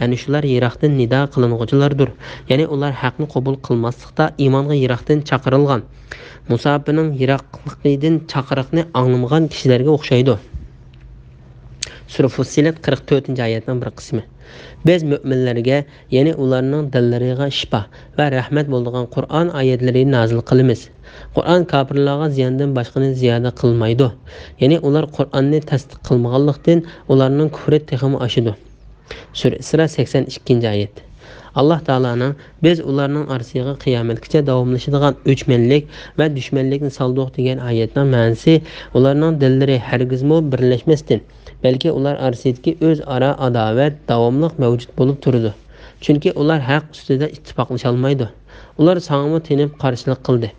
Ya'ni shular yiroqdan nido qilinguvchilardir. Ya'ni ular haqni qabul qilmaslikda iymonga yiroqdan chaqirilgan. Musofining yiroqligidan chaqiriqni anglamagan kishilarga o'xshaydi. Sura Fussilat 44-oyatning bir qismi. Biz mu'minlarga, ya'ni ularning dillariga shifo va rahmat bo'ladigan Qur'on oyatlarini nozil qilamiz. Qur'on kofirlarga ziyondan boshqani ziyoda qilmaydi. Ya'ni ular Qur'onni tasdiq qilmaganlikdan ularning kufri texmi oshidi. Sura Isra 82-oyat. Alloh taolaning biz ularning orasiga qiyomatgacha davomlashadigan o'chmanlik va dushmanlikni soldiq degan oyatning ma'nosi ularning dillari hargizmo birlashmasdan, balki ular orasidagi o'zaro adovat davomli mavjud bo'lib turadi. Chunki ular haq ustida ittifoqlasha olmaydi. Ular sog'mi tinib qarshilik qildi.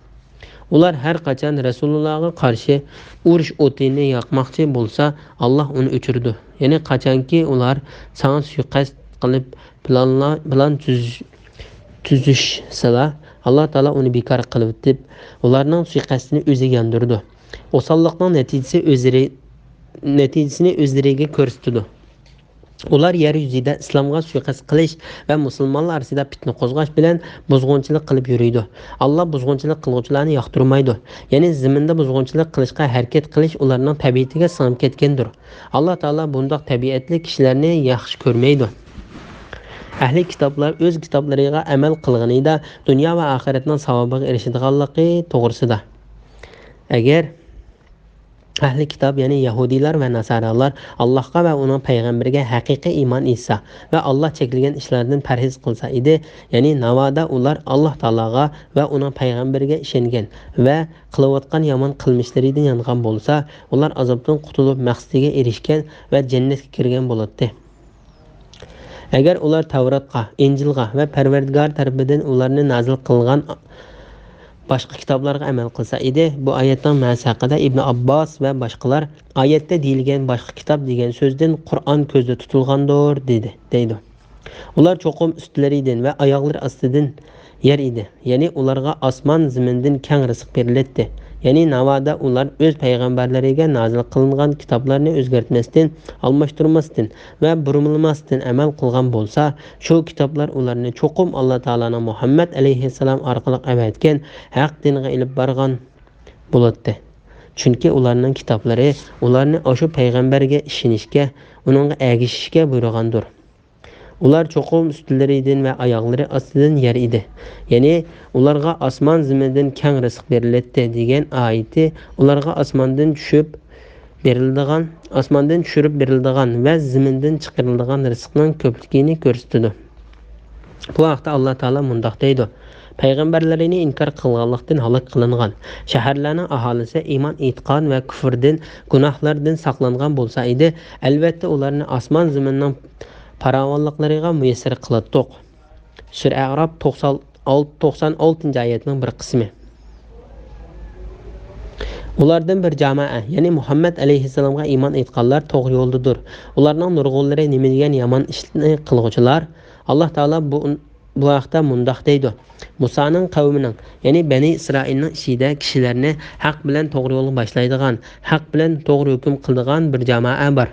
Ular har qachon Rasulullohga qarshi urush o'tini yoqmoqchi bo'lsa, Alloh uni o'chirdi. Ya'ni qachonki ular sana suiqasd qilib plan tuzishsalar, Alloh taolo uni bekor qilib deb ularning suiqasdini o'ziga yondirdi. Osonlikning natijasini o'zlariga ko'rsatdi. Ular yer yuzida islomga suiqasd qilish va musulmonlar orasida fitna qo'zg'ash bilan buzg'unchilik qilib yuriydi. Alloh buzg'unchilik qiluvchilarni yoqtirmaydi. Ya'ni zaminda buzg'unchilik qilishga harakat qilish ularning tabiatiga singib ketgandir. Alloh taolo bundoq tabiatli kishilarni yaxshi ko'rmaydi. Ahli kitoblar o'z kitoblariga amal qilganida dunyo va oxiratning savobiga erishadiganligi to'g'risida. Agar ahli kitob, ya'ni Yahudiylar va Nasoralar Allohga va uning payg'ambariga haqiqiy iymon etsa va Alloh cheklagan ishlardan parhez qilsa edi, ya'ni navoda ular Alloh taologa va uning payg'ambariga ishongan va qilayotgan yomon qilmishlaridan yongan bo'lsa, ular azobdan qutulib maqsadiga erishgan va jannatga kirgan bo'ladi. Agar ular Tavratga, Injilga va Parvardigor tarafidan ularni nozil qilgan boshqa kitoblarga amal qilsa edi, bu oyatning ma'nosi haqida Ibn Abbos va boshqalar oyatda deyilgan boshqa kitob degan so'zdan Qur'on ko'zda tutilgandir deydi. Ular cho'qim ustlaridan va oyoqlari ostidan yer edi. Ya'ni ularga osmon zamindan keng rizq beriladi. Ya'ni navoda ular o'z payg'ambarlariga nozil qilingan kitoblarni o'zgartmasdan, almashtirmasdan va burmilmasdan amal qilgan bo'lsa, shu kitoblar ularni cho'qim Alloh taolaning Muhammad alayhissalom orqali avatgan haq dinga ilib borgan bo'ladi. Chunki ularning kitoblari ularni o'sha payg'ambarga ishonishga, uningga ergashishga buyurgandir. Ular cho'qim ustlaridan va oyoqlari ostidan yer edi. Ya'ni ularga osmon zamindan keng rizq beriladi degan oyati ularga osmondan tushirib beriladigan va zamindan chiqariladigan rizqning ko'pligini ko'rsatadi. Bu vaqtda Alloh taolo mundoq deydi: payg'ambarlarini inkor qilganlikdan halok qilingan shaharlarning aholisi iymon e'tiqod va kufrdan, gunohlardan saqlangan bo'lsa edi, albatta ularni osmon zaminning farovonliklariga muyassar qiladiq. Sura A'rof 96-oyatning bir qismi. Ulardan bir jamoa, ya'ni Muhammad alayhissalomga iymon etganlar to'g'ri yo'ldadir. Ularning nurg'unlari nima degan yomon ishni qiluvchilar. Alloh taolo bu vaqtda mundoq deydi: Musoning qavmining, ya'ni Bani Isroilning ishida kishilarni haq bilan to'g'ri yo'lga boshlaydigan, haq bilan to'g'ri hukm qiladigan bir jamoa bor.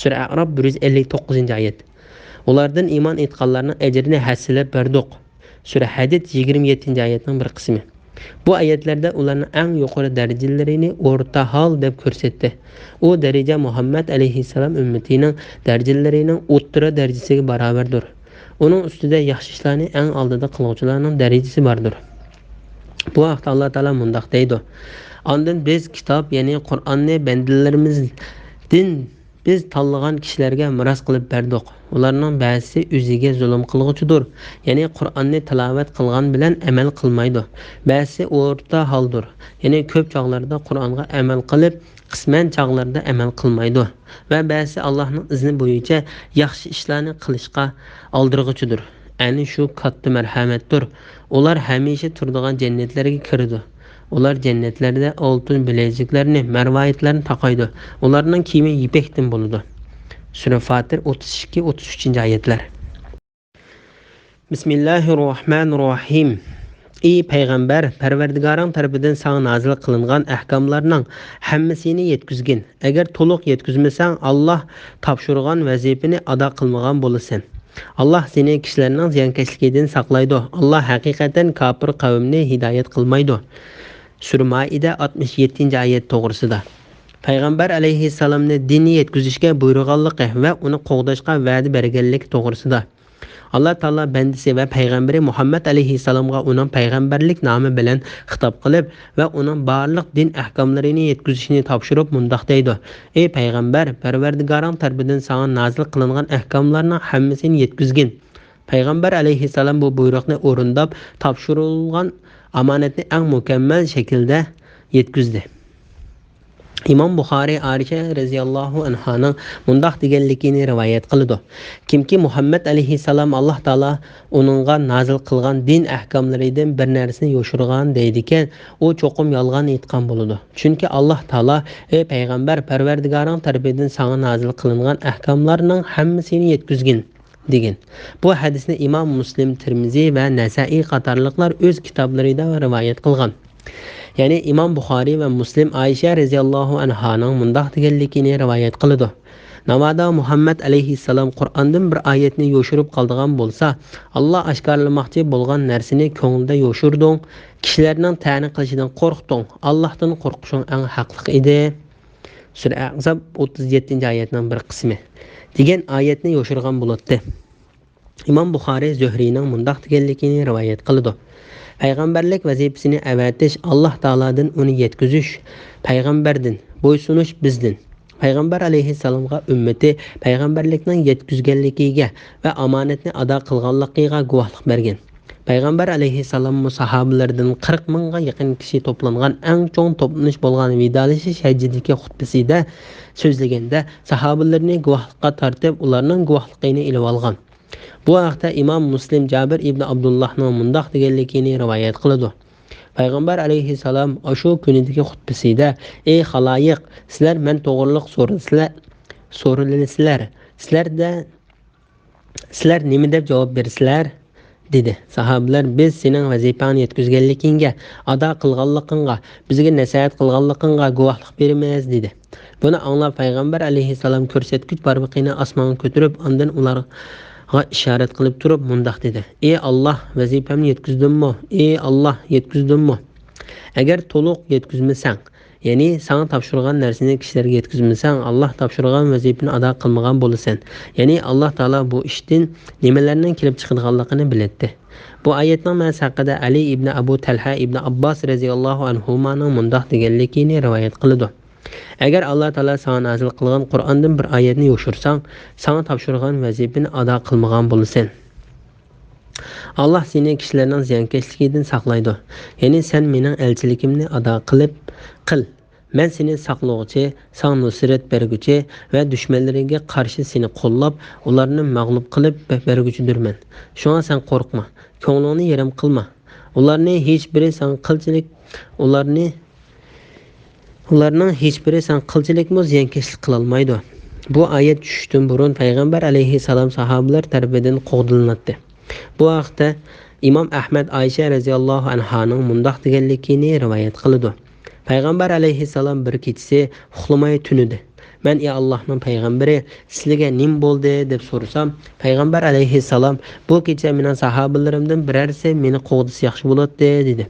Sura A'rof 159-oyat. Ulardan iymon etganlarning ajrini hasilab berdik. Sura Hadid 27-oyatning bir qismi. Bu oyatlarda ularning eng yuqori darajalarini o'rta hol deb ko'rsatdi. U daraja Muhammad alayhissalom ummatining darajalarining o'rta darajasiga barobardir. Uning ustida yaxshi ishlarni eng oldida qiluvchilarning darajasi bordir. Bu vaqtda Alloh taolo mundaq deydi: "Ondan biz kitob, ya'ni Qur'onni bandalarimizdan biz tanlagan kishilarga miros qilib berdik. Ularning ba'zisi o'ziga zulm qilg'uchidir, ya'ni Qur'onni tilovat qilgan bilan amal qilmaydi. Ba'zisi o'rta holdir, ya'ni ko'p chog'larda Qur'onga amal qilib, qisman chog'larda amal qilmaydi. Va ba'zisi Allohning izni bo'yicha yaxshi ishlarni qilishga oldirg'uchidir. Ani shu katta marhamatdir. Ular hamisha turadigan jannatlarga kiradi. Ular jannatlarda oltin bileziklarni, marvoyitlarni taqaydi. Ularning kiyimi yipakdan bo'ladi." Sura Fatir 32-33-oyatlar. Bismillahirrohmanirrohim. Ey payg'ambar, Parvardigoring tarafidan sana nozil qilingan ahkomlarning hammasini yetkizgin. Agar to'liq yetkizmasang, Alloh topshirgan vazifani ado qilmagan bo'lasan. Allah seni kishilarning ziyonkashligidan saqlaydi. Alloh haqiqatan kofir qavmni hidoyat qilmaydi. Sura Maida 67-oyat to'g'risida. Payg'ambar alayhissalomni dinni yetkazishga buyurganligi va uni qo'g'dashga va'da berganligi to'g'risida. Allah taolo bandisi va payg'ambari Muhammad alayhissalomga uning payg'ambarlik nomi bilan xitob qilib va uning barliq din ahkomlarini yetkazishni topshirib mundaq deydi: "Ey payg'ambar, Parvardigoring tarafidan sana nozil qilingan ahkomlarning hammasini yetkazgin." Payg'ambar alayhissalom bu buyruqni o'rindab, topshirilgan amonatni eng mukammal shaklda yetkazdi. İmam Buxoriy Aisha radhiyallohu anhaning mundaq deganligini rivoyat qiladi: "Kimki Muhammad alayhissalom Alloh taolo uningga nozil qilgan din ahkomlaridan bir narsani yo'shirgan deydi ekan, u cho'qim yolg'on aytgan bo'ladi. Chunki Alloh taolo: Ey payg'ambar, Parvardigoring tarafidan sana nozil qilingan ahkomlarning hammasini yetkazgin" degan. Bu hadisni Imom Muslim, Tirmiziy va Nasa'iy qatorliqlar o'z kitoblarida rivoyat qilgan. Ya'ni Imom Buxoriy va Muslim Aisha radhiyallohu anhaning mundaq deganligini rivoyat qiladi: "Namoda Muhammad alayhissalom Qur'ondan bir oyatni yo'shirib qoldigan bo'lsa, Alloh oshkorlamoqchi bo'lgan narsani ko'ngilda yo'shirding, kishilarning ta'na qilishidan qo'rqding. Allohdan qo'rqishing eng haqli edi." Sura Ahzob 37-oyatning bir qismi degan oyatni yo'shirgan bo'ladi. Imom Buxoriy Zuhriyning mundaq deganligini rivoyat qiladi: "Payg'ambarlik vazifasini avatish Alloh taolodan, uni yetkazish payg'ambardan, bo'ysunish bizdan." Payg'ambar alayhissalomga ummati payg'ambarlikning yetkazganligiga va omonatni ado qilganligiga guvohlik bergan. Payg'ambar alayhissalom sahobalaridan 40 mingga yaqin kishi to'plangan eng cho'ng to'planish bo'lgan vidolashish hajjidagi xutbasida so'zlaganda sahobalarni guvohlikqa tortib, ularning guvohligini ilib olgan. Bu haqda Imom Muslim Jabir ibn Abdullohning mundaq deganligini rivoyat qiladi: Payg'ambar alayhissalom shu kunidagi xutbasida: "Ey xaloyiq, sizlar men to'g'riliq so'ralisizlar. Sizlar nima deb javob bersizlar?" dedi. Sahobalar: "Biz sening vazifangni yetkazganligingga, ado qilganligingga, bizga nasihat qilganligingga guvohlik beramiz" dedi. Buni anglab Payg'ambar alayhissalom ko'rsatkich barmoqini osmonga ko'tarib, ondan ularga ishorat qilib turib mundaq dedi: "Ey Alloh, vazifamni yetkazdimmi? Ey Alloh, yetkazdimmi? Agar to'liq yetkazmasang, ya'ni sana topshirgan narsani kishilarga yetkazmasang, Alloh topshirgan vazifani ado qilmagan bo'lasan." Ya'ni Alloh taolo bu ishdan nimalarning kelib chiqadiganligini biladi. Bu oyatning ma'nosi haqida Ali ibn Abu Talha ibn Abbos radhiyallohu anhumaning mundaq deganligini rivoyat qiladi: "Agar Alloh taolo sana nozil qilgan Qur'ondan bir oyatni yo'shirsang, sana topshirgan vazifani ado qilmagan bo'lasan. Alloh seni kishilarning ziyonkashligidan saqlaydi. Ya'ni sen mening elchiligimni ado qil. Men seni saqlovchi, sana nusrat berguchi va dushmanlariga qarshi seni qo'llab, ularni mag'lub qilib berguchidirman. Shunga sen qo'rqma, ko'nglingni yerim qilma. Ularning hech biri san qilchilikmi ziyonkashlik qila olmaydi." Bu oyat tushishdan burun payg'ambar alayhissalom sahobalar tarafidan qo'g'dilinadi. Bu haqda Imom Ahmad Aisha radhiyallohu anhaning mundaq deganligini rivoyat qiladi: Payg'ambar alayhissalom bir kechasi uxlamay tunidi. "Men ey Allohning payg'ambari, sizlarga nim bo'ldi?" deb so'rasam, payg'ambar alayhissalom: "Bu kecha mening sahobalarimdan birarsi meni qo'g'disi yaxshi bo'ladi" dedi.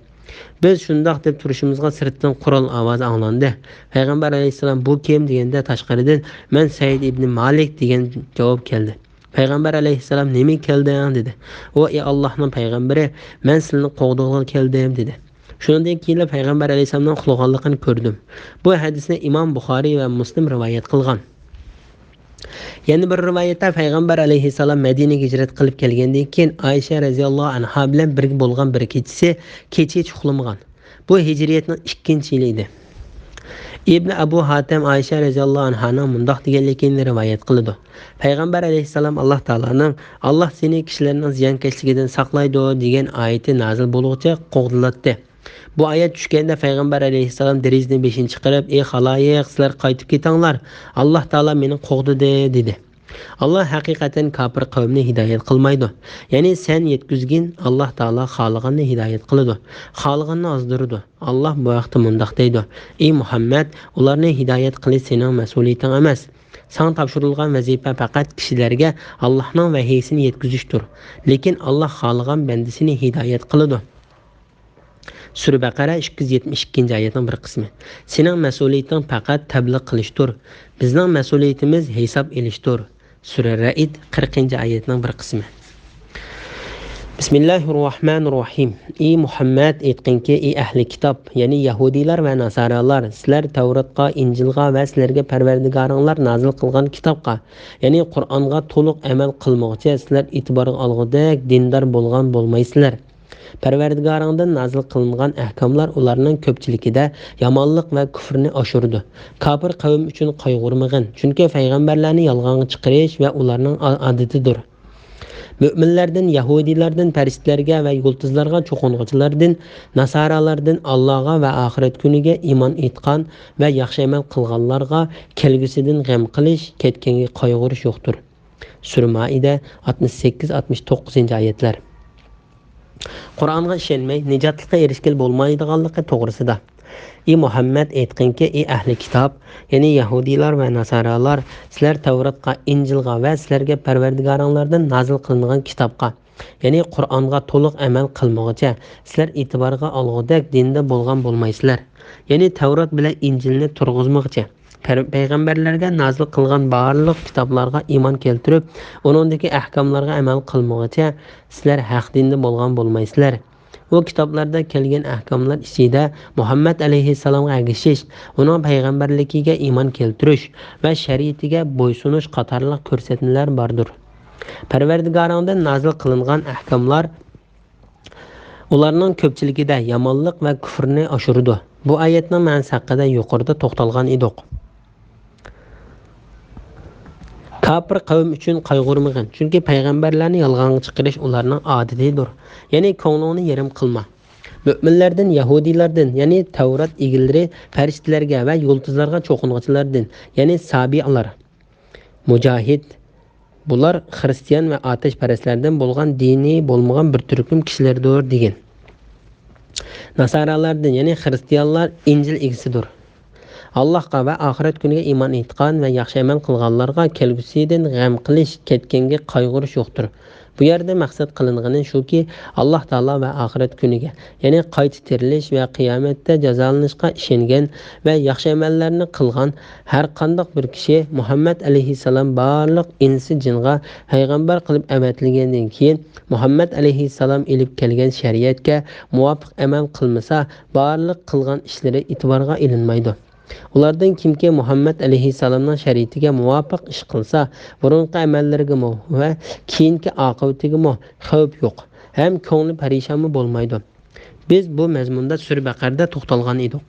Biz shundoq deb turishimizga sirtdan qurol ovozi anglandi. Payg'ambar alayhissalom "Bu kim?" deganda tashqaridan "Men Said ibn Malik" degan javob keldi. Payg'ambar alayhissalom "Nima kelding?" dedi. "O ey Allohning payg'ambari, men sizni qo'g'dog'ga keldim" dedi. Shundan keyin payg'ambar alayhisalomning uxlaganligini ko'rdim. Bu hadisni Imom Buxoriy va Muslim rivoyat qilgan. Yana bir rivoyatda payg'ambar alayhisalom Madinaga hijrat qilib kelgandan keyin Aisha radhiyallohu anha bilan birga bo'lgan bir kechasi uxlamagan. Bu hijriyatning 2-yili edi. İbn Abu Hatem Ayşe radhiyallohu anhaning mundoq deganligini rivoyat qiladi. Payg'ambar alayhisalom Alloh taolaning "Alloh seni kishilarning ziyonkashligidan saqlaydi" degan oyati nozil bo'lguncha qo'g'dilatdi. Bu oyat tushganda payg'ambar alayhisalom derazadan beshin chiqarib, "Ey xaloyiq, sizlar qaytib ketinglar. Alloh taolo meni qo'g'didi" dedi. Allah haqiqatan kafir qavmni hidoyat qilmaydi. Ya'ni sen yetkizgin, Alloh taolo xohlaganni hidoyat qiladi, xohlaganni ozdiradi. Alloh bu vaqtda mundoq deydi: "Ey Muhammad, ularni hidoyat qilish sening mas'uliyating emas. Sana topshirilgan vazifa faqat kishilarga Allohning vahiysini yetkazishdir. Lekin Alloh xohlagan bandasini hidoyat qiladi." Sura Baqara 272-oyatning bir qismi. Sening mas'uliyating faqat tabliq qilishdir. Bizning mas'uliyatimiz hisob elishdir. Sura Ra'd 40-oyatning bir qismi. Bismillahirrohmanirrohim. Ey Muhammad, aytqinki, ey ahli kitob, ya'ni yahudiylar va nasoralar, sizlar Tavratga, Injilga va sizlarga Parvardigoringlar nozil qilgan kitobga, ya'ni Qur'onga to'liq amal qilmoqchi, sizlar e'tiborga olgudek dindor bo'lgan bo'lmaysizlar. Parvardigoringdan nozil qilingan ahkomlar ularning ko'pchiligida yomonlik va kufrni oshirdi. Kafir qavm uchun qayg'urmag'in, chunki payg'ambarlarni yolg'onga chiqarish va ularning odatidir. Mo'minlardan, yahudiylardan, farishtalarga va yulduzlarga cho'qing'ichilardan, nasoralardan, Allohga va oxirat kuniga iymon etgan va yaxshi amal qilganlarga kelgusidan g'am qilish, ketganga qayg'urish yo'qdir. Sura Maida 68-69-oyatlar. Qur'onga ishonmay nijotlikqa erishgan bo'lmaydiganligi to'g'risida. Ey Muhammad, aytqinki, ey ahli kitob, ya'ni yahudiylar va nasoralar, sizlar Tavratga, Injilga va sizlarga Parvardigoringlardan nozil qilingan kitobga, ya'ni Qur'onga to'liq amal qilmoqchi, sizlar e'tiborga olgudek dinda bo'lgan bo'lmaysizlar. Ya'ni Tavrat bilan Injilni turg'izmoqchi, payg'ambarlarga nozil qilgan barliq kitoblarga iymon keltirib, uningdagi ahkomlarga amal qilmoqchi, sizlar haq dinda bo'lgan bo'lmaysizlar. Bu kitoblarda kelgan ahkomlar ichida Muhammad alayhissalomga ergashish, uning payg'ambarligiga iymon keltirish va shariatiga bo'ysunish qatorliq ko'rsatmalar bordir. Parvardigoringdan nozil qilingan ahkomlar ularning ko'pchiligida yomonlik va kufrni oshirdi. Bu oyatning ma'nosi haqida yuqorida to'xtalgan edik. Kafir qavm uchun qayg'urmag'in, chunki payg'ambarlarni yolg'onga chiqarish ularning odatidir. Ya'ni ko'nglingni yerim qilma. Mo'minlardan, yahudiylardan, ya'ni Tavrat egilari, farishtalarga va yulduzlarga cho'qing'ichilardan, ya'ni sabiyalar, mujohid, bular xristian va otashparastlardan bo'lgan diniy bo'lmagan bir turkum kishilardir degan. Nasoralardan, ya'ni xristianlar Injil egisidir. Allohga va oxirat kuniga iymon etgan va yaxshi amal qilganlarga kelgusidan g'am qilish, ketganga qayg'urish yo'qdir. Bu yerda maqsad qilingani shuki, Alloh taolo va oxirat kuniga, ya'ni qayta tirilish va qiyomatda jazolanishga ishongan va yaxshi amallarni qilgan har qanday bir kishi Muhammad alayhissalom barliq insi jinga payg'ambar qilib avatilgandan keyin Muhammad alayhissalom ilib kelgan shariatga muvofiq amal qilmasa, barliq qilgan ishlari e'tiborga ilinmaydi. Ulardan kimki Muhammad alayhissalomning shariatiga muvofiq ish qilsa, burungi amallariga va keyingi oqibatiga xavf yo'q, ham ko'ngli parishon bo'lmaydi. Biz bu mazmunda Sura Baqarada to'xtalgan edik.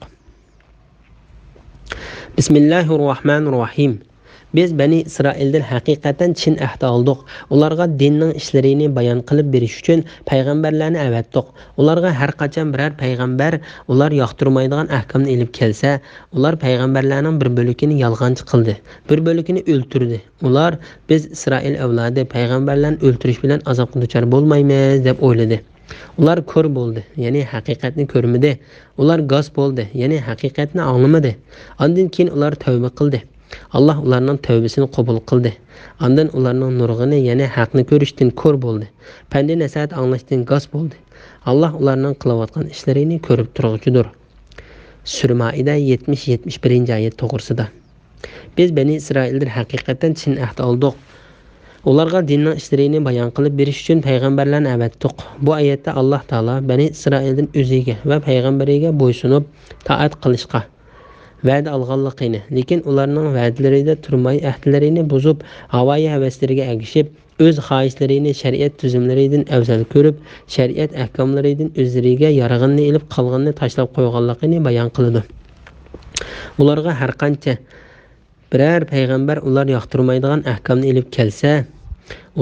Bismillahirrohmanirrohim. Biz Bani İsrail'den haqiqatan chin ahd oldik. Ularga dinning ishlarini bayon qilib berish uchun payg'ambarlarni avatdik. Ularga har qachon biror payg'ambar ular yoqtirmaydigan ahkomni ilib kelsa, ular payg'ambarlarning bir bo'lagini yolg'onchi qildi, bir bo'lagini o'ltirdi. Ular biz Isroil avlodi payg'ambarlarni o'ltirish bilan azobga duchor bo'lmaymiz deb o'yladi. Ular ko'r bo'ldi, ya'ni haqiqatni ko'rmadi. Ular g'os bo'ldi, ya'ni haqiqatni anglamadi. Ondan keyin ular tavba qildi. Allah ularning tavbasini qabul qildi. Ondan ularning nurg'ini, ya'ni haqni ko'rishdan ko'r bo'ldi. Pandi nasihat anglashdan g'os bo'ldi. Allah ularning qilayotgan ishlarini ko'rib turuvchidir. Sura Maida 70-71-oyat to'g'risida. Biz Bani Isroildan haqiqatan chin ahd oldik. Ularga dinning ishlarini bayon qilib berish uchun payg'ambarlarni avatdiq. Bu oyatda Alloh taolo Bani Isroildan o'ziga va payg'ambariga bo'ysunib toat qilishga va'da olganligini, lekin ularning va'dalarida turmay ahdlarini buzib, havoyi havaslariga ergishib, o'z xohishlarini shariat tuzumlaridan afzal ko'rib, shariat ahkomlaridan o'zlariga yarag'inni ilib qolganini tashlab qo'yganligini bayon qildi. Ularga har qancha biror payg'ambar ular yoqtirmaydigan ahkomni ilib kelsa,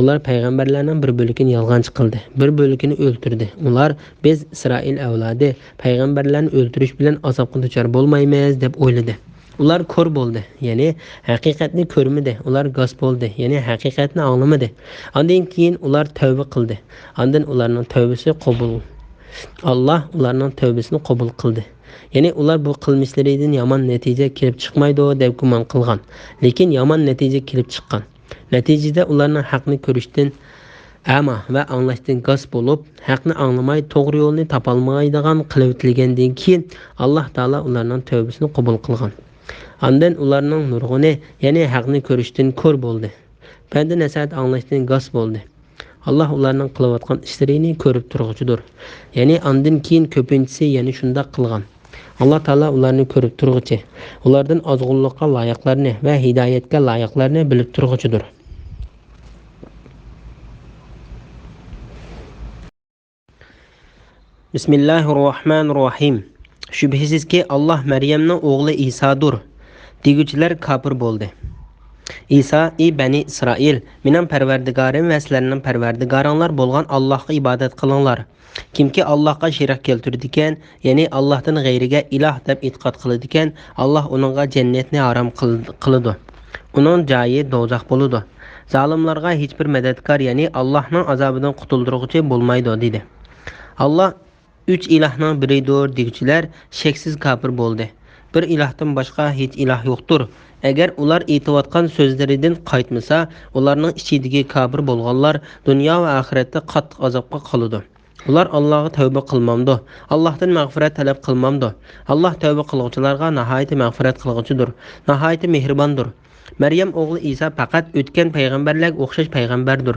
ular payg'ambarlarning bir bo'ligini yolg'onchi qildi, bir bo'ligini o'ltirdi. Ular biz Isroil avlodi payg'ambarlarni o'ltirish bilan azobga duchor bo'lmaymiz deb o'yladi. Ular ko'r bo'ldi, ya'ni haqiqatni ko'rmadi. Ular g'os bo'ldi, ya'ni haqiqatni anglamadi. Ondan keyin ular tavba qildi. Ondan ularning tavbasi qabul. Alloh ularning tavbasini qabul qildi. Ya'ni ular bu qilmishlaridan yomon natija kelib chiqmaydi deb gumon qilgan, lekin yomon natija kelib chiqqan. Natijada ularning haqni ko'rishdan ama va anglashdan g'os bo'lib, haqni anglamay, to'g'ri yo'lni topolmaydigan qilib o'tilgandan keyin Alloh taolo ularning tavbasini qabul qilgan. Ondan ularning nurg'uni, ya'ni haqni ko'rishdan ko'r bo'ldi. Banda nasihat anglashdan g'os bo'ldi. Alloh ularning qilayotgan ishlarini ko'rib turg'uchidir. Ya'ni ondan keyin ko'pinchisi yana shunday qilgan. Alloh taolo ularni ko'rib turg'uchi, ulardan ozg'unlikqa loyiqlarni va hidoyatga loyiqlarni bilib turg'uchidir. Bismillahirrohmanirrohim. Shubhisizki Alloh Maryamning o'g'li Isodir deguchilar kofir bo'ldi. İsa, ey Bani İsrail, mening parvardigorim va sizlarning parvardigoringlar bo'lgan Allohga ibodat qilinglar. Kimki Allohga shirik keltirdi ekan, ya'ni Allohdan g'ayriga iloh deb e'tiqod qiladi ekan, Alloh uningga jannatni harom qiladi. Uning joyi do'zax bo'ladi. Zolimlarga hech bir madadkor, ya'ni Allohning azobidan qutuldiruvchi bo'lmaydi dedi. Alloh üç ilahning biridir deguchilar sheksiz kofir bo'ldi. Bir ilahdan boshqa hech iloh yo'qdir. Agar ular aytayotgan so'zlaridan qaytmasa, ularning ichidagi kofir bo'lganlar dunyo va oxiratda qattiq azobga qoladi. Ular Allohga tavba qilmamdi, Allohdan mag'firat talab qilmamdi. Alloh tavba qiluvchilarga nihoyat mag'firat qiluvchidir, nihoyat mehribondir. Maryam o'g'li Isa faqat o'tgan payg'ambarlarga o'xshash payg'ambardir.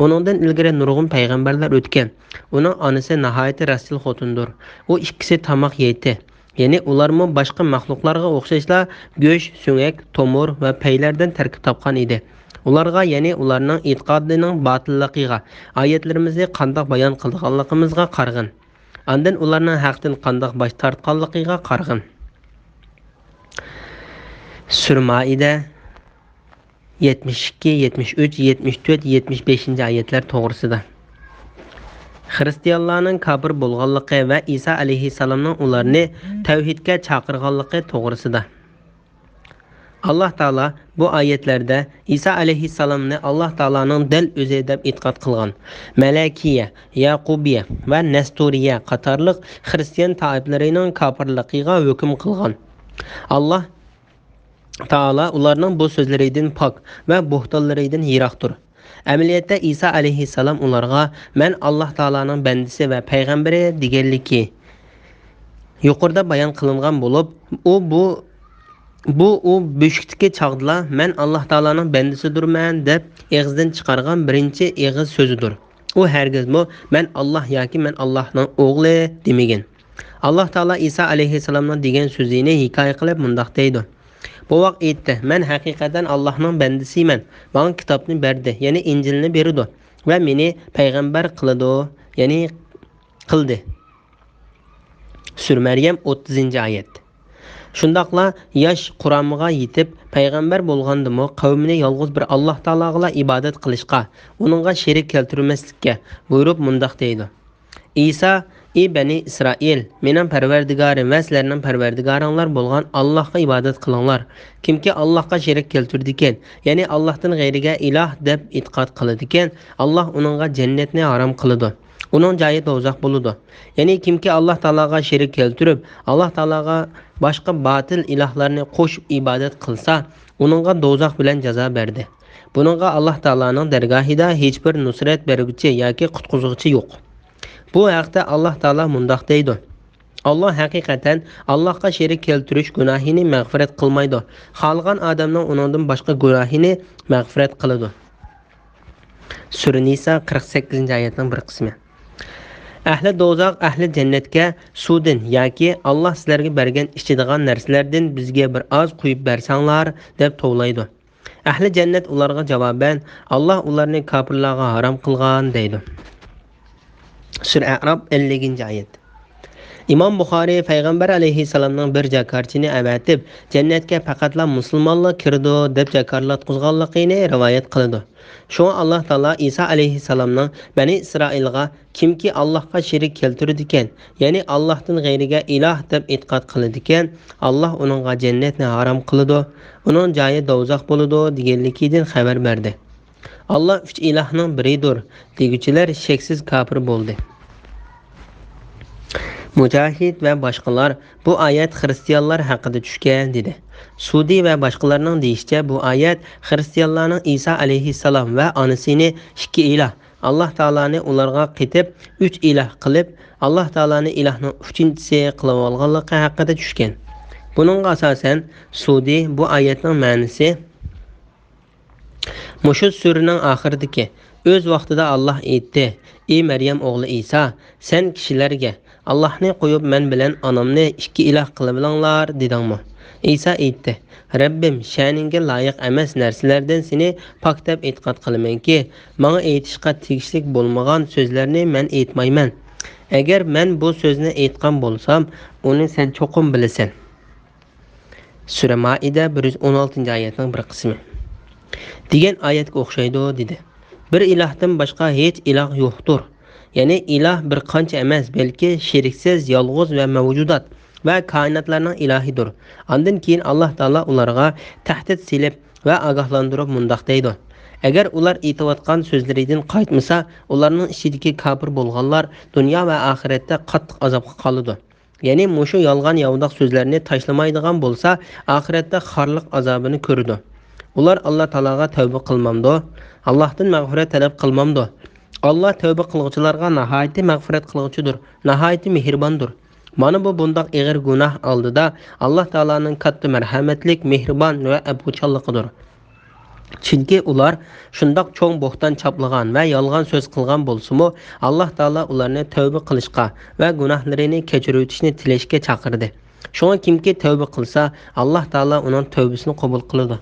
Uningdan ilgari nurg'un payg'ambarlar o'tgan. Uning onasi nihoyat rasul xotindir. U ikkisi tomoq yeydi. Ya'ni ularmi boshqa maxluqlarga o'xshashla go'sht, so'ngak, tomir va paylardan tarkib topgan edi. Ularga, ya'ni ularning e'tiqodining botilligiga, oyatlarimizni qandoq bayon qilganligimizga qarg'in. Ondan ularning haqdan qandoq bosh tortganligiga qarg'in. Sura Maida 72, 73, 74, 75 oyatlar to'g'risida. Xristianlarning kofir bo'lganligi va Isa alayhissalomning ularni tavhidga chaqirganligi to'g'risida. Alloh taolo bu oyatlarda Isa alayhissalomni Alloh taoloning dil o'zi deb e'tiqod qilgan. Malakiya, Yaqubiya va Nasturiya qatorliq xristian toifalarining kofirligiga hukm qilgan. Alloh taolo ularning bu so'zlaridan pok va bo'xtonlaridan yiroqdir. Amaliyotda Isa alayhissalom ularga men Alloh taolaning bandisi va payg'ambari deganligi yuqorida bayon qilingan bo'lib, u beshikdagi chog'da men Alloh taolaning bandisidirman deb eg'izdan chiqargan birinchi eg'iz so'zidir. U hargizmi men Alloh yoki men Allohning o'g'li demagan. Alloh taolo Isa alayhissalomning degan so'zini hikoya qilib mundoq deydi. Bu vaqt aytdi, men haqiqatan Allohning bandisiman. Menga kitobni berdi, ya'ni Injilni berdi va meni payg'ambar qildi, ya'ni qildi. Sura Maryam 30-oyat. Shundaqla yosh Qur'onga yetib payg'ambar bo'lgandimi, qavmini yolg'iz bir Alloh taologa ibodat qilishga, uningga sherik keltirmaslikka buyurib mundoq deydi. İsa, ey Bani İsrail, mening parvardigorim va sizlarning parvardigoringlar bo'lgan Allohga ibodat qilinglar. Kimki Allohga sherik keltirdi ekan, ya'ni Allohdan g'ayriga iloh deb e'tiqod qiladi ekan, Alloh uningga jannatni harom qiladi. Uning joyi do'zax bo'ladi. Ya'ni kimki Alloh taologa sherik keltirib, Alloh taologa boshqa botil ilohlarni qo'shib ibodat qilsa, uningga do'zax bilan jazo berdi. Buningga Alloh taoloning dargohida hech bir nusrat beruvchi yoki qutqizuvchi yo'q. Bu haqda Alloh taolo mundoq deydi. Alloh haqiqatan Allohga sherik keltirish gunohini mag'firat qilmaydi. Xohlagan odamning uningdan boshqa gunohini mag'firat qiladi. Sura Nisa 48-oyatning bir qismi. Ahli do'zax ahli jannatga suvdin yoki Alloh sizlarga bergan ichadigan narsalardan bizga bir oz quyib bersanglar deb tovlaydi. Ahli jannat ularga javoban Alloh ularni kofirlarga harom qilgan deydi. Sura A'rof 50-oyat. İmam Buxoriy payg'ambar alayhissalomning bir jakarchini avatib jannatga faqatla musulmonlar kirdi deb jakarlatqizganligini rivoyat qiladi. Shunga Alloh taolo Isa alayhissalomning Bani Isroilga kimki Allohga sherik keltirdi ekan, ya'ni Allohdan g'ayriga iloh deb e'tiqod qiladi ekan, Alloh uningga jannatni harom qiladi, uning joyi do'zax bo'ladi deganligidan xabar berdi. Alloh uch ilohning biridir deguchilar sheksiz kofir bo'ldi. Mujahid va boshqalar bu oyat xristianlar haqida tushgan dedi. Sudi va boshqalarning deyishicha bu oyat xristianlarning Isa alayhissalom va onasini ikki iloh Alloh taoloni ularga qetib 3 iloh qilib, Alloh taoloni ilohning uchinchisi qilib olganligi haqida tushgan. Buningga asosan Sudi bu oyatning ma'nosi mushu suraning oxiridagi o'z vaqtida Alloh aytdi: "Ey Maryam o'g'li Isa, sen kishilarga Allohni qo'yib men bilan onamni ikki iloh qilibinglar dedingmi?" Isa aytdi: "Rabbim, sha'ningga loyiq emas narsalardan seni pok deb e'tiqod qilamanki, menga aytishga tegishli bo'lmagan so'zlarni men aytmayman. Agar men bu so'zni aytgan bo'lsam, uni sen cho'qim bilasan." Sura Maida 116-oyatning bir qismi. degan oyatga o'xshaydi dedi. Bir ilohdan boshqa hech iloh yo'qdir. Ya'ni iloh bir qancha emas, balki sheriksiz, yolg'iz va mavjudot va koinotlarning ilohidir. Ondan keyin Alloh taolo ularga tahdid silib va ogohlantirib mundoq deydi: agar ular aytayotgan so'zlaridan qaytmasa, ularning ichidagi kofir bo'lganlar dunyo va oxiratda qattiq azobga qoladi. Ya'ni mushu yolg'on yovdoq so'zlarni tashlamaydigan bo'lsa, oxiratda xorliq azobini ko'radi. Ular Alloh taologa tavba qilmamdi, Allohdan mag'firat talab qilmamdi. Allah tövbe qiluvchilarga nihoyatda mag'firat qiluvchidir, nihoyatda mehribondir. Mana bu bundoq ig'ir gunoh oldida Alloh taolaning katta marhamatlik, mehribon va afuchanligidir. Chunki ular shundoq cho'ng bo'xton chaplagan va yolg'on so'z qilgan bo'lsa-mu, Alloh taolo ularni tövbe qilishga va gunohlarini kechirib o'tishni tilashga chaqirdi. Shunga kimki tövbe qilsa, Alloh taolo uning tövbesini qabul qiladi.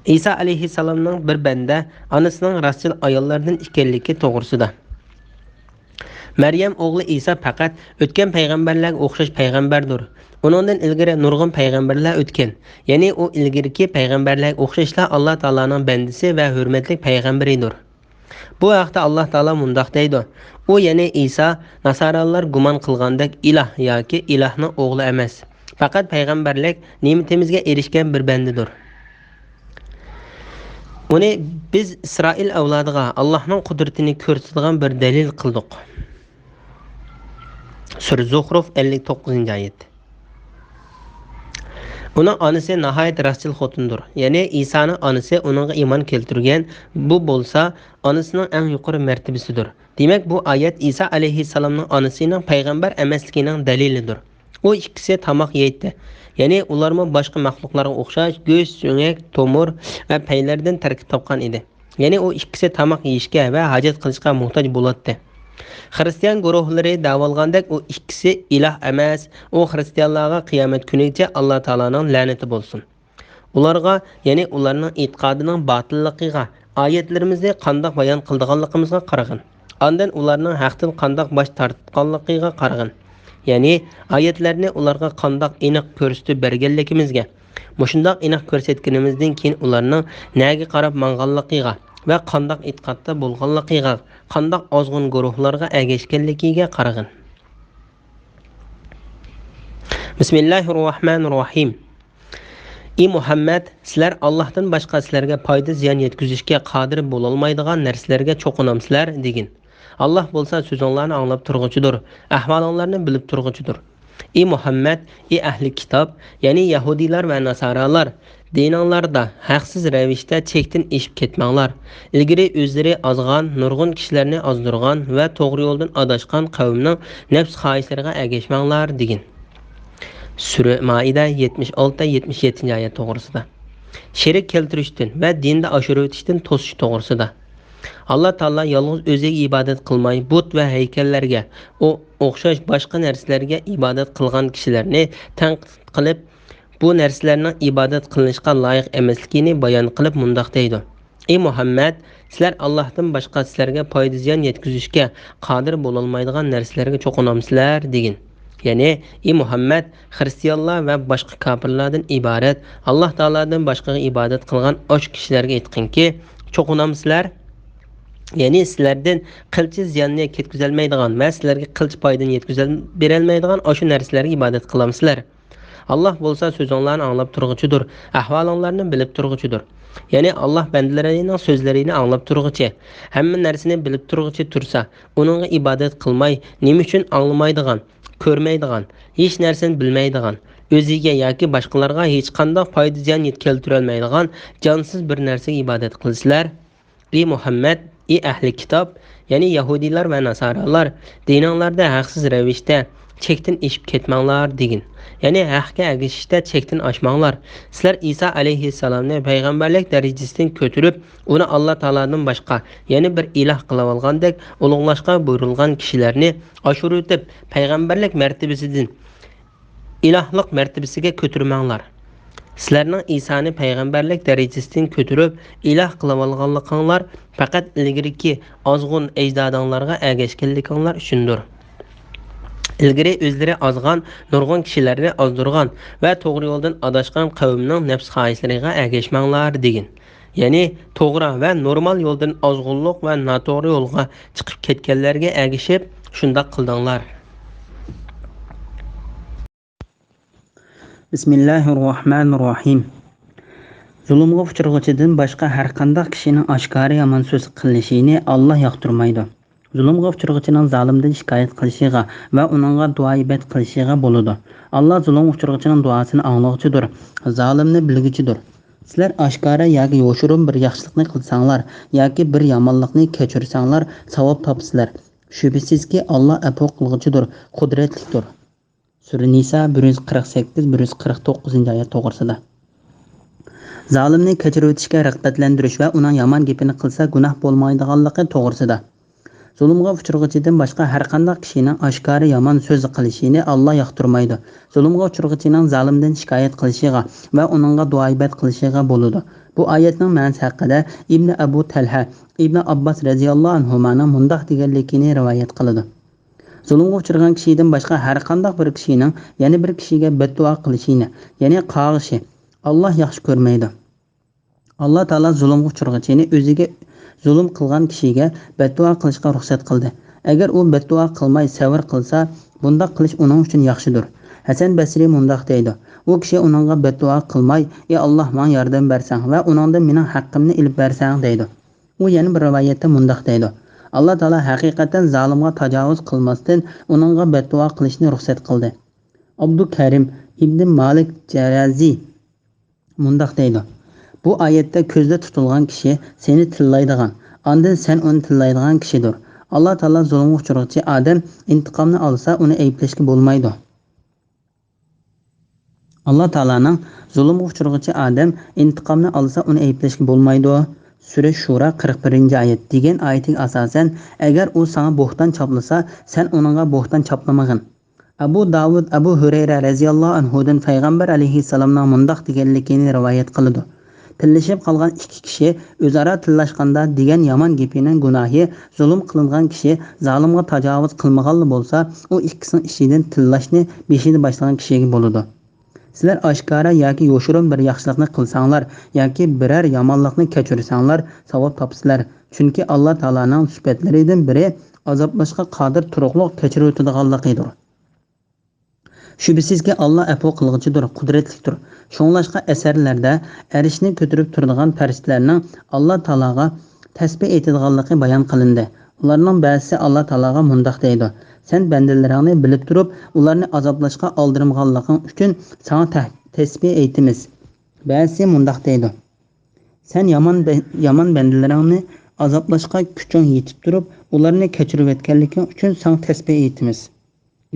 İsa alayhissalomning bir banda onasining rasul ayollardan ekanligi to'g'risida. Maryam o'g'li Isa faqat o'tgan payg'ambarlarga o'xshash payg'ambardir. Uningdan ilgari nurg'un payg'ambarlar o'tgan. Ya'ni u ilgirki payg'ambarlarga o'xshashla Alloh taolaning bandisi va hurmatli payg'ambaridir. Bu haqda Alloh taolo mundoq deydi: "U ya'ni Isa nasoralar gumon qilgandek iloh yoki ilohning o'g'li emas. Faqat payg'ambarlik ne'matimizga erishgan bir bandidir. Uni biz Isroil avlodiga Allohning qudratini ko'rsatadigan bir dalil qildik." Sura Zuhruf 59-oyat. Uning onasi nihoyat rasul xotindir. Ya'ni Isaning onasi uningga iymon keltirgan, bu bo'lsa onasining eng yuqori martabasidir. Demak, bu oyat Isa alayhissalomning onasining payg'ambar emasligining dalilidir. U ikkisi tamoq yeydi. Ya'ni ularmi boshqa maxluqlarga o'xshash go'sht, so'ngak, tomir va paylardan tarkib topgan edi. Ya'ni u ikkisi tamoq yeyishga va hojat qilishga muhtoj bo'ladi. Xristian guruhlari davolgandek u ikkisi iloh emas. U xristianlarga qiyomat kunigacha Alloh taolaning la'nati bo'lsin. Ularga, ya'ni ularning e'tiqodining botilligiga, oyatlarimizni qandoq bayon qilganligimizga qaragin. Ondan ularning haqdan qandoq bosh tortganligiga qaragin. Ya'ni oyatlarni ularga qandoq aniq ko'rsatib berganligimizga, mushundoq aniq ko'rsatganimizdan keyin ularning nega qarab manganligiga va qandoq e'tiqodda bo'lganligiga, qandoq ozg'un guruhlarga ergashganligiga qaragin. Bismillahirrohmanirrohim. Ey Muhammad, sizlar Allohdan boshqa sizlarga foyda ziyon yetkazishga qodir bo'lolmaydigan narsalarga cho'qinamsizlar degin. Allah bo'lsa so'zinglarni anglab turg'uchidir, ahvolinglarni bilib turg'uchidir. Ey Muhammad, ey ahli kitob, ya'ni yahudiylar va nasoralar, dininglarda haqsiz ravishda chekdan eshib ketmanglar. Ilgari o'zlari ozg'an, nurg'un kishilarni ozdirgan va to'g'ri yo'ldan adashgan qavmning nafs xohishlariga ergashmanglar degin. Sura Maida 76-77 oyat to'g'risida. Sherik keltirishdan va dinda oshirib o'tishdan to'sish to'g'risida. alloh taolo yolg'iz o'ziga ibodat qilmay but va haykallarga o'xshash boshqa narsalarga ibodat qilgan kishilarni tanqid qilib, bu narsalarning ibodat qilinishga loyiq emasligini bayon qilib mundoq deydi: ey Muhammad, sizlar Allohdan boshqa sizlarga foyda ziyon yetkazishga qodir bo'lolmaydigan narsalarga cho'qinamsizlar degin. Ya'ni, ey Muhammad, xristianlar va boshqa kofirlardan iborat Alloh taolodan boshqaga ibodat qilgan och kishilarga aytqinki, cho'qinamsizlar. Ya'ni sizlardan qilchi ziyonni yetkazolmaydigan va sizlarga qilch foydani yetkazib berolmaydigan o'sha narsalarga ibodat qilamsizlar. Allah bo'lsa so'zinglarni anglab turg'uchidir, ahvolinglarni bilib turg'uchidir. Ya'ni Alloh bandalarining so'zlarini anglab turg'uchi, hamma narsani bilib turg'uchi tursa, uningga ibodat qilmay, nima uchun anglamaydigan, ko'rmaydigan, hech narsani bilmaydigan, o'ziga yoki boshqalarga hech qanday foyda ziyon yetkazib olmaydigan jonsiz bir narsaga ibodat qilsizlar. Ey Muhammad, ey ahli kitob, ya'ni yahudiylar va nasoralar, dininglarda haqsiz ravishda chekdan eshib ketmanglar degin. Ya'ni haqqa ergashishda chekdan oshmanglar. Sizlar Isa alayhissalomni payg'ambarlik darajasidan ko'tarib, uni Alloh taolodan boshqa, ya'ni bir iloh qilib olgandek ulug'lashga buyurilgan kishilarni oshirib, payg'ambarlik martabasidan ilohlik martabasiga ko'tarmanglar. Sizlarning Isoni payg'ambarlik darajasidan ko'tarib, iloh qilib olganliginglar faqat ilgiriki ozg'un ajdodinglarga ergashganliginglar uchundir. Ilgari o'zlari ozg'an, nurg'un kishilarni ozdirgan va to'g'ri yo'ldan adashgan qavmning nafs xohishlariga ergashmanglar degin. Ya'ni to'g'ri va normal yo'ldan ozg'unlik va noto'g'ri yo'lga chiqib ketganlarga ergashib, shunday qildinglar. Bismillahirrohmanirrohim. Zulmga uchrag'uchidan boshqa har qanday kishining oshkora yomon so'z qilishini Alloh yoqtirmaydi. Zulmga uchrag'uchining zolimdan shikoyat qilishiga va uningga duoibat qilishiga bo'ladi. Alloh zulm uchrag'uchining duosini anglovchidir, zolimni bilguchidir. Sizlar oshkora yoki yoshirin bir yaxshilikni qilsanglar yoki bir yomonlikni kechirsanglar savob topsizlar. Shubhisizki Alloh afo qilguchidir, qudratlidir. Sura Nisa 148-149 oyat to'g'risida. Zolimni kechirib o'tishga rag'batlantirish va uning yomon gapini qilsa gunoh bo'lmaydiganligi to'g'risida. Zulmga uchrag'uchidan boshqa har qanday kishining oshkora yomon so'z qilishini Alloh yoqtirmaydi. Zulmga uchrag'uchining zolimdan shikoyat qilishiga va uningga duoibat qilishiga bo'ladi. Bu oyatning ma'nosi haqida Ibn Abu Talha, Ibn Abbas radhiyallohu anhumaning mundoq deganligini rivoyat qiladi. Zulmga uchragan kishidan boshqa har qanday bir kishining yana bir kishiga beddua qilishini, ya'ni qag'ishi Alloh yaxshi ko'rmaydi. Alloh taolo zulmga uchrag'uchini o'ziga zulm qilgan kishiga beddua qilishga ruxsat qildi. Agar u beddua qilmay sabr qilsa, bunday qilish uning uchun yaxshidir. Hasan Basri mundoq deydi: u kishi uningga beddua qilmay, "Ey Alloh, menga yordam bersang va uningdan mening haqqimni ilib bersang" deydi. U yana bir rivoyatda mundoq deydi: Alloh taolo haqiqatan zolimga tajovuz qilmasdan uningga beddua qilishni ruxsat qildi. Abdu Karim ibn Malik Jarazi mundoq deydi: bu oyatda ko'zda tutilgan kishi seni tillaydigan, ondan sen uni tillaydigan kishidir. Alloh taolo zulmga uchrag'uchi odam intiqomni olsa, uni ayblashga bo'lmaydi. Alloh taolaning zulmga uchrag'uchi odam intiqomni olsa, uni ayblashga bo'lmaydi. Sura Shura 41-oyat degan oyatiga asosan, agar u sana bo'xton choplasa, sen uningga bo'xton choplamagin. Abu Davud Abu Hurayra radhiyallohu anhudan payg'ambar alayhissalomning mundoq deganligini rivoyat qiladi. Tillashib qolgan ikki kishi o'zaro tillashganda degan yomon gapining gunohi zulm qilingan kishi zolimga tajovuz qilmaganli bo'lsa, u ikkisining ishidan tillashni beshida boshlagan kishiga bo'ladi. Sizlar oshkora yoki yoshirin bir yaxshilikni qilsanglar yoki biror yomonlikni kechirsanglar savob topsizlar. Chunki Alloh taolaning sifatlaridan biri azoblashga qodir turuqliq kechirib o'tadiganligidir. Shubhisizki Alloh afo qilguchidir, qudratlidir. Shunglashqa asarlarda arishni ko'tarib turadigan farishtalarning Alloh taologa tasbih aytadiganligi bayon qilindi. Ularning ba'zisi Alloh taologa mundoq deydi: sen bandalaringni bilib turib, ularni azoblashga oldirmaganliging uchun sana tasbih aytamiz. Ba'zisi mundoq deydi: sen yomon bandalaringni azoblashga kuching yetib turib, ularni kechirib o'tganliging uchun sana tasbih aytamiz.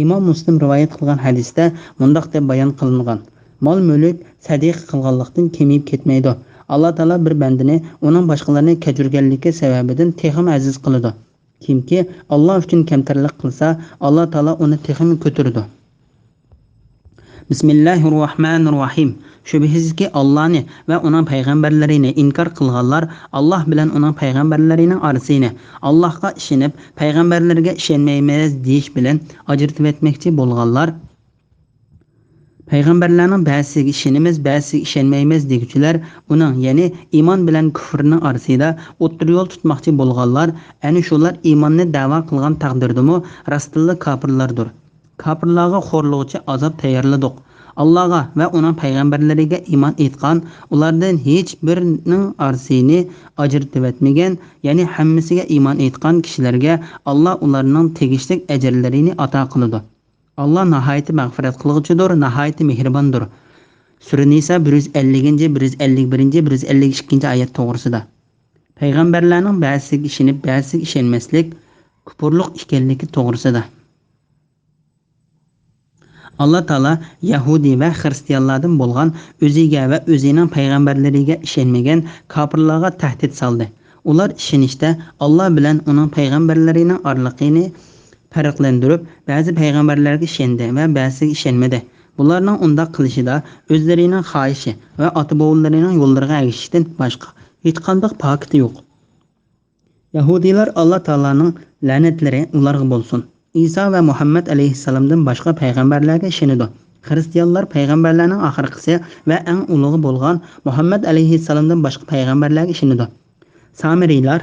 Imom Muslim rivoyat qilgan hadisda mundoq deb bayon qilingan: mol-mulk sadiq qilganlikdan kemayib ketmaydi. Alloh taolo bir bandini uning boshqalarni kechirganligi sababidan texim aziz qiladi. Kimki Alloh uchun kamtarlik qilsa, Alloh taolo uni texim ko'taradi. Bismillahirrohmanirrohim. Shubhisizki Allohni va uning payg'ambarlarini inkor qilganlar Alloh bilan uning payg'ambarlarining orasini Allohga ishonib, payg'ambarlarga ishonmaymiz deyish bilan ajratib etmoqchi bo'lganlar, payg'ambarlarning ba'zisiga ishonamiz, ba'zisiga ishonmaymiz deguchilar, uning ya'ni iymon bilan kufrning orasida o'rta yo'l tutmoqchi bo'lganlar, ana shular iymonni da'vo qilgan taqdirdami rostilla kofirlardir. Kofirlarga xo'rlovchi azob tayyorladik. Allohga va uning payg'ambarlariga iymon etgan, ulardan hech birining orasini ajratib etmagan, ya'ni hammasiga iymon etgan kishilarga Alloh ularning tegishli ajrlarini ato qiladi. Allah nihayeti mağfiret kılıcıdır, nihayeti mehribondir. Sura Nisa 150, 151, 152 ayet to'g'risida. Payg'ambarlarning ba'zisiga ishonib, ba'zisiga ishonmaslik kufrlik ekanligi to'g'risida. Alloh taolo Yahudi va xristianlardan bo'lgan o'ziga va o'zining payg'ambarlariga ishonmagan kofirlarga tahdid soldi. Ular ishonishda Alloh bilan uning payg'ambarlarining orliqini farqlandirib, ba'zi payg'ambarlarga ishondi va ba'zisiga ishonmadi. Bularning unda qilishida o'zlarining xohishi va ota-bovularining yo'llariga ergashishdan boshqa hech qanday pokiti yo'q. Yahudilar Alloh taolaning la'natlari ularga bo'lsin. Isa va Muhammad alayhissalomdan boshqa payg'ambarlarga ishonadi. Xristianlar payg'ambarlarning oxirgisi va eng ulug'i bo'lgan Muhammad alayhissalomdan boshqa payg'ambarlarga ishonadi. Samiriylar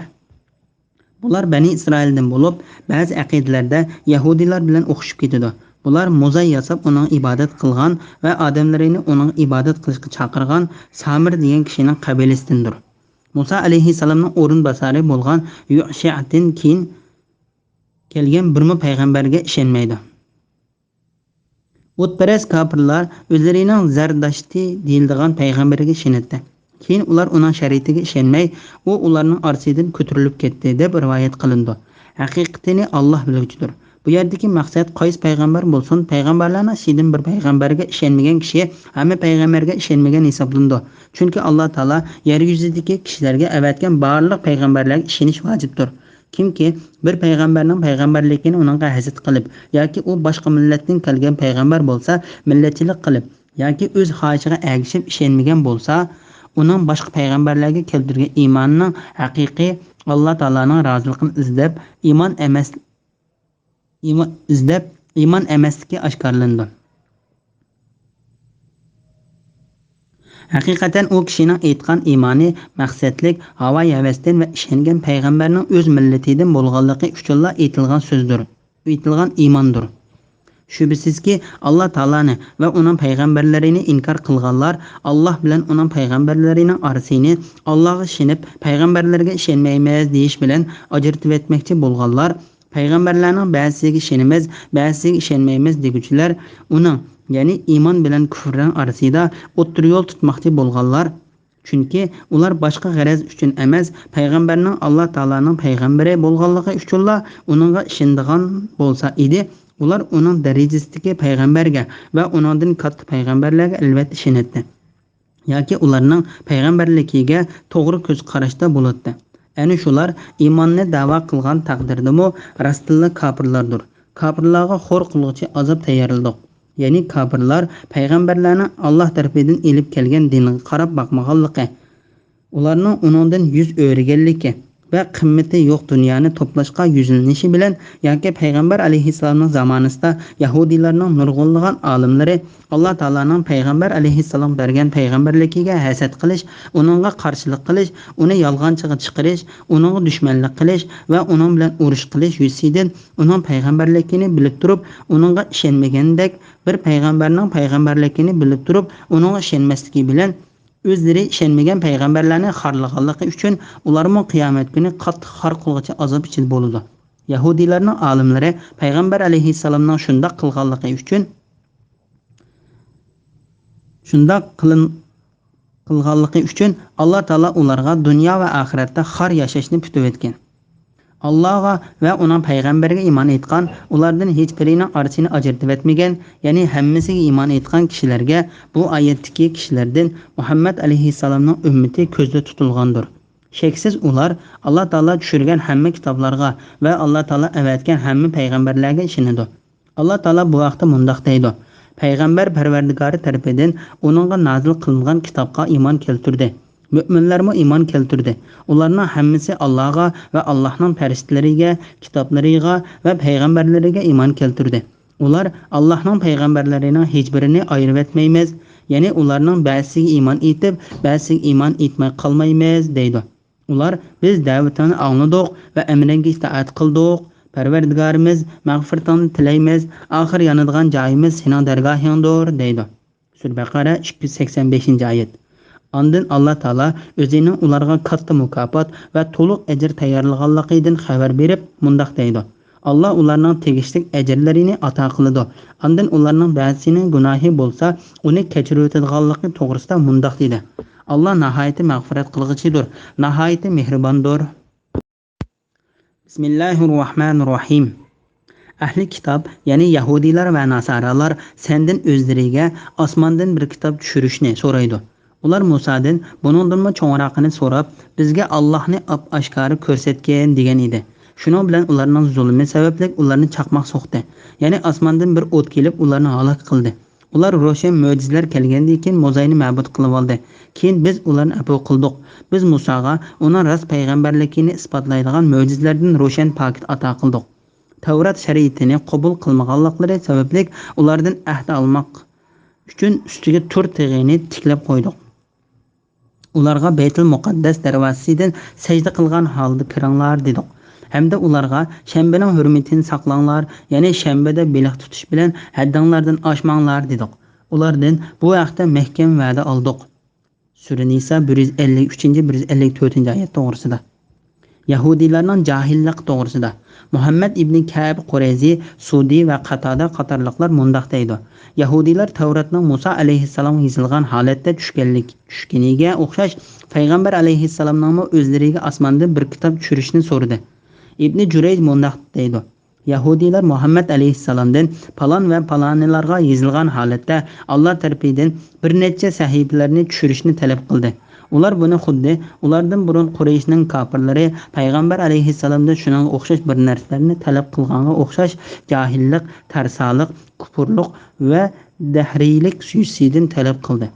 bular Bani Isroildan bo'lib, ba'zi aqidalarda Yahudilar bilan o'xshib ketadi. Bular mo'zay yasab uning ibodat qilgan va odamlarini uning ibodat qilishga chaqirgan Samir degan kishining qabilasidandir. Musa alayhissalomning o'rinbosari bo'lgan Yusha'dan keyin kelgan birma payg'ambarga ishonmaydi. O'tparast kofirlar o'zlarining Zardashti deyiladigan payg'ambarga ishonadi. Keyin ular uning shariatiga ishonmay, u ularning orasidan ko'tarilib ketdi deb rivoyat qilindi. Haqiqatini Alloh biluvchidir. Bu yerdagi maqsad qaysi payg'ambar bo'lsin, payg'ambarlarning ichidan bir payg'ambarga ishonmagan kishi hamma payg'ambarga ishonmagan hisoblandi. Chunki Alloh taolo yer yuzidagi kishilarga avatgan barliq payg'ambarlarga ishonish vojibdir. Kimki bir payg'ambarning payg'ambarligini uningga hasad qilib yoki u boshqa millatdan kelgan payg'ambar bo'lsa, millatchilik qilib yoki o'z xohishiga ergashib ishonmagan bo'lsa, uning boshqa payg'ambarlarga keltirgan iymonning haqiqiy Alloh taolaning roziligini iymon emasligi oshkorlandi. Haqiqatan u kishining aytgan iymoni maqsadlik, havo havasdan va ishongan payg'ambarning o'z millatidan bo'lganligi uchun aytilgan so'zdir, aytilgan iymondir. Shubhisizki Alloh taolani va uning payg'ambarlarini inkor qilganlar Alloh bilan uning payg'ambarlarining orasini Allohga ishonib, payg'ambarlarga ishonmaymiz deyish bilan ajratib etmoqchi bo'lganlar, payg'ambarlarning ba'zisiga ishonamiz, ba'zisiga ishonmaymiz deguchilar, uning ya'ni iymon bilan kufrning orasida o'rta yo'l tutmoqchi bo'lganlar, chunki ular boshqa g'araz uchun emas, payg'ambarning Alloh taolaning payg'ambari bo'lganligi uchun uningga ishonadigan bo'lsa edi, ular uning darajasidagi payg'ambarga va uningdan katta payg'ambarlarga albatta ishonadi. Yoki ularning payg'ambarligiga to'g'ri ko'z qarashda bo'ladi. Ana shular iymonni da'vo qilgan taqdirdami rostilla kofirlardir. Kofirlarga xo'r qiluvchi azob tayyorladik. Ya'ni kofirlar payg'ambarlarni Alloh tarafidan elib kelgan dinga qarab boqmaganligi, ularning uningdan yuz o'rganligi va qimmati yo'q dunyoni to'plashga yuzlanishi bilan yoki payg'ambar alayhissalomning zamonasida Yahudilarning nurg'unlagan olimlari Alloh taolaning payg'ambar alayhissalom bergan payg'ambarligiga hasad qilish, uningga qarshilik qilish, uni yolg'onchiga chiqarish, uningga dushmanlik qilish va uning bilan urush qilish yuzidan uning payg'ambarligini bilib turib, uningga ishonmagandek, bir payg'ambarning payg'ambarligini bilib turib, uningga ishonmasligi bilan o'zlari ishonmagan payg'ambarlarni xorlaganligi uchun ularning qiyomat kuni qattiq xor qiluvchi azob ichida bo'ladi. Yahudilarning olimlari payg'ambar alayhissalomning shunday qilganligi uchun Alloh taolo ularga dunyo va oxiratda xor yashashni kutib etgan. Allah'a ve onun peygamberine iman etkan, ulardan hiçbirinin arasını ajratib etmegen, yani hemmesiga iman etkan kişilerge bu ayetteki kişilerden Muhammed aleyhisselamның ümmeti közde tutulgandır. Şeksiz ular Allah Taala düşürgen hemme kitaplarga ve Allah Taala evetken hemme peygamberlerge işinidir. Allah Taala bu vaqtda mundaq deydi. Peygamber Perverdigari tarafından onunğa nazil kılıngan kitapga iman keltirdi. Müminlermi iman keltirdi. Ularning hammasi Allah'a ve Allah'ның ferishtalariga, kitaplarıga ve peygamberleriga iman keltirdi. Ular Allah'ның peygamberlerining hech birini ayırıp etmeymiz. Yani ularning ba'zisiga iman etib, ba'zisiga iman etmay qolmaymiz deydi. Ular biz da'vatini angladik ve emriga itoat qildik. Perverdigarimiz mag'firatini tilaymiz. Axir yanadigan joyimiz sening dargohingdir deydi. Sura Baqara 285-oyat. Ondan Allah Taala o'zining ularga katta mukofot va to'liq ajr tayyorlaganligidan xabar berib, mundaq deydi. Allah ularning tegishli ajrlarini ato qiladi. Ondan ularning ba'zisining gunohi bo'lsa, uni kechirib o'tadiganligi to'g'risida mundaq dedi. Allah nihoyatda mag'firat qilg'ichidir, nihoyatda mehribondir. Bismillahirrohmanirrohim. Ahli kitap, yani Yahudiler ve Nasaralar senden özleriga osmondan bir kitap tushirishni so'raydi. Ular Musadan buningdanmi cho'ngraqini so'rab, bizga Allohni ap-ashkari ko'rsatgan degan edi. Shuning bilan ularning zulmi sababli ularni chaqmoq so'qdi. Ya'ni osmondan bir o't kelib ularni halok qildi. Ular ro'shan mo'jizalar kelgandan keyin Mozayni ma'bud qilib oldi. Keyin biz ularni afu qildik. Biz Musaga uning rost payg'ambarligini isbotlaydigan mo'jizalardan ro'shan paket ato qildik. Tavrat shariatini qabul qilmaganliklari sababli ulardan ahd olmoq uchun ustiga 4 tig'ini tiklab qo'ydik. Ularga Baytul Muqaddas darvozasidan sajda qilgan holda kiringlar dedik. Hamda ularga shanbaning hurmatini saqlanglar, ya'ni shanbada beliq tutish bilan haddinglardan oshmanglar dedik. Ulardan bu vaqtda mahkam va'da oldik. Sura Nisa 153-154 oyat to'g'risida. Yahudilarning jahillik to'g'risida. Muhammad ibn Ka'b Qurayzi, Sudi va Qatada qatorliqlar mundaq deydi. Yahudilar Tavratning Musa alayhissalom yozilgan holatda tushganiga o'xshash payg'ambar alayhissalomning o'zlariga osmondan bir kitob tushirishni so'radi. Ibn Jurayj mundaq deydi. Yahudilar Muhammad alayhissalomdan palon va palonilarga yozilgan holatda Alloh tarafidan bir necha sahifalarni tushirishni talab qildi. Ular buni xuddi ulardan burun Qurayshning kofirlari payg'ambar alayhissalomdan shunga o'xshash bir narsalarni talab qilganga o'xshash jahillik, tarsalik, kufrlik va dahriylik suyusidan talab qildi.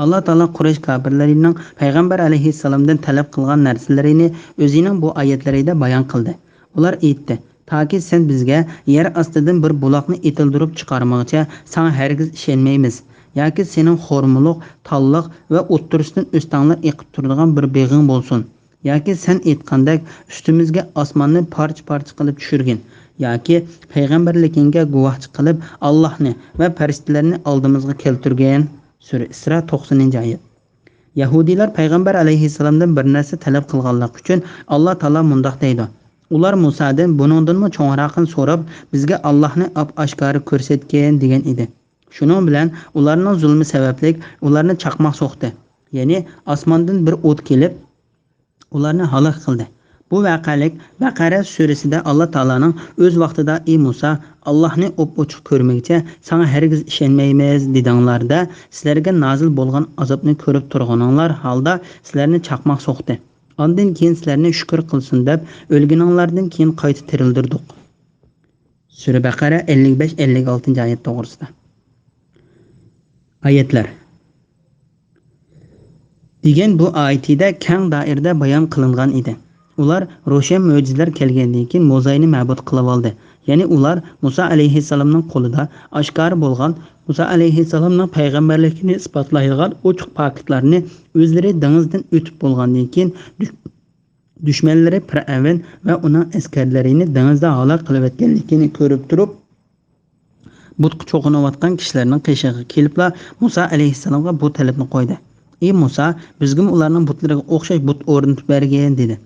Allah Taala Quraysh kofirlarining payg'ambar alayhissalomdan talab qilgan narsalarini o'zining bu oyatlarida bayon qildi. Ular aytdi: "Taki sen bizga yer ostidan bir buloqni etildirib chiqarmoqcha, sana hargiz ishonmaymiz. Yoki sening xo'rmuluq, talliq va o'ttirishdan o'stanglar eqib turadigan bir beg'ing bo'lsin. Yoki sen aytgandek ustimizga osmonni parcha-parcha qilib tushirgin. Yoki payg'ambarligingga guvohchi qilib Allohni va farishtalarni oldimizga keltirgan." Sura Isra 90-oyat. Yahudilar payg'ambar alayhissalomdan bir narsa talab qilganligi uchun Alloh taolo mundaq deydi. Ular Musadan buningdanmi cho'ngraqini so'rab, bizga Allohni ap-ashkari ko'rsatgan degan edi. Shuning bilan ularning zulmi sababli ularni chaqmoq so'qdi. Ya'ni osmondan bir o't kelib ularni halok qildi. Bu voqelik Baqara surasida Alloh taolaning o'z vaqtida ey Musa, Allohni ochiq ko'rmagcha sana hargiz ishonmaymiz dedinglarda, sizlarga nozil bo'lgan azobni ko'rib turganinglar holda sizlarni chaqmoq so'qdi. Ondan keyin sizlarni shukr qilsin deb o'lganinglardan keyin qayta tirildirdik. Sura Baqara 55-56 oyat to'g'risida. Ayetler. Degan bu oyatida keng doirada bayon qilingan edi. Ular ro'shan mo'jizalar kelgandan keyin Mozayni ma'bud qilib oldi. Ya'ni ular Musa alayhissalomning qo'lida oshkor bo'lgan Musa alayhissalomning payg'ambarligini isbotlaydigan ochiq paketlarni o'zlari dengizdan o'tib bo'lgandan keyin dushmanlari Fir'avn va uning askarlarini dengizda halok qilib etganligini ko'rib turib, butqa cho'qinayotgan kishilarning qishig'iga kelibla Musa alayhissalomga bu talabni qo'ydi. Ey Musa, bizga ularning butlariga o'xshash but o'rnatib bergan dedi.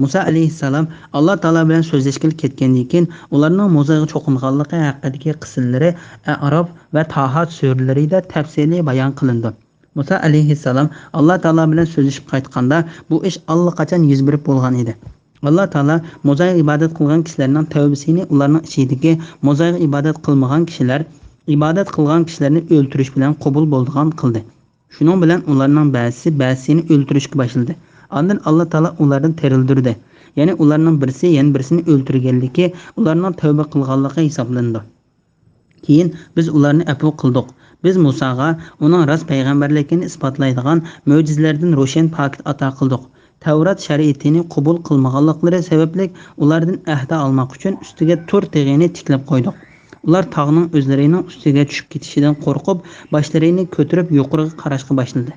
Musa alayhissalom Alloh taolo bilan so'zlashga ketgandan keyin ularning Musaga cho'qinganligi haqidagi qissallari A'rof va Taha suralarida tafsiliy bayon qilindi. Musa alayhissalom Alloh taolo bilan so'zlashib qaytganda bu ish allaqachon yuz berib bo'lgan edi. alloh taolo mo'zayga ibodat qilgan kishilarning tavbasini ularning ichidagi mo'zayga ibodat qilmagan kishilar ibodat qilgan kishilarni o'ltirish bilan qabul bo'ldigan qildi. Shuning bilan ularning ba'zisini o'ltirishga boshladi. Ondan alloh taolo ularni tirildirdi. Ya'ni ularning birisi yana birisini o'ltirganligi ularning tavba qilganligi hisoblandi. Keyin biz ularni afv qildik. Biz Musoga uning rost payg'ambarligini isbotlaydigan mo'jizalardan ro'shan pokit ato qildik. Tavrat shariatini qabul qilmaganliklari sababli ulardan ahda olmoq uchun ustiga 4 teg'ini tiklab qo'ydik. Ular tog'ning o'zlarining ustiga tushib ketishidan qo'rqib, boshlarini ko'tarib yuqoriga qarashga boshladi.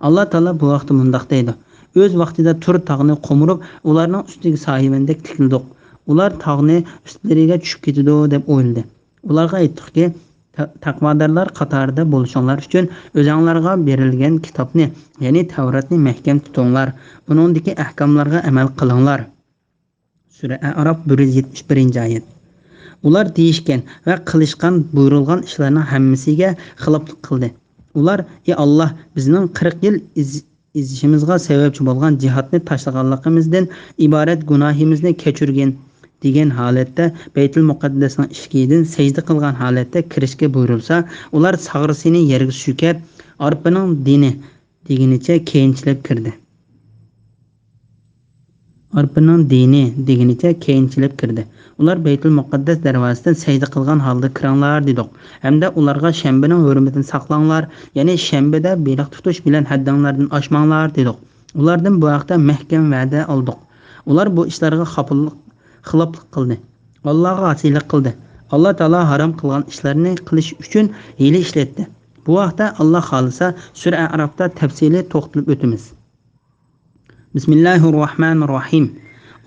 Alloh taolo bu vaqtda mundoq deydi: O'z vaqtida tur tog'ni qo'mirib, ularning ustiga soyimandek tikildik. Ular tog'ni ustlariga tushib ketadi deb o'yladi. Ularga aytdikki, taqvodorlar qatorida bo'lishinglar uchun o'zinglarga berilgan kitobni, ya'ni Tavratni mahkam tutinglar, uningdagi ahkomlarga amal qilinglar. Sura A'rof 171-oyat. Ular deyishgan va qilishgan buyurilgan ishlarning hammasiga xiloflik qildi. Ular: "Ey Alloh, bizning 40 yil izishimizga sababchi bo'lgan jihodni tashlaganligimizdan iborat gunohimizni kechirgin" degan holatda Baytul Muqaddasning ishkidan sajda qilgan holatda kirishga buyurilsa, ular sag'risini yerga sukab, arpaning dini deginicha keyinchilab kirdi. Ular Baytul Muqaddas darvozasidan sajda qilgan holda kiranglar dedik. Hamda ularga shanbaning hurmatini saqlanglar, ya'ni shanbada beliq tutish bilan haddinglardan oshmanglar dedik. Ulardan bu haqda mahkam va'da oldik. Ular bu ishlarga xiloflik qildi. Allohga osiylik qildi. Alloh taolo harom qilgan ishlarni qilish uchun hiyla ishlatdi. Bu vaqtda Alloh xolisa Sura A'rofda tafsiliy to'xtalib o'tamiz. Bismillahirrohmanirrohim.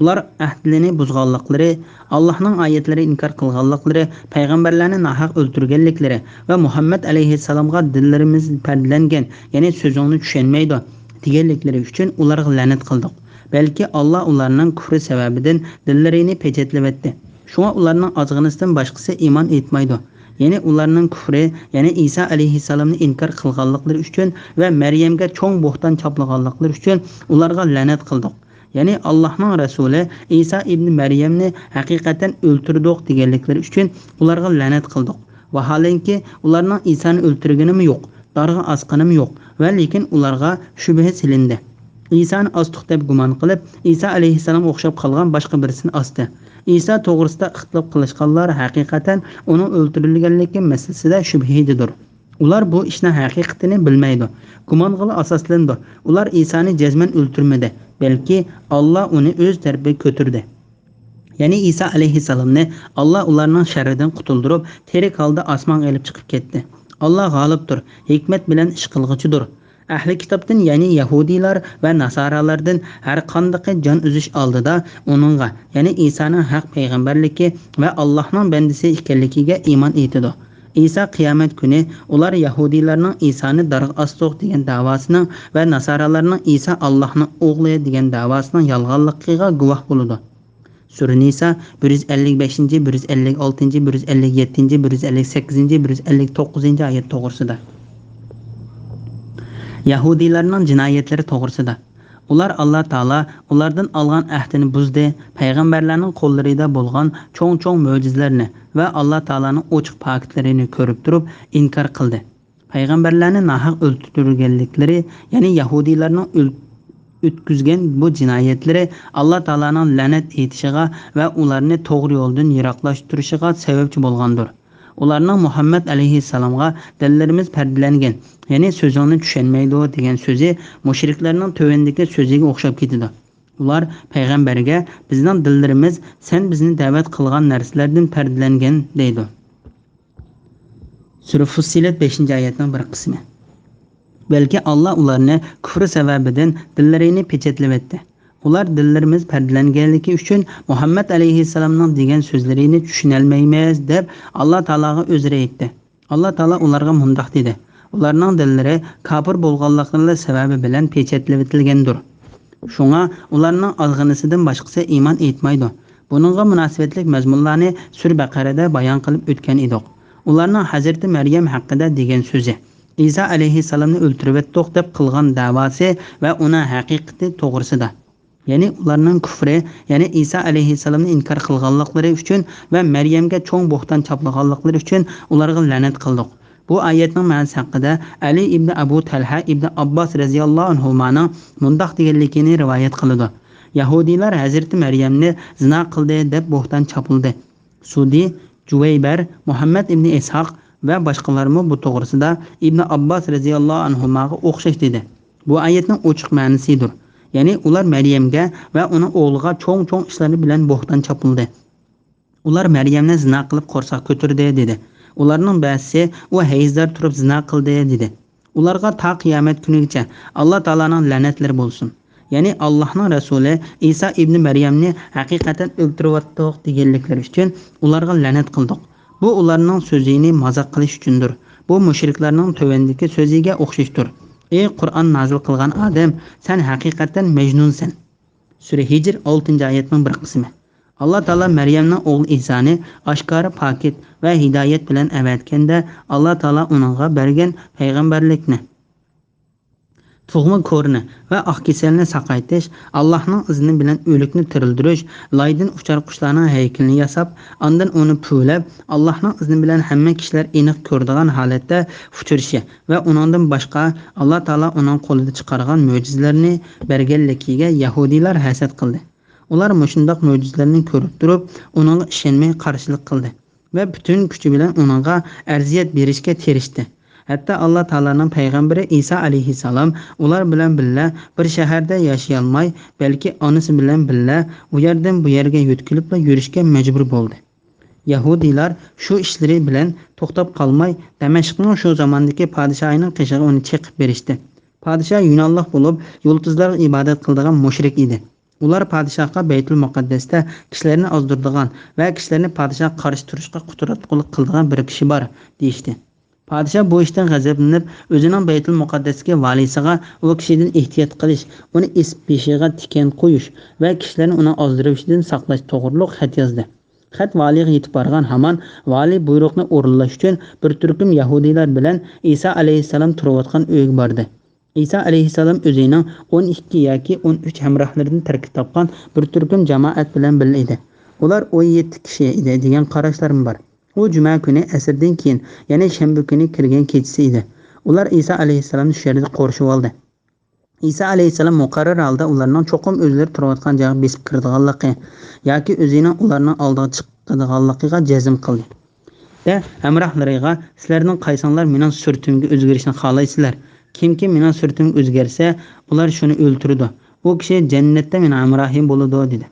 Ular ahdlarini buzganliklari, Allohning oyatlari inkor qilganliklari, payg'ambarlarni nahaq o'ltirganliklari va Muhammad alayhissalomga dillarimiz pardlangan, ya'ni so'zingni tushunmaydi deganliklari uchun ularga la'nat qildik. Balki Alloh ularning kufri sababidan dillarini pechatlabatdi. Shunga ularning ozg'inisidan boshqasi iymon etmaydi. Ya'ni ularning kufri, ya'ni Isa alayhissalomni inkor qilganliklari uchun va Maryamga cho'ng bo'xton choplaganliklari uchun ularga la'nat qildik. Ya'ni Allohning rasuli Isa ibn Maryamni haqiqatan o'ltirdik deganliklari uchun ularga la'nat qildik. Vaholanki ularning Isani o'ltirganimi yo'q, darg'a asqanimi yo'q, va lekin ularga shubha silindi. Isani ostiq deb gumon qilib, Isa alayhissalom o'xshab qolgan boshqa birisini osdi. Isa to'g'risida ixtilof qilishganlar haqiqatan uning o'ltirilganligi masalasida shubhididir. Ular bu ishning haqiqatini bilmaydi. Gumonga asoslandi. Ular Isani jazman o'ltirmadi, balki Alloh uni o'z tarafiga ko'tardi. Ya'ni Isa alayhissalomni Alloh ularning sharridan qutuldirib, tirik holda osmonga olib chiqib ketdi. Alloh g'olibdir, hikmat bilan ish qilg'uchidir. Ahli kitobdan, ya'ni Yahudiylar va Nasoralardan har qanday jon uzish oldida uningga, ya'ni Isaning haq payg'ambarligi va Allohning bandasi ekanligiga iymon etadi. Isa qiyomat kuni ular Yahudiylarning Isani darg'a asdiq degan da'vosining va Nasoralarning Isa Allohning o'g'li degan da'vosining yolg'onligiga guvoh bo'ladi. Sura Nisa 155, 156, 157, 158, 159-oyat to'g'risida. Yahudiylarning jinoyatlari to'g'risida. Ular Alloh taolo ulardan olgan ahdini buzdi, payg'ambarlarning qo'llarida bo'lgan cho'ng mo'jizalarni va Alloh taolaning ochiq pokitlarini ko'rib turib inkor qildi. Payg'ambarlarni nahaq o'ltirganliklari, ya'ni Yahudiylarning o'tkazgan bu jinoyatlari Alloh taolaning la'nat etishiga va ularni to'g'ri yo'ldan yiroqlashtirishiga sababchi bo'lgandir. Ularning Muhammad alayhissalomga dillarimiz pardalangan, ya'ni so'zingni tushunmaydi degan so'zi mushriklarning tövendagi so'ziga o'xshab ketadi. Ular payg'ambarga bizning dillarimiz sen bizni da'vat qilgan narsalardan pardalangan deydi. Sura Fussilat 5-oyatning bir qismi. Balki Alloh ularni kufri sababidan dillarini pechatlabatdi. Ular dillarimiz pardalanganligi uchun Muhammad alayhissalomning degan so'zlarini tushunolmaymiz deb Alloh taologa o'zra aytdi. Alloh taolo ularga mundoq dedi: Ularning dillari kafir bo'lganliklari sababi bilan pechatlatilgandir. Shunga ularning ozg'inisidan boshqasi iymon etmaydi. Buningga munosabatlik mazmunlarni Sura Baqarada bayon qilib o'tgan edik. Ularning Hazrati Maryam haqida degan so'zi, Isa alayhissalomni o'ltirib etdik deb qilgan da'vosi va uning haqiqati to'g'risida. ya'ni ularning kufri, ya'ni Isa alayhissalomni inkor qilganliklari uchun va Maryamga cho'ng bo'xton chaplaganliklari uchun ularga la'nat qildik. Bu oyatning ma'nosi haqida Ali ibn Abu Talha ibn Abbos radhiyallohu anhumaning mundoq deganligini rivoyat qiladi. Yahudiylar Hazrati Maryamni zina qildi deb bo'xton chopildi. Sudi, Juvaybar, Muhammad ibn Ishoq va boshqalarmi bu to'g'risida Ibn Abbos radhiyallohu anhumaga o'xshash dedi. Bu oyatning ochiq ma'nosidir. Ya'ni ular Maryamga va uning o'g'liga cho'ng ishlari bilan bo'xton chopildi. Ular Maryamni zina qilib qo'rsoq ko'tardi dedi. Ularning ba'zisi u hayzdor turib zina qildi dedi. Ularga ta qiyomat kunigacha Alloh taolaning la'natlari bo'lsin. Ya'ni Allohning rasuli Isa ibn Maryamni haqiqatan o'ltirayotdiq deganliklari uchun ularga la'nat qildik. Bu ularning so'zini mazoq qilish uchundir. Bu mushriklarning tövendiki so'ziga o'xshashdir. Ey Qur'on nazil qilgan odam, sen haqiqatan majnunsan. Sura Hijr 6-oyatning bir qismi. Alloh taolo Maryamning o'g'li Isoni oshkora pokit va hidoyat bilan avatganda, Alloh taolo uningga bergan payg'ambarlikni, tug'ma ko'rni va oq kasalni saqaytish, Allohning izni bilan o'likni tirildirish, loydan uchar qushlarning haykalini yasab, ondan uni pulab, Allohning izni bilan hamma kishilar aniq ko'radigan holatda fuchirishi va uningdan boshqa Alloh taolo uning qo'lida chiqargan mo'jizalarni berganligiga Yahudiylar hasad qildi. Ular mushundoq mo'jizalarni ko'rib turib, uningga ishonmay qarshilik qildi va butun kuchi bilan uningga arziyat berishga tirishdi. Hatta Alloh taolaning payg'ambari Isa alayhissalom ular bilan birga bir shaharda yashay olmay, balki onasi bilan birga u yerdan bu yerga yo'tkilib yurishga majbur bo'ldi. Yahudiylar shu ishlari bilan to'xtab qolmay, Damashqning shu zamondagi podshohining qishig'i uni chiqib berishdi. Podshoh Yunonlik bo'lib, yulduzlarga ibodat qiladigan mushrik edi. Ular podshohga Baytul Muqaddasda kishilarni ozdiradigan va kishilarni podshohga qarshi turishga qudratli qiladigan bir kishi bor deyishdi. Podshoh bu ishdan g'azablanib, o'zining Baytul Muqaddasga valisiga u kishidan ehtiyot qilish, uni peshiga tikan qo'yish va kishilarni uni ozdirishdan saqlash to'g'riliq xat yozdi. Xat valiga yetib borgan hamon vali buyruqni o'rinlash uchun bir turkum yahudiylar bilan Isa alayhissalom turayotgan uyga bordi. Isa alayhissalom o'zining 12 yoki 13 hamrohlaridan tarkib topgan bir turkum jamoat bilan birga edi. Ular 17 kishi edi degan qarashlarim bor. U juma kuni asrdan keyin, ya'ni shanba kuni kirgan kechasi edi. Ular Isa alayhissalomni shu yerda qo'rishib oldi. Isa alayhissalom muqarrar holda ularning cho'qim o'zlari turayotgan joyga besib kirdiganligi yoki o'zining ularning oldiga chiqadiganligiga jazm qildi. Va hamrohlariga, sizlarning qaysinglar mening surtimga o'zgarishni xohlaysizlar? Kimki mening surtim o'zgarsa, ular shuni o'ltirdi. U kishi jannatda mening hamrohim bo'ladi dedi.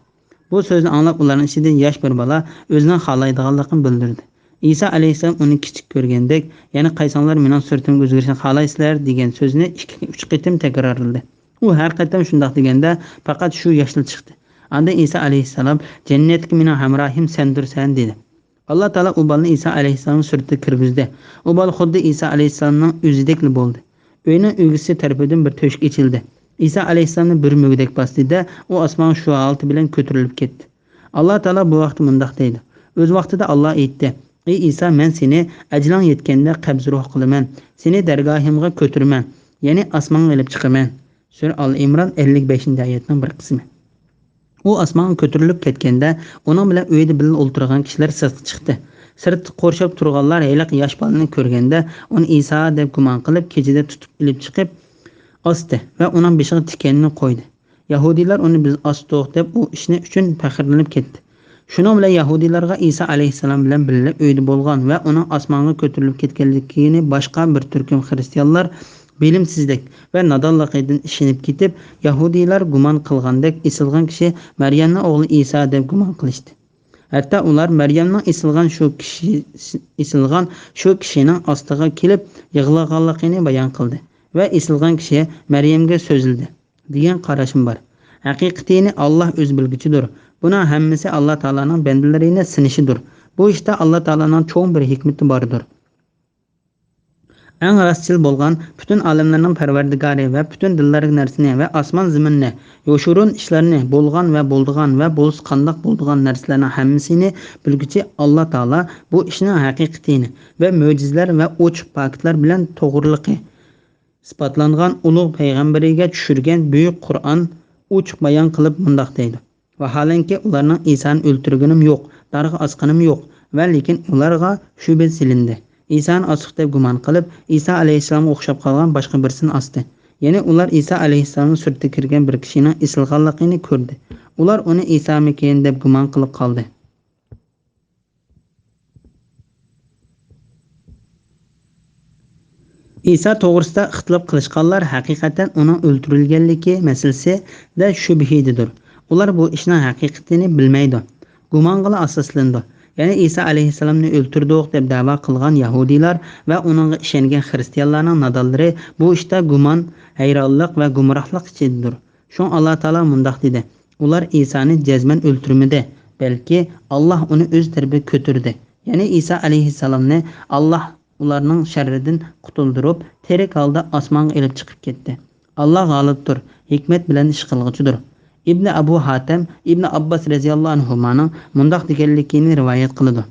Bu so'zni anglab ularning ichidan yosh bir bola o'zining xohlaydiganligini bildirdi. Isa alayhissalom uni kichik ko'rgandek, ya'ni qaysinglar mening surtimga o'zgarishni xohlaysizlar degan so'zni 2-3 qatim takrorladi. U har qatam shundoq deganda faqat shu yoshli chiqdi. Anda Isa alayhissalom jannatga mening hamrohim sendirsan dedi. Alloh taolo u bolani Isa alayhissalomning suratiga kirgizdi. U bola xuddi Isa alayhissalomning o'zidekli bo'ldi. Uyning ugisi tarafidan bir to'shak ichildi. Isa alayhissalomni bir mugdek bastida, u osmon shu holati bilan ko'tarilib ketdi. Alloh taolo bu vaqt mundoq deydi. O'z vaqtida Alloh aytdi: "Ey Isa, men seni ajlang yetganda qabz ruh qilaman. Seni dargohimga ko'tiraman, ya'ni osmonga olib chiqaman." Sura Al-Imron 55-oyatning bir qismi. U osmonga ko'tarilib ketganda, uning bilan uyda birga o'ltirgan kishilar sirtga chiqdi. Sirtda qo'rshab turganlar haliq yosh bolani ko'rganda, uni Isa deb gumon qilib, kechida tutib olib chiqib osdi va uning beshiga tikanni qo'ydi. Yahudiylar uni biz osdiq deb u ishni uchun faxrlanib ketdi. Shuning bilan Yahudiylarga Isa alayhissalom bilan birga uyda bo'lgan va uning osmonga ko'tarilib ketganligini boshqa bir turkum xristianlar bilimsizlik va nodonligidan ishonib ketib, Yahudiylar gumon qilgandek isilgan kishi Maryamning o'g'li Isa deb gumon qilishdi. Hatta ular Maryamning isilgan shu kishining ostiga kelib yig'laganligini bayon qildi va isilgan kishi Maryamga so'zildi degan qarashim bor. Haqiqatini Alloh o'z bilguchidir. Buning hammasi Alloh taolaning bandalarini sinishidir. Bu ishda Alloh taolaning cho'ng bir hikmati bordir. Eng rostchil bo'lgan, butun olamlarning parvardigori va butun dillarning narsani va osmon zaminni, yoshurun ishlarni, bo'lgan va bo'ldigan va bo'lish qandoq bo'ldigan narsalarning hammasini bilguchi Alloh taolo bu ishning haqiqatini va mo'jizalar va ochiq faktlar bilan to'g'riligi isbotlangan ulug' payg'ambariga tushirgan buyuk Qur'on ochiq bayon qilib mundoq deydi: vaholanki ularning Isoni o'ltirganim yo'q, darg'a osqanim yo'q, va lekin ularga shubha silindi. Isoni ochiq deb gumon qilib, Iso alayhissalomga o'xshab qolgan boshqa birsini osdi. Ya'ni ular Iso alayhissalomning suratiga kirgan bir kishining isilganligini ko'rdi. Ular uni Isomikin deb gumon qilib qoldi. İsa to'g'risida ixtilof qilishganlar haqiqatan uning o'ldirilganligi masalasida shubhidadir. Ular bu ishning haqiqatini bilmaydi. Gumongga asoslandi. Ya'ni Iso alayhissalomni o'ldirdik deb da'vo qilgan yahudiylar va uningga ishongan xristianlarning nadonlari bu ishda gumon, hayronlik va gumrohlik ichidadir. Shun Alloh taolo mundoq dedi: ular Isoni jazman o'ldirmadi, balki Alloh uni o'z tarafiga ko'tardi. Ya'ni Iso alayhissalomni Alloh ularning sharridan qutuldirib, terik holda osmonga elib chiqib ketdi. Alloh g'olibdir, hikmat bilan ish qilguchidir. İbn Abu Hatim İbn Abbas radhiyallohu anhuning mundoq deganligini rivoyat qiladi.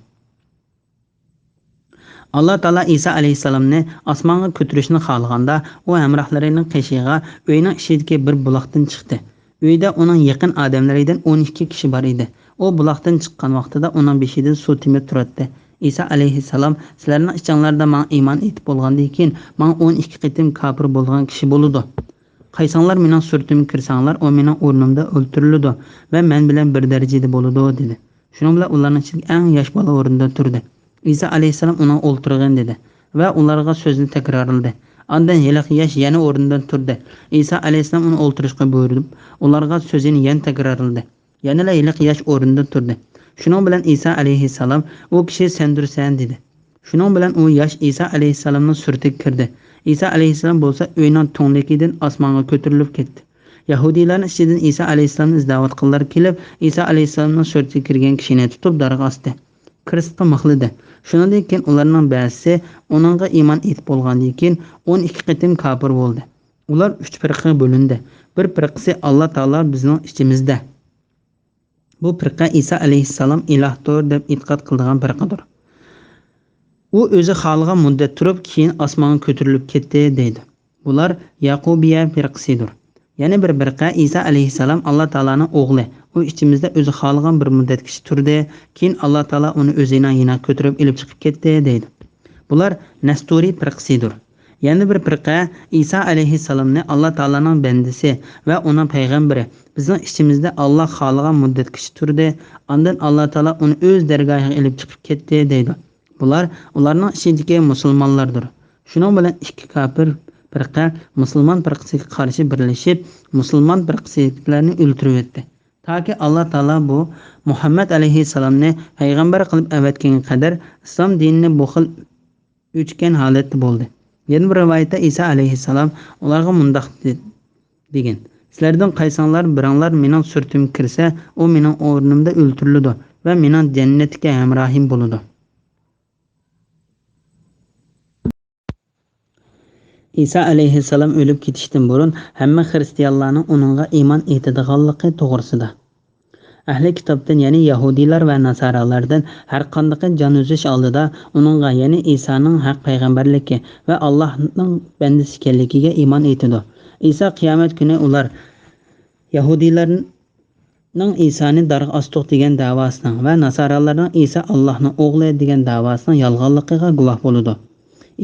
Alloh taolo Iso alayhissalomni osmonga ko'tarishni xohlaganda, u hamrohlarining qishig'iga uyning ishidagi bir buloqdan chiqdi. Uyda uning yaqin odamlaridan 12 kishi bor edi. U buloqdan chiqqan vaqtida uning beshidan suv temib turadi. İsa alayhissalom: sizlarning ichinglarda men iymon etib bo'lgandan keyin men 12 qitim kofir bo'lgan kishi bo'ladi. Qaysanglar mening suratimga kirsanglar, o mening o'rnimda o'ltiriladi va men bilan bir darajada bo'ladi dedi. Shuning bilan ularning ichida eng yosh bola o'rnida turdi. İsa alayhissalom uni o'ltirgan dedi va ularga so'zni takrorladi. Ondan yiliq yosh yana o'rnidan turdi. İsa alayhissalom uni o'ltirishga buyurib, ularga so'zini yana takrorladi. Yana yiliq yosh o'rnidan turdi. Shuning bilan Iso alayhissalom u kishi sendirsan dedi. Shuning bilan u yosh Iso alayhissalomning suratiga kirdi. Iso alayhissalom bo'lsa uyning to'nligidan osmonga ko'tarilib ketdi. Yahudiylarning ichidan Iso alayhissalomni izlab qillar kelib, Iso alayhissalomning suratiga kirgan kishini tutib darg'a osdi. Kiristga mixlidi. Shundan keyin ularning ba'zisi uningga iymon etib bo'lgandan keyin 12 qitim kofir bo'ldi. Ular 3 firqa bo'lindi. Bir firqasi Alloh taolo bizning ichimizda. Bu firqa Iso alayhissalom ilohdir deb e'tiqod qilgan firqadir. U o'zi xohlagan muddat turib, keyin osmonga ko'tarilib ketdi deydi. Bular Yaqubiya firqasidir. Yana bir firqa Iso alayhissalom Alloh taolaning o'g'li. U ichimizda o'zi xohlagan bir muddatgacha turdi, keyin Alloh taolo uni o'zining yana ko'tarib olib chiqib ketdi deydi. Bular Nasturi firqasidir. Yana bir firqa Iso alayhissalomni Alloh taolaning bandasi va uning payg'ambari. Bizning ichimizda Alloh xohlagan muddatgacha turdi, ondan Alloh taolo uni o'z dargohiga olib chiqib ketdi deydi. Bular ularning ichidagi musulmonlardir. Shuning bilan ikki kafir firqa musulmon firqasiga qarshi birlashib, musulmon firqasilarni o'ldirib o'tdi. Toki Alloh taolo bu Muhammad alayhissalomni payg'ambar qilib avatganga qadar islom dinini bu xil o'chgan holatda bo'ldi. Yana bir rivoyatda Iso alayhissalom ularga mundoq degan: sizlardan qaysanglar biranglar mening surtimga kirsa, u mening o'rnimda o'ltiriladi va mening jannatga hamrohim bo'ladi. İsa alayhissalom o'lib ketishdan burun hamma xristianlarning uningga iymon etadiganligi to'g'risida. Ahli kitobdan, ya'ni yahudiylar va nasoralardan har qanday jon uzish oldida uningga, ya'ni Isoning haq payg'ambarligi va Allohning bandasi ekanligiga iymon etadi. Iso qiyomat kuni ular yahudiylarning Isoni darg'a osdiq degan da'vosining va nasoralarning Iso Allohning o'g'li degan da'vosining yolg'onligiga guvoh bo'ladi.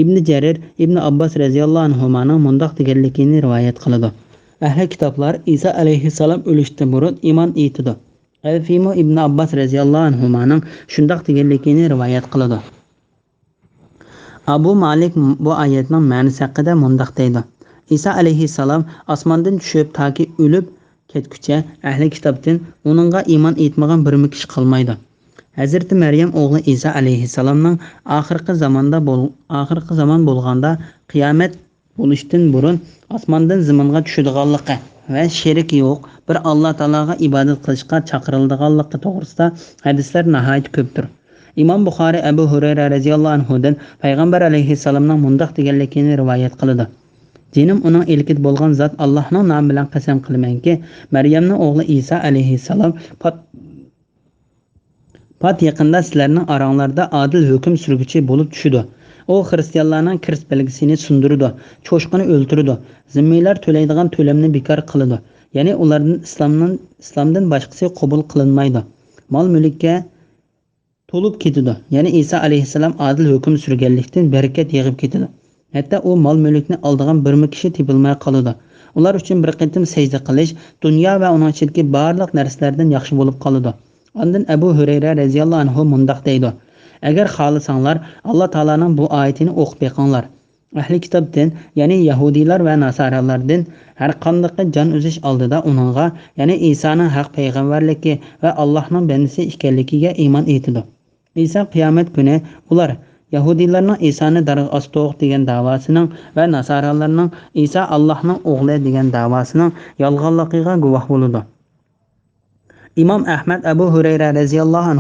İbn Jarir İbn Abbas radhiyallohu anhuning mundoq deganligini rivoyat qiladi. Ahli kitoblar Iso alayhissalom o'lishdan burun iymon etdi. Al-Fimo Ibn Abbas radhiyallohu anhuning shundoq deganligini rivoyat qiladi. Abu Malik bu oyatning ma'nosi haqida mundoq deydi: Iso alayhissalom osmondan tushib toki o'lib ketguncha ahli kitobdan uningga iymon etmagan bir kishi qolmaydi. Hazreti Maryam o'g'li Iso alayhissalomning oxirgi zamon bo'lganda qiyomat bo'lishdan burun osmondan zaminga tushadiganligi va sherik yo'q bir Alloh taologa ibodat qilishga chaqirildiganligi to'g'risida hadislar nihoyat ko'pdir. Imom Buxoriy Abu Hurayra radhiyallohu anhudan payg'ambar alayhissalomning mundoq deganligini rivoyat qiladi: Jinim uning ilkit bo'lgan zot Allohning nomi bilan qasam qilamanki, Maryamning o'g'li Iso alayhissalom pat yaqinda sizlarning oranglarda adil hukm surguchi bo'lib tushdi. O xristianlarning kirist belgisini sundurdi, cho'shqini o'ltirdi, zimmiylar to'laydigan to'lamni bekor qildi. Ya'ni ulardan islomdan boshqasi qabul qilinmaydi. Mol-mulkka to'lib ketadi. Ya'ni Isa alayhissalom adil hukm surganlikdan barakat yig'ib ketadi. Hatto u mol-mulkni oldigan birmi kishi topilmay qoladi. Ular uchun bir qatim sajda qilish dunyo va uning ichidagi barliq narsalardan yaxshi bo'lib qoladi. Ondan Abu Hurayra radhiyallohu anhu mundaq deydi: Agar xohlasanglar, Alloh taolaning bu oyatini o'qib beqinglar. Ahli kitobdan, ya'ni yahudiylar va nasoralardan har qanday jon uzish oldida uningga, ya'ni Isoning haq payg'ambarligi va Allohning bandasi ekanligiga iymon etadi. İsa qiyomat kuni ular Yahudiylarning Isoni darg'a ostoq degan davosining va nasoralarning Isa Allohning o'g'li degan davosining yolg'onligiga guvoh bo'ladi. İmam Ahmad Abu Hurayra radhiyallohu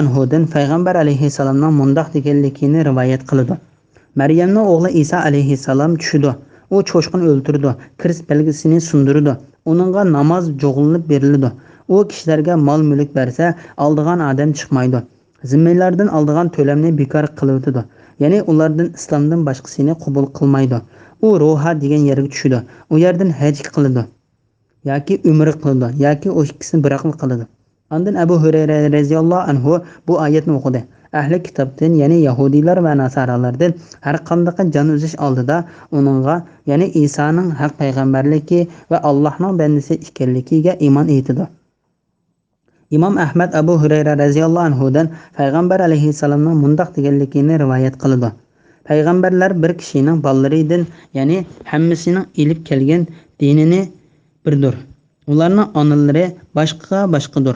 anhudan payg'ambar alayhissalomning mundaq deganligini rivoyat qiladi. Maryamning o'g'li Isa alayhissalom tushdi. U cho'shqin o'ltirdi, kirist belgisini sundirdi. Uningga namoz jo'g'linib berildi. U kishilarga mol-mulk bersa, oldigan odam chiqmaydi. Zimmilardan oldigan to'lamni bekor qilibdi. Ya'ni ulardan islomdan boshqasini qabul qilmaydi. U Roha degan yerga tushdi. U yerdan haj qildi yoki umra qildi yoki o ikkisini bir qildi. Ondan Abu Hurayra radhiyallohu anhu bu oyatni o'qidi. Ahli kitobdan, ya'ni yahudiylar va nasoralardan har qanday jon uzish oldida uningga, ya'ni Isoning haq payg'ambarligi va Allohning bandasi ekanligiga iymon etadi. İmam Ahmad Abu Hurayra radhiyallohu anhudan payg'ambar alayhissalomning mundaq deganligini rivoyat qiladi. Payg'ambarlar bir kishining bolalaridan, ya'ni hammasining ilib kelgan dinini birdir. Ularning onalari boshqadir.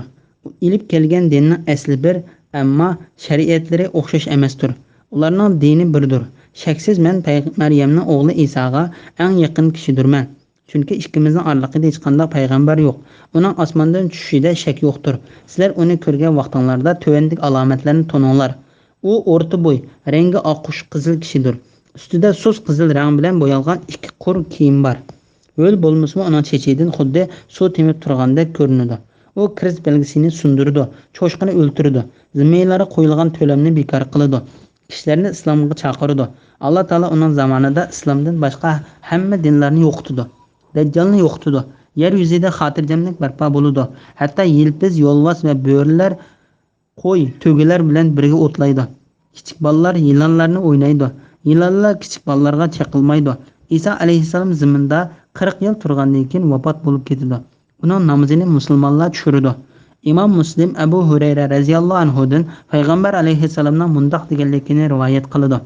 İlib kelgan dinning asli bir, ammo shariatlari o'xshash emasdir. Ularning dini birdir. Shaksiz men Maryamning o'g'li Isoga eng yaqin kishidirman. Chunki ikkimizning oraliqida hech qanday payg'ambar yo'q. Uning osmondan tushishida shak yo'qdir. Sizlar uni ko'rgan vaqtinglarda tovandik alomatlarni toninglar. U o'rta bo'y, rangi oqish qizil kishidir. Ustida suz qizil rang bilan bo'yalgan ikki qur kiyim bor. Yo'l bo'lmasmi uning chechidan xuddi suv temib turgandek ko'rinadi. U kirist belgisini sundirdi, cho'shqini o'ltirdi. Zimmiylari qo'yilgan to'lamni bekor qildi. Kishilarni islomga chaqirdi. Alloh taolo uning zamonida islomdan boshqa hamma dinlarni yo'qotdi. Dajjalni yo'qotdi. Yer yuzida xotirjamlik barpo bo'ladi. Hatto yilpiz, yo'lbars va bo'rilar qo'y, to'gilar bilan birga o'tlaydi. Kichik bolalar yilonlarni o'ynaydi. Yilonlar kichik bolalarga chaqilmaydi. Isa alayhissalom zaminda 40 yil turgandan keyin vafot bo'lib ketdi. Uning namozini musulmonlar tushirdi. İmam Muslim Abu Hurayra radhiyallohu anhudan payg'ambar alayhissalomning mundaq deganligini rivoyat qiladi.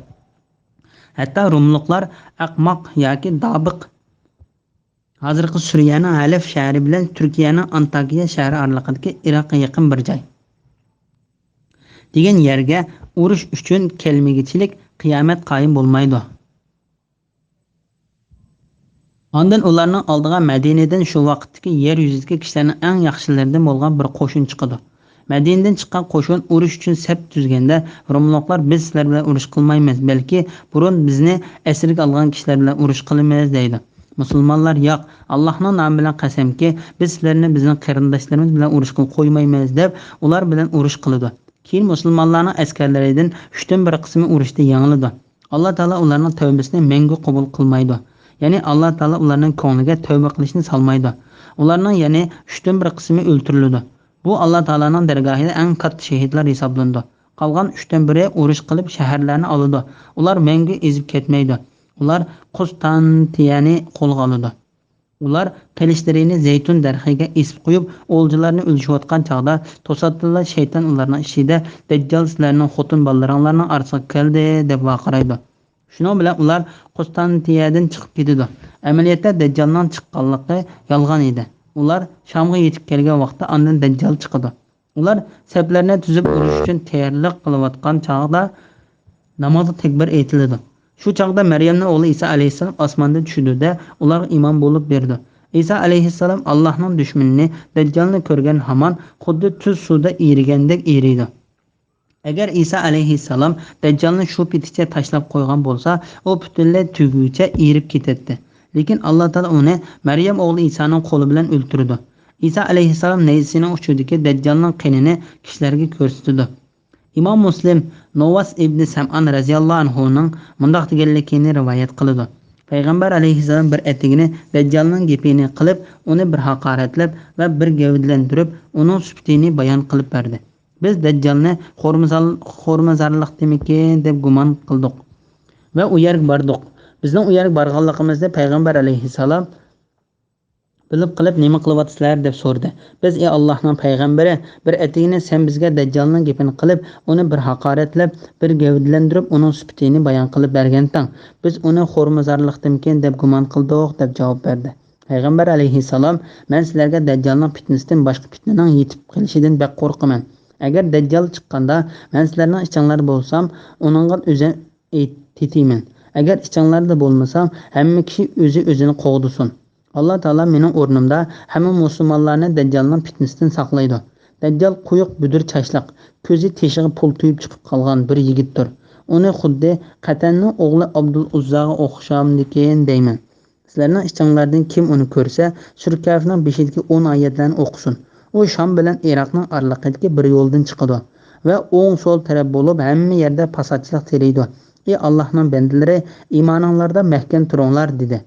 Hatto rumliklar aqmoq yoki dobiq hozirgi Suriyaning Halaf shahri bilan Turkiyaning Antakiya shahri oraliqidagi Iroqqa yaqin bir joy degan yerga urush uchun kelmagichilik qiyomat qoyim bo'lmaydi. Ondan ularning oldiga Madinadan shu vaqtdagi yer yuzidagi kishilarning eng yaxshilaridan bo'lgan bir qo'shin chiqadi. Madinadan chiqqan qo'shin urush uchun saf tuzganda Rumliklar biz sizlar bilan urush qilmaymiz, balki burun bizni asirga olgan kishilar bilan urush qilamiz deydi. Musulmonlar yo'q, Allohning nomi bilan qasamki, biz sizlarni bizning qarindoshlarimiz bilan urush qilib qo'ymaymiz deb ular bilan urush qildi. Keyin musulmonlarning askarlaridan 3dan 1 qismi urushda yengildi. Alloh taolo ularning tavbasini mengu qabul qilmaydi. Ya'ni Alloh taolo ularning ko'ngliga tavba qilishni solmaydi. Ularning ya'ni 3dan 1 qismi o'ltirildi. Bu Alloh taolaning dargohida eng katta shahidlar hisoblandi. Qolgan 3dan 1 urush qilib shaharlarni oldi. Ular mengu ezib ketmaydi. Ular Qustantiyani qo'lga oldi. Ular qilishlarini zaytun darxiga esib qo'yib, o'ljilarni o'lishayotgan chog'da to'satdan shayton ularning ishida Dajjal sizlarning xotin bolalaringlarning orasiga keldi deb vaqiraydi. Shuning bilan ular Qustantiyadan chiqib ketdi. Amaliyotda Dajjalning chiqqanligi yolg'on edi. Ular Shamga yetib kelgan vaqtda ondan Dajjal chiqdi. Ular saflarni tuzib urush uchun tayyorlik qilayotgan chog'da namoz takbir aytildi. Shu chog'da Maryamning o'g'li Isa alayhissalom osmondan tushdi-da, ularga imom bo'lib berdi. Isa alayhissalom Allohning dushmanini Dajjalni ko'rgan hamon xuddi tuz suvda erigandek eriydi. Agar Isa alayhissalom Dajjalni shu pitcha tashlab qo'ygan bo'lsa, u butunlay tugucha erib ketadi. Lekin Alloh taolo uni Maryam o'g'li Isoning qo'li bilan o'ltirdi. Isa alayhissalom naysining uchidagi Dajjalning qinini kishilarga ko'rsatdi. İmam Muslim Nawas ibn Sam'an radhiyallohu anhuning mundaq deganligini rivoyat qiladi. Payg'ambar alayhissalom bir etigini Dajjalning gapini qilib, uni bir haqoratlab va bir gavdlantirib, uning sifatini bayon qilib berdi. Biz Dajjalni xo'rmazorlikdimikin deb gumon qildik va u yerga bordik. Bizning u yerga borganligimizda Payg'ambar alayhissalom bilib qilib nima qilyapsizlar deb so'rdi. Biz ey Allohning payg'ambari, bir etigini sen bizga Dajjalning gapini qilib, uni bir haqoratlab, bir gavdlantirib, uning sifatini bayon qilib bergansan. Biz uni xo'rmazorlikdimikin deb gumon qildik deb javob berdi. Payg'ambar alayhissalom, men sizlarga Dajjalning fitnasidan boshqa fitnaning yetib kelishidan bek qo'rqaman. Agar Dajjal chiqqanda, men sizlarning ichinglar bo'lsam, uningga o'zim aytayman. Agar ichinglarda bo'lmasam, hamma kishi o'zini qo'g'disin. Allah Taala mening o'rnimda hamma musulmonlarni Dajjalning fitnasidan saqlaydi. Dajjal quyuq budur chashliq, ko'zi teshig'i pul tuyib chiqib qolgan bir yigitdir. Uni xuddi Qatanning o'g'li Abdul Uzzaga o'xshamdikin deyman. Sizlarning ichinglardan kim uni ko'rsa, Surkafning 5-dagi 10 oyatlarni o'qisin. U Sham bilan Iroqning oraliqidagi bir yo'ldan chiqadi va o'ng so'l taraf bo'lib hamma yerda fasodchilik teriydi. Ey Allohning bandalari, iymoninglarda mahkam turinglar dedi.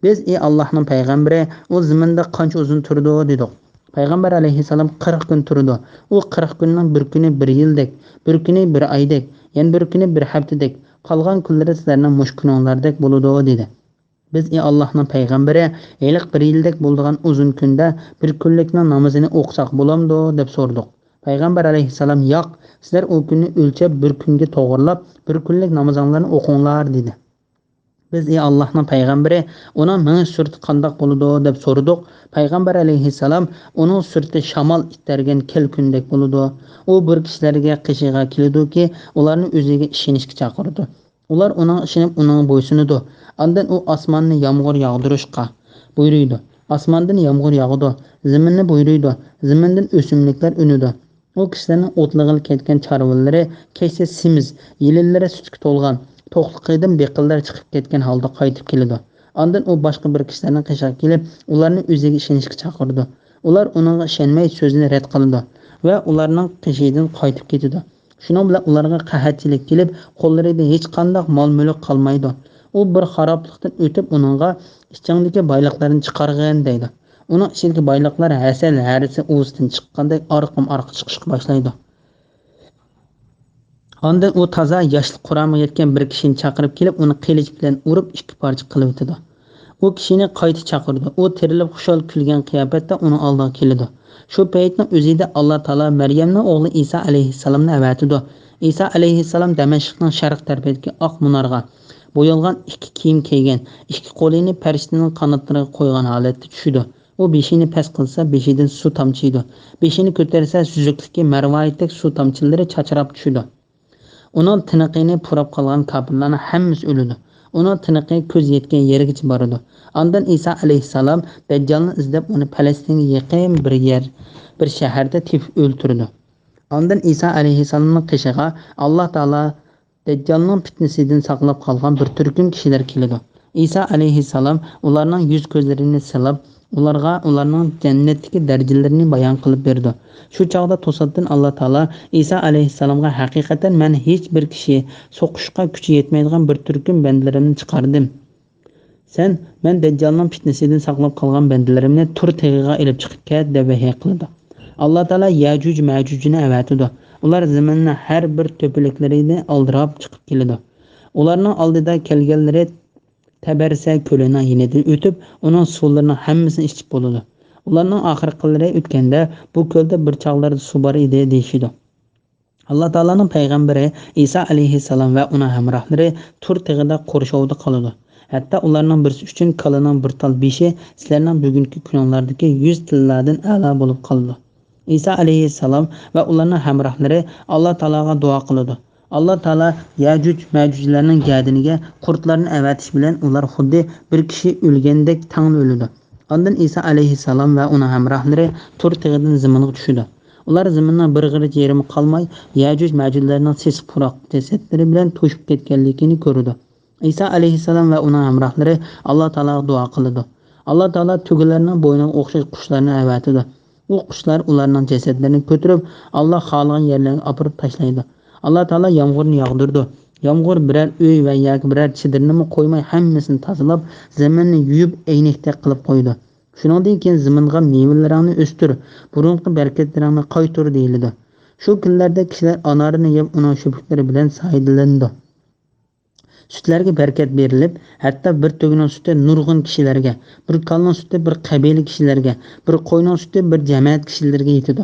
Biz ey Allohning payg'ambari, u zaminda qancha uzun turdi dedik. Payg'ambar alayhissalom 40 kun turdi. U 40 kunning bir kuni bir yildek, bir kuni bir oydek, yana bir kuni bir haftadek, qolgan kunlari sizlarning mushkuninglardek bo'ladi dedi. Biz ey Allohning payg'ambari, eliq bir yildek bo'lgan uzun kunda bir kunlikning namozini o'qisak bo'lamdi deb so'rdik. Payg'ambar alayhissalom, yo'q, sizlar u kunni o'lchab bir kunga to'g'rilab, bir kunlik namozinglarni o'qinglar dedi. Biz ey Allohning payg'ambari, uning ming surati qandoq bo'ladi deb so'radik. Payg'ambar alayhissalom, uning surati shamol ittargan kelkundek bo'ladi. U bir kishilarga qishig'a keladiki, ularni o'ziga ishonishga chaqirdi. Ular uning ishonib, uning bo'ysunidi. Ondan u osmonni yomg'ir yog'dirishga buyurdi. Osmondan yomg'ir yog'di, zaminni buyurdi, zamindan o'simliklar unidi. U kishilarning o'tlig'il ketgan chorvalari kaysa simiz, yilillari sutga to'lgan, to'qliqidan beqillar chiqib ketgan holda qaytib keladi. Ondan u boshqa bir kishilarning qishig'iga kelib, ularni o'ziga ishonishga chaqirdi. Ular uningga ishonmay so'zini rad qildi va ularning qishidan qaytib ketdi. Shuning bilan ularga qahatchilik kelib, qo'llarida hech qanday mol-mulk qolmaydi. U bir xaroblikdan o'tib uningga ichingdagi boyliqlarni chiqargan deydi. Uning ichidagi boyliqlar hasal harisi o'zidan chiqqandek orqa chiqishga boshlaydi. Ondan u toza yoshli qur'onga yetgan bir kishini chaqirib kelib, uni qilich bilan urib ikki parcha qilib o'tdi. U kishini qayta chaqirdi. U tirilib xushol kulgan qiyofatda uni oldiga keldi. Shu paytning o'zida Alloh taolo Maryamning o'g'li Isa alayhissalomni avatidi. Isa alayhissalom Damashqning sharq tarafidagi oq munorga bo'yalgan ikki kiyim kiygan, ikki qo'lini farishtaning qanotlariga qo'ygan holatda tushdi. U beshini past qilsa, beshidan suv tomchiydi. Beshini ko'tarsa, suzuklikka marvoyatdek suv tomchilari chachrab tushdi. Uning tiniqini purab qolgan kofirlarning hammasi o'ldi. Uning tiniqi ko'z yetgan yergacha boradi. Ondan Isa alayhissalom Dajjalni izlab uni Falastinga yaqin bir shaharda tepib o'ltirdi. Ondan Isa alayhissalomning qishig'iga Alloh taolo Dajjalning fitnasidan saqlab qolgan bir turkum kishilar keldi. Isa alayhissalom ularning yuz ko'zlarini silab, ularning jannatdagi darajalarini bayon qilib berdi. Shu chog'da to'satdan Alloh taolo Isa alayhissalomga haqiqatan men hech bir kishi so'qishga kuchi yetmaydigan bir turkum bandalarimni chiqardim. Men Dajjalning fitnasidan saqlab qolgan bandalarimni tur teg'iga olib chiqib ket deb vahiy qildi. Alloh taolo Yajuj Majujni avatidi. Ular zaminning har bir to'piliklarini oldirab chiqib keladi. Ularning oldida kelganlari Tabarsa ko'lining yenidan o'tib, uning suvlarining hammasini ichib bo'ladi. Ularning oxirqilari o'tganda bu ko'lda bir chog'larda suv bor edi deyshidi. Alloh taolaning payg'ambari Isa alayhissalom va uning hamrohlari tur tig'ida qo'rshovda qoladi. Hatto ularning birisi uchun kalaning bir tal beshi sizlarning bugungi kuninglardagi 100 tillardan a'lo bo'lib qoldi. Isa alayhissalom va ularning hamrohlari Alloh taologa duo qiladi. Alloh taolo Yajuj Majujlarning gadiniga qurtlarni avatish bilan ular xuddi bir kishi o'lgandek tang o'ldi. Ondan Isa alayhissalom va uning hamrohlari tur tig'idan zaminga tushdi. Ular zaminning bir g'irich yerimi qolmay Yajuj Majujlarning sesiq puroq jasadlari bilan to'shib ketganligini ko'rdi. Isa alayhissalom va uning hamrohlari Alloh taologa duo qildi. Alloh taolo tugularning bo'yniga o'xshash qushlarni avatidi. U qushlar ularning jasadlarini ko'tarib Alloh xohlagan yerlarga olib tashlaydi. Alloh taolo yomg'irni yog'dirdi. Yomg'ir biror uy va yoki biror chidirni qo'ymay hammasini tozalab, zaminni yuyib aynakdek qilib qo'ydi. Shuningdek keyin zaminga mevalaringni o'stir, burunqi barakatlaringni qaytar deyiladi. Shu kunlarda kishilar anorini yeb uning sho'puklari bilan foydalandi. Sutlarga barakat berilib, hatto bir to'g'non suti nurg'un kishilarga, bir kalning suti bir qabila kishilarga, bir qo'yning suti bir jamoat kishilarga yetadi.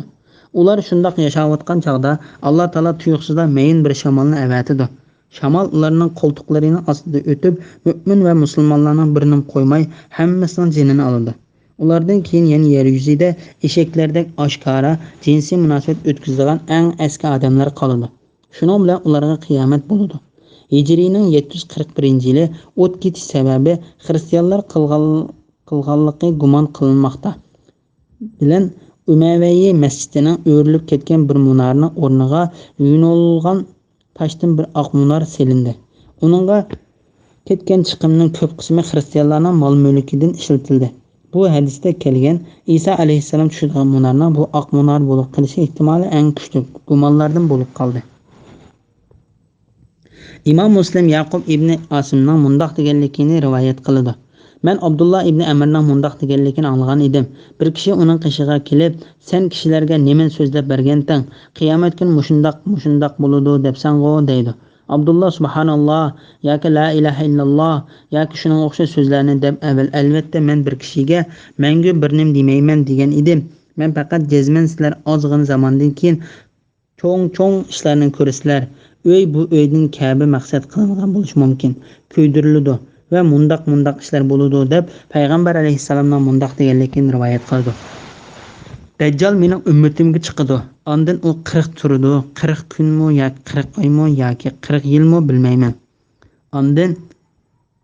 Ular shundoq yashayotgan chog'da Alloh taolo tuyuqsizda mayin bir shamolni avatidi. Shamol ularning qo'ltiqlarining ostida o'tib, mu'min va musulmonlarning birini qo'ymay, hammasining jinini oladi. Ulardan keyin yana yer yuzida eshaklardek oshkora jinsiy munosabat o'tkazadigan eng eski odamlar qoladi. Shuning bilan ularga qiyomat bo'ladi. Hijriyning 741-yili o't ketish sababi xristianlar qilganligi gumon qilinmoqda. Bilan Umayyaviy masjidining o'rilib ketgan bir munorning o'rniga yo'nilgan toshdan bir oq munor selindi. Uningga ketgan chiqimning ko'p qismi xristianlarning mol-mulkidan ishlatildi. Bu hadisda kelgan Isa alayhissalom tushirgan munorning bu oq munor bo'lib qolishi ehtimoli eng kuchli gumonlardan bo'lib qoldi. İmam Muslim Yaqub ibn Asimning mundoq deganligini rivoyat qiladi. Men Abdullah ibn Amirning mundoq deganligini anglagan edim. Bir kishi uning qishig'iga kelib, "Sen kishilarga nima so'zlab berganding? Qiyomat kuni mushundoq bo'ladi debsan-go" deydi. Abdullah subhanalloh yoki la ilaha illalloh yoki shuning o'xshash so'zlarni deb albatta men bir kishiga "Menga bir nim demayman" degan edim. Men faqat jazman sizlar ozg'in zamondan keyin cho'ng ishlarni ko'rasizlar. Uy bu uydan Ka'ba maqsad qilingan bo'lishi mumkin. Kuydiriladi va mundoq ishlar bo'ladi deb payg'ambar alayhissalomning mundoq deganligini rivoyat qildi. Dajjal mening ummatimga chiqadi. Ondan u 40 turadi. 40 kunmi yoki 40 oymi yoki 40 yilmi bilmayman. Ondan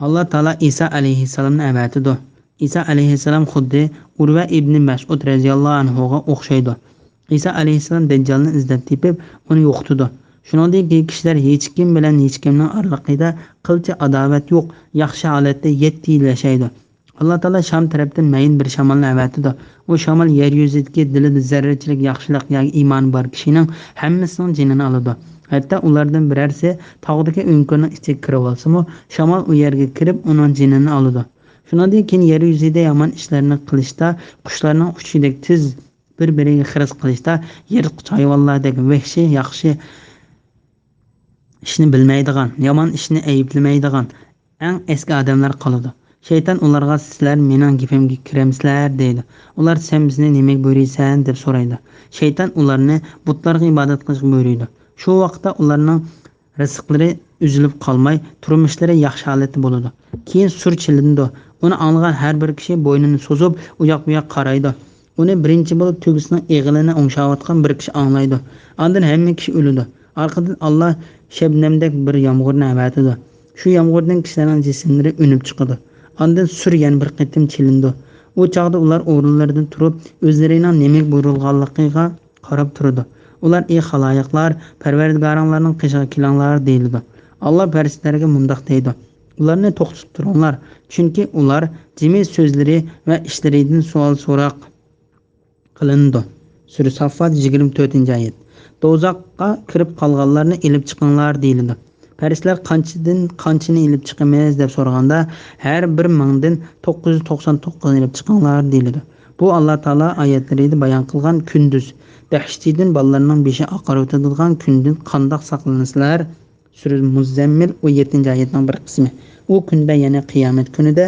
Alloh taolo Isa alayhissalomni avatidi. Isa alayhissalom xuddi Urva ibn Mas'ud radhiyallohu anhu ga o'xshaydi. Isa alayhissalom Dajjalni izlab tepib, uni yo'qotdi. Shuningdek, kishilar hech kim bilan hech kimning oraliqida qilcha adovat yo'q, yaxshi holatda 7 yil yashaydi. Alloh taolo Sham tarafdan mayin bir shamolni avatidi. U shamol yer yuzidagi dilida zarrachilik yaxshilik yoki iymon bor kishining hammasining jinini oladi. Hatto ulardan birarsi tog'dagi o'nkunning ichiga kirib olsa-mu, shamol u yerga kirib uning jinini oladi. Shuningdek, keyin yer yuzida yomon ishlarni qilishda, qushlarning uchishidek tez bir-biriga xiris qilishda, yirtqich hayvonlardek vahshiy yaxshi ishni bilmaydigan, yomon ishni ayblamaydigan eng eski odamlar qoladi. Shayton ularga "Sizlar mening gapimga kiramsizlar" deydi. Ular "Sen bizni nima buyuraysan?" deb so'raydi. Shayton ularni butlarga ibodat qilishga buyuradi. Shu vaqtda ularning rizqlari uzilib qolmay, turmushlari yaxshi holatda bo'ladi. Keyin sur chilindi. Uni anglagan har bir kishi bo'ynini so'zib, u yoq bu yoq qaraydi. Uni birinchi bo'lib tugisining eg'ilini o'ngshayotgan bir kishi anglaydi. Ondan hamma kishi o'ladi. Arqadan Alloh shabnamdek bir yomg'irni avatidi. Shu yomg'irdan kishilarning jismlari unib chiqadi. Ondan sur yana bir qitim chilindi. U chaqda ular o'rinlaridan turib, o'zlarining nima buyurilganligiga qarab turdi. Ular "Ey xaloyiqlar, Parvardigoringlarning qishig'i kelinglar" deyildi. Alloh farishtalarga mundoq deydi: "Ularni to'xtatib turinglar, chunki ular jimi so'zlari va ishlaridan savol-so'roq qilindi." Sura Saffat 24-oyat. Do'zaxga kirib qolganlarni ilib chiqinglar deyildi. Farishtalar qanchini ilib chiqamiz deb so'raganda, har bir mingdan 999 ilib chiqinglar deyildi. Bu Alloh taolo oyatlarida bayon qilgan kunduz, dahshatidan bolalarning beshi oqarib o'tadigan kundan qandoq saqlanasizlar? Sura Muzammil 17-oyatning bir qismi. U kunda, ya'ni qiyomat kunida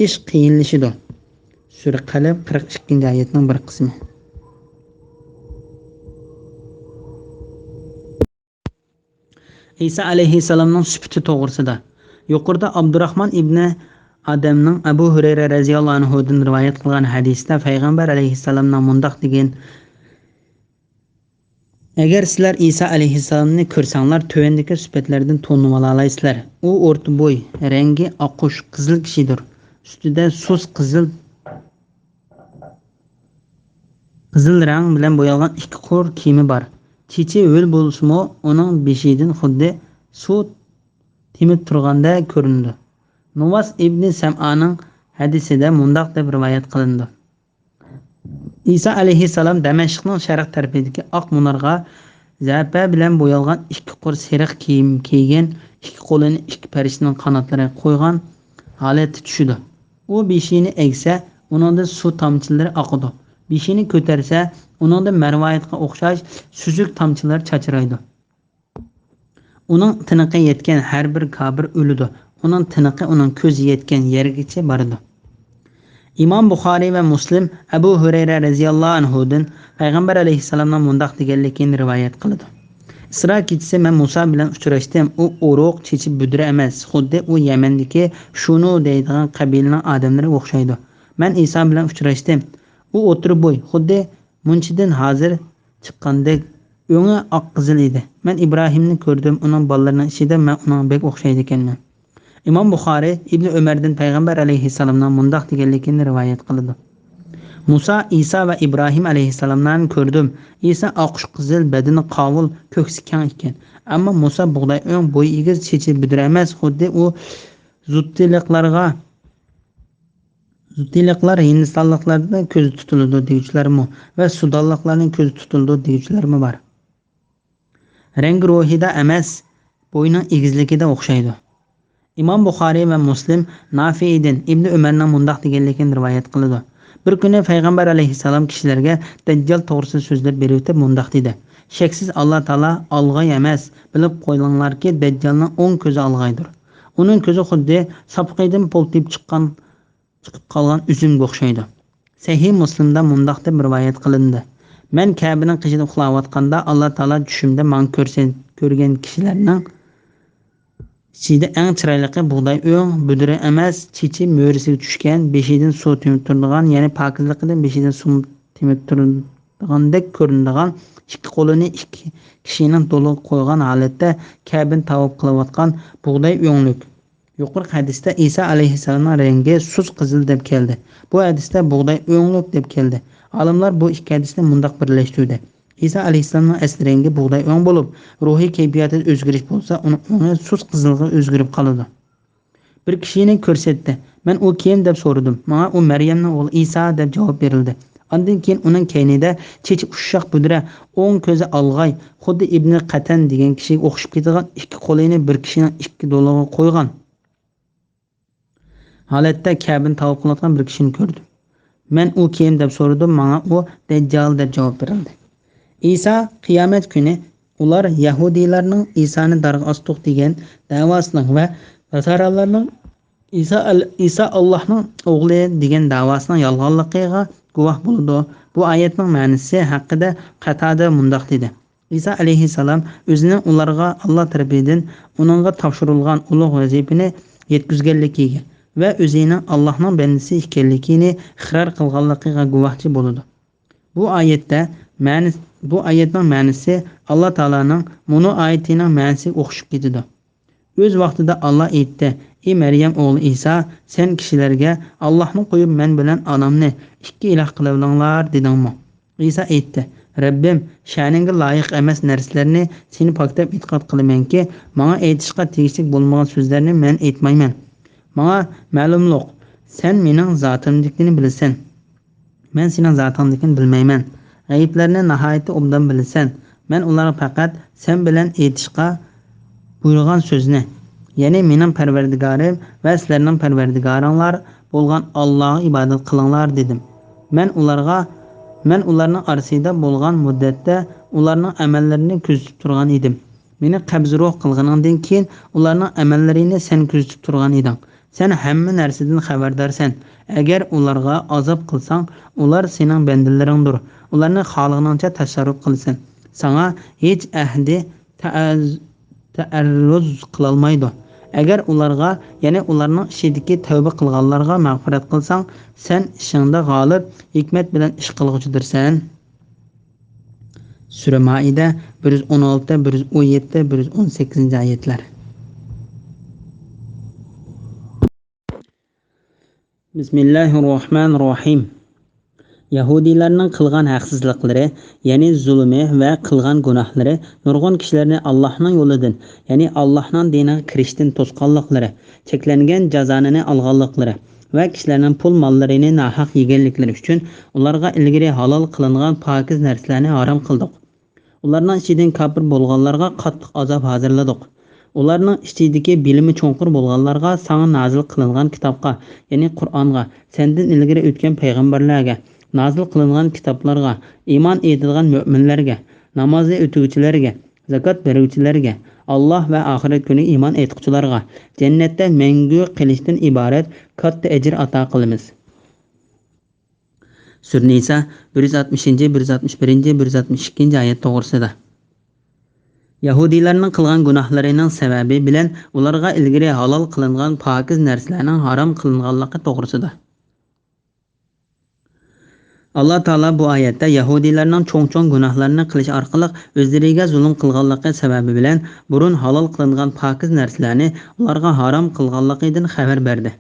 ish qiyinlashidi. Sura Qalam 42-oyatning bir qismi. İsa alayhissalomning sifati to'g'risida. Yuqorida Abdurrahmon ibn Adamning Abu Hurayra radhiyallohu anhu dan rivoyat qilgan hadisda payg'ambar alayhissalomning mundoq degan: "Agar sizlar Isa alayhissalomni ko'rsanglar, tövendagi sifatlardan tonib olasizlar. U o'rta bo'y, rangi oqish qizil kishidir. Ustida suz qizil rang bilan bo'yalgan ikki qo'r kiyimi bor. Chechi o'l bo'lsa-mu, uning beshidan xuddi suv temib turganda ko'rindi." Nuvas ibn Sam'aning hadisida mundoq deb rivoyat qilindi. Isa alayhissalom Damashqning sharq tarafidagi oq munorga zarba bilan bo'yalgan ikki qo'r seriq kiyim kiygan ikki qo'lini ikki farishtaning qanotlariga qo'ygan holatda tushidi. U beshini egsa, uningda suv tomchilari oqidi. Beshini ko'tarsa, uningda marvoyatga o'xshash suzuk tomchilar chachraydi. Uning tiniqi yetgan har bir kofir o'ladi. Uning tiniqi uning ko'zi yetgan yergacha boradi. İmam Buxoriy ve Muslim Abu Hurayra radhiyallohu anhudan Payg'ambar alayhissalomning mundaq deganligini rivoyat qiladi. Isro kechasi men Musa bilan uchrashdim. U uruq chechib budra emas, xuddi u Yamandagi Shunu deydigan qabilaning odamlari o'xshaydi. Men Isa bilan uchrashdim. U o'tirib bo'y, xuddi munchidan hozir chiqqandek o'ngi oq qizil edi. Men Ibrohimni ko'rdim, uning bolalarining ichida men uning bek o'xshaydi ekanman. İmam Buxoriy İbn Ömer'den Peygamber aleyhisselamdan mundaq deganligini rivoyat qiladi. Musa, İsa ve İbrahim aleyhisselamlarni ko'rdim. İsa oqish qizil, badani qovul, ko'ksi keng ekan. Ammo Musa bug'doy o'ng, bo'yi egiz, chechi budra emas, xuddi u zuttiliklar Hindistonliklardan ko'zi tutiladi deguvchilarmi va Sudanliklarning ko'zi tutiladi deguvchilarmi bor. Rang ruhida emas, bo'yining egizligida o'xshaydi. İmam Buxoriy ve Muslim Nafi'den İbn Ömer'nin mundaq deganligini rivoyat qiladi. Bir kuni Payg'ambar alayhissalom kishilarga Dajjal to'g'risida so'zlar berib o'tib mundaq dedi. Sheksiz Alloh taolo olg'ay emas, bilib qo'yinglarki, Dajjalning o'ng ko'zi olg'aydir. Uning ko'zi xuddi sapqidan poltib chiqib qolgan uzumga o'xshaydi. Sahih Muslimda mundaq deb rivoyat qilindi. Men Ka'baning qishida uxlayotganda Alloh taolo tushimda men ko'rgan kishilarning ichida eng chiroylisi bug'doy o'ng, budra emas, chechi mo'risiga tushgan, beshidan suv temib turadigan, ya'ni pokizlikdan beshidan suv temib turadigan ko'rinadigan, ikki qo'lini ikki kishining to'liq qo'ygan holatda Ka'bani tavob qilayotgan bug'doy o'nglik. Yuqorqi hadisda Isa alayhissalomning rangi suz qizil deb keldi. Bu hadisda bug'doy o'nglik deb keldi. Olimlar bu ikki hadisni mundaq birlashtirdi. İsa alayhissalomning asli rangi bug'doy o'ng bo'lib, ruhiy kayfiyatida o'zgarish bo'lsa, uning o'ngi suz qizilga o'zgarib qoladi. Bir kishini ko'rsatdi. Men u kim deb so'radim. Menga u Maryamning o'g'li Isa deb javob berildi. Ondan keyin uning keynida chechi ushshoq budra, o'ng ko'zi olg'ay, xuddi Ibn Qatan degan kishiga o'xshab ketadigan ikki qo'lini bir kishining ikki do'lig'iga qo'ygan holatda Ka'bani tavob qilayotgan bir kishini ko'rdim. Men u kim deb so'radim. Menga u Dajjal deb javob berildi. İsa qiyomat kuni ular Yahudiylarning İsa'ni darga ostiq degan davosining va Nasaralarning İsa Allohning o'g'li degan davosining yolg'onligiga guvoh bo'ldi. Bu oyatning ma'nosi haqida Qatada mundaq dedi. İsa alayhissalom o'zining ularga Alloh tarafidan uningga topshirilgan ulug' vazifani yetkazganligiga va o'zining Allohning bandasi ekanligini iqror qilganligiga guvohchi bo'ldi. Bu oyatning ma'nosi Alloh taolaning bunu oyatining ma'nosiga o'xshab ketadi. O'z vaqtida Alloh aytdi: "Ey Maryam o'g'li Isa, sen kishilarga Allohni qo'yib men bilan onamni ikki iloh qilinglar dedingmi?" Isa aytdi: "Rabbim, sha'ningga loyiq emas narsalarni seni poklab e'tiqod qilamanki, menga aytishga tegishli bo'lmagan so'zlarni men aytmayman. Menga ma'lumlik, sen mening zotimlikni bilasan. Men sening zotinglikni bilmayman. G'ayiblarni nihoyatda obdan bilasan. Men ularga faqat sen bilan aytishga buyurgan so'zni, ya'ni mening Parvardigorim va sizlarning Parvardigoringlar bo'lgan Allohga ibodat qilinglar dedim. Men ularning orasida bo'lgan muddatda ularning amallarini kuzatib turgan edim. Meni qabz ruh qilganingdan keyin ularning amallarini sen kuzatib turgan eding. Sen hamma narsadan xabardorsan. Agar ularga azob qilsang, ular sening bandalaringdir. Ularni xohlaganingcha tasarruf qilsin. Sana hech ahdi ta'arruz qilolmaydi. Agar ularga, ya'ni ularning ishidagi tavba qilganlarga mag'firat qilsang, sen ishingda g'olib, hikmat bilan ish qilg'uchidirsan." Sura Maida 116, 117, 118-oyatlar. Bismillahirrohmanirrohim. Yahudiylarning qilgan haqsizliklari, ya'ni zulmi va qilgan gunohlari nurg'un kishilarni Allohning yo'lidan, ya'ni Allohning diniga kirishdan to'sqanliklari, cheklangan jazonini olganliklari va kishilarning pul mollarini nahaq yeganliklari uchun ularga ilgari halol qilingan pokiz narsalarni harom qildik. Ularning ichidan kofir bo'lganlarga qattiq azob hozirladik. Ularning ichidagi bilimi cho'nqur bo'lganlarga sana nazil qilingan kitobga, ya'ni Qur'onga, sendan ilgari o'tgan payg'ambarlarga, nazil qilingan kitoblarga, iymon etadigan mu'minlarga, namozni o'tuvchilarga, zakot beruvchilarga, Alloh va oxirat kuni iymon etuvchilarga jannatda mangu qilishdan iborat katta ajr ato qilamiz. Sura Nisa 160, 161, 162 oyat to'g'risida. Yahudiylarning qilgan gunohlarining sababi bilan ularga ilgari halol qilingan pokiz narsalarning harom qilinganligi to'g'risida. Allah Taala bu oyatda Yahudiylarning cho'ng-cho'ng gunohlarini qilish orqali o'zlariga zulm qilganligi sababi bilan burun halol qilingan pokiz narsalarni ularga harom qilganligidan xabar berdi.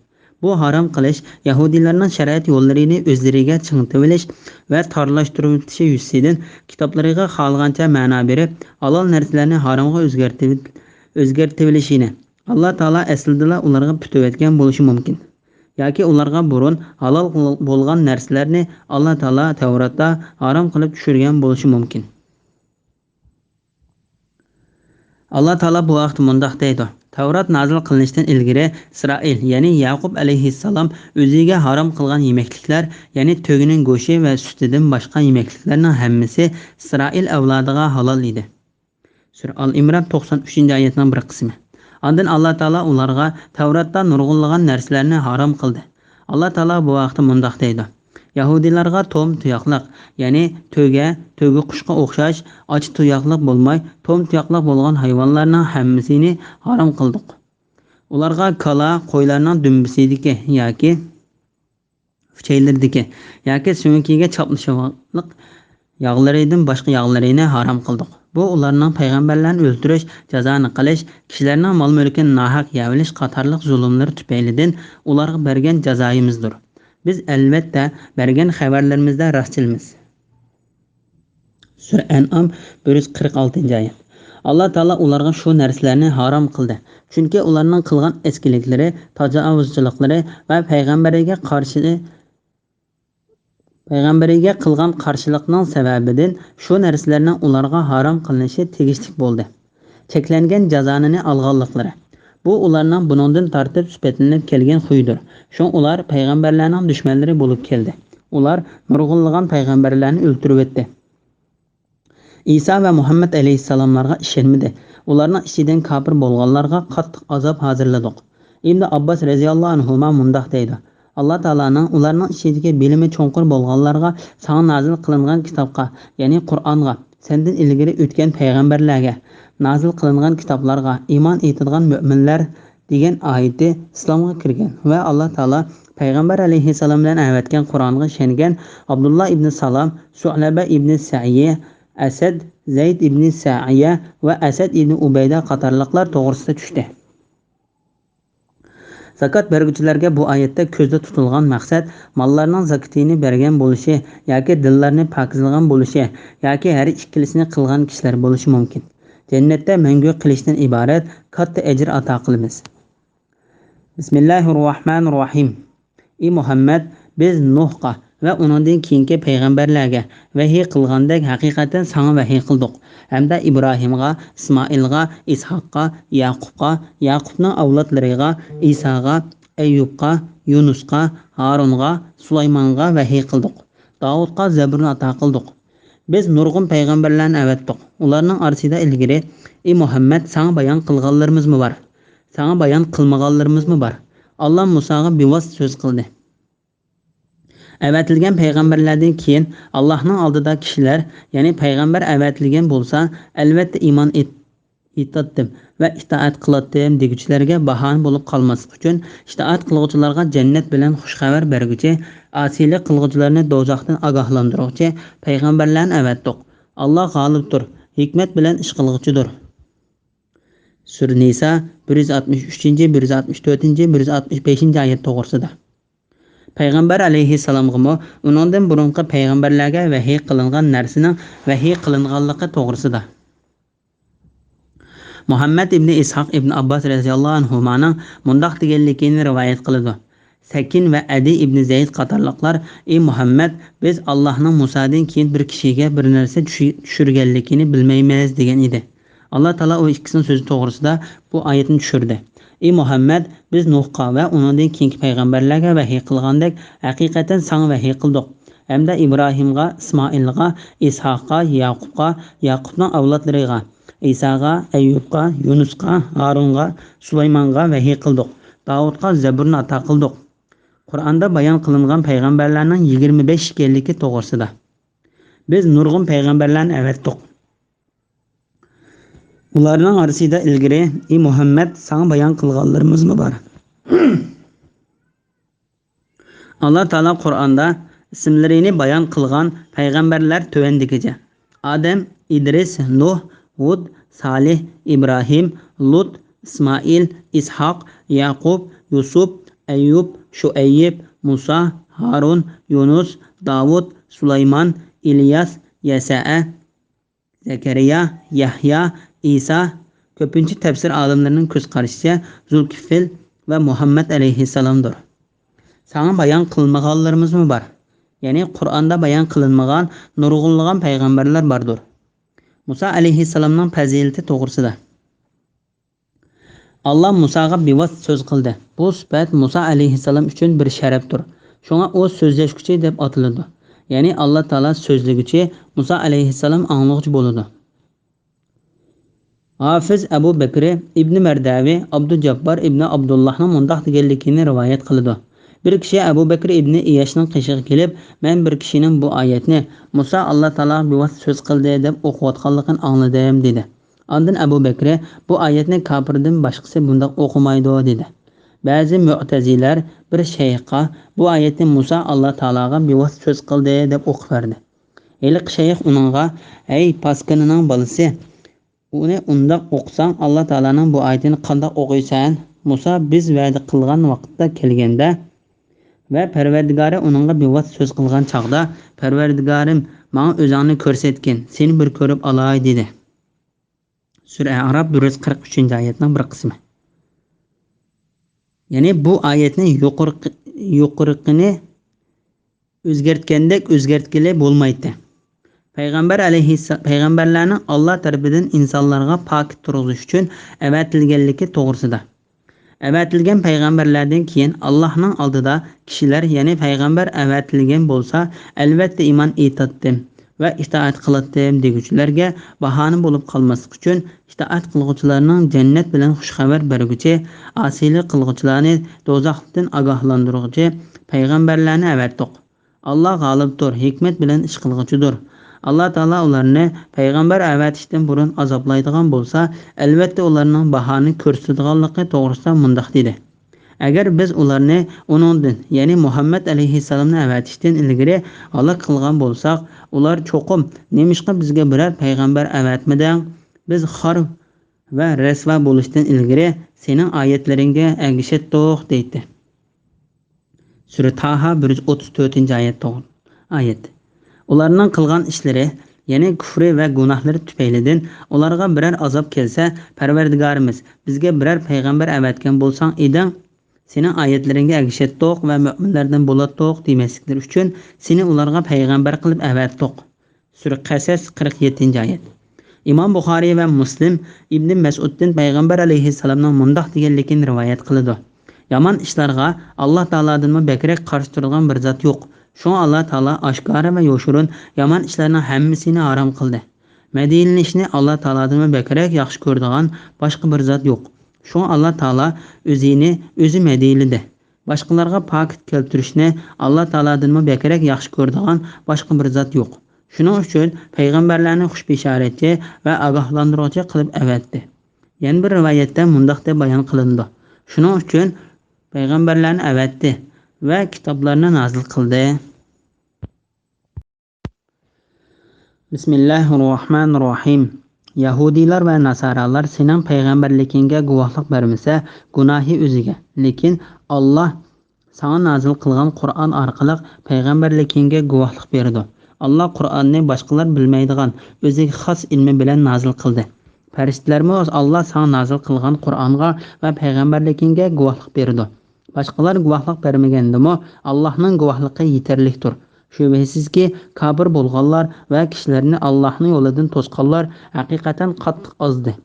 Bu harom qilish Yahudiylarning shariat yo'llarini o'zlariga chingitib olish va torlashtirish yuzidan kitoblariga xohlagancha ma'no berib, halol narsalarni haromga o'zgartib olishini Allah Taala aslida ularga putib etgan bo'lishi mumkin. Yoki ularga burun halol bo'lgan narsalarni Allah Taala Tavratda harom qilib tushirgan bo'lishi mumkin. Allah Taala bu vaqt mundaq deydi: Tavrat nazil qilinishdan ilgari Isroil, ya'ni Yaqub alayhissalom o'ziga harom qilgan yemekliklar, ya'ni to'gining go'shi va sutidan boshqa yemekliklarning hammasi Isroil avlodiga halol edi. Sura Al-Imron 93-oyatning bir qismi. Ondan Allah Taala ularga Tavratda nurg'unlagan narsalarni harom qildi. Allah Taala bu vaqtda mundaq deydi: Yahudilarga tom tuyoqliq, ya'ni to'ga qushqa o'xshash och tuyoqliq bo'lmay, tom tuyoqliq bo'lgan hayvonlarning hammasini harom qildik. Ularga kala, qo'ylarning dumbisidagi yoki fuchaylardagi yoki so'nkiga chaplashliq yog'laridan boshqa yog'larini harom qildik. Bu ularning payg'ambarlarni o'ldirish, jazoni qilish, kishilarning mol-mulkini nohaq yavilish qatorliq zulmlar tufaylidan ularga bergan jazoyimizdir. Biz albatta bergan xabarlarimizda rostchilmiz. Sura An'am 146-oyat. Allah Taala ularga shu narsalarni harom qildi. Chunki ularning qilgan eskiliklari, tajovuzchiliklari va payg'ambariga qilgan qarshilikning sababidan shu narsalarning ularga harom qilinishi tegishli bo'ldi. Cheklangan jazonini olganliklari. Bu ularning buningdan tartib sifatlanib kelgan xuydir. Shu ular payg'ambarlarning dushmanlari bo'lib keldi. Ular nurg'unlagan payg'ambarlarni o'ldirib etdi. İsa va Muhammad alayhissalomlarga ishonmadi. Ularning ichidan kofir bo'lganlarga qattiq azob hozirladik. Ibn Abbas radhiyallohu anhu mundaq deydi: Allah Taalaning ularning ichidagi bilimi cho'nqur bo'lganlarga sana nazil qilingan kitobga, ya'ni Qur'onga, sendan ilgari o'tgan payg'ambarlarga, nazil qilingan kitoblarga iymon etadigan mu'minlar degan oyati islomga kirgan va Allah Taala payg'ambar alayhissalom bilan avatgan Qur'onga ishongan Abdullah ibn Salam, Su'laba ibn Sa'iyya, Asad, Zayd ibn Sa'iyya va Asad ibn Ubayda qatorliqlar to'g'risida tushdi. Zakat beruvchilarga bu oyatda ko'zda tutilgan maqsad mollarning zakatini bergan bo'lishi yoki dillarni pokizlagan bo'lishi yoki har ikkilisini qilgan kishilar bo'lishi mumkin. Jannatda mangu qilishdan iborat katta ajr ato qilamiz. Bismillahirrohmanirrohim. Ey Muhammad, biz Nuhga va uningdan keyingi payg'ambarlarga vahiy qilgandek haqiqatan sana vahiy qildik. Hamda Ibrohimga, Ismoilga, Ishoqqa, Yaqubga, Yaqubning avlodlariga, Isoga, Ayyubga, Yunusga, Harunga, Sulaymonga vahiy qildik. Davudga Zaburni ato qildik. Biz nurg'un payg'ambarlarni avatdik. Ularning orasida ilgari: Ey Muhammad, sana bayon qilganlarimizmi bor? Sana bayon qilmaganlarimizmi bor? Allah Musoga bevos so'z qildi. Avatilgan payg'ambarlardan keyin Allohning oldida kishilar, ya'ni payg'ambar avatilgan bo'lsa, albatta iymon etdim va itoat qildim deguchilarga bahona bo'lib qolmaslik uchun itoat qiluvchilarga jannat bilan xushxabar berguchi, asiylik qiluvchilarni do'zaxdan ogohlantiruvchi payg'ambarlarni avatdik. Alloh g'olibdir, hikmat bilan ish qiluvchidir. Sura Nisa 163, 164, 165-oyat to'g'risida. Payg'ambar alayhissalomga uningdan burungi payg'ambarlarga vahiy qilingan narsaning vahiy qilinganligi to'g'risida. Muhammad ibn Ishoq ibn Abbas radhiyallohu anhumaning mundaq deganligini rivoyat qiladi. Sakin va Adi ibn Zayd qatorliqlar: Ey Muhammad, biz Allohning Musodan keyin bir kishiga bir narsa tushirganligini bilmaymiz degan edi. Allah Taala o ikkisining so'zi to'g'risida bu oyatni tushirdi. Ey Muhammad, biz Nuhqa va uningdan keyingi payg'ambarlarga vahiy qilgandek, haqiqatan senga vahiy qildik. Hamda İbrahimga, İsmoilga, Ishoqqa, Yaqubga, Yaqubning avlodlariga, Isoga, Ayyubga, Yunusga, Harunga, Sulaymonga vahiy qildik. Davudga Zaburni ato qildik. Qur'onda bayon qilingan payg'ambarlarning 25 ekanligi to'g'risida. Biz nurg'un payg'ambarlarni avatdik. Ularning orasida ilgari, ey Muhammad, sana bayon qilganlarimizmi bor? Allah Taala Qur'onda ismlarini bayon qilgan payg'ambarlar tuvandigicha: Adam, Idris, Nuh, Hud, Salih, Ibrohim, Lut, Ismoil, Ishoq, Yaqub, Yusuf, Ayyub, Shuayb, Musa, Harun, Yunus, Davud, Sulaymon, İlyas, Yasa'a, Zakariya, Yahya, İsa. Ko'pincha tafsir olimlarining ko'z qarashicha Zulkifl va Muhammad alayhissalomdir. Sana bayon qilmaganlarimizmi bor? Ya'ni Qur'onda bayon qilinmagan nurg'unlagan payg'ambarlar bordir. Musa alayhissalomning fazilati to'g'risida. Allah Musaga bevosita so'z qildi. Bu sifat Musa alayhissalom uchun bir sharafdir. Shunga o so'zlashguchi deb atiladi. Ya'ni Allah Taala so'zlaguchi, Musa alayhissalom anglag'uchi bo'ladi. Hafiz Abu Bakr ibn Mardavi Abdujabbar ibn Abdullahning mundaq deganligini rivoyat qiladi. Bir kishi Abu Bakr ibn Iyashning qishig'iga kelib, men bir kishining bu oyatni Musa Allah Taala bevosita so'z qildi deb o'qiyotganligini angladim dedi. Ondan Abu Bakr bu oyatni kofirdan boshqasi bundaq o'qimaydi dedi. Ba'zi mu'tazilar bir shayxga bu oyatni Musa Allah Taolaga bevosita so'z qildi deb o'qib berdi. Eliq shayx uningga: "Ey paskanining bolasi, uni undaq o'qsang Allah Taolaning bu oyatini qanday o'qiysan? Musa biz va'da qilgan vaqtda kelganda va Parvardigori uningga bevosita so'z qilgan chaqda, Parvardigorim menga o'zingni ko'rsatgin, seni bir ko'rib olay" dedi. Sura Arab 143-oyatning bir qismi. Ya'ni bu oyatni yuqoriqini o'zgartgandek o'zgartgili bo'lmaydi. Payg'ambarlarning Alloh tarafidan insonlarga pok turg'izish uchun avatilganligi to'g'risida. Avatilgan payg'ambarlardan keyin Allohning oldida kishilar, ya'ni payg'ambar avatilgan bo'lsa, albatta iymon etdim va itoat qildim deguchilarga bahona bo'lib qolmaslik uchun itoat qilguvchilarning jannat bilan xushxabar berguchi, osiylik qilguvchilarni do'zaxdan ogohlantiruvchi payg'ambarlarni avatdik. Alloh g'olibdir, hikmat bilan ish qilguvchidir. Allah Taala ularni payg'ambar avatishdan burun azoblaydigan bo'lsa, albatta ularning bahoni ko'rsatadiganligi to'g'risida mundaq dedi. Agar biz ularni uningdan, ya'ni Muhammad alayhissalomni avatishdan ilgari halok qilgan bo'lsak, ular cho'qim nemishqa bizga biror payg'ambar avatmadan, biz xor va rasvo bo'lishdan ilgari sening oyatlaringga ergashatdik deydi. Sura Taha 134-oyat. Ularning qilgan ishlari, ya'ni kufri va gunohlari tufaylidan ularga biror azob kelsa, Parvardigorimiz bizga biror payg'ambar avatgan bo'lsang eding, sening oyatlaringga ergashatdik va mu'minlardan bo'latdik demasliklar uchun seni ularga payg'ambar qilib avatdik. Sura Qasas 47-oyat. Imom Buxoriy va Muslim Ibn Mas'uddan payg'ambar alayhissalomning mundaq deganligini rivoyat qiladi. Yomon ishlarga Alloh taolodan bakrak qarshi turgan bir zot yo'q. Shunga Allah Taala oshkora va yo'shirin yomon ishlarning hammasini harom qildi. Madinalashni Allah Taoladan bakrak yaxshi ko'radigan boshqa bir zot yo'q. Shunga Allah Taala o'zi madinalida. Boshqalarga pokit keltirishni Allah Taoladan bakrak yaxshi ko'radigan boshqa bir zot yo'q. Shuning uchun payg'ambarlarni xushbishoratchi va ogohlantiruvchi qilib avatdi. Yana bir rivoyatda mundaq deb bayon qilindi. Shuning uchun payg'ambarlarni avatdi va kitoblarni nozil qildi. Bismillahirrohmanirrohim. Yahudilar va nasoralar sening payg'ambarligingga guvohlik bermasa, gunohi o'ziga. Lekin Alloh sana nozil qilgan Qur'on orqali payg'ambarligingga guvohlik berdi. Alloh Qur'onni boshqalar bilmaydigan o'ziga xos ilmi bilan nozil qildi. Farishtalarmi Alloh sana nozil qilgan Qur'onga va payg'ambarligingga guvohlik berdi. Boshqalar guvohlik bermagandimi, Allohning guvohligi yetarlidir. Şübhəsizki, kafir bolğanlar və kişilərini Allah'ın yoludan tosqanlar həqiqətən qattiq azdı.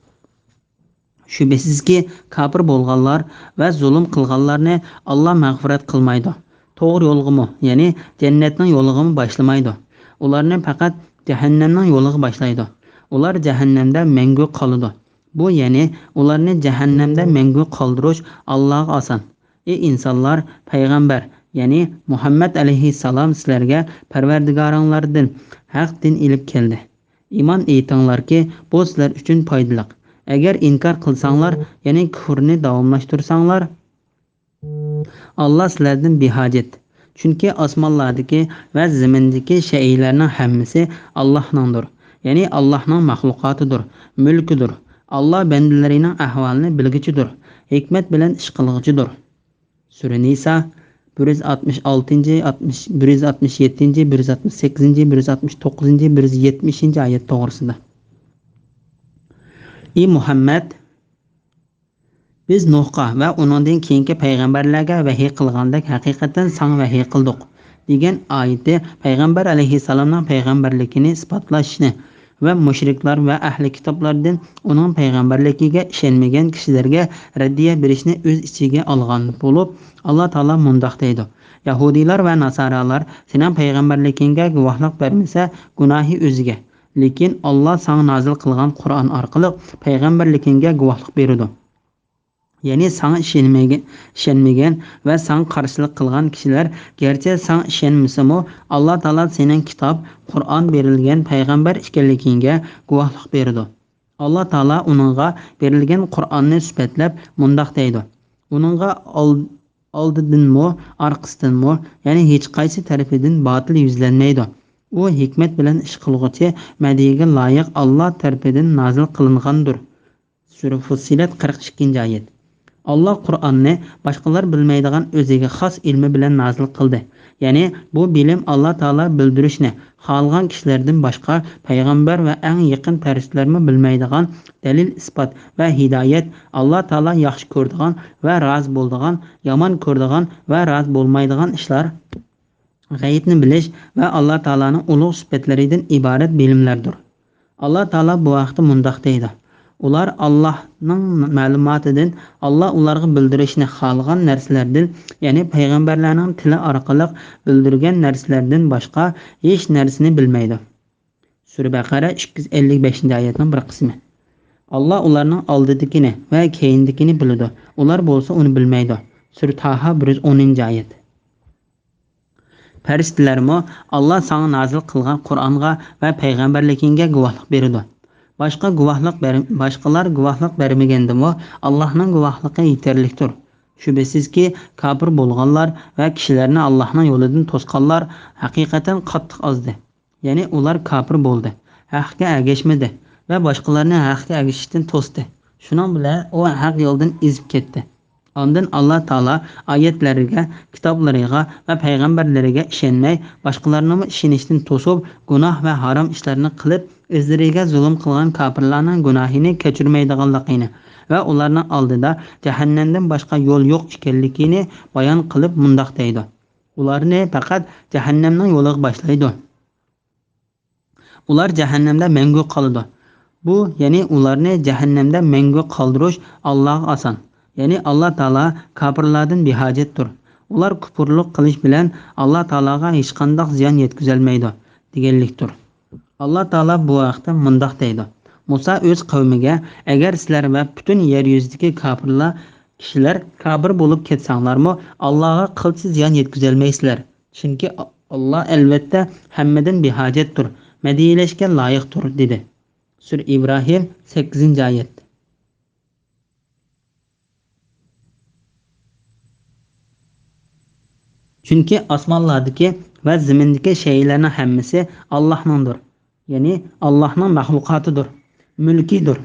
Şübhəsizki, kafir bolğanlar və zulm qılğanlarını Allah məğfirət qılmaydı. Toğru yolğumu, yəni cənnətin yoluğumu başlamaydı. Ularını faqat cəhənnəmnin yoluğu başlaydı. Ular cəhənnəmdə məngü qalıdı. Bu, yəni ularını cəhənnəmdə məngü qaldırış Allah'a asan. Ey insanlar, peyğəmbər, yəni Muhammed aleyhissalam sizlərə Pərverdigarınlardan haq din ilib keldi. İman eytinglar ki, bu sizlər üçün faydalıq. Əgər inkar qılsanlar, yəni küfrni davamlaştırsanlar, Allah sizlərdən bihacət. Çünki osmonlardakı və zimindəki şeylərinin həmmisi Allah'nındır. Yəni Allah'ın məxluqatıdır, mülküdür. Allah bəndələrinin əhvalını bilgücüdür, hikmət bilən iş qılğıcıdır. Surə Nisa 166, 167, 168, 169, 170 ayet doğrusunda. Ey Muhammed, biz Nuhqa və onundan keyinki peyğəmbərlərə vəhiy qılğandək həqiqətən sana vəhiy qıldıq degan ayətdə peyğəmbər aleyhissalamның peyğəmbərlikini isbatlaşını və müşriklər və əhli kitablardan onun peyğəmbərligiga işenməgən kişilərə rəddiyə berishni öz içiga alğan bo'lib, Allah Taala mundaq deydi: Yahudilar və Nasaralar senin peyğəmbərligingə guvohlik bermasa, gunohi o'ziga. Lekin Allah sana nazil qilgan Qur'on orqali peyğəmbərligingə guvohlik berdi. Yani sana işenmegen ve sana karşılık kılgan kişiler gerçi sana işenmisimo Allah Taala senin kitap, Kur'an berilgen peygamber işkelliginge guvahlık berdi. Allah Taala onunğa berilgen Kur'an'ı süpetlep mundaq deydi: Onunğa aldidinmo, arqısdinmo, yani hiç qaysi tarafidin batıl yüzlenmeydi. O hikmet bilen iş qılğıcı mədiyyə layık Allah tarafidin nazil qılınğandır. Sure Fussilet 42. ayet. Allah Qur'onni başqalar bilmaydigan o'ziga xos ilmi bilan nazil qildi. Ya'ni bu bilim Allah Taala bildirishni xohlagan kishilardan boshqa payg'ambar va eng yaqin farishtalarmi bilmaydigan dalil isbot va hidoyat Allah Taala yaxshi ko'radigan va rozi bo'ladigan, yomon ko'radigan va rozi bo'lmaydigan ishlar g'aybni bilish va Allah Taolaning ulug' sifatlaridan iborat bilimlardir. Allah Taala bu vaqtda mundaq deydi: Ular Allah'ның ma'lumotidan Allah ularga bildirishni xohlagan narsalardan, ya'ni payg'ambarlarning tili orqali bildirgan narsalardan boshqa hech narsani bilmaydi. Sura Baqara 255-oyatning bir qismi. Allah ularning oldidagini va keyindagini biladi. Ular bo'lsa uni bilmaydi. Sura Taha 110-oyat. Farishtalarmi Allah sana nazil qilgan Qur'onga va payg'ambarligingga guvohlik beradi. Başqalar guvohlik bermagandimi Allah'ның guvohligi yeterlikdir. Şübhəsizki, kafir bolğanlar və kişilərini Allah'ın yoludan tosqanlar həqiqətən qattiq azdı. Yəni ular kafir boldu, haqqa əgəşmədi və başqalarını haqqa əgəşishdən tosdu. Şunun bilan o haq yoldan ezib ketdi. Ondan Allah Taala ayetlərinə, kitablarına və peyğəmbərlərə işenməy, başqalarını işenishdən tosub, günah və haram işlərini qılıb, özlərinə zulm qılğan kafirlərin günahını keçirməydiganlığını və onların aldında cəhənnəmdən başqa yol yox ikənligini bayan qılıb mundaq deydi: Ularını faqat cəhənnəmdən yolu başlaydı. Ular cəhənnəmdə məngü qalıdı. Bu, yəni ularını cəhənnəmdə məngü qaldırış Allah'a asan. Yani Allah Taala kafirlardan bihacetdir. Ular küfürlük qilish bilan Allah Taalaga hech qanday ziyon yetkazolmaydi deganlikdir. Allah Taala bu vaqtda mundaq deydi: Musa o'z qavmiga: Agar sizlar va butun yer yuzidagi kafirlar kishilar kafir bo'lib ketsanglarmi, Allohga qilchi ziyon yetkazolmaysizlar. Chunki Allah albatta hammadan bihajatdir, madiyalashga loyiqdir dedi. Sura İbrahim 8-oyat. Çünki osmonlardagi va zimindagi shaylarning hammasi Allohnindir. Ya'ni Allohning maxluqotidir, mulkidir.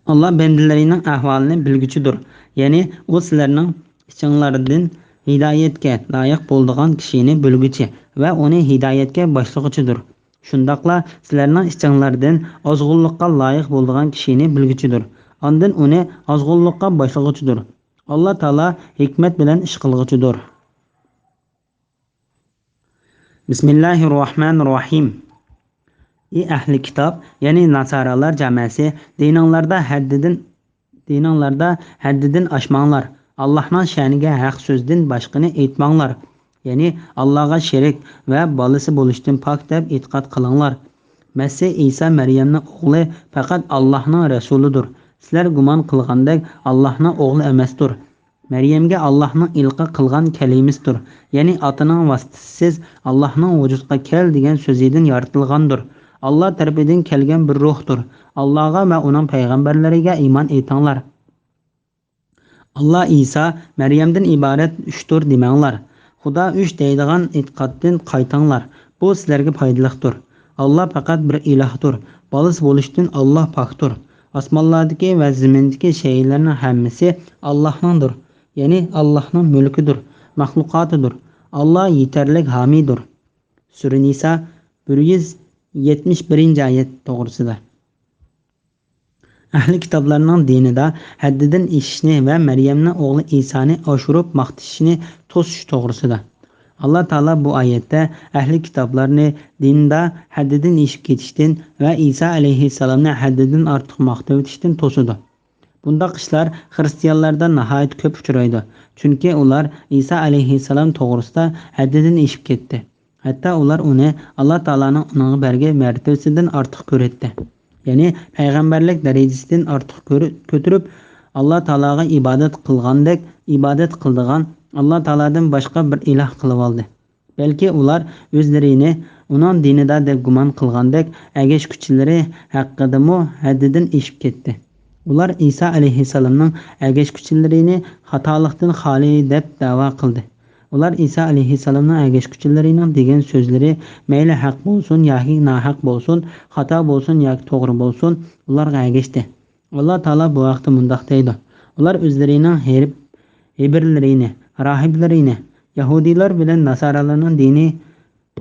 Allah bendalarining ahvolini bilguchidir. Ya'ni u sizlarning ichinglardan hidoyatga loyiq bo'ladigan kishini bilguchi va uni hidoyatga boshlag'uchidir. Shundaqla sizlarning ichinglardan ozg'unlikqa loyiq bo'ladigan kishini bilguchidir. Ondan uni ozg'unlikqa boshlag'uchidir. Allah Taala hikmet bilen iş qılğıcıdır. Bismillahirrahmanirrahim. Ey ahli kitob, ya'ni nasoralar jamasi, dininglarda haddidan oshmanglar. Allohning sha'niga haq so'zdan boshqani aytmanglar. Ya'ni Allohga sherik va bolasi bo'lishdan pok deb e'tiqod qilinglar. Masih Isa Maryamning o'g'li faqat Allohning rasulidir. Sizlar gumon qilgandek Allohning o'g'li emasdir. Maryamga Allohning ilqi qilgan kalimasidir. Ya'ni otaning vasitasiz Allohning vujudga kel degan so'zidan yoritilgandir. Allah tarafidan kelgan bir ruhdir. Allohga va uning payg'ambarlariga iymon etinglar. Allah İsa Maryamdan iborat 3dir demanglar. Xudo 3 deydigan e'tiqoddan qaytinglar. Bu sizlarga foydalidir. Allah faqat bir ilohdir. Bolis bo'lishdan Allah pokdir. Osmonlardagi va zimindagi shaylarning hammasi Allohningdir. Ya'ni Allohning mulkidir, maxluqotidir. Allah yetarlik hamidir. Sura Nisa 171-oyat to'g'risida. Ahli kitoblarning dinida haddidan eshishni va Maryamning o'g'li Isoni oshirib maqtashni to'sish to'g'risida. Allah Taala bu oyatda ahli kitoblarni dinda haddidan eshib ketishdan va Isa alayhissalomni haddidan ortiq maqtab o'tishdan to'sidi. Bundaq ishlar xristianlarda nihoyat ko'p uchraydi. Chunki ular Isa alayhissalom to'g'risida haddidan eshib ketdi. Hatta ular uni Allah Taolaning unga bergan martabasidan ortiq ko'rdi. Ya'ni payg'ambarlik darajasidan ortiq ko'tarib Allah Taolaga ibodat qilgandek ibodat qildigan Allah Taoladan boshqa bir iloh qilib oldi. Balki ular o'zlarini uning dinida deb gumon qilgandek agash kuchlari haqida haddidan eshib ketdi. Ular Isa alayhissalomning agash kuchlarini xatolikdan xoli deb da'vo qildi. Ular Isa alayhissalomning agash kuchlarining degan so'zlari mayli haq bo'lsin yoki nohaq bo'lsin, xato bo'lsin yoki to'g'ri bo'lsin, ularga agashdi. Alloh taolo bu vaqtda mundaq deydi. Ular o'zlarining hebrlarini, rahiblarini, yahudiylar bilan nasoralarning diniy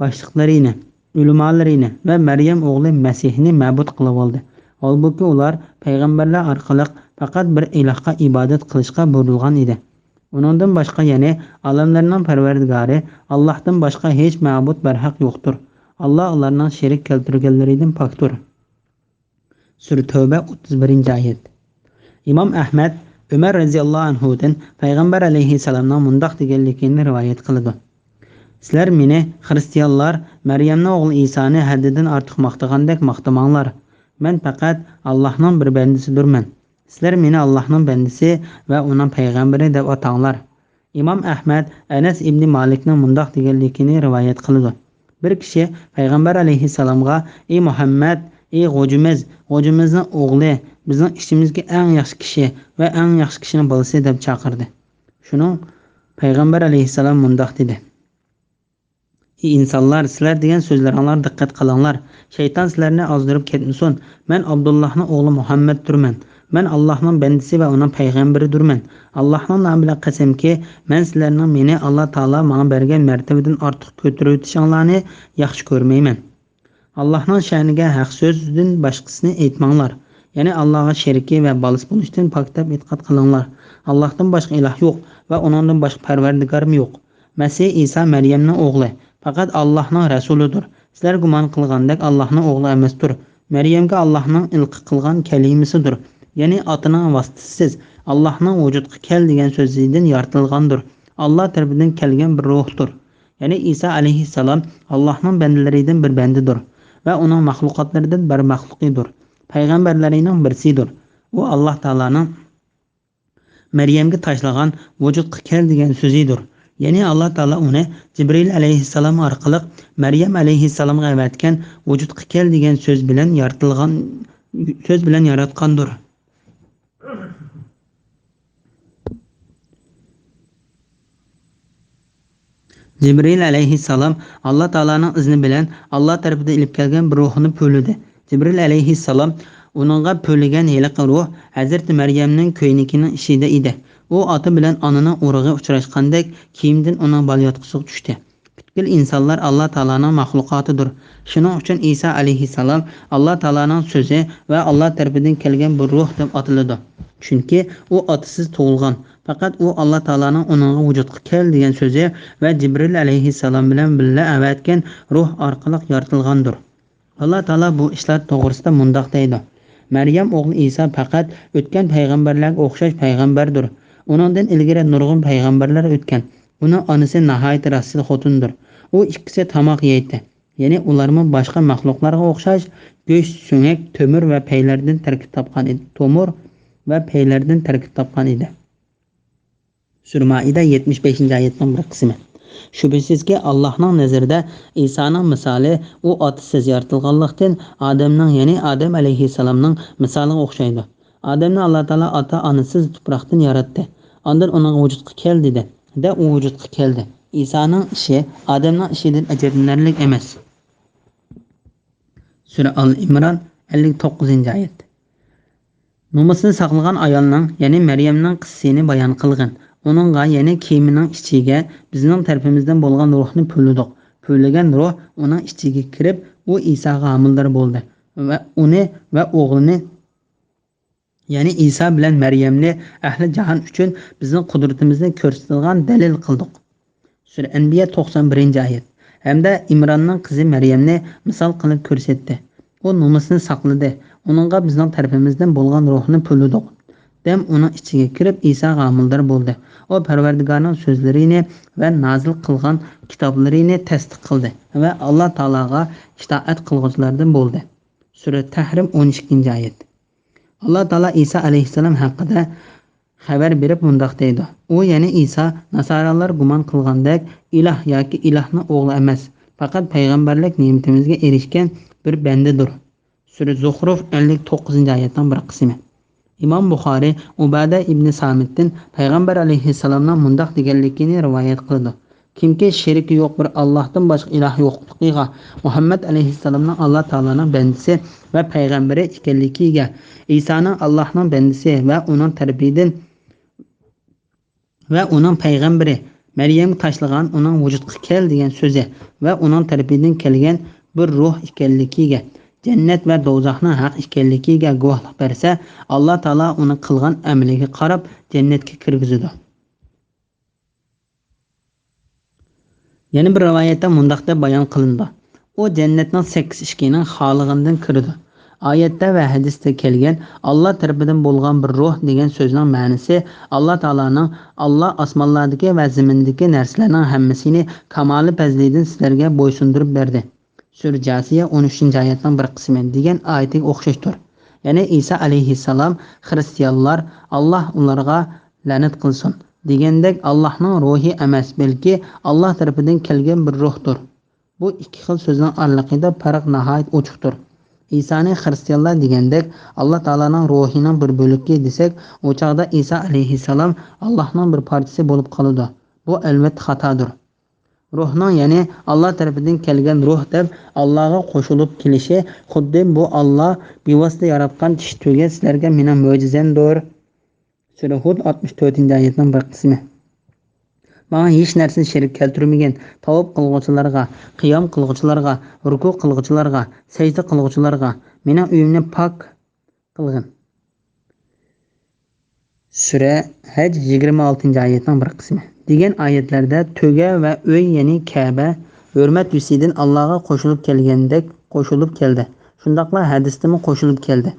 boshliqlarini, ulamolarini va Maryam o'g'li Masihni ma'bud qilib oldi. Holbuki ular payg'ambarlar orqali faqat bir ilohga ibodat qilishga burilgan edi. Uningdan boshqa ya'ni olamlarning parvardigori Allohdan boshqa hech ma'bud barhaq yo'qdir. Alloh ularning sherik keltirganlaridan pokdir. Sura Tavba 31-oyat. Imom Ahmad Umar radhiyallohu anhudan payg'ambar alayhissalomning mundaq deganligini rivoyat qiladi. Sizlar meni xristianlar Maryamning o'g'li Isoni haddidan ortiq maqtagandek maqtamanglar. Men faqat Allohning bir bandasidirman. Sizlar meni Allohning bandasi va uning payg'ambari deb atanglar. Imom Ahmad Anas ibn Malikning mundaq deganligini rivoyat qiladi. Bir kishi payg'ambar alayhissalomga: "Ey Muhammad, ey g'ojimizning o'g'li, bizning ichimizga eng yaxshi kishi va eng yaxshi kishining bolasi" deb chaqirdi. Shuning payg'ambar alayhissalom mundaq dedi: "Ey insonlar, sizlar degan so'zlaringizga diqqat qilinglar. Shayton sizlarni ozdirib ketmasin. Men Abdullohning o'g'li Muhammaddirman. Men Allohning bandasi va uning payg'ambaridirman. Allohning nomi bilan qasamki, men sizlarning meni Alloh taolo menga bergan martabadan ortiq ko'tarib o'tishinglarni yaxshi ko'rmayman. Allohning sha'niga haq so'zdan boshqasini aytmanglar. Ya'ni Allohga sheriki va bolis bo'lishdan pok deb e'tiqod qilinglar. Allohdan boshqa iloh yo'q va uningdan boshqa parvardigor yo'q. Masih Isa Maryamning o'g'li, faqat Allohning rasulidir. Sizlar gumon qilgandek Allohning o'g'li emasdir. Maryamga Allohning ilqi qilgan kalimasidir. Ya'ni otaning vasitasiz Allohning vujudga kel degan so'zidan yoritilgandir. Alloh tarafidan kelgan bir ruhdir. Ya'ni Isa alayhissalom Allohning bandalaridan bir bandidir va uning maxluqotlaridan bir maxluqidir. Payg'ambarlarining birsidir. U Alloh taolaning Maryamga tashlagan vujudga kel degan so'zidir. Ya'ni Alloh taolo uni Jibril alayhissalom orqali Maryam alayhissalomga avatgan vujudga kel degan so'z bilan yaratgandir. Jibril alayhissalom Alloh taolaning izni bilan Alloh tarafidan ilib kelgan bir ruhni po'lidi. Jibril alayhissalom uningga po'ligan heliqi ruh Hazrat Maryamning ko'ynikining ishida edi. U oti bilan onaning urug'i uchrashgandek kiyimdan uning balyotqisiga tushdi. Butkul insonlar Alloh taolaning maxluqotidir. Shuning uchun Isa alayhissalom Alloh taolaning so'zi va Alloh tarafidan kelgan bir ruh deb ataladi. Chunki u otasiz tug'ilgan, Faqat u Alloh taolaning uningga vujudga kel degan so'zi va Jibril alayhissalom bilan birga avatgan ruh orqali yoritilgandir. Alloh taolo bu ishlar to'g'risida mundoq deydi: Maryam o'g'li Isa faqat o'tgan payg'ambarlarga o'xshash payg'ambardir. Uningdan ilgari nurg'un payg'ambarlar o'tgan. Uning onasi nihoyat rasul xotindir. U ikkisi tamoq yeydi. Ya'ni ularmi boshqa maxluqlarga o'xshash go'sht, so'ngak, tomir va paylardan tarkib topgan edi. Tomir va paylardan tarkib topgan edi. Sura Maida 75-oyatning bir qismi. Shubhisizki Allohning nazarida Isoning misoli u otasiz yoritilganlikdan Odamning, ya'ni Odam alayhissalomning misoliga o'xshaydi. Odamni Alloh taolo ota-onasiz tuproqdan yaratdi. Ondan uning vujudga kel dedi. U vujudga keldi. Isoning ishi Odamning ishidan ajablanarli emas. Sura Al-Imron 59-oyat. Nomusini saqlagan ayolning, ya'ni Maryamning qissasini bayon qilgan. Onunğa, ya'ni kiyimining ichiga bizning tarafimizdan bo'lgan ruhni pullidik. Pullagan ruh uning ichiga kirib, u Isoga homildor bo'ldi va uni va o'g'lini, ya'ni Iso bilan Maryamni ahli jahon uchun bizning qudratimizni ko'rsatilgan dalil qildik. Sura Anbiya 91-oyat. Hamda Imronning qizi Maryamni misol qilib ko'rsatdi. U nomusini saqladi. Onunğa bizning tarafimizdan bo'lgan ruhni pullidik. Dem uning ichiga kirib Isoga homildor bo'ldi. O Parvardigorning so'zlarini va nazil qilgan kitoblarini tasdiq qildi va Alloh taologa itoat qiluvchilardan bo'ldi. Sura Tahrim 12-oyat. Alloh taolo Iso alayhissalom haqida xabar berib mundoq deydi: U, ya'ni Iso, nasoralar gumon qilgandek iloh yoki ilohning o'g'li emas, faqat payg'ambarlik ne'matimizga erishgan bir bandadir. Sura Zuhruf 59-oyatning bir qismi. İmam Buxoriy Ubada ibn Samitdan payg'ambar alayhissalomning mundoq deganligini rivoyat qildi: Kimki sheriki yo'q bir Allohdan boshqa iloh yo'qligiga, Muhammad alayhissalomning Alloh taolaning bandasi va payg'ambari ekanligiga, Isoning Allohning bandasi va uning tarbiyadan va uning payg'ambari, Maryam tashlagan uning vujudga kel degan so'zi va uning tarbiyadan kelgan bir ruh ekanligiga, jannat va do'zaxning haq ekanligiga guvohlik bersa, Alloh taolo uni qilgan amaliga qarab jannatga kirgizadi. Yana bir rivoyatda mundoq deb bayon qilindi: U jannatning 8 eshigini xohlagandan kirdi. Oyatda va hadisda kelgan Alloh tarafidan bo'lgan bir ruh degan so'zning ma'nosi Alloh taoloning Alloh osmonlardagi va zamindagi narsalarning hammasini kamoli fazlidan sizlarga bo'ysundirib berdi. Sura Jasiya 13-oyatning bir qismi degan oyatga o'xshashdir. Ya'ni Iso alayhissalom xristianlar Alloh ularga la'nat qilsin degandek Allohning ruhi emas, balki Alloh tarafidan kelgan bir ruhdir. Bu ikki xil so'zning oraliqida farq nihoyat ochiqdir. Isoni xristianlar degandek Alloh taolaning ruhining bir bo'ligi desak, o chaqda Iso alayhissalom Allohning bir parchasi bo'lib qoladi. Bu albatta xatodir. Ruhning, ya'ni Alloh tarafidan kelgan ruh deb Allohga qo'shilib kelishi xuddi bu Alloh bevosita yaratgan tish tuga sizlarga mening mo'jizamdir. Sura Hud 64-oyatning bir qismi. Bana hech narsa sherik keltirmagan tavob qilg'uvchilarga, qiyom qilg'uvchilarga, ruku qilg'uvchilarga, sajda qilg'uvchilarga mening uyimni pok qilgin. Sura Haj 26-oyatning bir qismi. Degan oyatlarda to'ga va uy, ya'ni Ka'ba hurmat yusidan Allohga qo'shilib kelgandek qo'shilib keldi. Shundaqla hadisdami qo'shilib keldi.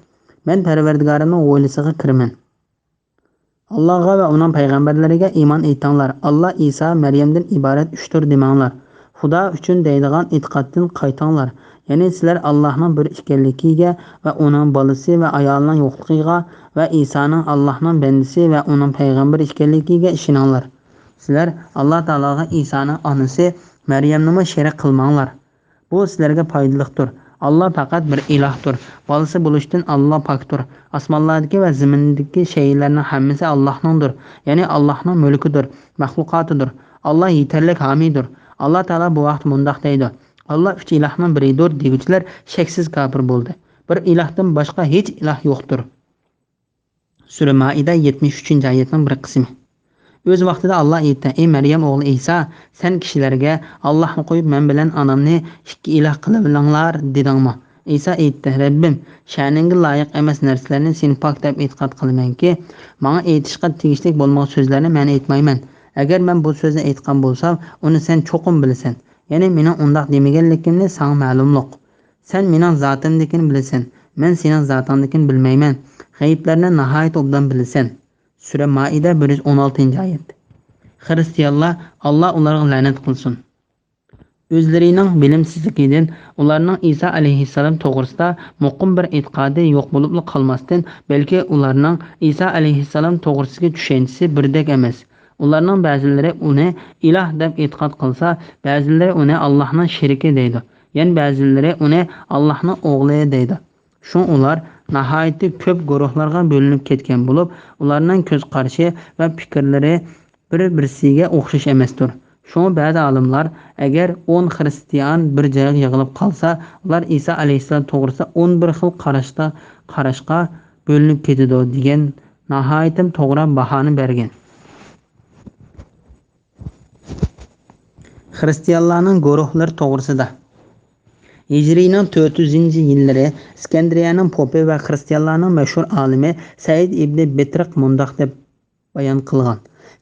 Men Parvardigorimning o'ylisiga kiraman. Allohga va uning payg'ambarlariga iymon etinglar. Alloh Iso Maryamdan iborat uchdir demanglar. Xudo uchun deydigan e'tiqoddan qaytinglar. Ya'ni sizlar Allohning bir ekanligiga va uning bolasi va ayolining yo'qligiga va Isoning Allohning bandasi va uning payg'ambar ekanligiga ishoninglar. Sizlar Alloh taologa Isoning onasi Maryamni sherik qilmanglar. Bu sizlarga foydalidir. Allah faqat bir ilohdir. Bolasi bo'lishdan Alloh pokdir. Osmonlardagi va zamindagi shaylarning hammasi Allohningdir. Ya'ni Allohning mulkidir, maxluqotidir. Alloh yetarlik homiydir. Alloh taolo bu vaqt mundoq deydi: Alloh uch ilohning biridir deguvchilar shaksiz kofir bo'ldi. Bir ilohdan boshqa hech iloh yo'qdir. Sura Maida 73-oyatning bir qismi. O'z vaqtida Alloh aytdi: Ey Maryam o'g'li Iso, sen kishilarga Allohni qo'yib men bilan onamni ikki iloh qilib olinglar dedingmi? İsa aytdi: "Rabbim, sha'ningga loyiq emas narsalarni sen pok deb e'tiqod qilamanki, menga aytishga tegishli bo'lmagan so'zlarni men aytmayman. Agar men bu so'zni aytgan bo'lsam, uni sen cho'qim bilasan. Ya'ni mening undaq demaganligimni senga ma'lumliq. Sen mening zotimnikini bilasan. Men sening zotingnikini bilmayman. G'ayblarni nihoyat obdan bilasan." Sura Maida 116-oyat. Xristianlar Alloh ularga la'nat qilsin. O'zlarining bilimsizligidan ularning Isa alayhissalom to'g'risida muqim bir e'tiqodi yo'q bo'lib qolmasdan, balki ularning Isa alayhissalom to'g'risidagi tushunchasi birdek emas. Ularning ba'zilari uni iloh deb e'tiqod qilsa, ba'zilari uni Allohning sheriki deydi. Yana ba'zilari uni Allohning o'g'li deydi. Shu ular nihoyatda ko'p guruhlarga bo'linib ketgan bo'lib, ularning ko'z qarashi va fikrlari bir-birsiga o'xshash emasdir. Şunu ba'zi olimlar agar 10 xristian bir joyga yig'ilib qolsa, ular Isa alayhissalom to'g'risida 11 xil qarashga bo'linib ketadi degan nihoyatim to'g'ri bahoni bergan. Xristianlarning guruhlari to'g'risida Hijrining 400-yillari Iskandariyaning popi va xristianlarning mashhur olimi Said ibn Bitriq mundaq deb bayon qilgan: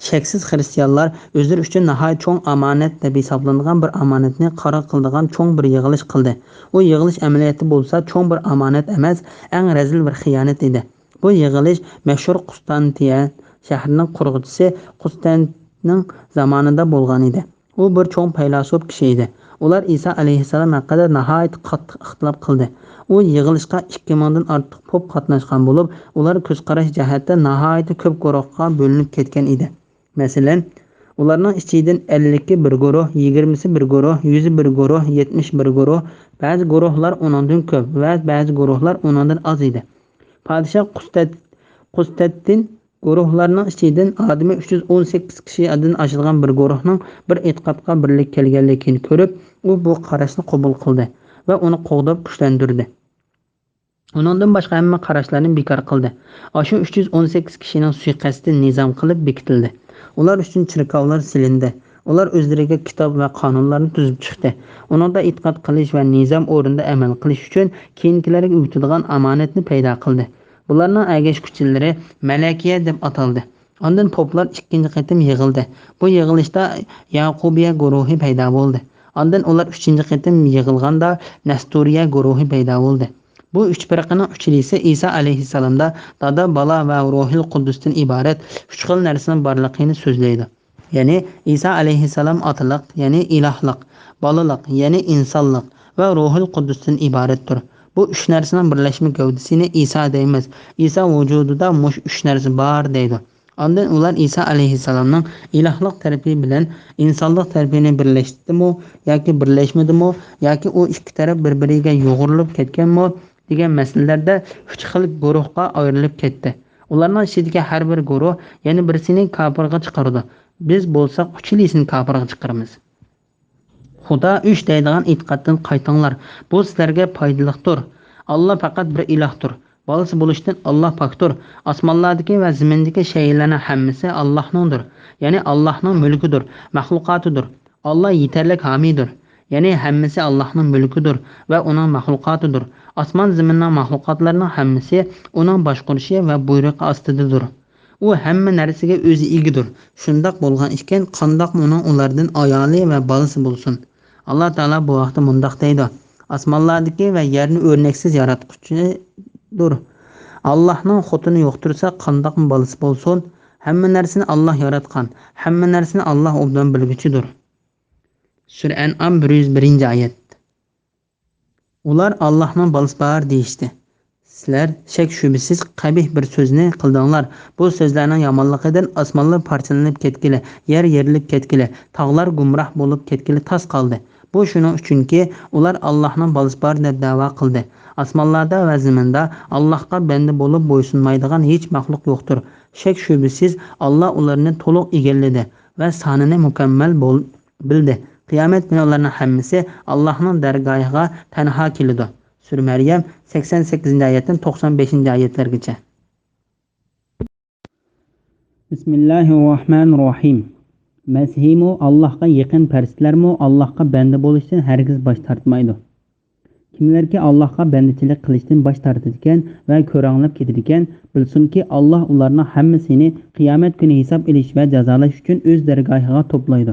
Shaksiz xristianlar o'zlari uchun nihoyat cho'ng amonat deb hisoblangan bir amonatni qaro qiladigan cho'ng bir yig'ilish qildi. Bu yig'ilish amaliyoti bo'lsa cho'ng bir amonat emas, eng razil bir xiyonat edi. Bu yig'ilish mashhur Qustantiya shahrining qurg'uvchisi Qustantning zamonida bo'lgan edi. U bir cho'ng faylasuf kishi edi. Ular Isa alayhissalom haqida nihoyat qattiq ixtilof qildi. U yig'ilishga 2000 dan ortiq pop qatnashgan bo'lib, ular ko'z qarash jihatdan nihoyat ko'p guruhga bo'linib ketgan edi. Masalan, ularning ichidan 50 bir guruh, 20 bir guruh, 100 bir guruh, 70 bir guruh, ba'zi guruhlar undan ko'p va ba'zi guruhlar undan oz edi. Podshoh Qustantin guruhlarning ichidan odami 318 kishidan oshirgan bir guruhning bir e'tiqodga birlik kelganligini ko'rib, u bu qarashni qabul qildi va uni qo'g'dab kuchlantirdi. Undan boshqa hamma qarashlarni bekor qildi. Shu 318 kishining suiqasdi nizam qilib bekitildi. Ular uchun chirkovlar silindi. Ular o'zlariga kitob va qonunlarni tuzib chiqdi. Uningda e'tiqod qilish va nizam o'rinda amal qilish uchun keyingilarga o'tadigan amonatni paydo qildi. Bularning agashkuchilari Malakiya deb ataldi. Ondan poplar ikkinchi qatim yig'ildi. Bu yig'ilishda Yaqubiya guruhi paydo bo'ldi. Ondan ular 3-qatim yig'ilganda Nasturiya guruhi paydo bo'ldi. Bu üç firqaning uchlisi Isa alayhissalomda Dada, Bala va Ruhul Qudusdan iborat 3 xil narsaning borligini so'zlaydi. Ya'ni Isa alayhissalom otliq, ya'ni ilohlik, balaliq, ya'ni insonlik va Ruhul Qudusdan iboratdir. Bu 3 narsaning birlashma gavdasini Isa deymiz. Isa vujudida mush 3 narsa bor deydi. Ondan ular Isa alayhissalomning ilohlik tarafi bilan insonlik tarafini birlashdimi yoki birlashmadimi yoki u ikki taraf bir-biriga yo'g'rilib ketganmi degan masalalarda 3 xil guruhga ayrilib ketdi. Ularning ichidagi har bir guruh yana birisini kofirga chiqardi. Biz bo'lsak uchilisini kofirga chiqaramiz. Xudo 3 deydigan e'tiqoddan qaytinglar. Bu sizlarga foydalidir. Alloh faqat bir ilohdir. Balasi bo'lishdan Alloh pokdir. Osmonlardagi va zimindagi shaylarning hammasi Allohningdir. Ya'ni Allohning mulkidir, maxluqotidir. Alloh yetarli homiydir. Ya'ni hammasi Allohning mulkidir va uning maxluqotidir. Osmon zaminning maxluqotlarining hammasi uning boshqarishi va buyrug'i ostidadir. U hamma narsaga o'zi egidir. Shundoq bo'lgan ekan, qandoq ulardan ayoli va balasi bo'lsin. Alloh taolo bu vaqtda mundaq deydi: Osmonlardagi va yerni o'rnaksiz yaratquchidir. Allohning xotini yo'qtirsa, qandoq balasi bo'lsin? Hamma narsani Alloh yaratgan. Hamma narsani Alloh obdan bilguchidir. Sura An'am 101-oyat. Ular Allohning balasi bor deyishdi. Sizlar shak shubisiz qabih bir so'zni qildinglar. Bu so'zlarning yomonligidan osmonlar parchalanib ketgili, yer yerilib ketgili, tog'lar gumroh bo'lib ketgili tas qoldi. Bu shuning uchunki ular Allohning balasi bor deb da'vo qildi. Osmonlarda va zaminda Allohga banda bo'lib bo'ysunmaydigan hech maxluq yo'qdir. Shak shubisiz Alloh ularni to'liq egalladi va sonini mukammal bildi. Qiyomat kuni ularning hammasi Allohning dargohiga tanho keladi. Sura Maryam 88-oyatdan 95-oyatlargacha. Bismillahirrohmanirrohim. Masihmu Allohga yaqin farishtalarmi Allohga banda bo'lishdan hargiz bosh tortmaydi. Kimlarki Allohga bandichilik qilishdan bosh tortadigan va ko'ranglab ketadigan, bilsinki Alloh ularning hammasini qiyomat kuni hisob elish va jazolash uchun o'z dargohiga to'playdi.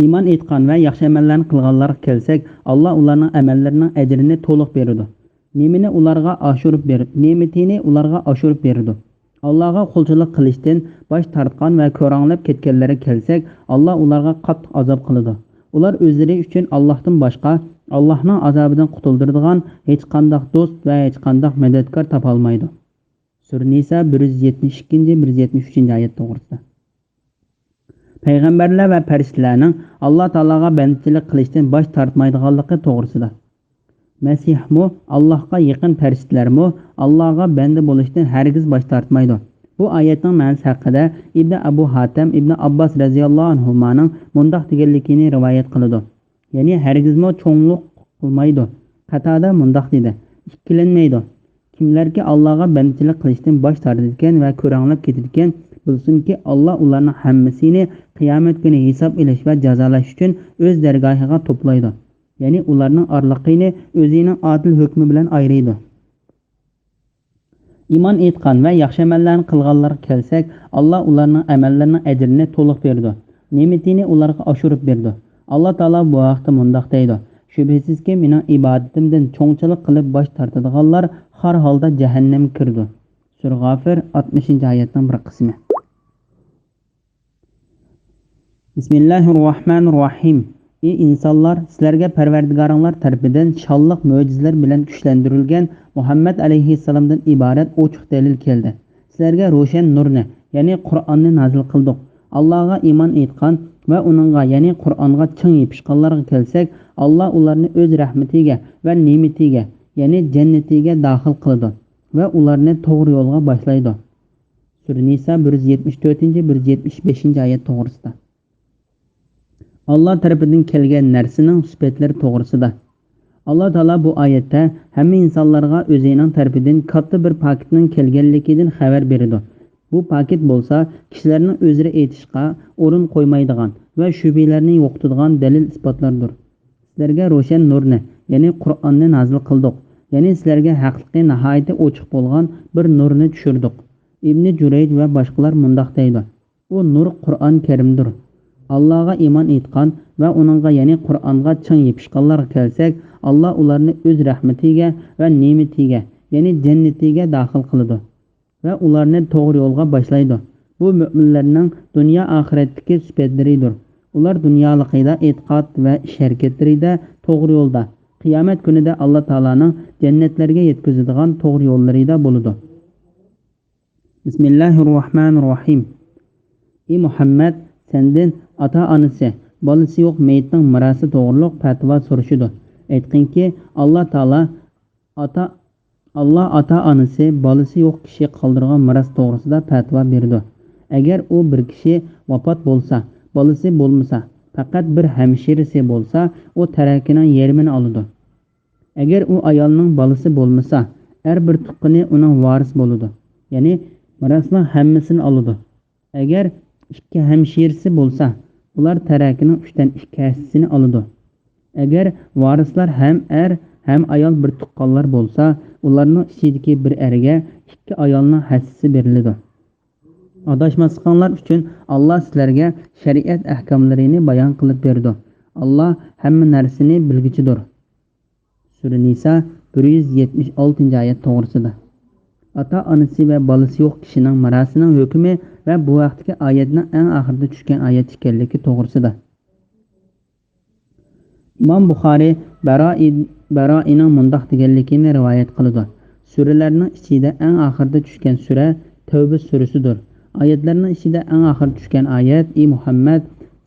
Iymon etgan va yaxshi amallarni qilganlarga kelsak, Alloh ularning amallarining ajrini to'liq beradi. Ne'matini ularga oshirib beradi. Allohga qulchilik qilishdan bosh tortgan va ko'ranglab ketganlarga kelsak, Alloh ularga qattiq azob qiladi. Ular o'zlari uchun Allohdan boshqa Allohning azobidan qutuldiradigan hech qanday do'st va hech qanday madadkor topa olmaydi. Sura Nisa 172-173 oyat to'g'risida. Payg'ambarlar va farishtalarning Alloh taologa bandichilik qilishdan bosh tortmaydiganligi to'g'risida. Masihmu Allohga yaqin farishtalarmu Allohga banda bo'lishdan hargiz bosh tortmaydi. Bu oyatning ma'nosi haqida Ibn Abu Hatim Ibn Abbas radhiyallohu anhumaning mundaq deganligini rivoyat qiladi. Ya'ni hargizmo cho'nglik qilmaydi. Qatada mundaq dedi: ikkilanmaydi. Kimlarki Allohga bandichilik qilishdan bosh tortadigan va ko'ranglab ketadigan, bilsinki Alloh ularning hammasini qiyomat kuni hisob elish va jazolash uchun o'z dargohiga to'playdi. Ya'ni ularning orliqini o'zining adil hukmi bilan ayiradi. Iymon etgan va yaxshi amallarni qilganlarga kelsak, Alloh ularning amallarining ajrini to'liq berdi. Ne'matini ularga oshirib berdi. Alloh taolo bu vaqtda mundaq deydi: shubhisizki mening ibodatimdan cho'ngchilik qilib bosh tortadiganlar har holda jahannamga kirdi. Sura G'ofir 60-oyatning bir qismi. Bismillahirrohmanirrohim. Ey insonlar, sizlarga Parvardigoringlar tarafidan shonliq mo'jizalar bilan kuchlantirilgan Muhammad alayhissalomdan iborat ochiq dalil keldi. Sizlarga ro'shan nurni, ya'ni Qur'onni nazil qildik. Allohga iymon etgan va uningga, ya'ni Qur'onga chin yopishganlarga kelsak, Alloh ularni o'z rahmatiga va ne'matiga, ya'ni jannatiga daxil qildi va ularni to'g'ri yo'lga boshlaydi. Sura Nisa 174-175 oyat to'g'risida. Allah tarafidan kelgan narsaning sifatlari to'g'risida. Alloh taolo bu oyatda hamma insonlarga o'zining tarafidan katta bir paketning kelganligidan xabar beradi. Bu paket bo'lsa, kishilarning o'zlari aytishga o'rin qo'ymaydigan va shubhalarni yo'qotadigan dalil isbotlardir. Sizlarga ro'shan nurni, ya'ni Qur'onni nazil qildik. Ya'ni sizlarga haqiqiy nihoyatda ochiq bo'lgan bir nurni tushirdik. Ibn Jurayd va boshqalar mundaq deydi: u nur Qur'on Karimdir. Allohga iymon etgan va uningga, ya'ni Qur'onga chin yopishganlarga kelsak, Alloh ularni o'z rahmatiga va ne'matiga, ya'ni jannatiga daxil qiladi va ularni to'g'ri yo'lga boshlaydi. Bu mu'minlarning dunyo oxiratdagi sifatlaridir. Ular dunyolikda e'tiqod va ish harakatlarida to'g'ri yo'lda, qiyomat kunida Alloh taolaning jannatlarga yetkazadigan to'g'ri yo'llarida bo'ladi. Bismillahirrohmanirrohim. Ey Muhammad, senden ota-onasi, bolasi yo'q mayitning mirosi to'g'riliq fatvo so'rashidi. Aytqinki, Alloh taolo ota-onasi, bolasi yo'q kishi qoldirgan miros to'g'risida fatvo berdi. Agar u bir kishi vafot bo'lsa, bolasi bo'lmasa, faqat bir hamshirasi bo'lsa, u tarakining yarmini oladi. Agar u ayolning bolasi bo'lmasa, har bir tuqqani uning varis bo'ladi. Ya'ni mirosning hammasini oladi. Agar ikki hamshirasi bo'lsa, ular tarakining 3dan 2-sini oladi. Agar varislar ham er ham ayol bir tuqqanlar bo'lsa, ularning ichidagi bir erga 2 ayolning hassisi beriladi. Adashmasliqlar uchun Alloh sizlarga shariat ahkomlarini bayon qilib berdi. Alloh hamma narsani bilguchidir. Sura Nisa 176-oyat to'g'risida. Ota-onasi va bolasi yo'q kishining mirosining hukmi va bu vaqtdagi oyatning eng oxirida tushgan oyat ekanligi to'g'risida. Imom Buxoriy Baroining mundaq deganligini rivoyat qiladi. Suralarning ichida eng oxirida tushgan sura Tavba surasidir. Oyatlarning ichida eng oxirida tushgan oyat: "Ey Muhammad,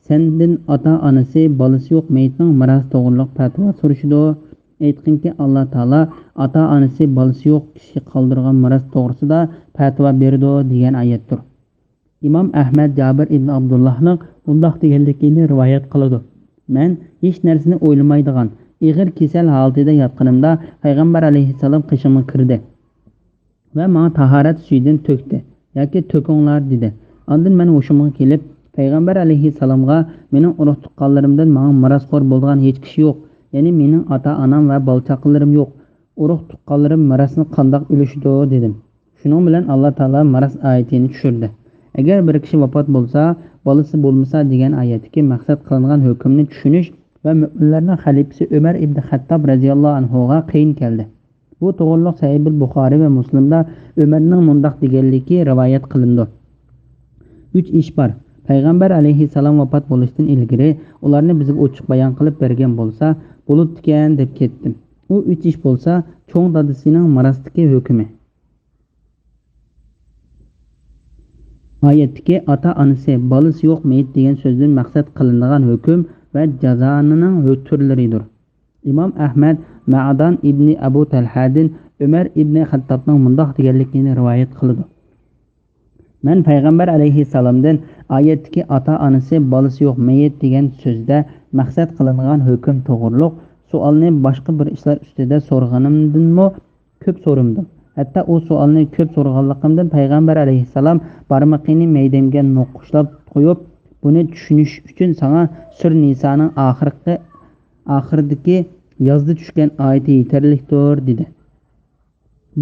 senden ota-onasi, bolasi yo'q mayitning mirosi to'g'riliq fatvo so'rashidi." Aytqinki, Alloh taolo ota-onasi, bolasi yo'q kishi qoldirgan miros to'g'risida fatvo berdi degan oyatdir. Imom Ahmad Jabir ibn Abdullohning mundaq deganligini rivoyat qiladi. Men hech narsani o'ylamaydigan, ig'ir kasal holatida yotganimda payg'ambar alayhissalom qishimga kirdi va menga tahorat suyidan to'kdi yoki to'kinglar dedi. Ondan men o'shimga kelib payg'ambar alayhissalomga mening urug' tuqqanlarimdan menga mirosxo'r bo'lgan hech kishi yo'q, Ya'ni mening ota-onam va bolchaqalarim yo'q. Urug' tuqqanlarim mirosni qandoq ulashdi dedim. Shuning bilan Alloh taolo miros oyatini tushirdi. Agar bir kishi vafot bo'lsa, bolasi bo'lmasa degan oyatdagi maqsad qilingan hukmni tushunish va mu'minlarning xalifasi Umar ibn Xattob radhiyallohu anhu ga qiyin keldi. Bu to'g'riliq Sahih Buxoriy va Muslimda Umarning mundoq deganligi rivoyat qilindi. 3 ish bor. Payg'ambar alayhissalom vafot bo'lishidan ilgari ularni bizga ochiq bayon qilib bergan bo'lsa, bo'libdi-kan deb ketdim. U 3 ish bo'lsa, cho'ng dadasining mirosdagi hukmi. Oyatdagi ota-onasi, bolasi yo'q mayit degan so'zdan maqsad qilinadigan hukm va jazonining turlaridir. Imom Ahmad Ma'dan ibn Abu Talhadin Umar ibn Xattobning mundoq deganligini rivoyat qildi. Men payg'ambar alayhissalomdan oyatdagi ota-onasi, bolasi yo'q mayit degan so'zda maqsad qilingan hukm to'g'riliq savolni boshqa bir ishlar ustida so'rganimdanmi ko'p so'rimdim. Hatto u savolni ko'p so'rganligimdan payg'ambar alayhissalom barmoqini maydamga noqushlab qo'yib, buni tushunish uchun sana Sur Nisoning oxiridagi yozda tushgan oyati yetarlidir dedi.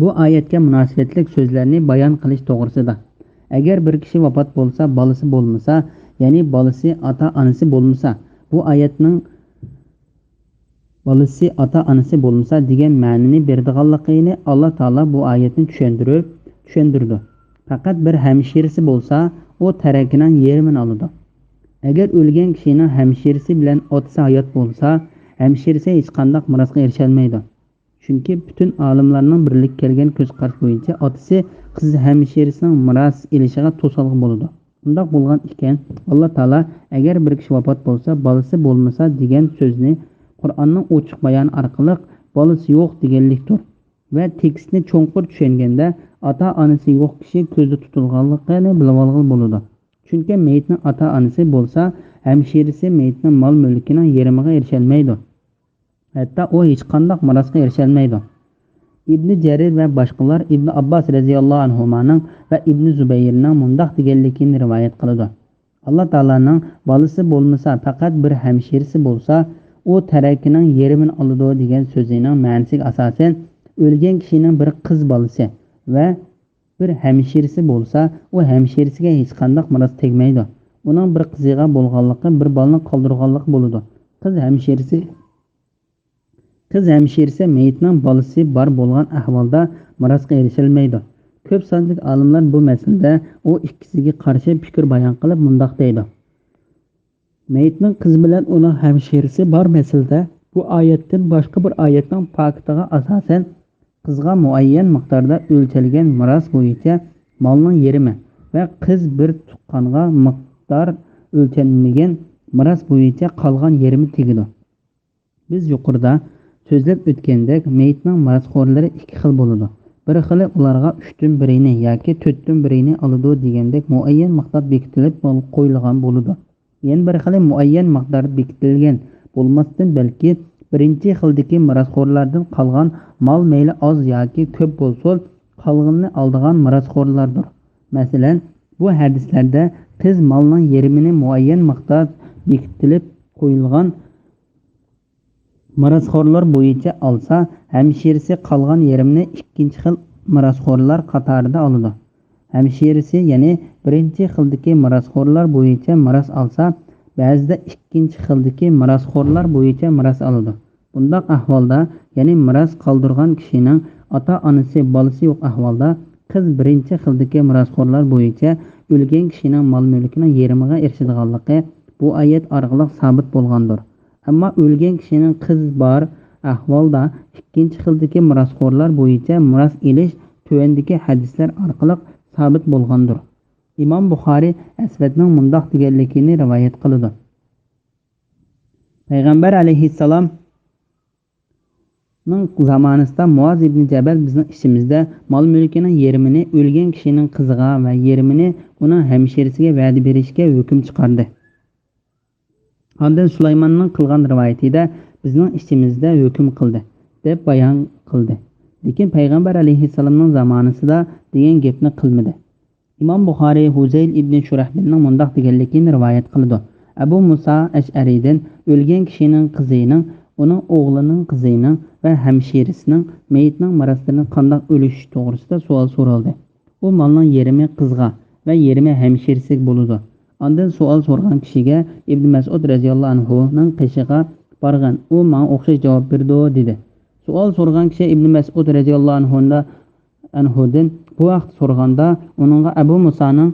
Bu oyatga munosabatlik so'zlarni bayon qilish to'g'risida. Agar bir kishi vafot bo'lsa, bolasi bo'lmasa, ya'ni bolasi ota-onasi bo'lmasa, bu oyatning bolasi ota-onasi bo'lmasa degan ma'noni berdiganligini Alloh taolo bu oyatni tushuntirdi. Faqat bir hamshirasi bo'lsa, u tarakining yerini oladi. Agar o'lgan kishining hamshirasi bilan otasi hayot bo'lsa, hamshirasi hech qanday mirosga erisha olmaydi. Chunki butun olimlarning birlik kelgan ko'z qarash bo'yicha otasi qiz hamshirasining miros elishiga to'sqinlik bo'ladi. Bundoq bo'lgan ekan, Alloh taolo agar bir kishi vafot bo'lsa, bolasi bo'lmasa degan so'zni Qur'onning ochiq bayon orqali bolasi yo'q deganlikdir va tekstni cho'nqur tushunganda ota-onasi yo'q kishi ko'zda tutilganligini bilib olgan bo'ladi. Chunki mayitning ota-onasi bo'lsa, hamshirasi mayitning mol-mulkining yarmiga erisha olmaydi. Hatto u hech qanday mirosga erisha olmaydi. Ibn Jarir va boshqalar Ibn Abbos radhiyallohu anhumaning va Ibn Zubayrning mundoq deganligini rivoyat qiladi. Alloh taolaning bolasi bo'lmasa, faqat bir hamshirasi bo'lsa, u tarakining yerini oladi degan so'zining ma'nosiga asosan o'lgan kishining bir qiz bolasi va bir hamshirasi bo'lsa, u hamshirasiga hech qanday miros tegmaydi. Uning bir qiziga bo'lganligi bir bolani qoldirganlik bo'ladi. Qiz hamshirasi mayitning bolasi bor bo'lgan ahvolda mirosga erishilmaydi. Ko'p sonli olimlar bu masalada u ikkisiga qarshi fikr bayon qilib mundoq deydi. Mayitning qiz bilan uning hamshirasi bor masalada bu oyatdan boshqa bir oyatning faktiga asosan qizga muayyan miqdorda o'lchalgan miros bo'yicha molning yarmi va qiz bir tuqqanga miqdor o'lchanmagan miros bo'yicha qolgan yarmi tegadi. Biz yuqorida so'zlab o'tgandek, mayitning mirosxo'rlari ikki xil bo'ladi. Bir xili ularga 3/1 yoki 4/1 oladi degandek muayyan miqdor bekitilib qo'yilgan bo'ladi. Yana bir xili muayyan miqdor bekitilgan bo'lmasdan balki birinchi xildagi mirosxo'rlardan qolgan mol mayli oz yoki ko'p bo'lsa, qolganini oladigan mirosxo'rlardir. Masalan, bu hadislarda qiz molning yarmini muayyan miqdor bekitilib qo'yilgan mirosxo'rlar bo'yicha olsa, hamshirasi qolgan yarmini ikkinchi xil mirosxo'rlar qatorida oladi. Hamshirasi, ya'ni birinchi xildagi mirosxo'rlar bo'yicha miros olsa, ba'zida ikkinchi xildagi mirosxo'rlar bo'yicha miros oladi. Bundoq ahvolda, ya'ni miros qoldirgan kishining ota-onasi, bolasi yo'q ahvolda qiz birinchi xildagi mirosxo'rlar bo'yicha o'lgan kishining mol-mulkining yarmiga erishadiganligi bu oyat orqali sabit bo'lgandir. Ammo o'lgan kishining qiz bor ahvolda ikkinchi xildagi mirosxo'rlar bo'yicha miros elish tuvandagi hadislar orqali sabit bo'lgandir. Imom Buxoriy Asvatning mundoq deganligini rivoyat qiladi. Payg'ambar alayhissalom zamonasida Muoz ibn Jabal bizning ishimizda mol-mulkining yarmini o'lgan kishining qiziga va yarmini uning hamshirasiga va'da berishga hukm chiqardi. Ondan Sulaymonning qilgan rivoyatida bizning ishimizda hukm qildi deb bayon qildi. Lekin payg'ambar alayhissalomning zamonasida degan gapni qilmadi. Imom Buxoriy Huzayl ibn Shurahbilning mundoq deganligini rivoyat qildi. Abu Musa Ash'ariydan o'lgan kishining qizining uning o'g'lining qizining va hamshirisining meyitning maraslarni qandoq o'lishi to'g'risida savol so'raldi. U malning yerimi qizga va yerimi hamshirisiga bo'ladi. Ondan savol so'ragan kishiga Ibn Mas'ud radhiyallohu anhu ning qishig'a borgan. U menga o'xshash javob berdi dedi. Savol so'ragan kishi Ibn Mas'ud radhiyallohu anhudan bu vaqt so'raganda uningga Abu Musaning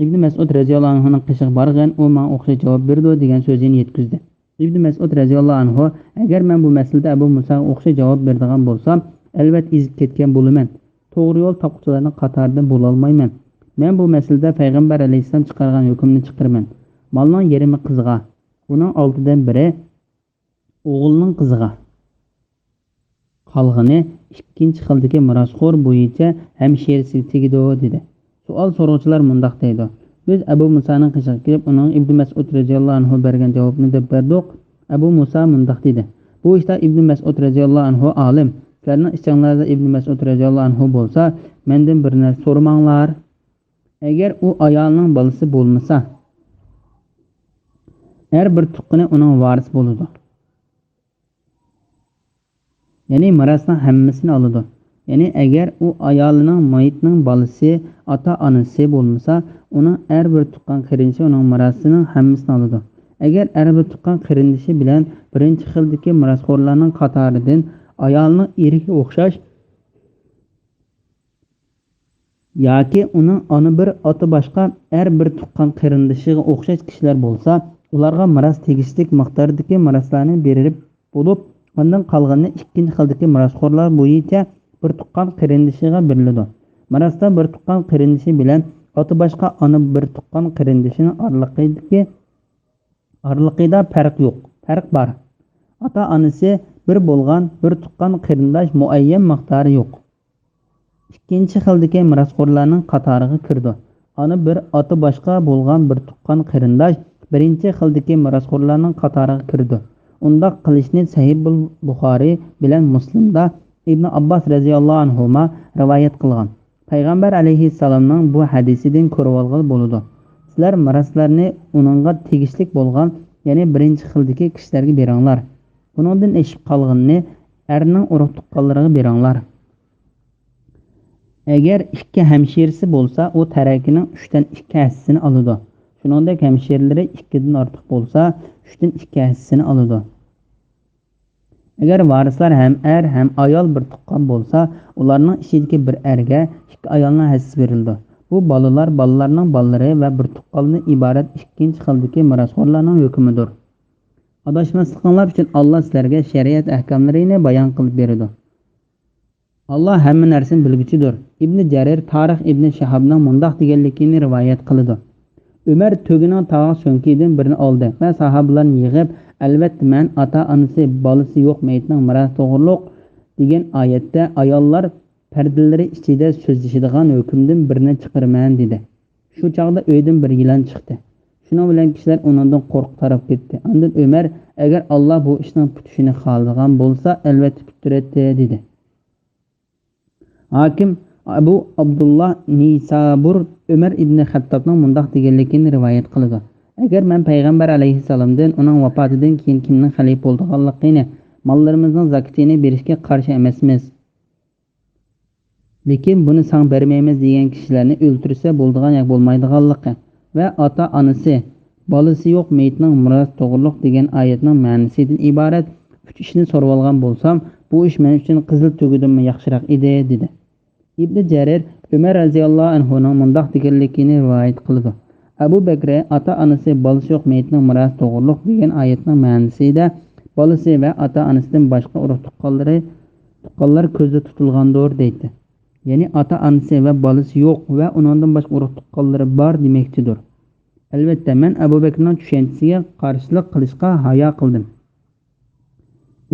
Ibn Mas'ud radhiyallohu anhuning qishig'i borgan, u menga o'xshash javob berdi degan so'zini yetkazdi. Ibn Mas'ud radhiyallohu anhu agar men bu masalada Abu Musaga o'xshash javob beradigan bo'lsam, albatta ezib ketgan bo'laman. To'g'ri yo'l topquchilarning qatorida bo'la olmayman. Men bu masalada payg'ambar alayhisalom chiqargan hukmni chiqaraman. Malning yerimi qizga, uning oltidan biri o'g'ilning qizga. Qolg'ini ikkinchi xildagi mirosxo'r bo'yicha hamshirisiga tegadi dedi. Savol so'rovchilar mundoq deydi. Biz Abu Musaning qishig'iga kelib, uning Ibn Mas'ud radhiyallohu anhu bergan javobni deb berdik. Abu Musa mundoq dedi. Bu ishda Ibn Mas'ud radhiyallohu anhu olim. Sizlarning ichinglarda Ibn Mas'ud radhiyallohu anhu bo'lsa, mendan bir narsa so'ramanglar. Agar u ayolning bolasi bo'lmasa, har bir tuqqani uning varisi bo'ladi. Ya'ni mirosning hammasini oladi. Ya'ni agar u ayolining mayitning bolasi, ota-onasi bo'lmasa, uning har bir tuqqan qarindoshi uning mirosining hammasini oladi. Agar har bir tuqqan qarindoshi bilan birinchi xildagi mirosxo'rlarning qatoridan ayolning eriga o'xshash yoki uning ona bir oti boshqa har bir tuqqan qarindoshiga o'xshash kishilar bo'lsa, ularga miros tegishlik miqdordagi miroslarni berib bo'lib, ondan qolganini ikkinchi xildagi mirosxo'rlar bo'yicha bir tuqqan qarindoshiga beriladi. Mirosda bir tuqqan qarindoshi bilan oti boshqa ona bir tuqqan qarindoshining oralig'ida farq yo'q. Farq bor. Ota-onasi bir bo'lgan bir tuqqan qarindosh muayyan miqdori yo'q. Ikkinchi xildagi mirosxo'rlarning qatoriga kirdi. Ona bir oti boshqa bo'lgan bir tuqqan qarindosh birinchi xildagi mirosxo'rlarning qatoriga kirdi. Undaq qilishni Sahih Buxoriy bilan Muslimda Ibn Abbas radhiyallohu anhuma rivoyat qilgan. Payg'ambar alayhissalomning bu hadisidan ko'rib olgan bo'ladi. Sizlar miroslarni uningga tegishlik bo'lgan, ya'ni birinchi xildagi kishilarga beringlar. Buningdan eshib qolganini erning urug' tuqqanlariga beringlar. Agar ikki hamshirisi bo'lsa, u tarakining 3dan 2 hissasini oladi. Shuningdek hamshirlari 2 dan ortiq bo'lsa, 3dan 2 hissasini oladi. Agar varislar ham er ham ayol bir tuqqan bo'lsa, ularning ichidagi bir erga 2 ayolning hissasi berildi. Bu bolalarning bolalari va bir tuqqandan iborat ikkinchi xildagi mirosxo'rlarning hukmidir. Adashmasliklaringiz uchun Alloh sizlarga shariat ahkomlarini bayon qilib berdi. Allah hamma narsani bilguchidir. Ibn Jarir Tarix Ibn Shahabning mundoq deganligini rivoyat qildi. Umar to'gining tog'i so'nkidan birini oldi va sahobalarni yig'ib, albatta men ota-onasi, bolasi yo'q mayitning miros to'g'riliq degan oyatda ayollar pardalari ichida so'zlashadigan hukmdan birini chiqaraman dedi. Shu chaqda uydan bir yilon chiqdi. Shuning bilan kishilar undan qo'rqib taraf ketdi. Ondan Umar agar Alloh bu ishning tutishini xohlagan bo'lsa, albatta tutiradi dedi. Hakim Abu Abdullah Nisabur Umar ibn Xattobning mundoq deganligini rivoyat qildi. Agar men payg'ambar alayhissalomdan uning vafotidan keyin kimning xalifa bo'lganligini, mollarimizning zakatini berishga qarshi emasmiz. Lekin buni sang bermaymiz degan kishilarni o'ltirsa bo'ladigan yoki bo'lmaydiganligi va ota-onasi, bolasi yo'q mayitning miros to'g'riliq degan oyatning ma'nosidan iborat 3 ishni so'rab olgan bo'lsam, bu ish men uchun qizil tugudanmi yaxshiroq edi dedi. Ibn Jarir Umar radhiyallohu anhuning mundoq deganligini rivoyat qildi. Abu Bakr ota-onasi, bolasi yo'q mayitning miros to'g'riliq degan oyatning ma'nosida bolasi va ota-onasidan boshqa urug' tuqqanlar ko'zda tutilgandir deydi. Ya'ni ota-onasi va bolasi yo'q va undan boshqa urug' tuqqanlari bor demakchidir. Albatta men Abu Bakrning tushunchasiga qarshilik qilishga hayo qildim.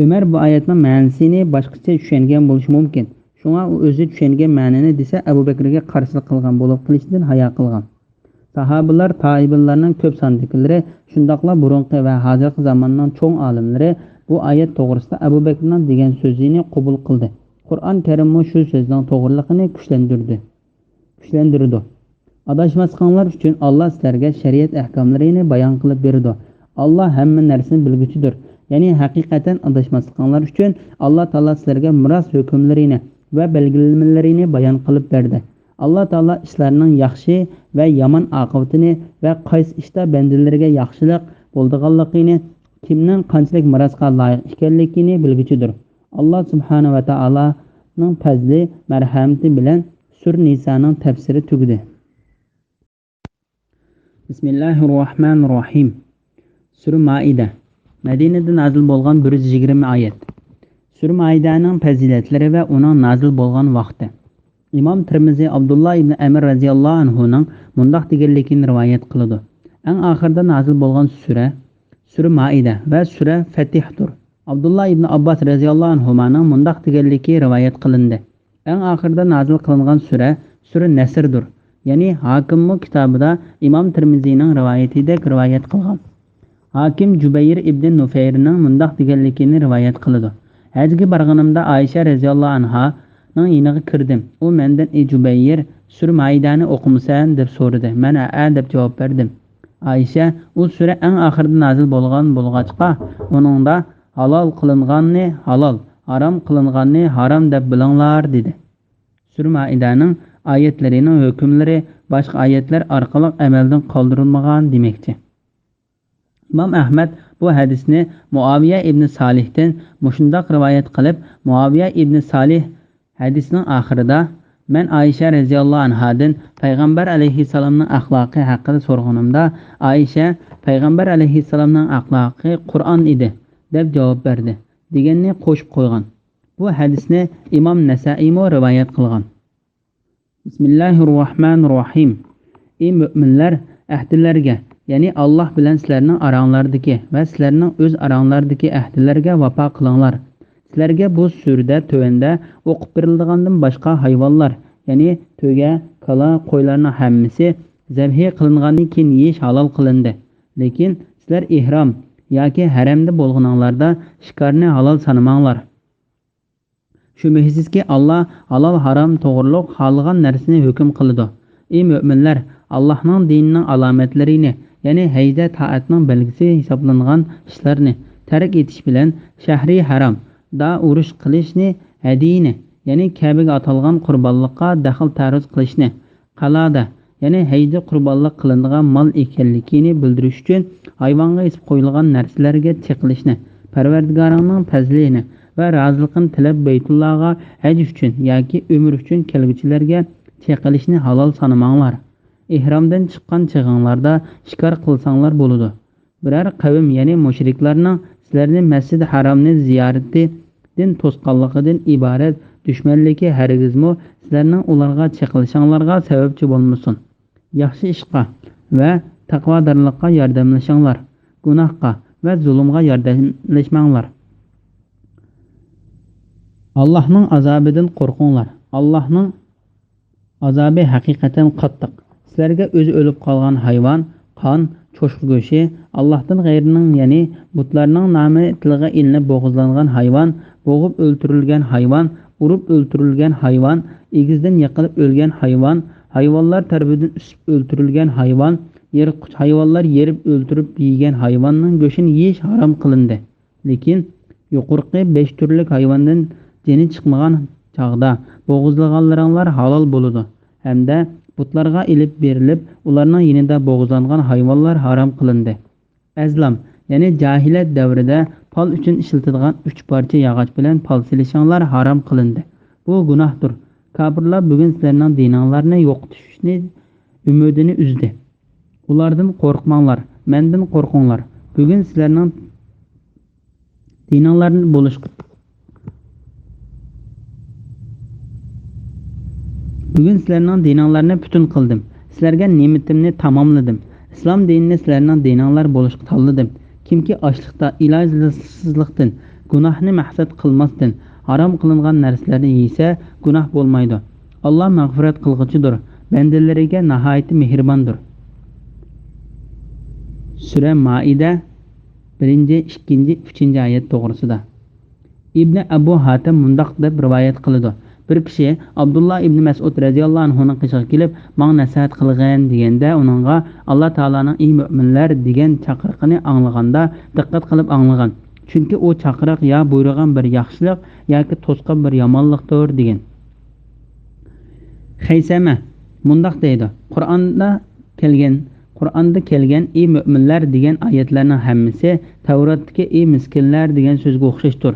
Umar bu oyatning ma'nosini boshqacha tushungan bo'lishi mumkin. Shunga u o'zi tushungan ma'noni desa Abu Bakrga qarshilik qilgan bo'lib qilishdan hayo qilgan. Sahobalar, tobiinlarning ko'p sondikilari, shundoqla burunqi va hozirgi zamonning cho'ng olimlari bu oyat to'g'risida Abu Bakrning degan so'zini qabul qildi. Qur'on Karim shu so'zning to'g'riligini kuchlantirdi. Adashmasliklaringiz uchun Alloh sizlarga shariat ahkomlarini bayon qilib berdi. Alloh hamma narsani bilguchidir. ya'ni haqiqatan adashmasliklarinlar uchun Alloh taolo sizlarga miros hukmlarini va belgilamalarini bayon qilib berdi. Alloh taolo ishlarning yaxshi va yomon oqibatini va qaysi ishda bandalariga yaxshilik bo'lganligini, kimning qanchalik mirosga loyiq ekanligini bilguchidir. Alloh subhanahu va taoloning fazli marhamati bilan Sur Nisoning tafsiri tugdi. Bismillahirrohmanirrohim. Sur Maida. Madinada nazil bo'lgan 120 oyat. Sur Maidaning fazilatlari va uning nazil bo'lgan vaqti. İmam Tirmizi Abdullah ibn Amr radhiyallohu anhuning mundaq deganligini rivoyat qiladi. Eng oxirida nazil bo'lgan sura Maida va sura Fatihdir. Abdullah ibn Abbas radhiyallohu anhuning mundaq deganligi rivoyat qilindi. Eng oxirida nazil qilingan sura Nasrdir. Ya'ni Hakimmu kitobida Imom Tirmizining rivoyatidek rivoyat qilgan. Hakim Jubayr ibn Nufayrning mundaq deganligini rivoyat qiladi. Hajga borganimda Aisha radhiyallohu anha yeniga kirdim. U mendan Jubayr Sur Maidani o'qimasan deb so'radi. Men deb javob berdim. Aisha u sura eng oxirida nazil bo'lgan bo'lg'achqa uningda halol qilinganni halol, harom qilinganni harom deb bilinglar dedi. Sur Maidaning oyatlarining hukmlari boshqa oyatlar orqali amaldan qoldirilmagan demakchi. İmam Ahmad bu hadisni Muaviya ibn Salihdan mushundaq rivoyat qilib, Muaviya ibn Salih hadisning oxirida men Aisha radhiyallohu anhadan payg'ambar alayhissalomning axloqi haqida so'rganimda Aisha payg'ambar alayhissalomning axloqi Qur'on edi deb javob berdi deganni qo'shib qo'ygan. Bu hadisni Imom Nasa'iy rivoyat qilgan. Bismillahirrohmanirrohim. Ey mu'minlar, ahdilarga, ya'ni Alloh bilan sizlarning aranglardagi va sizlarning o'z aranglardagi ahdilarga vafo qilinglar. Sizlarga bu surda tövəndə o'qib berilgandan boshqa hayvonlar, ya'ni to'ga, kala, qo'ylarning hammasi zabhi qilingandan keyin yeyish halol qilindi. Lekin sizlar ihrom yoki haramda bo'lganinglarda shikarni halol sanamanglar. Shubhasizki Alloh halol harom to'g'riliq xohlagan narsani hukm qiladi. Ey mu'minlar, Allohning dinining alomatlarini, ya'ni hayda taatning belgisi hisoblangan ishlarni tark etish bilan shahri haram da urush qilishni, hadiyni, ya'ni Kabaga atalgan qurbonlikqa daxl taruz qilishni, qalada, ya'ni hayda qurbonlik qilinadigan mol ekanligini bildirish uchun hayvonga isib qo'yilgan narsalarga cheqilishni, Parvardigoringning fazlini va roziligini tilab Baytullohga haj uchun yoki umr uchun kelguchilarga cheqilishni halol sanamanglar. Ihramdan chiqqan chig'inglarda shikar qilsanglar bo'ladi. Biror qavm, ya'ni mushriklarning sizlarni Masjid Haromni ziyoratidan to'sqanligidan iborat dushmanligi hargizmi sizlarning ularga cheqilishinglarga sababchi bo'lmasin. Yaxshi ishqa va taqvodorlikqa yordamlashinglar. Gunohga va zulmga yordamlashmanglar. Allohning azobidan qo'rqinglar. Allohning azobi haqiqatan qattiq. Sizlarga o'zi o'lib qolgan hayvon, qon, cho'shqa go'shi, Allohdan g'ayrining, ya'ni butlarning nomi tilga ilinib bo'g'izlangan hayvon, bo'g'ib o'ltirilgan hayvon, urib o'ltirilgan hayvon, egizdan yiqilib o'lgan hayvon, hayvonlar tarafidan usib o'ltirilgan hayvon, yirtqich hayvonlar yerib o'ltirib yegan hayvonning go'shini yeyish harom qilindi. Lekin yuqorqi 5 turlik hayvondan jini chiqmagan chaqda bo'g'izlaganlaringlar halol bo'ladi. Hamda butlarga ilib berilib, ularning yinida bo'g'izlangan hayvonlar harom qilindi. Azlam, ya'ni jahiliyat davrida pal uchun ishlatilgan 3 parcha yog'och bilan pal silishinglar harom qilindi. Bu gunohdir. Kafirlar bugun sizlarning dininglarni yo'qotishni umidini uzdi. Ulardan qo'rqmanglar, mendan qo'rqinglar. Bugun sizlarning dininglarni bo'lishqa Bugun sizlarning dininglarni butun qildim. Sizlarga ne'matimni tamomladim. Islom dinini sizlarning dininglar bo'lishga tanladim. Kimki ochliqda, ilojsizlikdan, gunohni maqsad qilmasdan harom qilingan narsalarni yeysa, gunoh bo'lmaydi. Alloh mag'firat qilg'uchidir, bandalariga nihoyat mehribondir. Sura Maida 1, 2, 3 oyat to'g'risida. Ibn Abu Hatim mundaq deb rivoyat qiladi. Bir kishi Abdullah ibn Mas'ud radhiyallohu anhuning qishiga kelib, "Men nasihat qilgan" deganda, uningga Alloh taolaning "Ey mu'minlar" degan chaqiriqini anglaganda diqqat qilib anglagan. chunki u chaqiriq ya buyurgan bir yaxshilik yoki to'sqan bir yomonlikdir degan. Haysama mundaq deydi: Qur'onda kelgan ey mu'minlar degan oyatlarning hammasi Tavratdagi ey miskinlar degan so'zga o'xshashdir.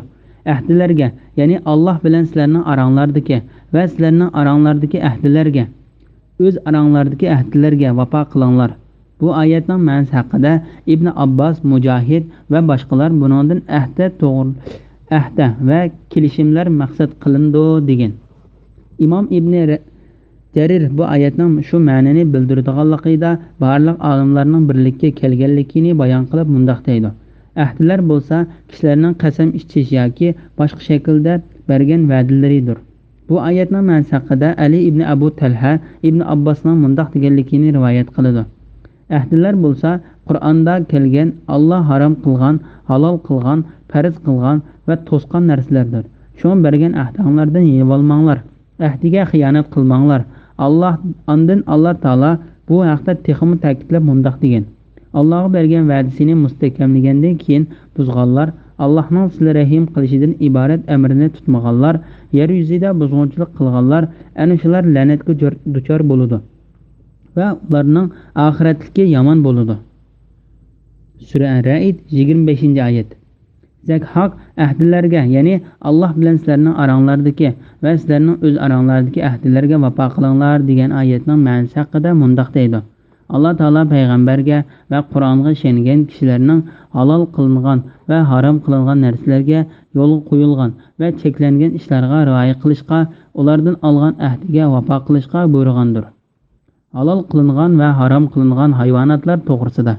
Ahdilarga, ya'ni Alloh bilan sizlarning aranglardagi va sizlarning aranglardagi ahdilarga, o'z aranglardagi ahdilarga vafo qilinglar. Bu oyatning ma'nosi haqida Ibn Abbos, Mujohid va boshqalar buningdan ahda va kelishimlar maqsad qilindi degan. Imom Ibn Jarir bu oyatning shu ma'noni bildiradiganligida barliq olimlarning birlikka kelganligini bayon qilib mundaq deydi: Ahdilar bo'lsa kishilarning qasam ichish yoki boshqa shaklda bergan va'dalaridir. Bu oyatning ma'nosi haqida Ali ibn Abu Talha ibn Abbosning mundaq deganligini rivoyat qiladi: Ahdilar bo'lsa Qur'onda kelgan Alloh harom qilgan, halol qilgan, farz qilgan va to'sqan narsalardir. Shun bergan ahdinglardan yeyib olmanglar. Ahdiga xiyonat qilmanglar. Allah Taala bu haqda texmi ta'kidlab mundaq degan: Allohga bergan va'dasini mustahkamlagandan keyin buzganlar, Allohning sizlarga rahim qilishidan iborat amrini tutmaganlar, yer yuzida buzg'unchilik qilganlar, ana shular la'natga duchor bo'ladi va ularning oxiratdagi yomon bo'ladi. Sura Ar-Ra'd 25-oyat. Zak haq ahdilarga, ya'ni Alloh bilan sizlarning aranglardagi va sizlarning o'z aranglardagi ahdilarga vafo qilinglar degan oyatning ma'nosi haqida mundaq deydi: Alloh taolo payg'ambarga va Qur'onga ishongan kishilarning halol qilingan va harom qilingan narsalarga, yo'lga qo'yilgan va cheklangan ishlarga rioya qilishga, ulardan olgan ahdiga vafo qilishga buyurgandir. Halol qilingan va harom qilingan hayvonotlar to'g'risida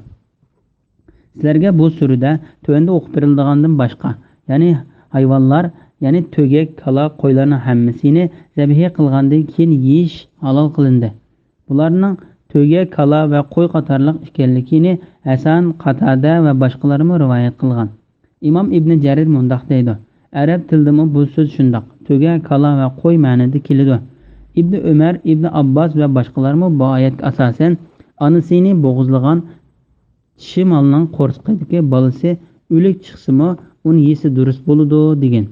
sizlarga bu surada tövende o'qib berilgandan boshqa, ya'ni hayvonlar, ya'ni to'gak, kala, qo'ylarning hammasini zabiha qilgandan keyin yeyish halol qilindi. Bularning to'gak, kala va qo'y qatorliq ekanligini Hasan, Qatada va boshqalarmi rivoyat qilgan. Imom Ibn Jarir mundaq deydi: Arab tilidami bu so'z shundoq, to'gak, kala va qo'y ma'nida keladi. Ibn Umar, Ibn Abbos va boshqalarmi bu oyatga asosan onasini bo'g'izlagan kishi molning qo'rsiqidagi bolasi o'lik chiqsimi uni yesi durust bo'ladi degan.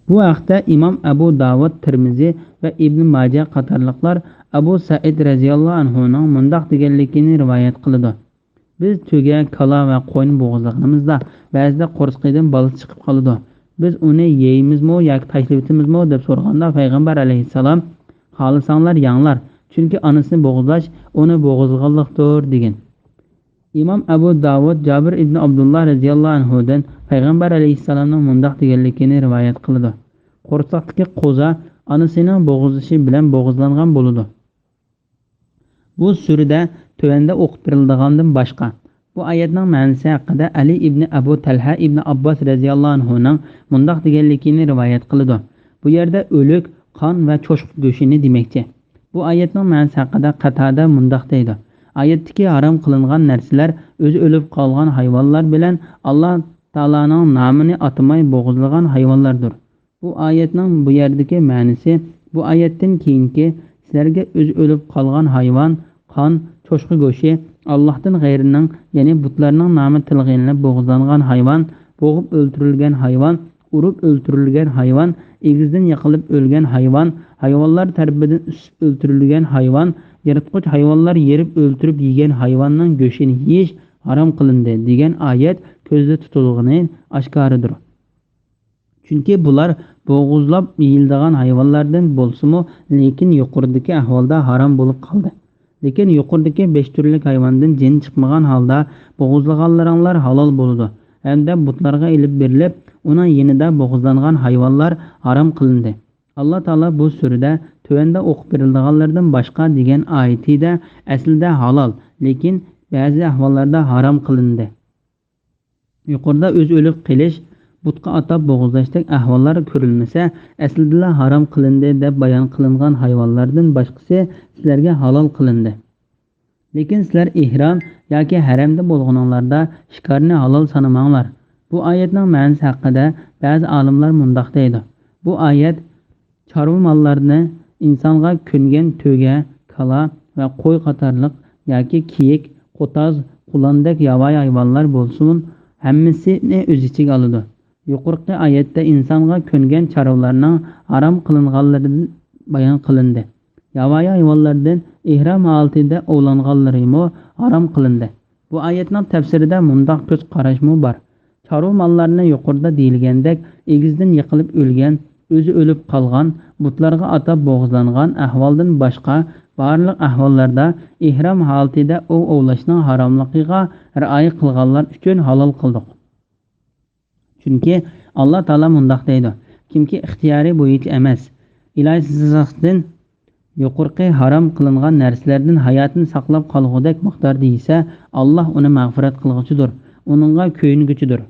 Bu haqda Imom Abu Davud, Tirmizi va Ibn Majah qatorliqlar Abu Said radhiyallohu anhu ning mundaq deganligini rivoyat qiladi: Biz to'ga, kala va qo'yni bo'g'izlaganimizda ba'zida qo'rsiqidan bolasi chiqib qoladi. Biz uni yeymizmi yoki tashlab o'tamizmi deb so'raganda payg'ambar alayhissalom: Xohlasanglar yanglar, chunki onasini bo'g'izlash uni bo'g'izlaganlikdir degan. Imom Abu Davud Jabir ibn Abdullah radhiyallohu anhudan payg'ambar alayhissalomning mundaq deganligini rivoyat qiladi: Qo'rsoqdagi qo'za onasining bo'g'izlashi bilan bo'g'izlangan bo'ladi. Bu surada tövende o'qib berilgandan boshqa bu oyatning ma'nosi haqida Ali ibn Abu Talha ibn Abbos radhiyallohu anhuning mundaq deganligini rivoyat qiladi: Bu yerda o'lik, qon va cho'shq go'shini demakchi. Bu oyatning ma'nosi haqida Qatada mundaq deydi: Oyatdagi harom qilingan narsalar o'zi o'lib qolgan hayvonlar bilan Alloh taolaning nomini atamay bo'g'izlagan hayvonlardir. Bu oyatning bu yerdagi ma'nosi bu oyatdan keyingi sizlarga o'zi o'lib qolgan hayvon, qon, cho'shq go'shi, Allohdan g'ayrining, ya'ni butlarning nomi tilga ilinib bo'g'izlangan hayvon, bo'g'ib o'ldirilgan hayvon, urib o'ldirilgan hayvon, egizdan yiqilib o'lgan hayvon, hayvonlar tarafidan usib o'ldirilgan hayvon, yirtqich hayvonlar yerib o'ldirib yegan hayvonning go'shini yeyish harom qilindi degan oyat ko'zda tutilgani oshkoridir. Chunki bular bo'g'izlab yeyiladigan hayvonlardan bo'lsa-mu, lekin yuqoridagi ahvolda harom bo'lib qoldi. Lekin yuqoridagi 5 turli hayvondan jin chiqmagan holda bo'g'izlaganlaringlar halol bo'ladi. Hamda butlarga ilib berilib, uning yenida bo'g'izlangan hayvonlar harom qilindi. Alloh taolo bu surada tövende o'qib berilganlardan boshqa degan oyatida aslida halol, lekin ba'zi ahvollarda harom qilindi. Yuqorida o'z o'lib qilish, butqa atab bo'g'izlashdek ahvollar ko'rilmasa, aslida harom qilindi deb bayon qilingan hayvonlardan boshqasi sizlarga halol qilindi. Lekin sizlar ihrom yoki haramda bo'lganinglarda shikarni halol sanamanglar. Bu oyatning ma'nosi haqida ba'zi olimlar mundaq deydi: Bu oyat chorva mollarini insonga ko'ngan to'ga, kala va qo'y qatorliq yoki kiyik, qo'toz, qulandek yovvoyi hayvonlar bo'lsin, hammasini o'z ichiga oladi. Yuqorqi oyatda insonga ko'ngan chorvalarning harom qilinganlari bayon qilindi. Yovvoyi hayvonlardan ihrom holatida ovlanganlarimi harom qilindi. Bu oyatning tafsirida mundoq ko'z qarashmi bor. Chorva mollarini yuqorida deyilgandek egizdan yiqilib o'lgan, o'zi o'lib qolgan, butlarga atab bo'g'izlangan ahvoldan boshqa barliq ahvollarda ihrom holatida ovlashning haromligiga rioya qilganlar uchun halol qildik. Chunki Alloh taolo mundoq deydi: kimki ixtiyoriy bo'yicha emas, ilojsizlikdan yuqorqi harom qilingan narsalardan hayotini saqlab qolgudek miqdorda yesa, Alloh uni mag'firat qilguchidir, uningga ko'yinguchidir.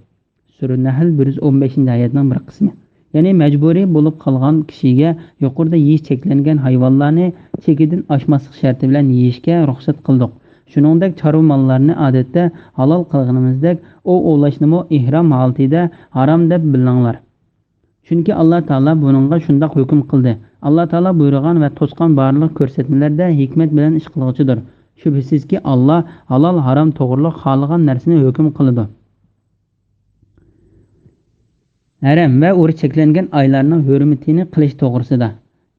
Sura Nahl 115-oyatning bir qismi. Ya'ni majburiy bo'lib qolgan kishiga yuqorida yeyish cheklangan hayvonlarni chekidan oshmaslik sharti bilan yeyishga ruxsat qildik. Shuningdek, chorva mollarni odatda halol qilganimizdek, ovlashnimi ihrom holatida harom deb bilinglar. Chunki Alloh taolo buningga shundoq hukm qildi. Alloh taolo buyurgan va to'sgan barliq ko'rsatmalarda hikmat bilan ish qilguchidir. Shubhisizki Alloh halol harom to'g'riliq xohlagan narsani hukm qiladi. Haram va urush cheklangan oylarning hurmatini qilish to'g'risida.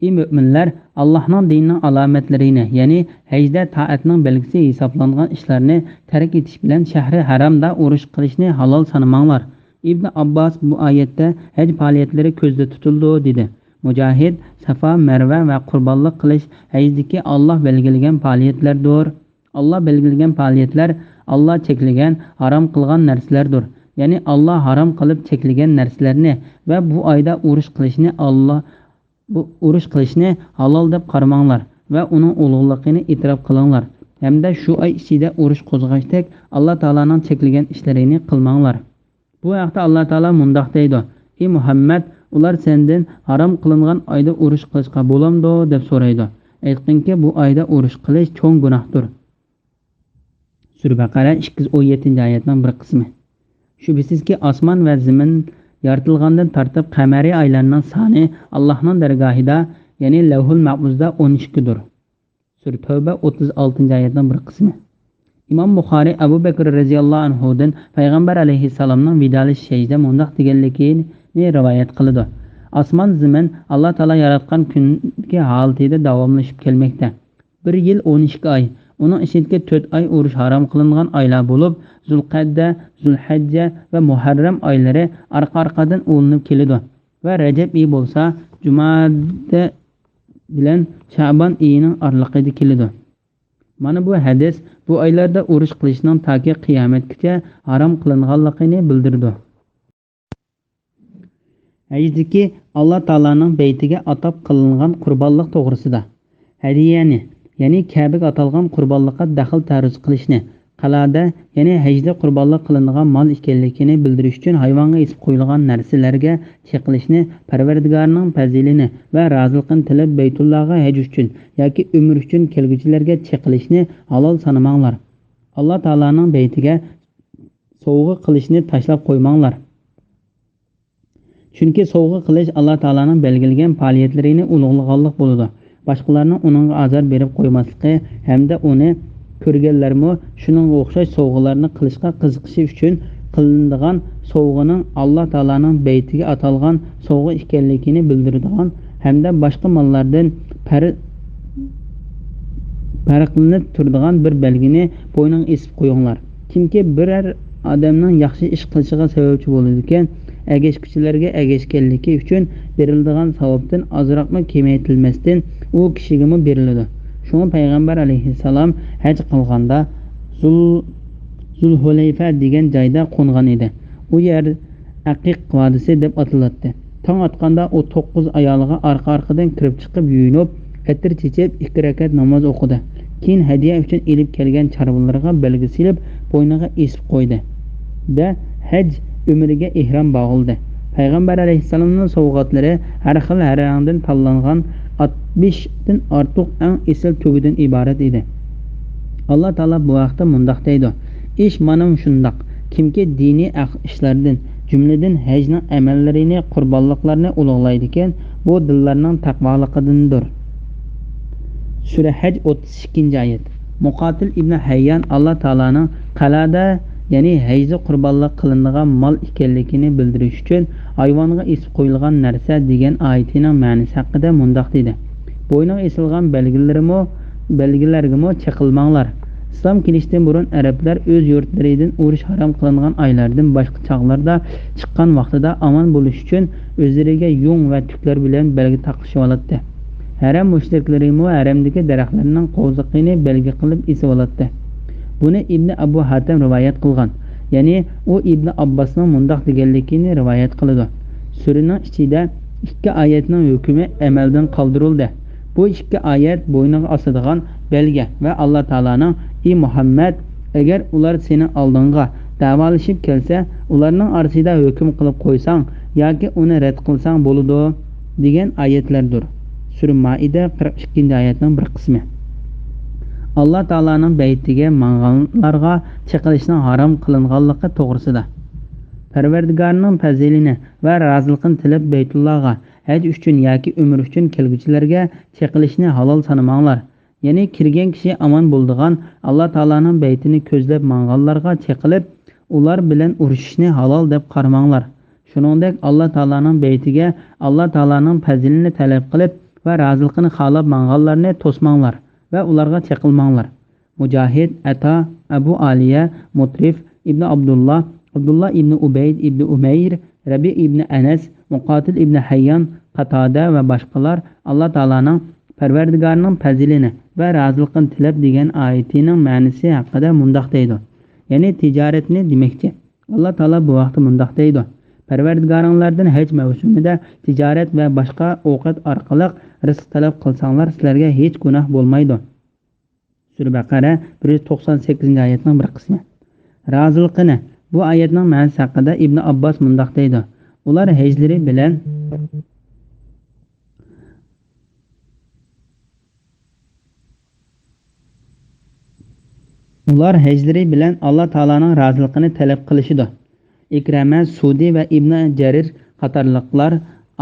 Ey mu'minlar, Allohning dinining alomatlarini, ya'ni hajda toatning belgisi hisoblangan ishlarni tark etish bilan shahri haromda urush qilishni halol sanamanglar. Ibn Abbos bu oyatda haj faoliyatlari ko'zda tutildi dedi. Mujohid, Safa, Marva va qurbonlik qilish hajdagi Alloh belgilagan faoliyatlardir. Alloh belgilagan faoliyatlar Alloh cheklagan, harom qilgan narsalardir. Ya'ni Alloh harom qilib cheklagan narsalarni va bu oyda urush qilishni halol deb qaramanglar va uning ulug'ligini e'tirof qilinglar. Hamda shu oy ichida urush qo'zg'ashdak Alloh taolaning cheklagan ishlarini qilmanglar. Bu haqda Alloh taolo mundoq deydi: "Ey Muhammad, ular sendan harom qilingan oyda urush qilishga bo'lamdi?" deb so'raydi. Aytqinki, bu oyda urush qilish cho'ng gunohdir. Sura Baqara 217-oyatning bir qismi. Shubhisizki osmon va zamin yaratilgandan tortib qamariy oylarning soni Allohning dargohida, ya'ni Lavhul Mahfuzda 12 dir. Sura Tavba 36-oyatning bir qismi. Imom Buxoriy Abu Bakr radhiyallohu anhudan payg'ambar alayhissalomning vidolashishida mundoq deganligini rivoyat qiladi. Osmon zamin Alloh taolo yaratgan kungi holatida davomlashib kelmoqda. 1 yil 12 oy. Uning ichida 4 oy urush harom qilingan oylar bo'lib, Zulqa'da, Zulhajja va Muharram oylari orqa-orqadan o'linib keladi. Va Rajab oyi bo'lsa, Jumada bilan Sha'ban oyining oralig'ida keladi. Mana bu hadis bu oylarda urush qilishning toki qiyomatgacha harom qilinganligini bildirdi. Hajdagi Alloh taolaning baytiga atab qilingan qurbonlik to'g'risida. Hadiyani, ya'ni Ka'baga atalgan qurbonlikqa daxl taruz qilishni, qalada, ya'ni hajda qurbonlik qilingan mol ekanligini bildirish uchun hayvonga esib qo'yilgan narsalarga cheqilishni, Parvardigorning fazilini va roziligini tilab Baytullohga haj uchun yoki umr uchun kelguchilarga cheqilishni halol sanamanglar. Alloh taolaning baytiga sovg'a qilishni tashlab qo'ymanglar. Chunki sovg'a qilish Alloh taolaning belgilagan faoliyatlarini ulug'laganlik bo'ladi. Boshqalarning uningga azor berib qo'ymasligi hamda uni ko'rganlarmi shuning o'xshash sovg'alarni qilishga qiziqishi uchun qilinadigan sovg'aning Alloh taolaning baytiga atalgan sovg'a ekanligini bildiradigan hamda boshqa mollardan farqlanib turadigan bir belgini bo'yniga esib qo'yinglar. Kimki biror odamning yaxshi ish qilishiga sababchi bo'ladi ekan, agashkuchilarga agashganligi uchun beriladigan savobdan ozroqmi kamaytirilmasdan u kishiga beriladi. Shunga payg'ambar alayhissalom haj qilganda Zulhulayfa degan joyda qo'ngan edi. U yer Aqiq vodisi deb ataladi. Tong otganda u 9 ayoliga orqa-orqadan kirib chiqib yuyinib, atir chechib 2 rakat namoz o'qidi. Keyin hadiya uchun elib kelgan chorvalarga belgi silib, bo'yniga esib qo'ydi. Da haj umriga ihrom bog'ildi. Payg'ambar alayhissalomning sovg'atlari har xil rangdan tanlangan 60 dan ortiq eng esil tugidan iborat edi. Alloh taolo bu vaqtda mundoq deydi: "Ish mana shundoq. Kimki diniy ishlardan, jumladan hajning amallarini, qurbonliqlarni ulug'laydi ekan, bu dillarning taqvoliqidandir." Sura Haj 32-oyat. Muqatil ibn Hayyan Allah Taalaning qalada, ya'ni hayzi qurbonlik qilinadigan mol ekanligini bildirish uchun hayvonga esib qo'yilgan narsa degan oyatining ma'nosi haqida mundoq dedi. Bo'yniga esilgan belgilarga chaqilmanglar. İslam kelishdan burun Arablar o'z yurtlaridan urush harom qilingan oylardan boshqa chog'larda chiqqan vaqtida aman bo'lish uchun o'zlariga yung va tuklar bilan belgi taqishib oladi. Haram mushriklari haramdagi daraxtlarning qo'ziqini belgi qilib esib oladi. Buni Ibn Abu Hatim rivoyat qilgan. Ya'ni u Ibn Abbosning mundoq deganligini rivoyat qiladi. Suraning ichida ikki oyatning hukmi amaldan qoldirildi. Bu ikki oyat bo'yniga osadigan belgi va Alloh taolaning "Ey Muhammad, agar ular seni oldinga davolashib kelsa, ularning orasida hukm qilib qo'ysang yoki uni rad qilsang bo'ladi" degan oyatlardir. Sura Maida 42-oyatning bir qismi. Alloh taolaning baytiga manganlarga chiqilishning harom qilinganligi to'g'risida. Parvardigorning fazilini va roziligini tilab Baytullohga haj uchun yoki umr uchun kelguvchilarga chiqilishni halol sanamanglar. Ya'ni kirgan kishi aman bo'ldigan Alloh taolaning baytini ko'zlab manganlarga chiqilib, ular bilan urushishni halol deb qaramanglar. Shuningdek, Alloh taolaning baytiga Alloh taolaning fazilini talab qilib va roziligini xolab manganlarni to'smanglar va ularga chiqilmanglar. Mujohid, Ata, Abu Aliya, Mutrif ibn Abdullah, Abdullah ibn Ubayd ibn Umayr, Rabi ibn Anas, Muqatil ibn Hayyan, Qatada va boshqalar Alloh taolaning Parvardigorning fazilini va roziligini tilab degan oyatining ma'nosi haqida mundoq deydi. Ya'ni tijoratni demakchi. Alloh taolo bu vaqtda mundoq deydi. Parvardigoringlardan haj mavsumida tijorat va boshqa ovqat orqali rizq talab qilsanglar, sizlarga hech gunoh bo'lmaydi. Sura Baqara 198-oyatning bir qismi. Roziligini bu oyatning ma'nosi haqida Ibn Abbos mundoq deydi. Ular hajlari bilan Alloh taolaning roziligini talab qilishidi. Ikrama, Sudi va Ibn Jarir qatorliqlar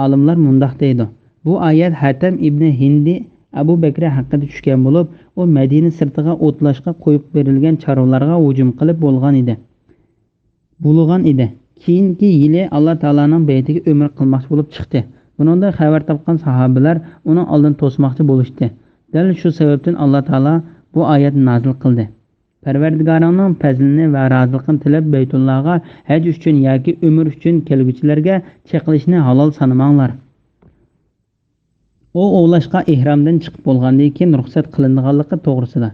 olimlar mundoq deydi. Bu oyat Hatim ibn Hindi Abu Bakr haqida tushgan bo'lib, u Madina sirtiga o'tlashga qo'yib berilgan chorvalarga hujum qilib bo'lgan edi. Keyingi yili Alloh taolaning baytiga umr qilmoqchi bo'lib chiqdi. Buningda xabar topgan sahobalar uni oldin to'smoqchi bo'lishdi. Dal shu sababdan Alloh taolo bu oyatni nozil qildi. Parvardigoringning fazlini va roziligini tilab Baytullohga haj uchun yoki umr uchun kelguvchilarga chiqilishni halol sanamanglar. U ovlashga ihromdan chiqib bo'lgandan keyin ruxsat qilinganligi to'g'risida.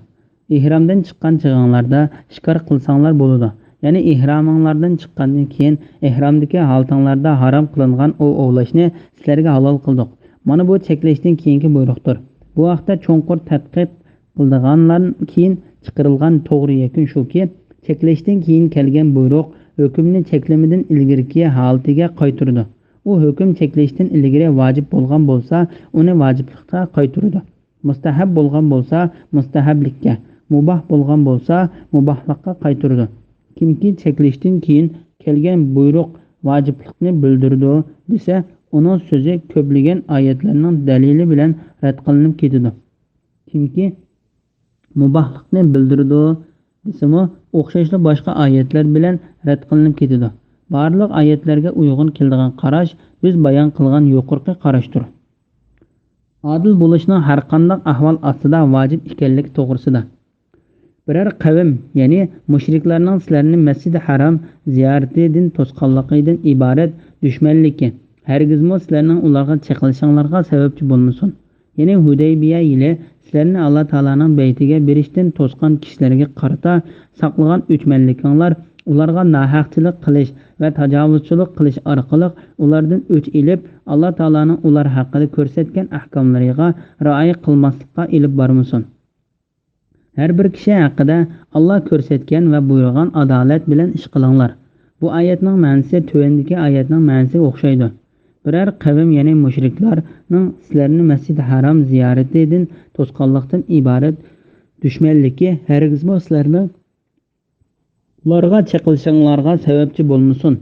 Ihromdan chiqqan chig'inglarda shikor qilsanglar bo'ladi. Ya'ni ihrominglardan chiqqandan keyin ihromdagi holtinglarda harom qilingan ovlashni sizlarga halol qildik. Mana bu cheklashdan keyingi buyruqdir. Bu vaqtda cho'nqur tadqiq qilgandan keyin chiqarilgan to'g'ri yakun shuki, cheklashdan keyin kelgan buyruq hukmni cheklamadan ilgirki holatiga qaytardi. U hukm cheklashdan ilgari vojib bo'lgan bo'lsa, uni vojiblikka qaytardi. Mustahab bo'lgan bo'lsa, mustahablikka, mubah bo'lgan bo'lsa, mubahlikka qaytardi. Kimki cheklashdan keyin kelgan buyruq vojiblikni bildirdi desa, uning so'zi ko'plagan oyatlarning dalili bilan rad qilinib ketadi. Kimki mubahlikni bildirdi desimi, o'xshashli boshqa oyatlar bilan rad qilinib ketadi. Barliq oyatlarga uyg'un keladigan qarash biz bayon qilgan yuqorqi qarashdir. Adil bo'lishning har qanday ahvol ostida vojib ekanligi to'g'risida. Biror qavm, ya'ni mushriklarning sizlarni Masjid Haram ziyoratidan to'sqanligidan iborat dushmanligi hargizmo sizlarning ularga chiqilishinglarga sababchi bo'lmasin. Ya'ni Hudaybiya yili sizlarni Alloh taolaning baytiga berishdan to'sqan kishilarga qarata saqlagan o'chmanliklar, ularga nohaqchilik qilish va tajovuzchilik qilish orqali ulardan o'ch elib, Alloh taolaning ular haqida ko'rsatgan ahkomlariga rioya qilmaslikka ilib bormasin. Har bir kishi haqida Alloh ko'rsatgan va buyurgan adolat bilan ish qilinglar. Bu oyatning ma'nosi tuvandagi oyatning ma'nosiga o'xshaydi. Biror qavm, ya'ni mushriklarning sizlarni Masjid Haram ziyoratidan to'sqanlikdan iborat dushmanligi hargizmo sizlarni ularga chiqilishinglarga sababchi bo'lmasin.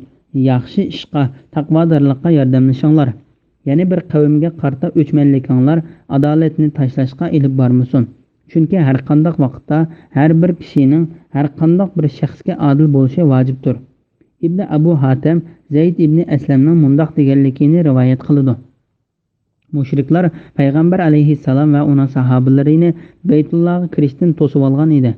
Yaxshi ishqa, taqvodorlikqa yordamlashinglar. Ya'ni bir qavmga qarta o'chmanliklar adolatni tashlashga ilib bormasin. Chunki har qanday vaqtda har bir kishining har qanday bir shaxsga adil bo'lishi vojibdir. ibn Abu Hatim Zayd ibn Aslamning mundoq deganligini rivoyat qiladi. Mushriklar payg'ambar alayhissalom va uning sahobalarini Baytullohga kirishdan to'sib olgan edi.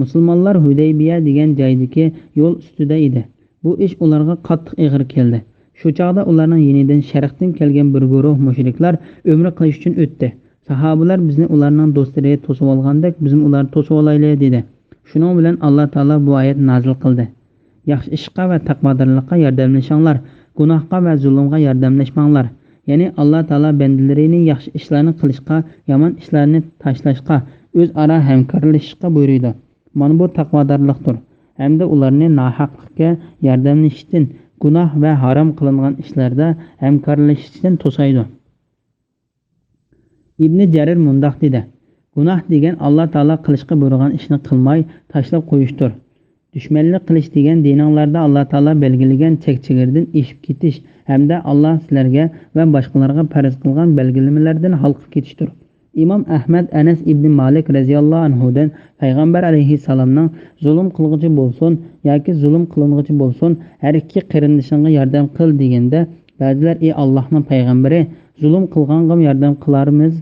Musulmonlar Hudaybiya degan joydagi yo'l ustida edi. Bu ish ularga qattiq og'ir keldi. Shu chaqda ularning yenidan sharqdan kelgan bir guruh mushriklar umra qilish uchun o'tdi. Sahobalar bizni ularning do'stlariga to'sib olgandek, biz ularni to'sib olaylik dedi. Shuning bilan Alloh taolo bu oyat nozil qildi. Yaxshi ishqa va taqvodorlikqa yordamlashinglar, gunohga va zulmga yordamlashmanglar. Ya'ni Alloh taolo bandalarini yaxshi ishlarni qilishga, yomon ishlarni tashlashga, o'zaro hamkorlashishga buyurdi. Mana bu taqvodorlikdir. Hamda ularni nohaqlikka yordamlashishdan, gunoh va harom qilingan ishlarda hamkorlashishdan to'saydi. Ibn Jarir mundoq dedi: Gunoh degan Alloh taolo qilishga buyurgan ishni qilmay tashlab qo'yishdir. Dushmanlik qilish degan dininglarda Alloh taolo belgilagan chek-chegirdan eshib ketish hamda Alloh sizlarga va boshqalarga farz qilgan belgilamalaridan halqib ketishdir. Imom Ahmad Anas ibn Malik radhiyallohu anhudan payg'ambar alayhissalomning zulm qilg'uchi bo'lsin yoki zulm qilinguchi bo'lsin, har ikki qarindishingga yordam qil deganda, ba'zilar ey Allohning payg'ambari, zulm qilganga yordam qilarmiz,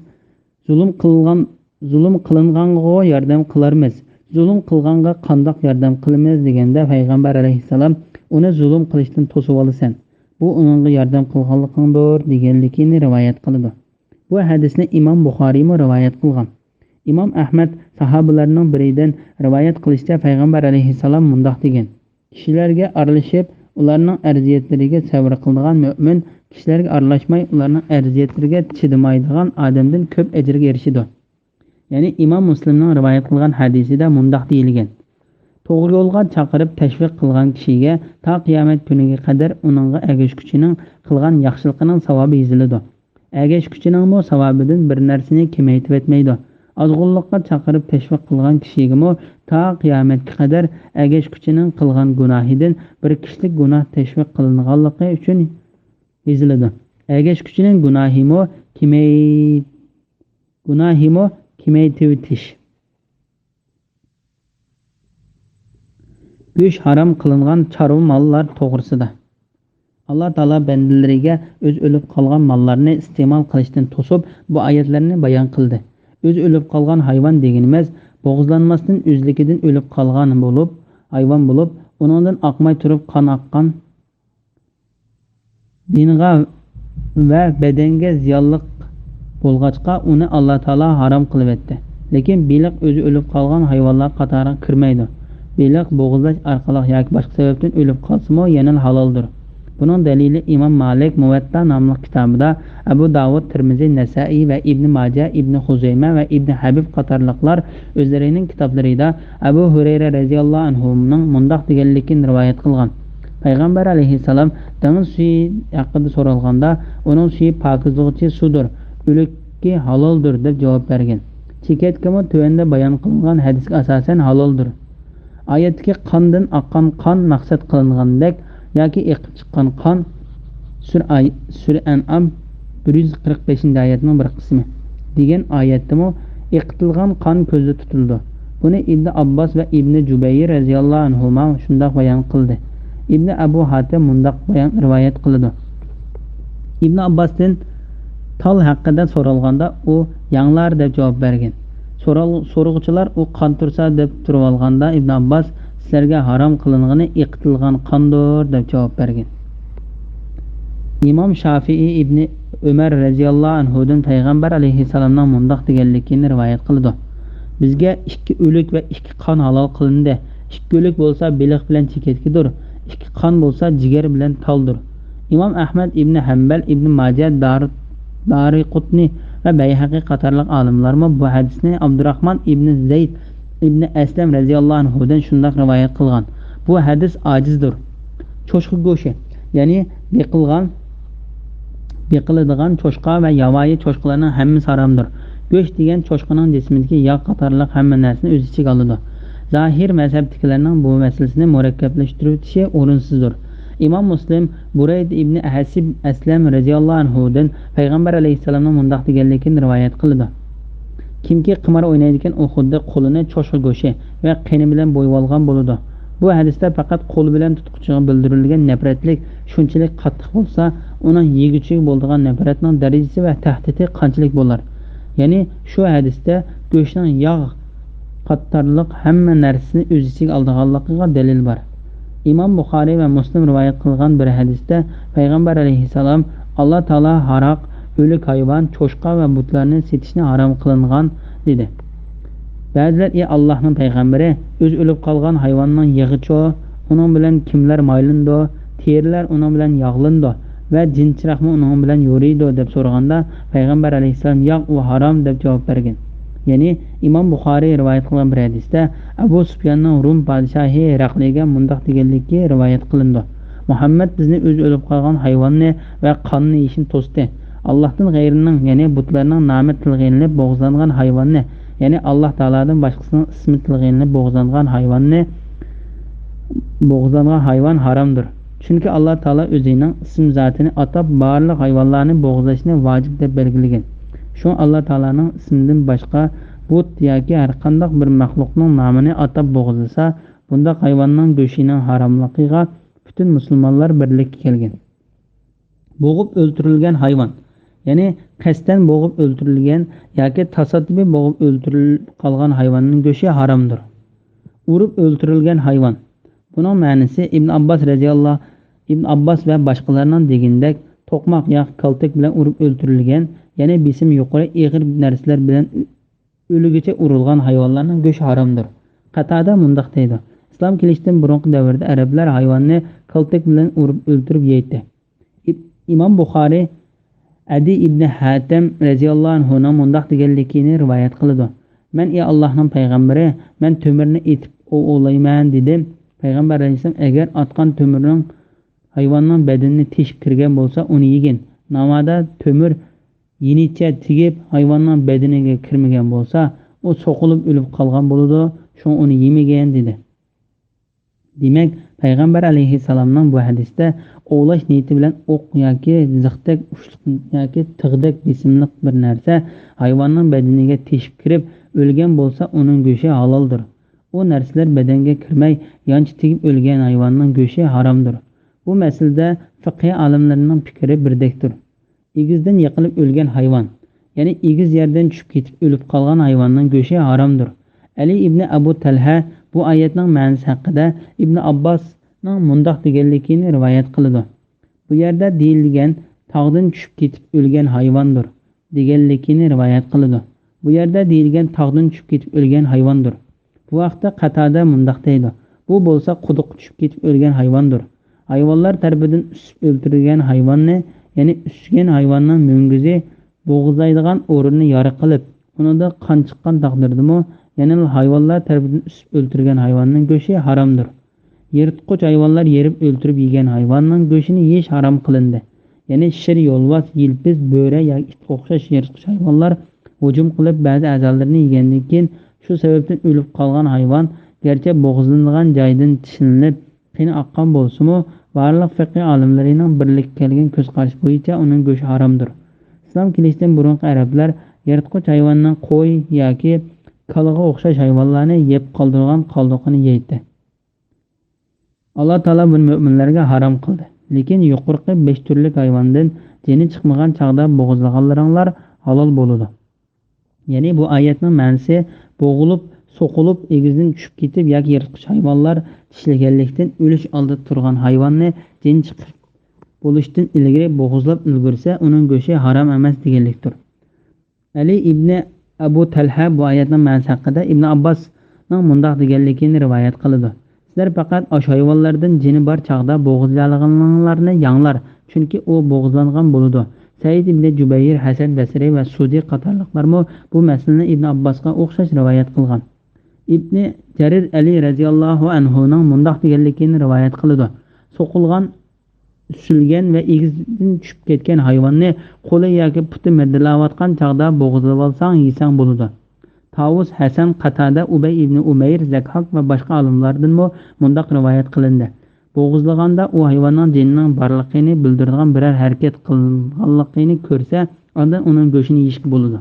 zulm qilinganga yordam qilarmiz, zulm qilganga qandoq yordam qilamiz deganda payg'ambar alayhissalom uni zulm qilishdan to'sib olasan. Bu uningga yordam qilganligingdir deganligini rivoyat qiladi. Bu hadisni Imom Buxoriy rivoyat qilgan. Imom Ahmad sahobalarning biridan rivoyat qilishicha payg'ambar alayhissalom mundoq degan: Kishilarga aralashib, ularning arziyatlariga sabr qiladigan mu'min kishilarga aralashmay, ularning arziyatlariga chidamaydigan odamdan ko'p ajrga erishadi. Ya'ni Imom Muslimning rivoyat qilgan hadisida mundoq deyilgan: To'g'ri yo'lga chaqirib tashviq qilgan kishiga ta qiyomat kuniga qadar uningga agashkuchining qilgan yaxshiligining savobi yoziladi. Agashkuchining bu savobidan bir narsani kamaytib etmaydi. Ozg'unlikqa chaqirib tashviq qilgan kishiga ta qiyomatga qadar agashkuchining qilgan gunohidan bir kishilik gunoh tashviq qilinganligi uchun yoziladi. Agashkuchining gunohimo kamaytibitish. Go'sht harom qilingan chorva mollar to'g'risida. Alloh taolo bandalariga o'z o'lib qolgan mollarni iste'mol qilishdan to'sib, bu oyatlarni bayon qildi. O'z o'lib qolgan hayvon deganimiz bo'g'izlanmasdan o'zligidan o'lib qolgan hayvon bo'lib, uningdan oqmay turib qon oqqan, dinga va badanga ziyonli bo'lg'achqa uni Alloh taolo harom qilib etdi. Lekin beliq o'zi o'lib qolgan hayvonlar qatoriga kirmaydi. Beliq bo'g'izlash orqali yoki boshqa sababdan o'lib qolsa-mo yana haloldir. Buning dalili Imom Malik Muvatta nomli kitobida, Abu Davud, Tirmiziy, Nasa'iy va Ibn Majah, Ibn Xuzayma va Ibn Habib qatorliqlar o'zlarining kitoblarida Abu Hurayra radhiyallohu anhuning mundoq deganligini rivoyat qilgan. Payg'ambar alayhissalom dengiz suvi haqida so'ralganda, uning suvi pokizlovchi suvdir, o'likka haloldir deb javob bergan. Chekatkami tuvanda bayon qilingan hadisga asosan haloldir. Oyatdagi qondan oqqan qon maqsad qilingandek yoki eqib chiqqan qon Sura An'am 145-oyatning bir qismi degan oyatda eqitilgan qon ko'zda tutildi. Buni Ibn Abbos va Ibn Jubayr radhiyallohu anhuma shunday bayon qildi. Ibn Abu Hatim mundoq bayon rivoyat qildi. Ibn Abbosdan tal haqida so'ralganda u yanglar deb javob bergan. So'rg'uchilar u qon tursa deb turib olganda Ibn Abbos sizlarga harom qilingani eqitilgan qondir deb javob bergan. Imom Shafi'i Ibn Umar radhiyallohu anhudan payg'ambar alayhissalomning mundoq deganligini rivoyat qildi. Bizga ikki o'lik va ikki qon halol qilindi. Ikki o'lik bo'lsa beliq bilan cheketkidir, ikki qon bo'lsa jigar bilan taldir. Imom Ahmad ibn Hanbal, Ibn Majah, Dariqutni va Bayhaqi qatorliq olimlar bu hadisni Abdurrahman ibn Zayd ibn Aslam radhiyallohu anhudan shunday rivoyat qilgan. Bu hadis ojizdir. Cho'chqa go'shi, ya'ni beqiladigan cho'chqa va yovvoyi cho'chqalarning hammasi haromdir. Go'sht degan cho'chqaning jismidagi yog' qatorliq hamma narsani o'z ichiga oladi. Zahir mazhabdagilarning bu masalasini murakkablashtiruvchi o'rinsizdir. Imom Muslim Burayd ibn Hasib Aslam radhiyallohu anhudan payg'ambar alayhissalomning mundoq deganligini rivoyat qildi. Kimki qimor o'ynaydigan u xuddi qo'lini cho'chqa go'shi va qini bilan bo'yib olgan bo'ladi. Bu hadisda faqat qo'l bilan tutquchiga bildirilgan nafratlik shunchalik qattiq bo'lsa, uning yeguchiga bo'ladigan nafratning darajasi va tahdidi qanchalik bo'lar? Ya'ni shu hadisda go'shtning yog' qattarliq hamma narsani o'z ichiga olganligiga dalil bor. Imom Buxoriy va Muslim rivoyat qilgan bir hadisda payg'ambar alayhissalom Alloh taolo haroq, o'lik hayvon, cho'chqa va butlarni setishni harom qilingan dedi. Ba'zilar Allohning payg'ambari o'z o'lib qolgan hayvonning yig'ichi, uning bilan kimlar maylindi, terilar uning bilan yog'lindi va jinchiroqmi uning bilan yuriydi deb so'raganda payg'ambar alayhissalom yo'q, u harom deb javob bergan. Ya'ni Imom Buxoriy rivoyat qilgan bir hadisda Abu Sufyonning Rum podshohi Hiraqliga mundaq deganligi rivoyat qilindi. Muhammad bizni o'z o'lib qolgan hayvonni va qonni yeyishni to'sdi. Allohdan g'ayrining, ya'ni butlarning nomi tilga ilinib bo'g'izlangan hayvonni, ya'ni Alloh taolodan boshqasining ismi tilga ilinib bo'g'izlangan hayvon haromdir. Chunki Alloh taolo o'zining ism zotini atab barliq hayvonlarni bo'g'izlashni vojib deb belgilagan. Shu Alloh taolaning ismidan boshqa but yoki har qanday bir maxluqning nomini atab bo'g'izlasa, bunda hayvonning go'shining haromligiga butun musulmonlar birlikka kelgan. Bo'g'ib o'ldirilgan hayvon, ya'ni qasddan bo'g'ib o'ldirilgan yoki tasoddifiy bo'g'ib o'ldirilib qolgan hayvonning go'shi haromdir. Urib o'ldirilgan hayvon. Buning ma'nosi Ibn Abbos va boshqalarning degandek to'qmoq yoki kaltak bilan urib o'ldirilgan, ya'ni besim yuqori og'ir narsalar bilan o'ligicha urilgan hayvonlarning go'shi haromdir. Qatada mundaq deydi: Islom kelishdan burungi davrda arablar hayvonni kaltak bilan urib o'ldirib yeydi. Imom Buxoriy Adi ibn Hatim radhiyallohu anhu mundaq deganligini rivoyat qiladi. Men Allohning payg'ambari, men to'mirni etib o'g'layman dedim. Payg'ambar alayhisalom agar otgan to'mirning hayvonning badanini teshib kirgan bo'lsa, uni yegin. Namoda to'mir yenicha tegib hayvonning badaniga kirmagan bo'lsa, u so'qilib o'lib qolgan bo'ladi, shu uni yemagan dedi. Demak, payg'ambar alayhisalomning bu hadisda ovlash niyati bilan o'q yoki ziqdak, ushliq yoki tig'dak jismli bir narsa hayvonning badaniga teshib kirib o'lgan bo'lsa, uning go'shi haloldir. U narsalar badanga kirmay, yonchi tegib o'lgan hayvonning go'shi haromdir. Bu masalada fiqh olimlarining fikri birdekdir. Egizdan yiqilib o'lgan hayvon, ya'ni egiz yerdan tushib ketib o'lib qolgan hayvonning go'shi haromdir. Ali ibn Abu Talha bu oyatning ma'nosi haqida Ibn Abbosning mundaq deganligini rivoyat qiladi. Bu yerda deyilgan tog'dan tushib ketib o'lgan hayvondir deganligini rivoyat qiladi. Bu yerda deyilgan tog'dan tushib ketib o'lgan hayvondir. Bu vaqtda Qatada mundaq deydi: bu bo'lsa quduqqa tushib ketib o'lgan hayvondir. Hayvonlar tarafidan usib o'ldirilgan hayvonni, ya'ni usgan hayvonning mo'ngizi bo'g'izlaydigan o'rinni yoriq qilib, unida qon chiqqan taqdirdami, ya'ni hayvonlar tarafidan usib o'ldirilgan hayvonning go'shi haromdir. Yirtqich hayvonlar yerib o'ldirib yegan hayvonning go'shini yeyish harom qilindi. Ya'ni shir, yo'lbars, yilpiz, bo'ra yoki itga o'xshash yirtqich hayvonlar hujum qilib ba'zi a'zolarni yegandan keyin shu sababdan o'lib qolgan hayvon garchi bo'g'izlangan joydan tishlanib, qini oqqan bo'lsa-mu, barliq fiqh olimlarining birlikka kelgan ko'z qarash bo'yicha uning go'shi haromdir. Islom kelishdan burungi arablar yirtqich hayvonning qo'y yoki kalaga o'xshash hayvonlarni yeb qoldirgan qoldiqini yeydi. Alloh taolo buni mu'minlarga harom qildi. Lekin yuqorqi 5 turli hayvondan jini chiqmagan chaqda bo'g'izlaganlaringlar halol bo'ladi. Ya'ni bu oyatning ma'nosi bo'g'ilib, so'qilib, egizdan tushib ketib yoki yirtqich hayvonlar tishlaganlikdan o'lish oldida turgan hayvonni jin chiqib bo'lishdan ilgari bo'g'izlab ulgursa, uning go'shi harom emas deganlikdir. Ali ibn Abu Talha bu oyatning ma'nosi haqida Ibn Abbosning mundaq deganligini rivoyat qiladi: sizlar faqat osh hayvonlardan jini bor chaqda bo'g'izlaganlarni yanglar, chunki u bo'g'izlangan bo'ladi. Said ibn Jubayr, Hasan Basri va Sudi qatorliqlarmi bu masalani Ibn Abbosga o'xshash rivoyat qilgan. Ibn Jarir Ali radhiyallohu anhu ning mundaq deganligini rivoyat qiladi: so'qilgan, usulgan va egizdan tushib ketgan hayvonni qo'li yoki puti mirdilayotgan chaqda bo'g'izlab olsang, yesang bo'ladi. Tavus, Hasan, Qatada, Ubay ibn Umayr, Zakhak va boshqa olimlardan mundaq rivoyat qilindi: bo'g'izlaganda u hayvonning jinining borligini bildiradigan biror harakat qilganligini ko'rsa, undan uning go'shini yeyishga bo'ladi.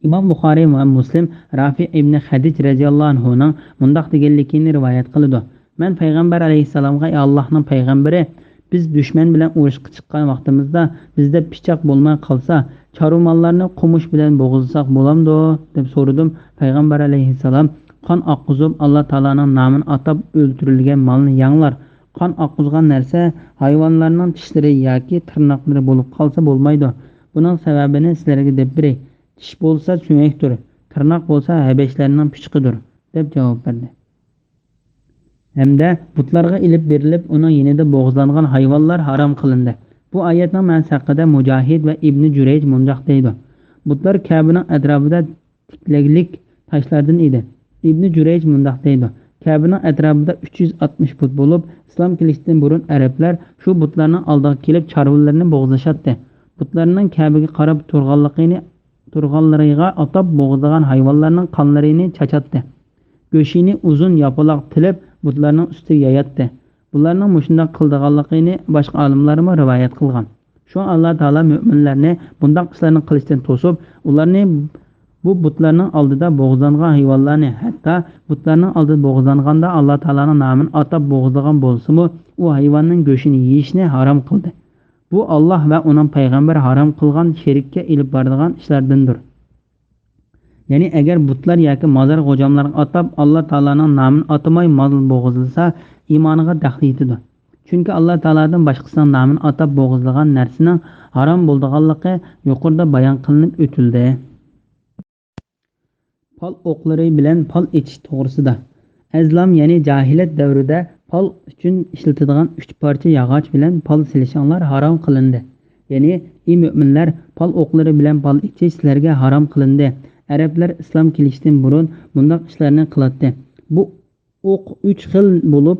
imom Buxoriy va Muslim Rafi ibn Hadij radhiyallohu anhuning mundoq deganligini rivoyat qiladi. Men payg'ambar alayhissalomga: "Ey Allohning payg'ambari, biz dushman bilan urushga chiqqan vaqtimizda bizda pichoq bo'lmay qolsa, charumonlarni qumush bilan bo'g'izlasak bo'lamdi?" deb so'radim. Payg'ambar alayhissalom: "Qon oqqizib Alloh taolaning nomini atab o'ldirilgan molni yanglar. Qon oqqizgan narsa hayvonlarning tishlari yoki tirnoqlari bo'lib qolsa bo'lmaydi. Buning sababini sizlarga deb beray. Tish bo'lsa sumakdir, tirnoq bo'lsa habashlarning pichqidir" deb javob berdi. Hamda butlarga ilib berilib, uning yonida bo'g'izlangan hayvonlar harom qilindi. Bu oyatning ma'nosi haqida Mujahid va Ibn Jurayj mundoq deydi: Butlar Ka'baning atrofida tiklaglik toshlardan edi. Ibn Jurayj mundoq deydi: Ka'baning atrofida 360 fut bo'lib, islom kelishidan burun arablar shu butlarning oldiga kelib chorvalarni bo'g'izlashatdi. Butlarning Ka'baga qarab turganlariga atab bo'g'izlagan hayvonlarning qonlarini chachatdi. Go'shini uzun yapaloq tilib butlarning ustiga yayatdi. Bularning mushundoq qildiganligini boshqa olimlar ham rivoyat qilgan. Shu Alloh taolo mu'minlarni bundoq ishlarni qilishdan to'sib, ularni bu butlarning oldida bo'g'izlangan hayvonlarni, hatto butlarning oldida bo'g'izlanganda Alloh taolaning nomini atab bo'g'izlagan bo'lsa-mu, u hayvonning go'shini yeyishni harom qildi. Bu Alloh va uning payg'ambari harom qilgan shirkka ilib boradigan ishlardandir. Ya'ni agar butlar yoki mozor g'ojamlarga atab Alloh taolaning nomini atamay mol bo'g'izlasa, iymoniga daxli yetadi. Chunki Alloh taoladan boshqasining nomini atab bo'g'izlagan narsaning harom bo'lganligi yuqorida bayon qilinib o'tildi. Pal o'qlari bilan pal etish to'g'risida. Azlam ya'ni jahiliyat davrida pal uchun ishlatiladigan 3 parcha yog'och bilan pal silishinglar harom qilindi. Ya'ni ey mu'minlar, pal o'qlari bilan pal etish sizlarga harom qilindi. Arablar islom kelishidan burun bunday ishlarni qiladi. Bu o'q 3 xil bo'lib,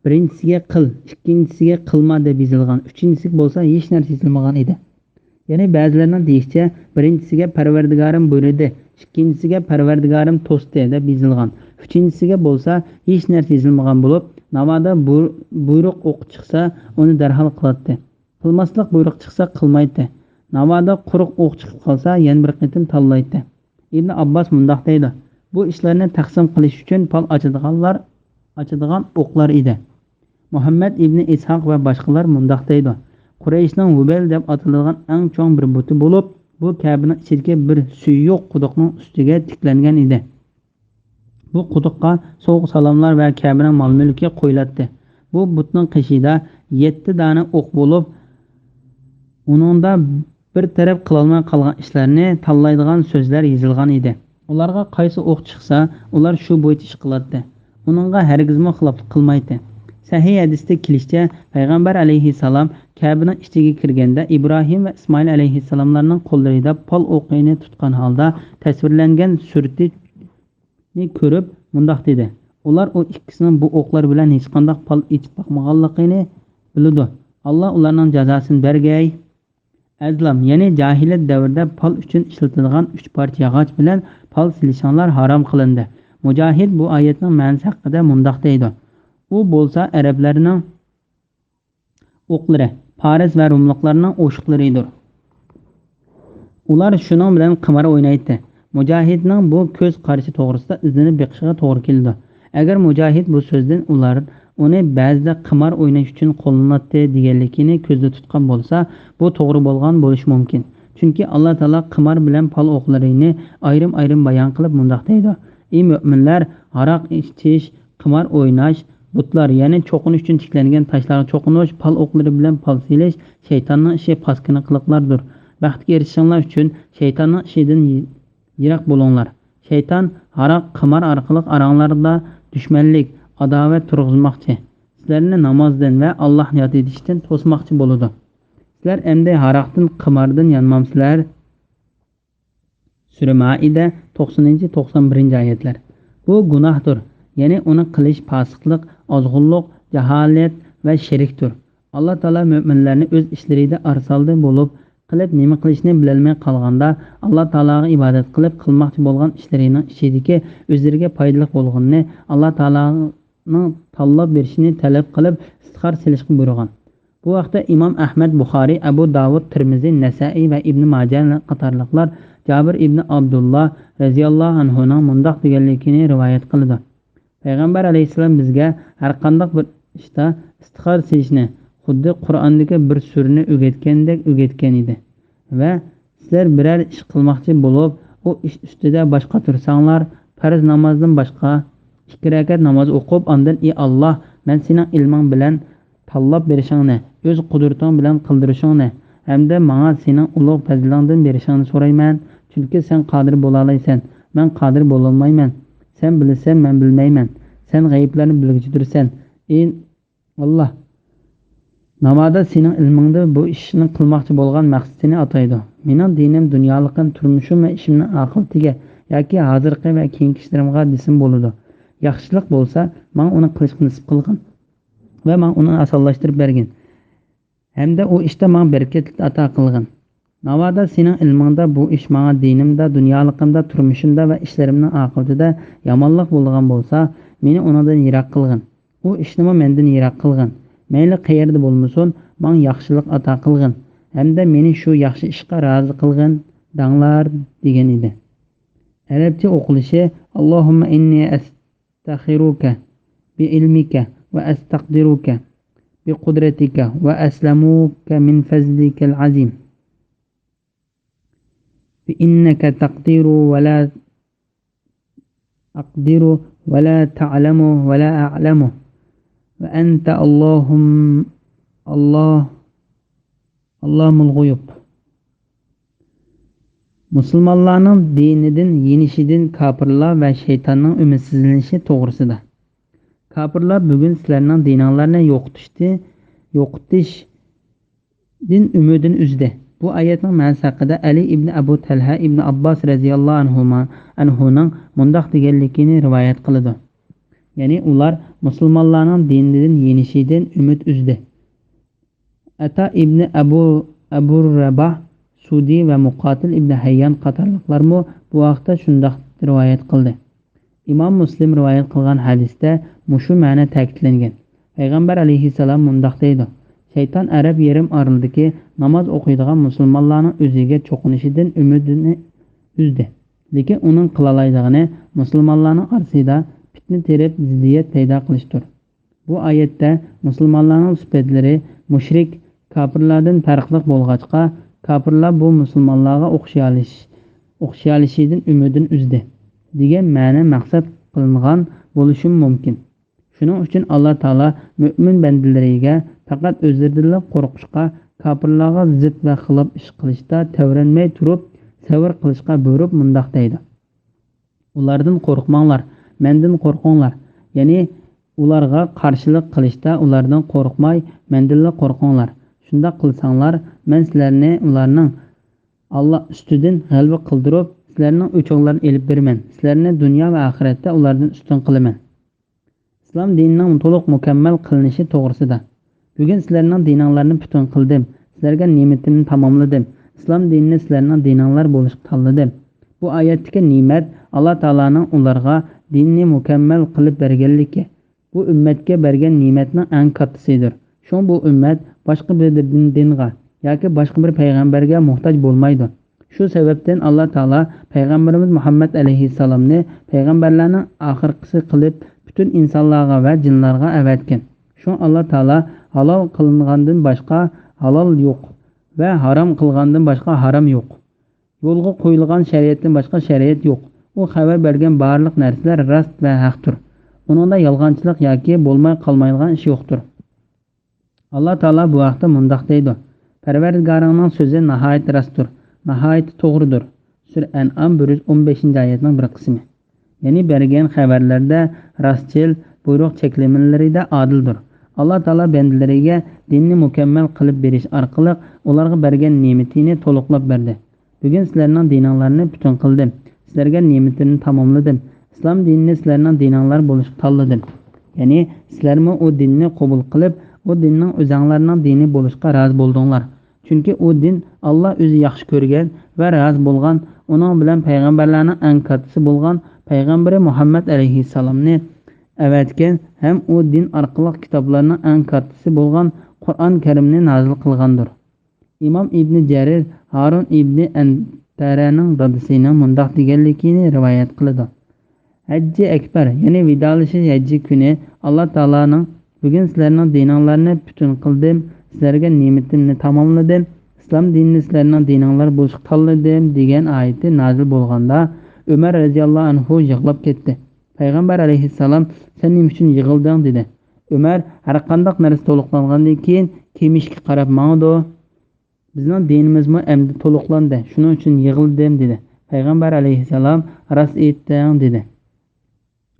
birinchisiga qil, ikkinchisiga qilma deb yozilgan, uchinchisi bo'lsa hech narsa yozilmagan edi. Ya'ni ba'zilarning deyishicha, birinchisiga Parvardigorim buyurdi, ikkinchisiga Parvardigorim to'sdi deb yozilgan, uchinchisiga bo'lsa hech narsa yozilmagan bo'lib, navoda buyruq o'q chiqsa, uni darhol qiladi. Qilmaslik buyruq chiqsa qilmaydi. Navoda quruq o'q chiqib qolsa, yana bir qitim tanlaydi. Ibn Abbos mundoq deydi: Bu ishlarni taqsim qilish uchun pal ochadigan o'qlar edi. Muhammad ibn Ishoq va boshqalar mundoq deydi: Qurayshning Hubal deb ataladigan eng chong bir buti bo'lib, bu Ka'baning ichidagi bir suyuq quduqning ustiga tiklangan edi. Bu quduqqa so'g' salomlar va Ka'baning mol-mulki qo'yiladi. Bu butning qishida 7 dona o'q bo'lib, uningda bir taraf qilolmay qolgan ishlarni tanlaydigan so'zlar yozilgan edi. Ularga qaysi o'q chiqsa, ular shu bo'yicha ish qiladi. Uningga hargizmi xiloflik qilmaydi. Sahih hadisda kelishicha, payg'ambar alayhissalom Ka'baning ichiga kirganda Ibrohim va Ismoil alayhissalomlarning qo'llarida pal o'qini tutgan holda tasvirlangan suratni ko'rib mundoq dedi: Ular o ikkisining bu o'qlar bilan hech qanday pal etib boqmaganligini biladi. Alloh ularning jazosini bergay. Azlam ya'ni jahiliyat davrida pal uchun ishlatiladigan 3 parcha yog'och bilan pal silishinglar harom qilindi. Mujahid bu oyatning ma'nosi haqida mundoq deydi: U bo'lsa arablarning o'qlari, Faris va Rumliklarning o'shiqlaridir. Ular shuning bilan qimar o'ynaydi. Mujahidning bu ko'z qarashi to'g'risida izlanib beqishiga to'g'ri keldi. Agar Mujahid bu so'zdan ular uni ba'zida qimar o'ynash uchun qo'llanadi deganligini ko'zda tutgan bo'lsa, bu to'g'ri bo'lgan bo'lishi mumkin. Chunki Alloh taolo qimar bilan pal o'qlarini ayrim-ayrim bayon qilib mundoq deydi: Ey mu'minlar, aroq ichish, qimar o'ynash, butlar ya'ni cho'qinish uchun tiklangan toshlarga cho'qinish, pal o'qlari bilan pal silish shaytonning ishi paskina qiliqlardir. Baxtga erishishinglar uchun shaytonning ishidan yiroq bo'linglar. Shayton aroq, qimar orqali oranglarda dushmanlik, adovat turg'izmoqchi. Sizlarni namozdan va Allohni yod etishdan to'smoqchi bo'ladi. Sizlar endi aroqdan, qimardan yanmamsizlar. Sura Maida 90-91-oyatlar. Bu gunohdir. Ya'ni uni qilish fosiqlik, ozg'unlik, jaholat va shirkdir. Alloh taolo mu'minlarni o'z ishlarida arsalda bo'lib, qilib nima qilishni bilolmay qolganda, Alloh taologa ibodat qilib qilmoqchi bo'lgan ishlarining ichidagi o'zlariga foydali bo'lganini Alloh taoloning tanlab berishini talab qilib istixor silishga buyurgan. Bu vaqtda Imom Ahmad, Buxoriy, Abu Davud, Tirmizi, Nasa'iy va Ibn Majah qatorliqlar Jabir ibn Abdullah radhiyallohu anhuning mundaq deganligini rivoyat qildi. Payg'ambar alayhissalom bizga har qanday bir ishda istixor silishni xuddi Qur'ondagi bir surni o'rgatgandek o'rgatgan edi. Va sizlar biror ish qilmoqchi bo'lib, u ish ustida boshqa tursanglar, farz namozdan boshqa 2 rakat namoz o'qib, ondan ey Alloh, men sening ilming bilan tanlab berishingni, o'z qudrating bilan qildirishingni hamda menga sening ulug' fazlingdan berishingni so'rayman, chunki sen qodir bo'la olaysan, men qodir bo'la olmayman. Sen bilasan, men bilmayman. Sen g'ayblarni bilguchidirsan. Ey Alloh, namoda sening ilmingda bu ishni qilmoqchi bo'lgan maqsadini ataydi. Mening dinim, dunyoliqim, turmushim va ishimning oqibatiga yoki hozirgi va keyingi ishlarimga desam bo'ladi. Yaxshilik bo'lsa, men uni qilishni nasib qilgin va men uni osonlashtirib bergin. Hamda u ishda men barakat ato qilgin. Navoda sening ilmingda bu ish menga dinimda, dunyoliqimda, turmushimda va ishlarimning oqibatida yomonlik bo'lgan bo'lsa, meni undan yiroq qilgin. U ishni mendan yiroq qilgin. Mayli qayerda bo'lmasin, men yaxshilik ato qilgin. Hamda meni shu yaxshi ishga rozi qilgin, danglar degan edi. Arabcha o'qilishi Allohumma inni astakhiruka bi ilmika va astaqdiruka bi qudratika va aslamuka min fazlikal azim. فإنك تقدر ولا أقدر ولا تعلم ولا أعلم وأنت اللهم الغيوب. Musulmonlarning dinidan yenishidan kofirlar va shaytonning umidsizlanishi to'g'risida. Kofirlar bugun sizlarning dininglarni yo'qotishdan umidini uzdi. Bu oyatning ma'nosi haqida Ali ibn Abu Talha ibn Abbos radhiyallohu anhuning mundaq deganligini rivoyat qiladi. Ya'ni ular musulmonlarning dinidan yenishidan umid uzdi. Ata ibn Abu Rabah Sudi va Muqatil ibn Hayyan qatorliqlarmi bu vaqtda shundaq rivoyat qildi. Imom Muslim rivoyat qilgan hadisda mushu ma'no ta'kidlangan. Payg'ambar alayhissalom mundaq deydi: Shayton Arab yerim oralidagi namoz o'qiydigan musulmonlarning o'ziga cho'qinishidan umidini uzdi. Lekin uning qilalaydigani musulmonlarning orasida fitna terib ziddiyat paydo qilishdir. Bu oyatda musulmonlarning sifatlari mushrik kofirlardan farqli bo'lg'achqa, kofirlar bu musulmonlarga o'xshayalishidan umidini uzdi degan ma'no maqsad qilingan bo'lishi mumkin. Shuning uchun Alloh taolo mu'min bandalariga faqat o'zlaridan qo'rqishga, kofirlarga zid va xilof ish qilishda tavranmay turib, sabr qilishga buyurib mundaq deydi: Ulardan qo'rqmanglar, mendan qo'rqinglar. Ya'ni ularga qarshilik qilishda ulardan qo'rqmay, mendan qo'rqinglar. Shunda qilsanglar, men sizlarni ularning Alloh ustidan g'alaba qildirib, sizlarning o'choqlarini elib beraman. Sizlarni dunyo va oxiratda ulardan ustun qilaman. Islom dinining to'liq mukammal qilinishi to'g'risida. Bugun sizlarning dininglarni butun qildim. Sizlarga ne'matimni tamomladim. Islom dinini sizlarning dininglar bo'lishga tanladim. Bu oyatdagi ne'mat Alloh taolaning ularga dinni mukammal qilib berganligi. Bu ummatga bergan ne'matning eng kattasidir. Shun bu ummat boshqa bir dinga yoki boshqa bir payg'ambarga muhtoj bo'lmaydi. Shu sababdan Alloh taolo payg'ambarimiz Muhammad alayhissalomni payg'ambarlarning oxirgisi qilib bütün insonlarga va jinlarga avatgan. Shu Alloh taolo halol qilingandan boshqa halol yo'q va harom qilgandan boshqa harom yo'q. Yo'lga qo'yilgan shariatdan boshqa shariat yo'q. U xabar bergan barliq narsalar rost va haqdir. Uningda yolg'onchilik yoki bo'lmay qolmaydigan ish yo'qdir. Alloh taolo bu vaqtda mundaq deydi: Parvardigoringning so'zi nihoyat rostdir, nihoyat to'g'ridir. Sur An'am 115-oyatning bir qismi. Ya'ni bergan xabarlarda rostchil, buyruq cheklamalarida adildir. Alloh taolo bandalariga dinni mukammal qilib berish orqali ularga bergan ne'matini to'liqlab berdi. Bugun sizlarning dininglarni butun qildim. Sizlarga ne'matimni tamomladim. Islom dinini sizlarning dininglar bo'lishga tanladim. Ya'ni sizlarmi u dinni qabul qilib, u dinning o'zinglarning dini bo'lishga rozi bo'ldinglar. Chunki u din Alloh o'zi yaxshi ko'rgan va rozi bo'lgan, uning bilan payg'ambarlarning eng kattasi bo'lgan payg'ambari Muhammad alayhissalomni avatgan ham u din orqali kitoblarning eng kattasi bo'lgan Qur'on Karimni nozil qilgandir. Imom Ibn Jarir Harun ibn Qataraning dadasining mundaq deganligini rivoyat qiladi. Hajji akbar, ya'ni vidolashish hajji kuni Alloh taolaning bugun sizlarning dininglarni butun qildim, sizlarga ne'matimni tamomladim, islom dinini sizlarning dininglar bo'lishga tanladim degan oyati nozil bo'lganda Umar radhiyallohu anhu yig'lab ketdi. Payg'ambar alayhissalom sen nima uchun yig'ilding dedi. Umar har qanday narsa to'liqlangandan keyin kemishga qarab mangdi. Bizning dinimizmi endi to'liqlandi, shuning uchun yig'ildim dedi. Payg'ambar alayhissalom rost aytding dedi.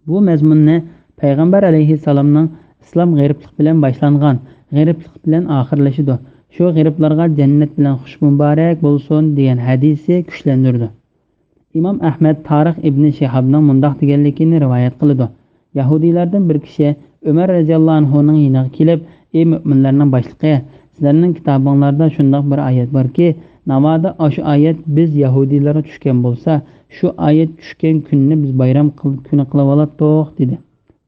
Bu mazmunni Payg'ambar alayhissalomning islom g'ariblik bilan boshlangan, g'ariblik bilan oxirlashidi. Shu g'ariblarga jannat bilan xush muborak bo'lsin degan hadisi kuchlantirdi. İmam Ahmed Tarix ibn Shihabning mundaq deganligini rivoyat qiladi. Yahudiylardan bir kishi Umar radhiyallohu anhuning yoniga kelib, "Ey mu'minlarning boshlig'i, sizlarning kitobingizda shunday bir oyat borki, namoda shu oyat biz yahudiylarga tushgan bo'lsa, shu oyat tushgan kunni biz bayram kuni qilib olatdik" dedi.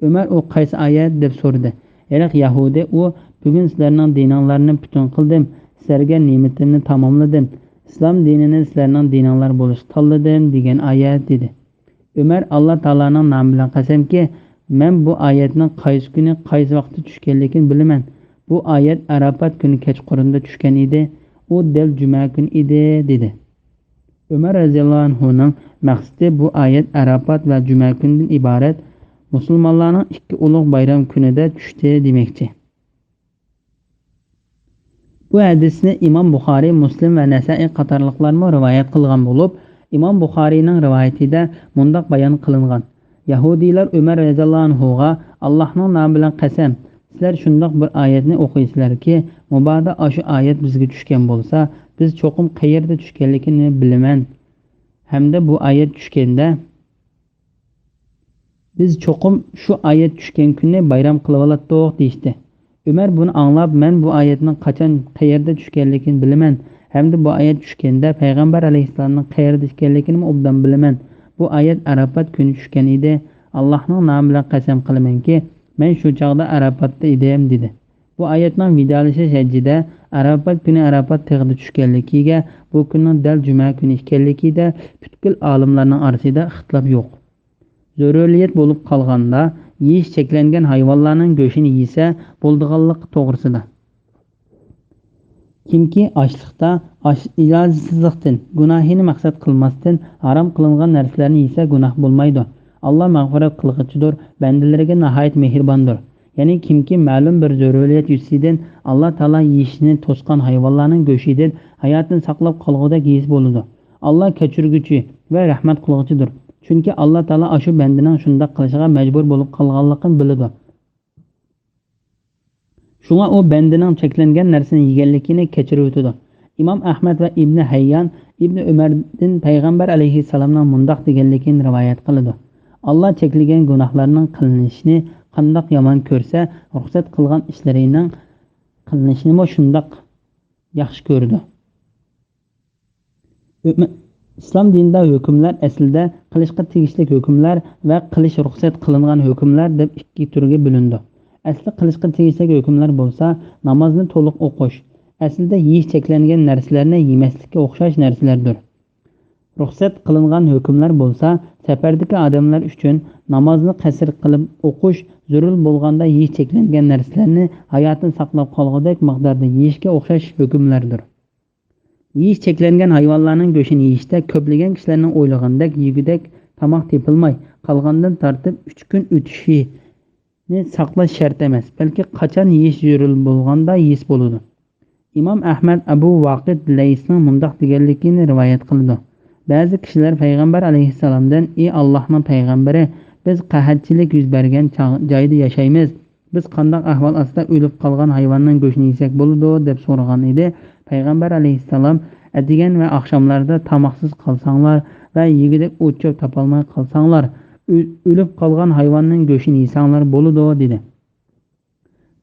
Umar u qaysi oyat deb so'radi. Ya'ni Yahudi u bugun sizlarning dininglarni butun qildim, sizlarga ne'matimni tamomladim, islom dinini sizlarning dininglar bo'lishga tanladim degan oyat dedi. Umar Alloh taolaning nomi bilan qasamki, men bu oyatning qaysi kuni, qaysi vaqtda tushganligini bilaman. Bu oyat Arafat kuni kechqurunda tushgan edi. U dal juma kuni edi dedi. Umar radhiyallohu anhuning maqsadi bu oyat Arafat va juma kunidan iborat musulmonlarning ikki ulug' bayram kunida tushdi demoqchi. Bu hadisni İmam Buxoriy, Muslim va Nasa'iy qatorliqlar rivoyat qilgan bo'lib, İmam Buxoriyning rivoyatida mundaq bayon qilingan. Yahudiylar Umar radhiyallohu anhuga Allohning nomi bilan qasam, sizlar shundoq bir oyatni o'qiysizlarki, mubodo shu oyat bizga tushgan bo'lsa, biz cho'qim qayerda tushganligini bilaman. Hamda bu oyat tushganda biz cho'qim shu oyat tushgan kunni bayram qilib olatdik deydi. Umar buni anglab, men bu oyatning qachon qayerda tushganligini bilaman. Hamda bu oyat tushganda payg'ambar alayhissalomning qayerda tushganligini obdan bilaman. Bu oyat Arafat kuni tushgan edi. Allohning nomi bilan qasam qilamanki, men shu chaqda Arafatda edim dedi. Bu oyatning vidolashish hajjida Arafat kuni Arafat tog'ida tushganligiga, bu kunning dal juma kuni ekanligida butkul olimlarning orasida ixtilof yo'q. Zaruriyat bo'lib qolganda yeyish cheklangan hayvonlarning go'shtini yesa bo'ldiganligi to'g'risida. Kimki ochliqda ijozsizlikdan, gunohini maqsad qilmasdan harom qilingan narsalarni yesa gunoh bo'lmaydi. Alloh mag'firat qilg'ichidir, bandalariga nihoyat mehribondir. Ya'ni kimki ma'lum bir zaruriyat yusidan Alloh taolo yeyishni to'sgan hayvonlarning go'shtidan hayotini saqlab qolg'uda yeyish bo'ladi. Alloh kechirguchi va rahmat qilg'ichidir. Chunki Alloh taolo shu bandaning shunday qilishiga majbur bo'lib qolganligini biladi. Shunga u bandaning cheklangan narsani yeganligini kechirib o'tadi. İmam Ahmad va Ibn Hayyan Ibn Umardan payg'ambar alayhissalomning mundaq deganligini rivoyat qiladi. Alloh cheklagan gunohlarning qilinishini qandoq yomon ko'rsa, ruxsat qilgan ishlarining qilinishini shundoq yaxshi ko'rdi. Islom dinida hukmlar aslida qilishga tegishli hukmlar va qilish ruxsat qilingan hukmlar deb ikki turga bo'lindi. Asli qilishga tegishli hukmlar bo'lsa, namozni to'liq o'qish, aslida yeyish cheklangan narsalarni yemaslikka o'xshash narsalardir. Ruxsat qilingan hukmlar bo'lsa, safardagi odamlar uchun namozni qasr qilib o'qish, zarur bo'lganda yeyish cheklangan narsalarni hayotini saqlab qolgudek miqdorda yeyishga o'xshash hukmlardir. Yeyish cheklangan hayvonlarning go'shtini yeyishda ko'plagan kishilarning o'ylagandek yegudek tomoq tepilmay qolgandan tortib 3 kun o'tishini saqlash shart emas, balki qachon yeyish zarur bo'lganda yeyish bo'ladi. İmam Ahmad Abu Vaqid Laysning mundaq deganligini rivoyat qildi. Ba'zi kishilar payg'ambar alayhissalomdan: "Ey Allohning payg'ambari, biz qahatchilik yuz bergan joyda yashaymiz. Biz qanday ahvol ostida o'lib qolgan hayvonning go'shtini yesak bo'ladi?" deb so'ragan edi. Payg'ambar alayhissalom: "Adigan va oqshomlarda tamoqsiz qolsanglar va yegidek o't-cho'p topolmay qolsanglar, o'lib qolgan hayvonning go'shtini yesanglar bo'ladi" dedi.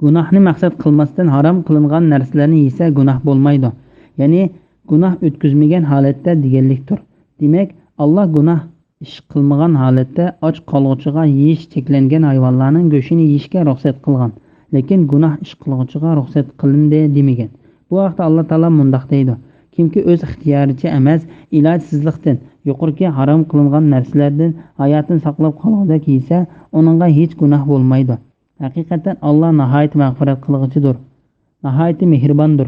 Gunohni maqsad qilmasdan harom qilingan narsalarni yesa gunoh bo'lmaydi. Ya'ni gunoh o'tkazmagan holatda deganlikdir. Demak, Alloh gunoh ish qilmagan holatda och qolg'uchiga yeyish cheklangan hayvonlarning go'shtini yeyishga ruxsat qilgan, lekin gunoh ish qilg'uchiga ruxsat qilindi demagan. Bu vaqtda Alloh taolo mundaq deydi: Kimki o'z ixtiyoricha emas, ilojsizlikdan, yuqorgi harom qilingan narsalardan hayotini saqlab qolgudek yesa, uningga hech gunoh bo'lmaydi. Haqiqatan Alloh nihoyat mag'firat qilg'uchidir, nihoyat mehribondir.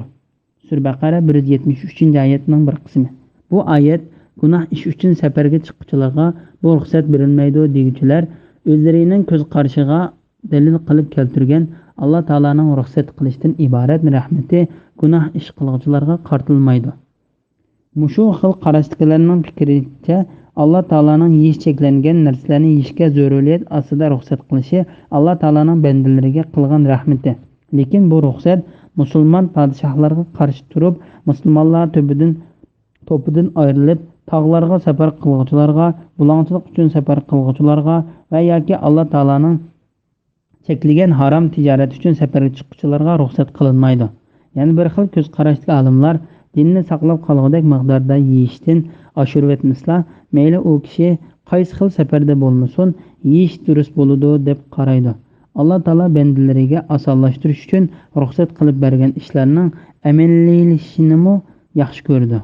Sura Baqara 173-oyatning bir qismi. Bu oyat gunoh ish uchun safarga chiquvchilarga bu ruxsat berilmaydi deguvchilar o'zlarining ko'z qarishiga dalil qilib keltirgan Alloh taolaning ruxsat qilishdan iborat rahmati gunoh ish qiluvchilarga qartilmaydi. Mushu xil qarashdagilarning fikricha Alloh taolaning yeyish cheklangan narsalarni yeyishga zaruriyat asida ruxsat qilishi Alloh taolaning bandalariga qilgan rahmati. Lekin bu ruxsat musulmon podshohlarga qarshi turib, musulmonlar to'pidan ayrilib, tog'larga safar qiluvchilarga, bulongchilik uchun safar qiluvchilarga va yoki Alloh taolaning cheklagan harom tijorat uchun safarga chiquvchilarga ruxsat qilinmaydi. Ya'ni bir xil ko'z qarashdagi olimlar dinni saqlab qolgudek miqdorda yeyishdan oshirib etmaslar, mayli u kishi qaysi xil safarda bo'lmasin, yeyish durust bo'ladi deb qaraydi. Alloh taolo bandalariga osonlashtirish uchun ruxsat qilib bergan ishlarning amaliylashisini yaxshi ko'rdi.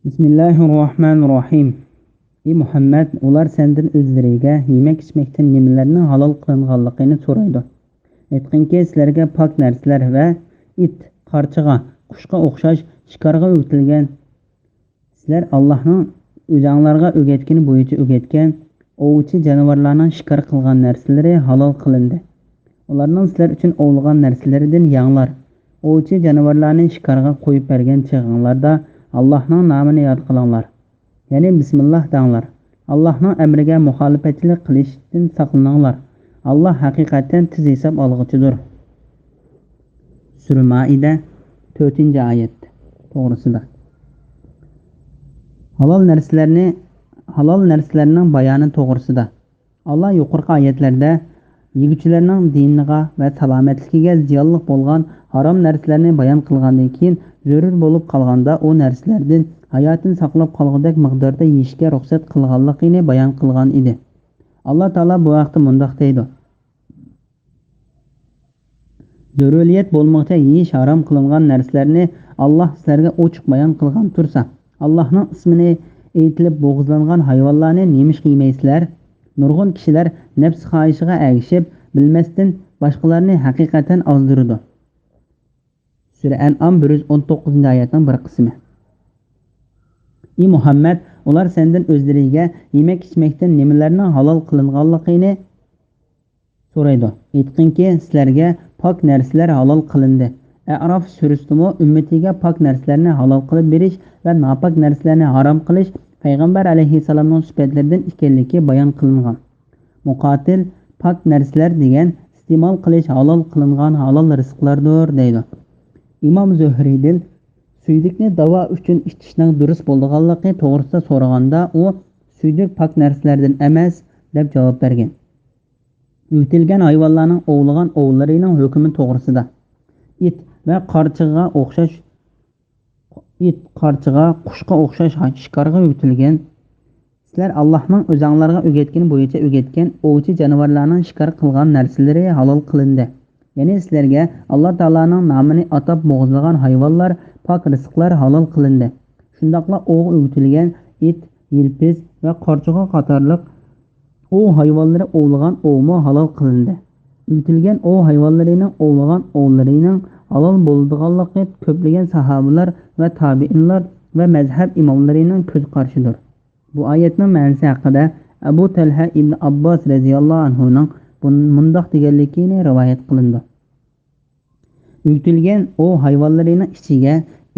Bismillahirrohmanirrohim. Ey Muhammad, ular sendan o'zlariga yemak ichmakdan nimalarni halol qilinganligini so'raydi. Aytqinki, sizlarga pok narsalar va it, qarchig'a, qushga o'xshash shikarga o'tilgan, sizlar Allohning o'zinglarga o'rgatgani bo'yicha o'rgatgan ovchi jonivorlarning shikar qilgan narsalari halol qilindi. Ularning sizlar uchun ovlagan narsalaridan yanglar. Ovchi jonivorlarni shikarga qo'yib bergan chig'inglarda Allohning nomini yod qilinglar. Ya'ni bismillah danglar. Allohning amriga muxolifatchilik qilishdan saqlaninglar. Allah haqiqatan tez hisob olg'uchidir. Sura Maida 4-oyat to'g'risida. Halol narsalarning bayoni to'g'risida. Allah yuqorqi oyatlarda yeguvchilarning diniga va salomatligiga ziyonli bo'lgan harom narsalarni bayon qilgandan keyin zarur bo'lib qolganda u narsalardan hayotini saqlab qolgudek miqdorda yeyishga ruxsat qilganligini bayon qilgan edi. Alloh taolo bu vaqtda mundoq deydi: Zaruriyat bo'lmoqcha yeyish harom qilingan narsalarni Alloh sizlarga ochiq bayon qilgan tursa, Allohning ismini aytilib bo'g'izlangan hayvonlarni nemish qiymaysizlar? Nurg'un kishilar nafs xohishiga ergishib, bilmasdan boshqalarni haqiqatan ozdirdi. Sura An'am 119-oyatning bir qismi. Ey Muhammad, ular sendan o'zlariga yemak ichmakdan nimalarning halol qilinganligini so'raydi. Aytqinki, sizlarga pok narsalar halol qilindi. A'rof surasida ummatiga pok narsalarni halol qilib berish va nopok narsalarni harom qilish payg'ambar alayhissalomning sifatlaridan ekanligi bayon qilingan. Muqotil pok narsalar degan iste'mol qilish halol qilingan halol rizqlardir deydi. Imom Zuhriydan suydikni davo uchun ichishning durust bo'lganligi to'g'risida so'raganda u suydik pok narsalardan emas deb javob bergan. Yutilgan hayvonlarning ovlagan ovlarining hukmi to'g'risida. It va qarchig'a qushga o'xshash shikarga yutilgan. Sizlar Allohning o'zinglarga o'rgatgani bo'yicha o'rgatgan ovchi jonivorlarning shikar qilgan narsalari halol qilindi. Ya'ni sizlarga Alloh taolaning nomini atab bo'g'izlagan hayvonlar, pok rizqlar halol qilindi. Shundaqla o'g'il yutilgan it, yilpiz va qarchig'a qatorliq o hayvonları ovlagan ovma halol qilindi. Yutilgan o hayvonlarining ovlagan ovlarining halol bo'lganligi ko'plagan sahobalar va tabiinlar va mazhab imomlarining ko'z qarishidir. Bu oyatning ma'nosi haqida Abu Talha ibn Abbos radhiyallohu anhuning mundoq deganligini rivoyat qilindi. Yutilgan o hayvonlarining ichiga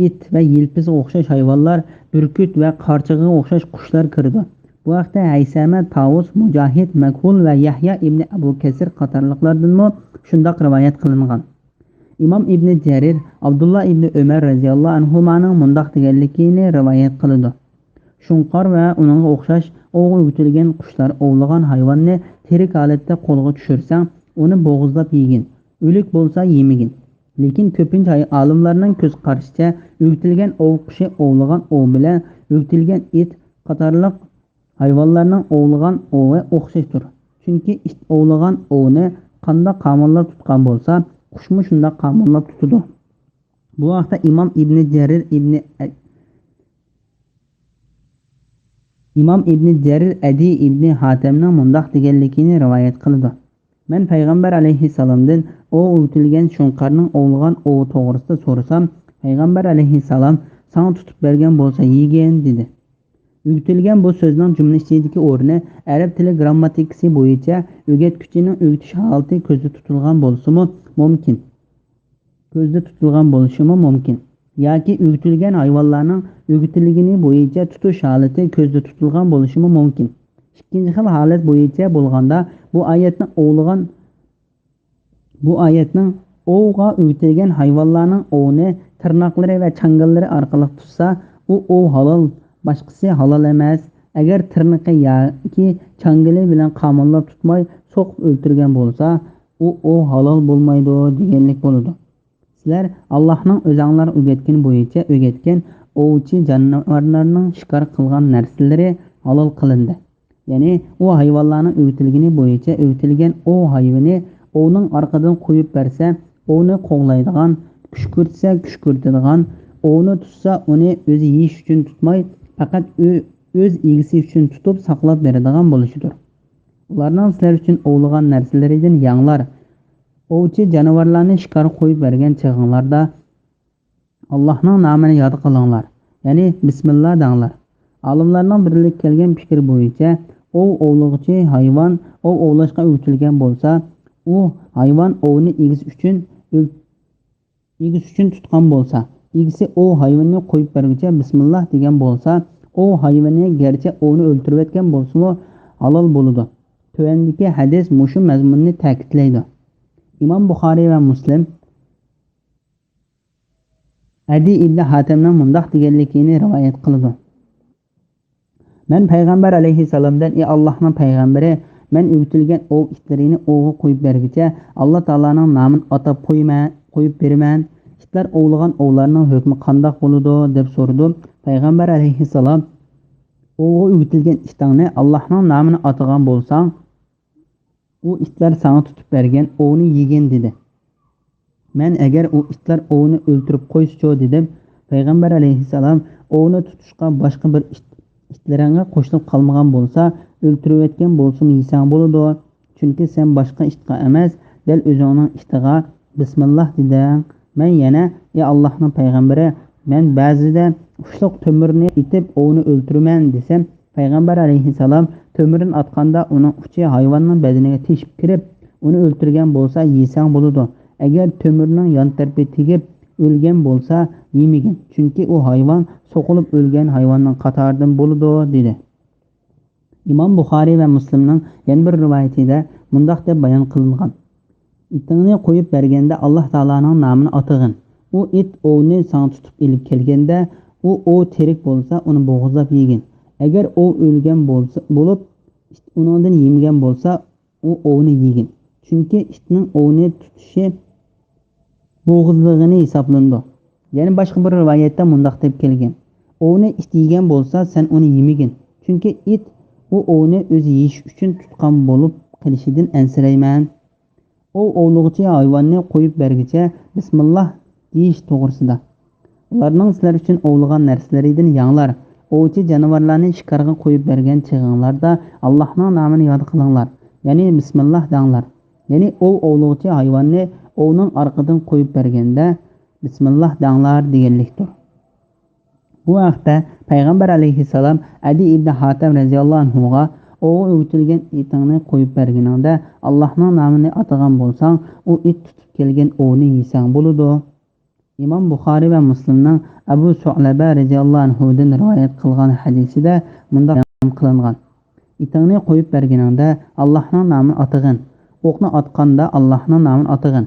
it va yilpizga o'xshash hayvonlar, burkut va qarchig'aga o'xshash qushlar kirdi. Bu vaqtda Aysama, Tavus, Mujahid, Makhul va Yahya ibn Abu Kasir qatorliqlardan shundoq rivoyat qilingan. Imom ibn Jarir Abdullah ibn Umar radhiyallohu anhumaning mundoq deganligini rivoyat qildi. Shunqor va uningga o'xshash o'g'il yutilgan qushlar ovlagan hayvonni tirik holatda qo'lga tushirsang, uni bo'g'izlab yegin. O'lik bo'lsa yemagin. Lekin ko'pincha olimlarning ko'z qarashicha yutilgan ov qushi ovlagan ov bilan yutilgan it qatorliq hayvonlarning ovlagan ovi o'xshashdir. Chunki it ovlagan ovni qanday qamollar tutgan bo'lsa, qushmi shundoq qamoqlab tutadi. Bu haqda imom ibn Jarir Adi ibn Hatamning mundoq deganligini rivoyat qildi. Men payg'ambar alayhissalomdan o o'tilgan shunqarning ovulgan ovi to'g'risida so'rasam, payg'ambar alayhissalom sana tutib bergan bo'lsa yegin dedi. O'tilgan bu so'zning jumla ichidagi o'rni arab tili grammatikasi bo'yicha o'gatkuchining o'gitish holati ko'zda tutilgan bo'lishimi mumkin. Yoki o'tilgan hayvonlarning o'gitiligini bo'yicha tutish holati ko'zda tutilgan bo'lishimi mumkin. Ikkinchi xil holat bo'yicha bo'lganda bu oyatning ovga o'tilgan hayvonlarning ovni tirnoqlari va changallari orqali tutsa, u ov halol, boshqasi halol emas. Agar tirnoqi yoki changali bilan qamoqlab tutmay so'qib o'ltirgan bo'lsa, u ov halol bo'lmaydi deganlik bo'ladi. Sizlar Allohning o'zinglar o'rgatgan bo'yicha o'rgatgan ovchi jonivorlarning shikor qilgan narsalari halol qilindi. Ya'ni u hayvonlarning o'tilgani bo'yicha o'tilgan ov hayvoni ovning orqadan qo'yib bersa, ovni qo'g'laydigan, kushkurtsa kushkurtadigan, ovni tutsa uni o'zi yeyish uchun tutmay, faqat o'z egisi uchun tutib saqlab beradigan bo'lishidir. Ularning sizlar uchun ovlagan narsalaridan yanglar. Ovchi jonivorlarni shikor qo'yib bergan chog'inglarda Allohning nomini yod qilinglar. Ya'ni bismillah denglar. Olimlarning birlik kelgan fikr bo'yicha ovlovchi hayvon ovlashga o'tilgan bo'lsa, u hayvon ovni egisi uchun tutgan bo'lsa, egisi hayvonni qo'yib berguncha bismillah degan bo'lsa, hayvonni garchi ovni o'ltirib etgan bo'lsa-mu halol bo'ladi. Tövendeki hadis mushu mazmunni ta'kidlaydi. İmam Buxoriy va Muslim Adi ibn Hatamning mundoq deganligini rivoyat qildi. Men payg'ambar alayhissalomdan: "Ey Allohning payg'ambari, men o'tilgan ov itlarini ovga qo'yib berguncha Alloh taolaning nomini atab qo'yib beraman. Itlar ovlagan ovlarning hukmi qanday bo'ladi?" deb so'radi. Payg'ambar alayhissalom: "Ovga o'tilgan itlarni Allohning nomini atagan bo'lsang, u itlar sana tutib bergan ovni yegin" dedi. Men agar u itlar ovni o'ltirib qo'ysa dedim. Payg'ambar alayhissalom: "Ovni tutishga boshqa bir itlarga qo'shilib qolmagan bo'lsa, o'ltirib etgan bo'lsin yesang bo'ladi. Chunki sen boshqa itga emas, bel o'zingning itiga bismillah deding." Men yana: "Ey Allohning payg'ambari, men ba'zida ushliq to'mirni itib ovni o'ltiraman" desam, payg'ambar alayhissalom: "To'mirni atganda uning uchi hayvonning badaniga teshib kirib, uni o'ltirgan bo'lsa yesang bo'ladi. Agar to'mirning yon tarafi tegib o'lgan bo'lsa yemagin, chunki u hayvon so'qilib o'lgan hayvonning qatoridan bo'ladi" dedi. Imom Buxoriy va Muslimning yana bir rivoyatida mundoq deb bayon qilingan: "Itingni qo'yib berganda Alloh taolaning nomini atag'in. U it ovni sana tutib elib kelganda, u tirik bo'lsa uni bo'g'izlab yegin. Agar o'lgan bo'lib undan yemagan bo'lsa, u ovni yegin. Chunki itning ovni tutishi bo'g'izligini hisoblandi." Ya'ni boshqa bir rivoyatda mundoq deb kelgan: "Ovni it yegan bo'lsa, sen uni yemagin. Chunki it ovni o'zi yeyish uchun tutgan bo'lib qilishidan ansirayman." Ovlovchi hayvonni qo'yib berguncha bismillah deyish to'g'risida. Ularning sizlar uchun ovlagan narsalaridan yanglar. Ovchi jonivorlarni shikarga qo'yib bergan chig'inglarda Allohning nomini yod qilinglar. Ya'ni bismillah denglar. Ya'ni ovlovchi hayvonni ovning orqadan qo'yib berganda bismillah denglar deganlikdir. Bu vaqtda payg'ambar alayhissalom Adi ibn Hatam radhiyallohu anhuga: "Ovga o'tilgan itingni qo'yib berganingda Allohning nomini atagan bo'lsang, u it tutib kelgan ovni yesang bo'ladi." Imom Buxoriy va Muslimning Abu Su'laba radhiyallohu anhudan rivoyat qilgan hadisida bunday bayon qilingan: "Itingni qo'yib berganingda Allohning nomini atag'in. O'qni atganda Allohning nomini atag'in.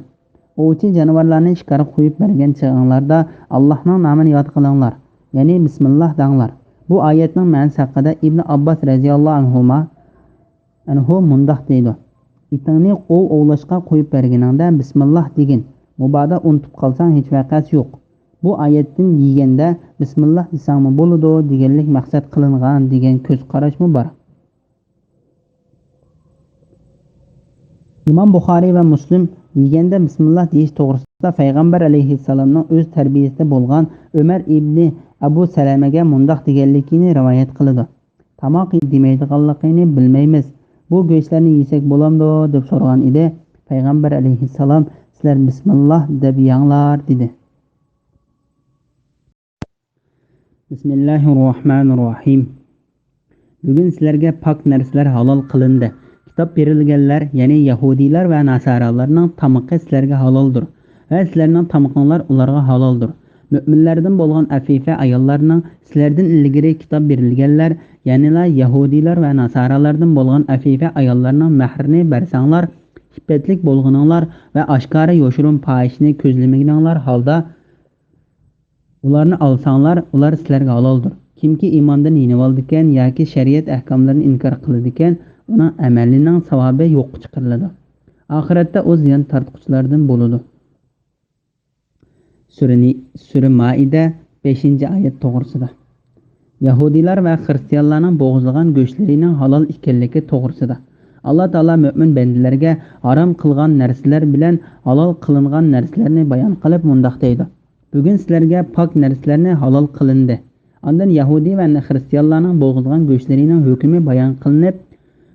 Ovchi jonivorlarni shikar qo'yib bergan chog'inglarda Allohning nomini yod qilinglar. Ya'ni bismillah denglar." Bu oyatning ma'nosi haqida Ibn Abbos radhiyallohu anhu mundoq deydi: "Itingni ovlashga qo'yib berganingda bismillah degin. Mubodo unutib qolsang hech vaqasi yo'q. Bu oyatdan yeganda bismillah desangmi bo'ladi deganlik maqsad qilingan" degan ko'z qarashmi bor. İmam Buxoriy va Muslim yeganda bismillah deyish to'g'risida payg'ambar alayhissalomning o'z tarbiyasida bo'lgan Umar ibn Abu Salamaga mundoq deganligini rivoyat qiladi. Tamoq demaydiganligini bilmaymiz. Bu go'shtlarni yesak bo'lamdi deb so'ragan edi. Payg'ambar alayhissalom sizlar bismillah deb yanglar dedi. Bismillahirrohmanirrohim. Bugun sizlarga pok narsalar halol qilindi. Kitob berilganlar, ya'ni Yahudiylar va Nasaralarning tamoqi sizlarga haloldir va sizlarning tamoqinglar ularga haloldir. Mu'minlardan bo'lgan afifa ayollarning sizlardan ilgari kitob berilganlar, ya'ni Yahudiylar va Nasaralardan bo'lgan afifa ayollarning mahrini bersanglar, iffetlik bo'lguninglar va oshkora yo'shirun fohishni ko'zlamaganinglar holda ularni alsanglar, ular sizlarga haloldir. Kimki iymondan yenib oldikan yoki shariat ahkomlarini inkor qiladigan, uning amalining savobi yo'qqa chiqariladi. Oxiratda o'z ziyon tortquchilardan bo'ladi. Sura Maida 5-oyat to'g'risida. Yahudiylar va xristianlarning bo'g'izlagan go'shtlarining halol ekanligi to'g'risida. Alloh taolo mu'min bandalarga harom qilgan narsalar bilan halol qilingan narsalarni bayon qilib mundoq deydi. Bugun sizlarga pok narsalarni halol qilindi. Ondan Yahudi va xristianlarning bo'g'izlagan go'shtlarining hukmi bayon qilinib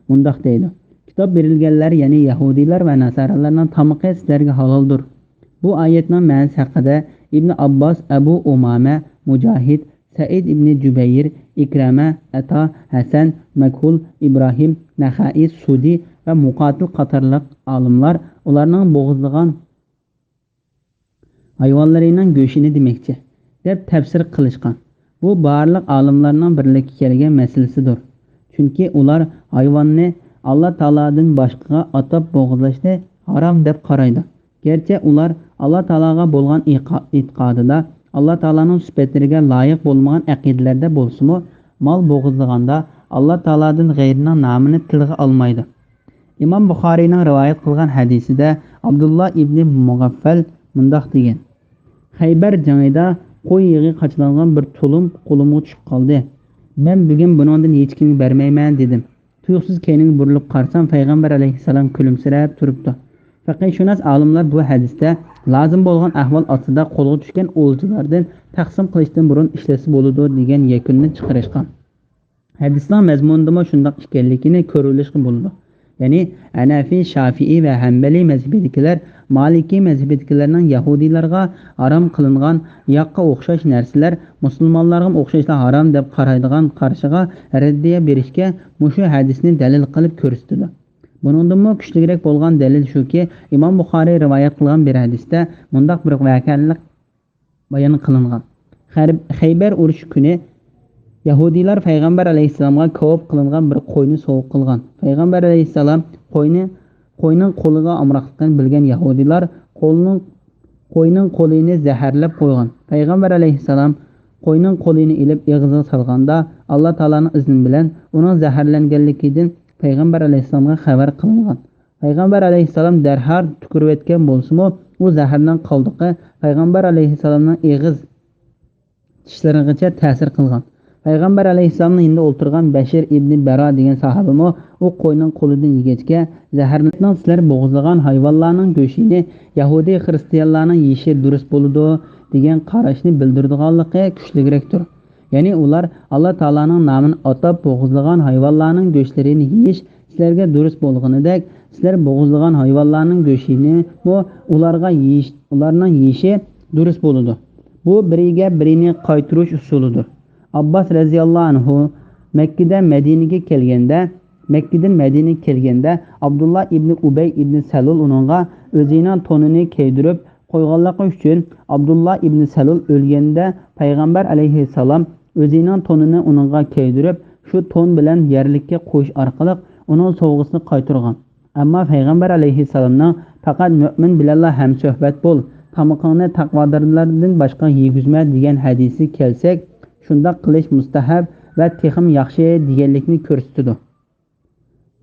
mundoq deydi. Kitob berilganlar, ya'ni Yahudiylar va Nasaralarning tamoqi sizlarga haloldir. Bu oyatning ma'nosi haqida Ibn Abbos, Abu Umama, Mujahid, Said ibn Jubayr, Ikrama, Ata, Hasan, Makhul, Ibrahim, Naxai, Sudi va Muqatil qatorliq olimlar ularning bo'g'izlagan hayvonlarining go'shini demoqchi deb tafsir qilishgan. Bu barliq olimlarning birlikka kelgan masalasidir. Chunki ular hayvonni Alloh taolodan boshqaga atab bo'g'izlashni harom deb qaraydi. Gerçi ular Alloh taologa bo'lgan e'tiqodida Alloh taoloning sifatlariga loyiq bo'lmagan aqidalarda bo'lsa-mu, mol bo'g'izlaganda Alloh taolodan g'ayrining nomini tilga olmaydi. Imom Buxoriyning rivoyat qilgan hadisida Abdullah ibn Mughaffal mundoq degan: Xaybar jangida qo'y yig'i qochlangan bir tulum qo'limga tushib qoldi. Men bugun buningdan hech kimga bermayman dedim. Tuyuqsiz keyin burilib qarsam payg'ambar alayhissalom kulimsirab turibdi. Faqihshunos olimlar bu hadisda lozim bo'lgan ahvol ostida qo'lga tushgan o'lchilardan taqsim qilishdan burun ishlasa bo'ladi degan yakunni chiqarishgan. Hadisning mazmunida shundoq ekanligini ko'rilishga bo'ladi. Ya'ni Hanafi, Shafi'i va Hanbali mazhabidagilar Maliki mazhabidagilarning Yahudiylarga harom qilingan yoqqa o'xshash narsalar musulmonlarga o'xshashlar harom deb qaraydigan qarshiga raddiya berishga mushu hadisni dalil qilib ko'rsatdi. Buningdan kuchliroq bo'lgan dalil shuki, Imom Buxoriy rivoyat qilgan bir hadisda mundoq bir voqealik bayon qilingan. Xaybar urushi kuni Yahudiylar payg'ambar alayhissalomga ko'p qilingan bir qo'yni sovg'a qilgan. Payg'ambar alayhissalom qo'yning qo'liga amroqlikni bilgan Yahudiylar qo'yning qo'lini zaharlab qo'ygan. Payg'ambar alayhissalom qo'yning qo'lini ilib og'ziga solganda Alloh taolaning izni bilan uning zaharlanganligidan payg'ambar alayhissalomga xabar qilingan. Payg'ambar alayhissalom darhol tukurib o'tgan bo'lsa-mu, u zahardan qoldiqi payg'ambar alayhissalomning og'iz tishlarigacha ta'sir qilgan. Payg'ambar alayhissalomning yonida o'tirgan Bashir ibn Bara degan sahobimi u qo'yning qo'lidan yegachga zaharlangan sizlar bo'g'izlagan hayvonlarning go'shini Yahudi xristianlarning yeyishi durust bo'ladi degan qarashni bildirganligi kuchliroqdir. Ya'ni ular Alloh taolaning nomini atab bo'g'izlagan hayvonlarning go'shtlarini yeyish sizlarga durust bo'lganidek, sizlar bo'g'izlagan hayvonlarning go'shini ularning yeyishi durust bo'ladi. Bu biriga birini qaytirish usulidir. Abbas radhiyallohu anhu Makkadan Madinaga kelganda Abdullah ibn Ubay ibn Salul uningga o'zining tonini kiydirib qo'yganligi uchun Abdullah ibn Salul o'lganda payg'ambar alayhissalom o'zining tonini uningga kiydirib shu ton bilan yerlikka qo'yish orqali uning sovg'asini qaytargan. Ammo payg'ambar alayhissalomning faqat mu'min bilan hamsuhbat bo'l, tamoqingni taqvodorlardan boshqa yegizma degan hadisi kelsak, shundoq qilish mustahab va texim yaxshi deganlikni ko'rsatadi.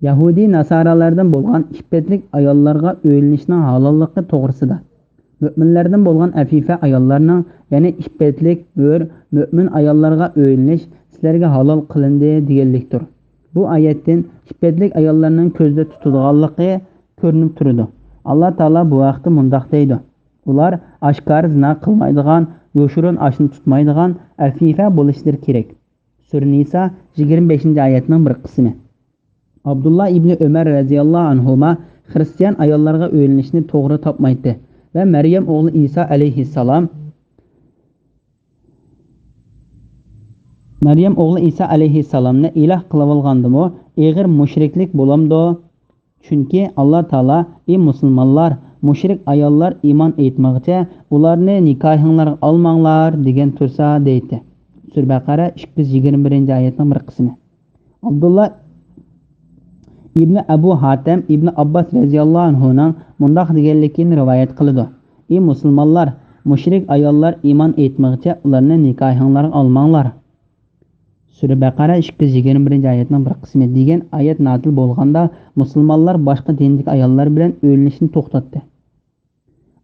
Yahudi nasaralardan bo'lgan iffetlik ayollarga o'yinishning halolligi to'g'risida. Mu'minlardan bo'lgan afifa ayollarning, ya'ni iffetlik mu'min ayollarga o'yinish sizlarga halol qilindi deganlikdir. Bu oyatdan iffetlik ayollarning ko'zda tutilganligi ko'rinib turadi. Alloh taolo bu vaqtda mundoq deydi: ular oshkor zina qilmaydigan, yoshirin oshni tutmaydigan afifa bo'lishlari kerak. Sura Nisa 25-oyatning bir qismi. Abdullah ibn Umar radhiyallohu anhuma xristian ayollarga o'ylanishni to'g'ri topmaydi va Maryam o'g'li Isa alayhissalomni iloh qilib olgandimi, eg'ir mushriklik bo'lamdi. Chunki Alloh taolo: "Ey musulmonlar, mushrik ayollar iymon etmoqcha, ularni nikohinglarga olmanglar" degan tursa deydi. Sura Baqara 221-oyatning bir qismi. Abdullah ibn Abu Hatim ibn Abbas radhiyallohu anhuning mundoq deganligini rivoyat qiladi: "Ey musulmonlar, mushrik ayollar iymon etmoqcha, ularni nikohinglarga olmanglar." Sura Baqara 221-oyatning bir qismi degan oyat nozil bo'lganda musulmonlar boshqa dinlik ayollar bilan o'ylanishni to'xtatdi.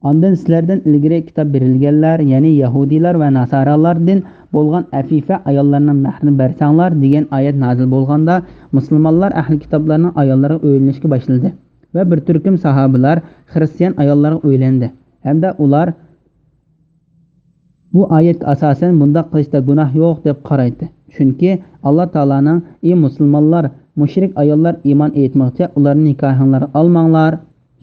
Ondan sizlardan ilgari kitob berilganlar, ya'ni yahudiylar va nasoralardan bo'lgan afifa ayollarning mahrini bersanglar degan oyat nozil bo'lganda musulmonlar ahli kitoblarning ayollariga o'ylanishga boshladi va bir turkum sahobalar xristian ayollarga o'ylandi. Hamda ular bu oyatga asosan bunday qilishda gunoh yo'q deb qaraydi. Chunki Alloh taolaning: "Ey musulmonlar, mushrik ayollar iymon etmoqcha, ularning nikohinglarga olmanglar"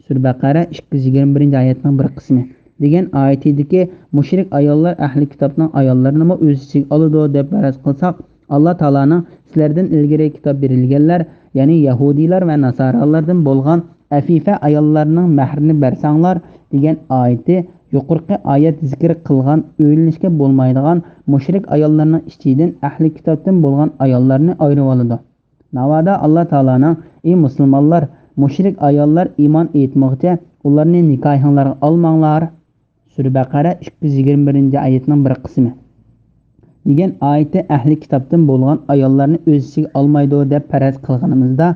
Sura Baqara 221-oyatning bir qismi degan oyatidagi mushrik ayollar ahli kitobning ayollarini o'z ichiga oladi deb faraz qilsak, Alloh taolaning sizlardan ilgari kitob berilganlar, ya'ni yahudiylar va nasoralardan bo'lgan afifa ayollarning mahrini bersanglar degan oyati yuqorqi oyat zikr qilgan o'ylanishga bo'lmaydigan mushrik ayollarning ichidan ahli kitobdan bo'lgan ayollarni ayirib oladi. Navoda Alloh taolaning: "Ey musulmonlar, mushrik ayollar iymon etmoqcha, ularni nikohinglarga olmanglar" Sura Baqara 221-oyatning bir qismi degan oyati ahli kitobdan bo'lgan ayollarni o'z ichiga olmaydi deb faraz qilganimizda,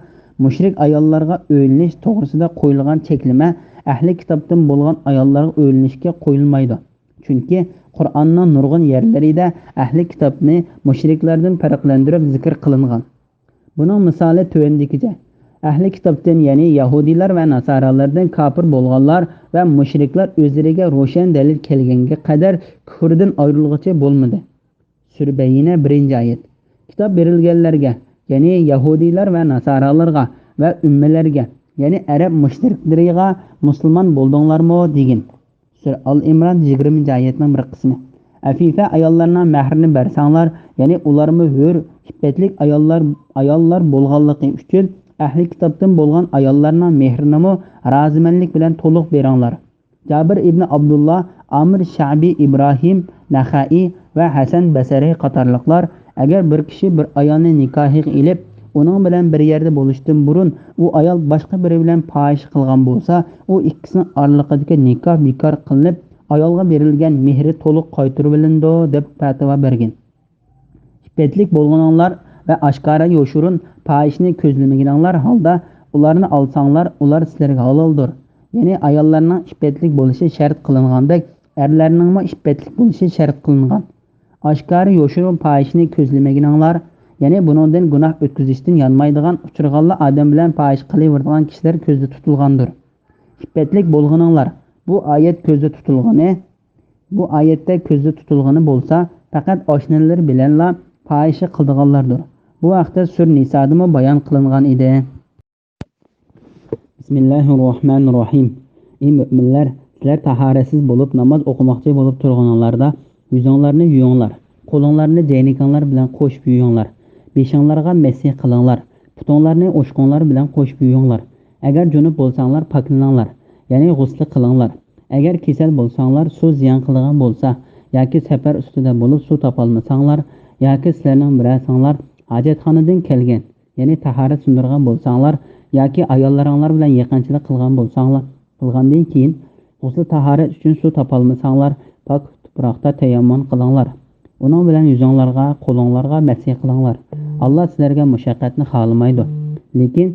mushrik ayollarga o'ylanish to'g'risida qo'yilgan cheklama ahli kitobdan bo'lgan ayollarga o'ylanishga qo'yilmaydi. Chunki Qur'onning nurg'un yerlarida ahli kitobni mushriklardan farqlantirib zikr qilingan. Buning misoli tuvandikicha: ahli kitobdan, ya'ni yahudiylar va nasoralardan kofir bo'lganlar va mushriklar o'zlariga ro'shan dalil kelganga qadar kufrdan ayrilg'icha bo'lmadi. Sura Bayina 1-oyat. Kitob berilganlarga, ya'ni yahudiylar va nasoralarga va ummalarga, ya'ni arab mushriklariga musulmon bo'ldinglarmi degan. Sura Al-Imron 20-oyatning bir qismi. Afifa ayollarning mahrini bersanglar, ya'ni ularmi hur, iffetlik ayollar bo'lganligi uchun ahli kitobdan bo'lgan ayollarning mehrini rozimanlik bilan to'liq beranglar. Jabir ibn Abdullah, Amir Sha'bi, Ibrohim Naxai va Hasan Basri qatorliqlar agar bir kishi bir ayolni nikohiga ilib, uning bilan bir yerda bo'lishdan burun u ayol boshqa biri bilan fohish qilgan bo'lsa, u ikkisining oralig'idagi nikoh bekor qilinib, ayolga berilgan mehri to'liq qaytarib olindi deb fatvo bergan. Iffetlik bo'lganlar va oshkora yoshirin fohishni ko'zlamaganlar holda ularni olsanglar, ular sizlarga haloldir. Ya'ni ayollarning iffetlik bo'lishi shart qilingandek, erlarning ham iffetlik bo'lishi shart qilingan. Oshkora yoshirin fohishni ko'zlamaganlar, ya'ni buningdan gunoh o'tkazishdan yanmaydigan, uchirganlar odam bilan fohish qilaveradigan kishilar ko'zda tutilgandir. Iffetlik bo'lganlar, bu oyatda ko'zda tutilgani bo'lsa, faqat oshnalar bilanla fohish qildiganlardir. Bu vaqtda Sura Niso'da bayon qilingan edi. Bismillahirrohmanirrohim. Ey mu'minlar, sizlar tahoratsiz bo'lib namoz o'qimoqchi bo'lib turganlarda yuzinglarni yuvinglar, qo'linglarni jaynikanlar bilan qo'shib yuvinglar, beshinglarga masih qilinglar, putinglarni o'shqonlar bilan qo'shib yuvinglar. Agar junub bo'lsanglar poklaninglar, ya'ni g'usl qilinglar. Agar kasal bo'lsanglar, suv ziyon qilgan bo'lsa yoki safar ustida bo'lib suv topolmasanglar yoki sizlarning birasinglar hojatxonadan kelgan, ya'ni tahorat sundirgan bo'lsanglar yoki ayollaringlar bilan yaqinchilik qilgan bo'lsanglar, qilgandan keyin g'usl tahorat uchun suv topolmasanglar, pok tuproqda tayammum qilinglar. Uning bilan yuzinglarga, qo'linglarga masih qilinglar. Alloh sizlarga mushaqqatni xohlamaydi, lekin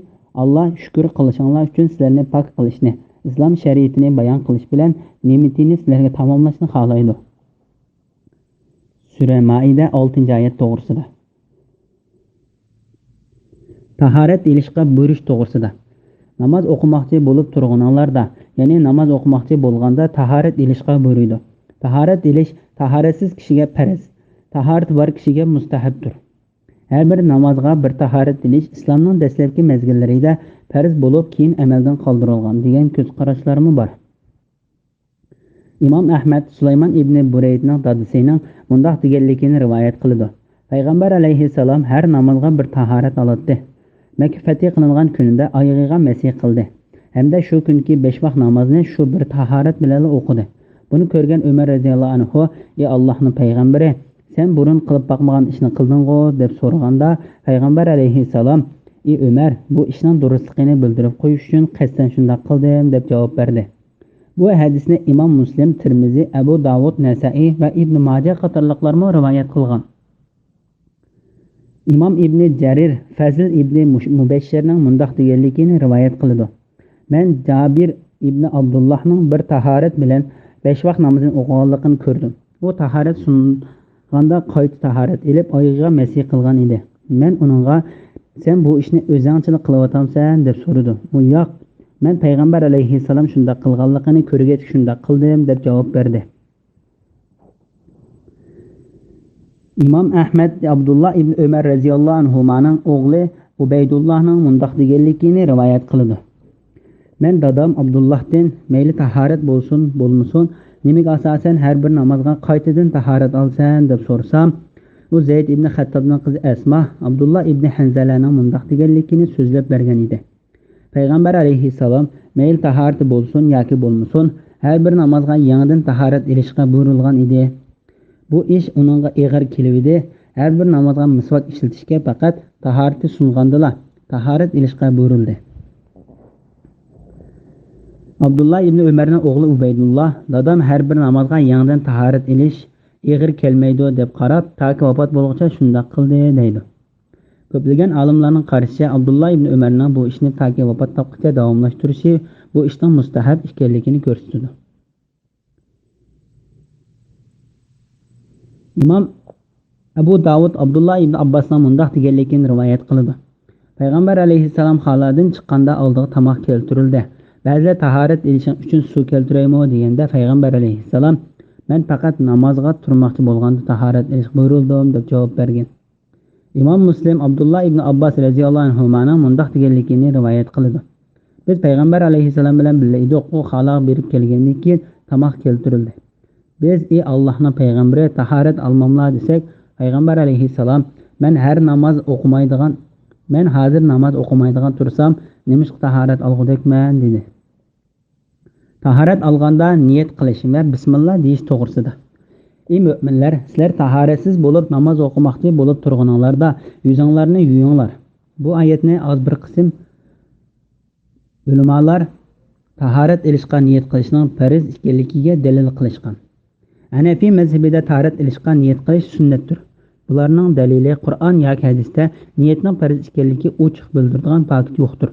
Alloh shukr qilishinglar uchun sizlarni pok qilishni, islom shariatini bayon qilish bilan ne'matini sizlarga tamomlashni xohlaydi. Sura Maida 6-oyat to'g'risida. Tahorat ilishga buyurish to'g'risida. namoz o'qimoqchi bo'lib turganlarda, ya'ni namoz o'qimoqchi bo'lganda tahorat ilishga buyurdi. Tahorat ilish tahoratsiz kishiga farz, tahorat bor kishiga mustahabdir. Har bir namozga bir tahorat ilish islomning dastlabki mezgillarida farz bo'lib, keyin amaldan qoldirilgan degan ko'z qarashlarmi bor. İmam Ahmad Süleyman ibn Buraydning dadisining mundaq deganligini rivoyat qildi. Payg'ambar alayhissalom har namozga bir tahorat oladi. Makka fath qilingan kunida oyog'iga masih qildi. Hamda shu kunki 5 vaqt namozni shu bir tahorat bilan o'qidi. Buni ko'rgan Umar roziyallohu anhu, "Ey Allohning payg'ambari, sen burun qilib boqmagan ishni qilding-ku" deb so'raganda, Payg'ambar alayhissalom, "Ey Umar, bu ishning durustligini bildirib qo'yish uchun qasddan shunday qildim" deb javob berdi. Bu hadisni İmam Muslim, Tirmizi, Abu Davud, Nasa'i va Ibn Majah qatorliqlarmi rivoyat qilgan. İmam İbn Jarir Fazl ibn Mubashshirning mundaq deganligini rivoyat qildi. Men Jabir ibn Abdullohning bir tahorat bilan 5 vaqt namozini o'qiganligini ko'rdim. U tahorat sunganda qayta tahorat elib oyog'iga masih qilgan edi. Men uningga "Sen bu ishni o'zingchilik qilyapsansan" deb so'radim. U "Yo'q, men payg'ambar alayhissalom shunda qilganligini ko'rgach shunda qildim" deb javob berdi. İmam Ahmad Abdullah ibn Ömer radhiyallohu anhuning o'g'li Ubaydullohning mundaq deganligini rivoyat qildi. Men dadam Abdullahdan mayli tahorat bo'lsin, bo'lmasin, nimaga asosan har bir namozga qaytadan tahorat olsan deb so'rsam, u Zayd ibn Xattobning qizi Asma Abdullah ibn Hanzalaning mundaq deganligini so'zlab bergan edi. Payg'ambar alayhissalom mayli tahorat bo'lsin yoki bo'lmasin, har bir namozga yangidan tahorat ilishga buyurilgan edi. Bu ish uningga ig'ir kelibdi. Har bir namozga misvak ishlatishga faqat tahoratni sungandilar. Tahorat ilishga buyurildi. Abdullah ibn Umarning o'g'li Ubaydullah, dadam har bir namozga yangidan tahorat ilish ig'ir kelmaydi deb qarab, toki vafot bo'lguncha shunday qildi deydi. Ko'plagan olimlarning qarashicha Abdullah ibn Umarning bu ishni toki vafot topguncha davomlashtirishi bu ishning mustahab ekanligini ko'rsatadi. İmam Abu Davud Abdullah ibn Abbasning mundaq deganligini rivoyat qildi. Payg'ambar alayhissalom xaladan chiqqanda oldiga tomoq keltirildi. Ba'zilar tahorat ilishing uchun suv keltiraymi deganda Payg'ambar alayhissalom, "Men faqat namozga turmoqchi bo'lganda tahorat ilish buyurildim" deb javob bergan. İmam Muslim Abdullah ibn Abbas radhiyallohu anhuning mundaq deganligini rivoyat qildi. Biz Payg'ambar alayhissalom bilan birga edik, u xaloq berib kelgandan keyin tomoq keltirildi. Biz "Ey Allohning payg'ambari, tahorat olmamlar" desak, Payg'ambar alayhissalom, "Men hozir namoz o'qimaydigan tursam, nimish tahorat olgudekman" dedi. Tahorat olganda niyat qilish va bismillah deyish to'g'risida. Ey mu'minlar, sizlar tahoratsiz bo'lib namoz o'qimoqchi bo'lib turganinglarda yuzinglarni yuvinglar. Bu oyatni oz bir qism ulamolar tahorat ilishga niyat qilishning farz ekanligiga dalil qilishgan. Hanafi mazhabida tahorat ilishga niyat qilish sunnatdir. Bularning dalili Qur'on yoki hadisda niyatning farz ekanligi ochiq bildirgan fakat yo'qdir.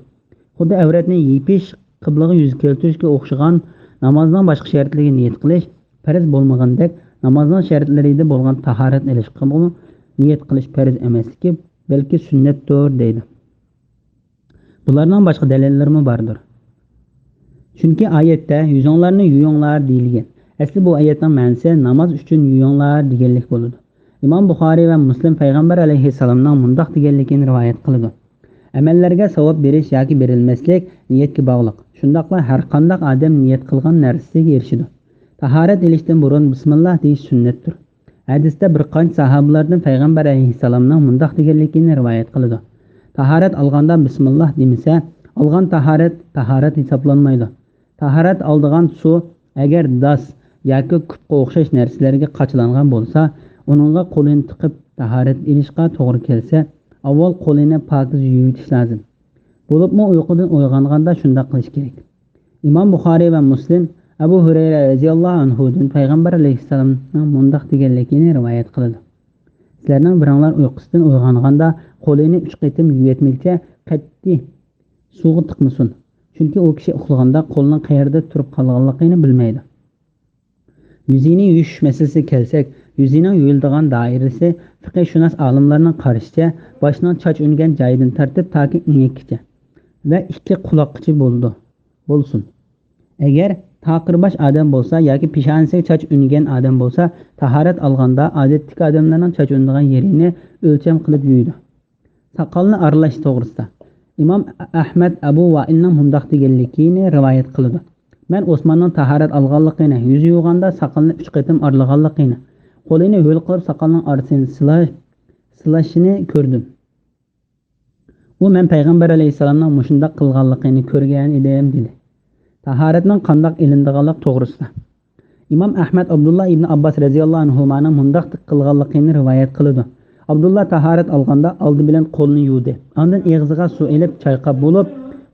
Xuddi avratni yepish, qiblaga yuz keltirishga o'xshagan namozning boshqa shartlariga niyat qilish farz bo'lmagandek, namozning shartlarida bo'lgan tahorat ilishga niyat qilish farz emasligi, balki sunnatdir deydi. Bularning boshqa dalillarimi bordir. Chunki oyatda yuzinglarni yuvinglar deyilgan. Asli bu oyatning ma'nosi namoz uchun yuvinglar deganlik bo'ladi. İmam Buxoriy va Muslim Payg'ambar alayhissalomning mundaq deganligini rivoyat qildi. Amallarga savob berish yoki berilmaslik niyatga bog'liq. Shundaqla har qanday odam niyat qilgan narsasiga erishadi. Tahorat ilishdan burun bismillah deyish sunnatdir. Hadisda bir qancha sahobalardan Payg'ambar alayhissalomning mundaq deganligini rivoyat qildi. Tahorat olganda bismillah demasa, olgan tahorat hisoblanmaydi. Tahorat oldigan suv agar das yoki kupga o'xshash narsalarga qachlangan bo'lsa, uningga qo'lini tiqib tahorat ilishga to'g'ri kelsa, avval qo'lini pokiz yuvitish lozim. Bo'libmi uyqudan uyg'onganda shunday qilish kerak. İmam Buxoriy va Muslim Abu Hurayra radhiyallohu anhudan Payg'ambar alayhissalomning mundaq deganligini rivoyat qildi. Sizlarning biringlar uyqusidan uyg'onganda qo'lini 3 qitim yuvitmakcha qat'iy suvga tiqmasin. Chunki u kishi uxlaganda qo'lning qayerda turib qolganligini bilmaydi. Yuzini yuvish masalasiga kelsak, yuzining yuviladigan doirasi fiqh shunos olimlarning qarashicha boshning choch ungan joyidan tartib toki inyakkacha. va 2 quloqqacha bo'lsin. Agar taqirbosh odam bo'lsa yoki peshonasiga soch ungan odam bo'lsa, tahorat olganda odatdagi odamlarning soch undigan yerini o'lcham qilib yuydi. Soqolni aralash to'g'risida Imom Ahmad Abu Vailning mundoq deganligini rivoyat qildi. Men Osmonning tahorat olganligini, yuzi yuvganda soqolni 3 qatim aralaganligini, qo'lini ho'l qilib soqolning orasini silashini ko'rdim. U men payg'ambar alayhisalomning mushundaq qilganligini ko'rgan edim dedi. Tahoratning qandoq ilindiganlik to'g'risida Imom Ahmad Abdullah ibn Abbas radhiyallohu anhuning mundaq qilganligini rivoyat qildi. Abdullah tahorat olganda oldi bilan qo'lni yuvdi. Ondan og'ziga suv elib chayqab bo'lib,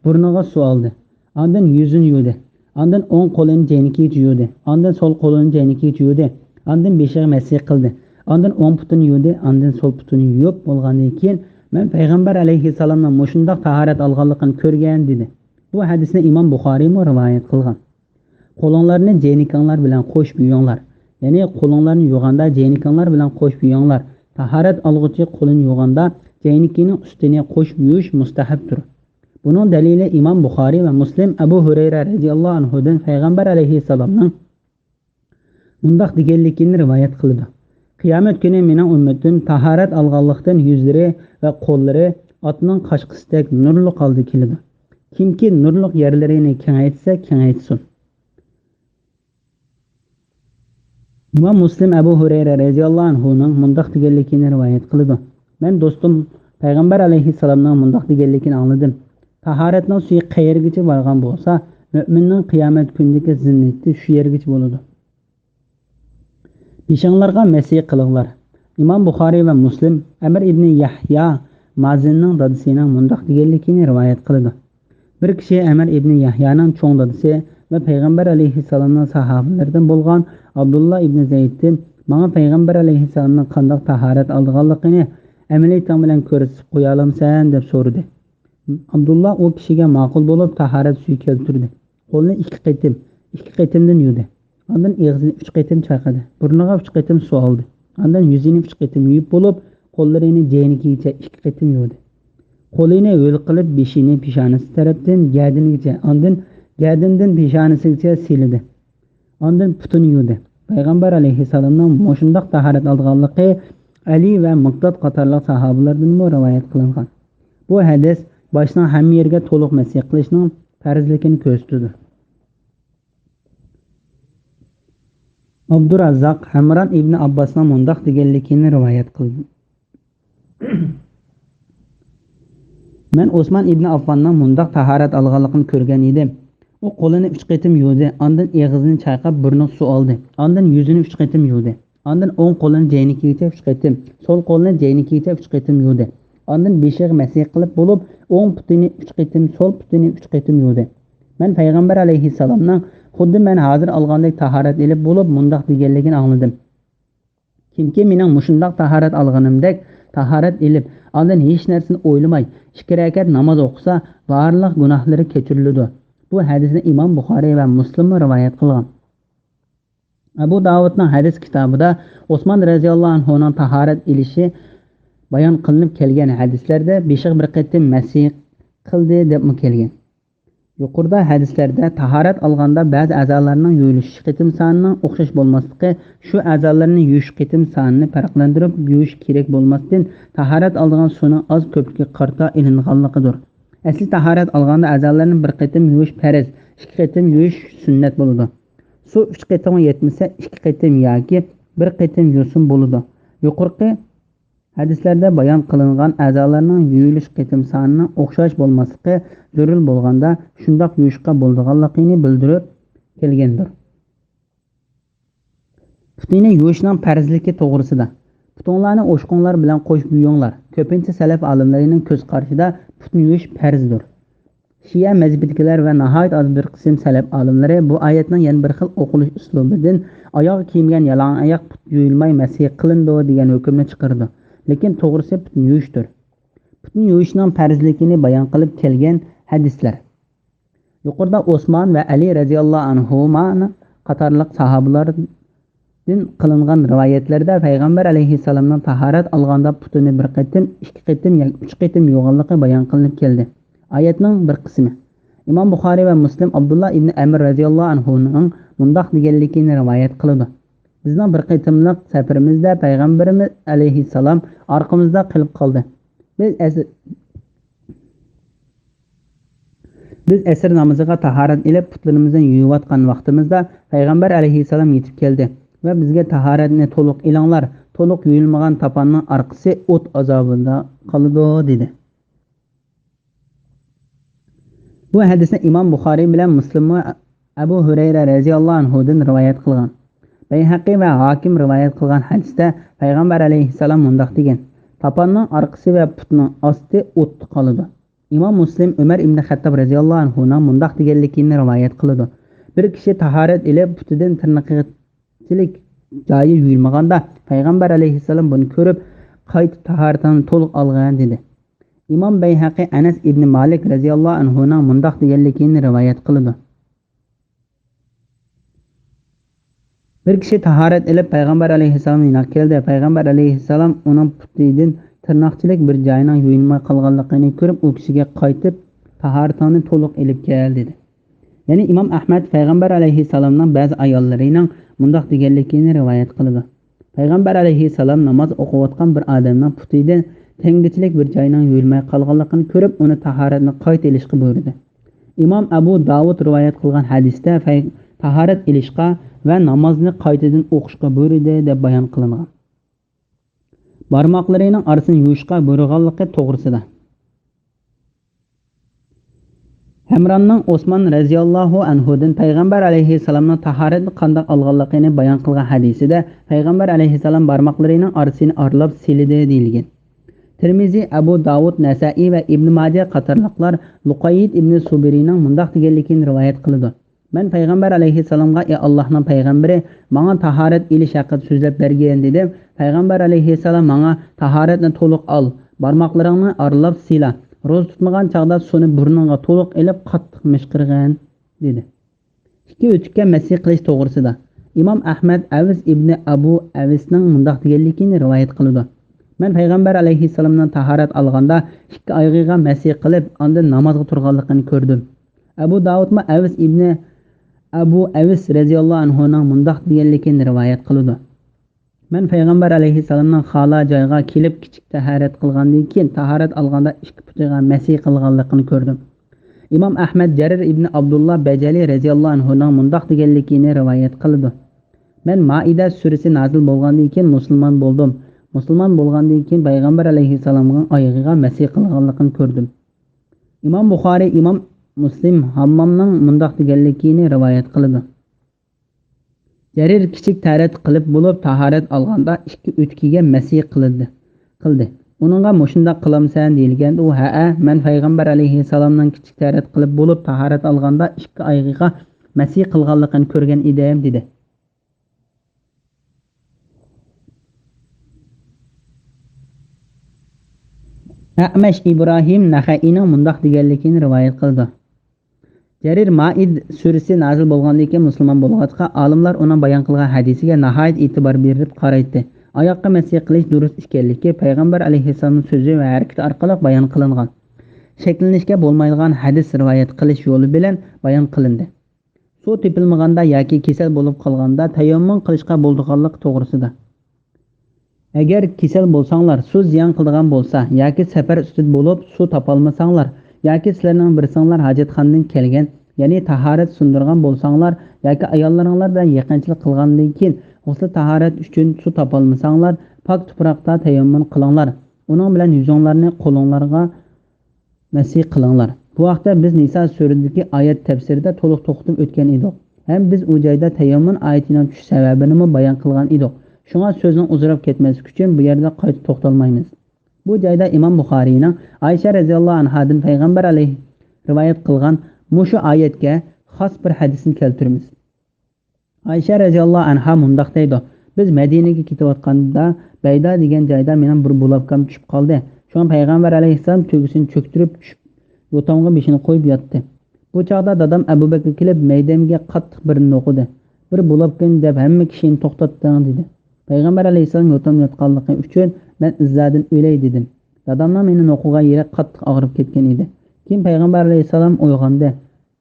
burniga suv oldi. Ondan yuzini yuvdi. Ondan o'ng qo'lini jaynikiga yuvdi. Ondan so'l qo'lini jaynikiga yuvdi. Ondan beshiga masih qildi. Ondan o'ng putini yuvdi. Ondan so'l putini yuvib bo'lgandan keyin men payg'ambar alayhisalomning mushundaq tahorat olganligini ko'rgan dedi. Bu hadisni Imom Buxoriy rivoyat qilgan. Qo'linglarni jaynikanglar bilan qo'shib yuvinglar. Ya'ni qo'linglarni yuvganda jaynikanglar bilan qo'shib yuvinglar. Tahorat olg'uchi qo'lini yuvganda jaynikining ustini qo'shib yuvish mustahabdir. Buning dalili Imom Buxoriy va Muslim Abu Hurayra radhiyallohu anhudan payg'ambar alayhisalomning mundaq deganligini rivoyat qildi. Qiyomat kuni mening ummatim tahorat olganlikdan yuzlari va qo'llari otning qashqisidek nurli qoldi keladi. Kimki nurliq yerlarini kengaytsa, kengaytsin. Imom Muslim Abu Hurayra radhiyallohu anhuning mundaq deganligini rivoyat qildi. Men do'stim payg'ambar alayhisalomning mundaq deganligini angladim. Tahoratning suyi qayergacha borgan bo'lsa, mu'minning qiyomat kunidagi zinnati shu yergacha bo'ladi. Peshonlarga masih qilinglar. Imom Buxoriy va Muslim Amr ibn Yahya Mazinning dadasining mundaq deganligini rivoyat qildi. Bir kishi Amr ibn Yahyaning cho'ng dadasi va payg'ambar alayhisalomning sahobalaridan bo'lgan Abdullah ibn Zayddan menga payg'ambar alayhisalomning qanday tahorat olganligini amaliy bilan ko'rsatib qo'ya olamsan deb so'radi. Abdullah o kishiga ma'qul bo'lib tahorat suvi keltirdi. Qo'lni 2 qatimdan yuvdi. Ondan og'zini 3 qatim chayqadi. Burniga 3 qatim suv oldi. Ondan yuzini 3 qatim yuvib bo'lib, qo'llarini jaynikigacha 2 qatim yuvdi. Qo'lini ho'l qilib beshini peshonasi tarafdan gadinigacha, ondan gadindan peshonasigacha sildi. Ondan putini yuvdi. Payg'ambar alayhisalomning mushundaq tahorat olganligi Ali va Miqdod qatorliq sahobalardan rivoyat qilingan. Bu hadis boshning hamma yerga to'liq masih qilishning farzligini ko'rsatadi. Abdurazzaq Hamron ibn Abbosning mundaq deganligini rivoyat qildi. Men Osman ibn Affonning mundaq tahorat olganligini ko'rgan edim. U qo'lini 3 qatim yuvdi, ondan og'zini chayqab burniga suv oldi. Ondan yuzini 3 qatim yuvdi. Ondan o'ng qo'lini jaynikigacha 3 qatim, so'l qo'lini jaynikigacha 3 qatim yuvdi. Ondan beshiga masih qilib bo'lib, o'ng putini 3 qatim, so'l putini 3 qatim yuvdi. Men payg'ambar alayhisalomning xuddi men hozir olgandek tahorat elib bo'lib mundaq deganligini angladim. Kimki mening mushundaq tahorat olganimdek tahorat elib, ondan hech narsani o'ylamay 2 rakat namoz o'qisa, barliq gunohlari kechiriladi. Bu hadisni Imom Buxoriy va Muslim rivoyat qilgan. Abu Davudning hadis kitobida Osmon radhiyallohu anhuning tahorat elishi bayon qilinib kelgan hadislarda beshiq bir qatim masih qildi deb kelgan. Yuqorida hadislarda tahorat olganda ba'zi a'zolarning yuvilish qitim sonining o'xshash bo'lmasligi, shu a'zolarning yuvish qitim sonini farqlantirib yuvish kerak bo'lmasdan tahorat olgan suvning oz ko'pligiga qarta ilinganligidir. Asli tahorat olganda a'zolarni bir qatim yuvish farz, 2 qatim yuvish sunnat bo'ladi. Suv 3 qatimga yetmasa 2 qatim yoki 1 qatim yuvsin bo'ladi. Yuqorqi hadislarda bayon qilingan a'zolarning yuvilish qitim sonining o'xshash bo'lmasligi zarur bo'lganda shundoq yuvishga bo'lganligini bildirib kelgandir. Putini yuvishning farzligi to'g'risida putinglarni o'shqonlar bilan qo'shib yuvinglar. Ko'pincha salaf olimlarining ko'z qarashida putni yuvish farzdir. Shia mazhabidagilar va nihoyat oz bir qism salaf olimlari bu oyatning yana bir xil o'qilish uslubidan oyoq kiyimgan yalang'och oyoq put yuvilmay masih qilindi degan hukmni chiqardi. Lekin to'g'risi putni yuvishdir. Putni yuvishning farzligini bayon qilib kelgan hadislar. Yuqorida Osmon va Ali radhiyallohu anhumani qatorliq sahobalardan qilingan rivoyatlarda payg'ambar alayhisalomning tahorat olganda putini 1 qatim, 2 qatim yoki 3 qatim yuvganligi bayon qilinib keldi. Oyatning bir qismi. Imom Buxoriy va Muslim Abdullah ibn Amr radhiyallohu anhuning mundoq deganligini rivoyat qiladi. Bizning bir qitimliq safarimizda payg'ambarimiz alayhissalom orqamizda qilib qoldi. Biz asr namoziga tahorat ilib putlarimizdan yuvayotgan vaqtimizda payg'ambar alayhissalom yetib keldi va bizga tahoratni to'liq ilinglar, to'liq yuyilmagan tapanning orqasi o't azobida qoladi dedi. Bu hadisni Imom Buxoriy bilan Muslim va Abu Hurayra radhiyallohu anhudan rivoyat qilgan. Bayhaqi va Hakim rivoyat qilgan hadisda payg'ambar alayhissalom mundoq degan: tapanning orqasi va putning osti o't qoladi. Imom Muslim Umar ibn Xattob radhiyallohu anhuning mundoq deganligini rivoyat qiladi. Bir kishi tahorat ilib putidan tirnoqchilik joyi yuyilmaganda payg'ambar alayhissalom buni ko'rib qaytib tahoratini to'liq olgan dedi. Imom Bayhaqi Anas ibn Malik radhiyallohu anhuning mundoq deganligini rivoyat qiladi. Bir kishi tahorat ilib payg'ambar alayhissalom yana keldi. Payg'ambar alayhissalom uning putidan tirnoqchilik bir joyining yuyilmay qolganligini ko'rib u kishiga qaytib tahoratini to'liq ilib kel dedi. Ya'ni Imom Ahmad payg'ambar alayhissalomning ba'zi ayollarining mundoq deganligini rivoyat qiladi. Payg'ambar alayhissalom namoz o'qiyotgan bir odamning putidan tengichilik bir joyining yuyilmay qolganligini ko'rib uni tahoratni qayta ilishga buyurdi. Imom Abu Davud rivoyat qilgan hadisda tahorat ilishga va namozni qaytadan o'qishga buyurdi deb bayon qilingan. Barmoqlarining orasini yuvishga buyurganligi to'g'risida. Hamronning Osmon radhiyallohu anhudan payg'ambar alayhissalomning tahoratni qanday olganligini bayon qilgan hadisida payg'ambar alayhissalom barmoqlarining orasini aralab sildi deyilgan. Tirmizi, Abu Davud, Nasa'iy va Ibn Majah qatorliqlar Luqayd ibn Subiriyning mundoq deganligini rivoyat qildi. Men payg'ambar alayhissalomga: "Ey Allohning payg'ambari, menga tahorat ilish haqida so'zlab bergan" dedim. Payg'ambar alayhissalom menga tahoratni to'liq ol, barmoqlaringni aralab sila, ro'z tutmagan chaqda suvni burningga to'liq ilib qattiq mishqirgan dedi. Ikki o'tikka masih qilish to'g'risida Imom Ahmad Aviz ibn Abu Avisning mundoq deganligini rivoyat qildi. Men payg'ambar alayhissalomdan tahorat olganda ikki oyog'iga masih qilib, undan namozga turganligini ko'rdim. Abu Davud ma Aviz ibn Abu Avis radhiyallohu anhuning mundoq deganligini rivoyat qildi. Men payg'ambar alayhissalomning xala joyga kelib kichik tahorat qilgandan keyin tahorat olganda ikki putiga masih qilganligini ko'rdim. Imom Ahmad Jarir ibn Abdullah Bajali radhiyallohu anhuning mundoq deganligini rivoyat qildi. Men Maida surasi nozil bo'lgandan keyin musulmon bo'ldim. Musulmon bo'lgandan keyin payg'ambar alayhissalomning oyog'iga masih qilganligini ko'rdim. Imom Buxoriy, Imom Muslim Hammomning mundoq deganligini rivoyat qildi. Jarir kichik tahorat qilib bo'lib tahorat olganda ikki o'tkiga masih qildi. Uningga mushunda qilamsan deyilganda u: "Ha, men payg'ambar alayhissalomning kichik tahorat qilib bo'lib tahorat olganda ikki oyog'iga masih qilganligini ko'rgan edim" dedi. A'mash İbrahim Naxaining mundoq deganligini rivoyat qildi. Jarir Maid surasi nozil bo'lgandan keyin musulmon bo'lg'achqa olimlar uning bayon qilgan hadisiga nihoyat e'tibor berib qaraydi. Oyoqqa masih qilish durust ekanligi payg'ambar alayhissalomning so'zi va harakati orqali bayon qilingan. Shaklanishga bo'lmaydigan hadis rivoyat qilish yo'li bilan bayon qilindi. Suv tepilmaganda yoki kasal bo'lib qolganda tayammum qilishga bo'ldiganlik to'g'risida. Agar kasal bo'lsanglar, suv ziyon qiladigan bo'lsa yoki safar ustida bo'lib suv topolmasanglar yoki sizlarning birsinglar hojatxonadan kelgan, ya'ni tahorat sundirgan bo'lsanglar yoki ayollaringlar bilan yaqinchilik qilgandan keyin g'usl tahorat uchun suv topolmasanglar, pok tuproqda tayammum qilinglar. Uning bilan yuzinglarni qo'linglarga masih qilinglar. Bu vaqtda biz Nisa surasidagi oyat tafsirida to'liq to'xtab o'tgan edik. Ham biz u joyda tayammum oyatining tush sababini bayon qilgan edik. Shunga so'zning uzrab ketmaslik uchun bu yerda qayta to'xtalmaymiz. Bu joyda Imom Buxoriyning Aysha radhiyallohu anhadan payg'ambar alayhi rivoyat qilgan mushu oyatga xos bir hadisni keltiramiz. Aysha radhiyallohu anha mundoq deydi: "Biz Madinaga ketayotganda Bayda degan joyda mening bir bulabkam tushib qoldi. Shon payg'ambar alayhisalom to'gisini cho'ktirib tushib, yo'tamga beshini qo'yib yotdi. Bu chaqda dadam Abu Bakr kelib maydamga qattiq birini o'qidi. Bir bulabkan deb hamma kishini to'xtatding" dedi. Payg'ambar alayhisalom yo'tam yotganligi uchun men izzadan o'lay dedim. Dadamning meni o'qigan yeri qattiq og'rib ketgan edi. Keyin payg'ambar alayhissalom uyg'ondi.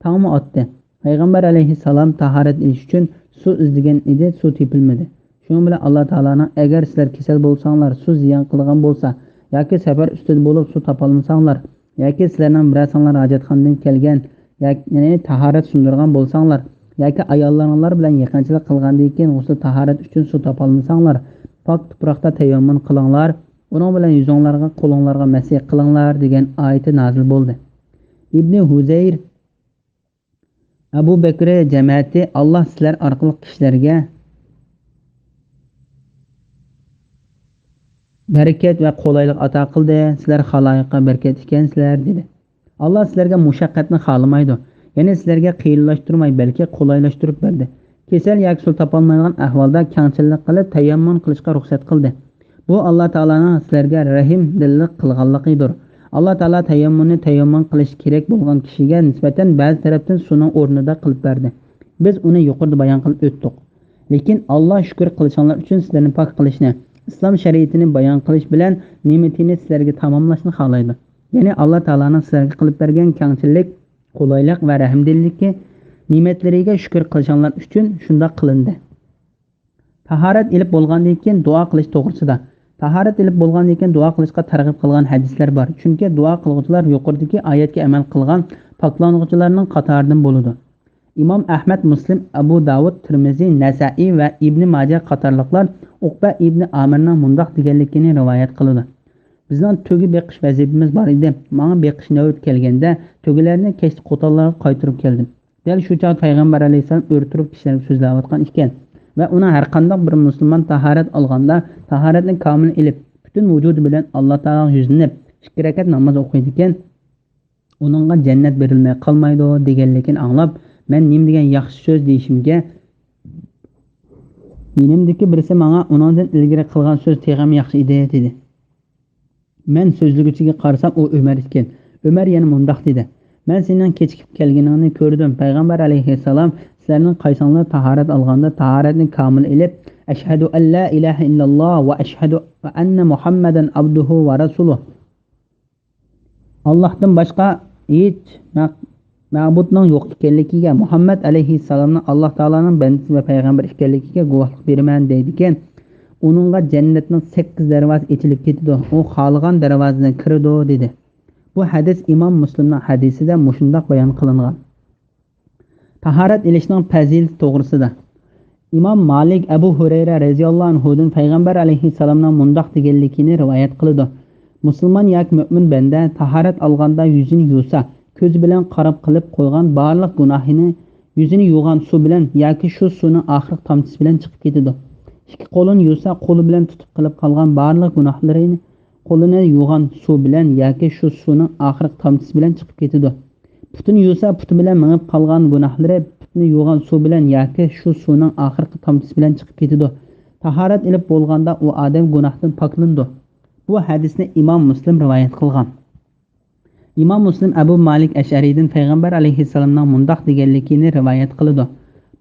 Tongmi otdi. Payg'ambar alayhissalom tahorat ilish uchun suv izlagan edi, suv tepilmadi. Shuning bilan Alloh taolaning agar sizlar kasal bo'lsanglar, suv ziyon qilgan bo'lsa yoki safar ustida bo'lib suv topolmasanglar yoki sizlarning birasinglar hojatxonadan kelgan ya'ni tahorat sundirgan bo'lsanglar yoki ayollaringlar bilan yaqinchilik qilgandan keyin o'sha tahorat uchun suv topolmasanglar pok tuproqda tayammum qilinglar, uning bilan yuzinglarga, qo'linglarga masih qilinglar degan oyati nozil bo'ldi. Ibn Huzayr Abu Bakr jamoati Alloh sizlar orqali kishilarga barakat va qulaylik ato qildi. Sizlar xaloyiqqa barakat ekansizlar dedi. Alloh sizlarga mushaqqatni xohlamaydi. Ya'ni sizlarga qiyinlashtirmay, balki qulaylashtirib berdi. Kasal yoki suv topolmaydigan ahvolda kangchilik qilib tayammum qilishga ruxsat qildi. Bu Alloh taolaning sizlarga rahim dillik qilganligidir. Alloh taolo tayammum qilish kerak bo'lgan kishiga nisbatan ba'zi tarafdan suvning o'rnida qilib berdi. Biz uni yuqorida bayon qilib o'tdik. Lekin Alloh shukr qilishinglar uchun sizlarni pok qilishni, islom shariatini bayon qilish bilan ne'matini sizlarga tamomlashni xohlaydi. Ya'ni Alloh taolaning sizlarga qilib bergan kangchilik, qulaylik va rahmdillikka ne'matlariga shukr qilishinglar uchun shunday qilindi. Tahorat ilib bo'lgandan keyin duo qilish to'g'risida. Tahorat ilib bo'lgandan keyin duo qilishga targ'ib qilgan hadislar bor. Chunki duo qiluvchilar yuqoridagi oyatga amal qilgan poklanuvchilarning qatoridan bo'ladi. Imom Ahmad, Muslim, Abu Davud, Tirmiziy, Nasa'iy va Ibn Majah qatorliqlar Uqba ibn Amirning mundaq deganligini rivoyat qiladi. Bizning to'gi beqish vazifamiz bor edi. Menga beqish navbat kelganda to'gilarni kechki qo'tallarga qaytarib keldim. Dal shu chog payg'ambar alayhisalom o'rtirib kishilarga so'zlayotgan ekan va uni har qanday bir musulmon tahorat olganda tahoratni komil ilib, butun vujudi bilan Alloh taologa yuzlanib, 2 rakat namoz o'qiydi ekan, uningga jannat berilmay qolmaydi deganligini anglab, men nima degan yaxshi so'z deyishimga menimdiki birisi menga uningdan ilgari qilgan so'z teg'am yaxshi edi dedi. Men so'zliguchiga qarasam u Umar ekan. Umar yana mundaq dedi: "Men sening kechikib kelganingni ko'rdim. Payg'ambar alayhissalom sizlarning qaysanglar tahorat olganda tahoratni komil ilib, ashhadu an la ilaha illalloh va ashhadu anna Muhammadan abduhu va rasuluh. Allohdan boshqa hech ma'budning yo'q ekanligiga, Muhammad alayhissalomning Alloh taolaning bandasi va payg'ambar ekanligiga guvohlik beraman" deydi ekan. Uningga jannatning 8 darvoza ochilib ketadi. U xohlagan darvozadan kiradi dedi. Bu hadis Imom Muslimning hadisida mushundaq bayon qilingan. Tahorat ilishning fazilati to'g'risida. Imom Malik Abu Hurayra radhiyallohu anhudan payg'ambar alayhissalomning mundaq deganligini rivoyat qildi. Musulmon yoki mu'min banda tahorat olganda yuzini yuvsa, ko'z bilan qarab qilib qo'ygan barliq gunohini yuzini yuvgan suv bilan yoki shu suvning oxirgi tomchisi bilan chiqib ketadi. Ikki qo'lini yuvsa, qo'li bilan tutib qilib qolgan barliq gunohlarini qo'lini yuvgan suv bilan yoki shu suvning oxirgi tomchisi bilan chiqib ketadi. Putini yuvsa, puti bilan minib qolgan gunohlari putini yuvgan suv bilan yoki shu suvning oxirgi tomchisi bilan chiqib ketadi. Tahorat ilib bo'lganda u odam gunohdan poklandi. Bu hadisni Imom Muslim rivoyat qilgan. Imom Muslim Abu Malik Ash'ariydan payg'ambar alayhissalomning mundaq deganligini rivoyat qildi.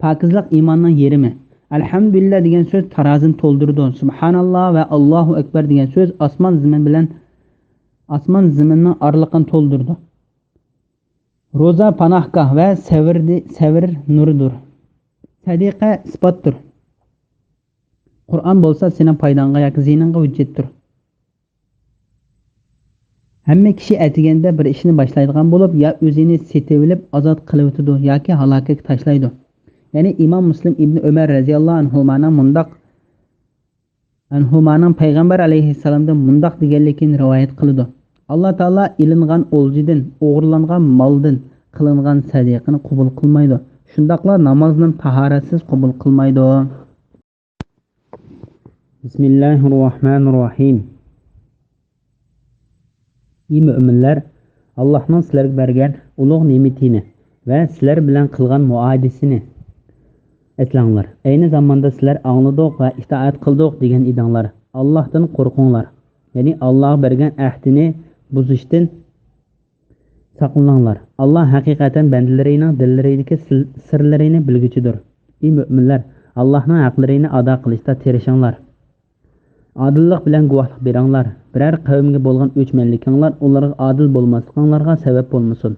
Pokizlik iymonning yerimi. Alhamdulillah degan so'z tarozini to'ldirdi. Subhanalloh va Allohu akbar degan so'z osmon zaminning oraliqini to'ldirdi. Roza panohgoh va savr nuridir. Sadiqa isbotdir. Qur'on bo'lsa sening foydangga yoki ziyningga hujjatdir. Hamma kishi atiganda bir ishni boshlaydigan bo'lib, ya o'zini setib olib ozod qilib o'tadi yoki halokatga tashlaydi. Ya'ni Imom Muslim Ibn Umar radhiyallohu anhumaning payg'ambar alayhissalomdan mundaq deganligini rivoyat qildi. Alloh taolo ilingan o'ljidan, o'g'irlangan moldan qilingan sadiqani qabul qilmaydi. Shundaqla namozni tahoratsiz qabul qilmaydi. Bismillahirrohmanirrohim. Ey mu'minlar, Allohning sizlarga bergan ulug' ne'matini va sizlar bilan qilgan muohadasini eslanglar. Ayni zamonda sizlar angladik va itoat qildik degan edinglar. Allohdan qo'rqinglar. Ya'ni Alloh bergan ahdini buzishdan saqlaninglar. Alloh haqiqatan bandalarining dillaridagi sirlarini bilguchidir. Ey mu'minlar, Allohning haqlarini ado qilishda tirishinglar. Adillik bilan guvohlik beringlar. Birər qavmga bo'lgan o'chmanlikinglar ularga adil bo'lmasliklaringlarga sabab bo'lmasin.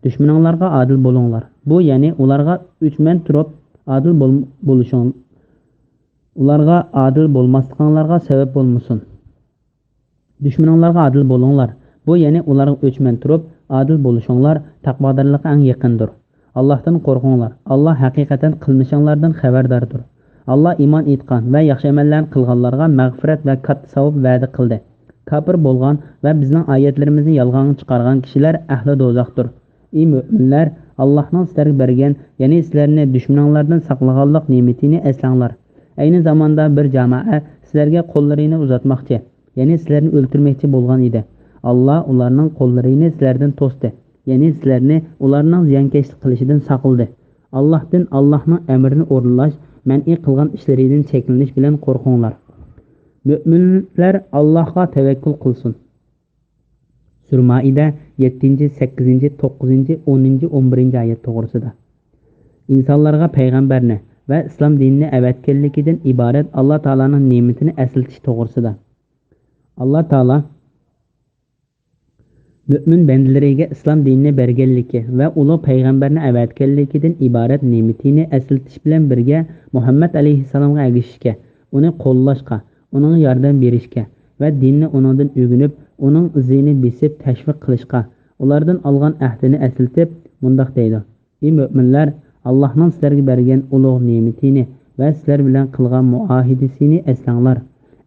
Düşmanlarga adil bo'linglar. Bu ya'ni ularga o'chman turib adil bo'lishing. Ularga adil bo'lmasliklaringlarga sabab bo'lmasin. Düşmanlarga adil bo'linglar. Bu ya'ni ularga o'chman turib adil bo'lishinglar taqvodorlikqa eng yaqindir. Allohdan qo'rqinglar. Alloh haqiqatan qilmishinglardan xabardordir. Alloh iymon etgan va yaxshi amallarni qilganlarga mag'firat va katta savob va'da qildi. Kafir bo'lgan va bizning oyatlarimizni yolg'on chiqargan kishilar ahli do'zaxdir. Ey mu'minlar, Allohning sizlarga bergan, ya'ni sizlarni dushmanlardan saqlaganlik ne'matini eslanglar. Ayni zamonda bir jamoa sizlarga qo'llarini uzatmoqchi, ya'ni sizlarni o'ltirmoqchi bo'lgan edi. Alloh ularning qo'llarini sizlardan to'sdi, ya'ni sizlarni ularning ziyonkashlik qilishidan saqladi. Allohdan Allohning amrini o'rinlash, man'iy qilgan ishlaridan cheklanish bilan qo'rqinglar. Müminler Allah'a tevekkül kılsın. Sura Maide 7, 8, 9, 10, 11 ayet doğrusida. İnsanlarga peygamberine ve İslam dinini evetkellikinden ibaret Allah Teala'nın nimetini esiltiş doğrusida. Allah Teala mümin bendeleriga İslam dinini bergenliki ve ulu peygamberine evetkellikinden ibaret nimetini esiltiş bilen birge Muhammed Aleyhisselam'a erişişke, onu qo'llashga, onun yardım berishga va dinni onundan o'rganib, onun izini besib tashviq qilishga, ulardan olgan ahdini esiltib, mundaq deydi: Ey mu'minlar, Allohning sizlarga bergan ulug' ne'matini va sizlar bilan qilgan muahidasini eslanglar.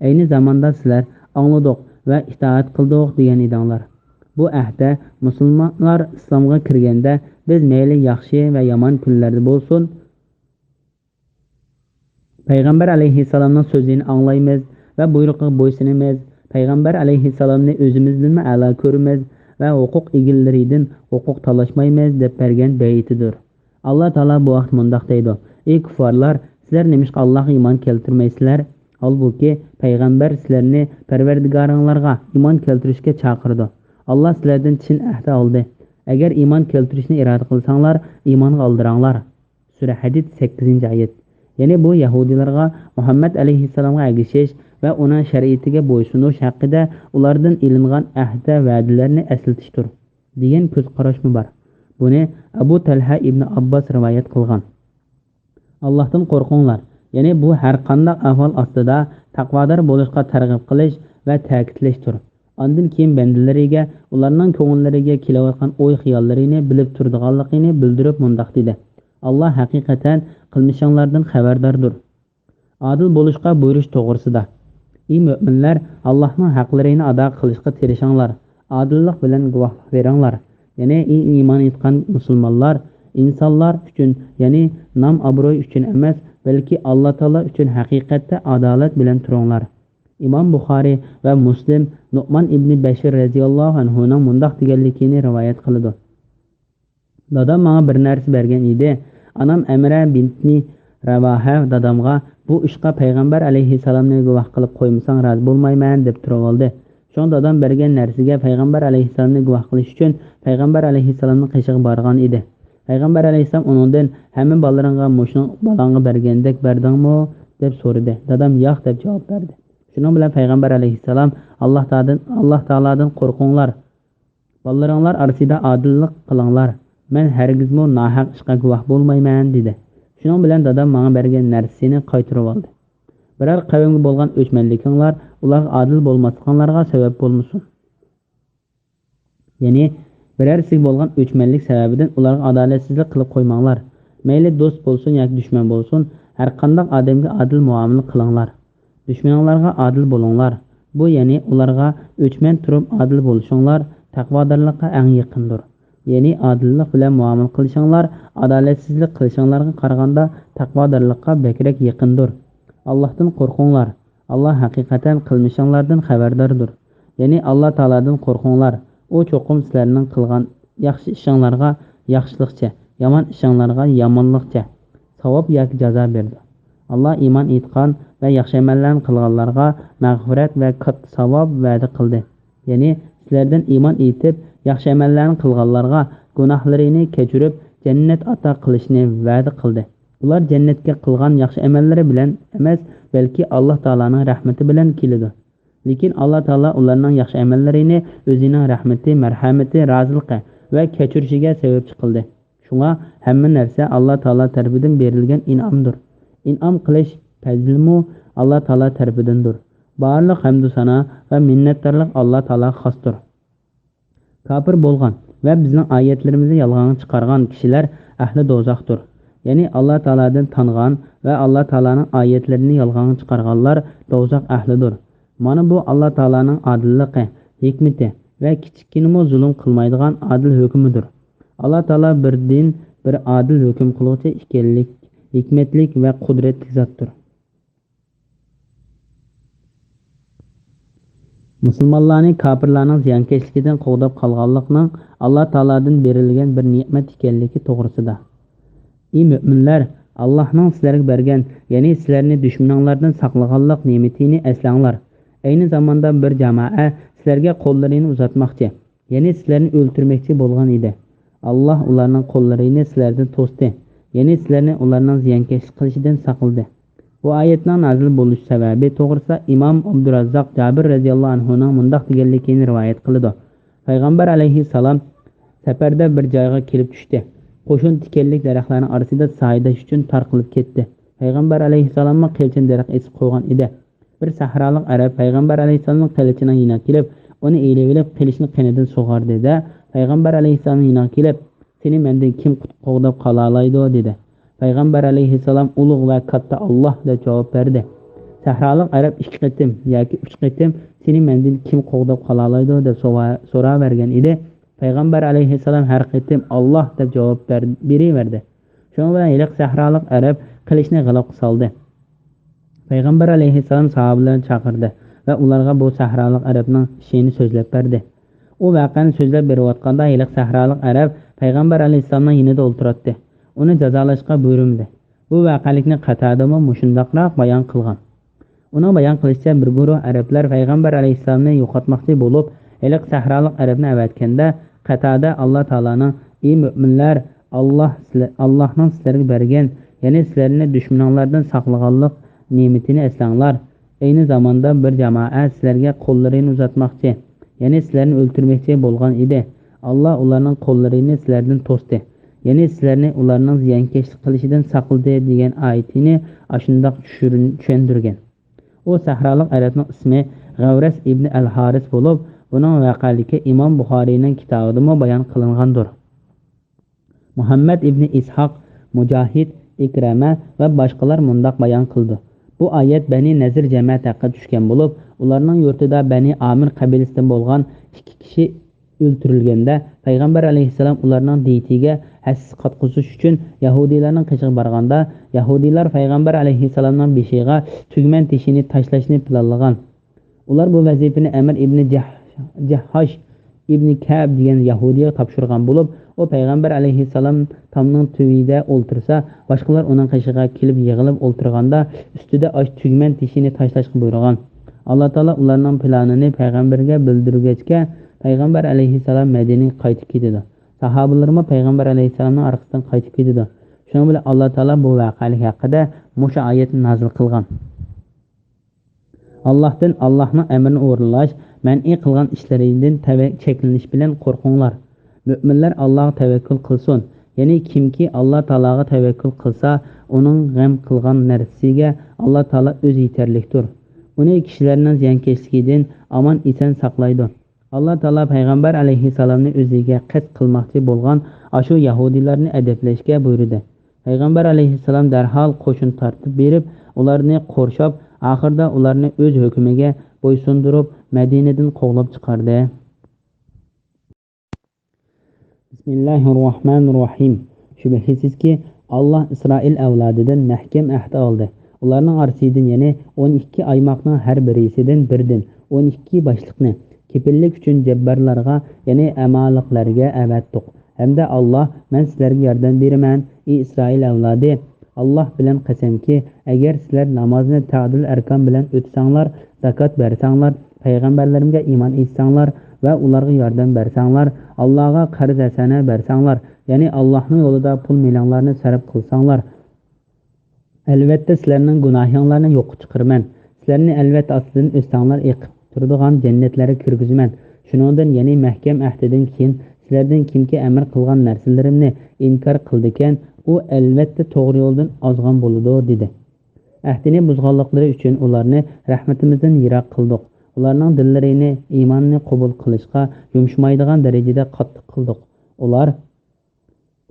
Ayni zamonda sizlar angladik va itoat qildik degan edinglar. Bu ahda musulmonlar islomga kirganda biz mayli yaxshi va yomon kunlarda bo'lsin, Peygamber aleyhisselamның sözünü anlaymiz ve buyruğuna boysunamiz. Peygamber aleyhisselamni özümüzden a'lo ko'ramiz ve hukuk egillerinden hukuk talashmaymiz deb bergan beytidir. Allah Teala bu vaqt mundaq deydi: Ey kuffarlar, sizler nemishqa Allohga iymon keltirmaysizlar? Halbuki Peygamber sizlarni Parvardigoringlarga iymon keltirishga chaqirdi. Allah sizlardan chin ahd oldi. Agar iymon keltirishni iroda qilsanglar, iymonga oldiranglar. Sura Hadid 8 ayet. Yani bu Yahudilarga Muhammed Aleyhisselam'a erişiş ve onun şeriatiga boysunuş hakkında ulardan ilingan ahde va'dalarini esiltishdir degan ko'z qarashmi bor. Buni Abu Talha ibn Abbas rivayet qilgan. Allohdan qo'rqinglar. Yani bu har qanday ahvol ostida taqvodor bo'lishga targ'ib qilish va ta'kidlashdir. Ondan keyin bandalariga ularning ko'ngillariga kelayotgan o'y xiyollarini bilib turadiganligini bildirib mundaq dedi: Allah haqiqatan qilmishinglardan xabardordir. Adil bo'lishga buyurish to'g'risida. Ey mu'minlar, Allohning haqlarini ado qilishga tirishinglar. Adillik bilan guvohlik beringlar. Ya'ni iymon etgan musulmonlar insonlar uchun, ya'ni nom obro'y uchun emas, balki Alloh taolo uchun haqiqatda adolat bilan turinglar. Imom Buxoriy va Muslim Nu'man ibn Bashir radhiyallohu anhu ning mundaq deganligini rivoyat qiladi. Dadam menga bir narsa bergan edi. Anam Amra bintni Ravaha dadamga bu ishqa Peygamber aleyhisselamni guvoh qilib qo'ymasang rozi bo'lmayman deb turib oldi. Shon dadam bergan narsaga Peygamber aleyhisselamni guvoh qilish uchun Peygamber aleyhisselamning qishig'i borgan edi. Peygamber aleyhisselam undan hamma bolalarga mushuni balanga bergandek berdingmi deb so'radi. Dadam yo'q deb javob berdi. Shuning bilan Peygamber aleyhisselam Alloh taoladan qo'rqinglar. Bolalarlar orasida adillik qilinglar. Men hargizmi nohaq ishga guvoh bo'lmayman dedi. Shuning bilan dadam menga bergan narsasini qaytarib oldi. Biror qavmga bo'lgan o'chmanlikinglar ular adil bo'lmasliklariga sabab bo'lmasin. Ya'ni biror siz bo'lgan o'chmanlik sababidan ularga adolatsizlik qilib qo'ymanglar. Mayli do'st bo'lsin yoki dushman bo'lsin, har qanday odamga adil muomala qilinglar. Dushmanlarga adil bo'linglar. Bu ya'ni ularga o'chman turib adil bo'lishinglar taqvodorlikqa eng yaqindir. Ya'ni adillik bilan muomala qilishinglar adolatsizlik qilishinglarga qaraganda taqvodorlikqa bekrak yaqindir. Allohdan qo'rqinglar. Alloh haqiqatan qilmishinglardan xabardordir. Ya'ni Alloh taoladan qo'rqinglar. U cho'qim sizlarning qilgan yaxshi ishinglarga yaxshilikcha, yomon ishinglarga yomonlikcha savob yoki jazo berdi. Alloh iymon etgan va yaxshi amallarni qilganlarga mag'firat va katta savob va'da qildi. Ya'ni sizlardan iymon etib yaxshi amallarni qilganlarga gunohlarini kechirib jannat ato qilishni va'da qildi. Ular jannatga qilgan yaxshi amallari bilan emas, balki Alloh taolaning rahmati bilan keladi. Lekin Alloh taolo ularning yaxshi amallarini o'zining rahmati, marhamati, roziligi va kechirishiga sababchi qildi. Shunga hamma narsa Alloh taolo tarafidan berilgan in'omdir. In'om qilish fazilmi Alloh taolo tarafidandir. Barliq hamd sana va minnatdorlik Alloh taologa xosdir. Kafir bo'lgan va bizning oyatlarimizni yolg'on chiqargan kishilar ahli do'zaxdir. Ya'ni Alloh taoladan tangan va Alloh taolaning oyatlarini yolg'on chiqarganlar do'zax ahlidir. Mana bu Alloh taolaning adilligi, hikmati va kichikkinami zulm qilmaydigan adil hukmidir. Alloh taolo birdan bir adil hukm qiluvchi ekanlik, hikmatlik va qudratli zotdir. Musulmonlarni kafirlarning ziyonkashligidan qo'g'dab qolganlikning Alloh taoladan berilgan bir ne'mat ekanligi to'g'risida. Ey mu'minlar, Allohning sizlarga bergan, ya'ni sizlarni dushmanlardan saqlaganlik ne'matini eslanglar. Ayni zamonda bir jamoa sizlarga qo'llarini uzatmoqchi, ya'ni sizlarni o'ltirmoqchi bo'lgan edi. Alloh ularning qo'llarini sizlardan to'sdi, ya'ni sizlarni ularning ziyonkashlik qilishidan saqladi. Bu oyatning nazil bo'lish sababi to'g'risida Imom Abdurazzoq Jabir radhiyallohu anhuning mundaq deganligini rivoyat qiladi. Payg'ambar alayhissalom safarda bir joyga kelib tushdi. Qo'shin tikanlik daraxtlarning orasida saydash uchun tarqalib ketdi. Payg'ambar alayhissalomga qilchin daraxt esib qo'ygan edi. Bir sahrolik arab payg'ambar alayhissalomning qilichini yina kelib, uni eylab qilichni qinidan sug'ardi-da, payg'ambar alayhissalom yina kelib, "Seni mendan kim qo'g'dab qola oladi?" dedi. Payg'ambar alayhissalom ulug' va katta Alloh deb javob berdi. Sahrolik arab 2 qatim yoki 3 qatim "Seni mendan kim qo'g'dab qola oladi?" deb so'ravergan edi. Payg'ambar alayhissalom har qatim Alloh deb javob beraverdi. Shuning bilan iliq sahrolik arab qilichni g'ilib soldi. Payg'ambar alayhissalom sahobalarni chaqirdi va ularga bu sahrolik arabning ishini so'zlab berdi. U voqeani so'zlab berayotganda iliq sahrolik arab payg'ambar alayhissalomning yonida o'ltirdi. Uni jazolashga buyurdi. Bu voqelikni Qatadami mushundaqroq bayon qilgan. Uning bayon qilishicha bir guruh arablar payg'ambar alayhissalomni yo'qotmoqchi bo'lib, iliq sahrolik arabni avatganda Qatada Alloh taolaning "Ey mu'minlar, Allohning sizlarga bergan, ya'ni sizlarni dushmanlardan saqlaganlik ne'matini eslanglar. Ayni zamonda bir jamoa sizlarga qo'llarini uzatmoqchi, ya'ni sizlarni o'ltirmoqchi bo'lgan edi. Alloh ularning qo'llarini sizlardan to'sdi, ya'ni sizlarni ularning ziyonkashlik qilishidan saqladi" degan oyatini ashundoq tushuntirgan. U sahrolik arabning ismi G'avras ibn al-Haris bo'lib, buning voqealigi Imom Buxoriyning kitobida bayon qilingandir. Muhammad ibn Ishoq, Mujahid, Ikrama va boshqalar mundaq bayon qildi. Bu oyat Bani Nazir jamoat haqida tushgan bo'lib, ularning yurtida Bani Amir qabilasidan bo'lgan 2 kishi o'ltirilganda payg'ambar alayhissalom ularning diyetiga hassiz qatqizish uchun yahudiylarning qishiga borganda, yahudiylar payg'ambar alayhissalomning beshiga tugman teshini tashlashni planlagan. Ular bu vazifani Amr ibn Jahhosh ibn Ka'b degan yahudiga topshirgan bo'lib, u payg'ambar alayhissalom tomning tuvida o'ltirsa, boshqalar uning qishiga kelib yig'ilib o'ltirganda ustida osh tugman teshini tashlashga buyurgan. Alloh taolo ularning planini payg'ambarga bildirgachga payg'ambar alayhissalom Madinaga qaytib ketdi. Sahobalarmi payg'ambar alayhissalomning orqasidan qaytib ketdi. Shuning bilan Alloh taolo bu voqealik haqida musha oyatni nazil qilgan. Allohdan Allohning amrini o'rinlash, man'i qilgan ishlaridan cheklanish bilan qo'rqinglar. Mu'minlar Allohga tavakkul qilsin. Ya'ni kimki Alloh taologa tavakkul qilsa, uning g'am qilgan narsasiga Alloh taolo o'zi yetarlikdir. Uni kishilarning ziyonkashligidan omon eson saqlaydi. Alloh taolo payg'ambar alayhissalomni o'ziga qasd qilmoqchi bo'lgan ashu yahudiylarni adablashga buyurdi. Payg'ambar alayhissalom darhol qo'shin tartib berib, ularni qurshab, oxirida ularni o'z hukmiga bo'ysundirib, Madinadan quvlab chiqardi. Bismillahirrohmanirrohim. Shubhasizki, Alloh Isroil avlodidan mahkam ahd oldi. Ularning orasidan, ya'ni 12 aymoqning har birisidan 12 boshliqni kepillik uchun jabbarlarga, ya'ni amaliqlarga avatdiq. Hamda Alloh, "Men sizlarga yordam beraman, ey Isroil avlodi. Alloh bilan qasamki, agar sizlar namozni ta'dil arkan bilan o'tsanglar, zakot bersanglar, payg'ambarlarimga iymon etsanglar va ularga yordam bersanglar, Allohga qarz asana bersanglar, ya'ni Allohning yo'lida pul millionlarni sarf qilsanglar, albatta sizlarning gunohinglarni yo'q chiqarman. Sizlarni albatta ostidan o'tsanglar, turadigan jannatlarga kirgizaman. Shuningdan yana mahkam ahdidan keyin sizlardan kimki amr qilgan narsalarimni inkor qildi ekan, u albatta to'g'ri yo'ldan ozgan bo'ladi dedi. Ahdini buzganliklari uchun ularni rahmatimizdan yiroq qildik. Ularning dillarini iymonni qabul qilishga yumshmaydigan darajada qattiq qildik. Ular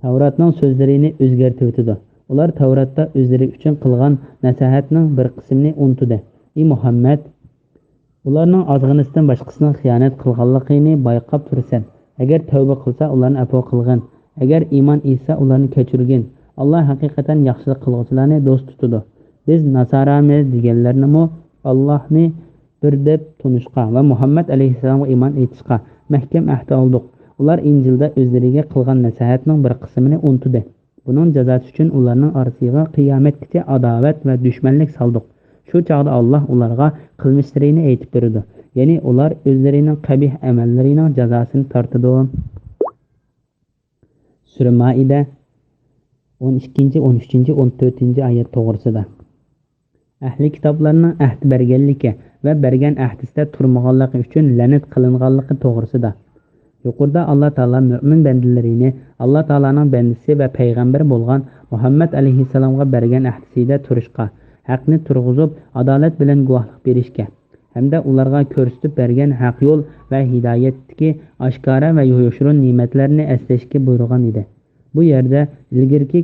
Tavratning so'zlarini o'zgartirib o'tdi. Ular Tavratda o'zlari uchun qilgan nasihatning bir qismini unutdi. Ey Muhammad, ularning ozg'inisidan boshqasining xiyonat qilganligini bayqab tursan. Agar tavba qilsa, ularni afo qilgin. Agar iymon etsa, ularni kechirgin. Alloh haqiqatan yaxshilik qiluvchilarni do'st tutadi. Biz nasaramiz deganlarni Allohni bir deb tunishqa va Muhammad alayhissalomga iymon etishga mahkam ahd oldik. Ular Injilda o'zlariga qilgan nasihatning bir qismini unutdi. Buning jazosi uchun ularning orasiga qiyomatgacha adovat va dushmanlik soldik. Shu chaqda Alloh ularga qilmishlarini aytib berdi. Ya'ni ular o'zlarining qabih amallarining jazosini tortadi. Sura Maida 12, 13, 14 oyat to'g'risida. Ahli kitoblarning ahd berganligi va bergan ahdisida turmaganligi uchun la'nat qilinganligi to'g'risida. Yuqorida Alloh taolo mo'min bandalarini Alloh taolaning bandisi va payg'ambar bo'lgan Muhammad alayhissalomga bergan ahdisida turishga, haqni turg'izib, adolat bilan guvohlik berishga hamda ularga ko'rsatib bergan haq yo'l va hidoyatdagi oshkora va yoshirin ne'matlarni eslashga buyurgan edi. Bu yerda ilgirki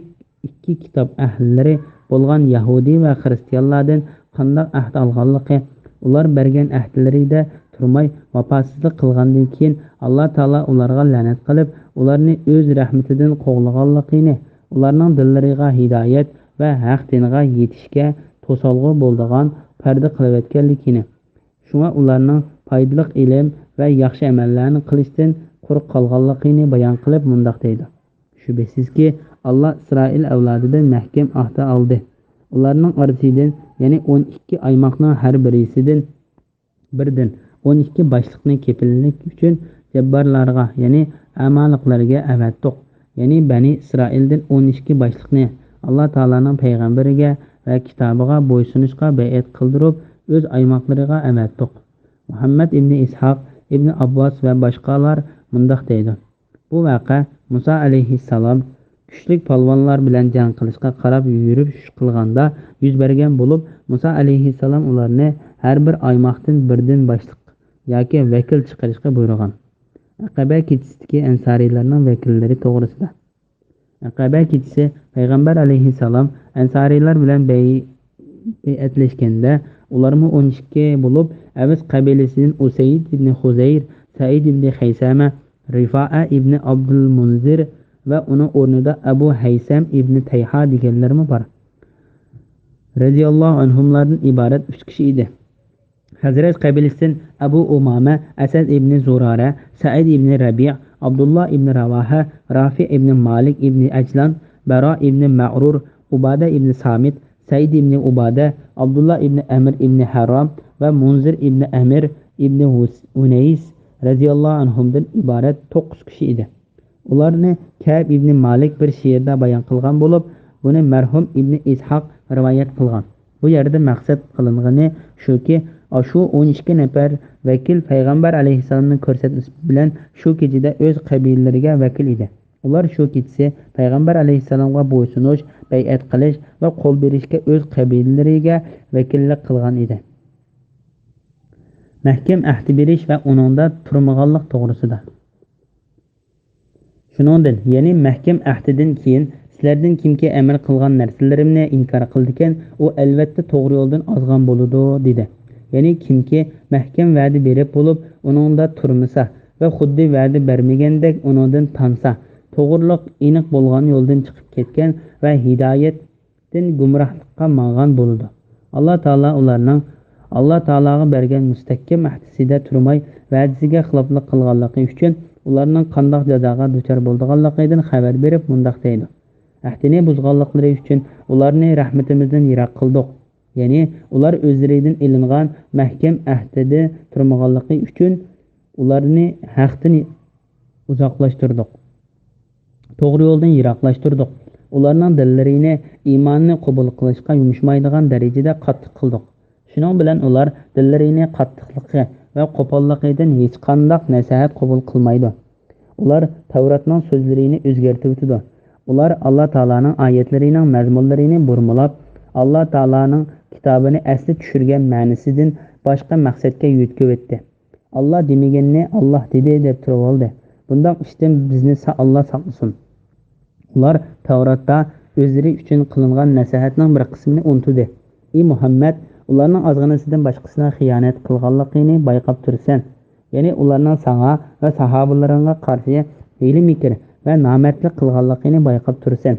ikki kitob ahllari bo'lgan Yahudi va Xristianlardan qanday ahd olganligi, ular bergan ahdlarida turmay vafosizlik qilgandan keyin Alloh taolo ularga la'nat qilib, ularni o'z rahmatidan qo'g'laganligini, ularning dillariga hidoyat va haq dinga yetishga to'solg'i bo'ladigan parda qilayotganligini, shunga ularning foydali ilm va yaxshi amallarni qilishdan quruq qolganligini bayon qilib mundoq deydi. Shubhasizki, Alloh Isroil avlodidan mahkam ahd oldi. Ularning orasidan, ya'ni 12 aymoqning har birisidan 12 boshliqni kepillik uchun jabbarlarga, ya'ni amaliqlarga avatdiq. Ya'ni Bani Isroildan 12 boshliqni Alloh taolaning payg'ambariga va kitobiga bo'ysunishga bay'at qildirib, o'z aymoqlariga avatdiq. Muhammad ibn Ishoq, ibn Abbos va boshqalar mundoq deydi. Bu vaqa Musa alayhissalom kuchli polvonlar bilan jang qilishga qarab yurish qilganda yuz bergan bo'lib, Musa alayhissalom ularni har bir aymoqdan birdan boshliq yoki vakil chiqarishga buyurgan. Aqaba kechisidagi ansariylarning vakillari to'g'risida. Aqaba kechisi payg'ambar alayhissalom ansariylar bilan bay'atlashganda ularmi 12 bo'lib, Avis qabilasidan Usayd ibn Huzayr, Said ibn Haysama, Rifa'a ibn Abdul Munzir va uning o'rnida Abu Haysam ibn Tayha deganlarmi bor. Radiyallohu anhumlardan iborat 3 kishi edi. Hazrat qabilasidan Abu Umama, Asad ibn Zurara, Said ibn Rabi', Abdullah ibn Ravaha, Rafi ibn Malik ibn Ajlan, Bara ibn Ma'rur, Ubada ibn Samit, Said ibn Ubada, Abdullah ibn Amr ibn Haram va Munzir ibn Amir ibn Unays radiyallohu anhumdan iborat 9 kishi edi. Ularni Ka'b ibn Malik bir she'rda bayon qilgan bo'lib, buni marhum ibn Ishoq rivoyat qilgan. Bu yerda maqsad qilingani shuki, shu 12 nafar vakil payg'ambar alayhissalomning ko'rsatmasi bilan shu kechada o'z qabilalariga vakil edi. Ular shu kechasi payg'ambar alayhissalomga bo'ysunish, bay'at qilish va qo'l berishga o'z qabilalariga vakillik qilgan edi. Mahkam ahd berish va uningda turmaganlik to'g'risida. Shuningdek, ya'ni mahkam ahdidan keyin sizlardan kimki amr qilgan narsalarimni inkor qildikan, u albatta to'g'ri yo'ldan ozgan bo'ladi dedi. Ya'ni kimki mahkam va'da berib bo'lib, uningda turmasa va xuddi va'da bermagandek uningdan tansa, to'g'riliq aniq bo'lgan yo'ldan chiqib ketgan va hidoyatdan gumrohlikqa mang'an bo'ladi. Alloh taolo ularning Alloh taologa bergan mustahkam ahdisida turmay va'dasiga xiloflik qilganligi uchun ularning qanday jazoga duchor bo'lganligidan xabar berib mundoq deydi. Ahdini buzganliklari uchun ularni rahmatimizdan yiroq qildik. Ya'ni ular o'zlaridan ilingan mahkam ahdida turmaganligi uchun ularni haqdan uzoqlashtirdik. To'g'ri yo'ldan yiroqlashtirdik. Ularning dillarini iymonni qabul qilishga yumshmaydigan darajada qattiq qildik. Shuning bilan ular dillarini qattiqlikka va qo'polligidan hech qanday nasihat qabul qilmaydi. Ular Tavratning so'zlarini o'zgartirib o'tdi. Ular Alloh taolaning oyatlarining mazmunlarini burmilab, Alloh taolaning kitobini asli tushirgan ma'nisidan boshqa maqsadga yetkazib o'tdi. Alloh demaganni Alloh dedi deb turib oldi. Bundoq ishdan bizni Alloh saqlasin. Ular Tavratda o'zlari uchun qilingan nasihatning bir qismini unutdi. Ey Muhammad, ularning ozg'inasidan boshqasına xiyonat qilganligini bayqab tursan. Ya'ni ularning sana va sahobalaringga qarshi hiyla mikr va nomardlik qilganligini bayqab tursan.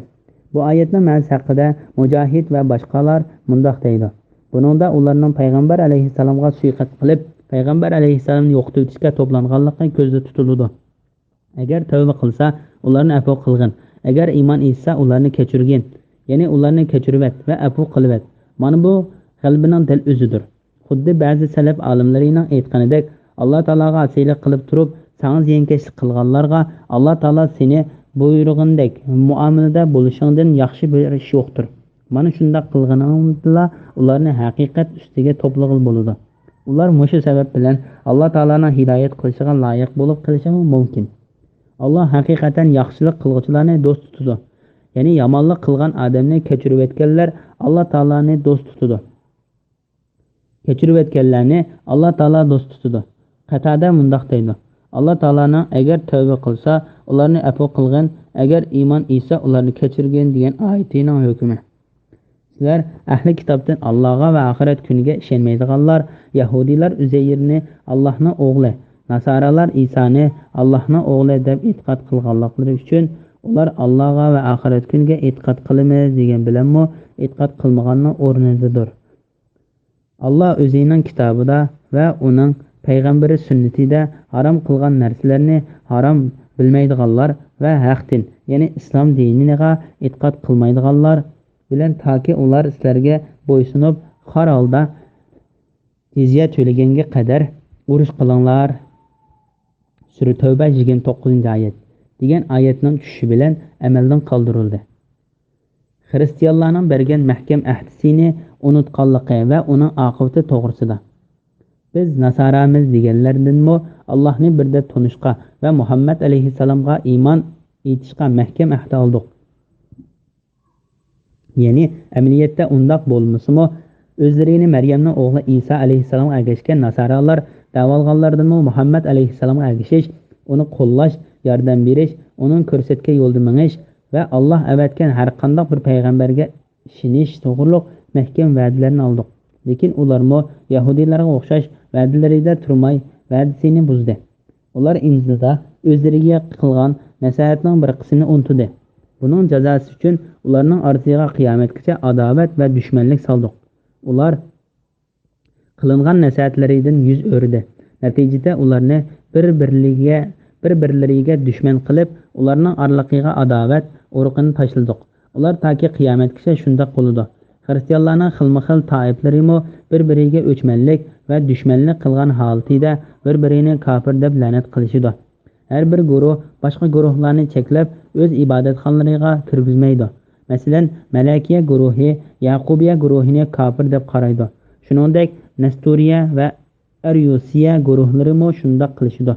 Bu oyatning ma'nosi haqida Mujahid va boshqalar mundoq deydi. Buningda ularning payg'ambar alayhissalomga suiqat qilib, payg'ambar alayhissalomni yo'qotib o'tishga to'planganligi ko'zda tutiladi. Agar tavba qilsa, ularni afv qilgin. Agar iymon etsa, ularni kechirgin. Ya'ni ularni kechirib va afv qilib. Mana bu qalbining dil o'zidir. Xuddi ba'zi salaf olimlarining aytganidek, Alloh taologa asiylik qilib turib, sana ziyonkashlik qilganlarga Alloh taolo seni buyrug'indek muomalada bo'lishingdan yaxshi bir ish yo'qdir. Mana shunday qilganingda ularni haqiqat ustiga to'plag'il bo'ladi. Ular mushu sabab bilan Alloh taoloning hidoyat qilishiga loyiq bo'lib qolishi mumkin. Alloh haqiqatan yaxshilik qiluvchilarni do'st tutadi. Ya'ni yomonlik qilgan odamni kechirib o'tganlar Alloh taoloni do'st tutadi. Kechirib o'tganlarni Alloh taolo do'st tutadi. Qatada mundoq deydi. Alloh taolaning agar tavba qilsa, ularni afv qilgin, agar iymon etsa, ularni kechirgin degan oyatining hukmi. Sizlar ahli kitobdan Allohga va oxirat kuniga ishonmaydiganlar, Yahudilar Uzayrni Allohning o'g'li, Nasaralar Isoni Allohning o'g'li deb e'tiqod qilganliklari uchun ular Allohga va oxirat kuniga e'tiqod qilamiz degan bilanmi e'tiqod qilmaganning o'rnidadir. Alloh o'zining kitobida va uning payg'ambari sunnatida harom qilgan narsalarni harom bilmaydiganlar va haqdin, ya'ni islom diniga e'tiqod qilmaydiganlar bilan toki ular sizlarga bo'ysunib xor holda jizya to'laganga qadar urush qilinglar. Sura Tavba 29-oyat degan oyatning tushishi bilan amaldan qoldirildi. Xristianlarning bergan mahkam ahdisini unutganligi va uning oqibati to'g'risida. Biz nasaramiz deganlardanmi Allohni bir deb tunishga va Muhammad alayhissalomga iymon etishga mahkam ahd oldik. Ya'ni amaliyotda undoq bo'lmasimi, o'zlarini Maryamning o'g'li Isa alayhissalomga ergashgan nasaralar davolganlardanmi Muhammad alayhissalomga ergashish, uni qo'llash, yordam berish, uning ko'rsatgan yo'lda minish va Alloh avatgan har qanday bir payg'ambarga ishonish to'g'riliq mahkam va'dalarni oldik. Lekin ularmi Yahudilarga o'xshash va'dalarida turmay, va'dasini buzdi. Ular Injilda o'zlariga qilgan nasihatning bir qismini unutdi. Buning jazosi uchun ularning orasiga qiyomatgacha adovat va dushmanlik soldik. Ular qilingan nasihatlaridan yuz o'rdi. Natijada ularni bir-birlariga dushman qilib, ularning oraligiga adovat urug'ini tashladik. Ular toki qiyomatgacha shunday bo'ladi. Xristianlarning xilma-xil toiflarimi bir-biriga o'chmanlik va dushmanlik qilgan holatida bir-birini kofir deb la'nat qilishidi. Har bir guruh boshqa guruhlarni cheklab o'z ibodatxonalariga kirgizmaydi. Masalan, Malakiya guruhi Yaqubiya guruhini kofir deb qaraydi. Shuningdek, Nasturiya va Aryusiya guruhlari mo shunday qilishidi.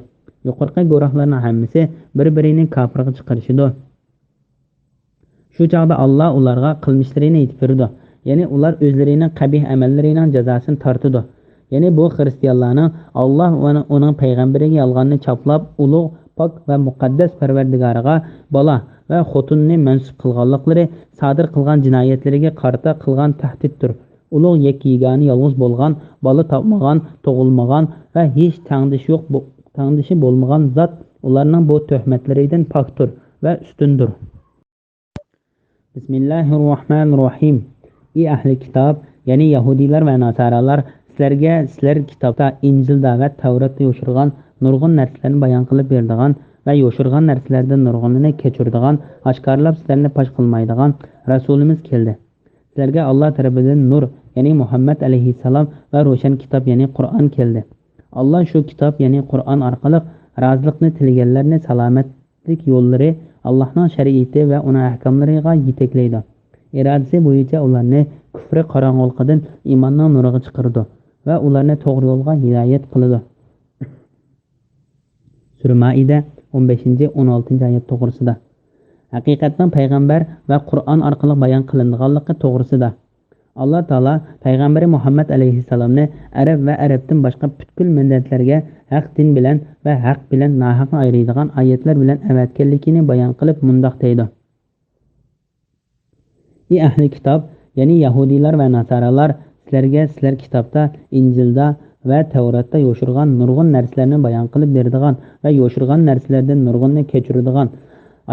Yuqorqi guruhlarning hammasi bir-birini kofirga chiqarishidi. Shu chog'da Alloh ularga qilmishlarini aytib berdi. Ya'ni ular o'zlarining qabih amallarining jazosini tortadi. Ya'ni bu xristianlarning Alloh va uning payg'ambariga yolg'onni choplab, ulug', pok va muqaddas Parvardigoriga bola va xotinni mansub qilganliklari, sodir qilgan jinoyatlariga qarata qilgan tahdiddir. Ulug' yagona yolg'iz bo'lgan, bola topmagan, tug'ilmagan va hech tangdishi bo'lmagan zot ularning bu tuhmatlaridan pokdir va ustundir. Bismillahirrohmanirrohim. Ey ahli kitob, ya'ni Yahudilar va Nasaralar, sizlar kitobda, Injilda va Tavratda yoshirgan nurg'un narsalarni bayon qilib beradigan va yoshirgan narsalardan nurg'unini kechiradigan, oshkorlab sizlarni fosh qilmaydigan rasulimiz keldi. Sizlarga Alloh tarafidan nur, ya'ni Muhammad alayhissalom va ro'shan kitob, ya'ni Qur'on keldi. Alloh shu kitob, ya'ni Qur'on orqali rozilikni tilaganlarni salomatlik yo'llari, Allohning shariati va uning ahkomlariga yetaklaydi. Irodasi bo'yicha ularni kufri qorong'uligidan iymonning nuriga chiqardi va ularni to'g'ri yo'lga hidoyat qiladi. Sura Maida 15-16 oyat to'g'risida. Haqiqatning payg'ambar va Qur'on orqali bayon qilinganligi to'g'risida. Alloh taolo payg'ambari Muhammad alayhissalomni arab va arabdan boshqa butkul millatlarga haq din bilan va haq bilan nohaqni ayiradigan oyatlar bilan avatganligini bayon qilib mundoq deydi. Ey ahli kitob, ya'ni yahudiylar va nasoralar, sizlar kitobda, Injilda va Tavratda yo'shirgan nurg'un narsalarni bayon qilib beradigan va yo'shirgan narsalardan nurg'unni kechiradigan,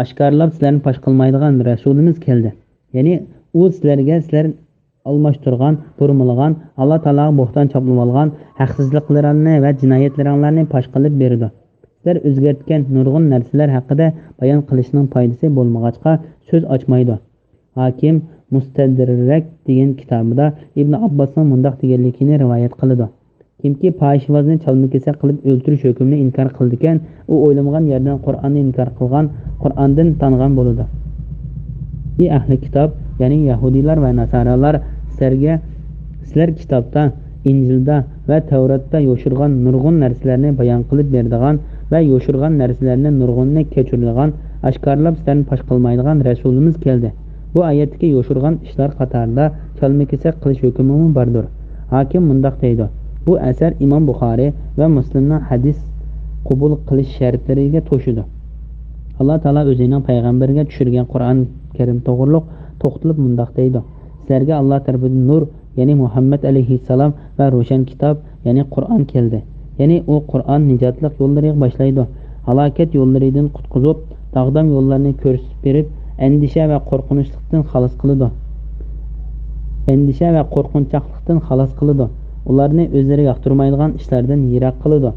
oshkorlab sizlarni fosh qilmaydigan rasulimiz keldi. Ya'ni u sizlar almashtirgan, burmilgan, Alloh taolo bo'xton choplab olgan haqsizliklaringizni va jinoyatlaringizni fosh qilib berdi. Sizlar o'zgartgan nurg'un narsalar haqida bayon qilishning foydasi bo'lmag'achqa so'z ochmaydi. Hakim Mustadrak degan kitobida Ibn Abbosning mundoq deganligini rivoyat qiladi. Kimki fohishvozni chalma-kesar qilib o'ltirish hukmini inkor qildi ekan, u o'ylamagan yerdan Qur'onni inkor qilgan, Qur'ondan tangan bo'ladi. Ey ahli kitob, ya'ni yahudiylar va nasoralar, sizlar kitobda, Injilda va Tavratda yo'shirgan nurg'un narsalarni bayon qilib beradigan va yo'shirgan narsalarni nurg'unni kechiradigan, oshkorlab sizlarni fosh qilmaydigan rasulimiz keldi. Bu oyatdagi yo'shirgan ishlar qatorida chalma-kesar qilish hukmi bordir. Hakim mundoq deydi. Bu asar Imom Buxoriy va Muslimning hadis qabul qilish shartlariga to'shidi. Alloh taolo o'zining payg'ambariga tushirgan Qur'on Karim to'g'riliq to'xtalib mundoq deydi. Sizlarga Alloh tarafidan nur, ya'ni Muhammad alayhissalom va ro'shan kitob, ya'ni Qur'on keldi. Ya'ni u Qur'on nijotlik yo'llariga boshlaydi. Halokat yo'llaridan qutqizib, taqdam yo'llarini ko'rsatib berib, endişe ve korkunçluktan xalos qiladi. Endişe ve korkunçaklıktan xalos qiladi. Ularni o'zlari yoqtirmaydigan ishlardan yiroq qiladi.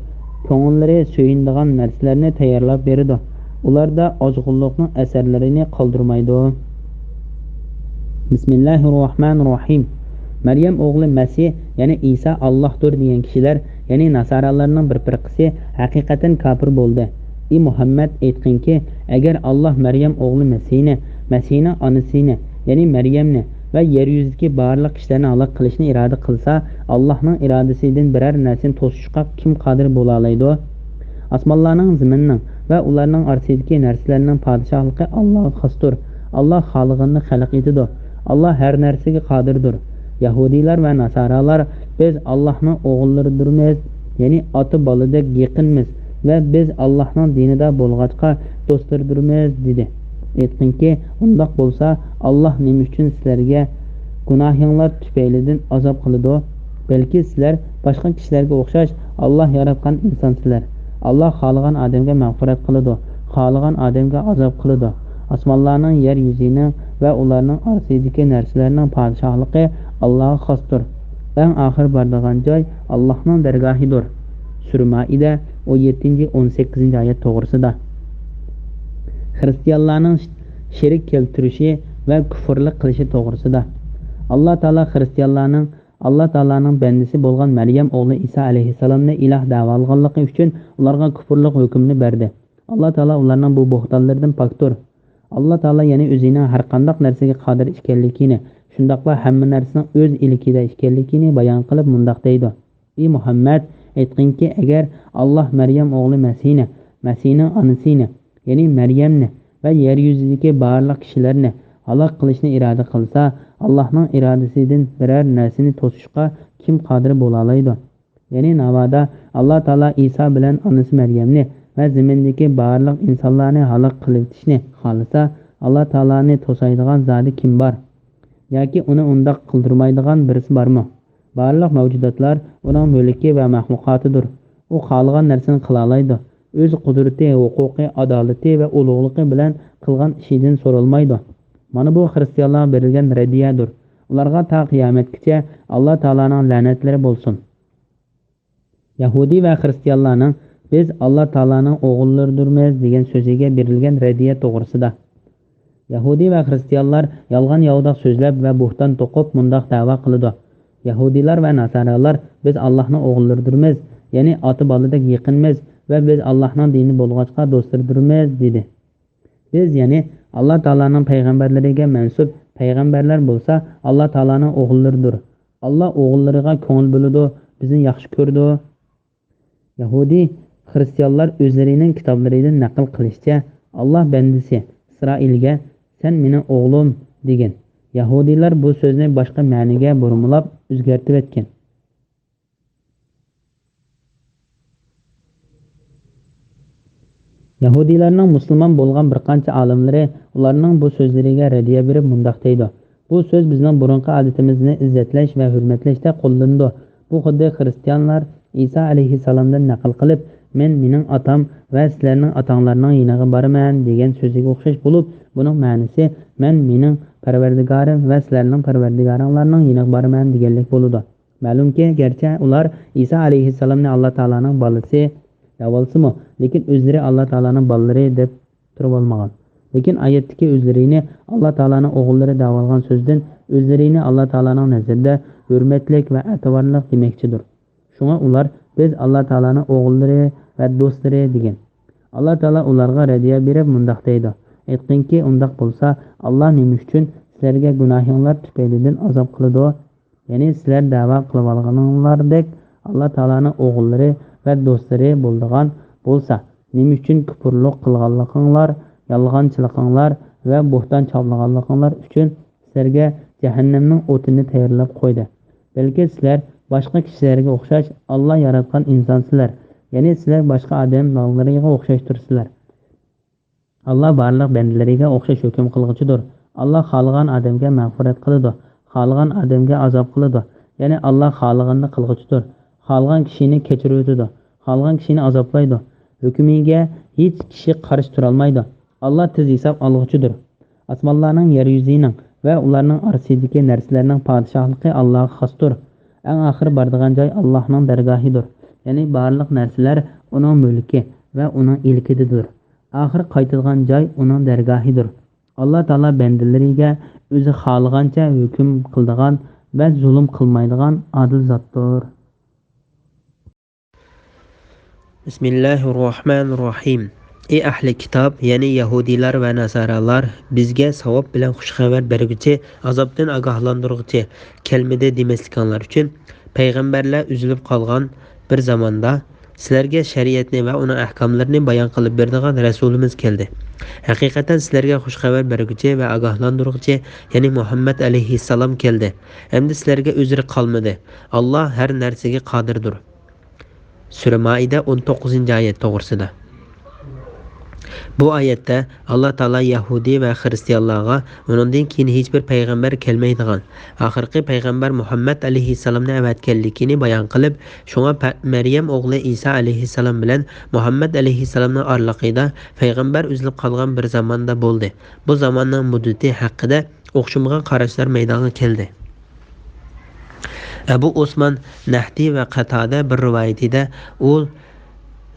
Ko'ngillari so'yinadigan narsalarni tayyorlab beradi. Ularda ozg'unlikning asarlarini qoldirmaydi. Bismillahirrohmanirrohim. Maryam o'g'li Masih, ya'ni Isa Allohdir degan kishilar, ya'ni nasoralarning bir firqasi haqiqatan kafir bo'ldi. Ey Muhammad, aytqinki, agar Alloh Maryam o'g'li Masihni onasini, ya'ni Maryamni va yer yuzidagi barliq kishilarni halok qilishni iroda qilsa, Allohning irodasidan biror narsani to'sishga kim qodir bo'la oladi? Osmonlarning, zaminning va ularning orasidagi narsalarning podshohligi Allohga xosdir. Alloh xoliqini xalq etadi. Alloh har narsaga qodirdir. Yahudiylar va nasoralar biz Allohning o'g'illaridirmiz, ya'ni ota boladek yaqinmiz ve biz Allah'ın dinida bo'lg'achqa do'stlardirmiz dedi. Aytqinki, undoq bo'lsa, Alloh nima uchun sizlarga gunohinglar tufaylidan azob qiladi? Balki sizlar boshqa kishilarga o'xshash Alloh yaratgan insonsizlar. Alloh xohlagan odamga mag'firat qiladi, xohlagan odamga azob qiladi. Osmonlarning, yer yuzining va ularning orasidagi narsalarning podshohligi Allohga xosdir. Eng oxir boradigan joy Allohning dargohidir. Sura Maida 17-18 oyat to'g'risida. Xristianlarning shirik keltirishi va kufrlik qilishi to'g'risida. Alloh taolaning bandasi bo'lgan Maryam o'g'li Isa alayhissalomni iloh da'vo qilganligi uchun ularga kufrlik hukmini berdi. Alloh taolo ularning bu bo'xtonlardan pokdir. Alloh taolo yana o'zining har qanday narsaga qodir ekanligini, shundaqla hamma narsaning o'z ilkida ekanligini bayon qilib mundoq deydi. Ey Muhammad, aytqinki, agar Alloh Maryam o'g'li Masihning onasini, ya'ni Maryamni va yer yuzidagi barliq kishilarni halok qilishni iroda qilsa, Allohning irodasidan biror narsani to'sishga kim qodir bo'la oladi? Ya'ni navoda Alloh taolo Isa bilan onasi Maryamni va zamindagi barliq insonlarni halok qilishni xohlasa, Alloh taoloni to'saydigan zoti kim bor? Yoki uni undoq qildirmaydigan birisi bormi? Barliq mavjudotlar uning mulki va maxluqotidir. U xohlagan narsani qila oladi. O'z qudrati, huquqi, adolati va ulug'ligi bilan qilgan ishidan so'ralmaydi. Mana bu xristianlarga berilgan radiyadir. Ularga ta qiyomatgacha Alloh taolaning la'natlari bo'lsin. Yahudi va xristianlarning biz Alloh taolaning o'g'illaridirmiz degan so'ziga berilgan radiya to'g'risida. Yahudi va xristianlar yolg'on yovdoq so'zlab va bo'xton to'qib mundoq da'vo qiladi. Yahudilar va nasoralar biz Allohning o'g'illaridirmiz, ya'ni ota boladek yaqinmiz va biz Allohning dini bo'lg'achqa do'stlardirmiz dedi. Biz ya'ni Alloh taolaning payg'ambarlariga mansub payg'ambarlar bo'lsa, Alloh taolaning o'g'illaridir. Alloh o'g'illariga ko'ngil bo'ladi, bizni yaxshi ko'rdi. Yahudi Hristiyanlar özlerining kitoblaridan naql qilishicha, Alloh bandasi Isroilga "Sen mening o'g'lim" degan. Yahudiylar bu so'zni boshqa ma'noga burmilab o'zgartirib etgan. Yahudiylarning musulmon bo'lgan bir qancha olimlari ularning bu so'zlariga radiya berib mundoq deydi: Bu so'z bizning burunqi odatimizni izzatlash va hurmatlashda qo'llanadi. Bu xuddi xristianlar Isa alayhissalomdan naql qilib, "Men mening otam va sizlarning otanglarning yoniga boraman" degan so'ziga o'xshash bo'lib, buning ma'nosi "Men mening Parvardigorim va sizlarning Parvardigoringlarning yoniga boraman" deganlik bo'ladi. Ma'lumki, garchi ular Isa alayhissalomni Alloh taolaning bolasi deb olsa-mu, lekin o'zlari Alloh taolaning bolalari deb turib olmagan. Lekin oyatdagi o'zlarini Alloh taolaning o'g'illari deb olgan so'zdan o'zlarini Alloh taolaning nazarida hurmatli va e'tiborli demakchidir. Shunga ular biz Alloh taolaning o'g'illari va do'stlari degan. Alloh taolo ularga radiya berib mundoq deydi: Aytqinki, undoq bo'lsa, Alloh nima uchun sizlarga gunohinglar tufaylidan azob qiladi? Ya'ni sizlar da'vo qilib olganinglardek Alloh taolaning o'g'illari va do'stlari bo'lgan bo'lsa, nima uchun kufrlik qilganliginglar, yolg'onchiliginglar va bo'hton choplaganliginglar uchun sizlarga jahannamning o'tini tayyorlab qo'ydi. Balki sizlar boshqa kishilarga o'xshash Alloh yaratgan insonsizlar. Ya'ni sizlar boshqa odam nolariga o'xshashtirsizlar. Alloh barliq bandalariga o'xshash hukm qilguchidir. Alloh xohlagan odamga mag'firat qiladi, xohlagan odamga azob qiladi. Ya'ni Alloh xohlaganini qilguchidir. Xohlagan kishini kechirib o'tadi, xohlagan kishini azoblaydi. Hukmiga hech kishi qarshi tura olmaydi. Alloh tez hisob olguchidir. Osmonlarning, yer yuzining va ularning orasidagi narsalarning podshohligi Allohga xosdir. Eng oxir boradigan joy Allohning dargohidir. Ya'ni barliq narsalar uning mulki va uning ilkidir. Oxir qaytadigan joy uning dargohidir. Alloh taolo bandalariga o'zi xohlagancha hukm qiladigan va zulm qilmaydigan adil zotdir. Bismillahirrohmanirrohim. Ey ahli kitob, ya'ni Yahudilar va Nasaralar, bizga savob bilan xushxabar berguchi, azobdan ogohlantirguchi kelmadi demasliklarinlar uchun payg'ambarlar uzilib qolgan bir zamonda sizlarga shariatni va uning ahkomlarini bayon qilib beradigan rasulimiz keldi. Haqiqatan sizlarga xushxabar berguchi va ogohlantirguchi, ya'ni Muhammad alayhissalom keldi. Endi sizlarga uzr qolmadi. Alloh har narsaga qodirdir. Sura Maida 19-oyat to'g'risida. Bu oyatda Alloh taolo Yahudi va xristianlarga uningdan keyin hech bir payg'ambar kelmaydigan, oxirgi payg'ambar Muhammad alayhissalomni avatganligini bayon qilib, shunga Maryam o'g'li Isa alayhissalom bilan Muhammad alayhissalomning oraliqida payg'ambar uzilib qolgan bir zamonda bo'ldi. Bu zamonning muddati haqida o'xshamagan qarashlar maydonga keldi. Abu Osman Nahdi va Qatada bir rivoyatida u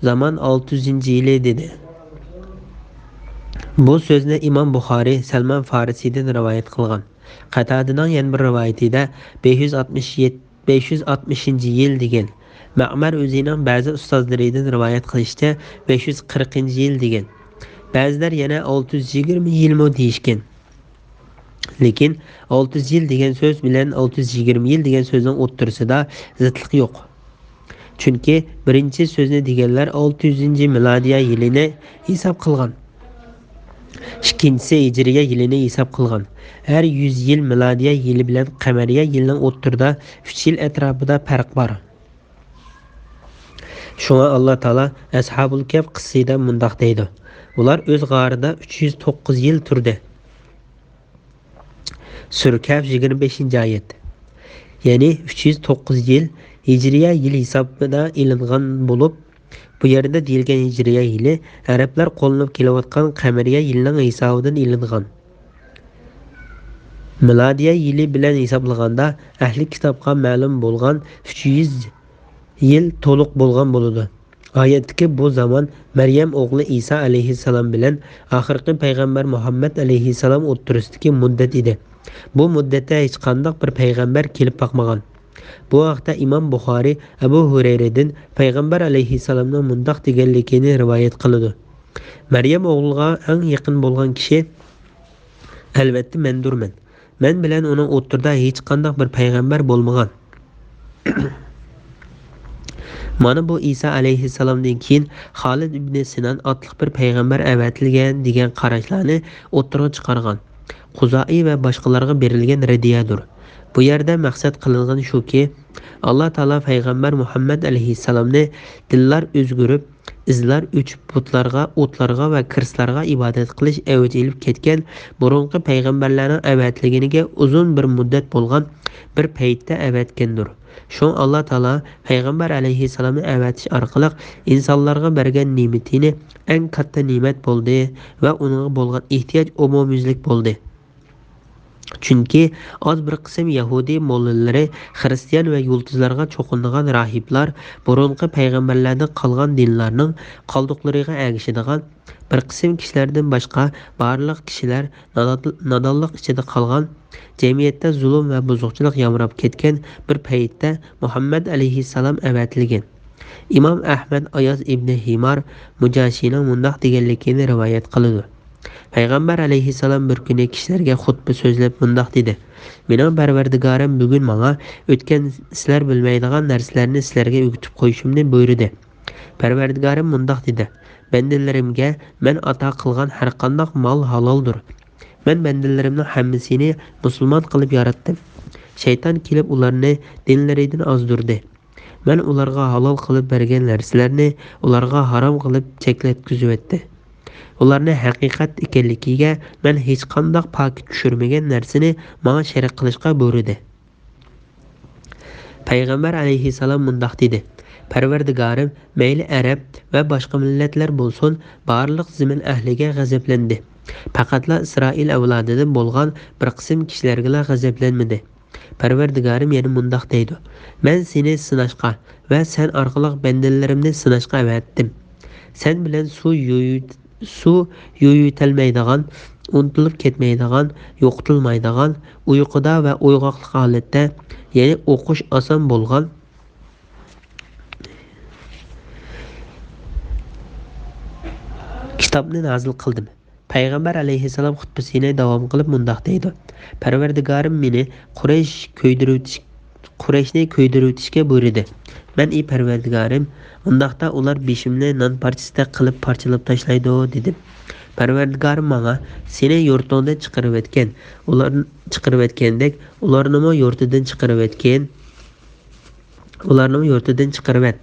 zaman 600-yili dedi. Bu so'zni Imom Buxoriy Salman Farisiydan rivoyat qilgan. Qatadaning yana bir rivoyatida 560-yil degan. Ma'mar o'zining ba'zi ustozlaridan rivoyat qilishicha 540-yil degan. Ba'zilar yana 620 yilmi deyishgan. Lekin 600 yil degan so'z bilan 620 yil degan so'zning o'ttirisida zidlik yo'q. Chunki birinchi so'zni deganlar 600-milodiya yilini hisob qilgan. Ikkinchisi hijriya yilini hisob qilgan. Har 100 yil milodiya yili bilan qamariya yilning o'ttirida 3 yil atrofida farq bor. Shunga Alloh taolo Ashabul Kahf qissasida mundoq deydi: Ular o'z g'orida 309 yil turdi. Sura Kahf 25-oyat. Ya'ni 309 yil hijriya yil hisobida ilingan bo'lib, bu yerda deyilgan hijriya yili arablar qo'llanib kelayotgan qamariya yilning hisobidan ilingan. Milodiya yili bilan hisoblaganda ahli kitobga ma'lum bo'lgan 300 yil to'liq bo'lgan bo'ladi. Oyatdagi bu zaman Maryam o'g'li Isa alayhissalom bilan oxirgi payg'ambar Muhammad alayhissalom o'ttirisidagi muddat edi. Bu muddatda hech qanday bir payg'ambar kelib boqmagan. Bu vaqtda Imom Buxoriy Abu Hurayradan payg'ambar alayhissalomning mundoq deganligini rivoyat qiladi. Maryam o'g'liga eng yaqin bo'lgan kishi albatta mendurman. Men bilan uning o'ttirida hech qanday bir payg'ambar bo'lmagan. Mana bu İsa alayhissalomdan keyin Xolid ibn Sinan otliq bir payg'ambar avatilgan degan qarashlarni o'ttirib chiqargan. Quzai va boshqalarga berilgan radiyadir. Bu yerda maqsad qilingan shuki, Alloh taolo payg'ambar Muhammad alayhissalomni dillar o'zgarib, izlar o'chib butlarga, o'tlarga va kirslarga ibodat qilish avj elib ketgan burunqi payg'ambarlarning avatligiga uzun bir muddat bo'lgan bir paytda avatgandir. Şoň Allah Taala payg'ambar alayhissalomni avatish orqali insonlarga bergan ne'matini eng katta ne'mat bo'ldi va uningga bo'lgan ehtiyoj umumyuzlik bo'ldi. Chunki az bir qism Yahudi mo'llalari, xristian va yulduzlarga cho'qinadigan rahiblar burunqi payg'ambarlardan qolgan dinlarning qoldiqlariga ergishadigan bir qism kishilardan boshqa barliq kishilar nodonlik ichida qolgan, jamiyatda zulm va buzuqchilik yamrab ketgan bir paytda Muhammad alayhissalom avatilgan. Imom Ahmad Ayoz ibn Himar Mujashining mundoq deganligini rivoyat qiladi. Payg'ambar alayhissalom bir kuni kishilarga xutba so'zlab mundoq dedi: "Mening Parvardigorim bugun menga o'tgan sizlar bilmaydigan narsalarni sizlarga o'rgatib qo'yishimni buyurdi." Parvardigorim mundoq dedi: "Bandalarimga men ato qilgan har qanday mol haloldir. Men bandalarimning hammasini musulmon qilib yaratdim. Shayton kelib ularni dinlaridan ozdirdi. Men ularga halol qilib bergan narsalarni ularga harom qilib cheklatkizibdi. Ularni haqiqat ekanligiga men hech qanday pok tushirmagan narsani menga shariat qilishga buyurdi." Payg'ambar alayhissalom mundoq dedi: "Parvardigorim mayli arab va boshqa millatlar bo'lsin, barliq zamin ahliga g'azablandi. Faqatla Isroil avlodidan bo'lgan bir qism kishilarga g'azablanmadi." Parvardigorim yana mundoq deydi: "Men seni sinashqa va sen orqali bandalarimni sinashqa avatdim. Sen bilan suv yo'yitilmaydigan, unutilib ketmaydigan, yo'qitilmaydigan, uyquda va uyg'oqlik holatda, ya'ni o'qish oson bo'lgan kitobni nozil qildim." Payg'ambar alayhissalom xutbasini davom qilib mundoq deydi: "Parvardigorim meni Qurayshni ko'ydirishga buyurdi. Men Parvardigorim, undaqda ular beshimni non parchasida qilib parchalab tashlaydi dedim. Parvardigorim menga seni yurtingdan chiqarib o'tgandek, ularni yurtidan chiqarib et.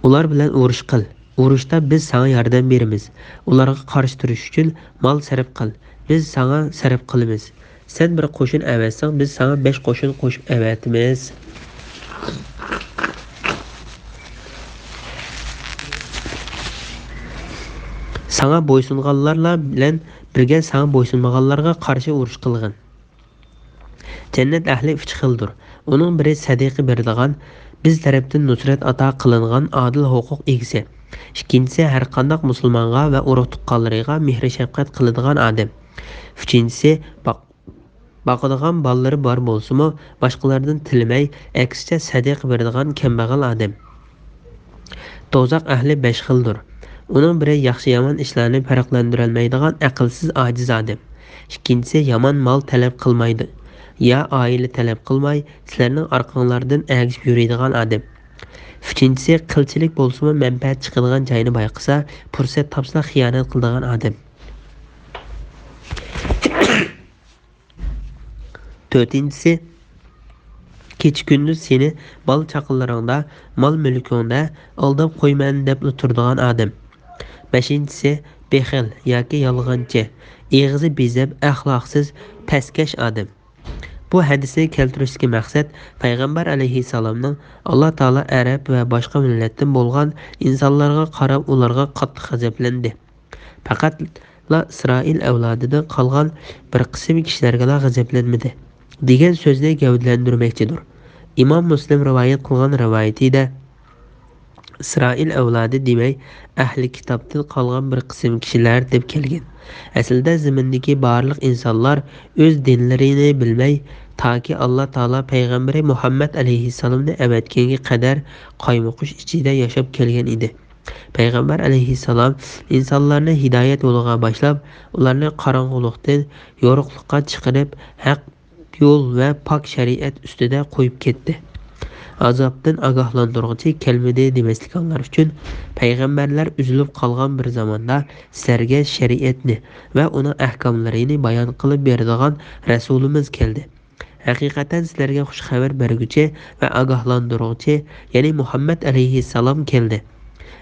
Ular bilan urush qil. Urushda biz sana yordam beramiz. Ularga qarshi turish uchun mol sarf qil. Biz sana sarf qilamiz. Sen bir qo'shin avatsang, biz sana 5 qo'shin qo'shib avatamiz. Sana bo'ysunganlar bilan birga sana bo'ysunmaganlarga qarshi urush qilgin. Jannat ahli 3 xildir. Uning biri sadiqa beradigan, biz tarafdan nusrat ato qilingan adil huquq egasi. Ikkinchisi har qanday musulmonga va urug' tuqqanlariga mehr shafqat qiladigan odam. Uchinchisi boqadigan bolalari bor bo'lsa-mu, boshqalardan tilmay, aksicha sadiqa beradigan kambag'al odam. Do'zax ahli 5 xildir. Uning biri yaxshi yomon ishlarni farqlantira olmaydigan aqlsiz ojiz odam. Ikkinchisi yomon mol talab qilmaydi. Ya oila talab qilmay, sizlarning orqanglardan agishib yuradigan odam. Uchinchisi qilchilik bo'lsa-mu, manfaat chiqadigan joyni bayqasa, fursat topsa xiyonat qiladigan odam. To'rtinchisi kecha kunduz seni bol chaqinlaringda, mol mulkingda aldab qo'yman deb turadigan odam. Beshinchisi bexil yoki yolg'onchi, eg'izi bezab, axloqsiz, pastkash odam. Bu hadisni keltirishga maqsad payg'ambar alayhissalomning Alloh taolo arab va boshqa millatdan bo'lgan insonlarga qarab ularga qattiq g'azablandi. Faqatla Isroil avlodidan qolgan bir qism kishilarga g'azablanmadi degan so'zni gavdalantirmoqchidir. Imom Muslim rivoyat qilgan rivoyatida Isroil avlodi demay ahli kitobdan qolgan bir qism kishilar deb kelgan. Aslida zamindagi barliq insonlar o'z dinlarini bilmay, toki Alloh taolo payg'ambari Muhammad alayhissalomni avatganga qadar qoymoqish ichida yashab kelgan edi. Payg'ambar alayhissalom insonlarni hidoyat yo'liga boshlab, ularni qorong'ulikdan yorug'likka chiqarib, haq yo'l va pok shariat ustida qo'yib ketdi. azobdan ogohlantiruvchi kelmadi demasliklarinlar uchun payg'ambarlar uzilib qolgan bir zamonda sizlarga shariatni va uning ahkomlarini bayon qilib beradigan rasulimiz keldi. Haqiqatan sizlarga xush xabar berguvchi va ogohlantiruvchi, ya'ni Muhammad alayhissalom keldi.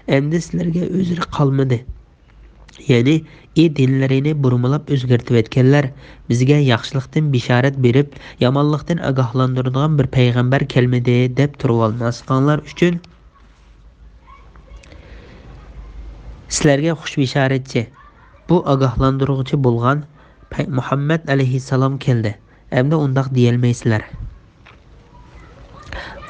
Endi sizlarga o'zri qolmadi. Ya'ni dinlarini burmalab o'zgartib etganlar bizga yaxshilikdan bishorat berib, yomonlikdan ogohlantiradigan bir payg'ambar kelmadi deb turib olmasliklarinlar uchun sizlarga xush bishoratchi, bu ogohlantiruvchi bo'lgan Muhammad alayhissalom keldi. Endi undaq deyolmaysizlar.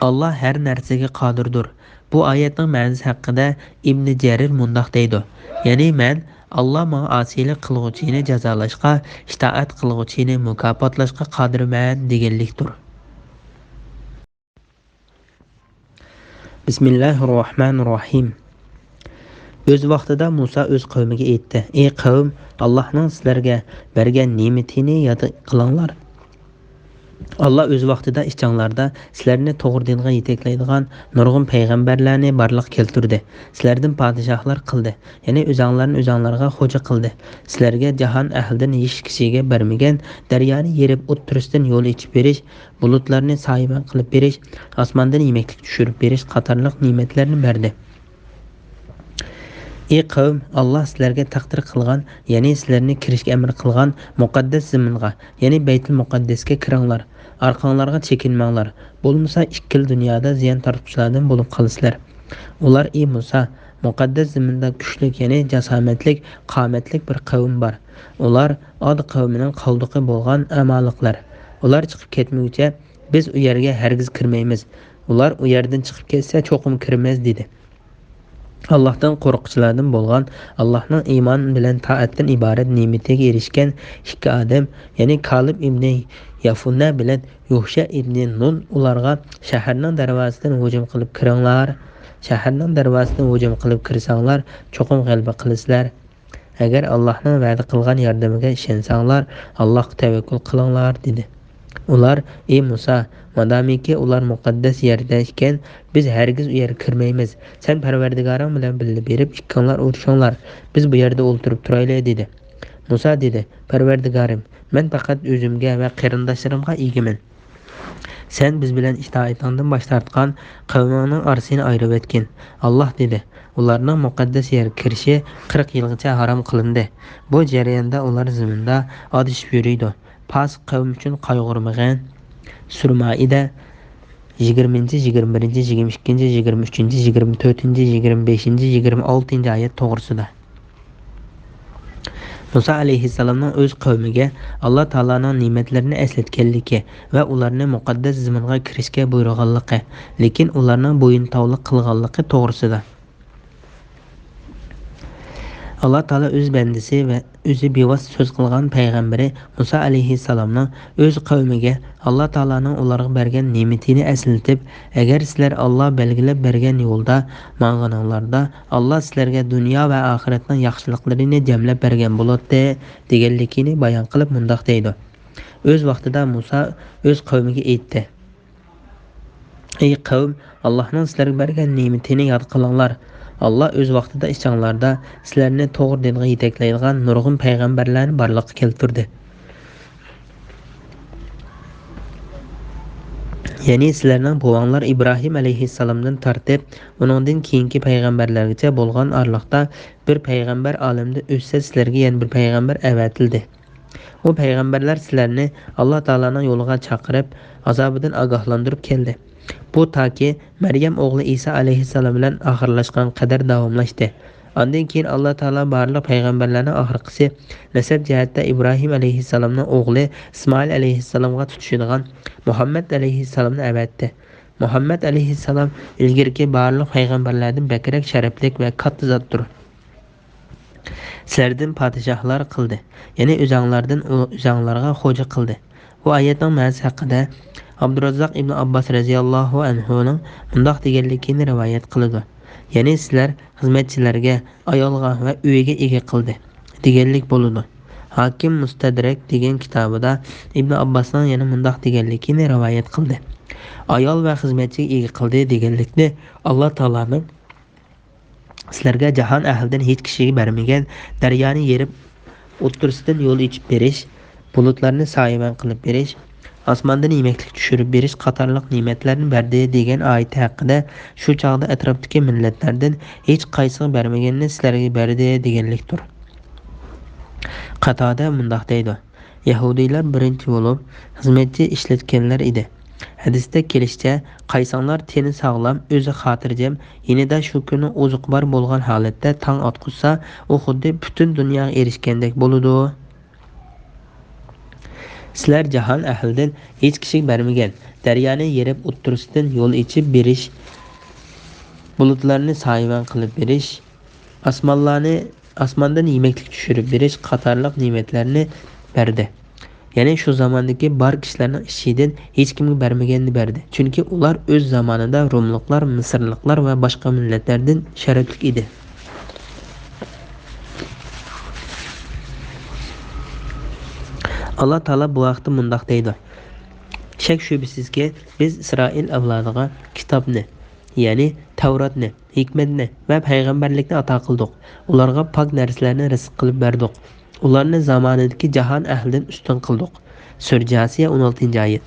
Allah her narsaga qodirdir. Bu oyatning ma'nosi haqida Ibn Jarir mundaq deydi. Ya'ni men Allah menga osiylik qilguvchini jazolashga, itoat qilguvchini mukofotlashga qodirman deganlikdir. Bismillahirrohmanirrohim. O'z vaqtida Musa o'z qavmiga aytdi: "Ey qavm, Allohning sizlarga bergan ne'matini yod qilinglar. Allah o'z vaqtida ishchanglarda sizlarni to'g'ri dinga yetaklaydigan nurg'un payg'ambarlarni barliq keltirdi. Sizlardan podshohlar qildi. Ya'ni o'zinglarga xo'ja qildi. Sizlarga jahon ahlidan hech kishiga bermagan daryoni yerib o'ttirishdan yo'l ichib berish, bulutlarni soyibon qilib berish, osmondan yemeklik tushirib berish qatorliq ne'matlarni berdi. Ey qavm, Allah sizlarga taqdir qilgan, ya'ni sizlarni kirishga amr qilgan muqaddas zaminga, ya'ni Baytul Muqaddasga kiringlar. Arqanglarga chekinmanglar. Bo'lmasa ikkil dunyoda ziyon tortquchilardan bo'lib qolasizlar. Ular: "Ey Musa, muqaddas zaminda kuchli, ya'ni jasomatlik, qomatlik bir qavm bor. Ular Od qavmining qoldiqi bo'lgan Amaliklar. Ular chiqib ketmaguncha biz u yerga hargiz kirmaymiz. Ular u yerdan chiqib ketsa cho'qim kirmaymiz" dedi. Allah'tan qo'rquvchilardan bo'lgan, Allohning iymon bilan toatdan iborat ne'matiga erishgan ikki odam, ya'ni Kalib ibn Yafunna bilan Yuhsha ibn Nun ularga shaharning darvozasidan hujum qilib kiringlar. Shaharning darvozasidan hujum qilib kirsanglar, cho'qim g'alaba qilasizlar. Agar Allohning va'da qilgan yordamiga ishonsanglar, Allohga tavakkul qilinglar dedi. Ular: "Ey Musa, madamiki ular muqaddas yerda ekan, biz hargiz u yerga kirmaymiz. Sen Parvardigoring bilan birga berib ikkinglar urushinglar. Biz bu yerda o'ltirib turaylik" dedi. Musa dedi: "Parvardigorim, men faqat o'zimga va qarindoshlarimga egiman. Sen biz bilan itoatingdan bosh tortgan qavmingning orasini ayirib etgin." Allah dedi: "Ularning muqaddas yerga kirishi 40 yilgacha harom qilindi. Bu jarayonda ular zaminda adishib yuriydi. Pas qavm uchun qayg'urmagan." Surmaida 20, 21, 22, 23, 24, 25, 26 oyat to'g'risida. Musa alayhissalomning o'z qavmiga Alloh taolaning ne'matlarini eslatganligi va ularni muqaddas zaminga kirishga buyurganligi, lekin ularning bo'yintovlik qilganligi to'g'risida. Allah Taala o'z bandasi va o'zi bevosita so'z qilgan payg'ambari Musa alayhissalomning o'z qavmiga Alloh taolaning ularga bergan ne'matini eslatib, agar sizlar Alloh belgilab bergan yo'lda mang'aninglarda, Alloh sizlarga dunyo va oxiratning yaxshiliklarini jamlab bergan bo'ladi deganligini bayon qilib mundaq deydi. O'z vaqtida Musa o'z qavmiga aytdi: "Ey qavm, Allohning sizlarga bergan ne'matini yod qilinglar. Allah o'z vaqtida ishchanglarda sizlarni to'g'ri dinga yetaklaydigan nurg'un payg'ambarlarni barliqqa keltirdi. Ya'ni sizlarning buvanglar Ibrohim alayhissalomdan tortib, uningdan keyingi payg'ambarlargacha bo'lgan orliqda bir payg'ambar olamda o'tsa, sizlarga yana bir payg'ambar avatildi. U payg'ambarlar sizlarni Alloh taolaning yo'liga chaqirib, azobidan ogohlantirib keldi. Bu toki Maryam o'g'li Isa alayhissalom bilan oxirlashgan qadar davomlashdi. Ondan keyin Alloh taolo barliq payg'ambarlarning oxirgisi nasab jihatda Ibrohim alayhissalomning o'g'li Ismoil alayhissalomga tutishadigan Muhammad alayhissalomni avatdi. Muhammad alayhissalom ilgirki barliq payg'ambarlardan bakrak sharafli va katta zotdir. Sizlardan podshohlar qildi, ya'ni o'zinglarga xo'ja qildi. Bu oyatning ma'nosi haqida Abdurrazzaq ibn Abbas radhiyallohu anhuning bundoq deganligini rivoyat qiladi. Ya'ni sizlar xizmatchilarga, ayolga va uyiga ega qildi deganlik bo'ladi. Hakim Mustadrak degan kitobida Ibn Abbosning yana bundoq deganligini rivoyat qildi. Ayol va xizmatchiga ega qildi deganlikni Alloh taolaning sizlarga jahon ahlidan hech kishiga bermagan daryoni yerib o'ttirisidan yo'l ichib berish, bulutlarni soyabon qilib berish, osmondan yemaklik tushirib berish qatorliq ne'matlarni berdi degan oyati haqida shu chog'da atrofdagi millatlardan hech qaysiga bermaganini sizlarga berdi deganlikdir. Qatoda mundoq deydi: Yahudiylar birinchi bo'lib xizmatchi ishlatganlar edi. Hadisda kelishicha, qaysonlar teni sog'lom, o'zi xotirjam, yenida shu kuni oziqbar bo'lgan holatda tong otqizsa, u xuddi butun dunyoga erishgandek bo'ladi. Sizlar jahon ahlidan hech kishiga bermagan daryoni yerib o'ttirisidan yo'l ichib berish, bulutlarni soyabon qilib berish, osmondan yemaklik tushirib berish qatorliq ne'matlarni berdi. Ya'ni shu zamondagi bor kishilarning ishidan hech kimga bermaganini berdi. Chunki ular o'z zamonida Rumliklar, Misrliklar va boshqa millatlardan sharafli edi. Alloh taolo bu vaqtda mundoq deydi: Shak shubasizki, biz Isroil avlodiga kitobni, ya'ni Tavrotni, hikmatni va payg'ambarlikni ato qildik. Ularga pok narsalarni rizq qilib berdik. Ularni zamonidagi jahon ahlidan ustun qildik. Sura Jasiya 16-oyat.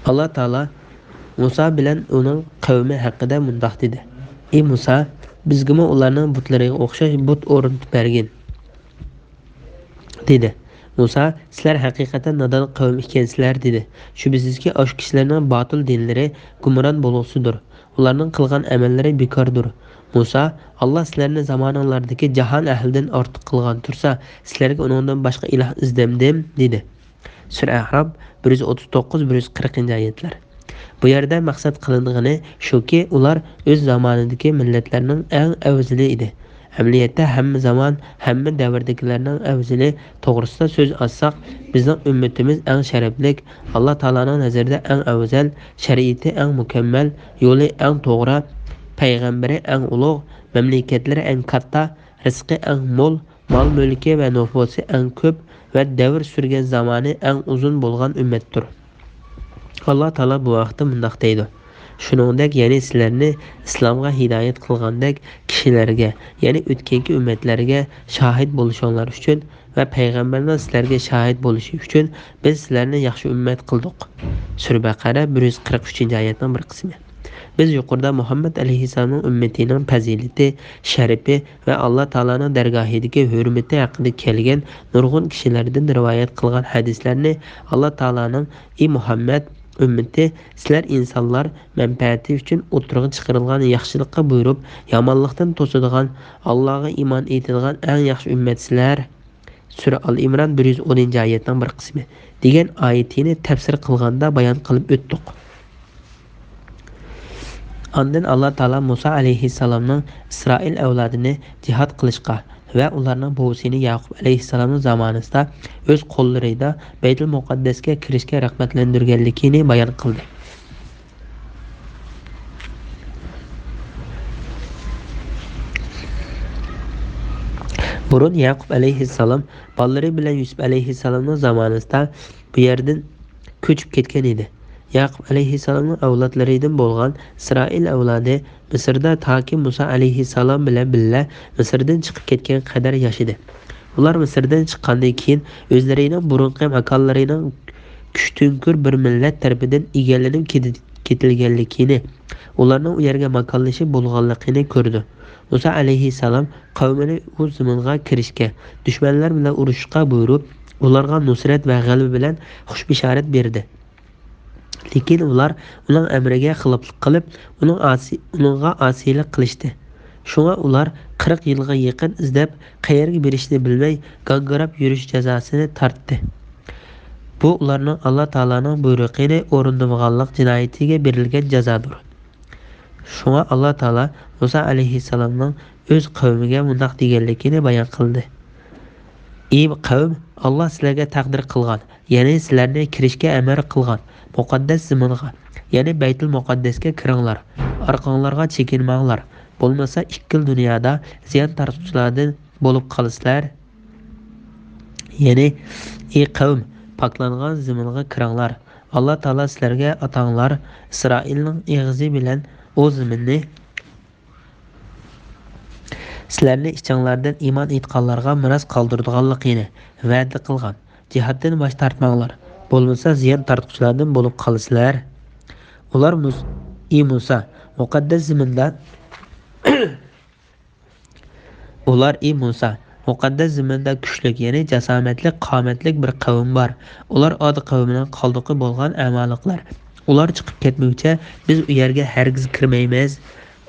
Alloh taolo Musa bilan uning qavmi haqida mundoq dedi: Ey Musa, bizga ularning butlariga o'xshash but o'rnatib bergin. dedi. Musa, sizlar haqiqatan nodon qavm ekansizlar dedi. Shubasizki, osh kishilarning botil dinlari gumron bo'lg'usidir. Ularning qilgan amallari bekordir. Musa, Alloh sizlarni zamoninglardagi jahon ahlidan ortiq qilgan tursa, sizlarga uningdan boshqa iloh izlamdim dedi. Sura Ahrob 139-140-oyatlar. Bu yerda maqsad qilinigani shuki, ular o'z zamonidagi millatlarning eng afzali edi. Amaliyotda hamma zamon, hamma davrdagilarning afzali to'g'risida so'z olsak, bizning ummatimiz eng sharafli, Alloh taolaning nazarida eng afzal, shariati eng mukammal, yo'li eng to'g'ri, payg'ambari eng ulug', mamlakatlari eng katta, rizqi eng mo'l, mol-mulki va nufusi eng ko'p va davr surgan zamoni eng uzun bo'lgan ummatdir. Alloh taolo bu vaqtda mundoq deydi: Shuningdek, ya'ni sizlarni islomga hidoyat qilgandek kishilarga, ya'ni o'tgangi ummatlarga shohid bo'lishinglar uchun va payg'ambarlar sizlarga shohid bo'lishi uchun biz sizlarni yaxshi ummat qildik. Sura Baqara 143-oyatning bir qismi. Biz yuqorida Muhammad alayhissalomning ummatining fazilati, sharifi va Alloh taolaning dargohidagi hurmati haqida kelgan nurg'un kishilardan rivoyat qilgan hadislarni Alloh taolaning ey Muhammad ummati, sizlar insonlar manfaati uchun o'tirg'i chiqarilgan yaxshilikqa buyurib, yomonlikdan to'sadigan, Allohga iymon etadigan eng yaxshi ummatsizlar. Sura Al-Imron 110-oyatning bir qismi degan oyatini tafsir qilganda bayon qilib o'tdik. Ondan Alloh taolo Musa alayhissalomning Isroil avlodini jihad qilishga va ularning buvasini Yaqub alayhissalomning zamonida o'z qo'llarida Baytul Muqaddasga kirishga rag'batlantirganligini bayon qildi. Burun Yaqub alayhissalom bolalari bilan Yusuf alayhissalomning zamonida bu yerdan ko'chib ketgan edi. Yaqub alayhissalomning avlodlaridan bo'lgan Isroil avlodi Misrda toki Musa alayhissalom bilan birga Misrdan chiqib ketgan qadar yashadi. Ular Misrdan chiqqandan keyin o'zlarining burunqi makonlarining kuchtunkur bir millat tarafidan egallanib ketilganligini, ularning u yerga makonlashib bo'lganligini ko'rdi. Musa alayhissalom qavmini u zamonga kirishga, dushmanlar bilan urushishga buyurib, ularga nusrat va g'alaba bilan xushbishorat berdi. Lekin ular uning amriga xiloflik qilib, uningga osiylik qilishdi. Shunga ular 40 yilga yaqin izlab, qayerga berishni bilmay, gangirab yurish jazosini tortdi. Bu ularning Alloh taolaning buyrug'ini o'rindamaganlik jinoyatiga berilgan jazodir. Shunga Alloh taolo Musa alayhissalomning o'z qavmiga mundoq deganligini bayon qildi: Ey qavm, Alloh sizlarga taqdir qilgan, ya'ni sizlarni kirishga amr qilgan muqaddas zamonga, ya'ni Baytul Muqaddasga kiringlar, orqanglarga chekinmanglar, bo'lmasa ikki dunyoda ziyon tortuvchilardan bo'lib qolasizlar. Ya'ni ey qavm, poklangan zamonga kiringlar, Allah Taala sizlarga atanglar İsrailning eg'izi bilan o zaminni sizlarni ichinglardan iymon etganlarga miros qoldirganligini va'da qilgan. Jihatdan bosh tortmanglar. Bo'lmasa ziyon tortquchilardan bo'lib qolasizlar. Ular Musa muqaddas zaminda Ular Musa muqaddas zaminda kuchlik, ya'ni jasoratli, qomatli bir qavm bor. Ular Od qavmining qoldiqi bo'lgan amaliklar. Ular chiqib ketmoqcha, biz u yerga hargiz kirmaymiz.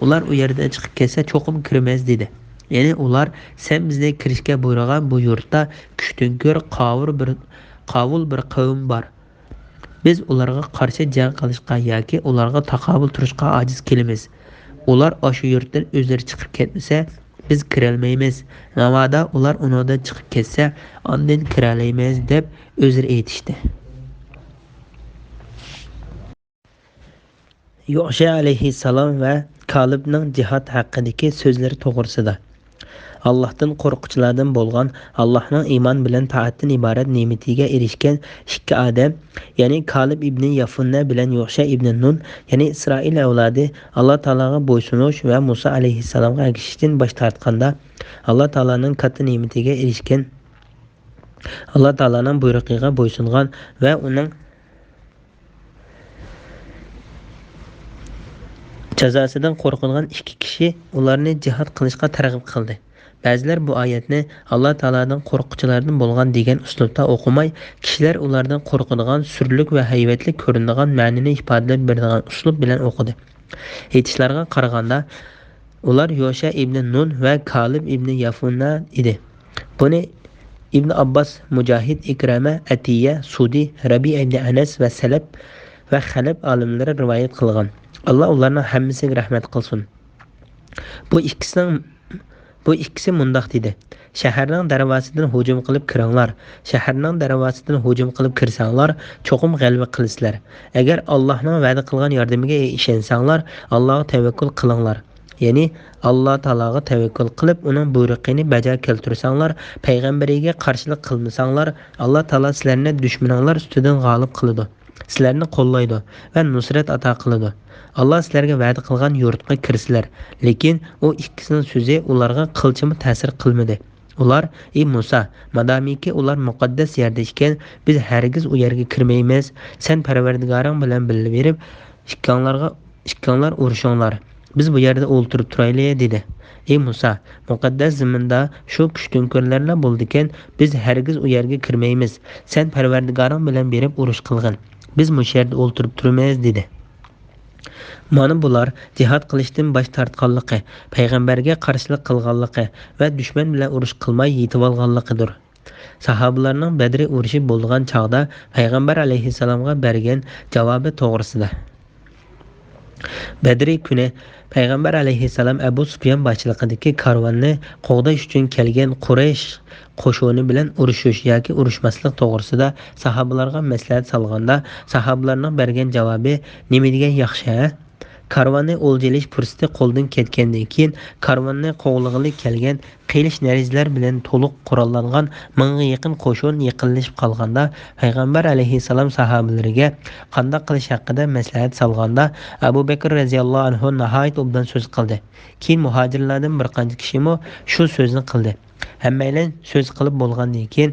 Ular u yerdan chiqib ketsa, cho'qim kirmaymiz dedi. Ya'ni ular sen bizni kirishga buyurgan bu yurtda kuchdan ko'r qovul bir qavm bor. Biz ularga qarshi jang qilishga yoki ularga taqobil turishga ojiz kelamiz. Ular o'sha yurtdan o'zlari chiqib ketmasa, biz kirolmaymiz. Navoda ular unodan chiqib ketsa, ondan kiralaymiz deb o'zlari aytishdi. Yo'sha alayhissalom va Kalibning jihad haqidagi so'zlari to'g'risida Allohdan qo'rquvchilardan bo'lgan, Allohning iymon bilan taatdan iborat ne'matiga erishgan ikki odam, ya'ni Kalib ibn Yafunna bilan Yo'sha ibn Nun, ya'ni Isroil avlodi Alloh taolaga bo'ysunish va Musa alayhissalomga ergashishdan bosh tortganda, Alloh taolaning katta ne'matiga erishgan, Alloh taolaning buyrug'iga bo'ysungan va uning jazosidan qo'rqadigan ikki kishi ularni jihad qilishga targ'ib qildi. Ba'zilar bu oyatni Alloh taoladan qo'rquvchilardan bo'lgan degan uslubda o'qimay, kishilar ulardan qo'rqadigan, surlik va hayvatli ko'rinadigan ma'nini ifodalab beradigan uslub bilan o'qidi. Aytishlariga qaraganda, ular Yo'sha ibn Nun va Kalib ibn Yafunna edi. Buni Ibn Abbos, Mujahid, Ikrama, Atiya, Sudi, Rabi ibn Anas va Salab va Xalab olimlari rivoyat qilgan. Allah ularning hammasiga rahmat qilsin. Bu ikkisi mundoq dedi. Shaharning darvozasidan hujum qilib kiringlar. Shaharning darvozasidan hujum qilib kirsanglar, cho'qim g'alaba qilasizlar. Agar Allohning va'da qilgan yordamiga ishonsanglar, Allohga tavakkul qilinglar. Ya'ni Alloh taologa tavakkul qilib, uning buyrug'ini bajo keltirsanglar, payg'ambariga qarshilik qilmasanglar, Alloh taolo sizlarni dushmaninglar ustidan g'olib qiladi. Sizlarni qo'llaydi va nusrat ato qiladi. Allah sizlarga va'da qilgan yurtga kirsizlar. Lekin u ikkisining so'zi ularga qilchimi ta'sir qilmadi. Ular: "Ey Musa, madomiki ular muqaddas yerda ekan, biz hargiz u yerga kirmaymiz. Sen Parvardigoring bilan birga ikkanglar urushinglar. Biz bu yerda o'ltirib turaylik" dedi. Ey Musa, muqaddas zaminda shu kuchdan ko'rlarlar bo'ldi ekan, biz hargiz u yerga kirmaymiz. Sen Parvardigoring bilan berib urush qilgin. Biz bu yerda o'ltirib turmaymiz dedi. Mana bular jihad qilishdan bosh tortganligi, payg'ambarga qarshilik qilganligi va dushman bilan urush qilmay yetib olganligidir. Sahobalarning Badr urushi bo'lgan chaqda payg'ambar alayhissalomga bergan javobi to'g'risida. Badr kuni payg'ambar alayhissalom Abu Sufyon boshchiligidagi karvonni qo'g'dash uchun kelgan Quraysh qo'shini bilan urushish yoki urushmaslik to'g'risida sahobalarga maslahat solganda, sahobalarning bergan javobi nima degan yaxshi? Karvonni o'ljalish fursati qo'ldan ketgandan keyin karvonni qo'g'lig'ili kelgan qilish narizlar bilan to'liq qurollangan mingga yaqin qo'shin yiqilishib qolganda, payg'ambar alayhissalom sahobalariga qanday qilish haqida maslahat solganda, Abu Bakr radhiyallohu anhu nihoyat obdan so'z qildi. Keyin muhojirlardan bir qancha kishimi shu so'zni qildi. Hammalar so'z qilib bo'lgandan keyin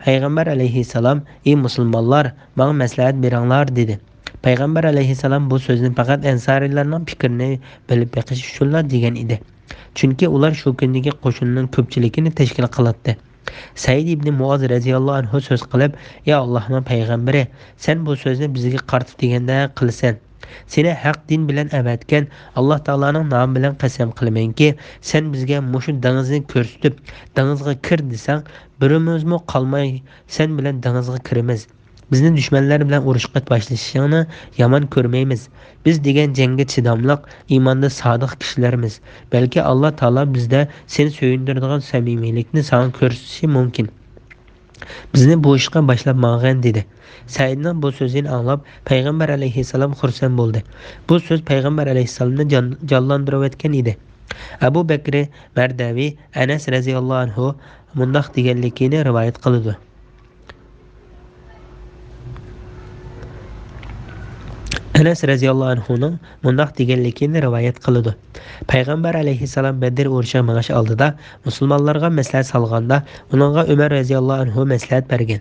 payg'ambar alayhissalom: "Ey musulmonlar, menga maslahat beringlar" dedi. Payg'ambar alayhissalom bu so'zni faqat ansariylarning fikrini bilib beqish uchun degan edi. Chunki ular shu kundagi qo'shinning ko'pchiligini tashkil qiladi. Said ibn Muoz radhiyallohu anhu so'z qilib: "Ey Allohning payg'ambari, sen bu so'zni bizga qartib deganda qilsan. Seni haq din bilan avatgan Alloh taolaning nomi bilan qasam qilamanki, sen bizga mushu dengizni ko'rsatib, dengizga kir desang, birimizmi qolmay sen bilan dengizga kiramiz. Bizni dushmanlar bilan urushga boshlashingni yomon ko'rmaymiz. Biz degan jangga chidamliq, iymonda sodiq kishilarmiz. Balki Alloh taolo bizda seni so'yindiradigan samimiylikni sana ko'rsatishi mumkin. Bizni bu ishga boshlab ma'g'an" dedi. Saidning bu so'zini anglab payg'ambar alayhissalom xursand bo'ldi. Bu so'z payg'ambar alayhissalomni jonlantirayotgan edi. Abu Bakr Mardavi Anas radhiyallohu anhu mundoq deganligini rivoyat qiladi. Anas radhiyallohu anhuning mundaq deganligini rivoyat qiladi. Payg'ambar alayhissalom Badr urushiga minish oldida musulmonlarga maslahat solganda, uningga Umar radhiyallohu anhu maslahat bergan.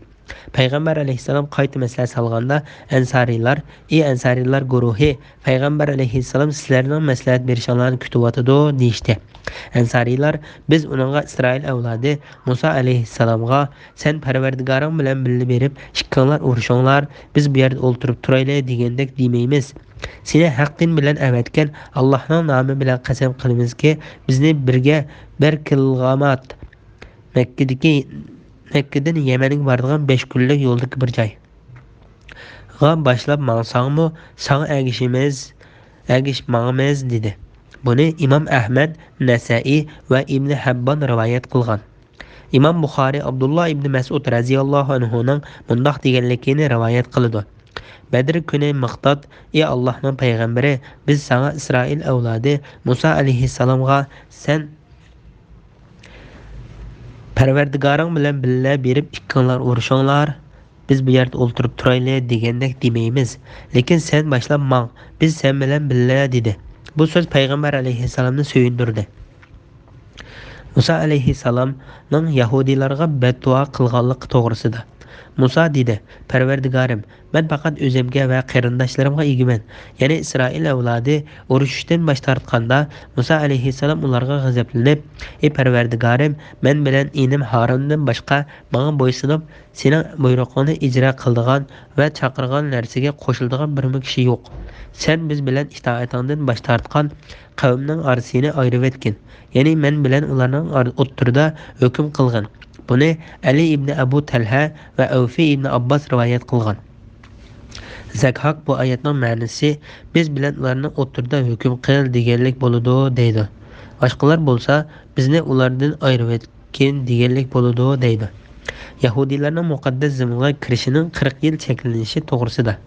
Payg'ambar alayhissalom qayta maslahat solganda, ansariylar guruhi Payg'ambar alayhissalom sizlarning maslahat berishinglarni kutyotidi deyishdi. Ansariylar biz uningga Isroil avlodi Musa alayhissalomga sen Parvardigoring bilan birga berib ikkinglar urushinglar, biz bu yerda o'ltirib turaylik degandek demaymiz. Seni haqqin bilan avatgan Allohning nomi bilan qasam qilamizki, bizni birga bir kilgamat Makkadan Yamanga boradigan 5 kunlik yo'ldagi bir joy. Boshlab mangsangmi, sang agishmamiz dedi. Buni Imom Ahmad, Nasai va Ibn Habbon rivoyat qilgan. Imom Buxoriy Abdullah ibn Mas'ud radhiyallohu anhuning mundaq deganligini rivoyat qiladi. Badr kuni Miqdod, ey Allohning payg'ambari, biz sana Isroil avlodi Musa alayhissalomga sen Parvardigoring bilan birga berib ikkinglar urushinglar, biz bu yerda o'ltirib turaylik degandek demaymiz. Lekin sen boshlab mang, biz sen bilan birga dedi. Bu so'z payg'ambar alayhissalomni suyundirdi. Musa alayhissalomning yahudiylarga beddua qilganligi to'g'risida. Musa dedi: Parvardigorim, men faqat o'zimga va qarindoshlarimga egiman. Ya'ni Isroil avlodi urushishdan bosh tortganda Musa alayhissalom ularga g'azablanib, ey Parvardigorim, men bilan inim Harundan boshqa menga bo'ysunib, sening buyrug'ingni ijro qiladigan va chaqirgan narsaga qo'shiladigan bir kishi yo'q. Sen biz bilan itoatingdan bosh tortgan qavmning orasini ayirib etgin. Ya'ni men bilan ularning o'ttirida hukm qilgan. Buni Ali ibn Abu Talha va Avfi ibn Abbas rivoyat qilgan. Zakhak bu oyatning ma'nosi biz bilan ularning o'ttirida hukm qil deganlik bo'ladi deydi. Boshqalar bo'lsa bizni ulardan ayirib etgin deganlik bo'ladi deydi. Yahudiylarning muqaddas zaminga kirishining 40 yil cheklanishi to'g'risida.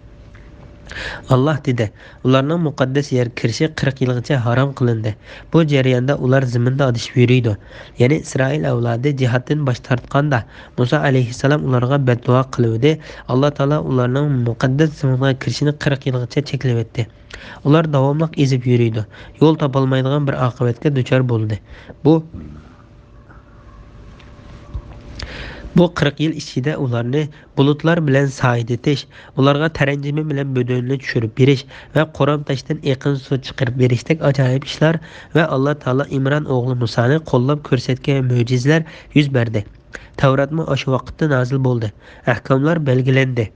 Allah dedi, ularning muqaddas yer kirishi 40 yilgacha harom qilindi. Bu jarayonda ular zaminda adishib yuriydi. Ya'ni Isroil avlodi jihatdan bosh tortganda Musa alayhissalom ularga beddua qildi. Alloh taolo ularning muqaddas zaminga kirishini 40 yilgacha cheklab etdi. Ular davomli ezib yuriydi. Yo'l topolmaydigan bir oqibatga duchor bo'ldi. Bu 40 yil ichida ularni bulutlar bilan saydetish, ularga taranjimi bilan bo'donini tushirib berish va qo'ram tashdan eqin suv chiqarib berishdek ajoyib ishlar va Alloh taolo Imron o'g'li Musoni qo'llab ko'rsatgan mo'jizalar yuz berdi. Tavratmi o'sha vaqtda nozil bo'ldi. Ahkomlar belgilandi.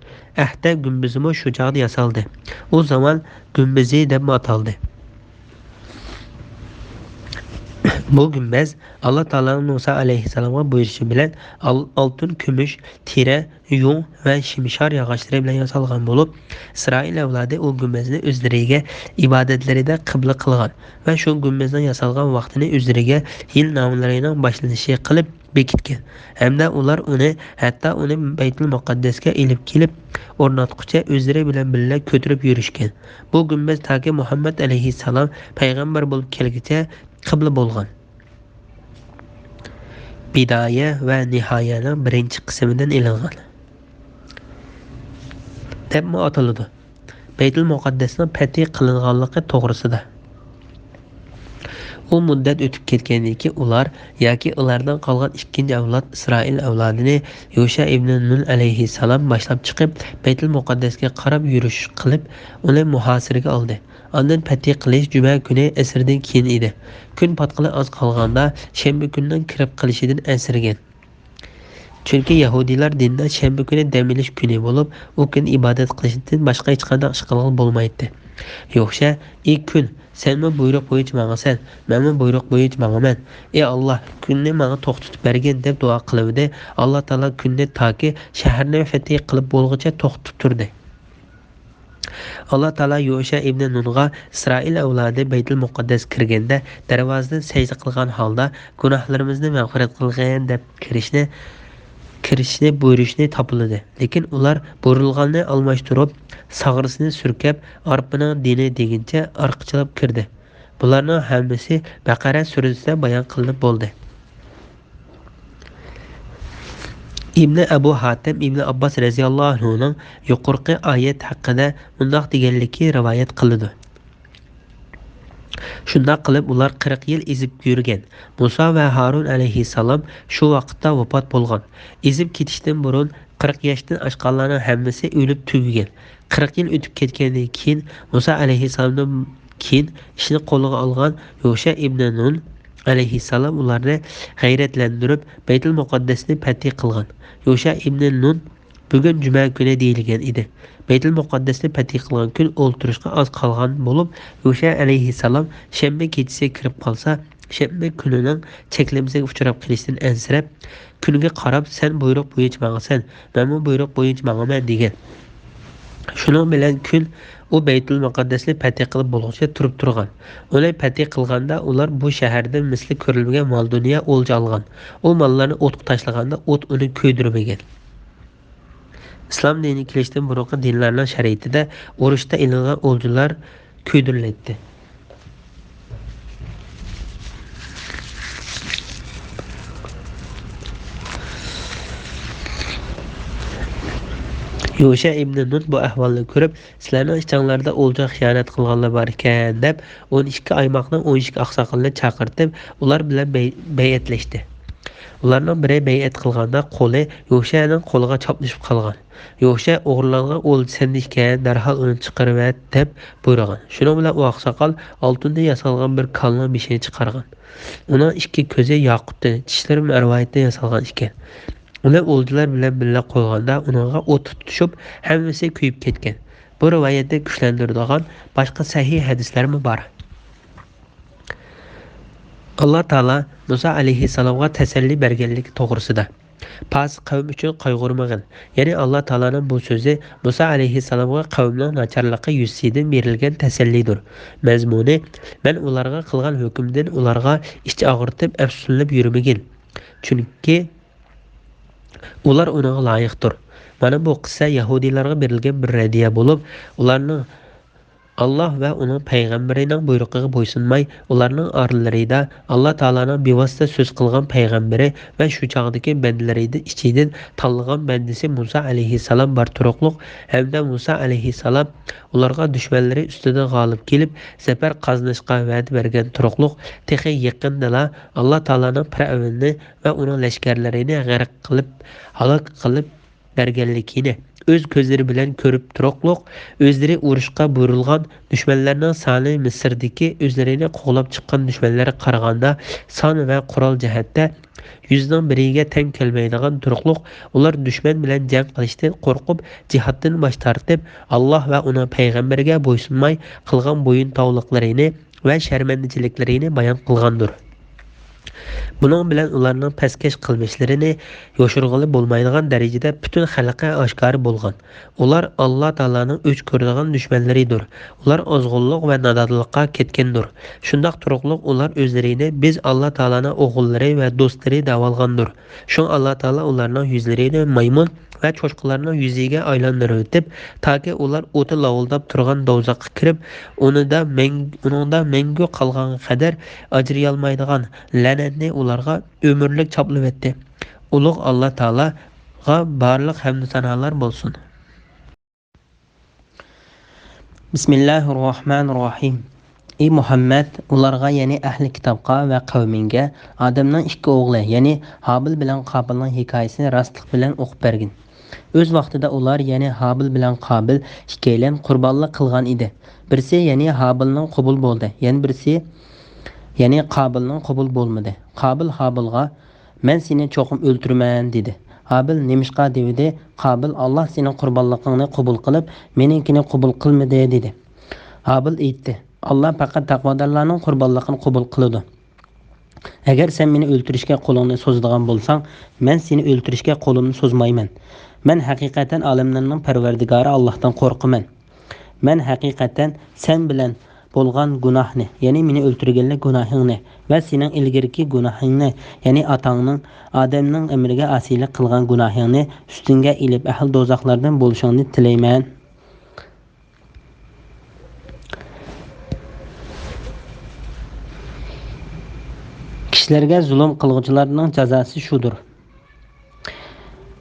Ahda gumbizimi shu joyda yasaldi. U zamon gumbizi deb ataldi. Bu gumbaz Alloh taolaning Musa alayhissalomga buyurishi bilan oltin, kumush, tira, yung va shimshor yog'ochlari bilan yasalgan bo'lib, Isroil avlodi u gumbazni o'zlariga ibodatlarida qibla qilgan va shu gumbazdan yasalgan vaqtini o'zlariga yil nomlarining boshlanishi qilib bekitgan. Hamda ular uni Baytul Muqaddasga ilib kelib o'rnatqucha o'zlari bilan birga ko'tarib yurishgan. Bu gumbaz toki Muhammad alayhissalom payg'ambar bo'lib kelguncha qibla bo'lgan. Bidoya va nihoyaning birinchi qismidan ilingan deb ataladi. Baytul Muqaddasning fath qilinganligi to'g'risida. U muddat o'tib ketgandan keyin ular yoki ulardan qolgan ikkinchi avlod Isroil avlodini Yosha ibn Nun alayhissalom boshlab chiqib, Baytul Muqaddasga qarab yurish qilib, uni muhosiraga oldi. Ondan fath qilish juma kuni asrdan keyin edi. Kun patqili oz qolganda shanba kundan kirib qilishidan asirgan. Chunki yahudiylar dinda shanba kuni dam olish kuni bo'lib, u kun ibodat qilishdan boshqa hech qanday ish qilgan bo'lmaydi. Yo'qsa, kun senmi buyruq bo'yicha ma'nasan, menmi buyruq bo'yicha ma'naman. Ey Alloh, kunni menga to'xtatib bergin deb duo qildi. Alloh taolo kunni toki shaharni fath qilib bo'lguncha to'xtatib turdi. Alloh taolo Yosha ibn Nunga Isroil avlodi Baytul Muqaddas kirganda darvozadan sajda qilgan holda gunohlarimizni mag'firat qilgin deb kirishni buyurishni topildi. Lekin ular buyurilganni almashtirib, sag'risini surkab, arpining dini deguncha orqachilab kirdi. Bularning hammasi Baqara surasida bayon qilinib bo'ldi. İbn Abu Hatim İbn Abbas radhiyallohu anhuning yuqorqi oyat haqida bundoq deganligi rivoyat qiladi. Shundoq qilib ular 40 yil ezib yurgan. Musa va Harun alayhissalom shu vaqtda vafot bo'lgan. Ezib ketishdan burun 40 yoshdan oshganlarning hammasi o'lib tugagan. 40 yil o'tib ketgandan keyin Musa alayhissalomdan keyin ishni qo'liga olgan Yosha ibn Nun alayhissalom ularni g'ayratlantirib Baytul Muqaddasni fath qilgan. Yosha ibn Nun bugun juma kuni deyilgan edi. Baytul Muqaddasni fath qilgan kun o'ltirishga oz qolgan bo'lib, Yosha alayhissalom shanba kechasi kirib qolsa, shanba kunining cheklamasiga uchrab qolishdan ansirab, kunga qarab sen buyruq bo'yicha mangsan, men bu buyruq bo'yicha mangaman degan. Shuning bilan kun u Baytul Muqaddasni fath qilib bo'lguncha turib turgan. Ular fath qilganda ular bu shaharda misli ko'rilmagan mol-dunyo o'lja olgan. U mollarni o'tga tashlaganda o't uni kuydirmagan. Islom dini kelishdan burungi dinlarning shariatida urushda ilingan o'ljalar kuydiriladi. Yosha ibn Nun bu ahvolni ko'rib, sizlarning ichinglarda o'lja xiyonat qilganlar bor ekan deb 12 aymoqning 12 oqsoqolini chaqirtib, ular bilan bay'atlashdi. Ularning biri bay'at qilganda qo'li Yoshaning qo'liga choplashib qolgan. Yosha o'g'irlangan o'lja senda ekan, darhol uni chiqarib et deb buyurgan. Shuning bilan u oqsoqol oltindan yasalgan bir kalning beshini chiqargan. Uning ikki ko'zi yoqutdan, tishlari marvoyatdan yasalgan ekan. Ular o'ljalar bilan birga qo'yganda uningga o't tutishib, hammasi kuyib ketgan. Bu rivoyatda kuchlantiradigan boshqa sahih hadislarmi bor? Allah Taala Musa alayhissalomga tasalli berganligi to'g'risida. Pas qavm uchun qayg'urmagin. Ya'ni Allah Taolaning bu so'zi Musa alayhissalomga qavmning nacharligi yuzasidan berilgan tasallidir. Mazmuni: men ularga qilgan hukmdan ularga ich og'ritib afsuslanib yurmagin. Chunki ular uning loyiqdir. Mana bu qissa Yahudiylarga berilgan bir radiya bo'lib, ularning Allah va uning payg'ambarining buyrug'iga bo'ysunmay, ularning oralarida Allah Taolaning bevosita so'z qilgan payg'ambari va shu chog'dagi bandalarida ichidan tanlagan bandasi Musa alayhissalom bar turuqliq hamda Musa alayhissalom ularga dushmanlari ustidan g'olib kelib, zafar qozonishga va'da bergan turuqliq texi yaqindala Allah Taolaning fir'avnni va uning lashkarlarini g'arq qilib, halok qilib berganligini o'z ko'zlari bilan ko'rib turuqliq, o'zlari urushga buyurilgan dushmanlarning soni Misrdagi o'zlarini qo'g'lab chiqqan dushmanlarga qaraganda son va qurol jihatda 100ning biriga teng kelmaydigan turuqliq, ular dushman bilan jang qilishdan qo'rqib, jihatdan bosh tortib, Alloh va uning payg'ambariga bo'ysunmay qilgan bo'yin tovliqlarini va sharmandachiliklarini bayon qilgandir. Bunun bilan ularning pastkash qilmishlarini yoshirg'ili bo'lmaydigan darajada butun xalqqa oshkor bo'lgan. Ular Alloh taolaning o'ch ko'radigan dushmanlaridir. Ular ozg'unlik va nodonlikqa ketgandir. Shundoq turuqliq ular o'zlarini biz Alloh taolaning o'g'illari va do'stlari deb olgandir. Shu Alloh taolo ularning yuzlarini maymun va cho'chqalarning yuziga aylantirib o'tib, toki ular o'ti lovuldab turgan dozaqqa kirib, unida mangu qolgan qadar ajrayolmaydigan la'natni ularga umrlik choplab etdi. Ulug' Alloh taologa barliq hamd sanolar bo'lsin. Bismillahirrohmanirrohim. Ey Muhammad, ularga ya'ni ahli kitobga va qavminga Adamning ikki o'g'li, ya'ni Habil bilan Qobilning hikoyasini rostlik bilan o'qib bergin. O'z vaqtida ular ya'ni Habil bilan Qobil ikkalan qurbonlik qilgan edi. Birisi ya'ni Habilning qabul bo'ldi, yana birisi ya'ni Qobilning qabul bo'lmadi. Qobil Habilga men seni cho'qim o'ltirman dedi. Habil nemishqa dedi. Qobil Alloh sening qurbonligingni qabul qilib, meninkini qabul qilmadi dedi. Habil aytdi: Allah faqat taqvodorlarning qurbonligini qabul qiladi. Agar sen meni o'ltirishga qo'lingni so'zadigan bo'lsang, men seni o'ltirishga qo'limni so'zmayman. Men haqiqatan olamlarning parvardigori Allohdan qo'rqaman. Men haqiqatan sen bilan bo'lgan gunohni, ya'ni meni o'ltirganlik gunohingni va sening ilgirki gunohingni, ya'ni otangning Odamning amriga asiylik qilgan gunohingni ustingga ilib ahli dozoqlardan bo'lishingni tilayman. Kishilarga zulm qilguvchilarning jazosi shudir.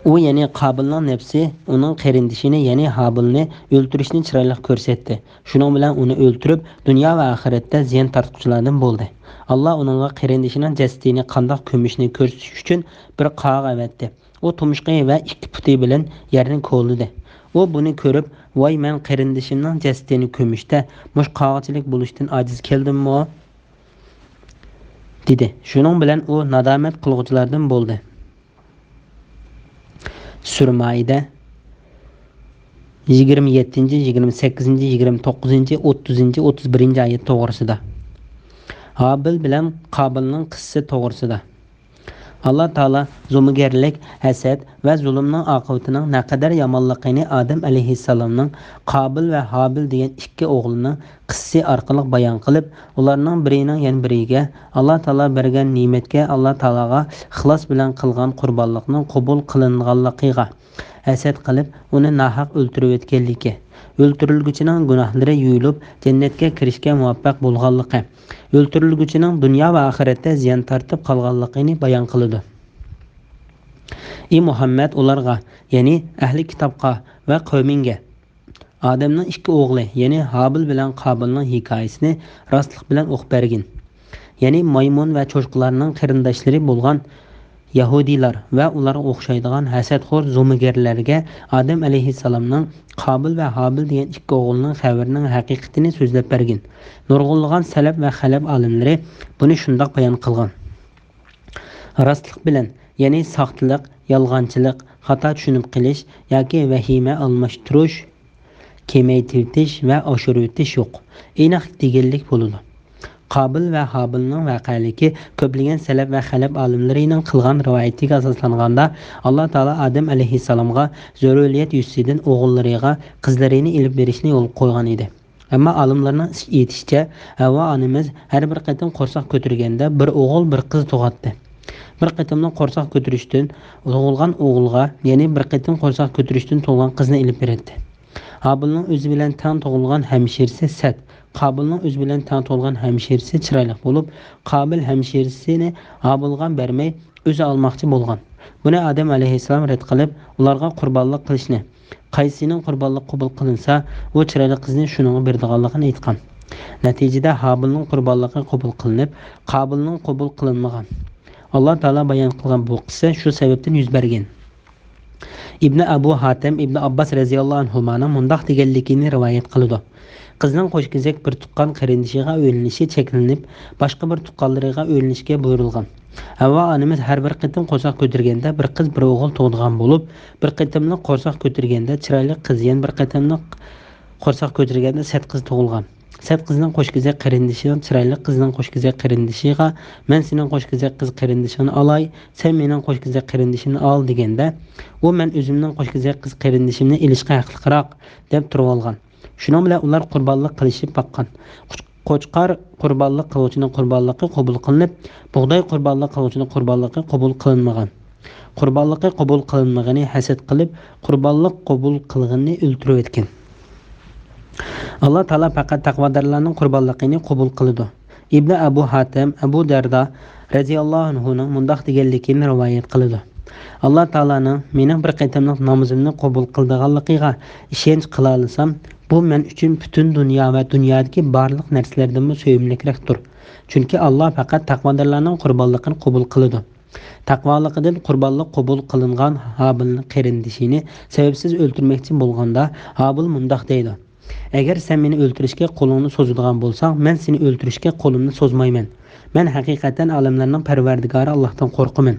u ya'ni Qobilning nafsi uning qarindishini ya'ni Habilni o'ltirishni chiroyli ko'rsatdi. Shuning bilan uni o'ltirib, dunyo va oxiratda ziyon tortquchilardan bo'ldi. Alloh uningga qarindishining jasadini qandoq ko'mishni ko'rsatish uchun bir qog'oz avatdi. U tumshug'i va ikki puti bilan yerni ko'ldi. U buni ko'rib, "Voy, men qarindishimning jasadini ko'mishda mush qog'ochilik bo'lishdan ojiz keldimmi?" dedi. Shuning bilan u nadomat qilguvchilardan bo'ldi. Surmaida 27, 28, 29, 30, 31 oyat to'g'risida. Habil bilan Qobilning qissasi to'g'risida. Allah Taala zulmgarlik, hasad va zulmning oqibatining naqadar yomonligini Adam alayhissalomning Qobil va Habil degan ikki o'g'lining qissasi orqali bayon qilib, ularning birining yana biriga Allah Taala bergan ne'matga Allah Taolaga ixlos bilan qilgan qurbonlikning qabul qilinganligiga hasad qilib, uni nahaq o'ltirib o'tganligi, o'ltirilguchining gunohlari yuyilib, jannatga kirishga muvaffaq bo'lganligi, o'ltirilguchining dunyo va oxiratda ziyon tortib qolganligini bayon qiladi. Muhammad ularga, ya'ni ahli kitobga va qavminga Adamning ikki o'g'li, ya'ni Habil bilan Qobilning hikoyasini rostlik bilan o'qib bergin. Ya'ni maymun va cho'chqalarning qarindoshlari bo'lgan Yahudilar va ularga o'xshaydigan hasadxo'r zo'migarlarga Adam alayhissalomning Qobil va Habil degan ikki o'g'lining xabarining haqiqatini so'zlab bergin. Nurg'unlagan salaf va xalaf olimlari buni shundoq bayon qilgan. Rostlik bilan, ya'ni soxtalik, yolg'onchilik, xato tushunib qilish yoki vahima almashtirish, kemaytirtish va oshiritish yo'q. Aniq deganlik bo'ladi. Qobil va Habilning voqealigi ko'plagan salaf va xalaf olimlarining qilgan rivoyatiga asoslanganda Alloh taolo Adam alayhissalomga zurriyat yusidan o'g'illariga qizlarini ilib berishni yo'l qo'ygan edi. Ammo olimlarning aytishicha, Havvo onamiz har bir qatim qo'rsoq ko'targanda bir o'g'il, bir qiz tug'atdi. Bir qatimni qo'rsoq ko'tarishdan tug'ilgan o'g'ilga, ya'ni bir qatim qo'rsoq ko'tarishdan tug'ilgan qizni ilib berdi. Habilning o'zi bilan tang tug'ilgan hamshirasi Sad, Qobilning o'zi bilan tang tug'ilgan hamshirasi chiroyli bo'lib, Qobil hamshirsini Habilga bermay o'zi olmoqchi bo'lgan. Buni Adam alayhissalom rad qilib, ularga qurbonlik qilishni, qaysining qurbonlik qabul qilinsa, u chiroyli qizni shuning berdiganligini aytgan. Natijada Habilning qurbonligi qabul qilinib, Qobilning qabul qilinmagan. Alloh taolo bayon qilgan bu qissa shu sababdan yuz bergan. Ibn Abu Hatim Ibn Abbas radhiyallohu anhuning mundaq deganligini rivoyat qiladi. Qizning qo'shkizak bir tuqqan qarindishiga o'ylanishi cheklanib, boshqa bir tuqqanlariga o'ylanishga buyurilgan. Havvo onamiz har bir qatim qo'rsoq ko'targanda bir qiz bir o'g'il tug'digan bo'lib, bir qatimni qo'rsoq ko'targanda chiroyli qiz, yana bir qatimni qo'rsoq ko'targanda sad qiz tug'ilgan. Sad qizning qo'shkizak qarindishidan chiroyli qizning qo'shkizak qarindishiga men sening qo'shkizak qiz qarindishingni olay, sen mening qo'shkizak qarindishimni ol deganda, u men o'zimning qo'shkizak qiz qarindishimni ilishga haqliroq deb turib olgan. Shuning bilan ular qurbonlik qilishib baqqan. Qo'chqar qurbonlik qiluvchining qurbonligi qabul qilinib, bug'doy qurbonlik qiluvchining qurbonligi qabul qilinmagan. Qurbonligi qabul qilinmagani hasad qilib, qurbonlik qabul qilganni o'ltirib etgan. Alloh taolo faqat taqvodorlarning qurbonligini qabul qiladi. Ibn Abu Hatim Abu Darda radhiyallohu anhuning mundaq deganligini rivoyat qiladi. Alloh taolaning mening bir qatimlik namozimni qabul qildiganligiga ishonch qila olsam, bu men uchun butun dunyo va dunyodagi barliq narsalardan sevimliroqdir. Chunki Alloh faqat taqvodorlarning qurbonligini qabul qiladi. Taqvoliqidan qurbonlik qabul qilingan Habilning qarindishini sababsiz o'ltirmoqchi bo'lganda Habil mundaq deydi: Agar sen meni o'ltirishga qo'lingni so'zadigan bo'lsang, men seni o'ltirishga qo'limni so'zmayman. Men haqiqatan olamlarning Parvardigori Allohdan qo'rqaman.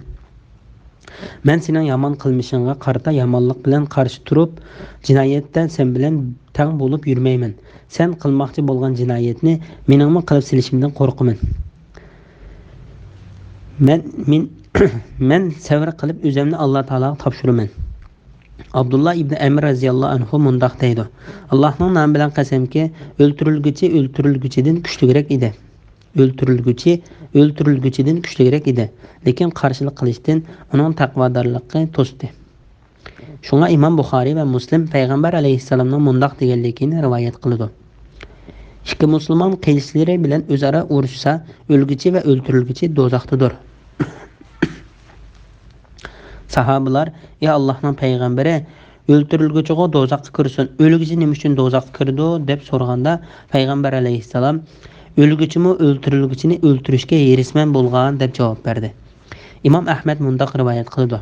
Men sening yomon qilmishingga qarata yomonlik bilan qarshi turib, jinoyatdan sen bilan tang bo'lib yurmayman. Sen qilmoqchi bo'lgan jinoyatni meningmi qilib silishimdan qo'rqaman. Men sabr qilib o'zimni Alloh taologa topshiraman. Abdullah ibn Amr radhiyallohu anhu mundaq deydi: Allohning nomi bilan qasamki, o'ltirilguchidan kuchliroq edi. O'ltirilguchidan kuchliroq edi, lekin qarshilik qilishdan uning taqvodorligi to'sdi. Shunga Imom Buxoriy va Muslim payg'ambar alayhissalomning mundaq deganligini rivoyat qiladi. Ikki musulmon qilishlari bilan o'zaro urushsa, o'lguchi va o'ltirilguchi do'zaxdadir. Sahabalar, "Ey Allah'ın peygamberi, öldürülgüçü o dozaqqa kirsin. Ölgücü nima uchun dozaqqa kirdi?" deb so'raganda, payg'ambar alayhissalom, "Ölgücümü öldürülgüchini o'ltirishga yerisman bo'lgan" deb javob berdi. Imom Ahmad mundaq rivoyat qildi.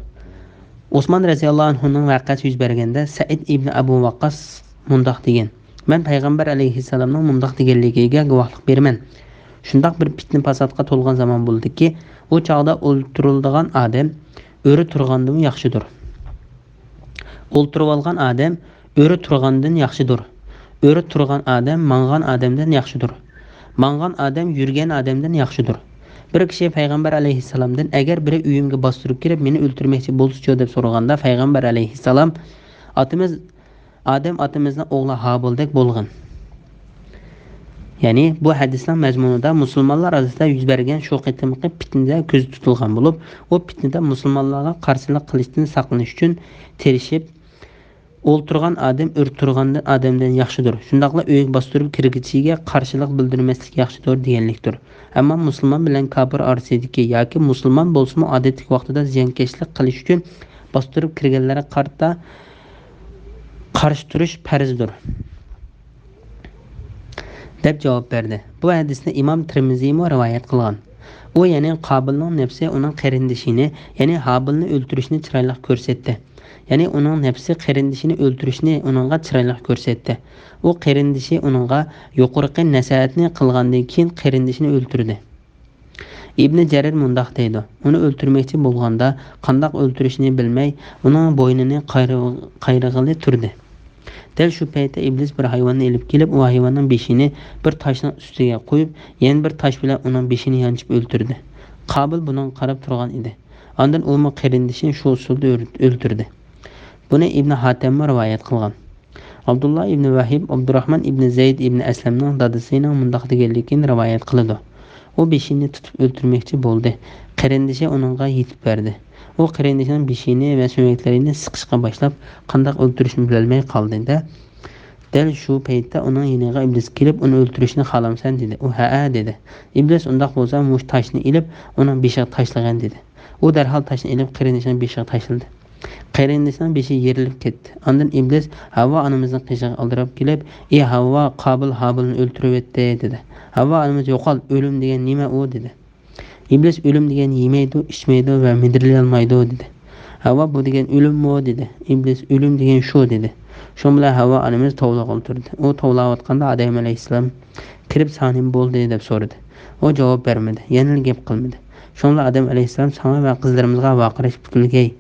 Osman roziyallohu anhuning voqeasi yuz berganda Said ibn Abu Waqqas mundaq degan: "Men payg'ambar alayhissalomning mundaq deganligiga guvohlik beraman. Shundaq bir fitna fasodga to'lgan zamon bo'ldiki, u chog'da o'ltiriladigan odam o'ri turgandan yaxshidir. O'ltirib olgan odam o'ri turgandan yaxshidir. O'ri turgan odam mangan odamdan yaxshidir. Mangan odam yurgan odamdan yaxshidir. Bir kishi payg'ambar alayhissalomdan agar biri uyimga bostirib kirib meni o'ltirmoqchi bo'lsa deb so'raganda, payg'ambar alayhissalom otamizning o'g'li Habildek bo'lgan." Ya'ni bu hadisning mazmunida musulmonlar orasida yuz bergan shu qitimqi fitnada ko'z tutilgan bo'lib, u fitnada musulmonlarga qarshilik qilishdan saqlanish uchun tirishib o'ltirgan odam o'ltirgan odamdan yaxshidir. Shundaqla uyga bostirib kirg'ichiga qarshilik bildirmaslik yaxshidir deganlikdir. Ammo musulmon bilan kofir orasidagi yoki musulmon bo'lsa-mu odatdagi vaqtida ziyonkashlik qilish uchun bostirib kirganlarga qarshi turish farzdir deb javob berdi. Bu hadisni Imom Tirmiziy rivoyat qilgan. U ya'ni Qobilning nafsi uning qarindishini, ya'ni Habilni o'ltirishni chiroyli ko'rsatdi. Ya'ni uning nafsi qarindishini o'ltirishni uningga chiroyli ko'rsatdi. U qarindishi uningga yuqorqi nasihatni qilgandan keyin qarindishini o'ltirdi. Ibn Jarir mundaq deydi: "Uni o'ltirmoqchi bo'lganda qandoq o'ltirishni bilmay, uning bo'ynini qayrig'ili turdi. Dal shu paytda iblis bir hayvonni elib kelib, u hayvonning beshini bir toshning ustiga qo'yib, yana bir tosh bilan uning beshini yanchib o'ltirdi. Qobil bundan qarab turgan edi. Ondan u qarindishini shu usulda o'ltirdi." Buni Ibn Hatim rivoyat qilgan. Abdullah ibn Vahib Abdurrahman ibn Zayd ibn Aslamning dadasining mundaq deganligini rivoyat qiladi. U beshini tutib o'ltirmoqchi bo'ldi. Qarindishi uningga yetib berdi. U qarindishining beshini va suyaklarini siqishga boshlab, qandoq o'ltirishni bilolmay qoldi-da. Dal shu paytda uning yoniga iblis kelib, uni o'ltirishni xohlamsan dedi. U ha dedi. Iblis undaq bo'lsa, mush toshni ilib, uning beshiga tashlagan dedi. U darhol toshni ilib qarindishining beshiga tashladi. Qarindishining beshi yerilib ketdi. Ondan iblis Havvo onamizning qishig'iga oldirib kelib, "Ey Havvo, Qobil Habilni o'ltirib etdi" dedi. Havvo onamiz "Yo'qol, o'lim degan nima u" dedi. Iblis "O'lim degan yemaydi, ichmaydi va midirlay olmaydi" dedi. Havvo "Bu degan o'limmi" dedi. Iblis "O'lim degan shu" dedi. Shu bilan Havvo onamiz tovlab o'ltirdi. U tovlayotganda Odam alayhissalom kirib "Sanim bo'ldi" deb so'radi. U javob bermadi, yana gap qilmadi. Shunda Odam alayhissalom "Sana va qizlarimizga vaqirash butilgay.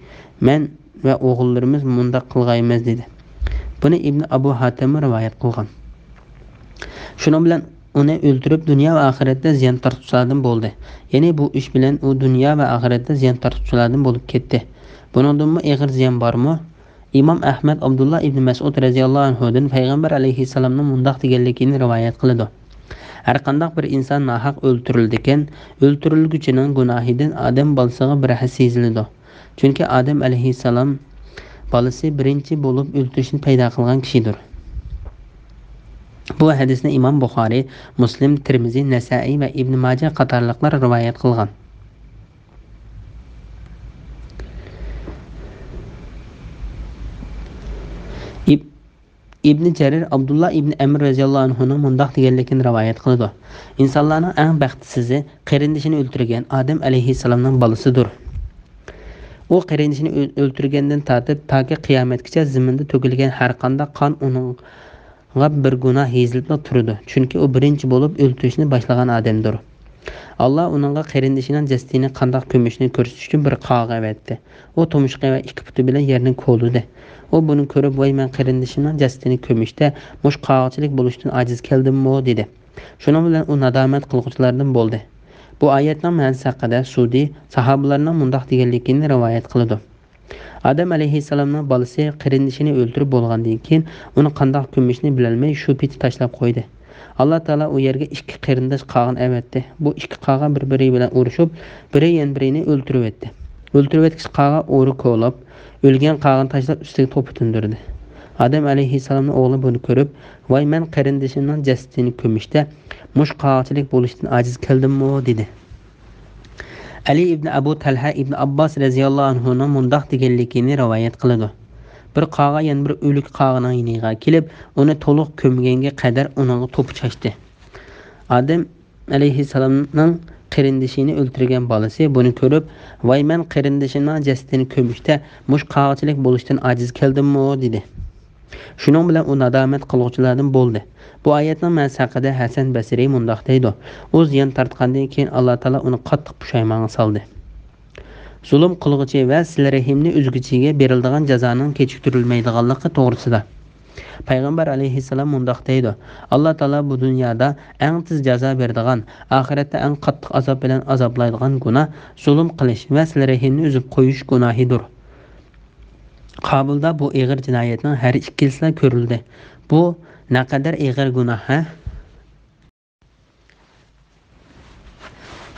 Men va o'g'illarimiz mundaq qilg'aymiz" dedi. Buni Ibn Abu Hatim rivoyat qilgan. Shuning bilan uni o'ltirib dunyo va oxiratda ziyon tortuvchilardan bo'ldi. Ya'ni bu ish bilan u dunyo va oxiratda ziyon tortuvchilardan bo'lib ketdi. Buningdanmi og'ir ziyon bormi? Imom Ahmad Abdullah ibn Mas'ud radhiyallohu anhudan payg'ambar alayhissalomning mundaq deganligini rivoyat qiladi. Har qanday bir inson nohaq o'ltirildi ekan, o'ltirilguchining gunohidan odam bolasiga bir seziladi. Chunki Odam alayhissalom bolasi birinchi bo'lib o'ltirishni paydo qilgan kishidir. Bu hadisni Imom Buxoriy, Muslim, Tirmiziy, Nasa'iy va Ibn Majah qatorliqlar rivoyat qilgan. Ibn Jarir Abdullah ibn Amr radhiyallohu anhuning mundaq deganligini rivoyat qiladi. Insonlarning eng baxtsizi qarindishini o'ltirgan Odam alayhissalomning bolasidir. U qarindishini o'ltirgandan tortib toki qiyomatgacha zaminda to'kilgan har qanday qon uningga bir gunoh yezilib turdi. Chunki u birinchi bo'lib o'ltirishni boshlagan odamdir. Alloh uningga qarindishining jasadini qanday ko'mishni ko'rsatish uchun bir qog'a berdi. U tumshug'i va ikki puti bilan yerni ko'ludi. U buni ko'rib, "Voy, men qarindishining jasadini ko'mishda mush qog'chilik bo'lishdan ojiz keldim-mi?" dedi. Shuning bilan u nadomat qiluvchilardan bo'ldi. Bu oyatning ma'nosi haqida Sudi sahobalarning mundaq deganligini rivoyat qiladi. Odam alayhissalomning bolasi qarindishini o'ltirib bo'lgandan keyin uni qanday ko'mishni bilolmay shu piti tashlab qo'ydi. Alloh taolo u yerga ikki qarindosh qog'in avatdi. Bu ikki qog'in bir-biri bilan urushib, biri birini o'ltirib etdi. O'ltirib etgich qog'in o'ri ko'lab, o'lgan qog'in tashlab ustiga to'p tindirdi. Odam alayhissalomning o'g'li buni ko'rib, "Voy, men qarindishimning jasadini ko'mishda mush qog'chilik bo'lishdan ojiz keldim-mi?" dedi. Ali ibn Abu Talha ibn Abbas radhiyallohu anhuning mundoq deganligini rivoyat qiladi. Bir qog'a yana bir o'lik qog'aning yoniga kelib, uni to'liq ko'mganga qadar uningga to'p chashdi. Adam alayhissalomning qarindishini o'ltirgan bolasi buni ko'rib, "Voy, men qarindishimning jasadini ko'mishda mush qog'achilik bo'lishdan ojiz keldim-mi?" dedi. Shuning bilan u nadomat qiluvchilardan bo'ldi. Bu oyatning ma'nosi haqida Hasan Basriy mundoq deydi: "U ziyon tortgandan keyin Alloh taolo uni qattiq pushaymonga soldi. Zulm qilg'uchi va sil-rahimni uzguchiga beriladigan jazoning kechiktirilmaydiganligi to'g'risida." Payg'ambar alayhissalom mundoq deydi: "Alloh taolo bu dunyoda eng tez jazo beradigan, oxiratda eng qattiq azob bilan azoblaydigan gunoh zulm qilish va sil-rahimni uzib qo'yish gunohidir." Qabulda bu ig'ir jinoyatning har ikkisi ko'rildi. Bu naqadar ig'ir gunoh, ha?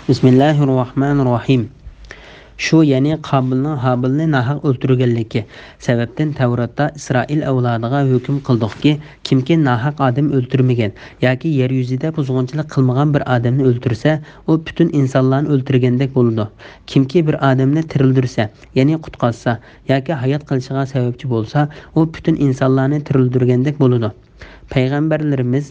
Bismillahirrohmanirrohim. Shu ya'ni Qabilning Habilni nahaq o'ltirganligi sababdan Tavratda Isroil avlodiga hukm qildiki, kimki nahaq odam o'ltirmagan yoki yer yuzida buzg'unchilik qilmagan bir odamni o'ltirsa, u butun insonlarni o'ltirgandek bo'ladi. Kimki bir odamni tirildirsa, ya'ni qutqazsa yoki hayot qilishiga sababchi bo'lsa, u butun insonlarni tirildirgandek bo'ladi. Payg'ambarlarimiz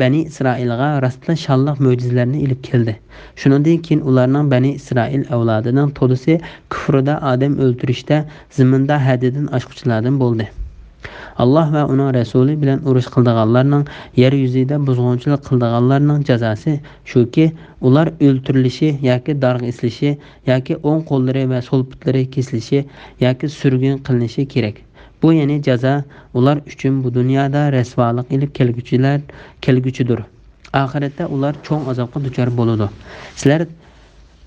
Bani Isroilga rostla shonliq mo'jizalarni ilib keldi. Shuningdek keyin ularning Bani Isroil avlodining to'lisi kufrida, odam o'ltirishda, ziminda haddidan oshquchilardan bo'ldi. Alloh va uning rasuli bilan urush qilganlarning, yer yuzida buzg'unchilik qilganlarning jazosi shuki, ular o'ltirilishi yoki darg'a isilishi yoki o'ng qo'llari va so'l putlari kesilishi yoki surgun qilinishi kerak. Bu ya'ni jazo ular uchun bu dunyoda rasvolik ilib kelguchidir. Oxiratda ular cho'ng azobga duchor bo'ladi. Sizlar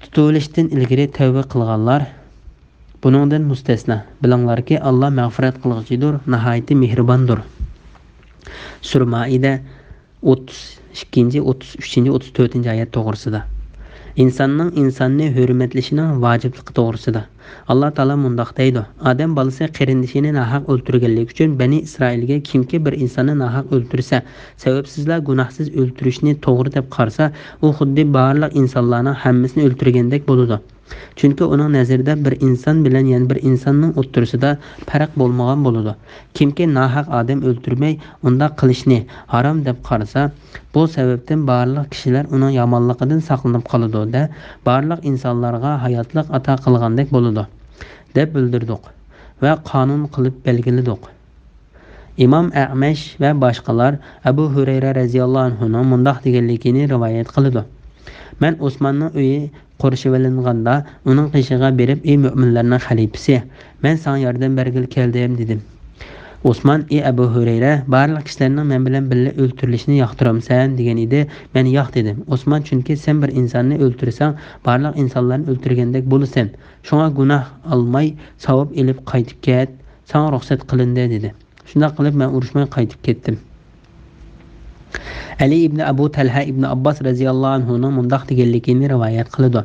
tutilishdan ilgari tavba qilganlar buningdan mustasno. Bilinglarki, Alloh mag'firat qilg'uchidir, nihoyatda mehribondir. Sura Maida 32, 33, 34-oyat to'g'risida. İnsanның insonni hurmatlashining vojibligi to'g'risida. Alloh taolo mundoq deydi: "Odam bolasi qarindishini nahaq o'ltirganligi uchun Bani Isroilga kimki bir insonni nahaq o'ltirsa, sababsizlar gunohsiz o'ltirishni to'g'ri deb qarasa, u xuddi barliq insonlarning hammasini o'ltirgandek bo'ladi. Chunki uning nazarida bir inson bilan yana bir insonning o'ttirisida farq bo'lmagan bo'ladi. Kimki nahaq odam o'ltirmay, unda qilishni harom deb qarasa, bu sababdan barliq kishilar uning yomonligidan saqlanib qoladi-da, barliq insonlarga hayotlik ato qilgandek bo'ladi" deb bildirdik va qonun qilib belgiladik. Imom A'mash va boshqalar Abu Hurayra radhiyallohu anhuning mundoq deganligini rivoyat qiladi: "Men Usmonning uyi qo'rshivalinganda uning qishig'iga berib, ey mo'minlarning xalifasi, men senga yordam bergil keldim" dedim. Usmon: "Ey Abu Hurayra, barliq kishilarning men bilan birga o'ltirilishini yoqtiramsan" degan edi. Men yo'q dedim. Usmon: "Chunki sen bir insonni o'ltirsang, barliq insonlarni o'ltirgandek bo'lasan. Shunga gunoh olmay savob elib qaytib ket, senga ruxsat qilindi" dedi. Shunda qilib men urushmay qaytib ketdim. Ali ibn Abu Talha ibn Abbas radhiyallohu anhuning mundoq deganligini rivoyat qiladi: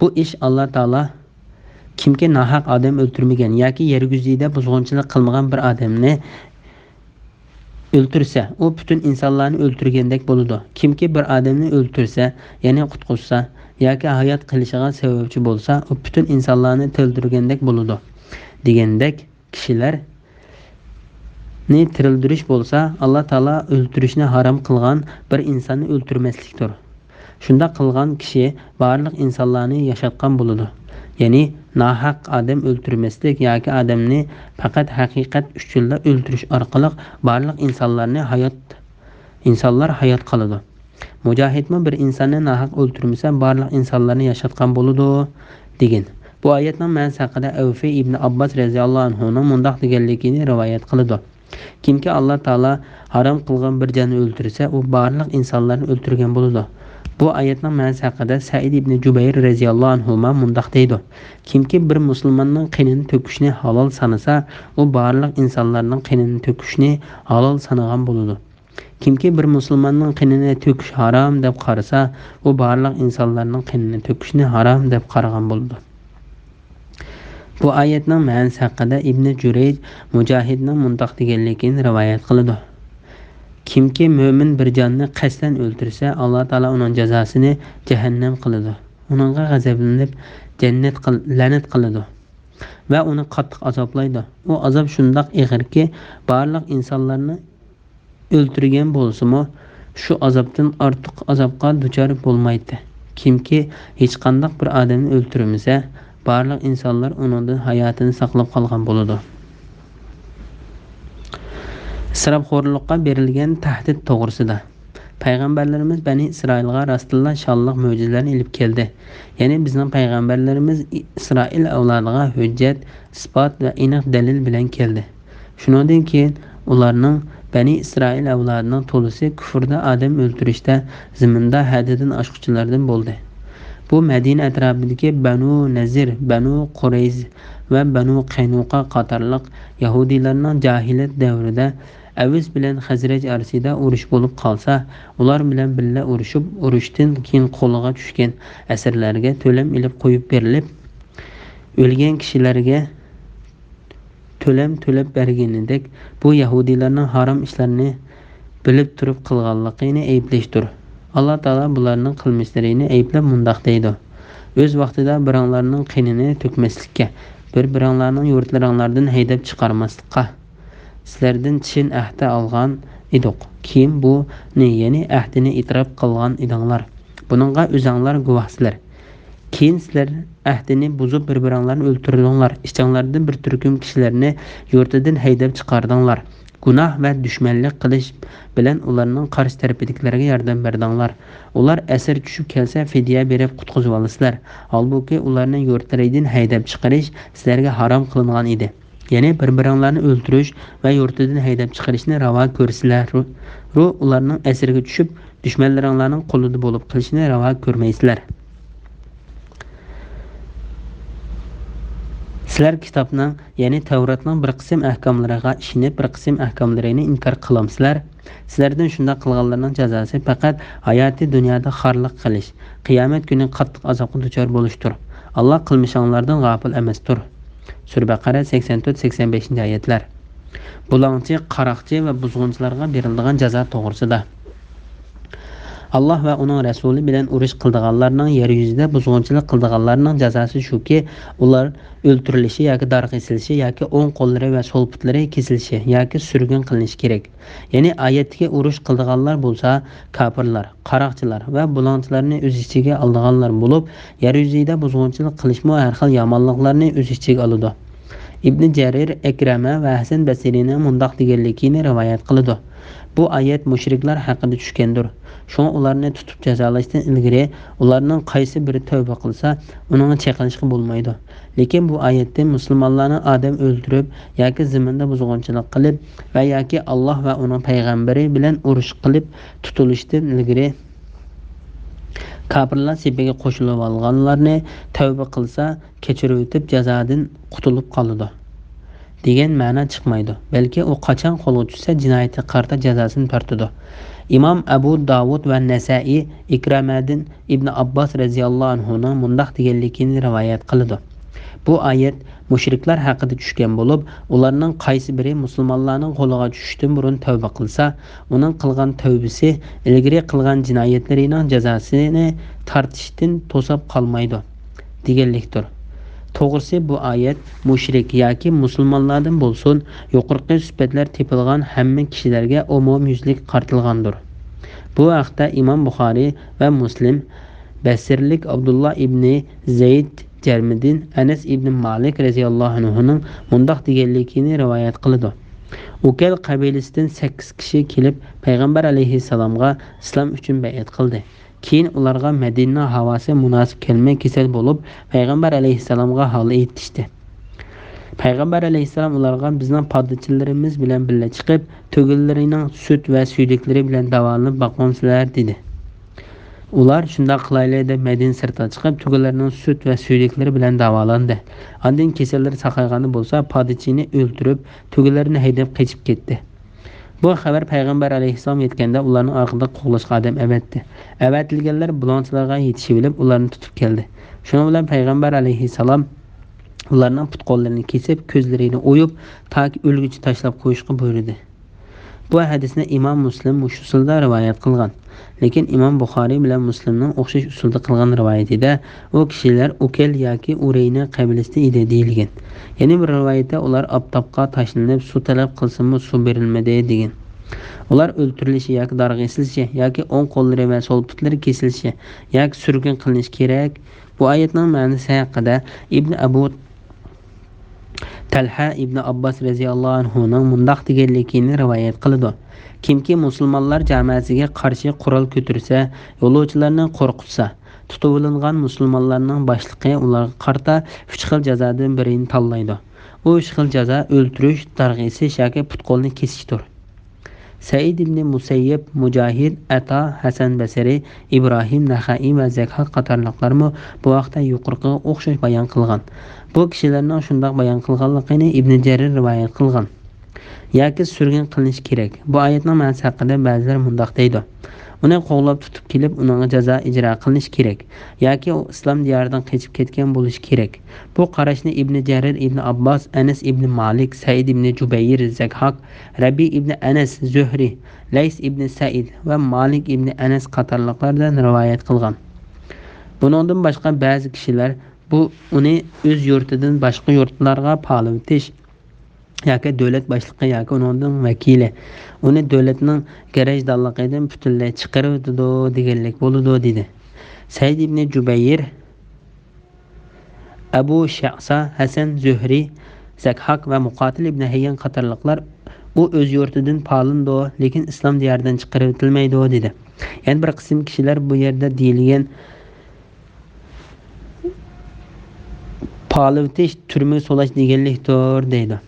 "Bu ish Alloh taolo kimki nahaq odam o'ltirmagan yoki yer yuzida buzg'unchilik qilmagan bir odamni o'ltirsa, u butun insonlarni o'ltirgandek bo'ladi. Kimki bir odamni o'ltirsa, ya'ni qutqazsa yoki hayot qilishiga sababchi bo'lsa, u butun insonlarni o'ltirgandek bo'ladi" degandek, kishilar ni tirildirish bo'lsa, Alloh taolo o'ltirishni harom qilgan bir insonni o'ltirmaslikdir. Shunda qilgan kishi barliq insonlarni yashatgan bo'ladi. Ya'ni nahaq odam o'ltirmaslik yoki odamni faqat haqiqat uchun o'ltirish orqali barliq insonlar hayot qoladi. Mujohidmi bir insonni nahaq o'ltirmasa, barliq insonlarni yashatgan bo'ladi degan. Bu oyatning ma'nosi haqida Avfi ibn Abbas radhiyallohu anhuning mundoq deganligini rivoyat qiladi: "Kimki Alloh taolo harom qilgan bir jonni o'ltirsa, u barliq insonlarni o'ltirgan bo'ladi." Bu oyatning ma'nosi haqida Said ibn Jubayr radhiyallohu anhu mundoq deydi: "Kimki bir musulmonning qinini to'kishni halol sanasa, u barliq insonlarning qinini to'kishni halol sanagan bo'ladi. Kimki bir musulmonning qinini to'kish harom deb qarasa, u barliq insonlarning qinini to'kishni harom deb qaragan bo'ladi." Bu oyatning ma'nosi haqida Ibn Jurayj Mujohidning mundoq deganligini rivoyat qiladi: "Kimki mo'min bir jonni qasddan o'ltirsa, Alloh taolo uning jazosini jahannam qiladi uningga g'azablanib la'nat qiladi va uni qattiq azoblaydi. U azob shundoq ig'irki, barliq insonlarni o'ltirgan bo'lsa-mu, shu azobdan ortiq azobga duchor bo'lmaydi. Kimki hech qanday bir odamni o'ltirmasa, barliq insonlar uningdan hayotini saqlab qolgan bo'ladi. Isrofxo'rlikqa berilgan tahdid to'g'risida payg'ambarlarimiz Bani Isroilga rostilla shonliq mo'jizalarni olib keldi. Ya'ni bizning payg'ambarlarimiz Isroil avlodiga hujjat, isbot va aniq dalil bilan keldi. Shundan keyin ularning Bani Isroil avlodining to'lisi kufrda, odam o'ltirishda, zaminda haddidan oshquchilardan bo'ldi. Bu Madina atrofidagi Banu Nazir, Banu Qurayz va Banu Qaynuqa qatorliq yahudiylarning jahiliyat davrida Aviz bilan Xazraj orasida urush bo'lib qolsa, ular bilan birga urushib, urushdan keyin qo'lga tushgan asirlarga to'lam ilib qo'yib berilib, o'lgan kishilarga to'lam to'lab berganidek, bu yahudiylarning harom ishlarini bilib turib qilganligini ayblashdir. Alloh taolo bularning qilmishlarini ayblab mundoq deydi: o'z vaqtida biringlarning qinini to'kmaslikka, bir-biringlarning yurtlaringlardan haydab chiqarmaslikqa sizlardan chin ahd olgan edik. Keyin bu ya'ni ahdini itrof qilgan edinglar. Buningga o'zinglar guvohsizlar. Keyin sizlar ahdini buzib bir-biringlarni o'ltirdinglar. Ichinglardan bir turkum kishilarni yurtidan haydab chiqardinglar. Gunoh va dushmanlik qilish bilan ularning qarshi tarafidagilarga yordam berdinglar. Ular asir tushib kelsa fidya berib qutqizib olasizlar. Holbuki ularni yurtlaridan haydab chiqarish sizlarga harom qilingan edi. Ya'ni bir-biringlarni o'ltirish va yurtidan haydab chiqarishni ravo ko'rsizlar. Ularning asirga tushib dushmanlaringlarning qo'lida bo'lib qilishni ravo ko'rmaysizlar. Sizlar kitobning, ya'ni Tavratning bir qism ahkomlariga ishonib, bir qism ahkomlarini inkor qilamsizlar. Sizlardan shunday qilganlarning jazosi faqat hayoti dunyoda xorlik qilish, qiyomat kuni qattiq azobga duchor bo'lishdir. Alloh qilmishinglardan g'ofil emasdir. Sura Baqara 84-85-oyatlar. Bulangchi, qaroqchi va buzg'unchilarga beriladigan jazo to'g'risida. Allah va uning rasuli bilan urush qildiganlarning yer yuzida buzg'unchilik qildiganlarning jazosi shuki, ular o'ltirilishi yoki darg'isilishi yoki o'ng qo'llari va so'l putlari kesilishi yoki surgun qilinishi kerak. Ya'ni oyatdagi urush qildiganlar bo'lsa, kofirlar, qaroqchilar va bulonchilarni o'z ichiga olganlar bo'lib, yer yuzida buzg'unchilik qilishmo har xil yomonliklarni o'z ichiga oladi. Ibn Jarir, Akrama va Hasan Basrining mundoq deganligini rivoyat qiladi. Bu oyat mushriklar haqida tushgandir. Shunga ularni tutib jazolashdan ilgari ularning qaysi biri tavba qilsa, uning chaqilishga bo'lmaydi. Lekin bu oyatda musulmonlarni odam o'ldirib yoki zaminda buzg'unchilik qilib va yoki Alloh va uning payg'ambari bilan urush qilib tutilishdan ilgari kofirlar sepiga qo'shilib olganlarni tavba qilsa, kechirib o'tib jazodan qutulib qoladi degan ma'no chiqmaydi. Balki u qachon qo'lga tushsa, jinoyatga qarta jazosini tortadi. Imom Abu Davud va Nasai Ikramadan Ibn Abbos radhiyallohu anhuning mundoq deganligini rivoyat qiladi. Bu oyat mushriklar haqida tushgan bo'lib, ularning qaysi biri musulmonlarning qo'liga tushishdan burun tavba qilsa, uning qilgan tavbasi ilgari qilgan jinoyatlarining jazosini tortishdan to'sab qolmaydi deganlikdir. To'g'risi bu oyat mushrik yoki musulmonlardan bo'lsin, yuqorqi sifatlar tepilgan hamma kishilarga umumyuzlik qartilgandir. Bu haqda Imom Buxoriy va Muslim Basirlik Abdullah ibn Zayd Jarmidin Anas ibn Malik radhiyallohu anhuning mundoq deganligini rivoyat qiladi. Ukal qabilasidan 8 kishi kelib payg'ambar alayhissalomga islom uchun bay'at qildi. Keyin ularga Madina havosi munosib kelmay kasal bo'lib, payg'ambar alayhissalomga hol aytishdi. Payg'ambar alayhissalom ularga bizning podachilarimiz bilan birga chiqib, tug'illarining sut va suydiklari bilan davolanib boqmamsizlar dedi. Ular shunda qilayli deb Madina sirtiga chiqib, tug'illarining sut va suydiklari bilan davolandi. Ondan kasallar saqaygani bo'lsa, podachini o'ldirib, tugillarini haydab qochib ketdi. Bu xabar payg'ambar alayhissalom yetganda ularning orqada qo'g'lashga odam avatdi. Avatilganlar bulonchilarga yetishib olib, ularni tutib keldi. Shuning bilan payg'ambar alayhissalom ularning put qo'llarini kesib, ko'zlarini o'yib, toki o'lguncha tashlab qo'yishga buyurdi. Bu hadisni imom Muslim shu usulda rivoyat qilgan. Lekin imom Buxoriy bilan Muslimning o'xshash usulda qilgan rivoyatida u kishilar Ukel yoki Ureyna qabilasida edi deyilgan. Yana bir rivoyatda ular oftobga tashlanib suv talab qilsinmi suv berilmadi degan. Ular o'ltirilishi yoki darg'a esilishi yoki o'ng qo'llari va so'l putlari kesilishi yoki surgun qilinishi kerak. Bu oyatning ma'nosi haqida Ibn Abu Talha ibn Abbas radhiyallohu anhuning mundaq deganligini rivoyat qiladi. Kimki musulmonlar jamoasiga qarshi qurol ko'tarsa, yo'lovchilarni qo'rqitsa, tutib olingan musulmonlarning boshlig'i ularga qarta 3 xil jazodan birini tanlaydi. U 3 xil jazo o'ltirish, darg'a esish yoki put-qo'lni kesishdir. Said ibn Musayyib, Mujahid, Ata, Hasan Basri, Ibrohim Naxai va Zakhar qatorliqlarmi bu vaqtda yuqoriga o'xshash bayon qilgan. Bu kishilarning shunday bayon qilganligini Ibn Jarir rivoyat qilgan. Yoki surgun qilinish kerak. Bu oyatning ma'nosi haqida ba'zilar mundaq deydi. Uni qo'g'lab tutib kelib, uning jazo ijro qilinish kerak yoki u islom diyoridan qochib ketgan bo'lishi kerak. Bu qarashni Ibn Jarir ibn Abbas, Anas ibn Malik, Said ibn Jubayr, Zakhak, Rabi ibn Anas, Zuhri, Lays ibn Said va Malik ibn Anas qatorliqlardan rivoyat qilgan. Buningdan boshqa ba'zi kishilar bu uni o'z yurtidan boshqa yurtlarga palivtish yoki davlat boshlig'i yoki uning vakili uni davlatning garajdorligidan butunlay chiqaradi deganlik bo'ladi dedi. Said ibn Jubayr, Abu Sha'sa, Hasan Zuhri, Zakhak va Muqatil ibn Hayyan qatorliqlar u o'z yurtidan palindo, lekin islom diyoridan chiqaritilmaydi dedi. Yana bir qism kishilar bu yerda deyilgan palivtish turma solash deganlikdir deydi.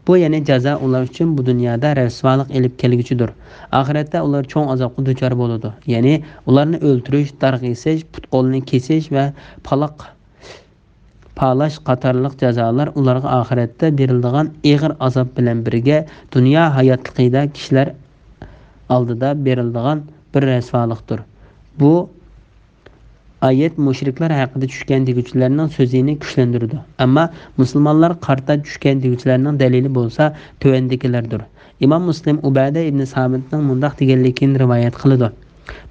Bu yana jazo ular uchun bu dunyoda rasvolik elib kelguchidir. Oxiratda ular cho'ng azobga duchor bo'ladi. Ya'ni ularni o'ltirish, darg'a esish, put-qo'lni kesish va palash qatorliq jazolar ularga oxiratda beriladigan og'ir azob bilan birga dunyo hayotligida kishilar oldida beriladigan bir rasvolikdir. Bu ayet mushriklar haqida tushgan deguvchilarning so'zini kuchlantirdi. Ammo musulmonlar qarta tushgan deguvchilarning dalili bo'lsa, tuvandikilardir. Imom Muslim Ubada ibn Samitning mundaq deganligini rivoyat qiladi.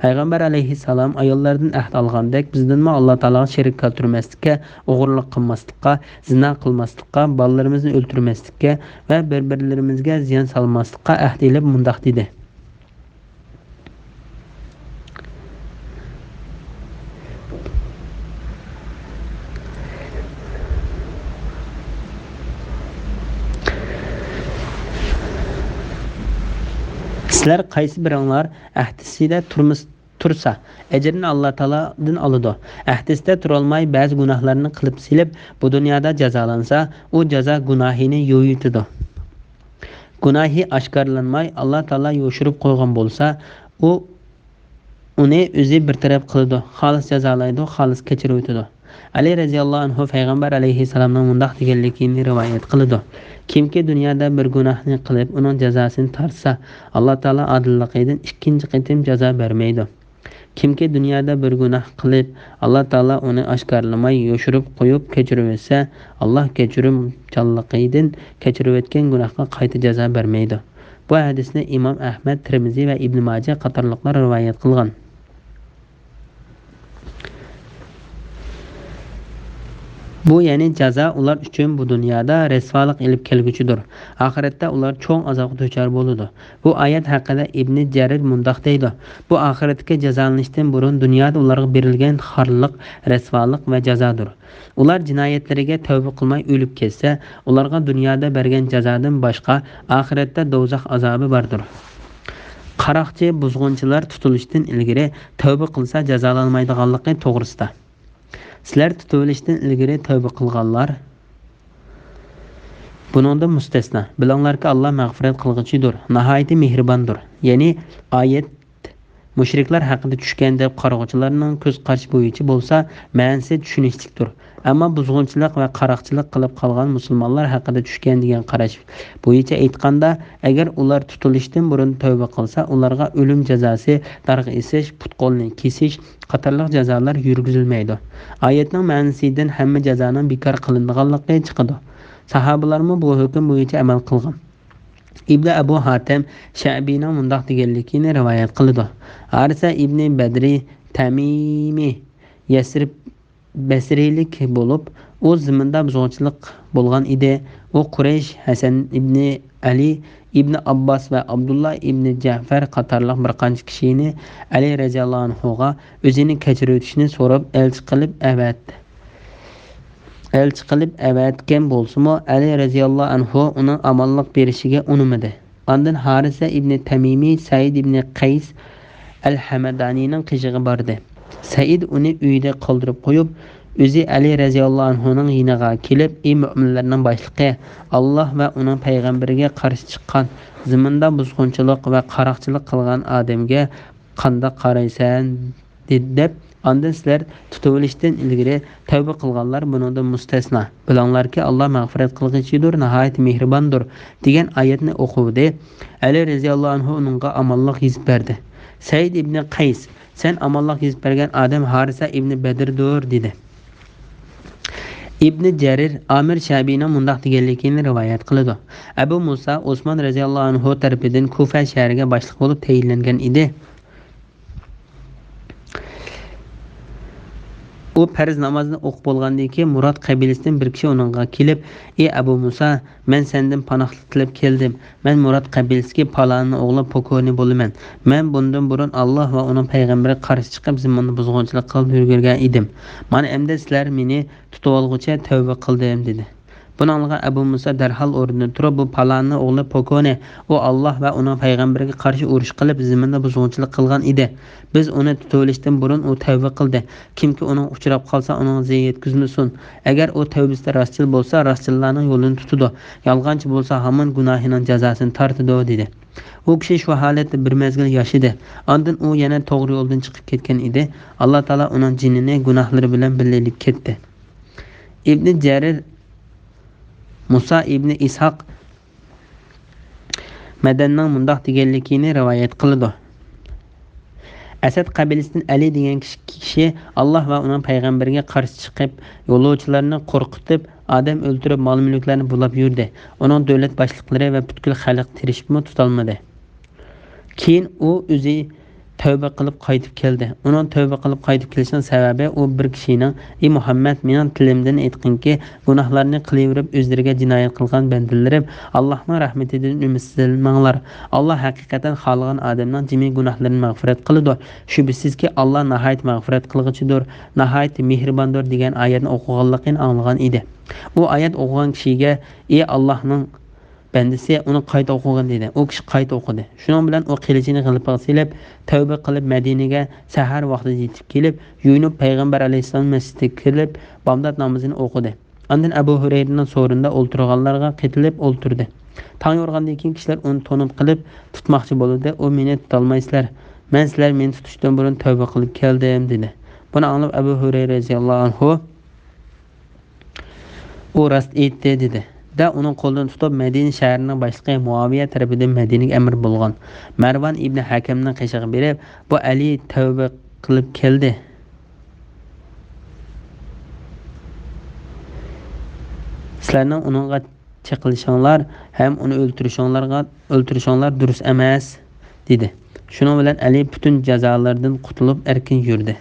Payg'ambar alayhissalom ayollardan ahd olgandek, bizdanmi Alloh taologa sherik keltirmaslikka, o'g'irlik qilmaslikka, zina qilmaslikka, bolalarimizni o'ldirmaslikka va bir-birlarimizga ziyon solmaslikka ahd elib mundaq dedi. Sizlar qaysi biringlar ahdisida tursa, ajrini Alloh taolodan oladi. Ahdisda turolmay ba'zi gunohlarni qilib silib, bu dunyoda jazolansa, u jazo gunohini yo'yitadi. Gunohi oshkorlanmay Alloh taolo yo'shirib qo'ygan bo'lsa, u uni o'zi bir taraf qiladi, xolis jazolaydi, xolis kechirib o'tadi. Ali radhiyallohu anhu payg'ambar alayhissalomning mundaq deganligini rivoyat qiladi. Kimki dunyoda bir gunohni qilib, uning jazosini tortsa, Alloh taolo odilligidan ikkinchi qatim jazo bermaydi. Kimki dunyoda bir gunoh qilib, Alloh taolo uni oshkorlamay, yo'shirib qo'yib kechirib etsa, Alloh kechirimchanligidan kechirib o'tgan gunohga qayta jazo bermaydi. Bu hadisni Imom Ahmad, Tirmiziy va Ibn Majah qatorliqlar rivoyat qilgan. Bu ya'ni jazo ular uchun bu dunyoda rasvolik elib kelguchidir. Oxiratda ular cho'ng azobga duchor bo'ladi. Bu oyat haqida Ibn Jarir mundaq deydi. Bu oxiratga jazolanishdan burun dunyoda ularga berilgan xorliq, rasvolik va jazodir. Ular jinoyatlariga tavba qilmay o'lib ketsa, ularga dunyoda bergan jazodan boshqa oxiratda do'zax azobi bordir. Qaroqchi buzg'unchilar tutilishdan ilgari tavba qilsa jazolanmaydiganligi to'g'risida. Sizlar tutilishdan ilgari tavba qilganlar buningdan mustasno. Bilinglarki, Alloh mag'firat qilg'uchidir, nihoyat mehribondir. Ya'ni oyat mushriklar haqida tushgan deb qarg'uvchilarning ko'z qarashi bo'yicha bo'lsa, ma'nosi tushunishlikdir. Ammo buzg'unchilik va qaroqchilik qilib qolgan musulmonlar haqida tushgan degan qarash bo'yicha aytganda, agar ular tutilishdan burun tavba qilsa, ularga o'lim jazosi, darg'a esish, put-qo'lni kesish qatorliq jazolar yurgizilmaydi. Oyatning ma'nosidan hamma jazoning bekor qilinganligi chiqadi. Sahobalarmi bu hukm bo'yicha amal qilgan. İbn Abu Hatem Şa'bina mundaq deganligini rivoyat qildi. Harisa ibn Badri Tamimi Yasrib Basriylik bo'lib, o'z zaminda buzg'unchilik bo'lgan edi. U Quraysh Hasan ibn Ali ibn Abbos va Abdullah ibn Ja'far qatorliq bir qancha kishini Ali roziyallohu anhuga o'zini kechirib o'tishni so'rab elchi qilib avatgan bo'lsa-mu, Ali roziyallohu anhu uning amonlik berishiga unumadi. Ondan Harisa ibn Tamimi Said ibn Qays al-Hamadanining qishig'i bordi. Said uni uyida qoldirib qo'yib, o'zi Ali roziyallohu anhuning yiniga kelib, "Ey mu'minlarning boshlig'i, Alloh va uning payg'ambariga qarshi chiqqan, zaminda buzg'unchilik va qaroqchilik qilgan odamga qanday qaraysan?" deb, "Ondan sizlar tutulishdan ilgari tavba qilganlar bundan mustasno. Bilinglarki, Alloh mag'firat qilg'ichidir, nihoyat mehribondir" degan oyatni o'qidi. Ali roziyallohu anhu uningga amonlik yezib berdi. Said ibn Qays, "Sen amonlik yezib bergan odam Harisa ibn Badrdir" dedi. İbn Jarir Amir Şabi'nin mundaq deganligini rivoyat qiladi. Abu Musa Osman roziyallohu anhu tarafidan Kufa shahriga boshliq bo'lib tayinlangan edi. U farz namozini o'qib bo'lgandan keyin Murod qabilasidan bir kishi uningga kelib, "Ey Abu Musa, men sendan panohlik tilab keldim. Men Murod qabilasiga palonning o'g'li pokoni bo'laman. Men bundan burun Alloh va uning payg'ambariga qarshi chiqib zaminni buzg'unchilik qilib yurgan edim. Mana endi sizlar meni tutib olguncha tavba qildim" dedi. Buningga Abu Musa darhol o'rnidan turib, "Bu palonning o'g'li pokoni, u Alloh va uning payg'ambariga qarshi urush qilib zaminda buzg'unchilik qilgan edi. Biz uni tutulishdan burun u tavba qildi. Kimki uning uchrab qolsa, uning ziyon yetkazmasin. Agar u tavbasida rostchil bo'lsa, rostchillarning yo'lini tutadi. Yolg'onchi bo'lsa, hamon gunohining jazosini tortadi" dedi. U kishi shu holatda bir mezgil yashadi. Ondan u yana to'g'ri yo'ldan chiqib ketgan edi. Alloh taolo uning jinini gunohlari bilan birlashib ketdi. Ibn Jarir Musa ibn Ishaq Madanning mundaq deganligini rivoyat qildi. Asad qabilasidan Ali degan kishi Alloh va uning payg'ambariga qarshi chiqib, yo'lovchilarni qo'rqitib, odam o'ldirib, mol-mulklarni bulab yurdi. Uning davlat boshliqlari va butkul xalq tirishibmi tutolmadi. Keyin u o'zi tavba qilib qaytib keldi. Uning tavba qilib qaytib kelishining sababi u bir kishining, "Ey Muhammad, mening tilimdan aytqinki, gunohlarni qilaverib o'zlariga jinoyat qilgan bandalarim, Allohning rahmatidan umidlanmanglar. Alloh haqiqatan xohlagan odamning jami gunohlarini mag'firat qiladi. Shubhisizki Alloh nihoyat mag'firat qilg'ichidir, nihoyat mehribondir" degan oyatni o'qiganligini anglagan edi. U oyat o'qigan kishiga, "Ey Allohning bandisi, uni qayta o'qigan" dedi. U kishi qayta o'qidi. Shuning bilan u qilichini g'ilpiga silib, tavba qilib Madinaga sahar vaqtida yetib kelib, yuyinib payg'ambar alayhisalom masjidiga kirib, bomdod namozini o'qidi. Ondan Abu Hurayraning so'rinda o'ltirganlarga qitilib o'ltirdi. Tong yorgandan keyin kishilar uni to'nib qilib tutmoqchi bo'ldi. U "Meni tutolmaysizlar. Men sizlar meni tutishdan burun tavba qilib keldim" dedi. Buni anglab Abu Hurayra roziyallohu anhu "U rost aytdi" dedi. Da uning qo'lidan tutib Madina shahrining boshlig'i Muaviya tarafidan Madinaga amir bo'lgan Marvan ibn Hakamning qishig'i berib, "Bu Ali tavba qilib keldi. Sizlarning uningga chiqilishinglar ham uni o'ltirishinglar durust emas" dedi. Shuning bilan Ali butun jazolardan qutulib erkin yurdi.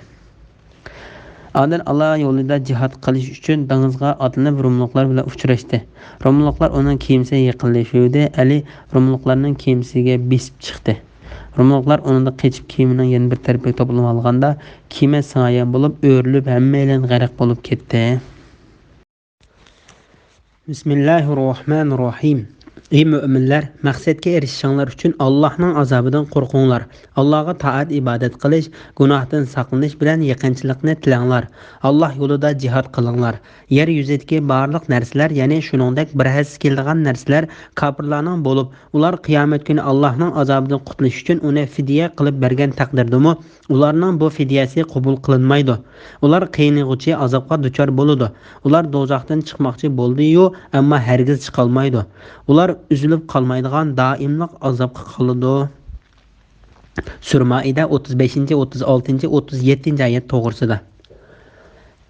Ondan Allah yo'lida jihad qilish uchun dengizga otlanib Rumliklar bilan uchrashdi. Rumliklar uning kemasiga yaqinlashuvdi. Ali Rumliklarning kemasiga besib chiqdi. Rumliklar uningdan qechib kemaning yana bir tarafiga to'plab olganda, kema sinagan bo'lib, o'rilib hammalar g'arq bo'lib ketdi. Bismillahirrohmanirrohim. Ey müminler, maqsadga erishishinglar uchun Allohning azobidan qo'rqinglar. Allohga taat ibodat qilish, gunohdan saqlanish bilan yaqinchilikni tilanglar. Alloh yo'lida jihad qilinglar. Yer yuzidagi barliq narsalar, ya'ni shuningdek birhasiz keladigan narsalar kofirlarning bo'lib, ular qiyomat kuni Allohning azobidan qutulish uchun uni fidya qilib bergan taqdirdami, ularning bu fidyasi qabul qilinmaydi. Ular qiynag'uchi azobga duchor bo'ladi. Ular do'zaxdan chiqmoqchi bo'ldi-yu, ammo hargiz chiqa olmaydi. Ular üzülüp qalmaydigan daimlik azobga qoladi. Surmaida 35, 36, 37 oyat to'g'risida.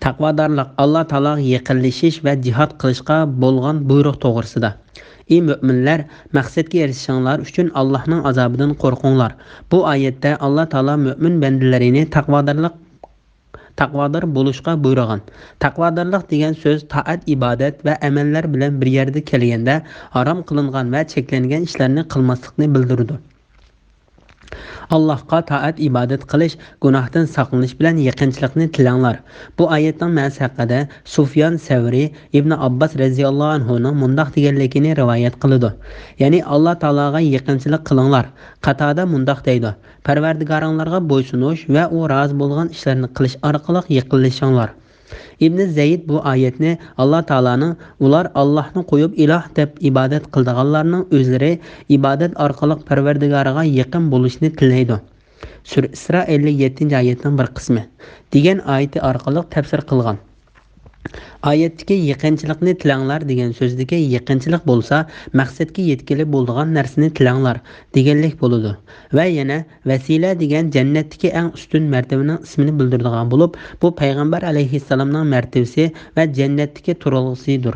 Taqvodorlik Alloh taologa yaqinlashish va jihad qilishga bo'lgan buyruq to'g'risida. Ey müminlər, maqsadga erishishinglar uchun Allohning azobidan qo'rqinglar. Bu oyatda Alloh taolo mümin bandalarini taqvodor bo'lishga buyurgan. Taqvodorlik degan so'z taat, ibodat va amallar bilan bir yerda kelganda harom qilingan va cheklangan ishlarni qilmaslikni bildiradi. Allohga taat ibodat qilish, gunohdan saqlanish bilan yaqinchilikni tilanglar. Bu oyatning ma'nosi haqida Sufyan Savri Ibn Abbas radhiyallohu anhuning mundaq deganligini rivoyat qiladi. Ya'ni Alloh taologa yaqinchilik qilinglar. Qatada mundaq deydi: Parvardigoringlarga bo'ysunish va u rozi bo'lgan ishlarni qilish orqali yaqinlashinglar. İbn Zeyd bu oyatni Alloh taolaning ular Allohni qo'yib iloh deb ibodat qildiganlarning o'zlari ibodat orqali Parvardigoriga yaqin bo'lishni tilaydi. Sura Isro 57-oyatning bir qismi degan oyati orqali tafsir qilgan. Oyatdagi yaqinchilikni tilanglar degan so'zdagi yaqinchilik bo'lsa, maqsadga yetkilib bo'ladigan narsani tilanglar deganlik bo'ladi. Va yana vasila degan jannatdagi eng ustun martabaning ismini bildiradigan bo'lib, bu payg'ambar alayhissalomning martabasi va jannatdagi turalg'isidir.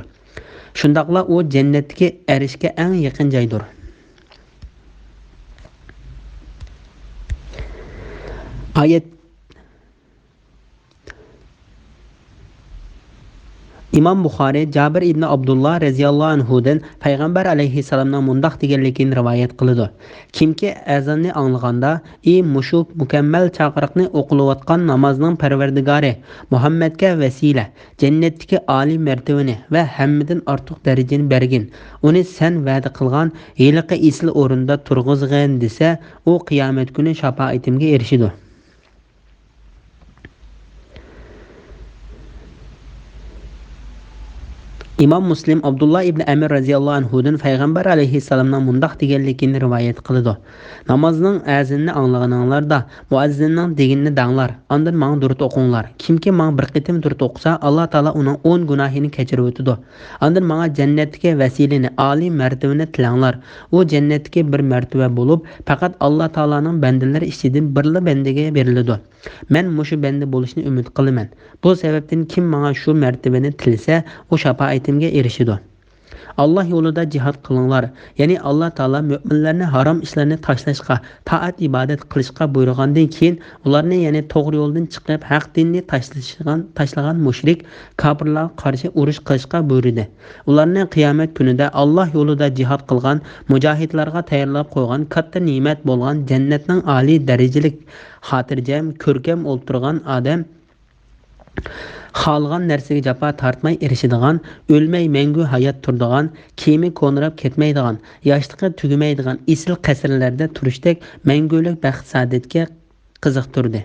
Shundaqla u jannatdagi erishga eng yaqin joydir. Oyat İmam Buxoriy Jabir ibn Abdullah radhiyallohu anhudan payg'ambar alayhissalomning mundaq deganligini rivoyat qiladi. Kimki azonni anglaganda, "Ey mushuk mukammal chaqiriqni o'qilayotgan namozning Parvardigori, Muhammadga vasila, jannatdagi oliy martabani va hammadan ortiq darajani bergin. Uni sen va'da qilgan heliqi isli o'rinda turg'izg'in" desa, u qiyomat kuni shafaatimga erishadi. İmam Muslim Abdullah ibn Amir radhiyallohu anhudan payg'ambar alayhissalomning mundaq deganligini rivoyat qiladi. Namozning azanini anglaganinglarda muazzinning deganini danglar, ondan menga durut o'qinglar. Kimki menga bir qitim durut o'qisa, Alloh taolo uning 10 gunohini kechirib o'tadi. Ondan menga jannatga vasilini, oliy martabani tilanglar. U jannatga bir martaba bo'lib, faqat Alloh taoloning bandalari ichidan birla bandaga beriladi. Men mushu banda bo'lishni umid qilaman. Bu sababdan kim menga shu martabani tilsa, u shafaatimga erishadi. Allah yo'lida jihad qilinglar. Ya'ni Alloh taolo mu'minlarni harom ishlarni tashlashga, taat ibodat qilishga buyurgandan keyin ularni ya'ni to'g'ri yo'ldan chiqib haq dinni tashlagan mushrik kofirlarga qarshi urush qilishga buyurdi. Ularni qiyomat kunida Alloh yo'lida jihad qilgan mujohidlarga tayyorlab qo'ygan katta ne'mat bo'lgan jannatning oliy darajalik xotirjam, ko'rkam o'ltirgan odam xohlagan narsaga jafo tortmay erishadigan, o'lmay mangu hayot turadigan, kiyimi ko'nrab ketmaydigan, yoshligi tugamaydigan esil qasrlarda turishdek mangulik baxt saodatga qiziqtirdi.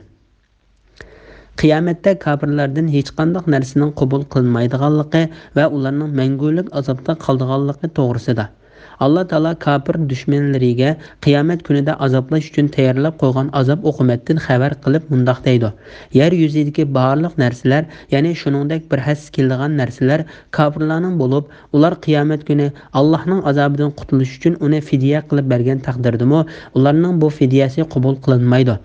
Qiyomatda kofirlardan hech qanday narsaning qabul qilinmaydiganligi va ularning mangulik azobda qoldiganligi to'g'risida. Allah taolo kafir dushmanlariga qiyomat kunida azoblash uchun tayyorlab qo'ygan azob uqubatdan xabar qilib mundaq deydi: Yer yuzidagi barliq narsalar, ya'ni shuningdek bir has keladigan narsalar kofirlarning bo'lib, ular qiyomat kuni Allohning azobidan qutulish uchun uni fidya qilib bergan taqdirdami, ularning bu fidyasi qabul qilinmaydi.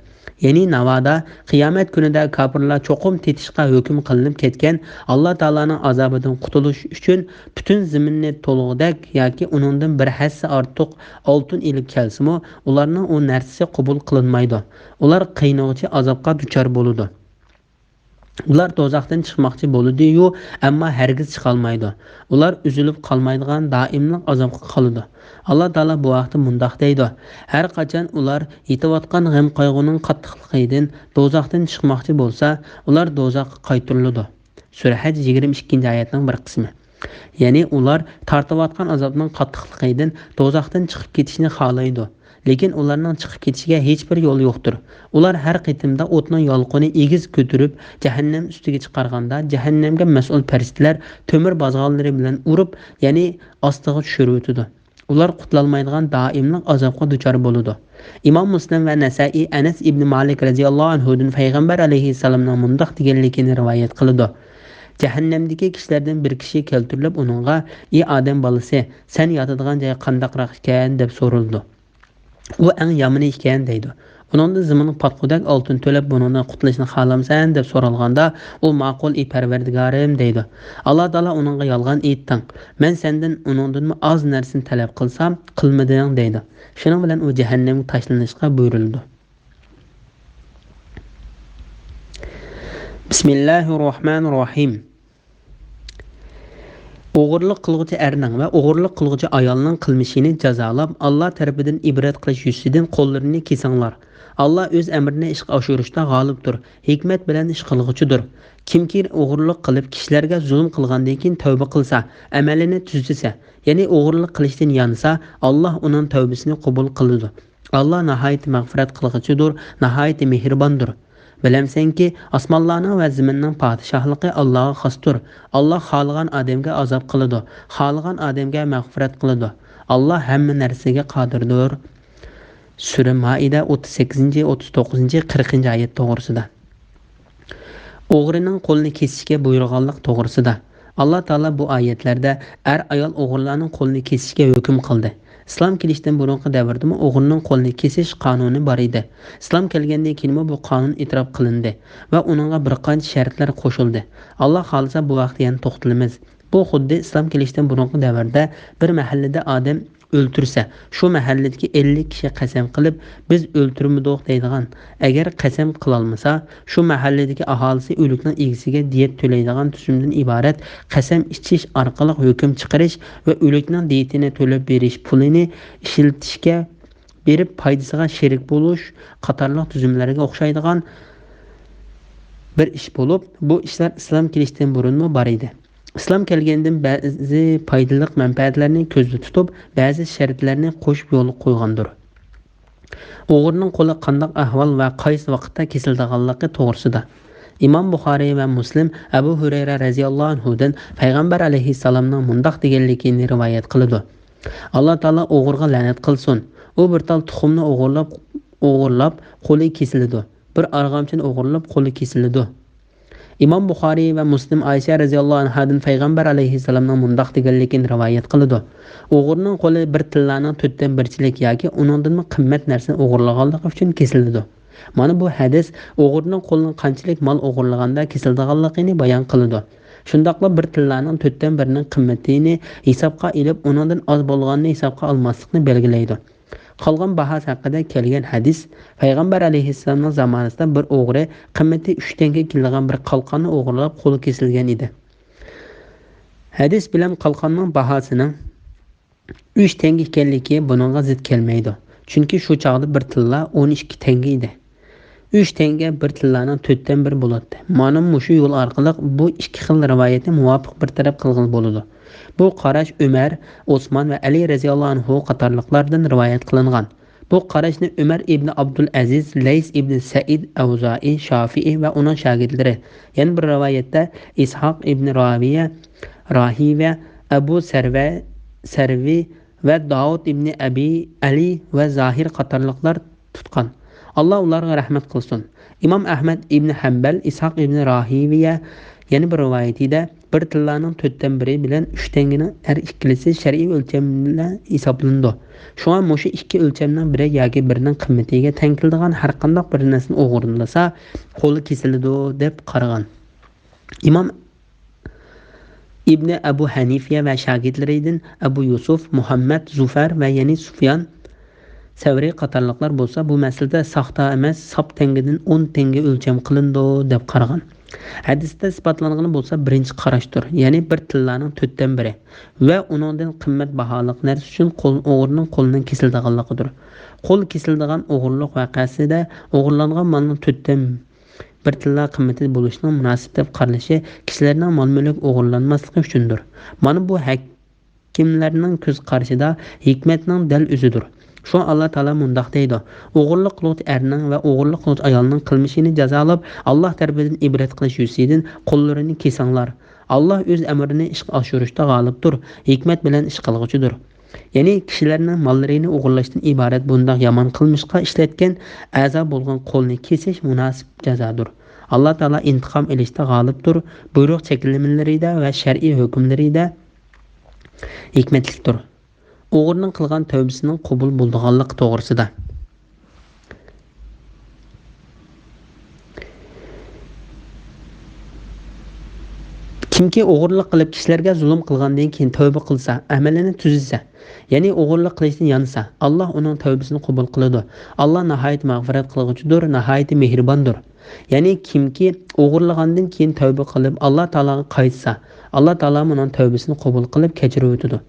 Ya'ni navoda qiyomat kunida kofirlar cho'qim tetishga hukm qilinib ketgan Alloh taolaning azobidan qutulish uchun butun zaminni to'lig'idak yoki uningdan bir hassa ortiq oltin ilib kelsimi, ularning u narsasi qabul qilinmaydi. Ular qiynog'chi azobga duchor bo'ladi. Ular do'zaxdan chiqmoqchi bo'ladi-yu, ammo hargiz chiqa olmaydi. Ular uzilib qolmaydigan doimlik azobga qoladi. Alloh taolo bu vaqtda mundaq deydi: Har qachon ular yetayotgan g'am qayg'uning qattiqligidan do'zaxdan chiqmoqchi bo'lsa, ular do'zaxga qaytariladi. Sura Haj 22-oyatning bir qismi. Ya'ni ular tortayotgan azobning qattiqligidan do'zaxdan chiqib ketishni xohlaydi. Lekin ularning chiqib ketishiga hech bir yo'l yo'qdir. Ular har qitimda o'tning yolqini egiz ko'tarib jahannam ustiga chiqarganda jahannamga mas'ul farishtalar to'mir bozg'onlari bilan urib, ya'ni ostiga tushirib o'tadi. Ular qutulolmaydigan doimlik azobga duchor bo'ladi. Imom Muslim va Nasai Anas ibn Malik radhiyallohu anhudan payg'ambar alayhissalomning mundaq deganligini rivoyat qiladi. Jahannamdagi kishilardan bir kishi keltirilib uningga: "Ey odam bolasi, sen yotadigan joy qandaqroq ekan?" deb so'raldi. U eng yomoni ekan deydi. Uningda zimini patqudak oltin to'lab buningdan qutulishni xohlamsan deb so'ralganda, u ma'qul Parvardigorim deydi. Alloh taolo uningga yolg'on aytding. Men sendan uningdan oz narsani talab qilsam, qilmading deydi. Shuning bilan u jahannamga tashlanishga buyurildi. Bismillahirrohmanirrohim. O'g'irlik qilguvchi erning va o'g'irlik qilguvchi ayolning qilmishini jazolab, Alloh tarafidan ibrat qilish yuzidan qo'llarini kesinglar. Alloh o'z amrini ishga oshirishda g'olibdir, hikmat bilan ish qilguvchidir. Kimki o'g'irlik qilib kishilarga zulm qilgandan keyin tavba qilsa, amalini tuzisa, ya'ni o'g'irlik qilishdan yansa, Alloh uning tavbasini qabul qiladi. Alloh nihoyat mag'firat qilguvchidir, nihoyat mehribondir. Bilamsanki, osmonlarning va zaminning podshohligi Allohga xosdir. Alloh xohlagan odamga azob qiladi, xohlagan odamga mag'firat qiladi. Alloh hamma narsaga qodirdir. Sura Maida 38, 39, 40 oyat to'g'risida. O'g'rining qo'lini kesishga buyurganlik to'g'risida. Alloh taolo bu oyatlarda ayol o'g'rilarning qo'lini kesishga hukm qildi. Islom kelishdan burungi davrda o'g'rining qo'lini kesish qonuni bor edi. Islom kelgandan keyin bu qonun e'tirof qilindi va uningga bir qancha shartlar qo'shildi. Alloh xolisa bu vaqtda yana to'xtalamiz. Bu xuddi islom kelishdan burungi davrda bir mahallada odam o'ltirsa, shu mahalladagi 50 kishi qasam qilib, biz o'ltirmadik deydigan. Agar qasam qilolmasa, shu mahalladagi aholisi o'likning egasiga diyet to'laydigan tuzumdan iborat qasam ichish orqali hukm chiqarish va o'likning diyetini to'lab berish pulini ishlatishga berib foydasiga sherik bo'lish qatorliq tuzumlarga o'xshaydigan bir ish bo'lib, bu ishlar islom kelishdan burunmi bor edi. Islom kelgandan ba'zi foydali manfaatlarni ko'zda tutib, ba'zi shartlarni qo'shib yo'l qo'ygandir. O'g'rining qo'li qanday ahvol va qaysi vaqtda kesildiganligi to'g'risida. Imom Buxoriy va Muslim Abu Hurayra radhiyallohu anhudan payg'ambar alayhissalomning mundoq deganligini rivoyat qiladi. Alloh taolo o'g'riga la'nat qilsin. U bir tal tuxumni o'g'irlab qo'li kesiladi. Bir arg'amchini o'g'irlab qo'li kesiladi. Imom Buxoriy va Muslim Aysha radhiyallohu anhadan payg'ambar alayhissalomning mundoq deganligini rivoyat qiladi. O'g'rining qo'li bir tillaning 4/1 yoki uningdan qimmat narsani o'g'irlaganligi uchun kesiladi. Mana bu hadis o'g'rining qo'lining qanchalik mol o'g'irlaganda kesildiganligini bayon qiladi. Shundaqla bir tillaning 4/1 qimmatini hisobga olib, uningdan oz bo'lganini hisobga olmaslikni belgilaydi. Qolgan bahos haqida kelgan hadis payg'ambar alayhissalomning zamonasida bir o'g'ri qimmati 3 tanga kelgan bir qalqonni o'g'irlab qo'li kesilgan edi. Hadis bilan qalqonning bahosining 3 tanga ekanligi buningga zid kelmaydi. Chunki shu chaqda bir tilla 12 tanga edi. 3 tanga bir tillaning 4/1 bo'ladi. Mana shu yo'l orqali bu ikki xil rivoyatni muvofiq bir taraf qilgan bo'ladi. Bu qarash Umar, Osman va Ali radhiyallohu anhu qatorliqlardan rivoyat qilingan. Bu qarashni Umar ibn Abdul Aziz, Lays ibn Said, Avza'i, Shafi'i va uning shogirdlari. Yana bir rivoyatda Ishoq ibn Rahiya, Abu Sarvi va Davud ibn Abi Ali va Zahir qatorliqlar tutgan. Alloh ularga rahmat qilsin. Imom Ahmad ibn Hanbal, Ishoq ibn Rahiya yana bir rivoyatida bir tillaning 4/1 bilan 3 tanganing har ikkilisi shar'iy o'lcham bilan hisoblandi. Shunga mushu ikki o'lchamning biri yoki birining qimmatiga teng keladigan har qanday bir narsani o'g'irlasa, qo'li kesiladi deb qaragan. Imom Ibn Abu Hanifa va shogirdlaridan Abu Yusuf, Muhammad, Zufar va yani Sufyan Savri qatorliqlar bo'lsa, bu masalada soxta emas, sop tangadan 10 tanga o'lcham qilindi deb qaragan. Hadisda isbotlangan bo'lsa birinchi qarashdir, ya'ni bir tillaning 4/1 va uningdan qimmat baholiq narsa uchun o'g'rining qo'lining kesildiganligidir. Qo'l kesildigan o'g'irlik voqeasida o'g'irlangan molning 4/1 tilla qimmati bo'lishining munosib deb qaralishi kishilarning mol-mulk o'g'irlanmasligi uchundir. Mana bu hakimlarning ko'z qarashida hikmatning dal o'zidir. Şu Allah Teala mundoq deydi. O'g'irlik qiluvchi erning va o'g'irlik qiluvchi ayolning qilmishini jazolab, Alloh tarafidan ibrat qilish yuzidan qo'llarini kesinglar. Alloh o'z amrini ishga oshirishda g'olibdir, hikmat bilan ish qilg'uchidir. Ya'ni kishilarning mollarini o'g'irlashdan iborat bundoq yomon qilmishqa ishlatgan a'zo bo'lgan qo'lni kesish munosib jazodir. Alloh Teala intiqom olishda g'olibdir, buyruq cheklanmalarida va shar'iy hukmlarida hikmatlidir. O'g'rining qilgan tavbasining qabul bo'lganligi to'g'risida. Kimki o'g'irlik qilib kishilarga zulm qilgandan keyin tavba qilsa, amalini tuzilsa, ya'ni o'g'irlik qilishdan yansa, Alloh uning tavbasini qabul qiladi. Alloh nihoyat mag'firat qilguvchidir, nihoyat mehribondir. Ya'ni kimki o'g'irlagandan keyin tavba qilib Alloh taologa qaytsa, Alloh taolo uning tavbasini qabul qilib kechirib o'tadi.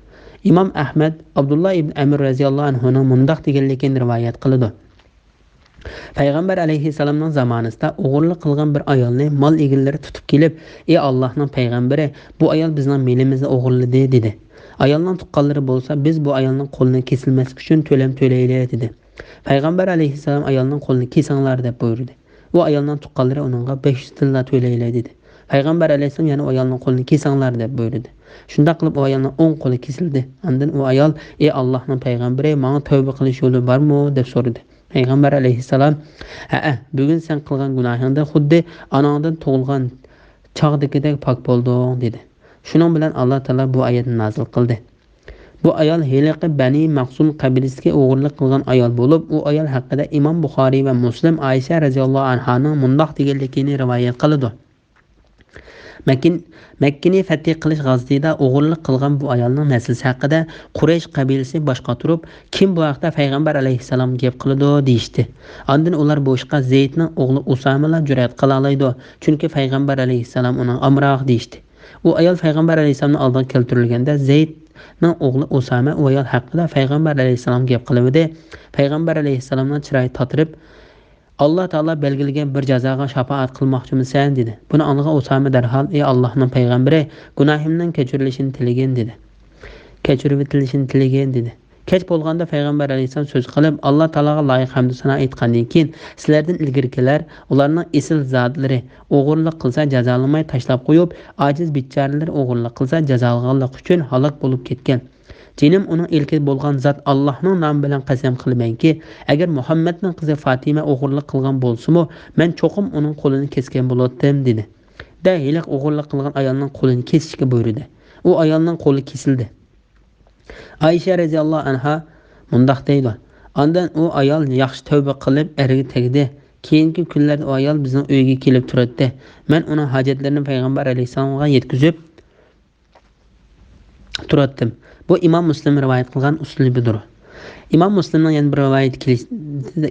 Imom Ahmad Abdullah ibn Amr radhiyallohu anhu mundaq deganligini rivoyat qiladi. Payg'ambar alayhissalomning zamonasida o'g'irlik qilgan bir ayolni mol egalari tutib kelib, "Ey Allohning payg'ambari, bu ayol bizning melimizni o'g'irladi" dedi. Ayolning tuqqanlari bo'lsa, "Biz bu ayolning qo'lini kesilmaslik uchun to'lam to'laylik" dedi. Payg'ambar alayhissalom ayolning qo'lini kesinglar deb buyurdi. U ayolning tuqqanlari uningga 500 tilla to'laylik dedi. Payg'ambar alayhissalom yana ayolning qo'lini kesinglar deb buyurdi. Shunda qilib u ayolning o'ng qo'li kesildi. Undan u ayol, "Ey Allohning payg'ambari, menga tavba qilish yo'li bormi?" deb so'radi. Payg'ambar alayhissalom, "Ha, bugun sen qilgan gunohingda xuddi onangdan tug'ilgan chog'dagidek pok bo'lding" dedi. Shuning bilan Alloh taolo bu oyatni nozil qildi. Bu ayol heliqi Bani Maqsum qabilasiga o'g'irlik qilgan ayol bo'lib, u ayol haqida Imom Buxoriy va Muslim Aisha radhiyallohu anhaning mundoq deganligini rivoyat qiladi. Makkani fath qilish g'azotida o'g'irlik qilgan bu ayolning naslisi haqida Quraysh qabilasi boshqa turib, kim bu haqda payg'ambar alayhissalom gap qiladi deyishdi. Ondan ular bu ishga Zeydning o'g'li Usamalar jur'at qila oladi, chunki payg'ambar alayhissalom uning amroq deyishdi. U ayol payg'ambar alayhissalomning oldiga keltirilganda Zeydning o'g'li Usama u ayol haqida payg'ambar alayhissalom gap qildi. Payg'ambar alayhissalomning chiroyi totirib, "Alloh taolo belgilagan bir jazoga shafaat qilmoqchimisan" dedi. Buni anglagan Usama darhol, "Ey Allohning payg'ambari, gunohimning kechirilishini tilagan" dedi. Kechirib etilishini tilagan dedi. Kech bo'lganda payg'ambar alayhissalom so'z qilib, "Alloh taologa loyiq hamd sano aytgandan keyin sizlardan ilgarikilar ularning esil zotlari o'g'irlik qilsa jazolamay tashlab qo'yib, ojiz bechoralar o'g'irlik qilsa jazolanganlik uchun halok bo'lib ketgan. Jinim uning ilki bo'lgan zot Allohning nomi bilan qasam qilamanki, agar Muhammadning qizi Fatima o'g'irlik qilgan bo'lsa-mu, men cho'qim uning qo'lini kesgan bo'lardim" dedi. Hiliq o'g'irlik qilgan ayolning qo'lini kesishga buyurdi. U ayolning qo'li kesildi. Aisha radhiyallohu anha mundoq deydi. Ondan u ayol yaxshi tavba qilib eriga tegdi. Keyingi kunlarda u ayol bizning uyga kelib turadi. Men uning hojatlarini payg'ambar alayhisalomga yetkazib turadim. Bu Imom Muslim rivoyat qilgan uslubidir. Imom Muslimning yana bir rivoyat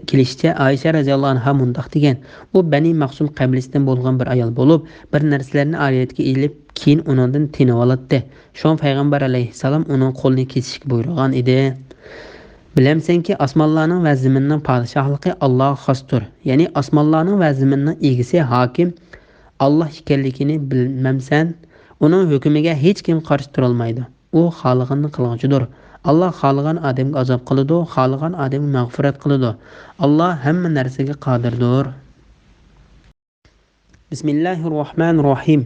kelishicha Aisha radhiyallohu anha mundoq degan: "U Bani Maqsum qabilasidan bo'lgan bir ayol bo'lib, bir narsalarni oriyatga ilib, keyin uningdan tinib oladi. Shon payg'ambar alayhissalom uning qo'lini kesishga buyurgan edi. Bilamsanki, osmonlarning va zaminning podshohligi Allohga xosdir. Ya'ni osmonlarning va zaminning egisi hokim Alloh ekanligini bilmamsan, uning hukmiga hech kim qarshi tura olmaydi. U xohlaganini qilg'uchidir. Alloh xohlagan odamga azob qiladi, xohlagan odamga mag'firat qiladi. Alloh hamma narsaga qodirdir." Bismillahirrohmanirrohim.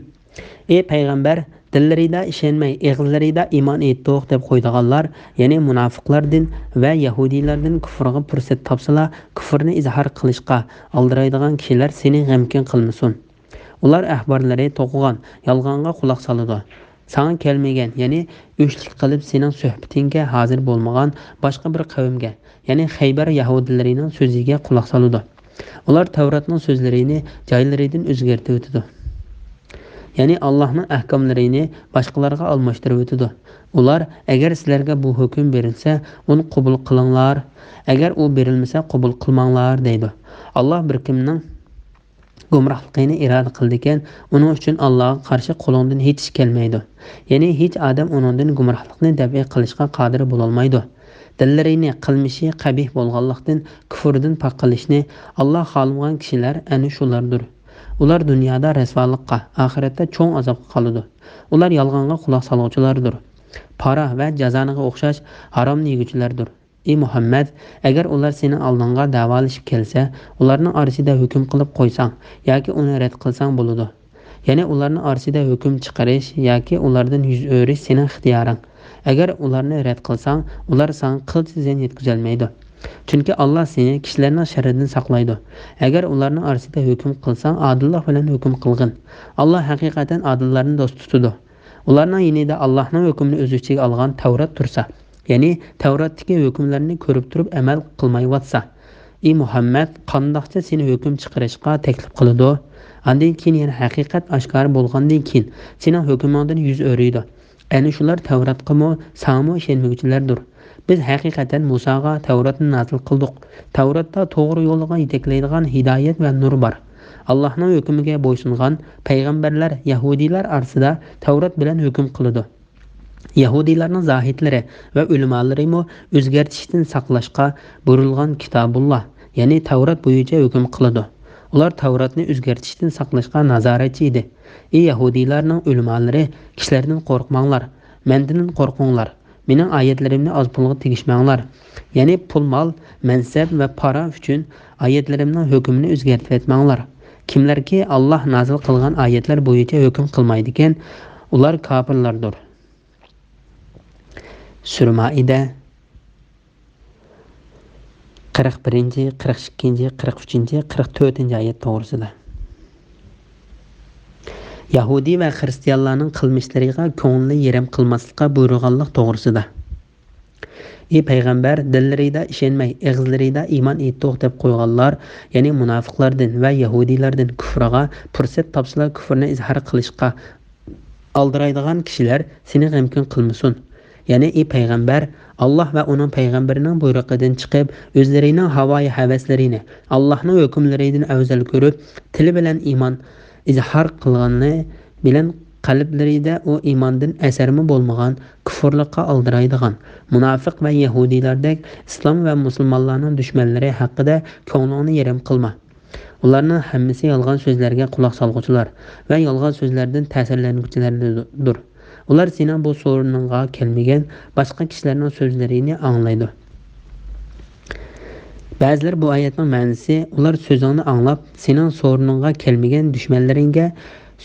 Ey payg'ambar, dillarida ishonmay, og'izlarida iymon etdik deb qo'ydiganlar, ya'ni munofiqlardan va yahudiylardan kufrga fursat topsalar, kufrni izhor qilishga aldiraydigan kishilar seni g'amkin qilmasin. Ular ahborlari to'qigan, yolg'onga quloq soladi. Sana kelmagan, ya'ni o'chlik qilib sening suhbatingga hozir bo'lmagan boshqa bir qavmga, ya'ni Xaybar yahudilarining so'ziga quloq soladi. Ular Tavratning so'zlarini joylaridan o'zgartirib o'tadi. Ya'ni Allohning ahkomlarini boshqalarga almashtirib o'tadi. Ular agar sizlarga bu hukm berilsa, uni qabul qilinglar, agar u berilmasa qabul qilmanglar deydi. Alloh bir kimning gumrohligini iroda qildigan, uning uchun Allohga qarshi qo'lingdan hech ish kelmaydi. Ya'ni hech odam uningdan gumrohlikni dabiy qilishga qodir bo'la olmaydi. Dillarini qilmishi qabih bo'lganlikdan, kufrdan pok qilishni Alloh xohlamagan kishilar ana shulardir. Ular dunyoda rasvolikqa, oxiratda cho'ng azobga qoladi. Ular yolg'onga quloq soluvchilardir. Para va jazoniga o'xshash haromni yeguvchilardir. Ey Muhammad, agar ular seni oldinga davolashib kelsa, ularning orasida hukm qilib qo'ysang yoki uni rad qilsang bo'ladi. Ya'ni ularning orasida hukm chiqarish yoki ulardan yuz o'rish sening ixtiyoring. Agar ularni rad qilsang, ular senga qilch ziyon yetkazolmaydi. Chunki Alloh seni kishilarning sharridan saqlaydi. Agar ularning orasida hukm qilsang, adillik bilan hukm qilgin. Alloh haqiqatan adillarni do'st tutadi. Ularning yonida Allohning hukmini o'z ichiga olgan Tavrat tursa, ya'ni Tavratdagi hukmlarni ko'rib turib amal qilmayotsa, ey Muhammad, qandoqcha seni hukm chiqarishga taklif qiladi? Andan keyin yana haqiqat oshkor bo'lgandan keyin sening hukmingdan yuz o'riydi. Ana shular Tavratqami, samo ishonmaguvchilardir. Biz haqiqatan Musoga Tavratni nazil qildik. Tavratda to'g'ri yo'lga yetaklaydigan hidoyat va nur bor. Allohning hukmiga bo'ysungan payg'ambarlar Yahudiylar orasida Tavrat bilan hukm qiladi. Yahudiylarning zohidlari va ulamolari o'zgartishdan saqlashga burilgan Kitobulloh, ya'ni Tavrat bo'yicha hukm qiladi. Ular Tavratni o'zgartishdan saqlashga nazoratchi edi. Ey Yahudiylarning ulamolari, kishilardan qo'rqmanglar, mendan qo'rqinglar. Mening oyatlarimni oz pulga tegishmanglar. Ya'ni pul, mol, mansab va para uchun oyatlarimning hukmini o'zgartib etmanglar. Kimlarki Alloh nazil qilgan oyatlar bo'yicha hukm qilmaydi ekan, ular kofirlardir. Sura Maida 41, 42, 43, 44 oyat to'g'risida. Yahudi va xristianlarning qilmishlariga ko'ngilni yerim qilmaslikka buyurganlik to'g'risida. Ey payg'ambar, dillarida ishonmay, og'izlarida iymon etdik deb qo'yganlar, ya'ni munofiqlardan va yahudiylardan kufrga fursat topsalar kufrni izhor qilishga aldiraydigan kishilar seni g'amkin qilmasin. Ya'ni ey payg'ambar, Alloh va uning payg'ambarining buyrug'idan chiqib, o'zlarining havoyi havaslarini Allohning hukmlaridan afzal ko'rib, tili bilan iymon izhor qilgani bilan qalblarida u iymondan asarmi bo'lmagan kufrlikqa aldiraydigan munofiq va yahudiylardek islom va musulmonlarning dushmanlari haqida ko'nglingni yerim qilma. Ularning hammasi yolg'on so'zlarga quloq solg'uvchilar va yolg'on so'zlardan ta'sirlanuvchilardir. Ular sening bu so'riningga kelmagan boshqa kishilarning so'zlarini anglaydi. Ba'zilar bu oyatning ma'nosi ular so'zingni anglab, sening so'riningga kelmagan dushmanlaringga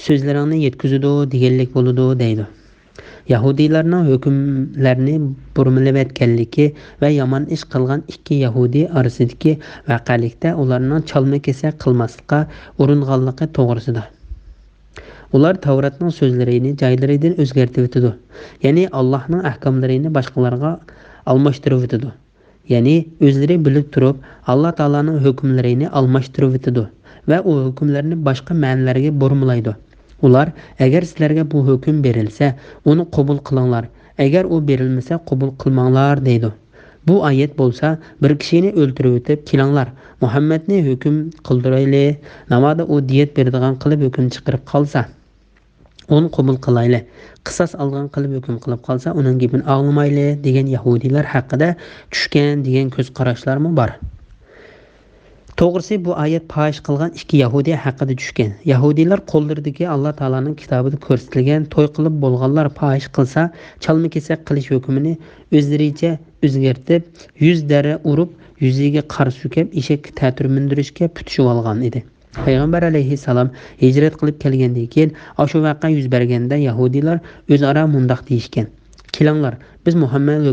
so'zlaringni yetkazadi deganlik bo'ladi deydi. Yahudiylarning hukmlarini burmilab etganligi va yomon ish qilgan ikki Yahudiy orasidagi vaqalikda ularning chalma-kesak qilmaslikka uringanligi to'g'risida. Ular Tavratning so'zlarini joylaridan o'zgartirib o'tadi. Ya'ni Allohning ahkomlarini boshqalarga almashtirib o'tadi. Ya'ni o'zlari bilib turib, Alloh taolaning hukmlarini almashtirib o'tadi va u hukmlarni boshqa ma'nolarga burmilaydi. Ular agar sizlarga bu hukm berilsa, uni qabul qilinglar. Agar u berilmasa, qabul qilmanglar deydi. Bu oyat bo'lsa, bir kishini o'ldirib o'tib, kelinglar, Muhammadni hukm qildirayli, namoda u diyet beradigan qilib hukm chiqarib qolsa, uni qabul qilayli. Qisas olgan qilib hukm qilib qolsa, uning gapini anglamayli degan Yahudiylar haqida tushgan degan ko'z qarashlarmi bor. To'g'risi bu oyat fahish qilgan ikki Yahudiy haqida tushgan. Yahudiylar qo'llaridagi Alloh taolaning kitobida ko'rsatilgan to'y qilib bo'lganlar fahish qilsa, chalma-kesak qilish hukmini o'zlaricha o'zgartib, 100 dara urib, yuziga qar sukab, eshak ta'tir mindirishga putishib olgan edi. Payg'ambar alayhissalom hijrat qilib kelgandan keyin o'sha voqea yuz berganda Yahudiylar o'zaro mundoq deyishgan: "Kelinglar, biz Muhammad